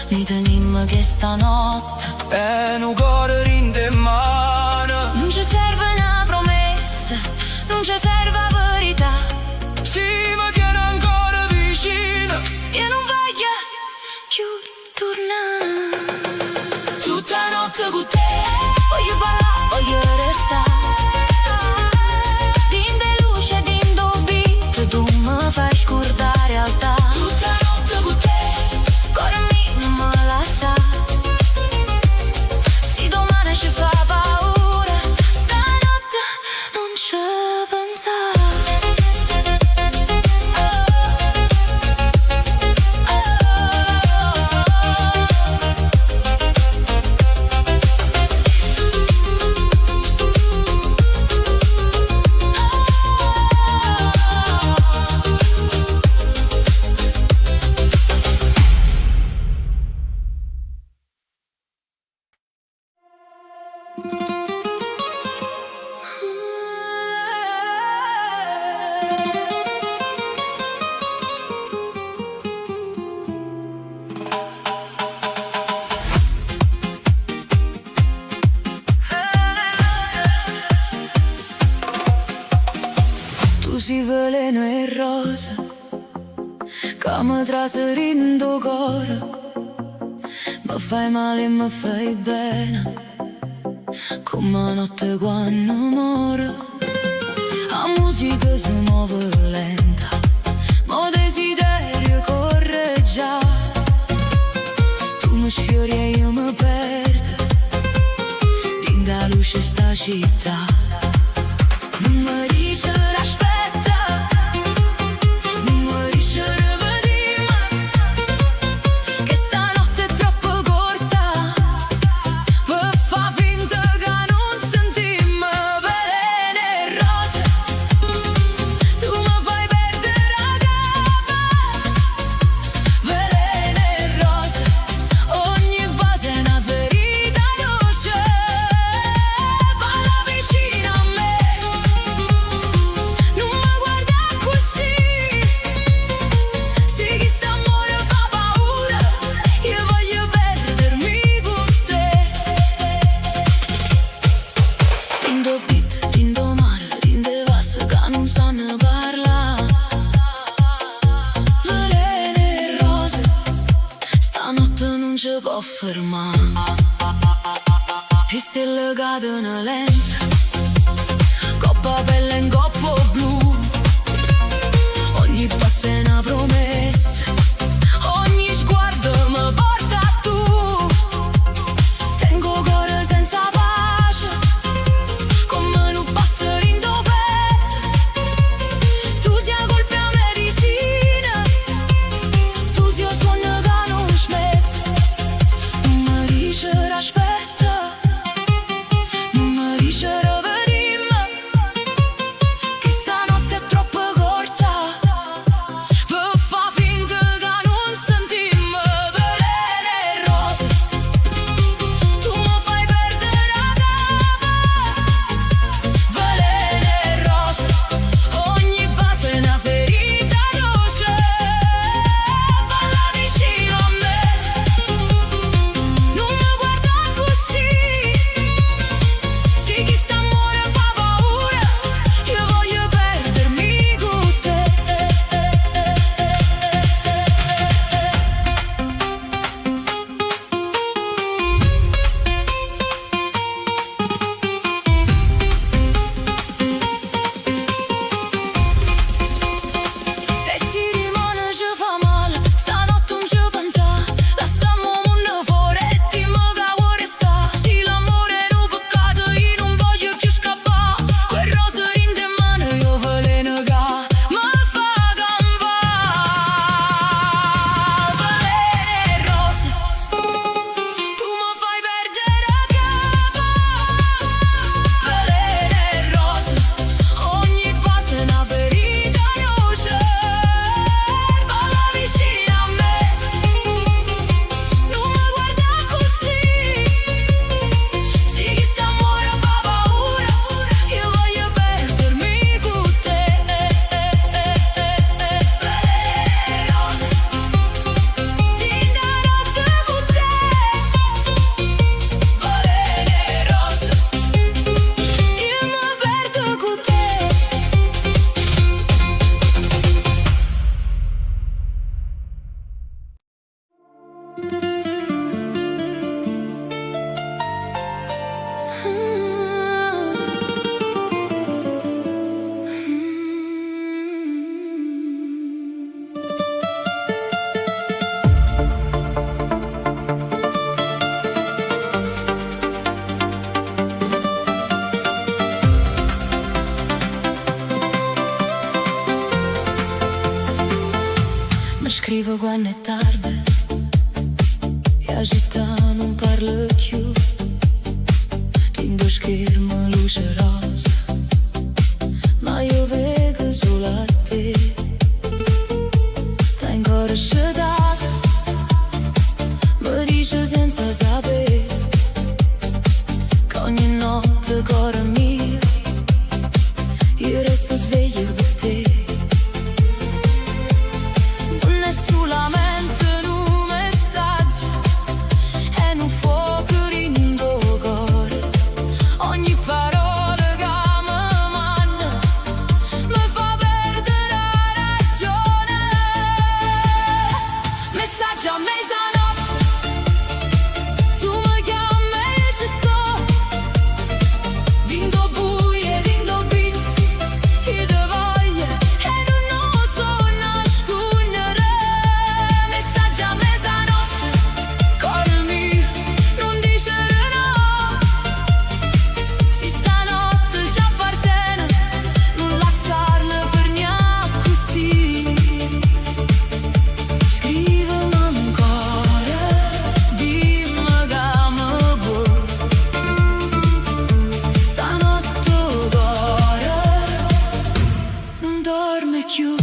Speaker 1: Mi tenim che stanotte
Speaker 2: E un cuore rinde mano.
Speaker 1: non ci serve una promessa, non ci serve la verità.
Speaker 2: Si mi tiene ancora vicino.
Speaker 1: Io non voglio più tornare.
Speaker 2: Tutta notte con te.
Speaker 1: Voglio ballare, voglio restare. Din de luce, din do beat, tu mi fai scordare la realtà.
Speaker 2: Tutta notte con te.
Speaker 1: Cuore mio non mi lascia. Se domani ci fa paura, stanotte non ci pensare. Tu si veleno e rosa che mi traserindo cuore. Mi fai male e mi fai bene, come notte quando muore. La musica si muove lenta, mo desiderio corre già. Tu mi sfiori e io mi perdo in da luce sta città. Non mi dice aspetta, non mi dice rivediamo, che stanotte è troppo corta per fa finta che non sentimmo. Veleno e rose, tu mi fai perdere la capa. Veleno e rose, ogni fase è una ferita dolce. Balla vicino a me, non mi guarda così. Se chi st'amore fa paura, io voglio perdermi con te. Rindo beat, rindo mare, rinde vas che non sanno parlare. Veleno e rose, stanotte non ci può fermare. E stelle cadono lenta, coppa pelle in coppo blu. Ogni passo è una promessa, ogni sguardo mi porta a tu. Tengo cuore senza pace, come un passerino petto. Tu sia colpa a medicina, tu sia sogno che non smette. Non mi dice aspetta, non mi dice scrivo quando è tardi e la città non parla più. Lindo schermo, luce rosa, ma io vedo solo a te. Stai ancora scettata, mi dice senza sapere che ogni notte cuore mio io resto sveglio per te. Non è solamente un messaggio, è un fuoco in tuo cuore. Ogni parola che mi manna mi fa perdere la ragione. Messaggio a mezzanotte, tu mi chiami e io ci sto. Dindo buie, dindo beat, io te voglio e non oso nascondere. Messaggio a mezzanotte, cuore mio, non dicere no. Se stanotte ci appartiene, non lasciarla per niente così. Scrivimi ancora, dimmi che mi vuoi. Stanotte cuore non dorme più.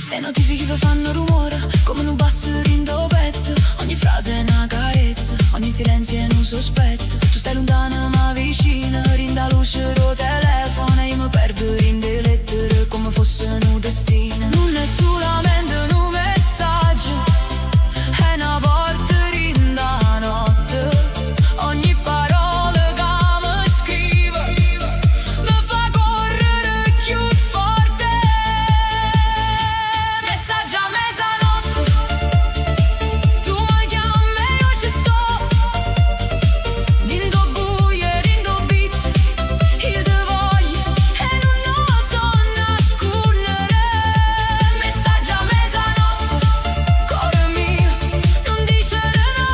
Speaker 1: Le notifiche che fanno rumore come un basso in tuo petto. Ogni frase è una carezza, ogni silenzio è un sospetto. Tu stai lontana ma vicina, rinda luce ro telefono e io mi perdo in le lettere come fosse un destino. Non è solamente un messaggio, è una porta rinda notte. Ogni parola che mi scrive mi fa correre più forte. Messaggio a mezzanotte, tu mi chiami e io ci sto. Dindo buie, dindo beat, io te voglio e non oso nascondere. Messaggio a mezzanotte, cuore mio, non dicere no.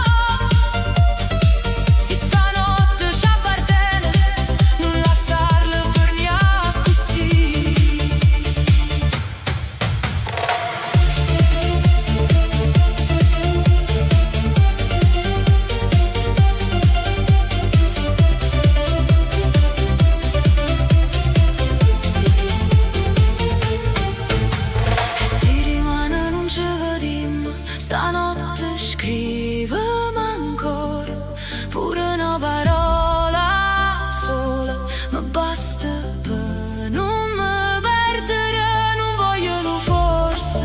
Speaker 1: Se stanotte ci appartiene, non lasciarla per niente così. E se rimane non ci vediamo, stanotte scrivimi ancora. Pure una parola sola mi basta per non mi perdere. Non voglio forse,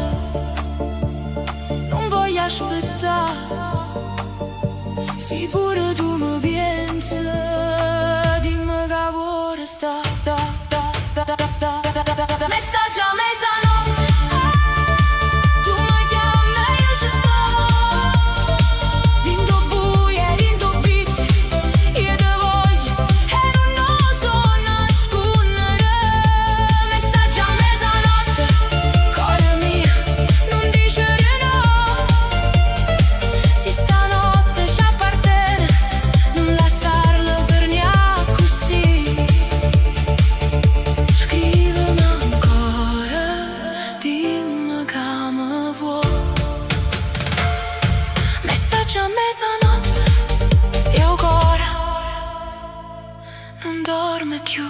Speaker 1: non voglio aspettare. Se pure tu mi pensi, dimmi che vuoi sta. Messaggio a mezzanotte, tu mi chiami e io ci sto. Dindo buie, dindo beat, io te voglio e non oso nascondere. Messaggio a mezzanotte, cuore mio, non dicere no. Se stanotte ci appartiene, non lasciarla per niente così. Scrivimi ancora, dimmi che mi vuoi. Messaggio a mezzanotte, e il cuore non dorme più.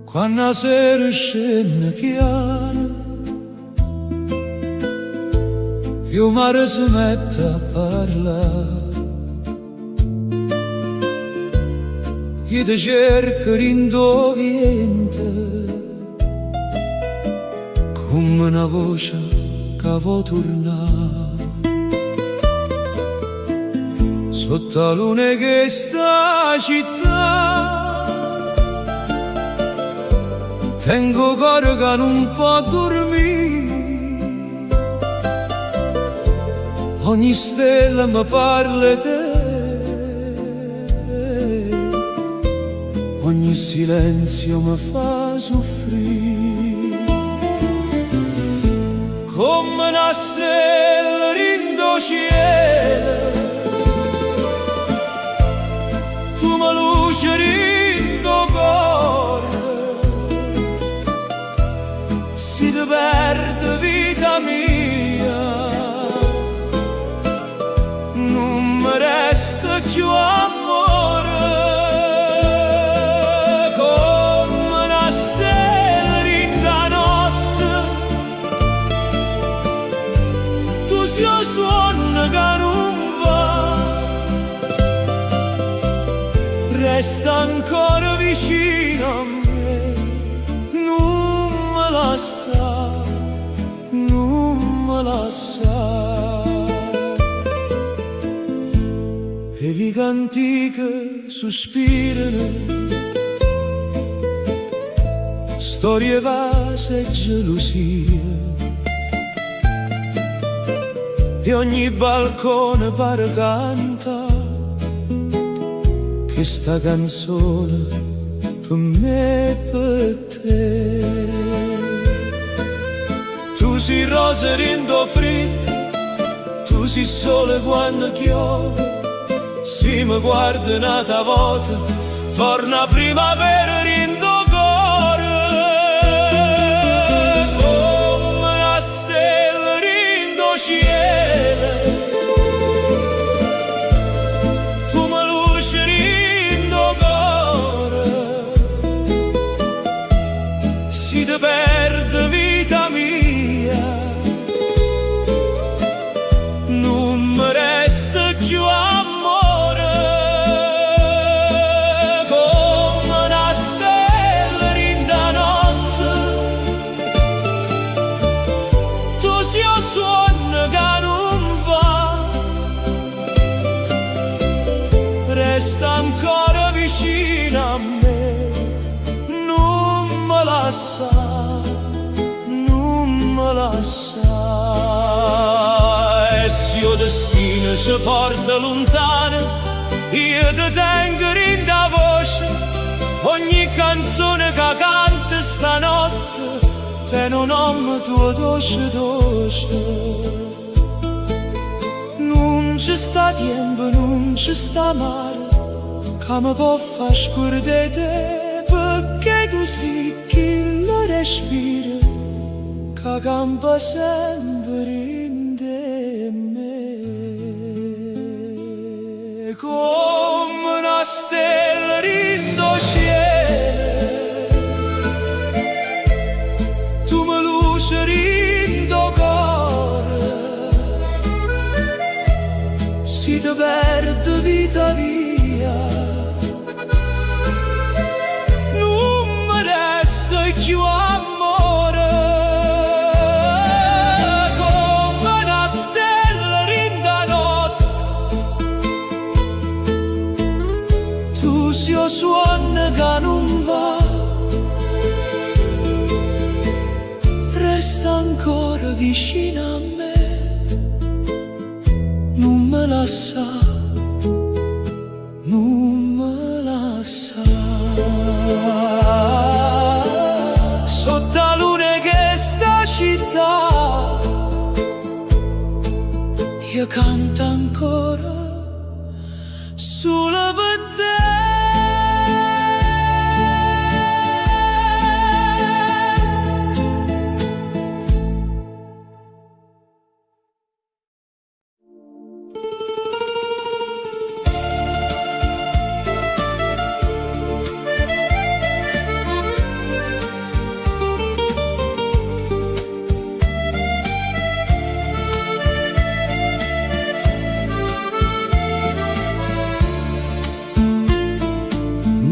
Speaker 2: Quando la sera scende chiara, il mare si mette a parlare. Io ti cerco in tuo vientre, come una voce che vuol tornare. Sotto la luna che sta città tengo cuore che non può dormire. Ogni stella mi parla di te, ogni silenzio mi fa soffrire. Come una stella rindo cielo, tu mi luce rindo cuore, si ti perde vita mia, non mi resta più amore. Come una stella rinda notte, tu sia suono che non va, resta ancora vicino a me, non me lascia, non me lascia. E vi canti che sospirano, storie vase e gelosie, e ogni balcone pare canta che sta canzone per me e per te. Tu sei rosa rindo fritto, tu sei sole quando piove, si mi guarda un'altra volta, torna primavera rindo cuore. Come una stella rindo cielo, tu mi luce rindo cuore, si ti perde vita mia, non mi resta più amore. Resta ancora vicino a me, non me lascia, non me lascia. E se il destino ci porta lontano, io ti tengo in da voce, ogni canzone che canta stanotte, te non nome tuo dolce dolce. Non ci sta tempo, non ci sta mare, che mi può far scordare te, perché tu sei chi lo respira, che campa sempre in te me. Come una stella rindo cielo, tu mi luce rindo cuore, si ti perde vita via, non mi resta più amore. Come una stella rinda notte, tu sia suono che non va, resta ancora vicino a me, non me lascia, non me lascia. Sotto la luna che sta città, io canto ancora solo per te.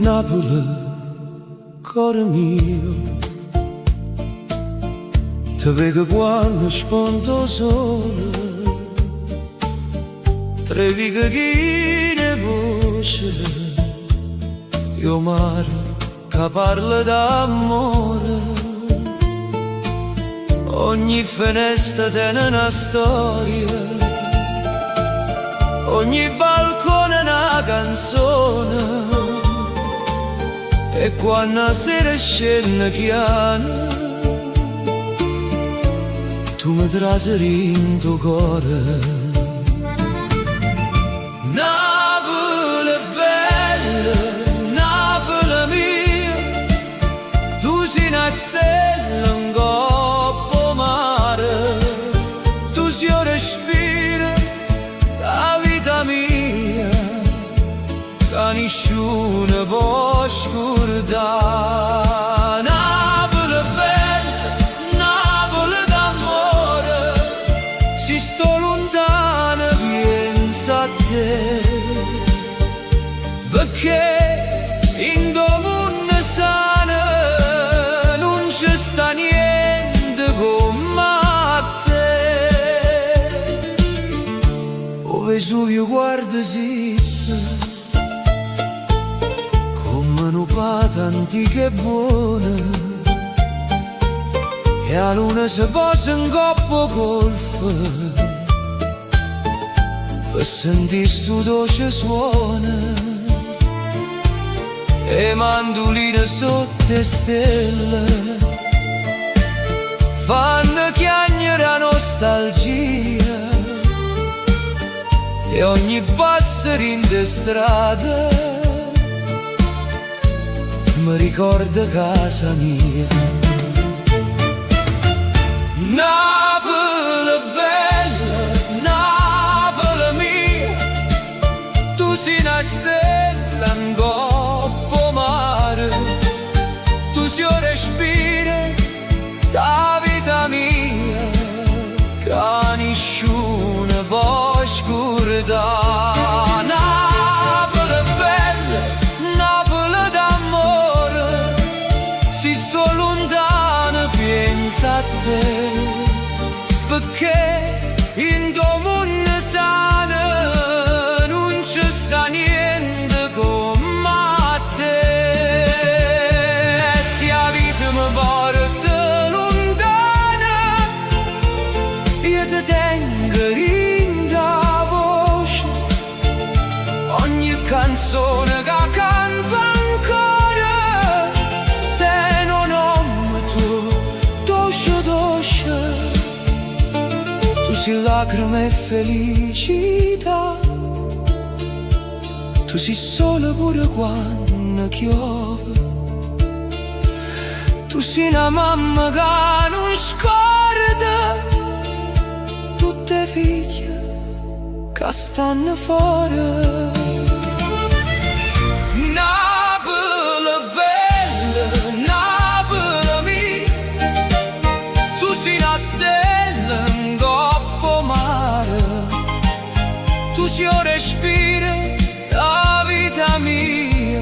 Speaker 2: Napoli, cuore mio, ti vedo quando spunto sole, tre vighe chi ne voce, io mare che parla d'amore, ogni finestra tiene una storia, ogni balcone una canzone. E quando la sera scende chiana tu mi traseri in tuo cuore. Napoli bella, Napoli mia, tu sei una stella in coppa mare, tu sei un respiro, la vita mia, che nessuno può scordare. Napoli bella, Napoli d'amore, si sto lontano penso a te, perché in domani sana non ci sta niente come te. O Vesuvio guarda zitta, come una pata antica e buona, e la luna si posa in coppa golfa per sentire sto dolce suono, e mandoline sotto le stelle fanno chiagnere la nostalgia, e ogni passerino di strada mi ricorda casa mia. Napoli bella, Napoli mia, tu sei una stella in coppa mare, tu sei un respiro, la vita mia, che nessuno può scordare. Napoli bella, Napoli d'amore, si sto lontano penso a te, perché in domani sana non ci sta niente come te. Se la vita mi porta lontana, io ti tengo in da voce, ogni canzone che canto ancora te non nome tu, dolce dolce. Tu sei lacrime e felicità, tu sei sole pure quando piove, tu sei una mamma che non scorda tutte le figlie che stanno fuori. Napoli bella, Napoli mia, tu sei una stella in coppa mare, tu sei un respiro, la vita mia,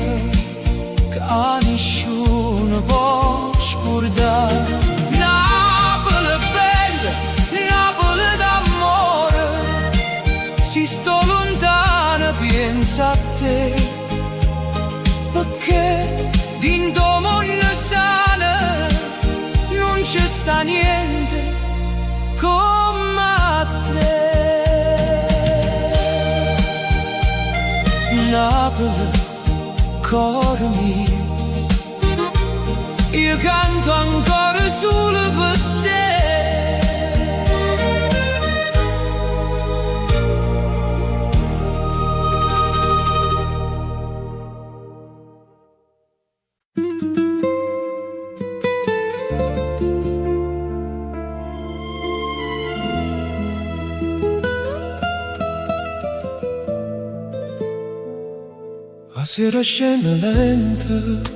Speaker 2: che nessuno può scordare. Napoli bella, Napoli d'amore, si sto lontano penso a te, perché din domani sana non ci sta niente come te. Napoli, cuore mio, io canto ancora solo per te. La sera scende lenta,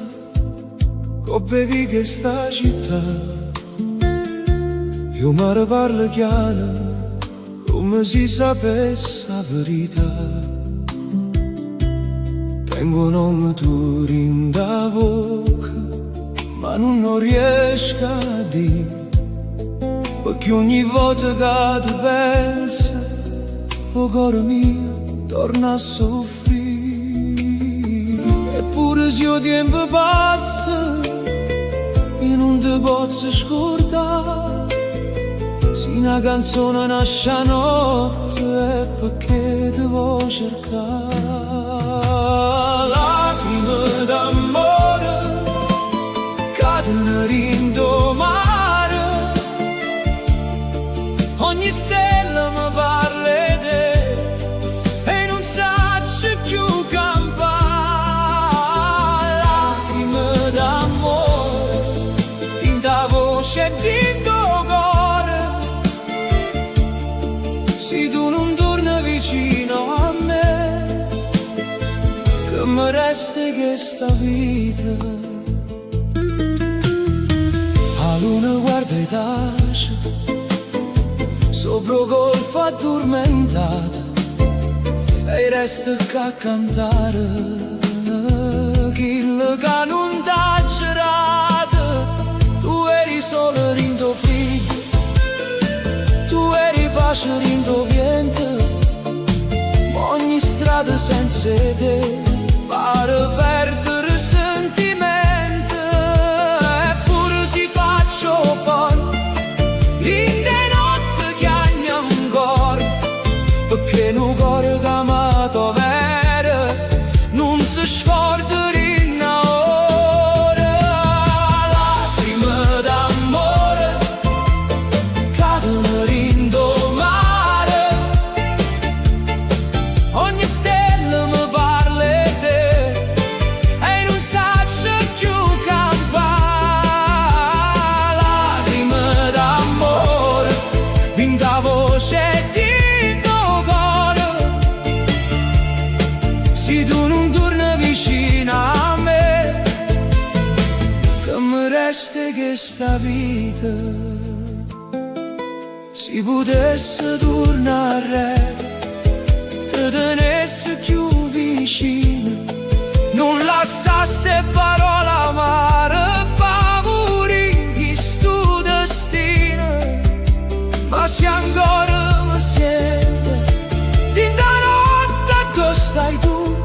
Speaker 2: co bevi che sta città, io mi riparlo chiaro, come si sapesse la verità. Tengo un nome tuo in da bocca, ma non riesco a dire, perché ogni volta che ti penso, il cuore mio torna a soffrire. Eppure se il tempo passa, io non ti posso scordare. Se una canzone nasce a notte è perché ti voglio cercare. Lacrime d'amore vicino a me, che mi resta questa vita. La luna guarda e tace sopra golfo addormentata, e resta a cantare chi che non t'ha girato. Tu eri solo rindo figlio, tu eri pace rindo vento, ma ogni strada senza te pare perdere sentimento. Eppure si faccio fuori in de notte che agni ancora, perché un cuore che amato vero non si scorda rinna ora. Lacrime d'amore cadono rindo mare, ogni stella mi parla di te e non saccio più campare. Lacrime d'amore vinta voce di tuo cuore, se tu non torni vicino a me, che mi resta questa vita. Se potesse tornare, ti tenesse più vicino, non lasciasse parole amare, favori di sto destino. Ma se ancora mi sente dinta notte dove stai tu,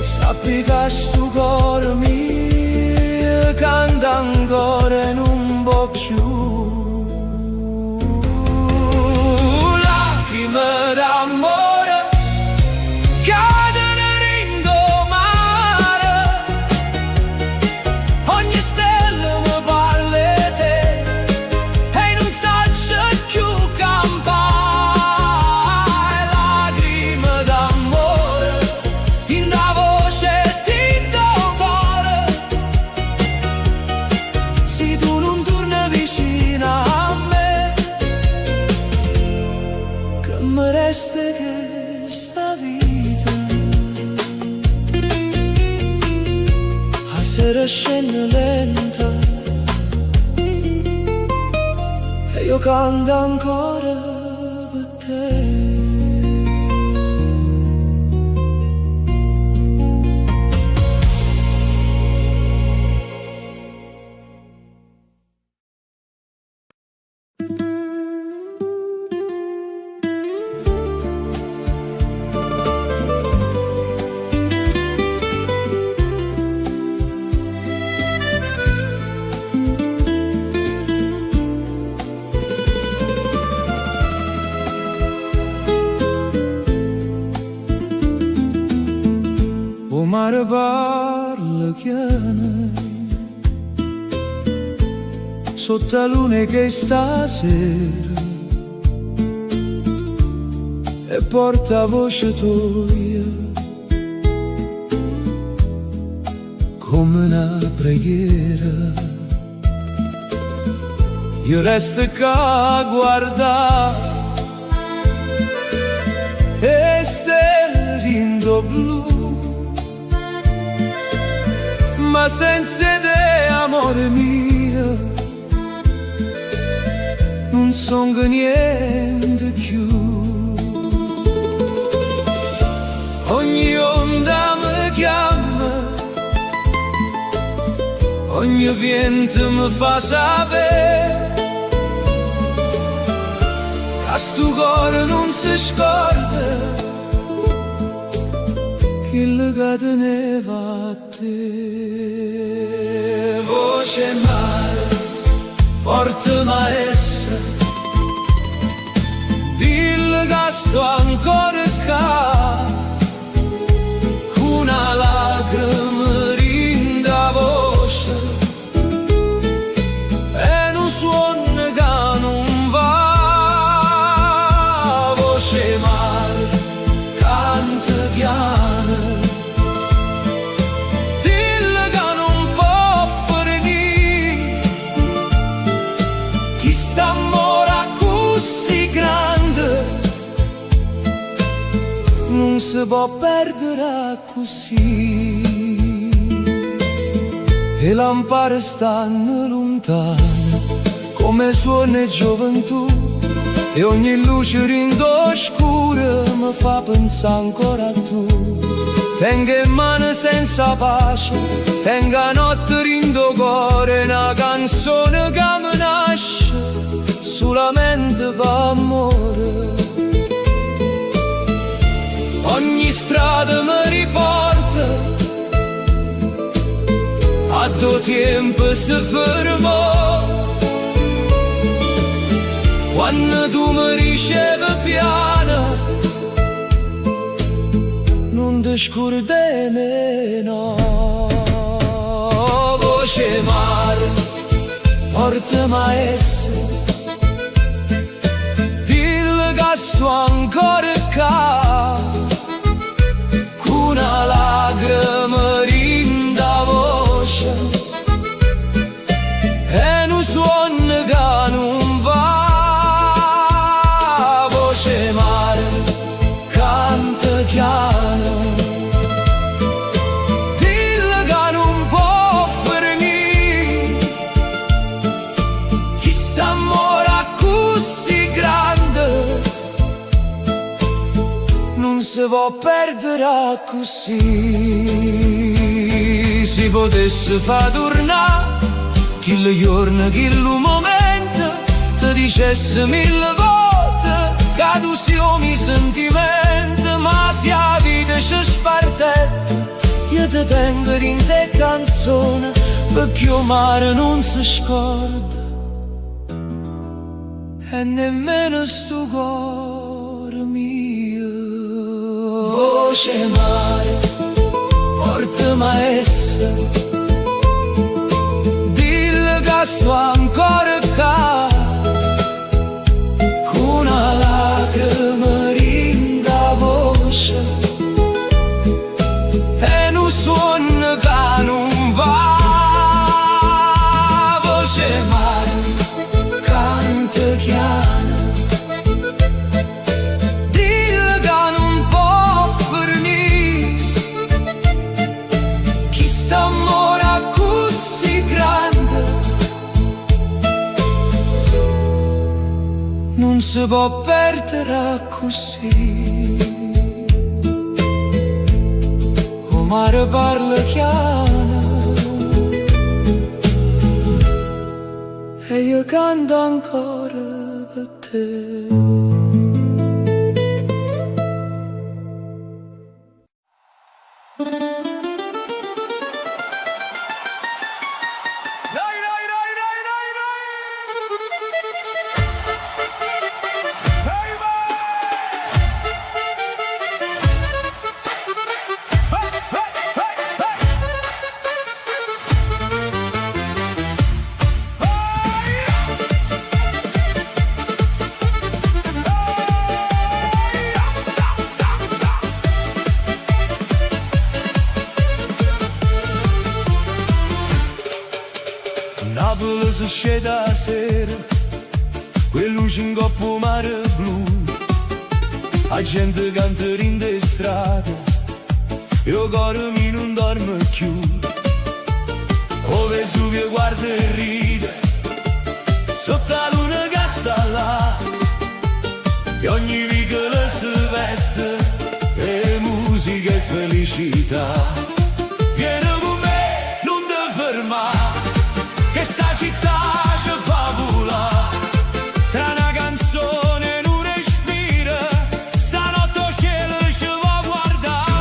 Speaker 2: sappi che sto cuore mio canta ancora e non può più. Lacrime d'amore cadono rindo mare, ogni stella mi parla di te e non saccio più campare. Lacrime d'amore tinta voce di tuo cuore, se tu non torni vicino a me, che mi resta questa vita. La sera scende lenta e io canto ancora per te. O mare parla chiama sotto la luna che stasera, e porta voce tua come una preghiera. Io resto qua a guardare e stelle rindo blu, ma senza te, amore mio, non son che niente più. Ogni onda mi chiama, ogni vento mi fa sapere che sto cuore non si scorda che le teneva a te. Voce mare, portami a essa, dillo che sto ancora qua, con una lacrima rinda voce e non suona che non va. Voce mare, canta piano, dillo che non può finire, chi sta amore così grande si può perdere così. E lampare stanno lontane come suona gioventù, e ogni luce rindo scura mi fa pensare ancora a tu. Tengo in mano senza pace, tengo a notte rindo cuore, una canzone che mi nasce solamente per amore. Ogni strada mi riporta a tuo tempo si fermò, quando tu mi ricevi piano non ti scordai meno. Voce mare, portami a essere, dillo che sto ancora qua, con una lacrima rinda voce e un suono che non va. Voce mare, canta chiaro, dillo che non può finire, chi sta amore così grande non si può perdere così. Si potesse far tornare chi giorno, chi momento, ti dicesse 1000 volte che tu siamo i sentimenti, ma se la vita ci spartetta io ti tengo in te canzone, perché il mare non si scorda e nemmeno sto cuore mio. Voce mare, portami a essere, dillo che sto ancora qua, con una lacrima rinda voce e un suono che non va. Voce mare, canta chiaro, dillo che non può finire, chi sta amore così grande non si può perdere così. O mare parla chiaro e io canto ancora per te. Napoli si scende a sera, quelle luci in coppa mare blu, la gente canta in de strade, io cuore mi non dorme più. O Vesuvio guarda e ride, sotto la luna che sta là, e ogni vicolo si veste, e musica e felicità. Vieni con me, non ti fermare, che sta città ci fa volare, tra una canzone e un respiro, stanotte il cielo ci va guardare.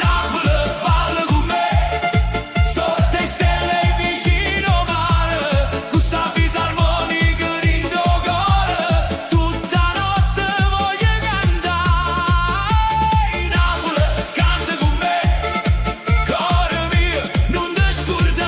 Speaker 2: Napoli balla con me, sotto le stelle vicino al mare, con sta fisarmonica rindo cuore, tutta notte voglio cantare. Napoli canta con me, cuore mio non ti scordare,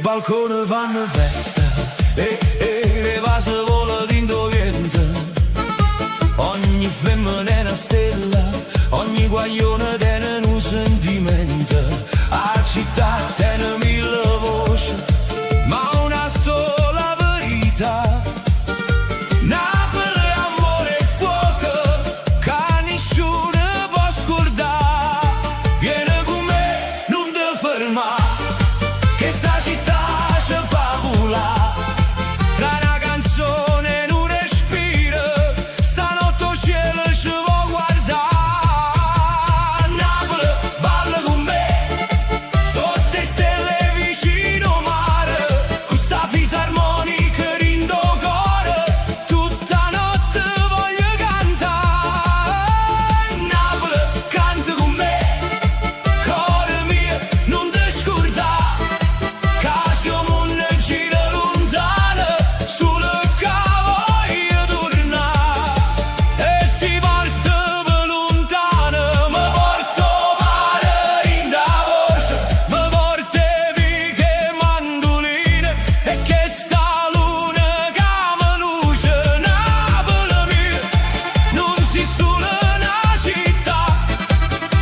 Speaker 2: balcone vanno festa e le va Ogni femmina è una stella, ogni guaglione tiene un sentimento. A città tiene mille voci, ma una sola verità. Napoli è amore e fuoco, che nessuno può scordare. Vieni con me, non ti fermare, che sta città ci fa volare. Tra una canzone e un respiro, stanotte il cielo ci vuoi guardare. Napoli, balla con me, sotto le stelle vicino mare, con sta fisarmonica rindo cuore, tutta notte voglio cantare. Napoli, canta con me, cuore mio, non ti scordare, che siamo una gira lontana, sulle voglio tornare. E si parte per lontano, mi porto mare in da voce, mi porto vighe e mandoline, e che sta luna che mi luce. Napoli mia, non si solo una città,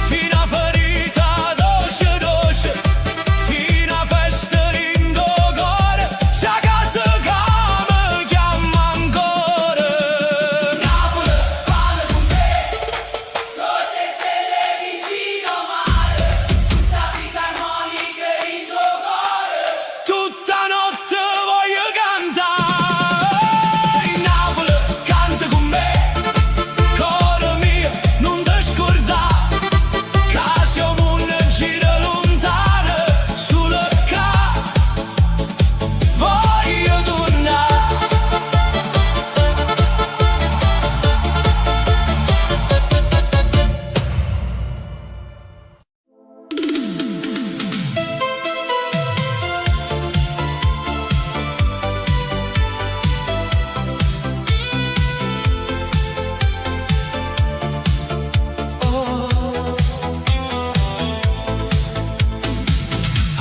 Speaker 2: si una ferita dolce dolce, si una festa in do cuore, si a casa che mi chiama ancora. Napoli, balla con me, sotto le stelle vicino mare, questa fisarmonica in do cuore, tutta notte voglio cantare. Napoli, canta con me, cuore mio, non ti scordare, che siamo una gira lontana, sulle voglio tornare.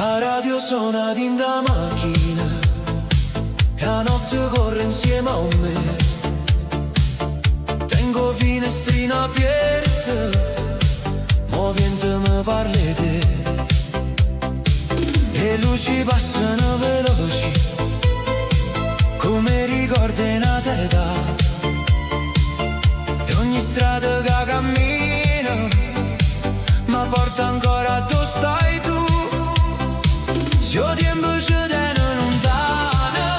Speaker 2: A radio suona in da macchina, e la notte corre insieme a me. Tengo finestrina aperta, movente mi parli te, e luci passano veloci, come ricordi una età. E ogni strada che cammino mi porta ancora dove stai tu. Se il tempo ci tiene lontano,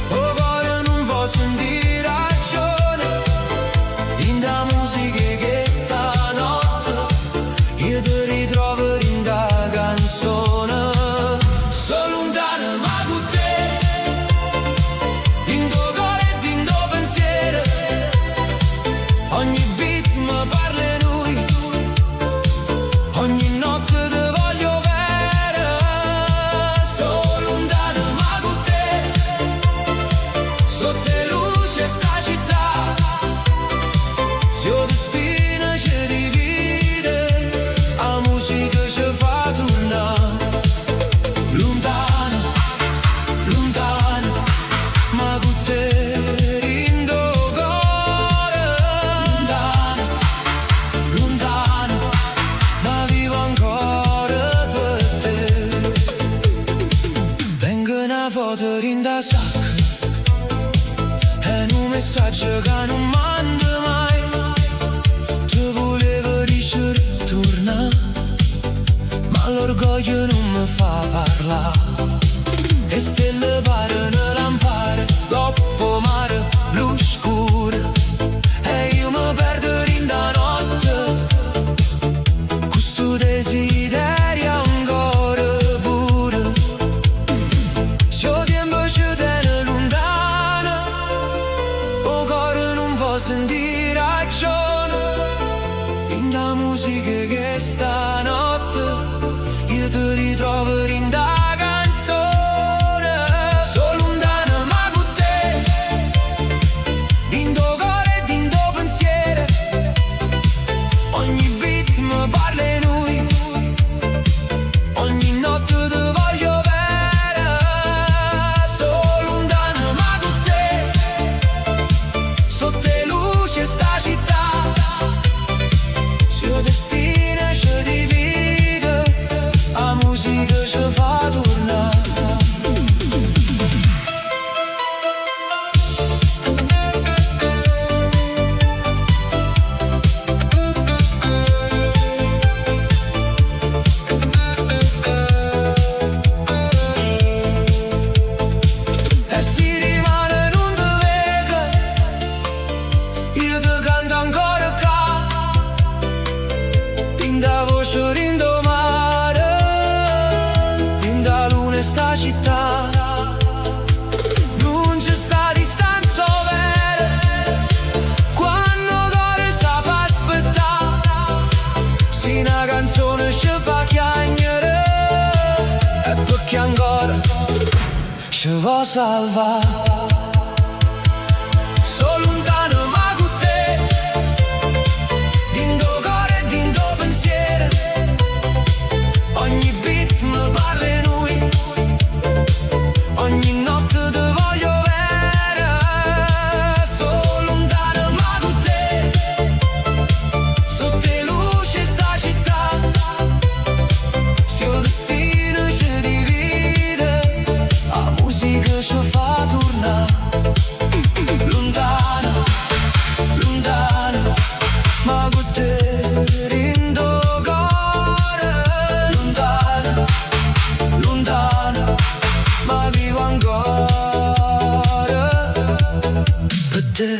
Speaker 2: o cuore non può sentire ragione, in da musica che stanotte io ti ritrovo in da canzone. Sono lontano ma con te, in tuo cuore e in tuo pensiero, ogni beat mi parla lui, ogni notte ti voglio bene. Sono lontano ma con te, sotto le luci sta città, se il destino ci divide, la musica ci fa tornare. Lontano, lontano, ma con te rindo cuore. Lontano, lontano, ma vivo ancora per te. Tengo una foto in da sacca, è un messaggio che non mando mai. Ti volevo ritornare, ma l'orgoglio non mi fa parlare. E stelle parano lampare, dopo mare blu scuro, e io mi perdo in da notte, questo desiderio ancora pure. Se il tempo ci tiene lontano, o cuore non può sentire ragione, in da musica che stanotte io ti ritrovo in da canzone. Sono lontano ma con te, in tuo cuore e in tuo pensiero, ogni beat mi parla lui, ogni notte ti voglio bene. Sono lontano ma con te, sotto le luci sta città, va salvare. So lontano ma con te, din do cuore e din do pensiero. Ogni beat mi parla in lui, ogni notte ti voglio bene. So lontano ma con te, sotto le luci sta città. Se il destino ci divide, la musica ci fa tornare. Lontano, lontano, ma con te rindo cuore. Lontano, lontano, ma vivo ancora per te.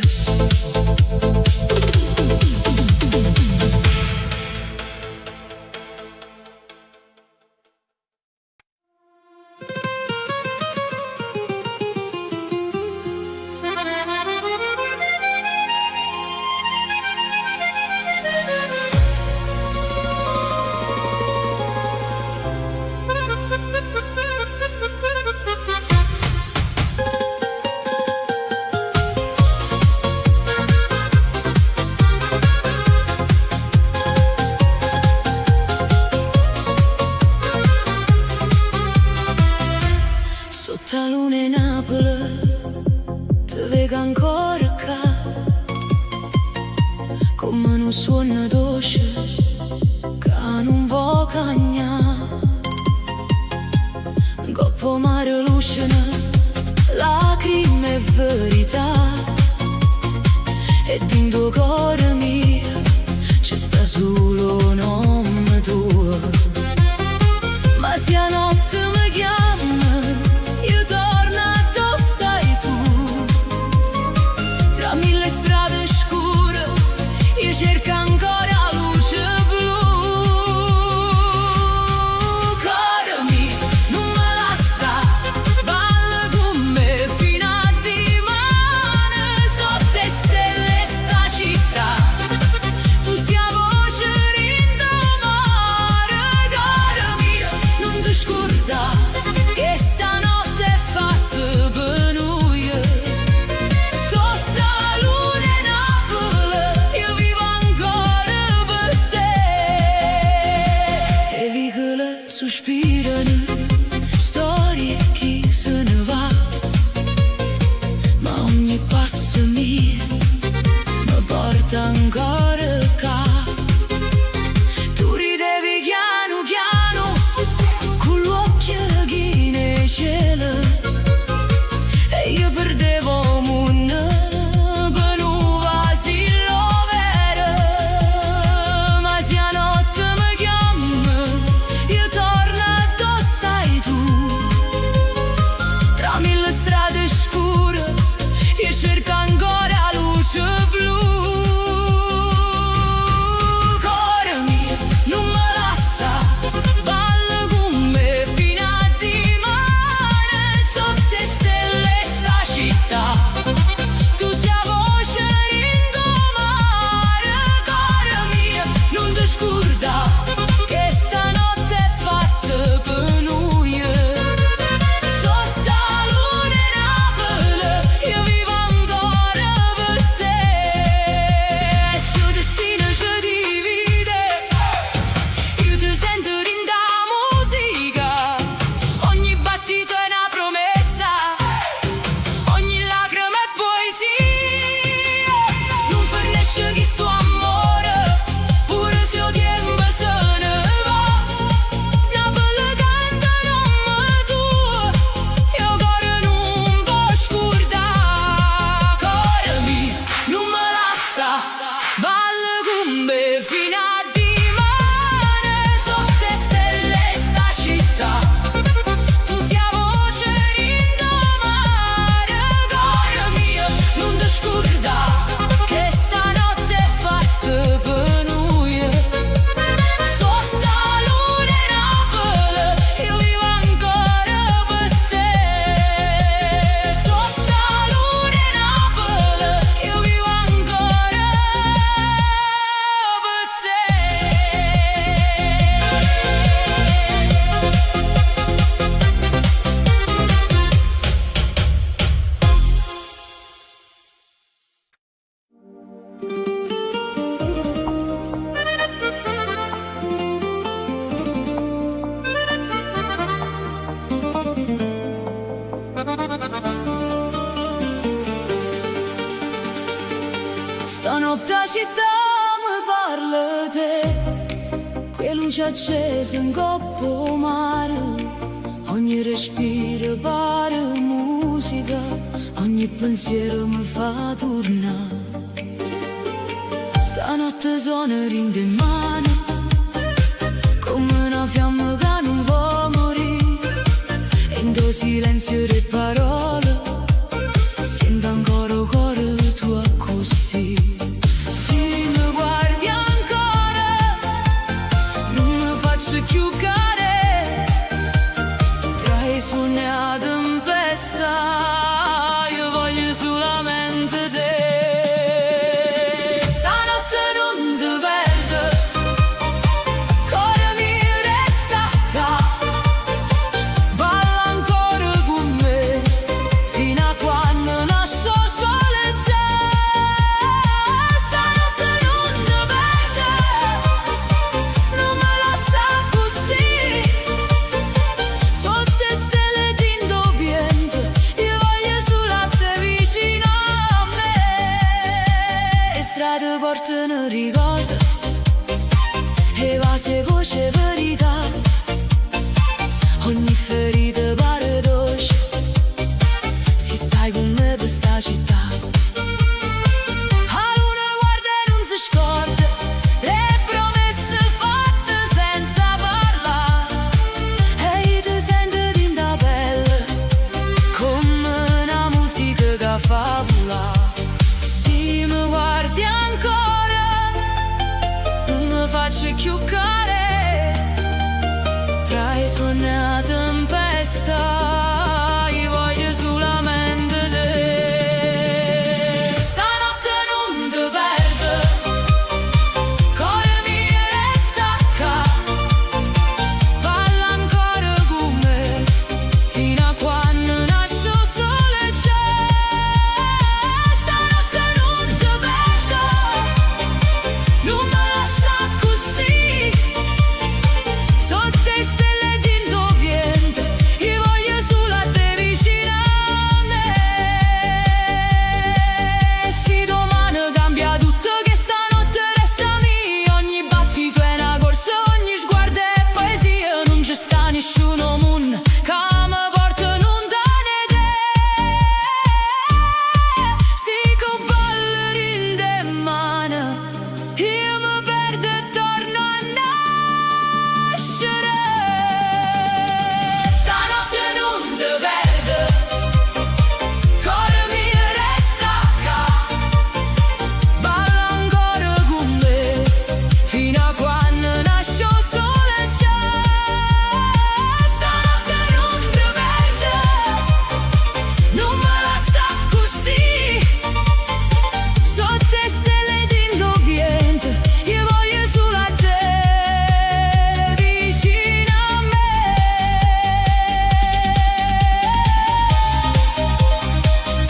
Speaker 1: Sotto la luna in Napoli ti vedo ancora qua, come un suono dolce che non vuoi cagnare. Coppo mare lucina, lacrime e verità, e dentro cuore mio c'è sta solo nome tuo. Ma se a notte mi chiama, io torno a dove stai tu. Tra mille strade scure io cerco ancora luce blu. Cuore mio, non me lascia, balla con me fino a dimane. Sotto le stelle sta città, tu sia voce rindomare. Cuore mio, non ti scorda che stanotte è fatta per noi. Sotto la luna in Napoli io vivo ancora per te. E vicole sospirano, storie chi se ne va, ma ogni passo mio mi porta ancora qua. Tu ridevi piano piano, con l'occhio che nei cielo, e io perdevo mondo per un vasillo vero. Ma se a notte mi chiama, io torno a dove stai tu. Tra mille strade scure io cerco ancora Stanotte la città mi parla te, que luce accesa in coppo mare, ogni respiro pare musica, ogni pensiero mi fa tornare. Stanotte suona rinde in mano, come una fiamma che non vuole morire, e in tuo silenzio le parole sento ancora il cuore tuo così. Se mi guardi ancora non mi faccio più care, tra i suoni e la tempesta io voglio solamente te. Stanotte non ti perdo, cuore mio resta qua, balla ancora con me fino a quando nasce il sole c'è. Stanotte non ti perdo, non me lascia così, sotto le stelle tinto piente io voglio solo a te vicino a me. E strade portano ricordo e vasi voce verità, ogni ferita pare dolce se stai con me per sta città. La luna guarda e non si scorda le promesse fatte senza parlare, e io ti sento in da pelle come una musica che fa volare. Se mi guardi ancora non mi faccio più care, tra i suoni e la tempesta io voglio solamente te. Stanotte non ti perdo, cuore mio resta qua, balla ancora con me fino a quando nasce il sole c'è. Stanotte non ti perdo, non me lascia così, sotto le stelle tinto piente io voglio solo a te vicino a me. Se domani cambia tutto, che stanotte resta mia, ogni battito è una corsa, ogni sguardo è poesia, non c'è sta nessuno moon che mi porta lontano da te. Se con ballerine in mano io mi perdo e torno a nascere. Stanotte non ti perdo, cuore mio resta qua, balla ancora con me fino a quando nasce il sole c'è. Stanotte non ti perdo, non me lascia così, sotto le stelle tinto piente io voglio solo a te vicino a me.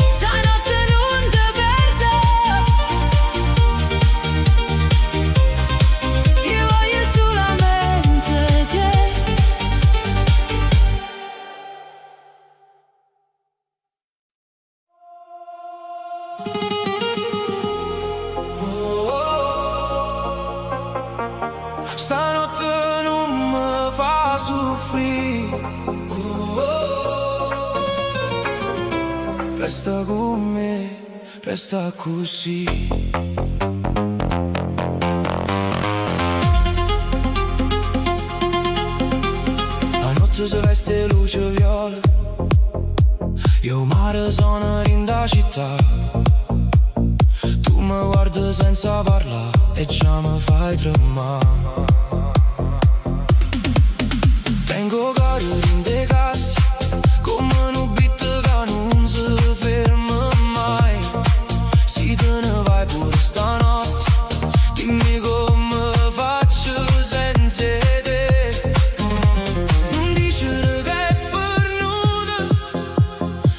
Speaker 1: Stanotte non ti perdo, io voglio solamente te.
Speaker 2: Stanotte non mi fa soffrire, resta con me, resta così. La notte si veste luce viola, io mare sono in da città, tu mi guardi senza parlare e già mi fai tremare. Tengo cari in de cassa, come un beat che non si ferma mai. Se te ne vai pure stanotte, dimmi come faccio senza te. Non dicere che è fornuta,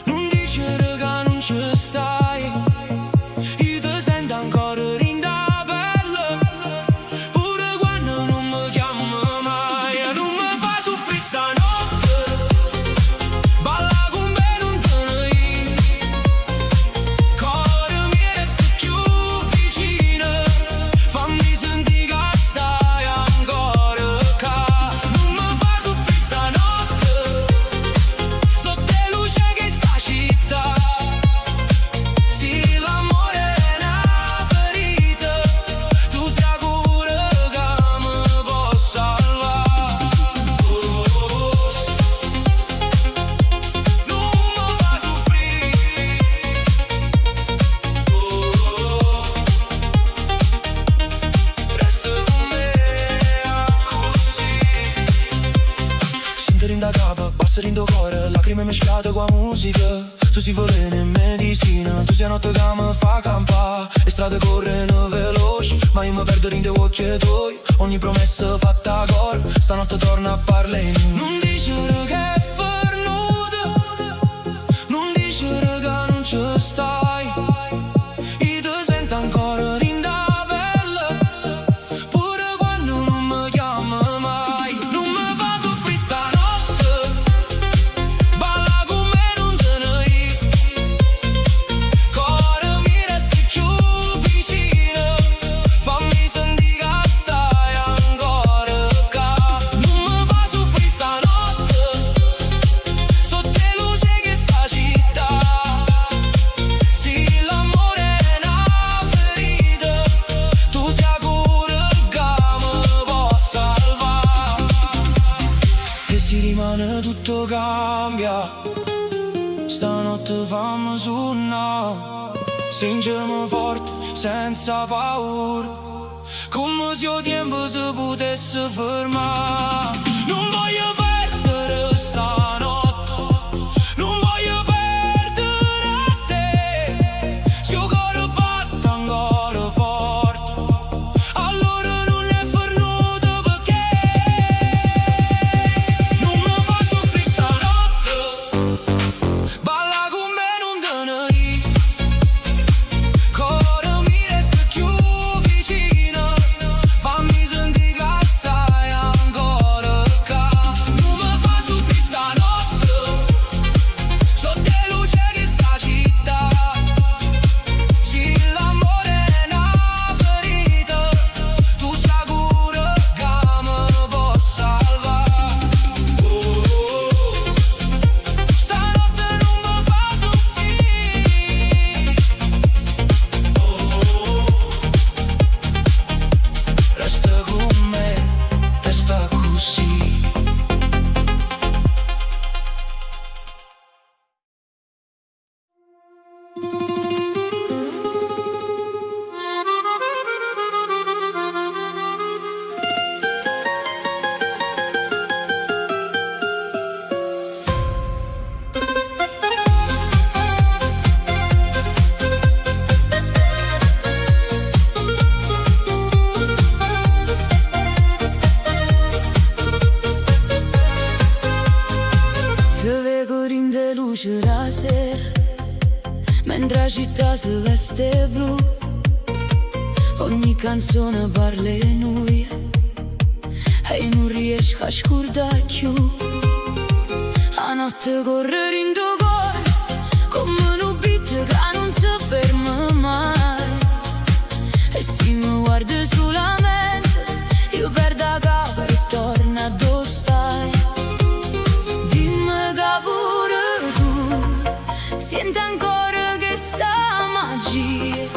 Speaker 2: non dicere che non ci stai, io ti sento ancora in da pelle, pure quando non mi chiamo mai. Non mi fa soffrire stanotte, balla con musică, tu si volene in medicina. Tu sei notte che mi fa campà e strade corrono veloci, ma io mi perdo in dei occhi tuoi. Ogni promessa fatta a cor, stanotte torna a parlare in noi. Non dicere che è fornuta, non dicere che non ci stai. Io ti sento ancora in da pelle, pure quando non mi chiami mai. Non mi fa soffrire stanotte, balla con me non te ne ir. Cuore mi resti più vicino, fammi sentire che stai ancora qua. Non mi fa soffrire stanotte, sotto le luci che sta città. Sì, l'amore è una ferita, tu sei sicura che mi può salvare. E si rimane tutto cambia, stanotte fammi suonare. Stringiamo forte, senza paura, come se il tempo si potesse fermare. Non voglio perdere stanotte, non voglio perdere te. Se il cuore batte ancora forte, allora non è fornuto perché. Non mi fa soffrire stanotte, balla con me non te ne ir. Cuore mi resta più vicino, fammi sentire che stai ancora qua. Non mi fa soffrire stanotte, sotto le luci che sta città. Sì, l'amore è una ferita, tu sei sicura che mi può salvare. Stanotte non mi fa soffrire, resta con me, resta così.
Speaker 1: Te vedo in de luce la sera, mentre la città si veste blu. Ogni canzone parla di noi e non riesco a scordare più. La notte corre in tuo cuore come un beat che non si ferma mai. E se mi guardi solamente io perdo la capa e torno a dove stai. Dimmi che pure tu senti ancora che sta magia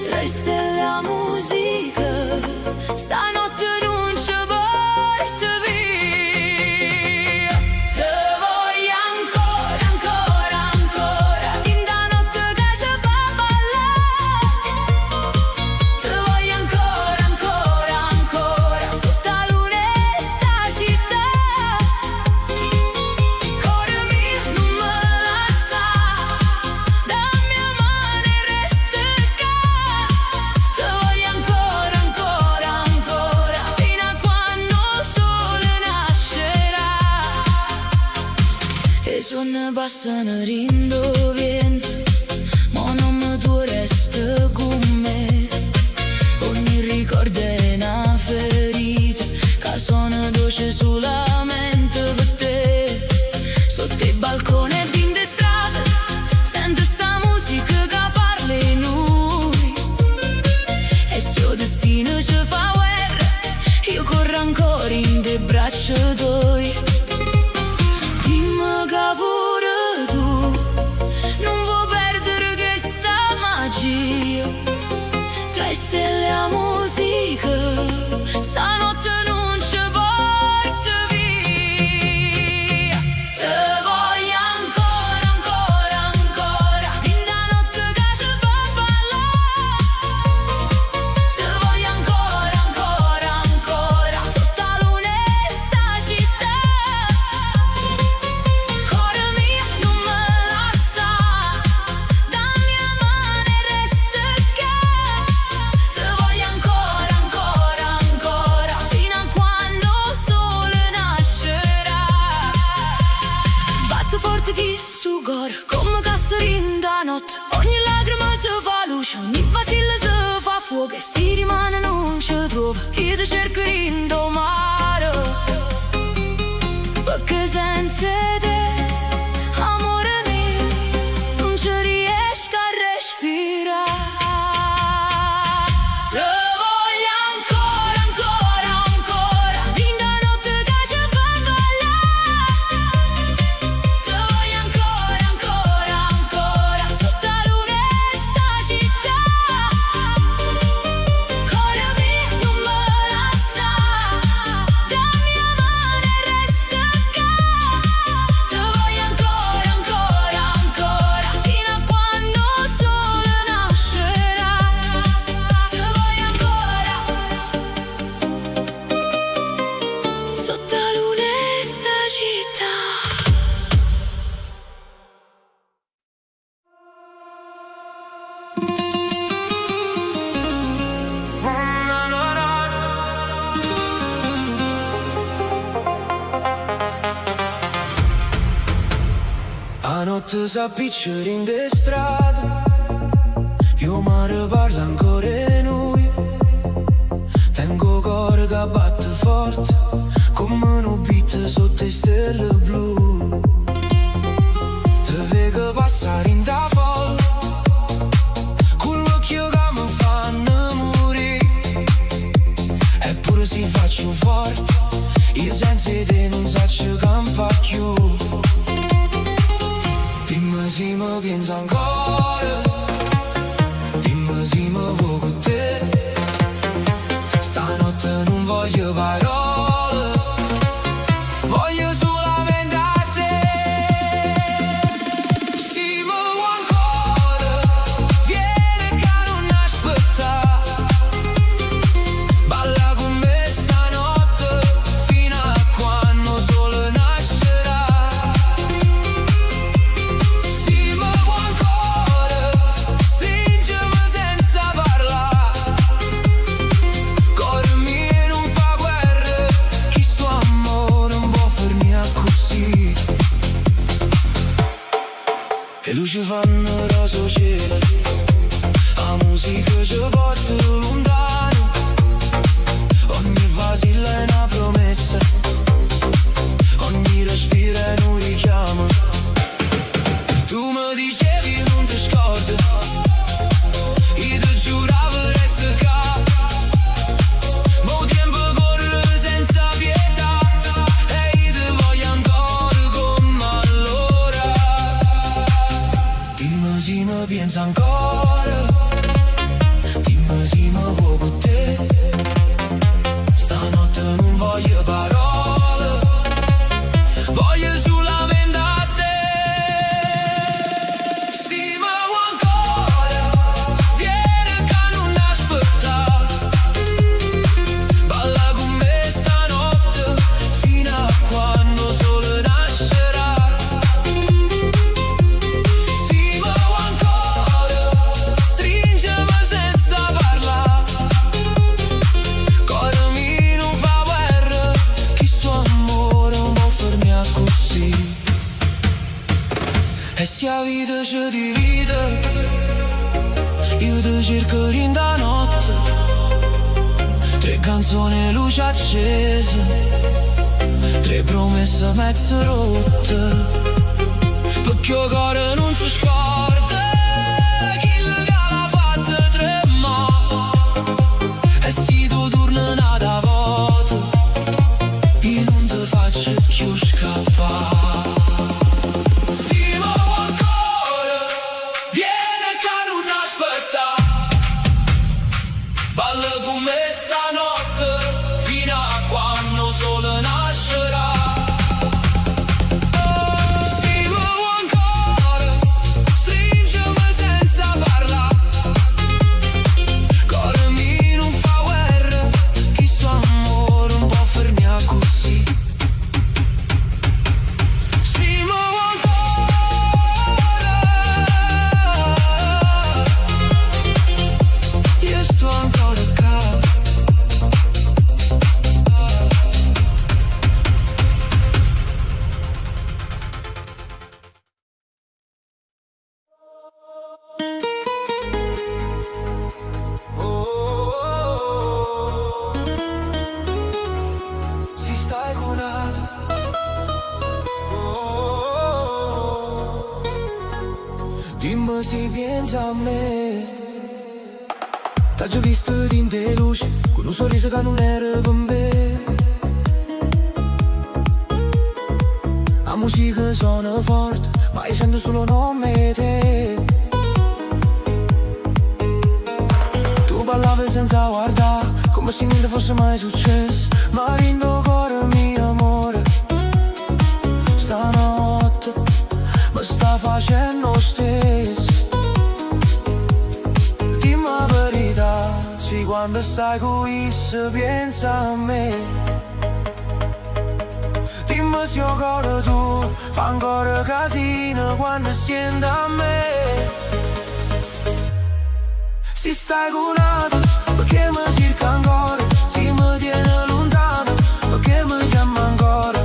Speaker 1: tra le stelle e la musica. Stanotte non ci porta via. Te voglio ancora, ancora, ancora, in da notte che ci fa ballare. Te voglio ancora, ancora, ancora, sotto la luna e sta città. Cuore mio non me lascia, dammi a mano e resta qua. Te voglio ancora, ancora, ancora, fino a quando il sole nascerà. E suoni passano rindo vento, ma non mi tu resta con me. Ogni ricordo è una ferita che suona dolce solamente per te. Sotto il balcone e in de strade sento sta musica che parla di noi. E se il destino ci fa guerra io corro ancora in de braccia tuoi. Dimmi che pure tu notte ogni lacrima si fa luce, ogni vasilla si fa fuoco e si rimane non ci trova. Io ti cerco in mare, perché senza te, amore mio, non ci riesco a respirare. Te voglio ancora, ancora, ancora, fin da notte che ci fa ballare. Te voglio ancora, ancora, ancora, sotto la luna e sta città. Cuore mio non me lascia, dammi la mano e resta qua. Te voglio ancora, ancora, ancora, fino a quando il sole nascerà. Te voglio ancora, sotto la luna e sta città.
Speaker 2: A notte s'appicciano in de strade, io mare parla ancora e noi. Tengo cuore che batte forte, come un beat sotto le stelle blu. Te vedo passare in da folla, con l'occhio che mi fanno morire. Eppure si faccio forte, io senza te non saccio campa più. Dimmi se mi pensi ancora, dimmi se mi vuoi con te. Stanotte non voglio parole, voglio solamente a te. Se mi vuoi ancora, vieni che non aspetta. Balla con me stanotte, fino a quando il sole nascerà. Se mi vuoi ancora, stringimi senza parlare. Cuore mio non fa guerra, chi sto amore non può fermare così. Le luci fanno rosa cielo, la musica ci porta lontano. Ogni vasilla è una promessa, ogni respiro è un richiamo. Tu mi dicevi non ti scordi, io ti giuravo resta qua. Mo tempo corre senza pietà, e io ti voglio ancora come allora. Dimmi se mi pensi ancora, dimmi se mi vuoi con te. Stanotte non voglio parole, voglio solamente a te. Se mi vuoi ancora, vieni che non aspetta. Balla con me stanotte, fino a quando il sole nascerà. Se mi vuoi ancora, stringimi senza parlare. Cuore mio non fa guerra, chi sto amore non può fermare così. E se la vita ci divide, io ti cerco in da notte. Tre canzoni, luci accese, tre promesse mezzo rotte. Perché il cuore non si scorda, chi l'ha fatta tremare. E se tu torni nata volta, io non ti faccio più scappare. Se mi vuoi ancora, vieni che non aspetta. Balla con me stanotte, fino a quando il sole nascerà. Se mi vuoi ancora, Dimmi se pensi a me. T'ho già visto in te luci, con un sorriso che non era per me. La musica suona forte, ma io sento solo nome te. Tu ballavi senza guardare, come se niente fosse mai successo. Ma rindo cuore mio amore, stanotte mi sta facendo stesso. Dimmi la verità, sì, quando stai qui se pensa a me. Dimmi se io cuore tu fa ancora casino quando senti a me. Se stai con un'altra, perché mi cerca ancora? Se mi tiene lontano, perché mi chiama ancora?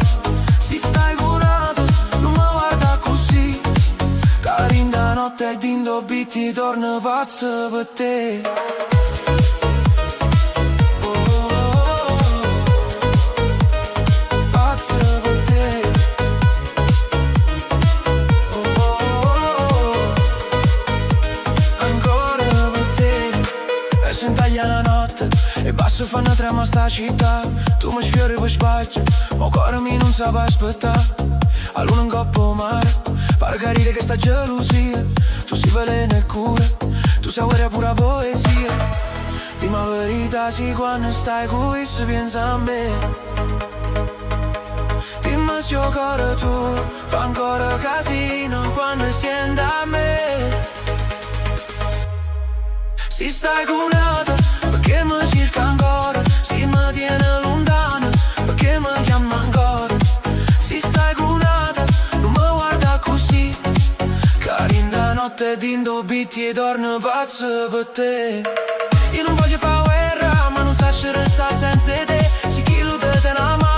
Speaker 2: Se stai con un'altra, non mi guarda così. Carinda notte e d'indobitti torna pazzo per te. La notte e basta fanno trema sta città. Tu mi sfiori per spazio, ma cuore mi non sa aspettare. A luna in coppa mare, pare carire che sta gelosia. Tu sei veleno e cura, tu sai guerra pura poesia. Dimmi la verità, sì, quando stai qui se pensa a me. Dimmi se io cuore tu fa ancora casino quando senti a me. Se stai con un'altra, perché mi cerca ancora? Se mi tiene lontano, perché mi chiama ancora? Se stai con un'altra, non mi guarda così. Carinda notte d'indobitti e torno pazzo per te. Io non voglio fare guerra, ma non so se resta senza te. Se chi lo te ne ama